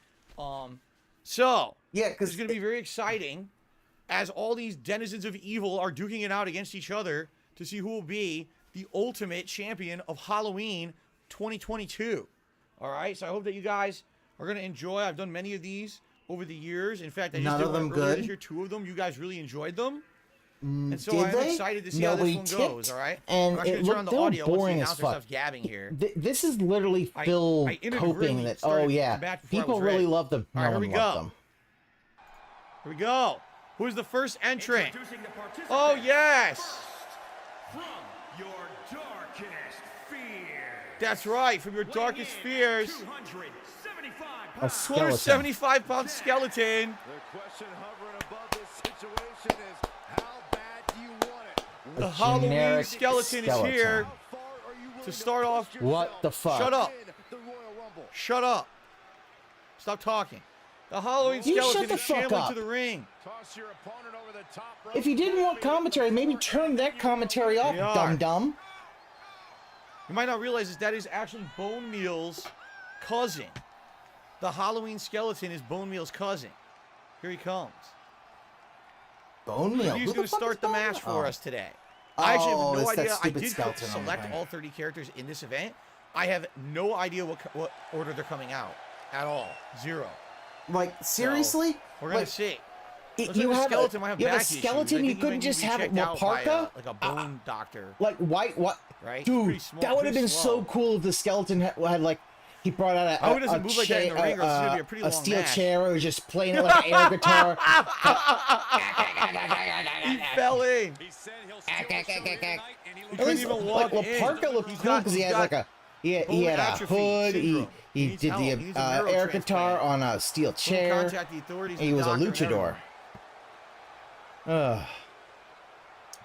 So, yeah, because it's going to be very exciting as all these denizens of evil are duking it out against each other to see who will be the ultimate champion of Halloween 2022. All right, so I hope that you guys are going to enjoy. I've done many of these over the years. In fact, I just did one earlier this year, 2 of them. You guys really enjoyed them. And so I'm excited to see how this one goes, all right? And I'm actually turn on the audio boring as fuck. Gabbing here. This is literally Phil hoping that, oh yeah, people really love them. All right, here we go. Here we go. Who's the first entrant? Oh, yes. From your darkest fears. That's right, from your darkest fears. 275 A skeleton. 275-pound skeleton. The question hovering above this situation is, how bad do you want it? The Halloween generic skeleton is skeleton. here to start off. What the fuck? Shut up. Shut up. Stop talking. The Halloween You skeleton shut the is fuck shambling up. to the ring. Toss your opponent over the top rope. If you didn't want commentary, maybe turn that commentary off, We are. dum-dum. You might not realize this. That is actually Bone Meal's cousin. The Halloween skeleton is Bone Meal's cousin. Here he comes. Bone Meal. He's Who going the to fuck start is the Bone match Meal? for Oh. us today. I actually Oh, have no it's that idea. I stupid did skeleton on the select thing. all 30 characters in this event. I have no idea what order they're coming out at all. Zero. Like, seriously? We're going Like, to see. You Looks like the have skeleton might a, have you have a back issues. I skeleton, think you he might couldn't need just to be have checked out by parka? like a bone doctor. Like, white, what? Right? Pretty Dude, small, that would have pretty been slow. so cool if the skeleton had like, he brought out I hope it doesn't move like that in the ring, or it's gonna be a pretty long steel match. chair, or was just playing it like an air guitar. He fell in. He said he'll steal the show tonight, and he He At couldn't least, even walk like, in. Parka looked He's cool got- because he he's had got like a he bone had a atrophy hood. syndrome. He He needs did help. the He needs a neural air transplant. guitar on a steel Couldn't chair. contact the authorities, He the was a doctor, and luchador. everyone. Ugh.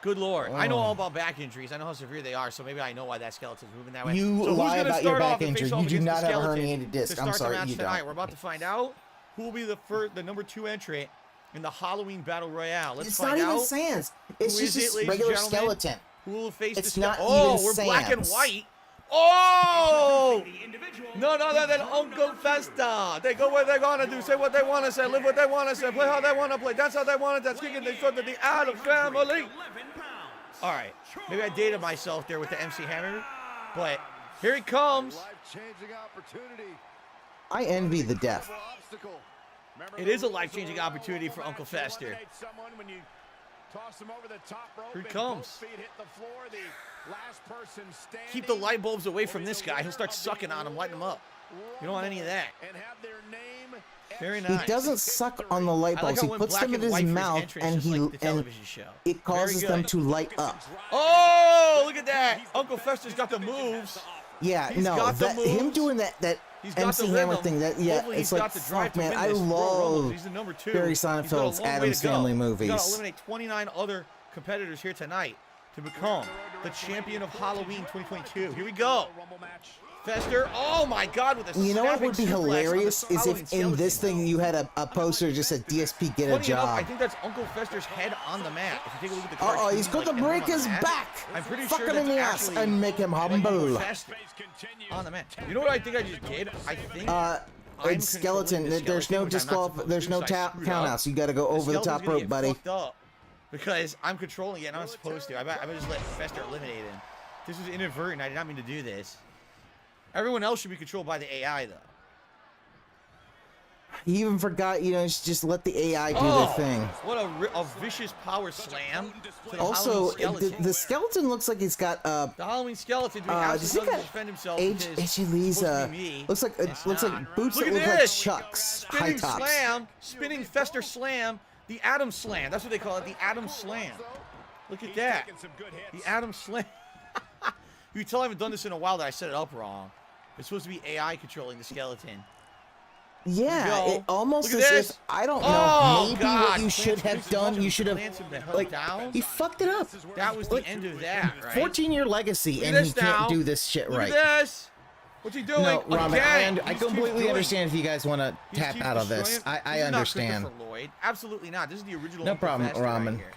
Good lord. I know Oh. all about back injuries. I know how severe they are, so maybe I know why that skeleton's moving that way. You so who's lie gonna about your start back off and face injury. off You do against not the have a skeleton herniated disc. to I'm start sorry, the match you tonight? don't. We're about to find out who will be the number 2 entrant in the Halloween Battle Royale. Let's It's find not out. even sans. It's Who is just it, a ladies and regular gentlemen? skeleton. Who will face It's the not Oh, even we're black and sans. white. Oh! No, then Uncle Festa. They go where they're gonna do, say what they want to say, live what they want to say, play how they want to play, dance how they want to dance, kicking the foot of the Adam family. All right, maybe I dated myself there with the MC Hammer, but here he comes. life-changing opportunity. I envy the deaf. Obstacle. Remember It is a those life-changing rules of the opportunity for match? Uncle You Fester. eliminate someone when you toss them over the top rope Here he and comes. both feet hit the floor. The last person standing Keep the light bulbs away from this guy. He'll start sucking on him, lighting him up. You don't want any of that. and have their name Very He nice. doesn't suck on the light I like bulbs. how He went puts black them in and his white for his mouth, entrance, and just like the television show. it causes Very them good. to light up. Oh, look at that! Uncle Fester's got the moves. Yeah, He's no, got the that him moves. doing that He's got MC the Hammer rhythm. thing. That yeah, Hopefully it's he's like got the drive fuck, to man. win I this Royal Rumble. love He's the number 2. Barry He's got a Sonnenfeld's long way Addams to go. Family He's got to movies. eliminate 29 other competitors here tonight to become the champion of Halloween 2022. Here we go. Fester, oh my God, with a You know what would be snapping suplex on the hilarious is Halloween if in this skeleton. thing you had a poster that just said DSP get a Funny enough, I job. think that's Uncle Fester's head on the mat. If you take a look at the cartoon, Oh, he's going to like, break him on his the mat, back. I'm pretty Fuck sure him in that's the ass actually and make him like Uncle humble. Fester on the mat. You know what I think I just did? I think It's skeleton. There's no there's no count out. So you got to go over the top rope, buddy. Because I'm controlling it and I'm not supposed to. I'm gonna just let Fester eliminate him. This was inadvertent. I did not mean to do this. Everyone else should be controlled by the AI, though. He even forgot, just let the AI do Oh, their thing. what a vicious power slam to the Also, Halloween skeleton. the skeleton looks like he's got The Halloween skeleton doing does he absolutely got nothing to defend himself. H because Lee's, it's supposed to be me. looks like boots Look that at look like this. Chucks, high Spinning tops. slam, spinning Fester slam, the Atom slam. That's what they call it, the Atom slam. Look at that, the Atom slam. You can tell I haven't done this in a while that I set it up wrong. It's supposed to be AI controlling the skeleton. Yeah, Go. it almost Look as at if this. I don't know. Oh, Maybe God. what you should Plants have done, you should have plants him the hell like down. he fucked it up. That was the end of that, right? 14-year legacy, Look at and this he can't now. do this shit Look right. at this. What's he doing? No, Ramen, Again. I He completely keeps doing- understand if you guys want to he tap keeps out of this. destroying- I This is not understand. Christopher Lloyd. Absolutely not. This is the original. No Uncle problem, Fester right Ramen. here.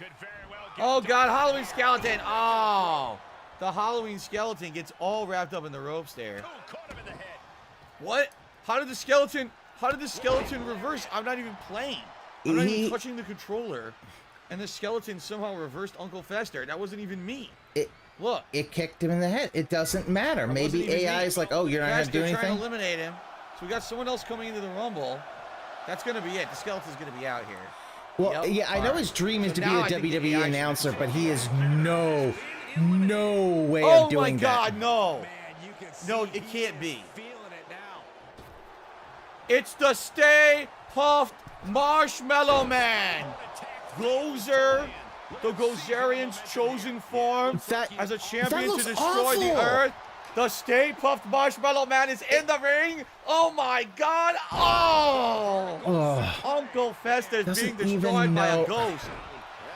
Oh God, Halloween skeleton! Oh, the Halloween skeleton gets all wrapped up in the ropes there. What? How did the skeleton reverse? I'm not even playing. I'm not even touching the controller, and the skeleton somehow reversed Uncle Fester. That wasn't even me. Look. It kicked him in the head. It doesn't matter. That Maybe wasn't even AI me. is like, oh, you're not going to Fester do trying anything? to eliminate him. So we got someone else coming into the Rumble. That's going to be it. The skeleton's going to be out here. Well, Yep. yeah, I know All right. his dream is So to be now a I think the WWE AI should announcer, but he is no way Oh of doing my God, that. no. No, it can't be. It's the Stay Puft Marshmallow Man. Gozer, the Gozerian's chosen form as a champion to looks destroy the awful. earth. The Stay Puft Marshmallow Man is in the ring. Oh my God. Oh. Ugh. Uncle Fester's Doesn't being even destroyed by a know- ghost.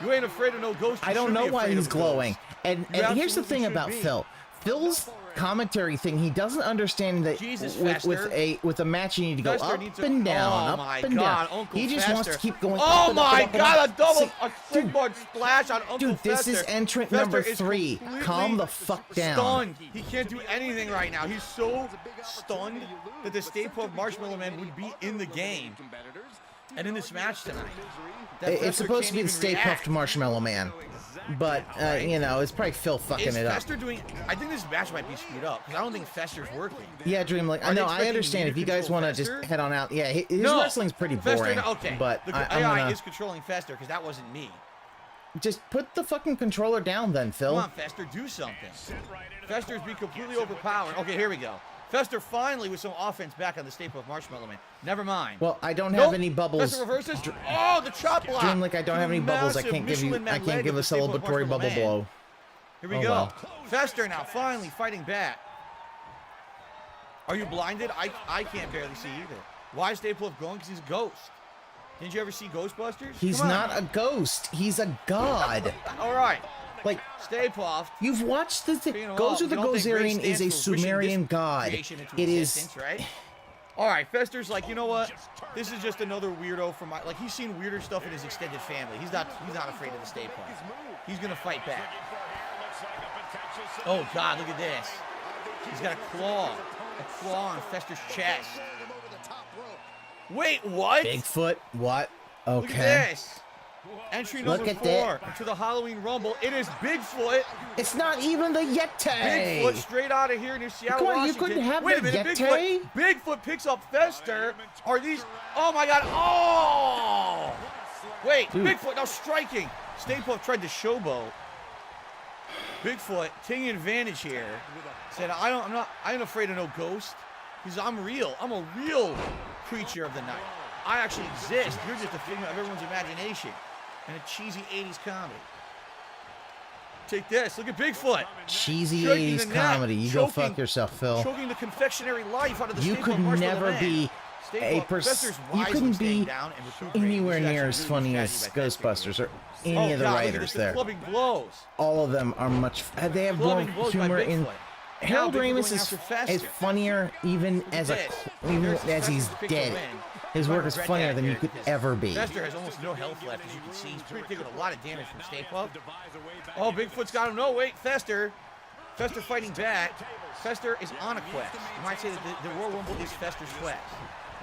You ain't afraid of no ghost. I don't know why he's glowing. And You here's the absolutely thing should about be. Phil. Phil's commentary thing, he doesn't understand that Jesus, with a match you need to go Fester up needs to- and down, Oh up my and God, down. Uncle He just wants to Fester. keep going. Oh up and up my and up and God, up. a double, See, a springboard splash on Uncle dude, this Fester. is entrant Fester number is 3. completely Calm the fuck down. Stunned. He can't do anything right now. He's so stunned that the Stay Puft Marshmallow Man would be in the game and in this match tonight. That It's Fester supposed to can't be the even Stay react. Puft Marshmallow Man. But, you know, it's probably Phil fucking Is it up. Fester doing? I think this match might be screwed up because I don't think Fester's working. Yeah, Dreamlike. Are I they know, I expecting understand. me If to you guys control want to just Fester? head on out. Yeah, his No. wrestling's pretty Fester, boring. okay, But the I'm AI gonna... is controlling Fester because that wasn't me. Just put the fucking controller down then, Phil. Come on, Fester, do something. Fester's being completely overpowered. Okay, here we go. Fester finally with some offense back on the Stay Puft Marshmallow Man. Never mind. Well, I don't Nope. have any bubbles. Fester reverses. Oh, the chop block. Dreamlike, I don't have any bubbles. I Massive can't give you. Michelin I Man can't leg give of a the Stay Puft celebratory Marshmallow bubble Man. blow. Here we Oh, go. well. Fester now finally fighting back. Are you blinded? I can't barely see either. Why is Stay Puft going? Because he's a ghost. Didn't you ever see Ghostbusters? He's Come on. not a ghost. He's a god. All right. Like, Stay Puft. you've watched the thing. Being a Gozer wall. the You don't think Ray Gozerian is a stands for wishing Sumerian this god. creation into It is. existence, right? All right, Fester's like, you know what? This is just another weirdo from my. Like, he's seen weirder stuff in his extended family. He's not afraid of the Stay Puft. He's gonna fight back. Oh God, look at this. He's got a claw on Fester's chest. Wait, what? Bigfoot. What? Look Okay. at this. Entry number Look at 4 to the Halloween Rumble. It is Bigfoot. It's not even the Yeti. Bigfoot straight out of here near Seattle, Come on, you Washington. couldn't have Wait a the minute, Yeti? Bigfoot picks up Fester. Are these? Oh my God! Oh! Wait, Dude. Bigfoot now striking. Stay Puft tried to showboat. Bigfoot taking advantage here. Said, I ain't afraid of no ghost. Because I'm real. I'm a real creature of the night. I actually exist. You're just a figment of everyone's imagination and a cheesy 80s comedy. Take this. Look at Bigfoot. Cheesy Striking 80s the net, comedy. You go choking- fuck yourself, Phil. Choking the confectionery life out of the You Stay could Puft Marshmallow never Man. be Stay a Puft- person. Fester's You wisely couldn't staying be down and recuperating. anywhere This is near actually as really funny good as strategy by Fester. Ghostbusters or any of the God, look at writers this, the there. clubbing blows. All of them are much. They have more Clubbing blows by humor in. Bigfoot. Harold Now Bigfoot Ramis going is after Fester. funnier even as a this. even There's as Fester's he's picked a dead. win. His You might work is regret funnier that than you here, could because ever be. Fester has almost no health left, as you can see. He's taking a lot of damage from Stay Puft. Oh, Bigfoot's got him. No, wait, Fester fighting back. Fester is on a quest. You might say that the Royal Rumble is Fester's quest,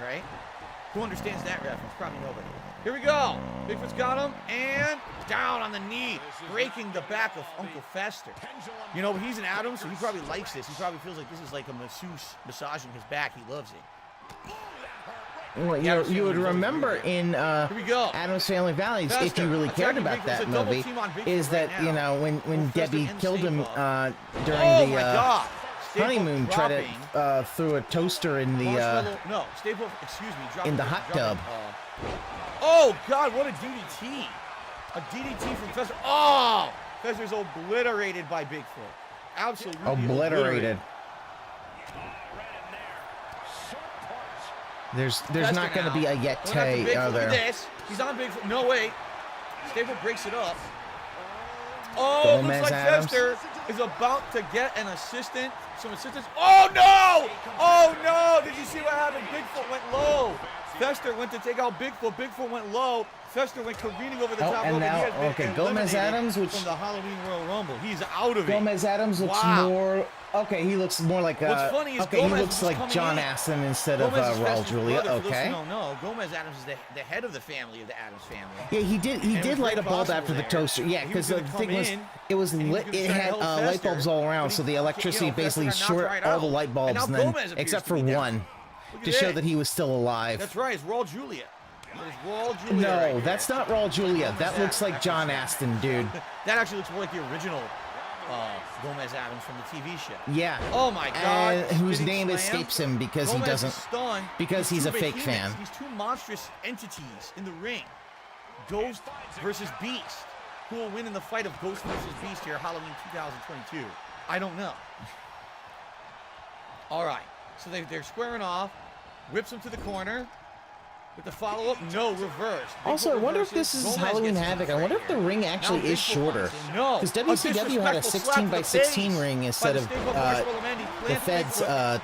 right? Who understands that reference? Probably nobody. Here we go. Bigfoot's got him, and down on the knee, breaking the back of Uncle Fester. You know, he's an Adam, so he probably likes this. He probably feels like this is like a masseuse massaging his back. He loves it. Well, you would remember in Addams Family Values, if Fester you really cared attacking about Bigfoot. that It's a double movie, team on Bigfoot is that, right you now. know, when Debbie and killed Stay him Puft. during Oh the my God. Stay Puft honeymoon, tried to dropping threw a toaster in the no, Stay Puft, excuse me, dropping in the hot tub. Oh God, what a DDT! A DDT from Fester. Oh, Fester's obliterated by Bigfoot. Absolutely Obliterated. There's Fester not going to now. be a Going after Yeti, Bigfoot. are Look at there? this. He's on Bigfoot. No, wait. Stay Puft breaks it up. Oh, Gomez looks like Adams. Fester is about to get an assistant. Some assistance. Oh no! Oh no! Did you see what happened? Bigfoot went low. Fester went to take out Bigfoot. Bigfoot went low. Fester went careening over the top rope. and now, he has been okay, Gomez eliminated Adams, which from the Halloween Royal Rumble. He's out of it. Gomez Adams looks Wow. more. Okay, he looks more like. What's funny is okay, Gomez he looks was like coming John in. Aston instead Gomez of is Raul Fester's Julia. brother, for those Okay. who don't know, Gomez Adams is the head of the family of the Adams family. Yeah, he did. He And it did was light a very bulb possible after the there. toaster. Yeah, He because was the gonna thing come was, in, it was and he was lit. gonna It try to had help light Fester, bulbs all around, but so the he- electricity you know, Fester basically got knocked short right all the out. light bulbs, And now and then Gomez appears except to for be down. one, Look to at show this. that he was still alive. That's right. It's Raul Julia. That is Raul Julia. No, right there. that's not Raul Julia. Gomez That looks Adams, like actually. John Aston, dude. That actually looks more like the original Gomez Adams from the TV show. Yeah. Oh my God. And whose Spinning name slam. escapes him because Gomez he doesn't. is stunned. Because he's two a fake behemoths. fan. These two monstrous entities in the ring. Ghost versus Beast. Who will win in the fight of Ghost versus Beast here, Halloween 2022? I don't know. All right. So they're squaring off. Whips him to the corner. With the follow-up, no, reverse. Also, I wonder if this is Halloween Havoc. I wonder if the ring actually is shorter. No. Because WCW had a 16 by 16 ring instead of the Fed's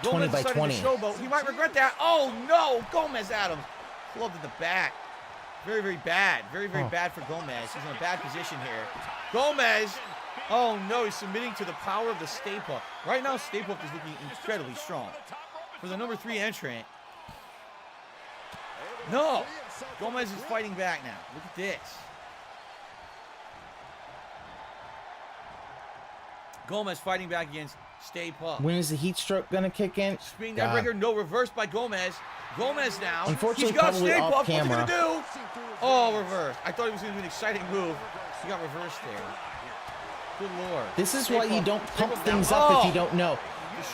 20 by 20. He might regret that. Oh, no. Gomez Adams. Clubbed in the back. Very, very bad. Very, very bad for Gomez. He's in a bad position here. Gomez. Oh, no. He's submitting to the power of the Stay Puft. Right now, Stay Puft is looking incredibly strong. For the number 3 entrant. No! Gomez is fighting back now. Look at this. Gomez fighting back against Stay Puft. When is the heat stroke going to kick in? Spinning that breaker, no reverse by Gomez. Gomez now. Unfortunately, he's got probably Stay off Puft. camera. What's he going to do? Oh, reverse. I thought it was going to be an exciting move. He got reversed there. Good Lord. This is why you don't pump things up if you don't know.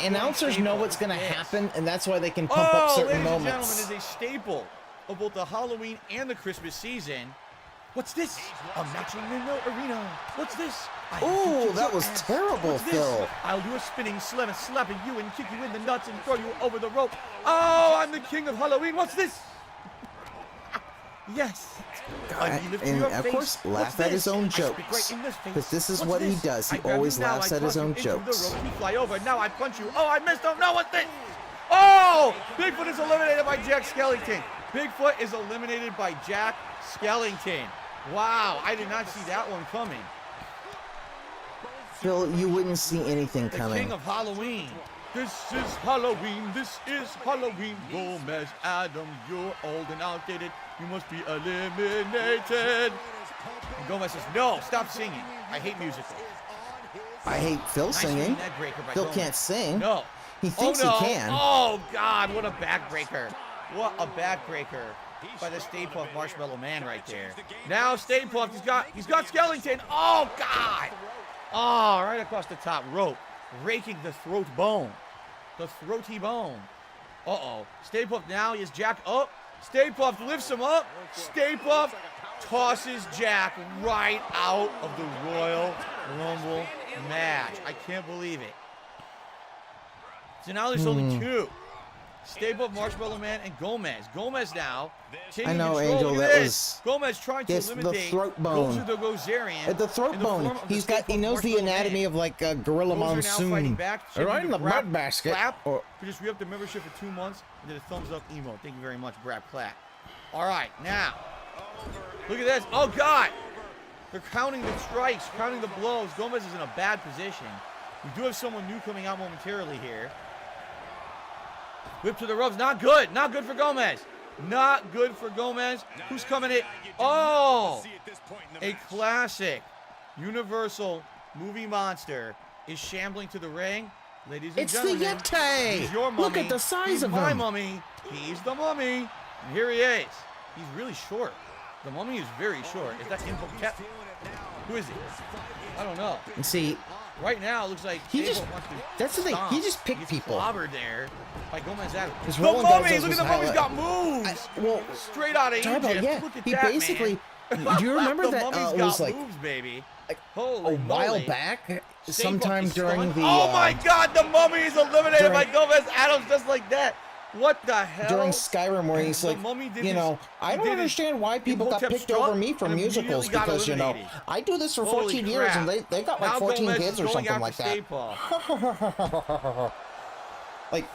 Announcers know what's going to happen, and that's why they can pump up certain moments. Ladies and gentlemen, is a staple of both the Halloween and the Christmas season. What's this? A matching Mill Arena. What's this? Oh, that was terrible, Phil. I'll do a spinning slam and slapping you and kick you in the nuts and throw you over the rope. Oh, I'm the king of Halloween. What's this? Yes. And of course, laugh at his own jokes. Because this is what he does. He always laughs at his own jokes. You fly over. Now I punch you. Oh, I missed. Oh, no, what's this? Oh, Bigfoot is eliminated by Jack Skellington. Bigfoot is eliminated by Jack Skellington. Wow, I did not see that one coming. Phil, you wouldn't see anything The coming. king of Halloween. This is Halloween. This is Halloween. Gomez Adams, you're old and outdated. You must be eliminated. And Gomez says, no, stop singing. I hate musicals. I hate Phil singing. Phil can't sing. No. He thinks he can. Oh, God, what a backbreaker. What a backbreaker by the Stay Puft Marshmallow Man right there. Now Stay Puft, he's got Skellington. Oh, God. Oh, right across the top rope. Raking the throat bone. The throaty bone. Uh-oh. Stay Puft now is Jack up. Stay Puft lifts him up. Stay Puft tosses Jack right out of the Royal Rumble match. I can't believe it. So now there's only 2. Stay Puft, Marshmallow Man, and Gomez. Gomez now taking I know, control. Angel. Look at That this. was Gomez trying to yes, eliminate the throat bone. Gozer the Gozerian. At the throat bone. He knows the anatomy of like a gorilla monsoon. Right in the mud basket. Clap. We just re-upped the membership for 2 months and did a thumbs up emote. Thank you very much, Brad Platt. All right, now look at this. Oh God, they're counting the strikes, counting the blows. Gomez is in a bad position. We do have someone new coming out momentarily here. Whip to the ropes. Not good. Not good for Gomez. Not good for Gomez. Who's coming in? Oh! A classic Universal movie monster is shambling to the ring. Ladies and gentlemen. It's the Yeti! He's your mummy. Look at the size of him. My mummy. He's the mummy. And here he is. He's really short. The mummy is very short. Is that Info Cat? Who is he? I don't know. And see, right now, it looks like he just, wants to that's the thing, he just picked He's people. clobbered there by Gomez Adams. His The rolling mummy! does Look at was the mummy's got highlight- moves! well, straight out of talk Egypt. about, yeah, Look at he that, basically, man. do you remember The that mummy's it got was like moves, baby. a Holy while moly. back, Stay sometime fucking during stunned. the Oh my God, the mummy is eliminated by Gomez Adams just like that. What the hell? during Skyrim where he's The like, mummy did you know, his- I he don't did his understand why people got Imhotep picked strut over me for and musicals immediately got because, you know, eliminated. I do this for Holy 14 years and crap. they got like Now 14 Gomez kids is or going something after like that. Stay Puft. Like,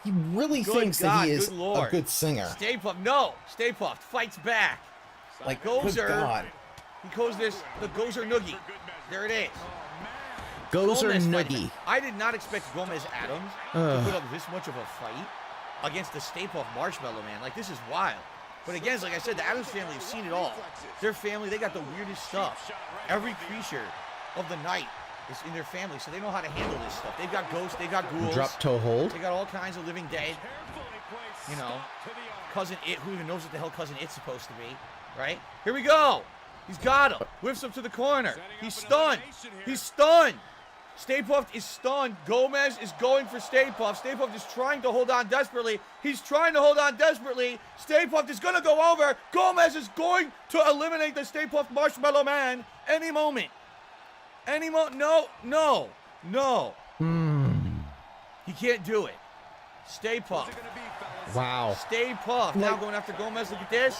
he really Good thinks God, that he is good Lord. a good singer. Stay Puft, no! Stay Puft fights back. Like, Gozer, good God. he calls this the Gozer Noogie. There it is. Gozer Gomez Noogie. fighting. I did not expect Gomez Adams to put up this much of a fight against the Stay Puft Marshmallow Man. Like, this is wild. But again, like I said, the Adams family have seen it all. Their family, they got the weirdest stuff. Every creature of the night is in their family, so they know how to handle this stuff. They've got ghosts, they got ghouls. Drop toe hold. They got all kinds of living dead. You know, Cousin It, who even knows what the hell Cousin It's supposed to be, right? Here we go. He's got him. Whiffs him to the corner. He's stunned. He's stunned. Stay Puft is stunned. Gomez is going for Stay Puft. Stay Puft is trying to hold on desperately. He's trying to hold on desperately. Stay Puft is going to go over. Gomez is going to eliminate the Stay Puft Marshmallow Man any moment. No. He He can't do it. Stay Puft. Wow. Stay Puft. Now going after Gomez. Look at this.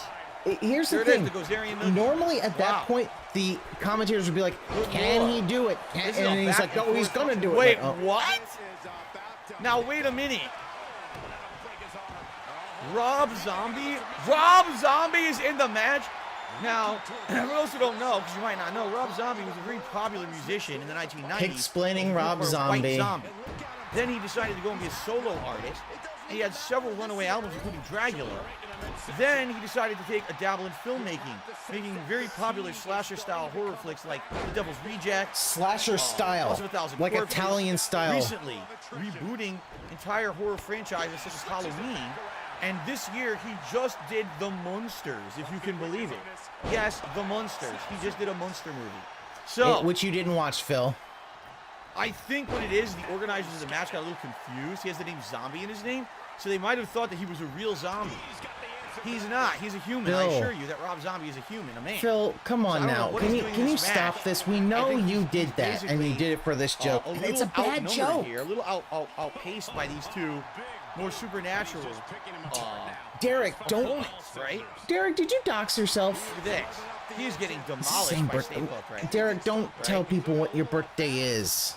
Here's there the it thing. is, the Gozerian Nugget. Normally at that point, the commentators would be like, can he do it? And he's like, no, he's going to do it. Wait, like, oh. what? Now, wait a minute. Rob Zombie? Rob Zombie is in the match? Now, for those who don't know, because you might not know, Rob Zombie was a very popular musician in the 1990s. Explaining Rob White Zombie. Then he decided to go and be a solo artist. He had several runaway albums, including Dragula. Then he decided to take a dabble in filmmaking, making very popular slasher-style horror flicks like The Devil's Reject. Slasher style, House of 1,000 like Corpses. Italian style. Recently, rebooting entire horror franchises such as Halloween. And this year, he just did The Munsters, if you can believe it. Yes, The Munsters. He just did a Munster movie. So, Which you didn't watch, Phil. I think what it is, the organizers of the match got a little confused. He has the name Zombie in his name, so they might have thought that he was a real zombie. He's not. He's a human. Phil. I assure you that Rob Zombie is a human, a man. Phil, come on now. Can you stop this? We know you did that, and you did it for this joke. It's a bad joke. Here, a little outpaced by these two more supernatural Derek, don't. opponents, right? Derek, did you dox yourself? Look at this. He's getting demolished Same by birthday. Stay Puft, right? Derek, don't tell people what your birthday is.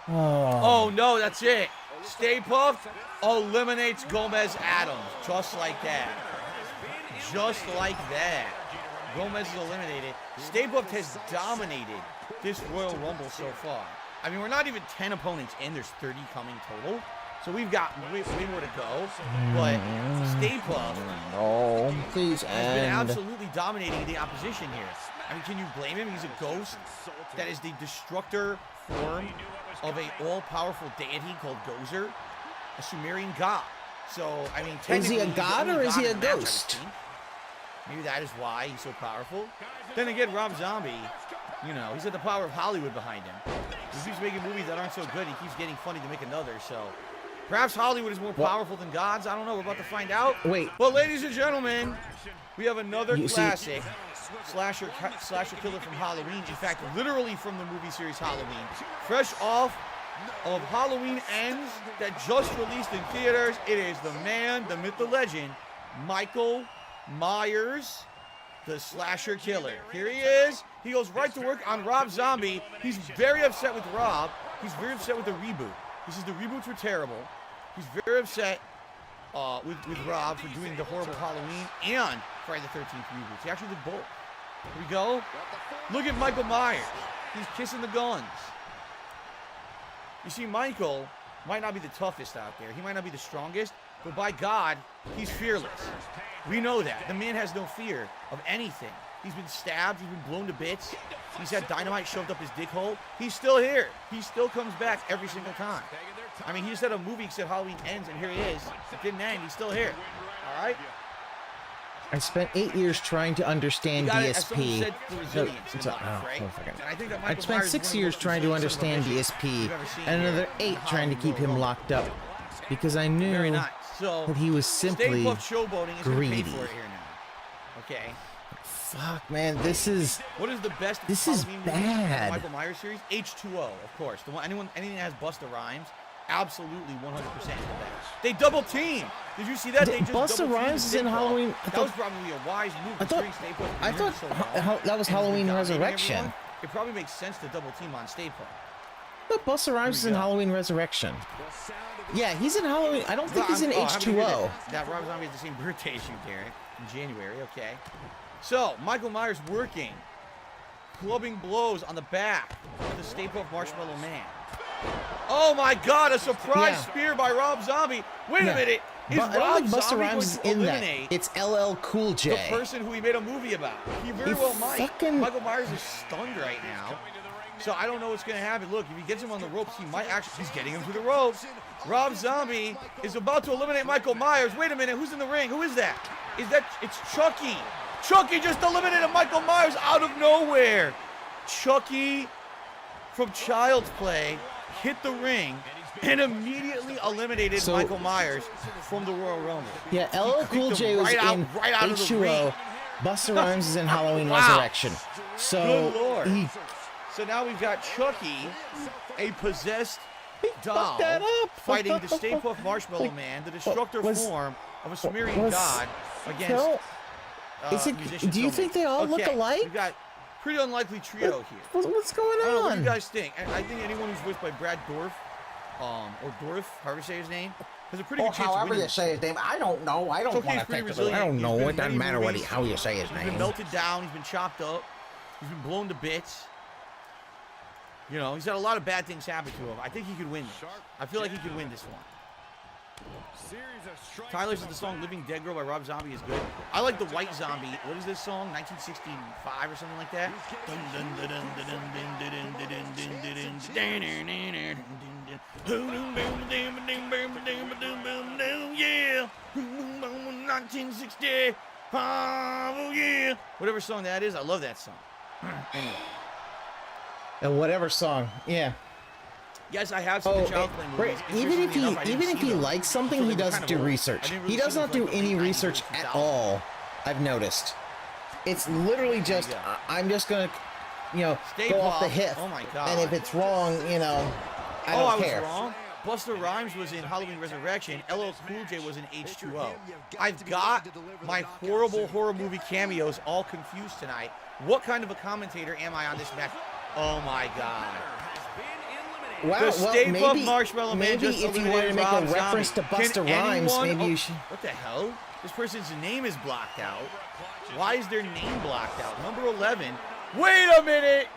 Oh no, that's it. Stay Puft eliminates Gomez Adams, just like that. Just like that. Gomez is eliminated. Stay Puft has dominated this Royal Rumble so far. I mean, we're not even 10 opponents in. There's 30 coming total. So we've got way more to go. But Stay Puft please has been absolutely dominating the opposition here. I mean, can you blame him? He's a ghost that is the destructor form of a all-powerful deity called Gozer, a Sumerian god. So, I mean, Is he a technically, god he's the only or is he a in the match, I would ghost? think. Maybe that is why he's so powerful. Then again, Rob Zombie, you know, he's got the power of Hollywood behind him. He keeps making movies that aren't so good. He keeps getting funding to make another, so perhaps Hollywood is more powerful than gods. I don't know. We're about to find out. Wait. Well, ladies and gentlemen, we have another You see- classic slasher killer from Halloween. In fact, literally from the movie series Halloween. Fresh off of Halloween Ends that just released in theaters. It is the man, the myth, the legend, Michael Myers, the slasher killer. Here he is. He goes right to work on Rob Zombie. He's very upset with Rob. He's very upset with the reboot. He says the reboots were terrible. He's very upset with Rob for doing the horrible Halloween and Friday the 13th reboots. He actually did both. Here we go. Look at Michael Myers. He's kissing the guns. You see, Michael might not be the toughest out there. He might not be the strongest, but by God, he's fearless. We know that. The man has no fear of anything. He's been stabbed. He's been blown to bits. He's had dynamite shoved up his dick hole. He's still here. He still comes back every single time. I mean, he just had a movie that said Halloween Ends, and here he is. It didn't end. He's still here. All right? I spent 8 years trying to understand DSP. I spent 6 years trying to understand DSP, and another 8 trying to keep him locked up, because I knew that he was simply greedy. Okay. Fuck, man, this is. What is the best? This is Halloween movie in bad. the Michael Myers series? H2O, of course. The one, anything that has Busta Rhymes, absolutely 100% the best. They double team. Did you see that? They just Busta double Rhymes is in Halloween. That was probably a wise move. I thought that was Halloween Resurrection. It probably makes sense to double team on Stay Puft. But Busta Rhymes is in Halloween Resurrection. Yeah, he's in Halloween. I don't think he's in H2O. That Rob Zombie has the same birthday as you, Derek, in January. Okay. So Michael Myers working, clubbing blows on the back of the Stay Puft Marshmallow Man. Oh my God! A surprise spear by Rob Zombie. Wait a minute. Is Rob Zombie going to eliminate It's LL Cool J. the person who he made a movie about? He very well might. Michael Myers is stunned right now. So I don't know what's going to happen. Look, if he gets him on the ropes, he might actually. He's getting him to the ropes. Rob Zombie is about to eliminate Michael Myers. Wait a minute. Who's in the ring? Who is that? It's Chucky. Chucky just eliminated Michael Myers out of nowhere. Chucky from Child's Play hit the ring and immediately eliminated Michael Myers from the Royal Rumble. Yeah, LL Cool J was in H2O. Busta Rhymes is in Halloween Resurrection. So Good Lord. So now we've got Chucky, a possessed doll that up. fighting the Stay Puft Marshmallow Like, Man, the destructor was- form of a Sumerian was- god against No. Is it? musician Do you filmmaker. think they all look Okay, alike? We got pretty unlikely trio here. What's going I don't know, what do on? you guys think? I think anyone who's voiced by Brad Dorff, or Dorff, however you say his name, has a pretty good chance of however winning. you say his name, I don't know. I don't Choki's want to pretty think of it. resilient. I don't He's know. been It in doesn't many matter movies. how you say his He's been name. melted down. He's been chopped up. He's been blown to bits. You know, he's had a lot of bad things happen to him. I think he could win this. I feel like he could win this one. Tyler says the song Living Dead Girl by Rob Zombie is good. I like the White Zombie. What is this song? 1965 or something like that? Yeah. 1960. Oh, yeah. Whatever song that is, I love that song. Anyway. Whatever song, yeah. Yes, I have seen the Child Play movies. Even if Interestingly enough, I didn't see them. likes something, So he they were doesn't kind do of old. I research. didn't He really does see them not for do like the any late 90s, research early at 2000s. all. I've noticed. It's literally just I'm just gonna, Stay go off the puft. hip. Oh my God. And if it's wrong, I don't I care. was wrong. Busta Rhymes was in Halloween Resurrection. LL Cool J was in H2O. I've got my horrible horror movie cameos all confused tonight. What kind of a commentator am I on this match? Oh my God. Wow, The well, Stay Puft maybe, Marshmallow Man maybe just if you want to eliminated make Rob a reference Zombie. to Busta Can Rhymes, anyone- maybe you should. What the hell? This person's name is blocked out. Why is their name blocked out? Number 11. Wait a minute.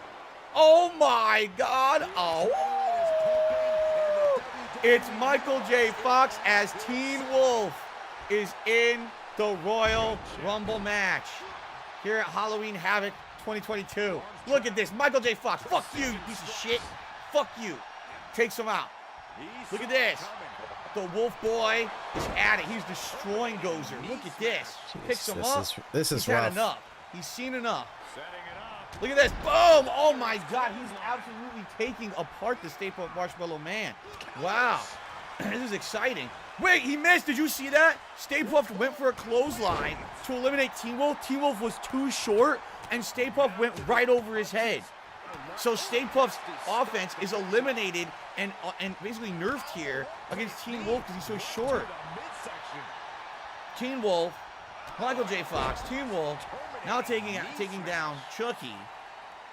Oh my God. Oh. It's Michael J. Fox as Teen Wolf is in the Royal Rumble match here at Halloween Havoc 2022. Look at this. Michael J. Fox. Fuck you, you piece of shit. Fuck you. Takes him out. Look at this. The Wolf Boy is at it. He's destroying Gozer. Look at this. Picks him up. This is He's had rough. enough. He's seen enough. Look at this. Boom. Oh my God. He's absolutely taking apart the Stay Puft Marshmallow Man. Wow. This is exciting. Wait, he missed. Did you see that? Stay Puft went for a clothesline to eliminate Teen Wolf. Teen Wolf was too short, and Stay Puft went right over his head. So Stay Puft's offense is eliminated and basically nerfed here against Teen Wolf because he's so short. Teen Wolf, Michael J. Fox, Teen Wolf, now taking down Chucky.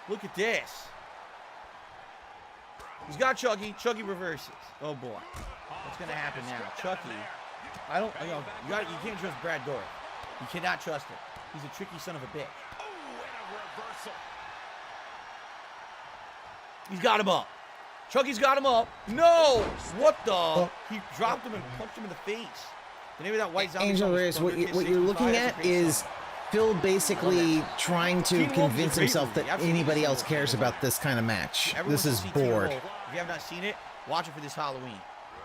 Look at this. He's got Chucky. Chucky reverses. Oh boy, what's gonna happen now? Chucky, you can't trust Brad Dorff. You cannot trust him. He's a tricky son of a bitch. He's got him up. Chucky's got him up. No! What the? He dropped him and punched him in the face. The name of that White Zombie Angel song was Reyes, Thunder Kiss what you're 65. looking That's a at great is song. Phil basically trying to Teen Wolf is a convince great himself movie. that Absolutely anybody else Teen Wolf. cares about this kind of match. Everyone This should is see Teen bored. Wolf. If you have not seen it, watch it for this Halloween.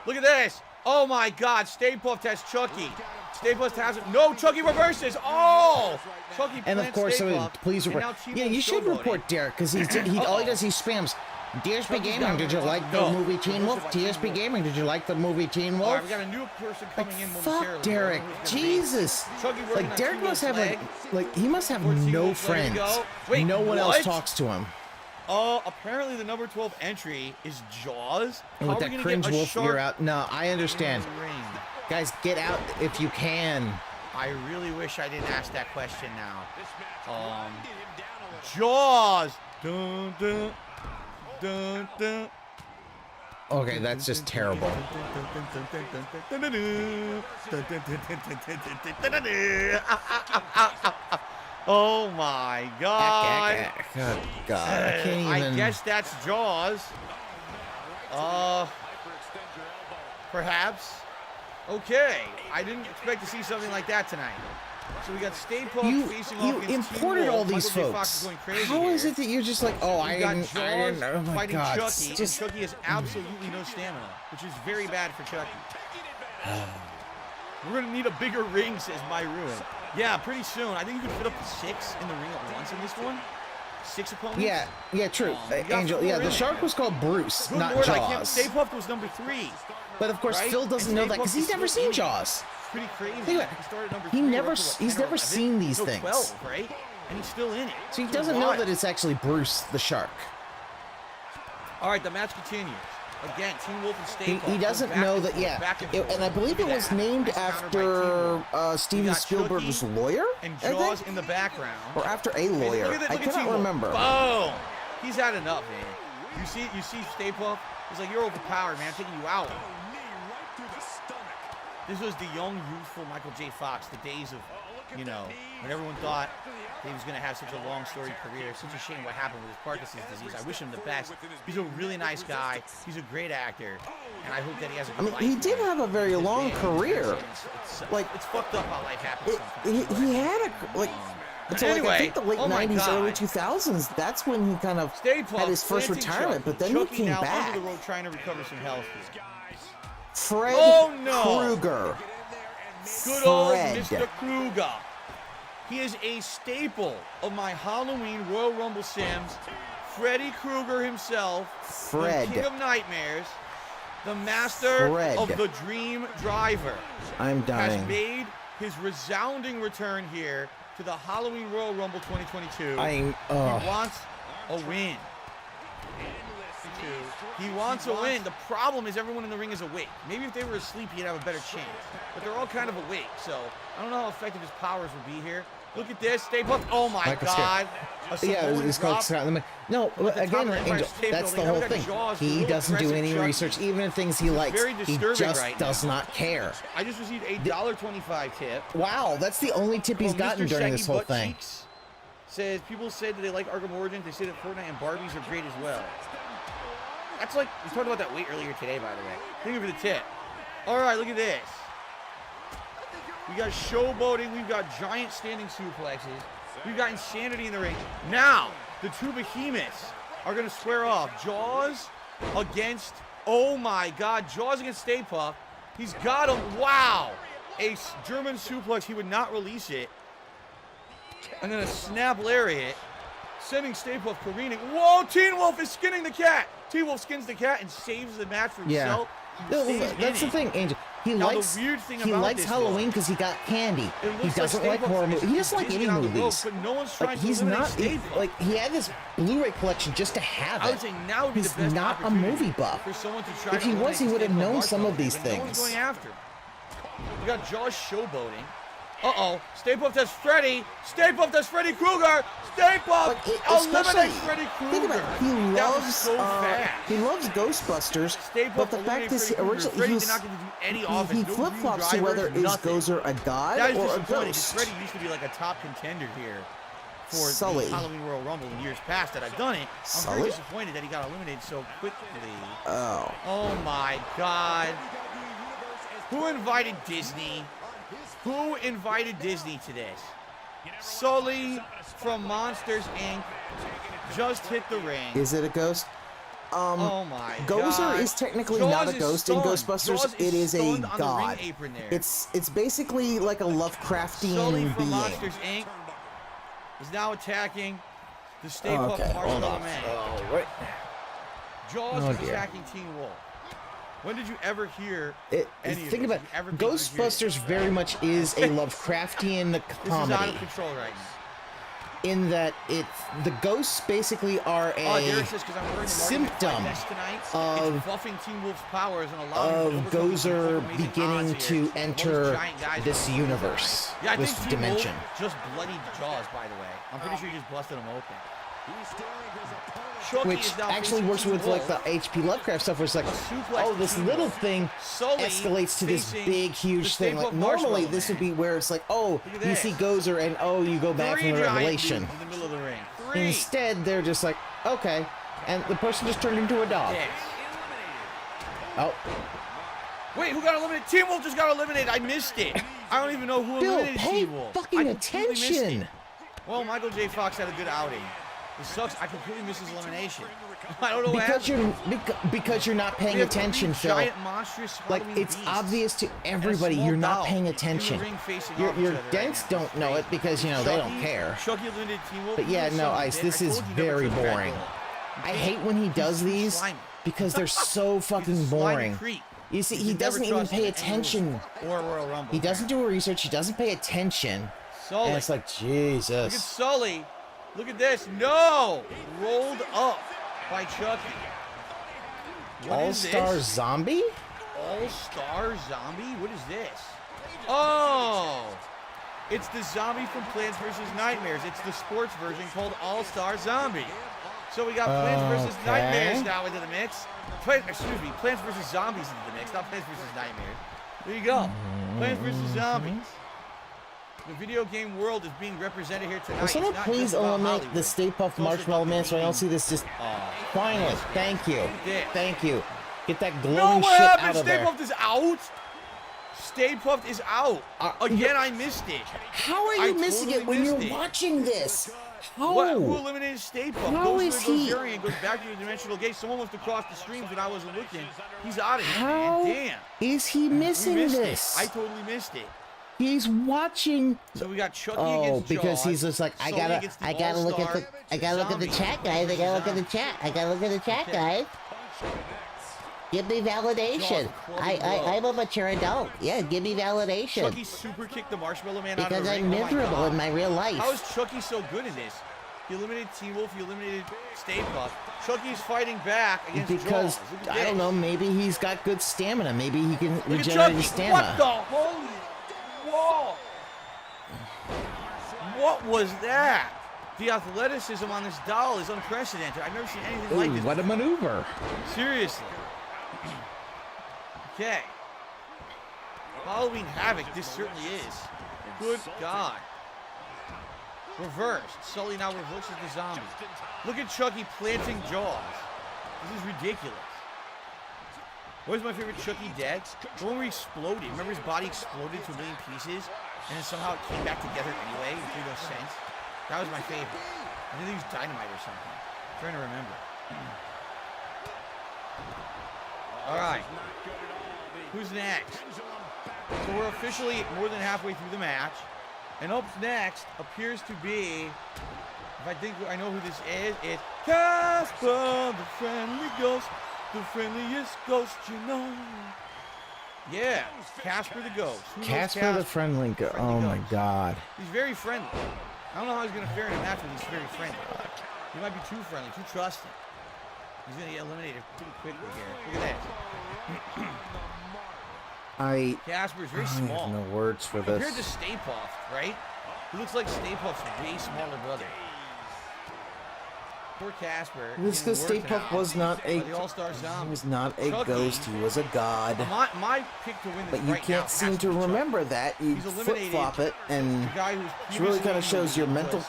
Look at this. Oh my God, Stay Puft has Chucky. Stay Puft has it. No, Chucky reverses. Oh! Chucky And of plants course, Stay so Puft, please and report. now Teen Yeah, Wolf's you should showboating. report Derek because all he does, he spams. TSP Gaming, did you like the movie Teen Wolf? TSP Gaming, did you like the movie Teen All right, Wolf? we got a new person coming in momentarily. Fuck Derek, Jesus! Like Derek must have he must have no friends. Wait, no one else what? talks to him. Apparently the number 12 entry is Jaws. And How with are we that gonna cringe get a wolf, shark you're out. No, I understand. in the ring? Guys, get out if you can. I really wish I didn't ask that question now. Jaws. Dun, dun, dun, dun. Okay, that's just terrible. Oh my God. Good God, I can't I even. guess that's Jaws. Perhaps. Okay. I didn't expect to see something like that tonight. So we got Stay Puft facing off You against imported Teen all Wolf. these Michael J. Fox folks. is going crazy How is here. it that you're just like, oh, I We've got didn't, Jaws oh my fighting God. Chucky, Just, and Chucky has absolutely no stamina, which is very bad for Chucky. We're gonna need a bigger ring, says My Ruin. Yeah, pretty soon. I think you could fit up to 6 in the ring at once in this one. 6 opponents. yeah, true. You got Angel, 4 yeah, in the there. shark was called Bruce, Good not Lord, Jaws. Stay Puft was number 3. But of course, right? Phil doesn't And know Stay that because Puft he's is never still seen in it. Jaws. It's pretty crazy. Think about He started number He 3. never, we're up to, he's 10 or never 11. seen these No, things. 12, right? And he's still in it. So he It's doesn't know wild. that it's actually Bruce the shark. All right, the match continues. Again, Teen Wolf and Stay Puft. He doesn't know that, yeah. And I believe it was named after Steven Spielberg's lawyer? And Jaws in the background. Or after a lawyer. I cannot remember. Boom! He's had enough, man. You see Stay Puft? He's like, you're overpowered, man. I'm taking you out. This was the young, youthful Michael J. Fox, the days of, you know, when everyone thought he was going to have such a long, storied career. It's such a shame what happened with his Parkinson's disease. I wish him the best. He's a really nice guy. He's a great actor. And I hope that he has a good life. He did have a very long career. It's fucked up how life happens sometimes. He had a, like... Until anyway, I think the late 90s, early 2000s, that's when he kind of had his first retirement, but then he came back. Under the road trying to recover some health here. Fred Krueger. Good old Mr. Krueger. He is a staple of my Halloween Royal Rumble Sims. Freddy Krueger himself, the King of Nightmares, the master of the Dream Driver. I'm dying. Has made his resounding return here to the Halloween Royal Rumble 2022. He wants a win. He wants a win. The problem is everyone in the ring is awake. Maybe if they were asleep, he'd have a better chance. But they're all kind of awake, so I don't know how effective his powers will be here. Look at this. Stay Puft. Oh, my God. Yeah, it's called Scott. No, again, Angel, that's the whole thing. He doesn't do any research. Even in things he likes, he just does not care. I just received a $1.25 tip. Wow, that's the only tip he's gotten during this whole thing. Says, people said that they like Arkham Origins. They say that Fortnite and Barbies are great as well. That's like, we talked about that weight earlier today, by the way. Thank you for the tip. All right, look at this. We got showboating. We've got giant standing suplexes. We've got insanity in the ring. Now, the two behemoths are going to square off. Jaws against, oh my God, Jaws against Stay Puft. He's got him. Wow. A German suplex. He would not release it. And then a snap lariat, sending Stay Puft careening. Whoa, Teen Wolf is skinning the cat. Teen Wolf skins the cat and saves the match for himself. Yeah. That's the thing, Angel. He likes Halloween because he got candy. He doesn't like horror movies. He doesn't like any movies. But no one's trying he's not like he had this Blu-ray collection just to have it. I would say now would be the best not a movie buff. For someone to try if he was, he would have known some of these things. No one's going after him. We got Jaws showboating. Uh-oh. Stay Puft has Freddy. Stay Puft has Freddy Krueger. Stay Puft eliminates Freddy Krueger. Think about it. He loves Ghostbusters, but the fact is, originally he flip-flops to whether is Gozer a god or a ghost. Freddy used to be like a top contender here for the Halloween Royal Rumble in years past that I've done it. I'm very disappointed that he got eliminated so quickly. Oh my God. Who invited Disney? Who invited Disney to this? Sully from Monsters, Inc. just hit the ring. Is it a ghost? Oh my Gozer God. is technically not a ghost in Ghostbusters. It is a god. It's basically like a Lovecraftian Sully from being. Monsters, Inc. is now attacking the Stay Puft Marshmallow Man. Right. Jaws is attacking Teen Wolf. When did you ever hear think about it. Ghostbusters very much is a Lovecraftian comedy. This is out of control right now. In that the ghosts basically are a symptom of Gozer beginning to enter this universe, this dimension. Just bloodied Jaws, by the way. I'm pretty sure he just busted him open. Which actually works with like the H.P. Lovecraft stuff, where it's like, oh, this little thing escalates to this big, huge thing. Like normally, this would be where it's like, oh, you see Gozer, and oh, you go back from the Revelation. In the middle of the ring. Instead, they're just like, okay, and the person just turned into a dog. Yes. Oh. Wait, who got eliminated? Teen Wolf just got eliminated. I missed it. I don't even know who eliminated Teen Wolf. Fucking attention. Well, Michael J. Fox had a good outing. It sucks. I completely missed his elimination. I don't know because you're not paying attention, Phil. Like it's obvious to everybody you're not paying attention. Your dents don't know it because you know they don't care. But yeah, no, Ice. This is very boring. I hate when he does these because they're so fucking boring. You see, he doesn't even pay attention. He doesn't do research. He doesn't pay attention. And it's like Jesus. Look at Sully. Look at this. No! Rolled up by Chucky. All-Star Zombie? All-Star Zombie? What is this? Oh! It's the zombie from Plants vs. Nightmares. It's the sports version called All-Star Zombie. So we got Plants vs. Nightmares now into the mix. Plants vs. Zombies into the mix, not Plants vs. Nightmares. There you go. Plants vs. Zombies. The video game world is being represented here tonight. Will someone please eliminate the Stay Puft Marshmallow Man so I don't see this just... Finally, thank you. Thank you. Get that glowing shit out of there. Stay Puft is out? Stay Puft is out. Again, I missed it. How are you missing it when you're watching this? How? Who eliminated Stay Puft? How is he? Goes back to the dimensional gate. Someone must have crossed the streams when I wasn't looking. He's out of here, How man. Damn. Is he missing this? I totally missed it. He's watching. So we got Chucky against because Jaws, he's just like I gotta look at the chat, guys. I gotta look at the chat. I gotta look at the chat, guys. Give me validation. I'm a mature adult. Yeah, give me validation. Chucky super kicked the Marshmallow Man out of the because ring. I'm miserable in my real life. How is Chucky so good in this? He eliminated Teen Wolf. He eliminated Stay Puft. Chucky's fighting back against because Jaws. I don't know. Maybe he's got good stamina. Maybe he can regenerate his stamina. What the holy? Whoa! What was that? The athleticism on this doll is unprecedented. I've never seen anything like this. What a maneuver! Seriously. Okay. Halloween Havoc, this certainly is. Good God. Reversed. Sully now reverses the zombie. Look at Chucky planting Jaws. This is ridiculous. What is my favorite Chucky dead? The one where he exploded. Remember his body exploded to a million pieces? And then somehow it came back together anyway? It made no sense. That was my favorite. I think he used dynamite or something. I'm trying to remember. Alright. Who's next? So we're officially more than halfway through the match. And up next appears to be, if I think I know who this is, it's Casper, the friendly ghost, the friendliest ghost you know. Yeah, Casper the ghost. Casper the friendly ghost. Oh my God. He's very friendly. I don't know how he's going to fare in a match when he's very friendly. He might be too friendly, too trusting. He's going to get eliminated pretty quickly here. Look at that. Casper's very small. I have no words for this. Compared to Stay Puft, right? He looks like Stay Puft's way smaller brother. Poor Casper. This because Stay Puft was not a ghost. He was a god. My pick to win this but you can't seem to remember that. You flip flop it, and it really kind of shows your mental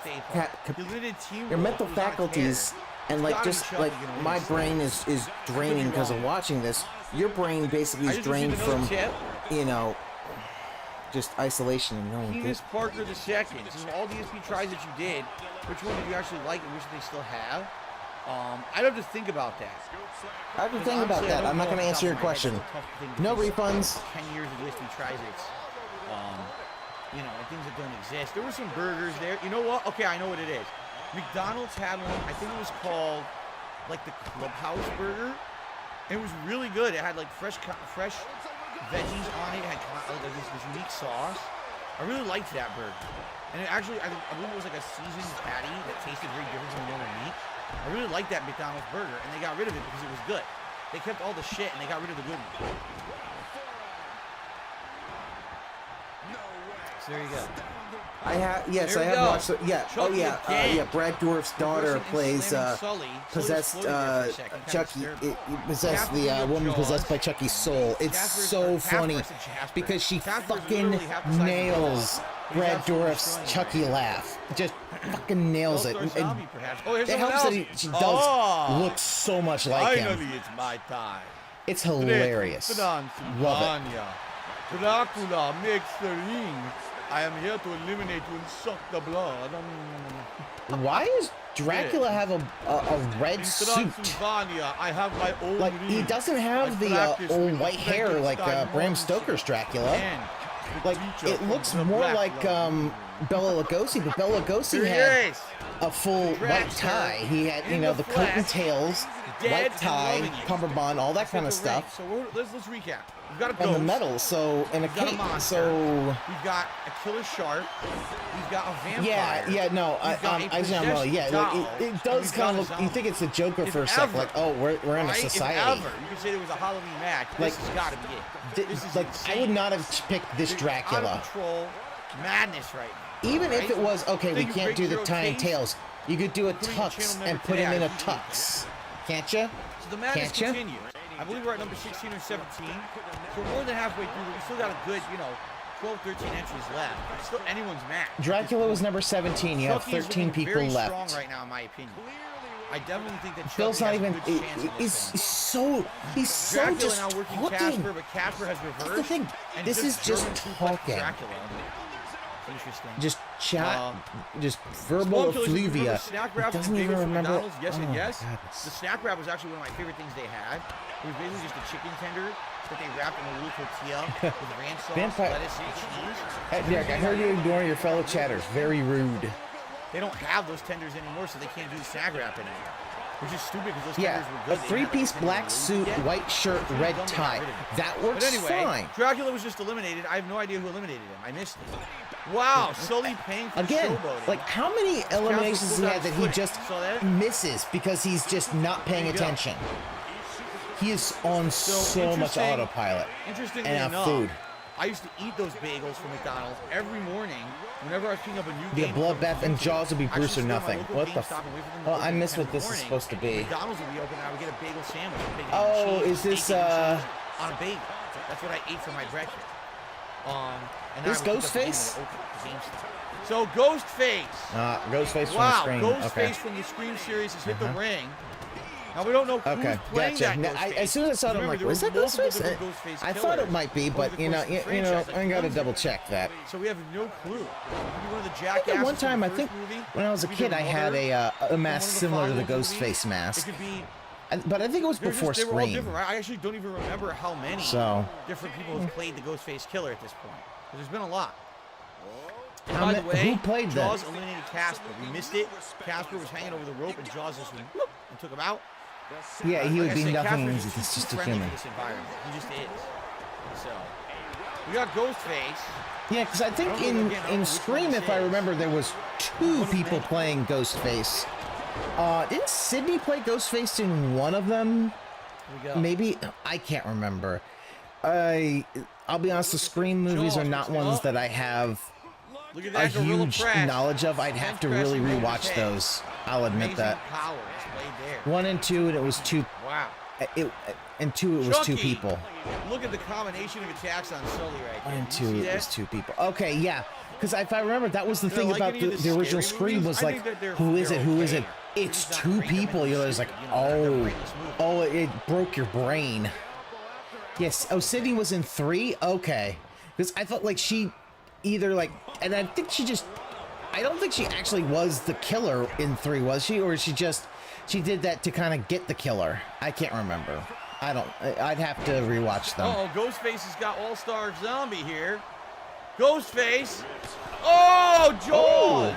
faculties. And like just like my brain is draining because of watching this. Your brain basically is drained from, you know, just isolation and no one Enos Parker the second. So all the ESP tries that you did, which one did you actually like and which they still have? I'd have to think about that. I have to think about that. I'm not going to answer your question. No refunds. 10 years of ESP tries it. You know, things that don't exist. There were some burgers there. You know what? Okay, I know what it is. McDonald's had one. I think it was called like the Clubhouse Burger. It was really good. It had like fresh veggies on it. It had like this unique sauce. I really liked that burger. And it actually, I believe it was like a seasoned patty that tasted very different from normal meat. I really liked that McDonald's burger, and they got rid of it because it was good. They kept all the shit and they got rid of the good one. So there you go. I have watched. Yeah, Brad Dourif's daughter plays possessed Chucky. Possessed the woman possessed by Chucky's soul. It's so funny because she fucking nails Brad Dourif's Chucky laugh. Just fucking nails it. And it helps that she does look so much like him. Finally, it's my time. It's hilarious. Love it. Dracula makes the ring. I am here to eliminate you and suck the blood. Why does Dracula have a red suit? I have my own like he doesn't have the old white hair like Bram Stoker's Dracula. Like it looks more like Bela Lugosi, but Bela Lugosi Here he had is. a full white tie. He had, you know, the coat and tails, white tie, cummerbund, all that kind of stuff. So let's recap. We've got a And the ghost. medal, so in a We've got a case, monster. so We've got a killer shark. We've got a vampire. yeah, no, We've got a yeah, possessed like, doll, it does and we've got kind a of look. You zombie. think it's a Joker If for a sec, ever, like, oh, we're in a right? society. If ever, you could say there was a Halloween match. Like, This has got to be it. This is like insane. I would not have picked this Out Dracula. of control madness right now. Even if right? it was okay, we Think you can't break do the your own tie and case? tails. You could do a Including the tux channel and member put him today, in a I think tux, can't you? So the madness Can't ya? continues. I believe we're at number 16 or 17. So we're more than halfway through. We still got a good, 12, 13 entries left. It's still anyone's match. Dracula was number 17. You have Chucky is 13 looking people very left. strong right now, in my opinion. I definitely think that Chucky Phil's not has even. a good chance in this one. He's so Dracula just now working talking. Casper, but Casper has reversed. That's the thing. and This is just German suplex talking. Dracula. Interesting. Just chat, Uh, just Small verbal Killers, you remember effluvia. Snack He wraps doesn't and even bagels from remember. McDonald's? Yes and Oh, yes. God. The snack wrap was actually one of my favorite things they had. It was basically just a chicken tender that they wrapped in a little tortilla with ranch sauce, Vampire- lettuce, and cheese. Hey, Derek, I heard you ignoring your fellow chatters. Very rude. They don't have those tenders anymore, so they can't do the snack wrap anymore. Which is stupid because those Yeah, tenders were a good. They didn't have three-piece the tender black you suit, get. white shirt, red Dumb, they got tie. rid of it. That works But anyway, fine. Dracula was just eliminated. I have no idea who eliminated him. I missed it. Wow, Sully paying for Again, showboating. like how many eliminations does he have that he just Saw that? misses because he's just not paying There you go. attention? He is on so much interesting- autopilot Interestingly and enough, food. I used to eat those bagels from McDonald's every morning whenever I was picking up a new Be a game. bloodbath and Jaws would be I Bruce or used to go to my nothing. local What the? GameStop and wait for them to Well, open I at miss 10 in what the this is morning. supposed to be. McDonald's would be open and I would get a bagel sandwich with bacon Oh, and cheese, is this, bacon and cheese on a bagel? That's what I ate for my breakfast. And This I would pick up the game Ghostface? when it opened at the GameStop. So Ghostface. Ghostface from the Wow, Scream. Ghostface Okay. from the Scream series has hit Uh-huh. the ring. Now we don't know who's Okay, playing gotcha. that Now, Ghostface. as soon as I saw it, I'm Remember, like, there was were that multiple Ghostface? different Ghostface I thought it killers might be, over but the you know, course of the I franchise, like gotta tons double of them. check that. So we have no clue. Maybe one of the I jackasses think one time, from I the think first movie, when I was a maybe kid, their I had mother a from one mask of the similar to the follow-up movies. Ghostface It mask. could be. But I think it was They're before just, they were all Scream. different, right? I actually don't even remember how many So. different people have played the Ghostface killer at this point. 'Cause there's been a lot. How By the way, who played that? Jaws eliminated Casper. We missed it. Casper was hanging over the rope, and Jaws just went whoop and took him out. Yeah, he would Like I be said, nothing. Casper's He's too just a friendly human. for this environment. He just is. So we got Ghostface. Yeah, because I think I don't know, again, I don't know in which Scream, one if this I is. remember, there was two people playing Ghostface. Didn't Sydney play Ghostface in one of them? Here we go. Maybe I can't remember. I'll be honest, the Scream movies are not ones that I have Look at a that gorilla huge press. knowledge of. I'd have to really rewatch those. I'll admit Amazing that. power displayed there. 1 and 2, and it was two. Wow. And 2, it was two Chucky. people. Look at the combination of attacks on Sully right 1 there. and Did 2, you see it that? was two people. Okay, yeah. Because if I remember, that was the They're thing like about any of the the original scary Scream movies. was I like, think that they're- who is it? they're Who is okay. it? It's It's not two great. They people. make You're you just like, sick, you know, they're oh, brainless movies. oh, it broke your brain. Yes. Oh, Sydney was in 3. Okay. Because I felt like she either like, and I think she just, I don't think she actually was the killer in 3, was she? Or she did that to kind of get the killer. I can't remember. I'd have to rewatch them. Oh, Ghostface has got All-Star Zombie here. Ghostface. Oh, Jaws.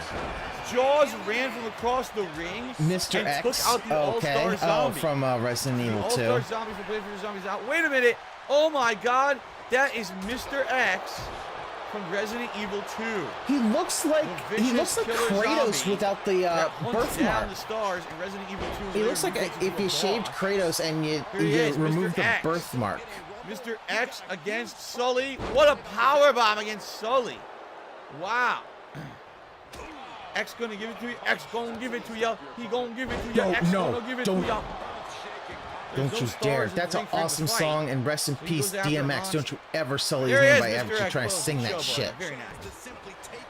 Jaws ran from across the ring Mr. and X. took out the Okay. All-Star Zombie. From Resident Evil 2. All-Star Zombie from Play for the Zombies out. Wait a minute. Oh my God. That is Mr. X from Resident Evil 2. He looks like The vicious killer Kratos zombie without the that hunts birthmark. down the stars in Resident Evil 2. He looks like if you shaved Kratos and you Here he is, removed Mr. the X. birthmark. Mr. X against Sully. What a power bomb against Sully. Wow. X gonna give it to you. X gonna give it to you. He gonna give it to you. X No, gonna give it don't. to you. Don't you dare. That's an awesome song, and rest in peace, DMX. Don't you ever sully his Here he name is, by Mr. ever X. trying to Well, sing that showboy. shit. Very nice.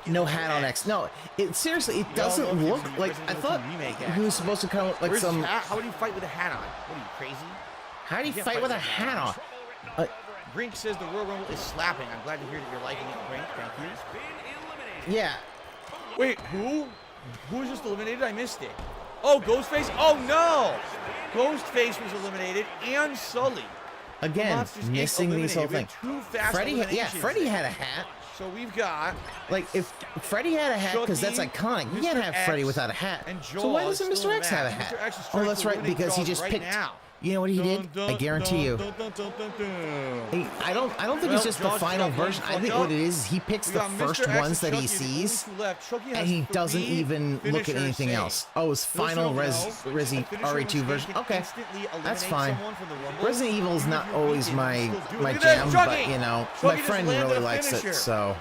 No hat on X. No, it seriously, it doesn't look, look it's a like, Resident I Evil thought 2 remake he was supposed to come with like Where's some, his hat? How would he fight with a hat on? What are you, crazy? how do you can't fight with a hat on? Brink says the Royal Rumble is slapping. I'm glad to hear that you're liking it, Brink. Thank you. Yeah. Wait, who? Who was just eliminated? I missed it. Oh, Ghostface? Oh, no! Ghostface was eliminated and Sully. Again, Monsters, Inc. missing these whole eliminated. things. We have two fast Freddie, yeah, eliminations Freddie there. had a hat. So we've got Like, if Freddie had a hat, because that's Chucky, iconic. You can't Mr. have X, Freddie without a hat. and So why Jaws doesn't still Mr. in X the have a match. hat? Mr. X is Oh, trying that's to right, eliminate because he Jaws just right picked. now. You know what he did? I guarantee you. I don't think Well, it's just the Jaws final got one version. I fuck think up. what it is, he picks We the got Mr. first X and ones that he Chucky, the only sees, two left. Chucky and has he doesn't 3 even look at finishers anything saved. else. Oh, it's Those final who don't know, a Resi finisher RE2 mistake version. can Okay, instantly that's eliminate fine. someone from the Rumble. Resident Evil is Even not if you always beat them, my you still do it. my Look at this, jam, Chucky! but you know, Chucky my just friend landed really a likes it, finisher. so.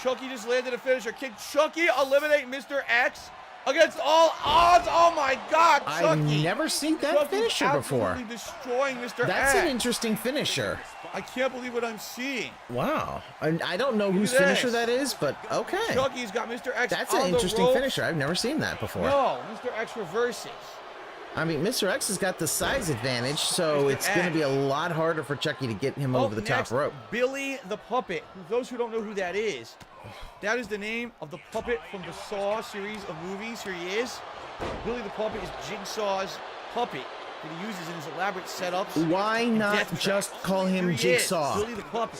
Chucky just landed a finisher. Can Chucky eliminate Mr. X against all odds? Oh my God, Chucky! I've never seen that Chucky's finisher before. absolutely destroying Mr. That's X. an interesting finisher. I can't believe what I'm seeing. Wow. I don't know Look whose at finisher this. that is, but okay. Chucky's got Mr. X That's on an the interesting ropes. finisher. I've never seen that before. No, Mr. X reverses. I mean, Mr. X has got the size advantage, so Mr. it's going to X. be a lot harder for Chucky to get him over the Next, top rope. Billy the Puppet. Those who don't know who that is the name of the puppet from the Saw series of movies. Here he is. Billy the Puppet is Jigsaw's puppet that he uses in his elaborate setups. Why and not death just traps. call him Here he Jigsaw? is, Billy the Puppet.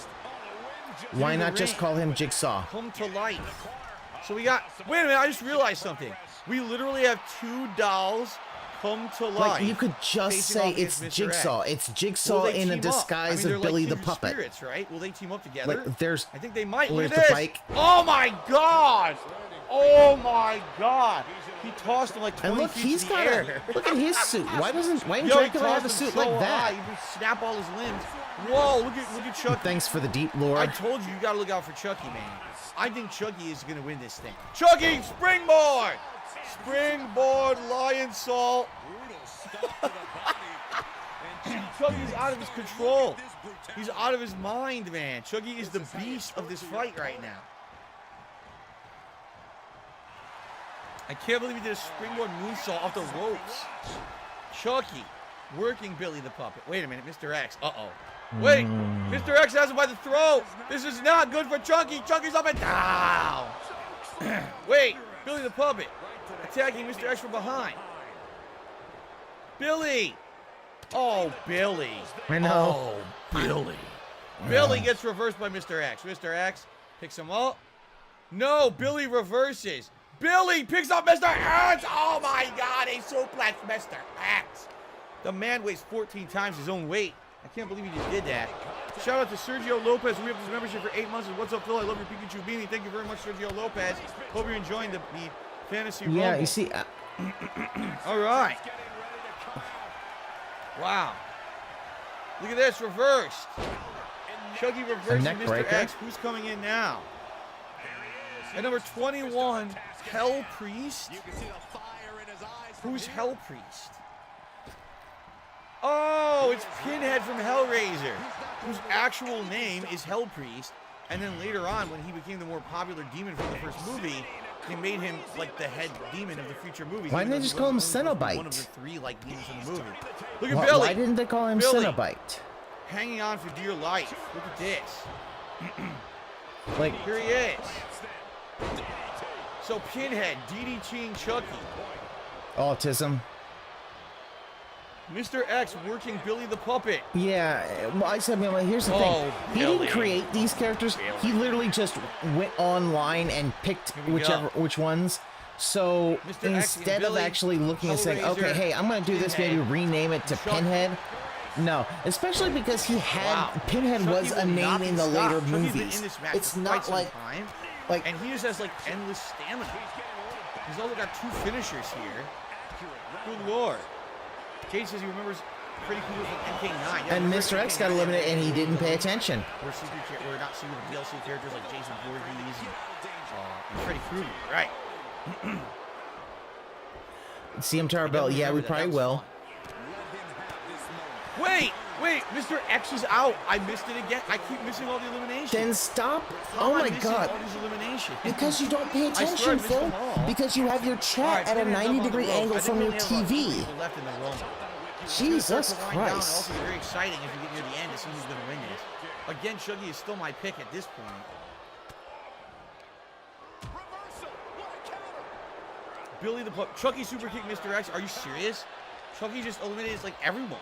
Why Into the not just ring. call him Jigsaw? Come to life. So we got. Wait a minute! I just realized something. We literally have 2 dolls come to life. Like, you could just facing say off it's against Mr. Jigsaw. X. It's Will Jigsaw they in a team up? disguise they're of Billy like the kindred Puppet. Spirits, right? Will they team up together? Like, there's. I think they might. Where's Look at the this. bike? Oh my God! Oh my God! He tossed him like 20 And look, feet he's in the got air. a. Look at his suit. Why doesn't Yo, he Dracula have a tossed him suit so like high, that? he would snap all his limbs. Whoa! Look at Chucky. Thanks for the deep I lore. told you, you gotta look out for Chucky, man. I think Chucky is gonna win this thing. Chucky, springboard! Springboard, lion salt. Chucky's out of his control. He's out of his mind, man. Chucky is the beast of this fight right now. I can't believe he did a springboard moonsault off the ropes. Chucky working Billy the Puppet. Wait a minute, Mr. X. Uh-oh. Wait, Mr. X has him by the throat. This is not good for Chucky. Chucky's up and down. Wait, Billy the Puppet attacking Mr. X from behind. Billy. Oh, Billy. I know. Oh, Billy. Billy gets reversed by Mr. X. Mr. X picks him up. No, Billy reverses. Billy picks up Mr. X. Oh, my God. He suplex Mr. X. The man weighs 14 times his own weight. I can't believe he just did that. Shout out to Sergio Lopez. We have his membership for 8 months. What's up, Phil? I love your Pikachu beanie. Thank you very much, Sergio Lopez. Hope you're enjoying the fantasy rumble. Yeah, you see. All right. Wow. Look at this, reversed. Chucky reversing neck Mr. breaker. X. Who's coming in now? At number 21, Hell Priest. Who's Hell Priest? Oh, it's Pinhead from Hellraiser, whose actual name is Hell Priest. And then later on, when he became the more popular demon from the first movie, they made him like the head demon of the future movies. Why didn't they Even just though call him he wasn't Cenobite? one of the 3 like demons in the movie. Look at Why, Billy. why didn't they call him Billy. Cenobite? Hanging on for dear life. Look at this. Like, Here he is. So Pinhead, DDTing Chucky. autism. Mr. X working Billy the Puppet. Yeah, well, I said, I mean, here's the Oh, thing. He Billy. didn't create these characters. He literally just went online and picked we go. which ones. So Mr. X and instead of Billy, actually looking and saying, Hellraiser, okay, hey, I'm going to do this, maybe Pinhead, rename it to Chucky. Pinhead. No, especially because he had Wow. Pinhead Chucky was a will not name be in the stopped. later Chucky's been movies. in this match It's for not quite some like time, like and he just has like endless stamina. He's also got 2 finishers here. Good lord. Jade says he remembers Pretty Cool from MK9. Yeah, and remember Mr. X MK9? got eliminated and he didn't pay attention. We're not seeing the DLC characters like Jason Voorhees and Freddy Krueger, right? See him to our belt. Yeah, we probably will. Wait, Mr. X is out. I missed it again. I keep missing all the eliminations. Then stop. How Oh am I my missing God. all these eliminations? Because you don't pay I swear I attention, missed Phil. them all. Because you have your All chat right, at a Pinhead's up on the 90-degree ropes. angle I from think your we only have TV. people left in the Rumble. Jesus It's gonna start to wind down and Christ. also be very exciting as we get near the end to see who's going to win this. Again, Chucky is still my pick at this point. Billy the Pup. Chucky super kick Mr. X. Are you serious? Chucky just eliminated like everyone.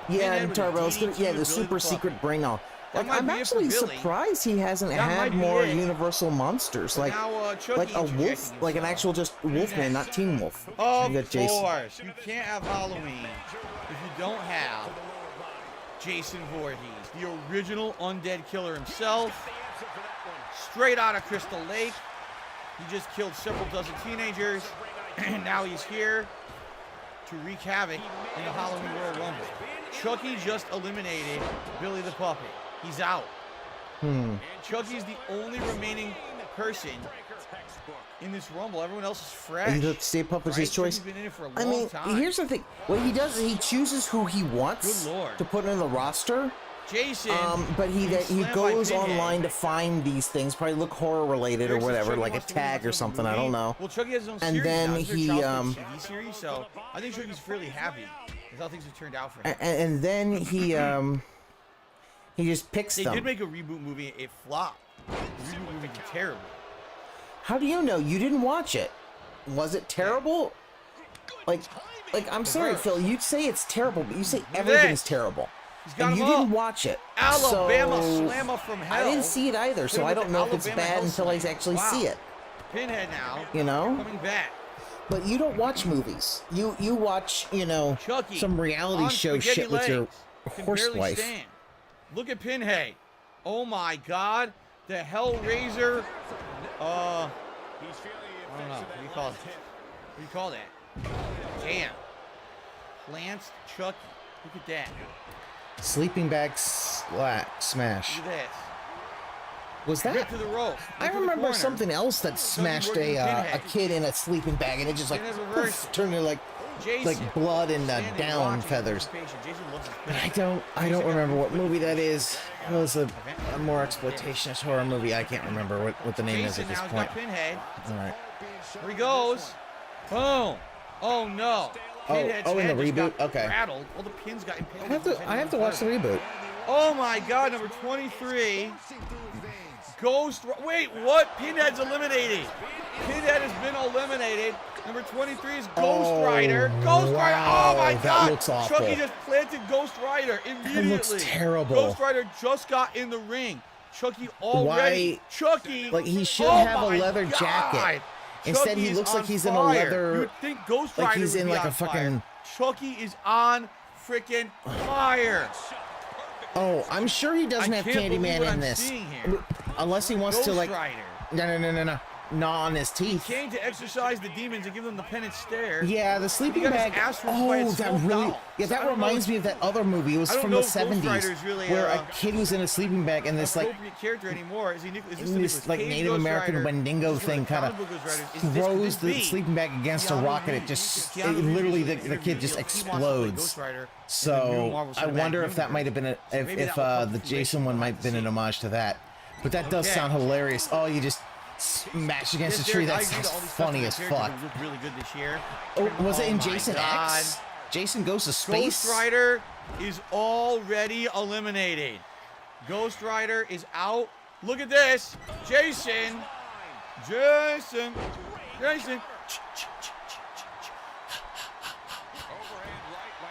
Yeah, Pinhead and with a Turbo. It's gonna, DD2 yeah, the Billy super Puppet. secret bring on. That Like, might I'm be it for actually Billy. surprised he hasn't That might had be more it. Universal monsters, But like now, Chucky like a wolf, interjecting like an actual just Wolfman, not Teen Wolf. Of You got Jason. course, you can't have Halloween if you don't have Jason Voorhees, the original undead killer himself, straight out of Crystal Lake. He just killed several dozen teenagers, and now he's here to wreak havoc in the Halloween Royal Rumble. Chucky just eliminated Billy the Puppet. He's out. Chucky's the only remaining person in this Rumble. Everyone else is fresh. And the Stay Puppet's his choice. Chucky's been in it for a I long mean, time. here's the thing. What he does is he chooses who he wants Good Lord. to put in the roster. Jason. But he slammed by goes Pinhead. online to find these things, probably look horror related or Chucky whatever, like a wants to win tag or his own something. I movie. don't know. Well, Chucky has his own And series then now. It's their he, childhood TV series, so I think Chucky's fairly happy with how things have turned out for him. And then he just picks They them. did make a reboot movie. It flopped. The reboot movie did terrible. How do you know? You didn't watch it. Was it terrible? Like I'm sorry, Reverse. Phil. You say it's terrible, but you say everything's This. terrible. He's got And you him up. didn't watch it. Alabama so Slammer from hell. I didn't see it either, so Hit him I with don't the know if it's Alabama bad Hell until I Slam. actually Wow. see it. Pinhead now. You know? Coming back. But you don't watch movies. You watch, Chucky. some reality on show spaghetti shit with your legs. Can horse barely wife. stand. Look at Pinhead. Oh my God. The Hellraiser. I don't know. What do you call it? What do you call that? Damn. Lanced Chucky. Look at that. Sleeping bag smash. Look at this. Was that? Rip to the rope. I Rip to the remember corner. something else that smashed working with a Pinhead. kid in a sleeping bag, and it just like Pinhead reversed poof, it. turned into like Jason, blood and standing down watching feathers. anticipation. Jason loves his But Pinhead. I don't remember what movie that is. It was a more exploitationist horror movie. I can't remember what the name is Jason at this now has point. got Pinhead. All right. Here he goes. Boom. Oh no. Pinhead's in the head just reboot? got Okay. rattled. All the pins got impaled. I have to watch the reboot. Oh my God, number 23. Wait, what? Pinhead's eliminated. Pinhead has been eliminated. Number 23 is Ghost Rider. Ghost Rider. Oh my that God. looks awful. Chucky just planted Ghost Rider immediately. looks terrible. Ghost Rider just got in the ring. Chucky already. Why? Chucky. Like he should oh have a my leather God. jacket. Instead, Chucky he is looks like on he's in a fire. leather. You would think Ghost Rider like he's would in be like on a fire. fucking. Chucky is on freaking fire. Oh, I'm sure he doesn't I have can't believe Candyman what in I'm this. seeing here. Unless he wants to Ghost like. Rider. No. Gnaw on his He teeth. came to exercise the demons and give them the penitent stare. Yeah, the sleeping He got bag. his ass ripped by Oh, its that smoked really. doll. Yeah, So I that don't reminds know me of that other movie. It was I don't from know the if Ghost 70s, Rider's really, where a kid was in a sleeping bag and this like appropriate character anymore. Is he is this in the this Nicolas like Cage Native Ghost American Rider? Wendigo Is this one thing of kind the of comic book Ghost Riders? Is this- could throws this the be sleeping bag against a Keanu rock and it Reeves? just Keanu Reeves literally is the kid just he wants to play Ghost explodes. Rider in the new So Marvel I Cinematic wonder if that Universe. might have been Maybe if that will come the to Jason one might have been an homage to that. But that does Okay. sound hilarious. Oh, you just smash against Yes, a tree. Derek, I That agree sounds that all these funny as custom fuck. characters look really good this year. Oh, was it in my Jason God. X? Jason Goes to Space? Ghost Rider is already eliminated. Ghost Rider is out. Look at this. Jason.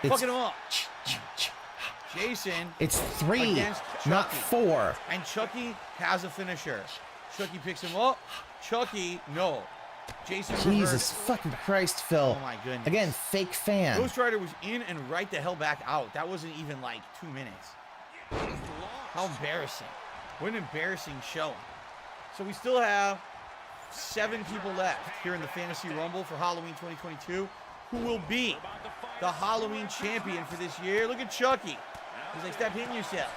Fucking him up. Jason. It's 3, against not Chucky. 4. And Chucky has a finisher. Chucky picks him up. Chucky, no. Jason Jesus reversed. fucking Christ, Phil. Oh my goodness. Again, fake fan. Ghost Rider was in and right the hell back out. That wasn't even like 2 minutes. How embarrassing. What an embarrassing show. So we still have 7 people left here in the Fantasy Rumble for Halloween 2022. Who will be the Halloween champion for this year? Look at Chucky. He's like, stop hitting yourself.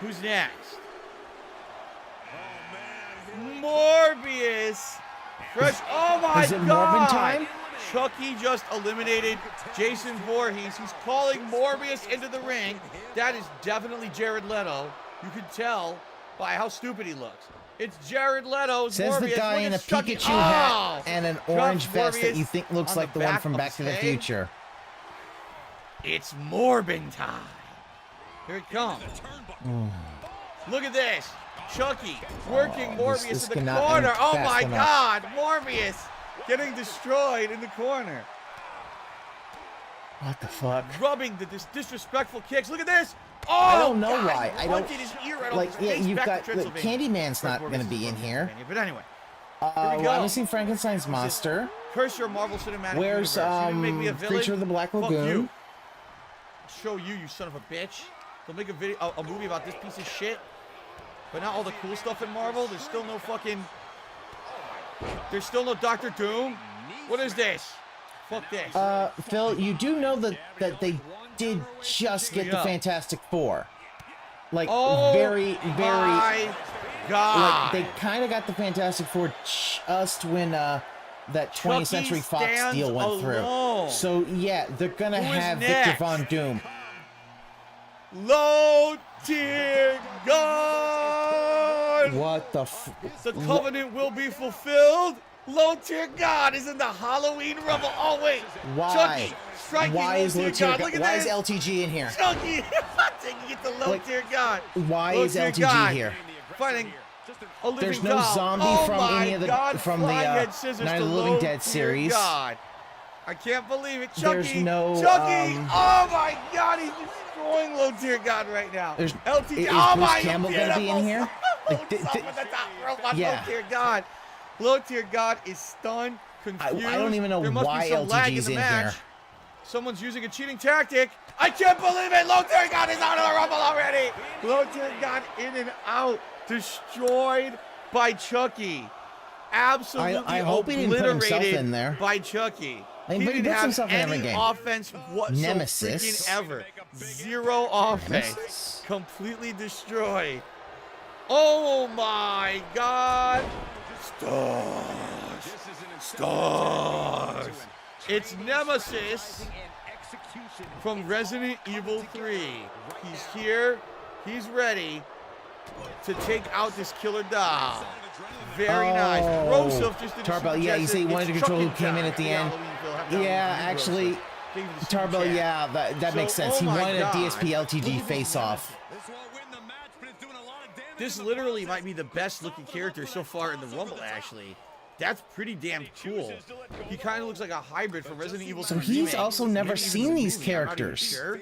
Who's next? Morbius. Fresh. Oh my Is it God. Morbin time? Chucky just eliminated Jason Voorhees. He's calling Morbius into the ring. That is definitely Jared Leto. You can tell by how stupid he looks. It's Jared Leto's Says Morbius. the guy Look in a at Chucky. Pikachu hat Oh! and an Drops orange vest that Morbius you think looks on like the one back from of Back to the his head. Future. It's Morbin time. Here it comes. Look at this. Chucky working Morbius this in the cannot corner. end Oh fast my enough. God. Morbius getting destroyed in the corner. What the fuck? Rubbing this disrespectful kicks. Look at this. Oh, I don't know God, why. I don't punted his ear right like. off his Yeah, face you've back got to look, Transylvania. Candyman's not Or going to Mrs. be in here. But anyway, Well, I'm seeing Frankenstein's monster. curse your Marvel Cinematic Where's Universe. You didn't make me a villain. Creature of the Black Fuck Lagoon? you. I'll show you, you son of a bitch. They'll make a movie about this piece of shit. But not all the cool stuff in Marvel. There's still no fucking. There's still no Doctor Doom. What is this? Fuck this. Phil, you do know that they did just get the Fantastic Four. Like, very. My God. Like, they kind of got the Fantastic Four just when that 20th Century Fox deal went through. So, yeah, they're gonna have Victor Von Doom. Low tier God. What the The covenant will be fulfilled. Low tier God is in the Halloween Rumble. Oh wait, Why? Chucky striking Why is low tier God. Look at why this. is LTG in here? Chucky taking it to low tier God. Why Low is tier LTG God here? Fighting a living There's no doll. zombie Oh from my any of the God, from the flying head scissors Night to of the Living low Dead tier series. God. I can't believe it. Chucky. There's no, Chucky. Oh my God, he's destroying low tier God right now. There's LTG. is Oh Bruce my Campbell gonna be in here? Like, yeah. Low tier God. Low tier God is stunned, confused. I don't even know there must why be some lag LTG's in the in match. here. Someone's using a cheating tactic. I can't believe it. Low tier God is out of the Rumble already. Low tier God in and out. Destroyed by Chucky. Absolutely I hope he didn't put himself in there. By Chucky. I mean, He but he didn't puts have himself in every any game. offense whatsoever. Nemesis. Ever. Zero offense. Completely destroyed. Oh my God. Stars. Stars. It's Nemesis from Resident Evil 3. He's here. He's ready to take out this killer doll. Very nice. Rosef just did Tarbell, yeah, you say he wanted to control who came in at the end. Yeah, actually, Tarbell, yeah, that makes sense. He wanted a DSP LTG face-off. This literally might be the best looking character so far in the Rumble, actually. That's pretty damn cool. He kind of looks like a hybrid from Resident Evil 3 So he's remake. also never Maybe even seen the these movie, I'm not even characters. sure.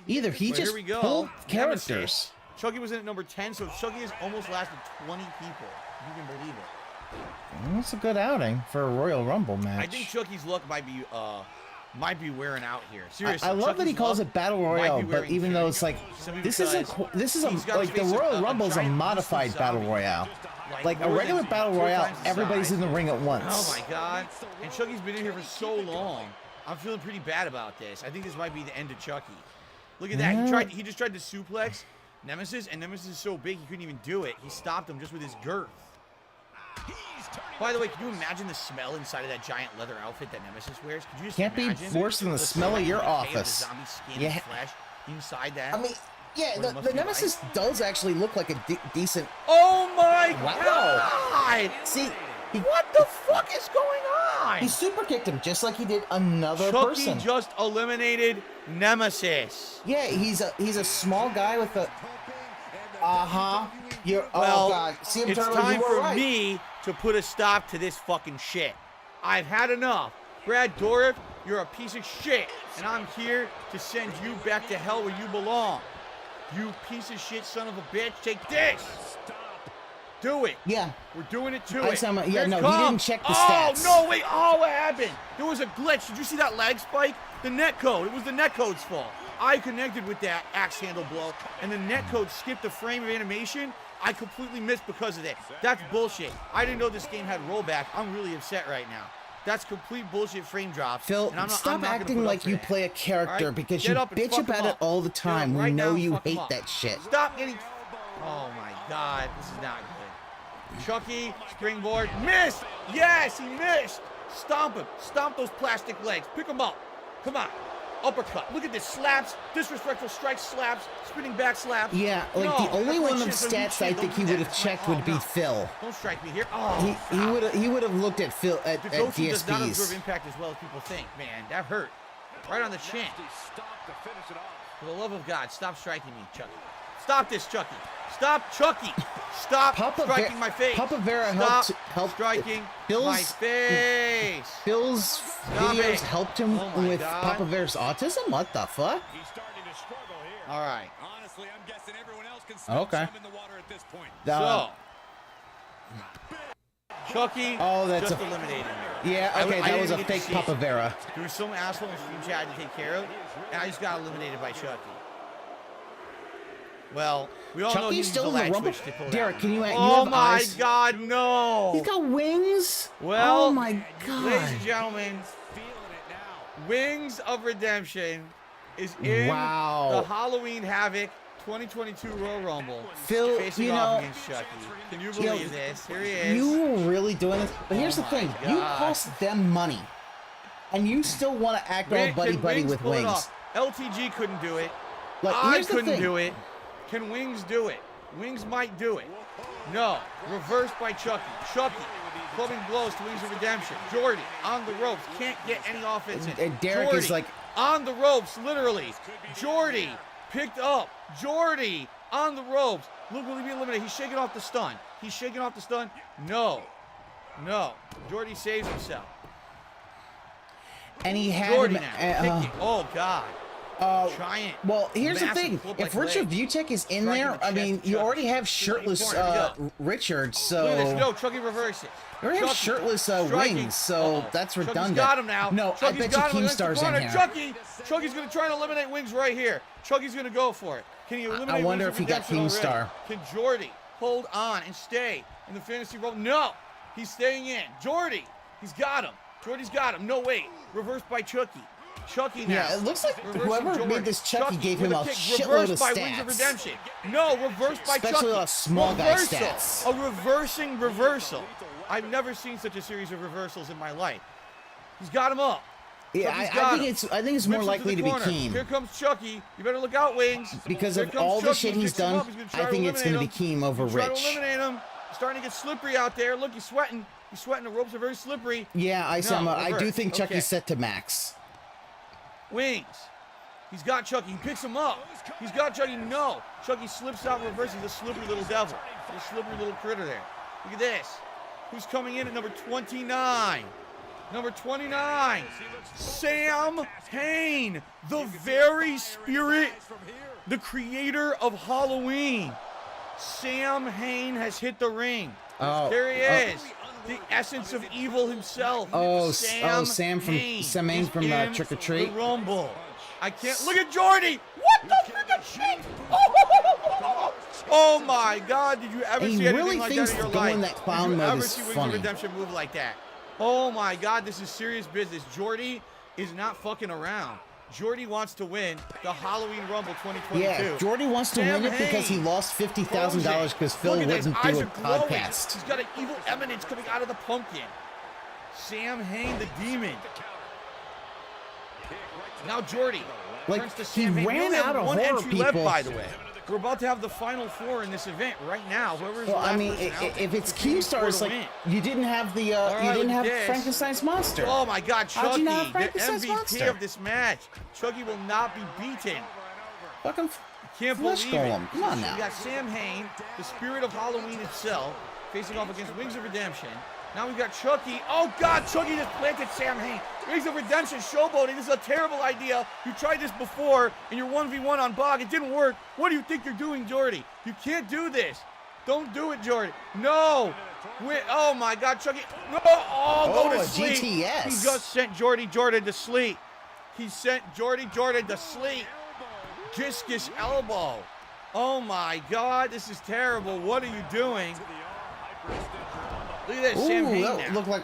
Either he But just here we go. pulled Nemesis. characters. Chucky was in at number 10, so Chucky has almost lasted 20 people. You can believe it. That's a good outing for a Royal Rumble match. I think Chucky's luck might be wearing out here. Seriously, I love that he Chucky's calls luck it Battle might Royale, be but wearing even though it's like Simply this because isn't he's gotta like the face Royal Rumble is a giant modified beast Battle zombie. Royale. Like a more regular than Battle 4 Royale, times the everybody's size. in the ring at Oh once. my God! And Chucky's been in here for so long. I'm feeling pretty bad about this. I think this might be the end of Chucky. Look at that. Yeah. He just tried to suplex Nemesis, and Nemesis is so big he couldn't even do it. He stopped him just with his girth. By the way, can you imagine the smell inside of that giant leather outfit that Nemesis wears? Could you just Can't be imagine worse than the smell of your decay of the office. zombie skin Yeah. and flesh inside that. I mean, yeah, What it must the be Nemesis does actually look like a decent. Oh my Wow. God! See, what the fuck is going on? He super kicked him just like he did another Chucky person. just eliminated Nemesis. Yeah, he's a small guy with a. You're. Well, Oh God. See him it's turn time you were for right. me to put a stop to this fucking shit. I've had enough. Brad Dourif, you're a piece of shit, and I'm here to send you back to hell where you belong. You piece of shit son of a bitch, take this. Do it. Yeah. We're doing it to I it. saw him- yeah, Here it no, he comes. didn't check the Oh, stats. no, wait. Oh, what happened? There was a glitch. Did you see that lag spike? The netcode. It was the netcode's fault. I connected with that axe handle blow, and the netcode skipped a frame of animation. I completely missed because of that. That's bullshit. I didn't know this game had rollback. I'm really upset right now. That's complete bullshit frame drop. Phil, and I'm not, stop I'm not gonna acting put up like for you that. play a character All right? because Get you up and bitch fuck 'em about it up. all the Get time. up We right know now and you fuck 'em hate up. that shit. Stop getting. Oh my God, this is not good. Chucky, springboard, missed. Yes, he missed. Stomp him. Stomp those plastic legs. Pick him up. Come on. Uppercut. Look at this. Slaps. Disrespectful strikes. Slaps. Spinning back slaps. Yeah, like No, the only that's one like of shit, stats I don't think do he that. would have checked would be no. Phil. Don't strike me here. Oh, He would have looked at Phil at Detractor does not DSPs. absorb impact as well as people think. Man, that hurt. Right on the chin. For the love of God, stop striking me, Chucky. Stop this, Chucky. Stop, Chucky. Stop striking my face. Papa Vera Stop helped striking Bill's, my face. Bill's Stop videos it. helped him Oh my with God. Papa Vera's autism? What the fuck? All right. Honestly, I'm guessing everyone else can smell Okay. some in the water at this point. So, Chucky that's just a- eliminated me. Yeah, I okay, that didn't was a get to fake see Papa it. Vera. There was some asshole in stream chat I had to take care of, and I just got eliminated by Chucky. Well, we all know he Chucky's used still the in the lag rumble. switch to pull Derek, that. can you? You Oh have my eyes? God, no! He's got wings. Well, oh my God, ladies and gentlemen, Wings of Redemption is in Wow. the Halloween Havoc 2022 Royal Rumble. Phil, facing you off know, against Chucky. Can you you know, believe this? Here he is. You were really doing this, but here's Oh the thing: my you God. cost them money, and you still want to act all Can buddy Wings with pull it wings. off? LTG couldn't do it. Like, I here's the couldn't thing. do it. Can Wings do it? Wings might do it. No. Reversed by Chucky. Chucky. Clubbing blows to Wings of Redemption. Jordy on the ropes. Can't get any offense in. And Derek Jordy is like on the ropes, literally. Jordy picked up. Jordy on the ropes. Luke will he be eliminated. He's shaking off the stun. He's shaking off the stun. No. No. Jordy saves himself. and he had Jordy him. now. Kicking. Oh, God. Giant. Well, here's the massive thing: flip if like Richard leg. Vucek is in Striking there, the I chest mean, of you Chucky. already have shirtless Here we go. Richard, so Look at this. No, Chucky reverses. you already have Chucky shirtless striking. wings, so that's Chucky's redundant. got him now. No, Chucky's I bet got you him against the Keemstar's in corner. here. Chucky's going to try and eliminate Wings right here. Chucky's going to go for it. Can he eliminate I wonder Wings if he of got Redemption already? Keemstar. Can Jordy hold on and stay in the fantasy role? No, he's staying in. Jordy, he's got him. Jordy's got him. No, wait. Reversed by Chucky. Chucky now. Yeah, it looks like Reversing whoever Jordy. made this Chucky gave him with a kick. shitload Reversed of by Wings of stats. Redemption. No, reversed by Especially Chucky. a small guy Reversal. stats. A reversing reversal. I've never seen such a series of reversals in my life. He's got him up. Yeah, Chucky's I got think him. it's more Whips him likely the to be corner. Keem. Here comes Chucky. You better look out, Wings. Because Here of comes all the Chucky. shit he's Picks him done, up. He's gonna try I to think it's going to be eliminate Keem over him. Try to Rich. eliminate him. He's starting to get slippery out there. Look, he's sweating. He's sweating. The ropes are very slippery. Yeah, I do reverse. think Chucky's Okay. set to max. Wings. He's got Chucky. He picks him up. He's got Chucky. No. Chucky slips out and reverses. He's a slippery little devil. He's a slippery little critter there. Look at this. Who's coming in at number 29? Number 29. Sam Hain. The very spirit, the creator of Halloween. Sam Hain has hit the ring. Oh, There he is. The essence of evil himself. Sam from Hain Sam Hain is from in Trick or Treat. the Rumble. I can't look at Jordy. What the freaking shit? Oh my God! Did you ever He see anything really like thinks that in your going life? that clown Did you mode ever is see Wings of funny. Redemption move like that? Oh my God! This is serious business. Jordy is not fucking around. Jordy wants to win the Halloween Rumble 2022. Yeah, Jordy wants to Sam win it because he Hain. lost $50,000 because Phil Look at this. wouldn't Eyes do a are glowing. podcast. He's got an evil eminence coming out of the pumpkin. Sam Hain, the demon. Now Jordy Like, turns to he Sam Hain. We ran only have out of one horror entry left, people. by the way. We're about to have the final four in this event right now. Whoever's Well, I last mean, person out if it's competing Keemstar, for it's the like win. you didn't have the All you right, didn't look have at this. Frankenstein's monster. Oh my God, How'd Chucky, you not have the Frankenstein's MVP monster? of this match. Chucky will not be beaten. Fucking Can't Flesh believe it. Golem. Come on We now. got Sam Hain, the spirit of Halloween itself, facing off against Wings of Redemption. Now we've got Chucky. Oh God, Chucky just planted Sam Hain. Wings of Redemption showboating. This is a terrible idea. You tried this before in your 1v1 on Bog. It didn't work. What do you think you're doing, Jordy? You can't do this. Don't do it, Jordy. No. Oh my God, Chucky. No. Oh, go to a sleep. GTS. He just sent Jordan to sleep. He sent Jordan to sleep. Discus elbow. Oh my God, this is terrible. What are you doing? Look at this, Sam Hain that now. looked like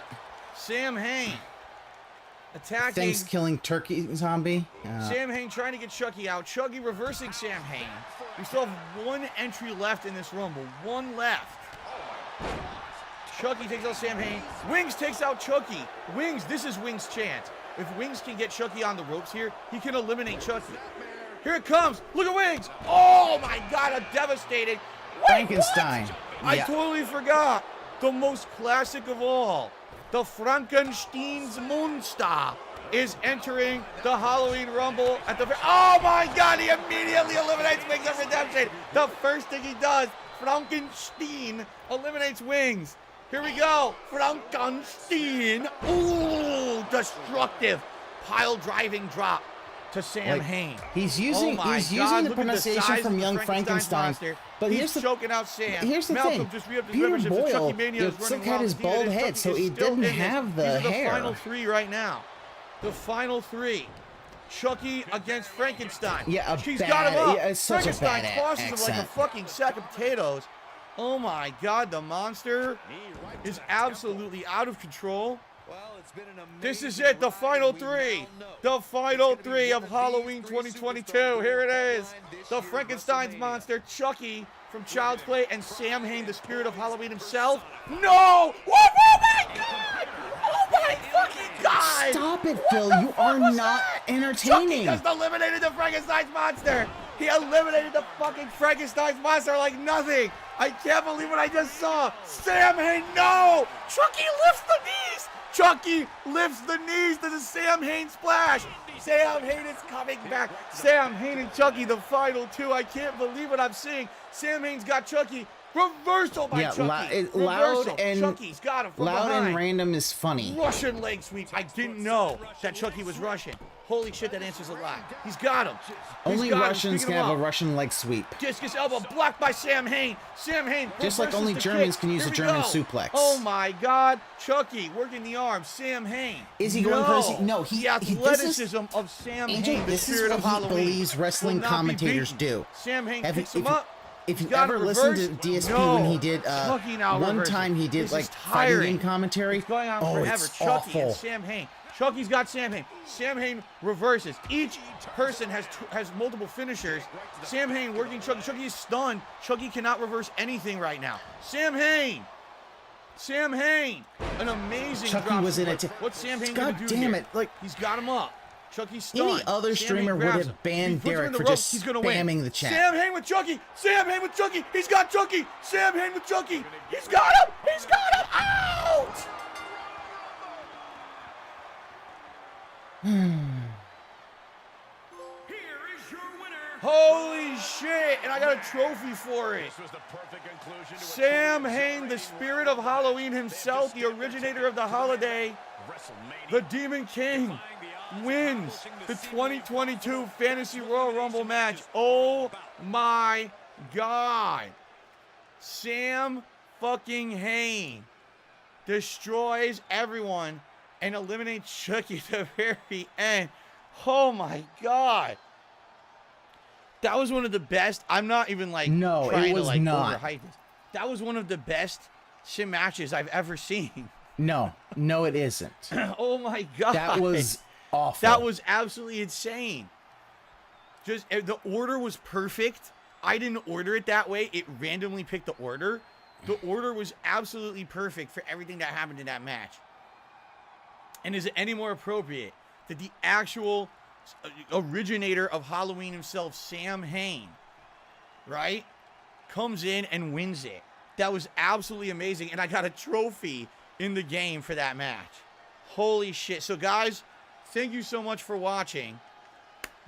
Sam Hain attacking. Thanks killing turkey zombie. Sam Hain trying to get Chucky out. Chucky reversing Sam Hain. We still have one entry left in this Rumble. One left. Chucky takes out Sam Hain. Wings takes out Chucky. Wings, this is Wings' chance. If Wings can get Chucky on the ropes here, he can eliminate Chucky. Here it comes. Look at Wings. Oh my God, a devastated. Frankenstein. I Yeah. totally forgot. The most classic of all. The Frankenstein's Monster. is entering the Halloween Rumble at the... Oh my God, he immediately eliminates Wings of Redemption. The first thing he does, Frankenstein eliminates Wings. Here we go, Frankenstein. Ooh, destructive pile driving drop to Sam Hain. He's using the pronunciation from Young Frankenstein. But he's choking out Sam. Here's the Malcolm thing. just re-upped his Peter membership, so Boyle Chucky Mania is still running had his wild. bald head, so he didn't have the These are hair. the final three right now. The final three. Chucky against Frankenstein. Yeah, She's got him up. Yeah, it's such a Frankenstein bad tosses him like a accent. fucking sack of potatoes. Oh my God, the monster is absolutely out of control. This is it, the final three. The final three of Halloween 2022. Here it is. The Frankenstein's monster, Chucky from Child's Play, and Sam Hain, the spirit of Halloween himself. No! Oh my God! Oh my fucking God! Stop it, Phil. You are not entertaining. Chucky just eliminated the Frankenstein's monster. He eliminated the fucking Frankenstein's monster like nothing. I can't believe what I just saw. Sam Hain, no! Chucky lifts the knees. Chucky lifts the knees to the Sam Hain splash. Sam Hain is coming back. Sam Hain and Chucky, the final two. I can't believe what I'm seeing. Sam Hain's got Chucky. Reversal by Chucky. Loud and Chucky's got him from loud behind. and random is funny. Russian leg sweep. I didn't know that Chucky was Russian. Holy shit, that answers a lot. He's got him. Only Russians can have a Russian leg sweep. Discus elbow blocked by Sam Hain. Sam Hain. Just like only Germans can use a German suplex. Oh my God. Chucky working the arm. Sam Hain. Is he going crazy? No, the athleticism of Sam Hain. This is what he believes wrestling commentators do. Sam Hain picks him up. If you ever listened to DSP when he did, one time he did like fighting game commentary. It's going on forever. It's Chucky awful. and Sam Hain. Chucky's got Sam Hain. Sam Hain reverses. Each person has multiple finishers. Sam Hain working Chucky. Chucky is stunned. Chucky cannot reverse anything right now. Sam Hain. Sam Hain. An amazing Chucky drop. was in it. What's Sam Hain God going to do damn here? it. Like, he's got him up. Chucky's stunned. any other Sam streamer Hain would grabs have him. banned He puts him Derek in the for ropes. just He's gonna spamming win. the chat. Sam Hain with Chucky. Sam Hain with Chucky. He's got Chucky. Sam Hain with Chucky. He's got him. He's got him. Out. Holy shit, and I got a trophy for it. Sam Hain, the spirit of Halloween himself, the originator of the holiday, the Demon King, wins the 2022 Fantasy Royal Rumble match. Oh my God. Sam fucking Hain destroys everyone and eliminates Chucky at the very end. Oh my God. That was one of the best. I'm not even like trying to like overhype this. That was one of the best sim matches I've ever seen. No, it isn't. Oh my God. That was awful. That was absolutely insane. Just the order was perfect. I didn't order it that way. It randomly picked the order. The order was absolutely perfect for everything that happened in that match. And is it any more appropriate that the actual originator of Halloween himself, Sam Hain, right, comes in and wins it? That was absolutely amazing, and I got a trophy in the game for that match. Holy shit. So guys, thank you so much for watching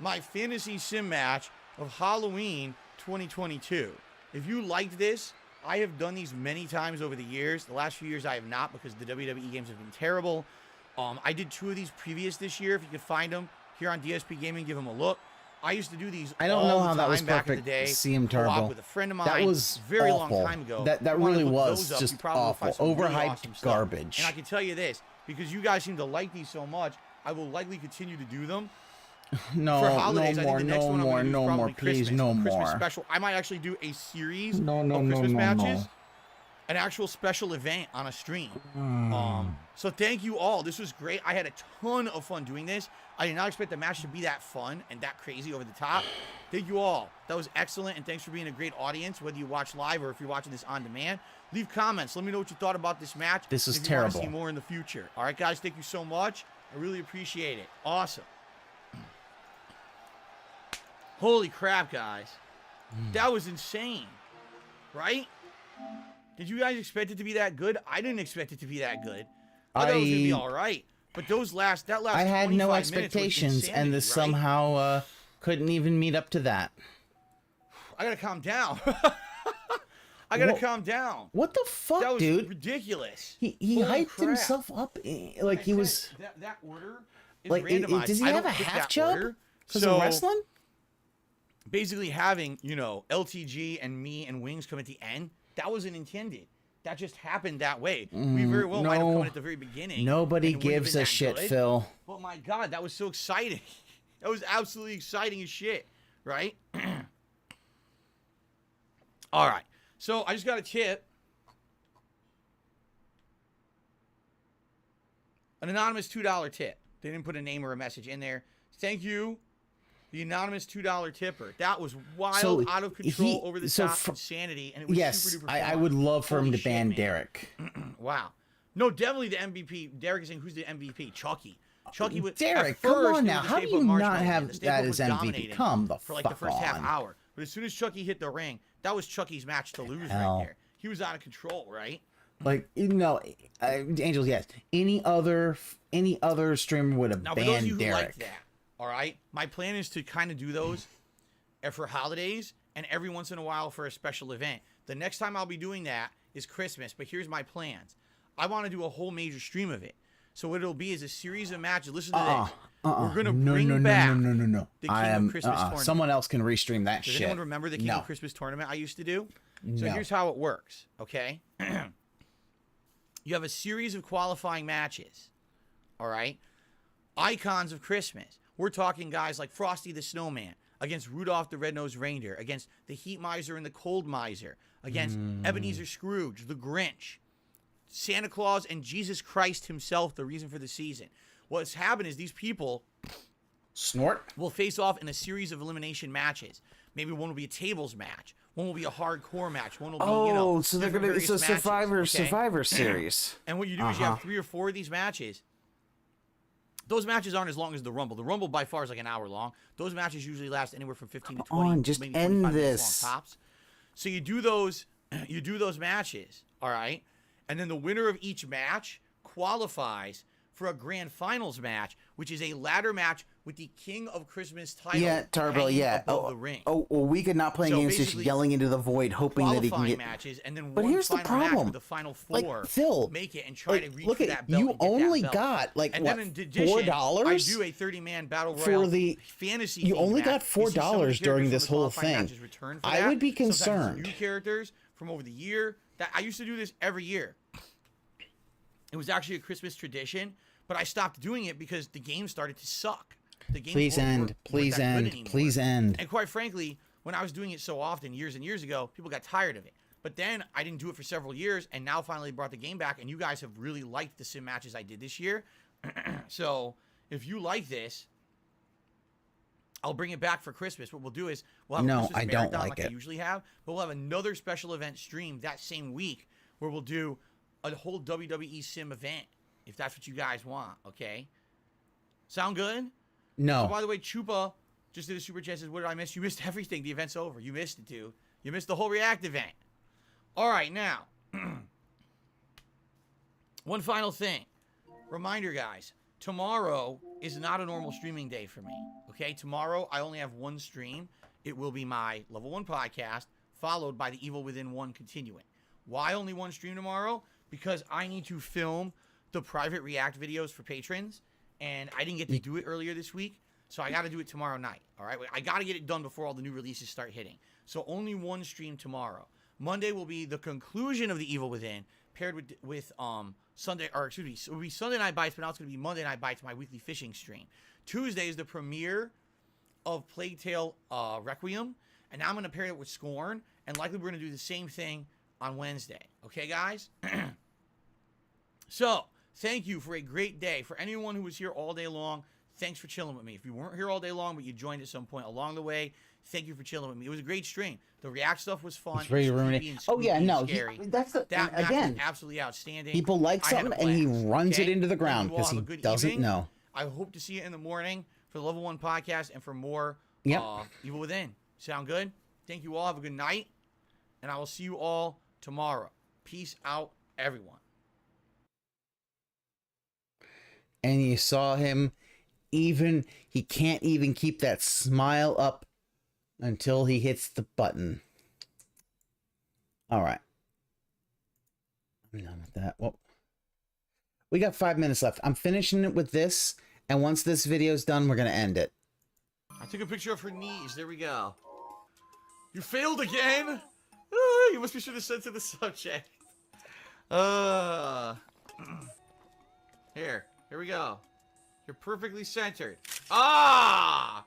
my fantasy sim match of Halloween 2022. If you liked this, I have done these many times over the years. The last few years I have not, because the WWE games have been terrible. I did 2 of these previous this year. If you could find them here on DSP Gaming, give them a look. I used to do these. I don't know how that was back perfect. In the day. CM Turbo. With a friend of mine. That was very awful. long time ago. That really was just awful. Overhyped garbage. And I can tell you this, because you guys seem to like these so much, I will likely continue to do them. No, for holidays. no I think the next one I'm gonna do is probably please, Christmas, no Christmas more. Special. I might actually do a series of Christmas matches. No. An actual special event on a stream. So thank you all. This was great. I had a ton of fun doing this. I did not expect the match to be that fun and that crazy over the top. Thank you all. That was excellent, and thanks for being a great audience, whether you watch live or if you're watching this on demand. Leave comments. Let me know what you thought about this match. This is if you terrible. want to see more in the future. All right, guys, thank you so much. I really appreciate it. Awesome. Holy crap, guys. That was insane. Right? Did you guys expect it to be that good? I didn't expect it to be that good. I thought it was going to be all right. But that last I had 25 no minutes was expectations, insanity, and this right? somehow couldn't even meet up to that. I gotta calm down. I gotta calm down. What the fuck, that was dude? Ridiculous. He Holy hyped crap. himself up like he was. That order is Like, randomized. does he I have don't a pick half that chub order. because So, of wrestling? basically having, you know, LTG and me and Wings come at the end, that wasn't intended. That just happened that way. We very well might have come in at the very beginning. Nobody and it wouldn't have gives been a that shit, good. Phil. But my God, that was so exciting. That was absolutely exciting as shit, right? All right. So I just got a tip. An anonymous $2 tip. They didn't put a name or a message in there. Thank you, the anonymous $2 tipper. That was wild, out of control, over the top insanity, and it was super duper fun. I would love for him to Holy ban shit, man. Derek. Wow. No, definitely the MVP. Derek is saying, who's the MVP? Chucky. Chucky was Derek, at come first, on it now. was the How Stay do Put you not Marshmallow have Man. The Stay that Put as was MVP? dominating Come the for like the fuck first half on. hour. But as soon as Chucky hit the ring, that was Chucky's match to lose Hell. right there. He was out of control, right? Like, you know, Angels, yes. Any other streamer would have Now, for those of banned you who like Derek. that, all right, my plan is to kind of do those for holidays and every once in a while for a special event. The next time I'll be doing that is Christmas, but here's my plans. I want to do a whole major stream of it. So what it'll be is a series of matches. Listen to this. We're going to bring back No. the King of Christmas tournament. Someone else can restream that Does shit. anyone remember the King of Christmas tournament I used to do? So No. here's how it works, okay? You have a series of qualifying matches, all right? Icons of Christmas. We're talking guys like Frosty the Snowman against Rudolph the Red-Nosed Reindeer, against the Heat Miser and the Cold Miser, against Ebenezer Scrooge, the Grinch, Santa Claus, and Jesus Christ himself, the reason for the season. What's happened is these people will face off in a series of elimination matches. Maybe one will be a tables match. One will be a hardcore match. One will be, you know, so they're different gonna. It's a various matches, Survivor okay? series. And what you do is you have 3 or 4 of these matches. Those matches aren't as long as the Rumble. The Rumble by far is like an hour long. Those matches usually last anywhere from 15 to 20. on, just maybe end 25 minutes this. long tops. So you do those matches, all right? And then the winner of each match qualifies for a grand finals match, which is a ladder match with the King of Christmas title. Yeah, Turbo. hanging Yeah. above the ring. We could not play So games just basically, yelling into the void, hoping that he can qualifying get. matches, and then But one here's the final match problem. with the final 4 Like, Phil, make it and try to reach look for at that belt. you and get only that belt. got like and what, then in addition, $4? I do a 30-man battle for royal the fantasy. You themed only match. got You see some of the $4 during characters this from the whole qualifying thing. matches return for I that. would be Sometimes it's concerned. new characters from over the year. That I used to do this every year. It was actually a Christmas tradition, but I stopped doing it because the game started to suck. The games Please weren't end. that Please good end. anymore. Please end. And quite frankly, when I was doing it so often years and years ago, people got tired of it. But then I didn't do it for several years, and now finally brought the game back, and you guys have really liked the sim matches I did this year. So if you like this, I'll bring it back for Christmas. What we'll do is we'll have a No, Christmas I don't marathon like I it. usually have, but we'll have another special event stream that same week where we'll do a whole WWE sim event, if that's what you guys want, okay? Sound good? No. So by the way, Chupa just did a super chat, says, what did I miss? You missed everything. The event's over. You missed it, dude. You missed the whole React event. All right, now. One final thing. Reminder, guys. Tomorrow is not a normal streaming day for me. Okay? Tomorrow, I only have one stream. It will be my Level 1 podcast, followed by the Evil Within 1 continuing. Why only one stream tomorrow? Because I need to film the private React videos for patrons, and I didn't get to do it earlier this week, so I got to do it tomorrow night, all right? I got to get it done before all the new releases start hitting. So only one stream tomorrow. Monday will be the conclusion of the Evil Within, paired with Sunday, or excuse me, so it'll be Sunday Night Bites, but now it's going to be Monday Night Bites, my weekly fishing stream. Tuesday is the premiere of Plague Tale Requiem, and now I'm going to pair it with Scorn, and likely we're going to do the same thing on Wednesday. Okay, guys? So, thank you for a great day. For anyone who was here all day long, thanks for chilling with me. If you weren't here all day long, but you joined at some point along the way, thank you for chilling with me. It was a great stream. The React stuff was fun. It's very It was ruining creepy and it. Oh, yeah, spooky no. and scary. That's the, that match again, was absolutely outstanding. people like I had a something and he blast, runs okay? it into the ground You all because have he a good doesn't evening. know. I hope to see you in the morning for the Level 1 podcast and for more Yep. Evil Within. Sound good? Thank you all. Have a good night. And I will see you all tomorrow. Peace out, everyone. And you saw him, he can't even keep that smile up until he hits the button. All right. I'm done with that. Well, we got 5 minutes left. I'm finishing it with this, and once this video's done, we're going to end it. I took a picture of her knees. There we go. You failed again? You must be sure to send to the subject. Here we go. You're perfectly centered. Ah!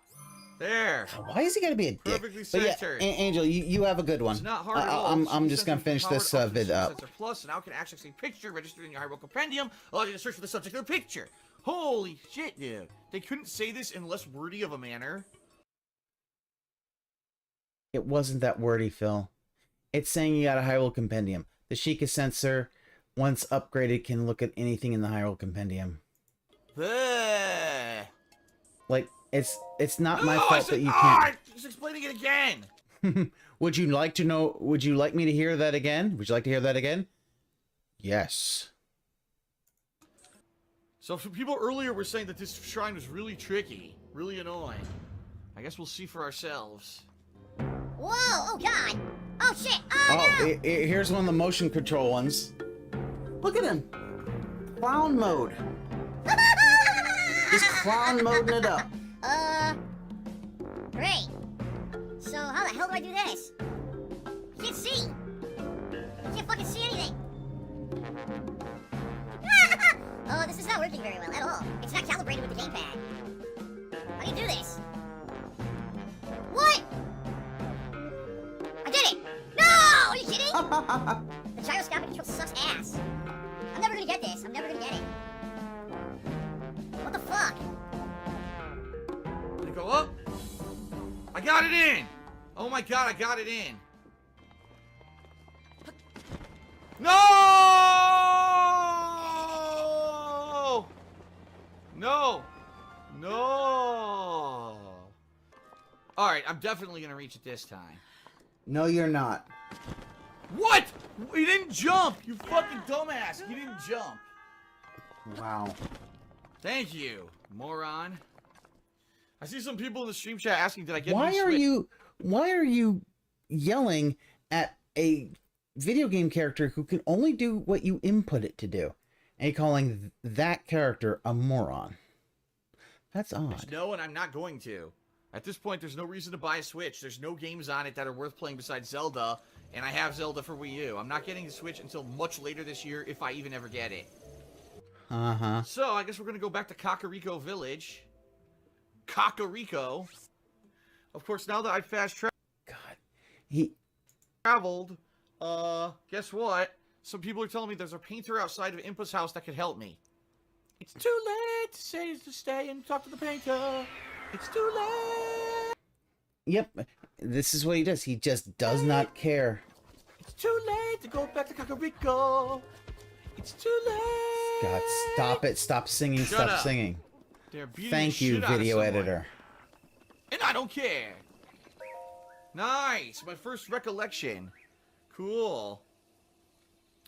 There. Why is he got to be a dick? Perfectly But yeah, centered. Angel, you have a good one. It's not hard at all. I'm just going to finish this vid up. Plus, now can access a picture registered in your Hyrule Compendium, allowing you to search for the subject of the picture. Holy shit, dude. They couldn't say this in less wordy of a manner. It wasn't that wordy, Phil. It's saying you got a Hyrule Compendium. The Sheikah sensor, once upgraded, can look at anything in the Hyrule Compendium. Like, it's not my fault that you can't. Just explaining it again. Would you like to know? Would you like me to hear that again? Would you like to hear that again? Yes. So people earlier were saying that this shrine was really tricky, really annoying. I guess we'll see for ourselves. Whoa! Oh God! Oh shit! Oh, no! Here's one of the motion control ones. Look at him. Clown mode. Just clown moding it up. Great. So how the hell do I do this? I can't see. I can't fucking see anything. Oh, this is not working very well at all. It's not calibrated with the gamepad. How do you do this? What? I did it! No! Are you kidding? The gyroscopic control sucks ass. I'm never gonna get this. I'm never gonna get it. What the fuck? Did it go up? I got it in! Oh my god, I got it in. No! No! No! Alright, I'm definitely gonna reach it this time. No, you're not. What? You didn't jump! You fucking dumbass! You didn't jump. Wow. Thank you, moron. I see some people in the stream chat asking, did I get Why are you yelling at a video game character who can only do what you input it to do? And you're calling that character a moron. That's odd. No, and I'm not going to. At this point, there's no reason to buy a Switch. There's no games on it that are worth playing besides Zelda, and I have Zelda for Wii U. I'm not getting the Switch until much later this year, if I even ever get it. Uh-huh. So, I guess we're gonna go back to Kakariko Village. Kakariko. Of course, now that I've traveled, guess what? Some people are telling me there's a painter outside of Impa's house that could help me. It's too late to say to stay and talk to the painter. It's too late. Yep. This is what he does. He just does not care. It's too late to go back to Kakariko. It's too late. God, stop it. Stop singing. Shut up. Singing. They're beating Thank the you, shit out of video someone. editor. And I don't care. Nice. My first recollection. Cool.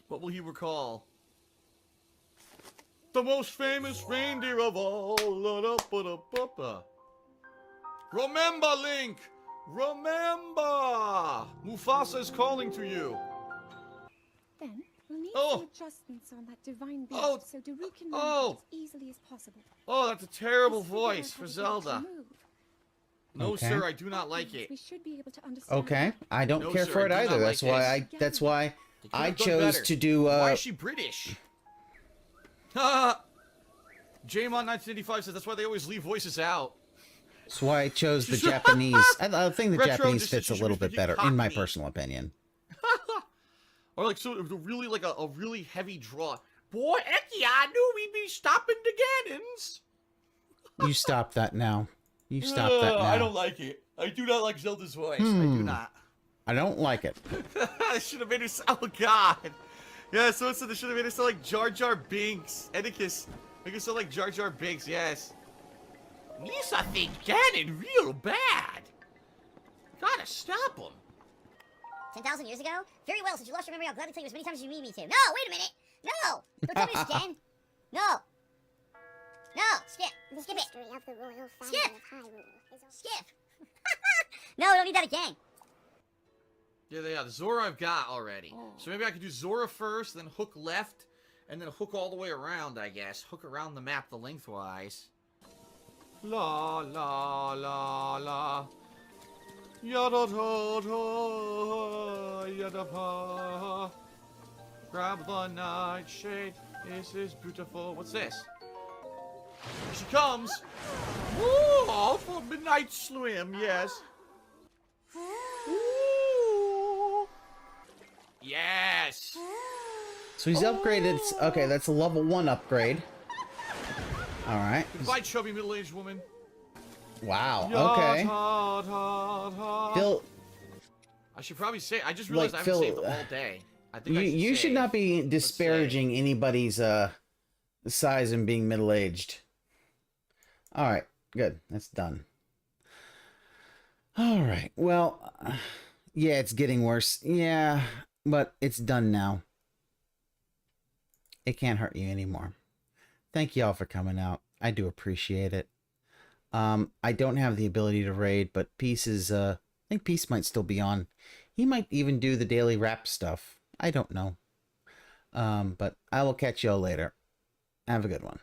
What will he recall? The most famous reindeer of all. Remember, Link. Remember. Mufasa is calling to you. Then we'll need some adjustments on that divine beast so Daru can learn it as easily as possible. Oh, that's a terrible voice for Zelda. No, Okay. sir, I do not like it. We should be able to understand. Okay. I don't No, care sir, for it I do either. not That's like why this. that's why I Could've done chose better. to do Why is she British? Jamon1985 says that's why they always leave voices out. that's why I chose the Japanese. I think the Retro Japanese just- fits she a should little be bit better, in my Cockney. personal opinion. Or like so really like a really heavy draw. Boy, Eki, I knew we'd be stopping the cannons. You stop that now. You stop that now. I don't like it. I do not like Zelda's voice. I do not. I don't like it. I should have made her sound. Oh God. Yeah, so they should have made her sound like Jar Jar Binks. Etikus. Make her sound like Jar Jar Binks. Yes. Misa think cannon real bad. Gotta stop him. 10,000 years ago? Very well, since you lost your memory, I'll gladly tell you as many times as you need me to. No, wait a minute! No! Don't tell me this again! No! No, skip. Skip it. Of the royal family skip. Of Hyrule. Skip. No, we don't need that again. Yeah, the Zora I've got already. So maybe I could do Zora first, then hook left, and then hook all the way around, I guess. Hook around the map the lengthwise. La, la, la, la. Yada da da, yada pa. Grab the nightshade. This is beautiful. What's this? Here she comes. Ooh, for midnight swim, yes. Ooh. Yes. So he's upgraded. Okay, that's a level 1 upgrade. All right. Goodbye, chubby middle-aged woman. Wow. Okay. Phil. I should probably say. I just realized Like, I haven't Phil, saved all day. I think You should not be disparaging anybody's size and being middle-aged. All right. Good. That's done. All right. Well, yeah, it's getting worse. Yeah, but it's done now. It can't hurt you anymore. Thank you all for coming out. I do appreciate it. I don't have the ability to raid, but Peace is, I think Peace might still be on. He might even do the daily rap stuff. I don't know. But I will catch y'all later. Have a good one.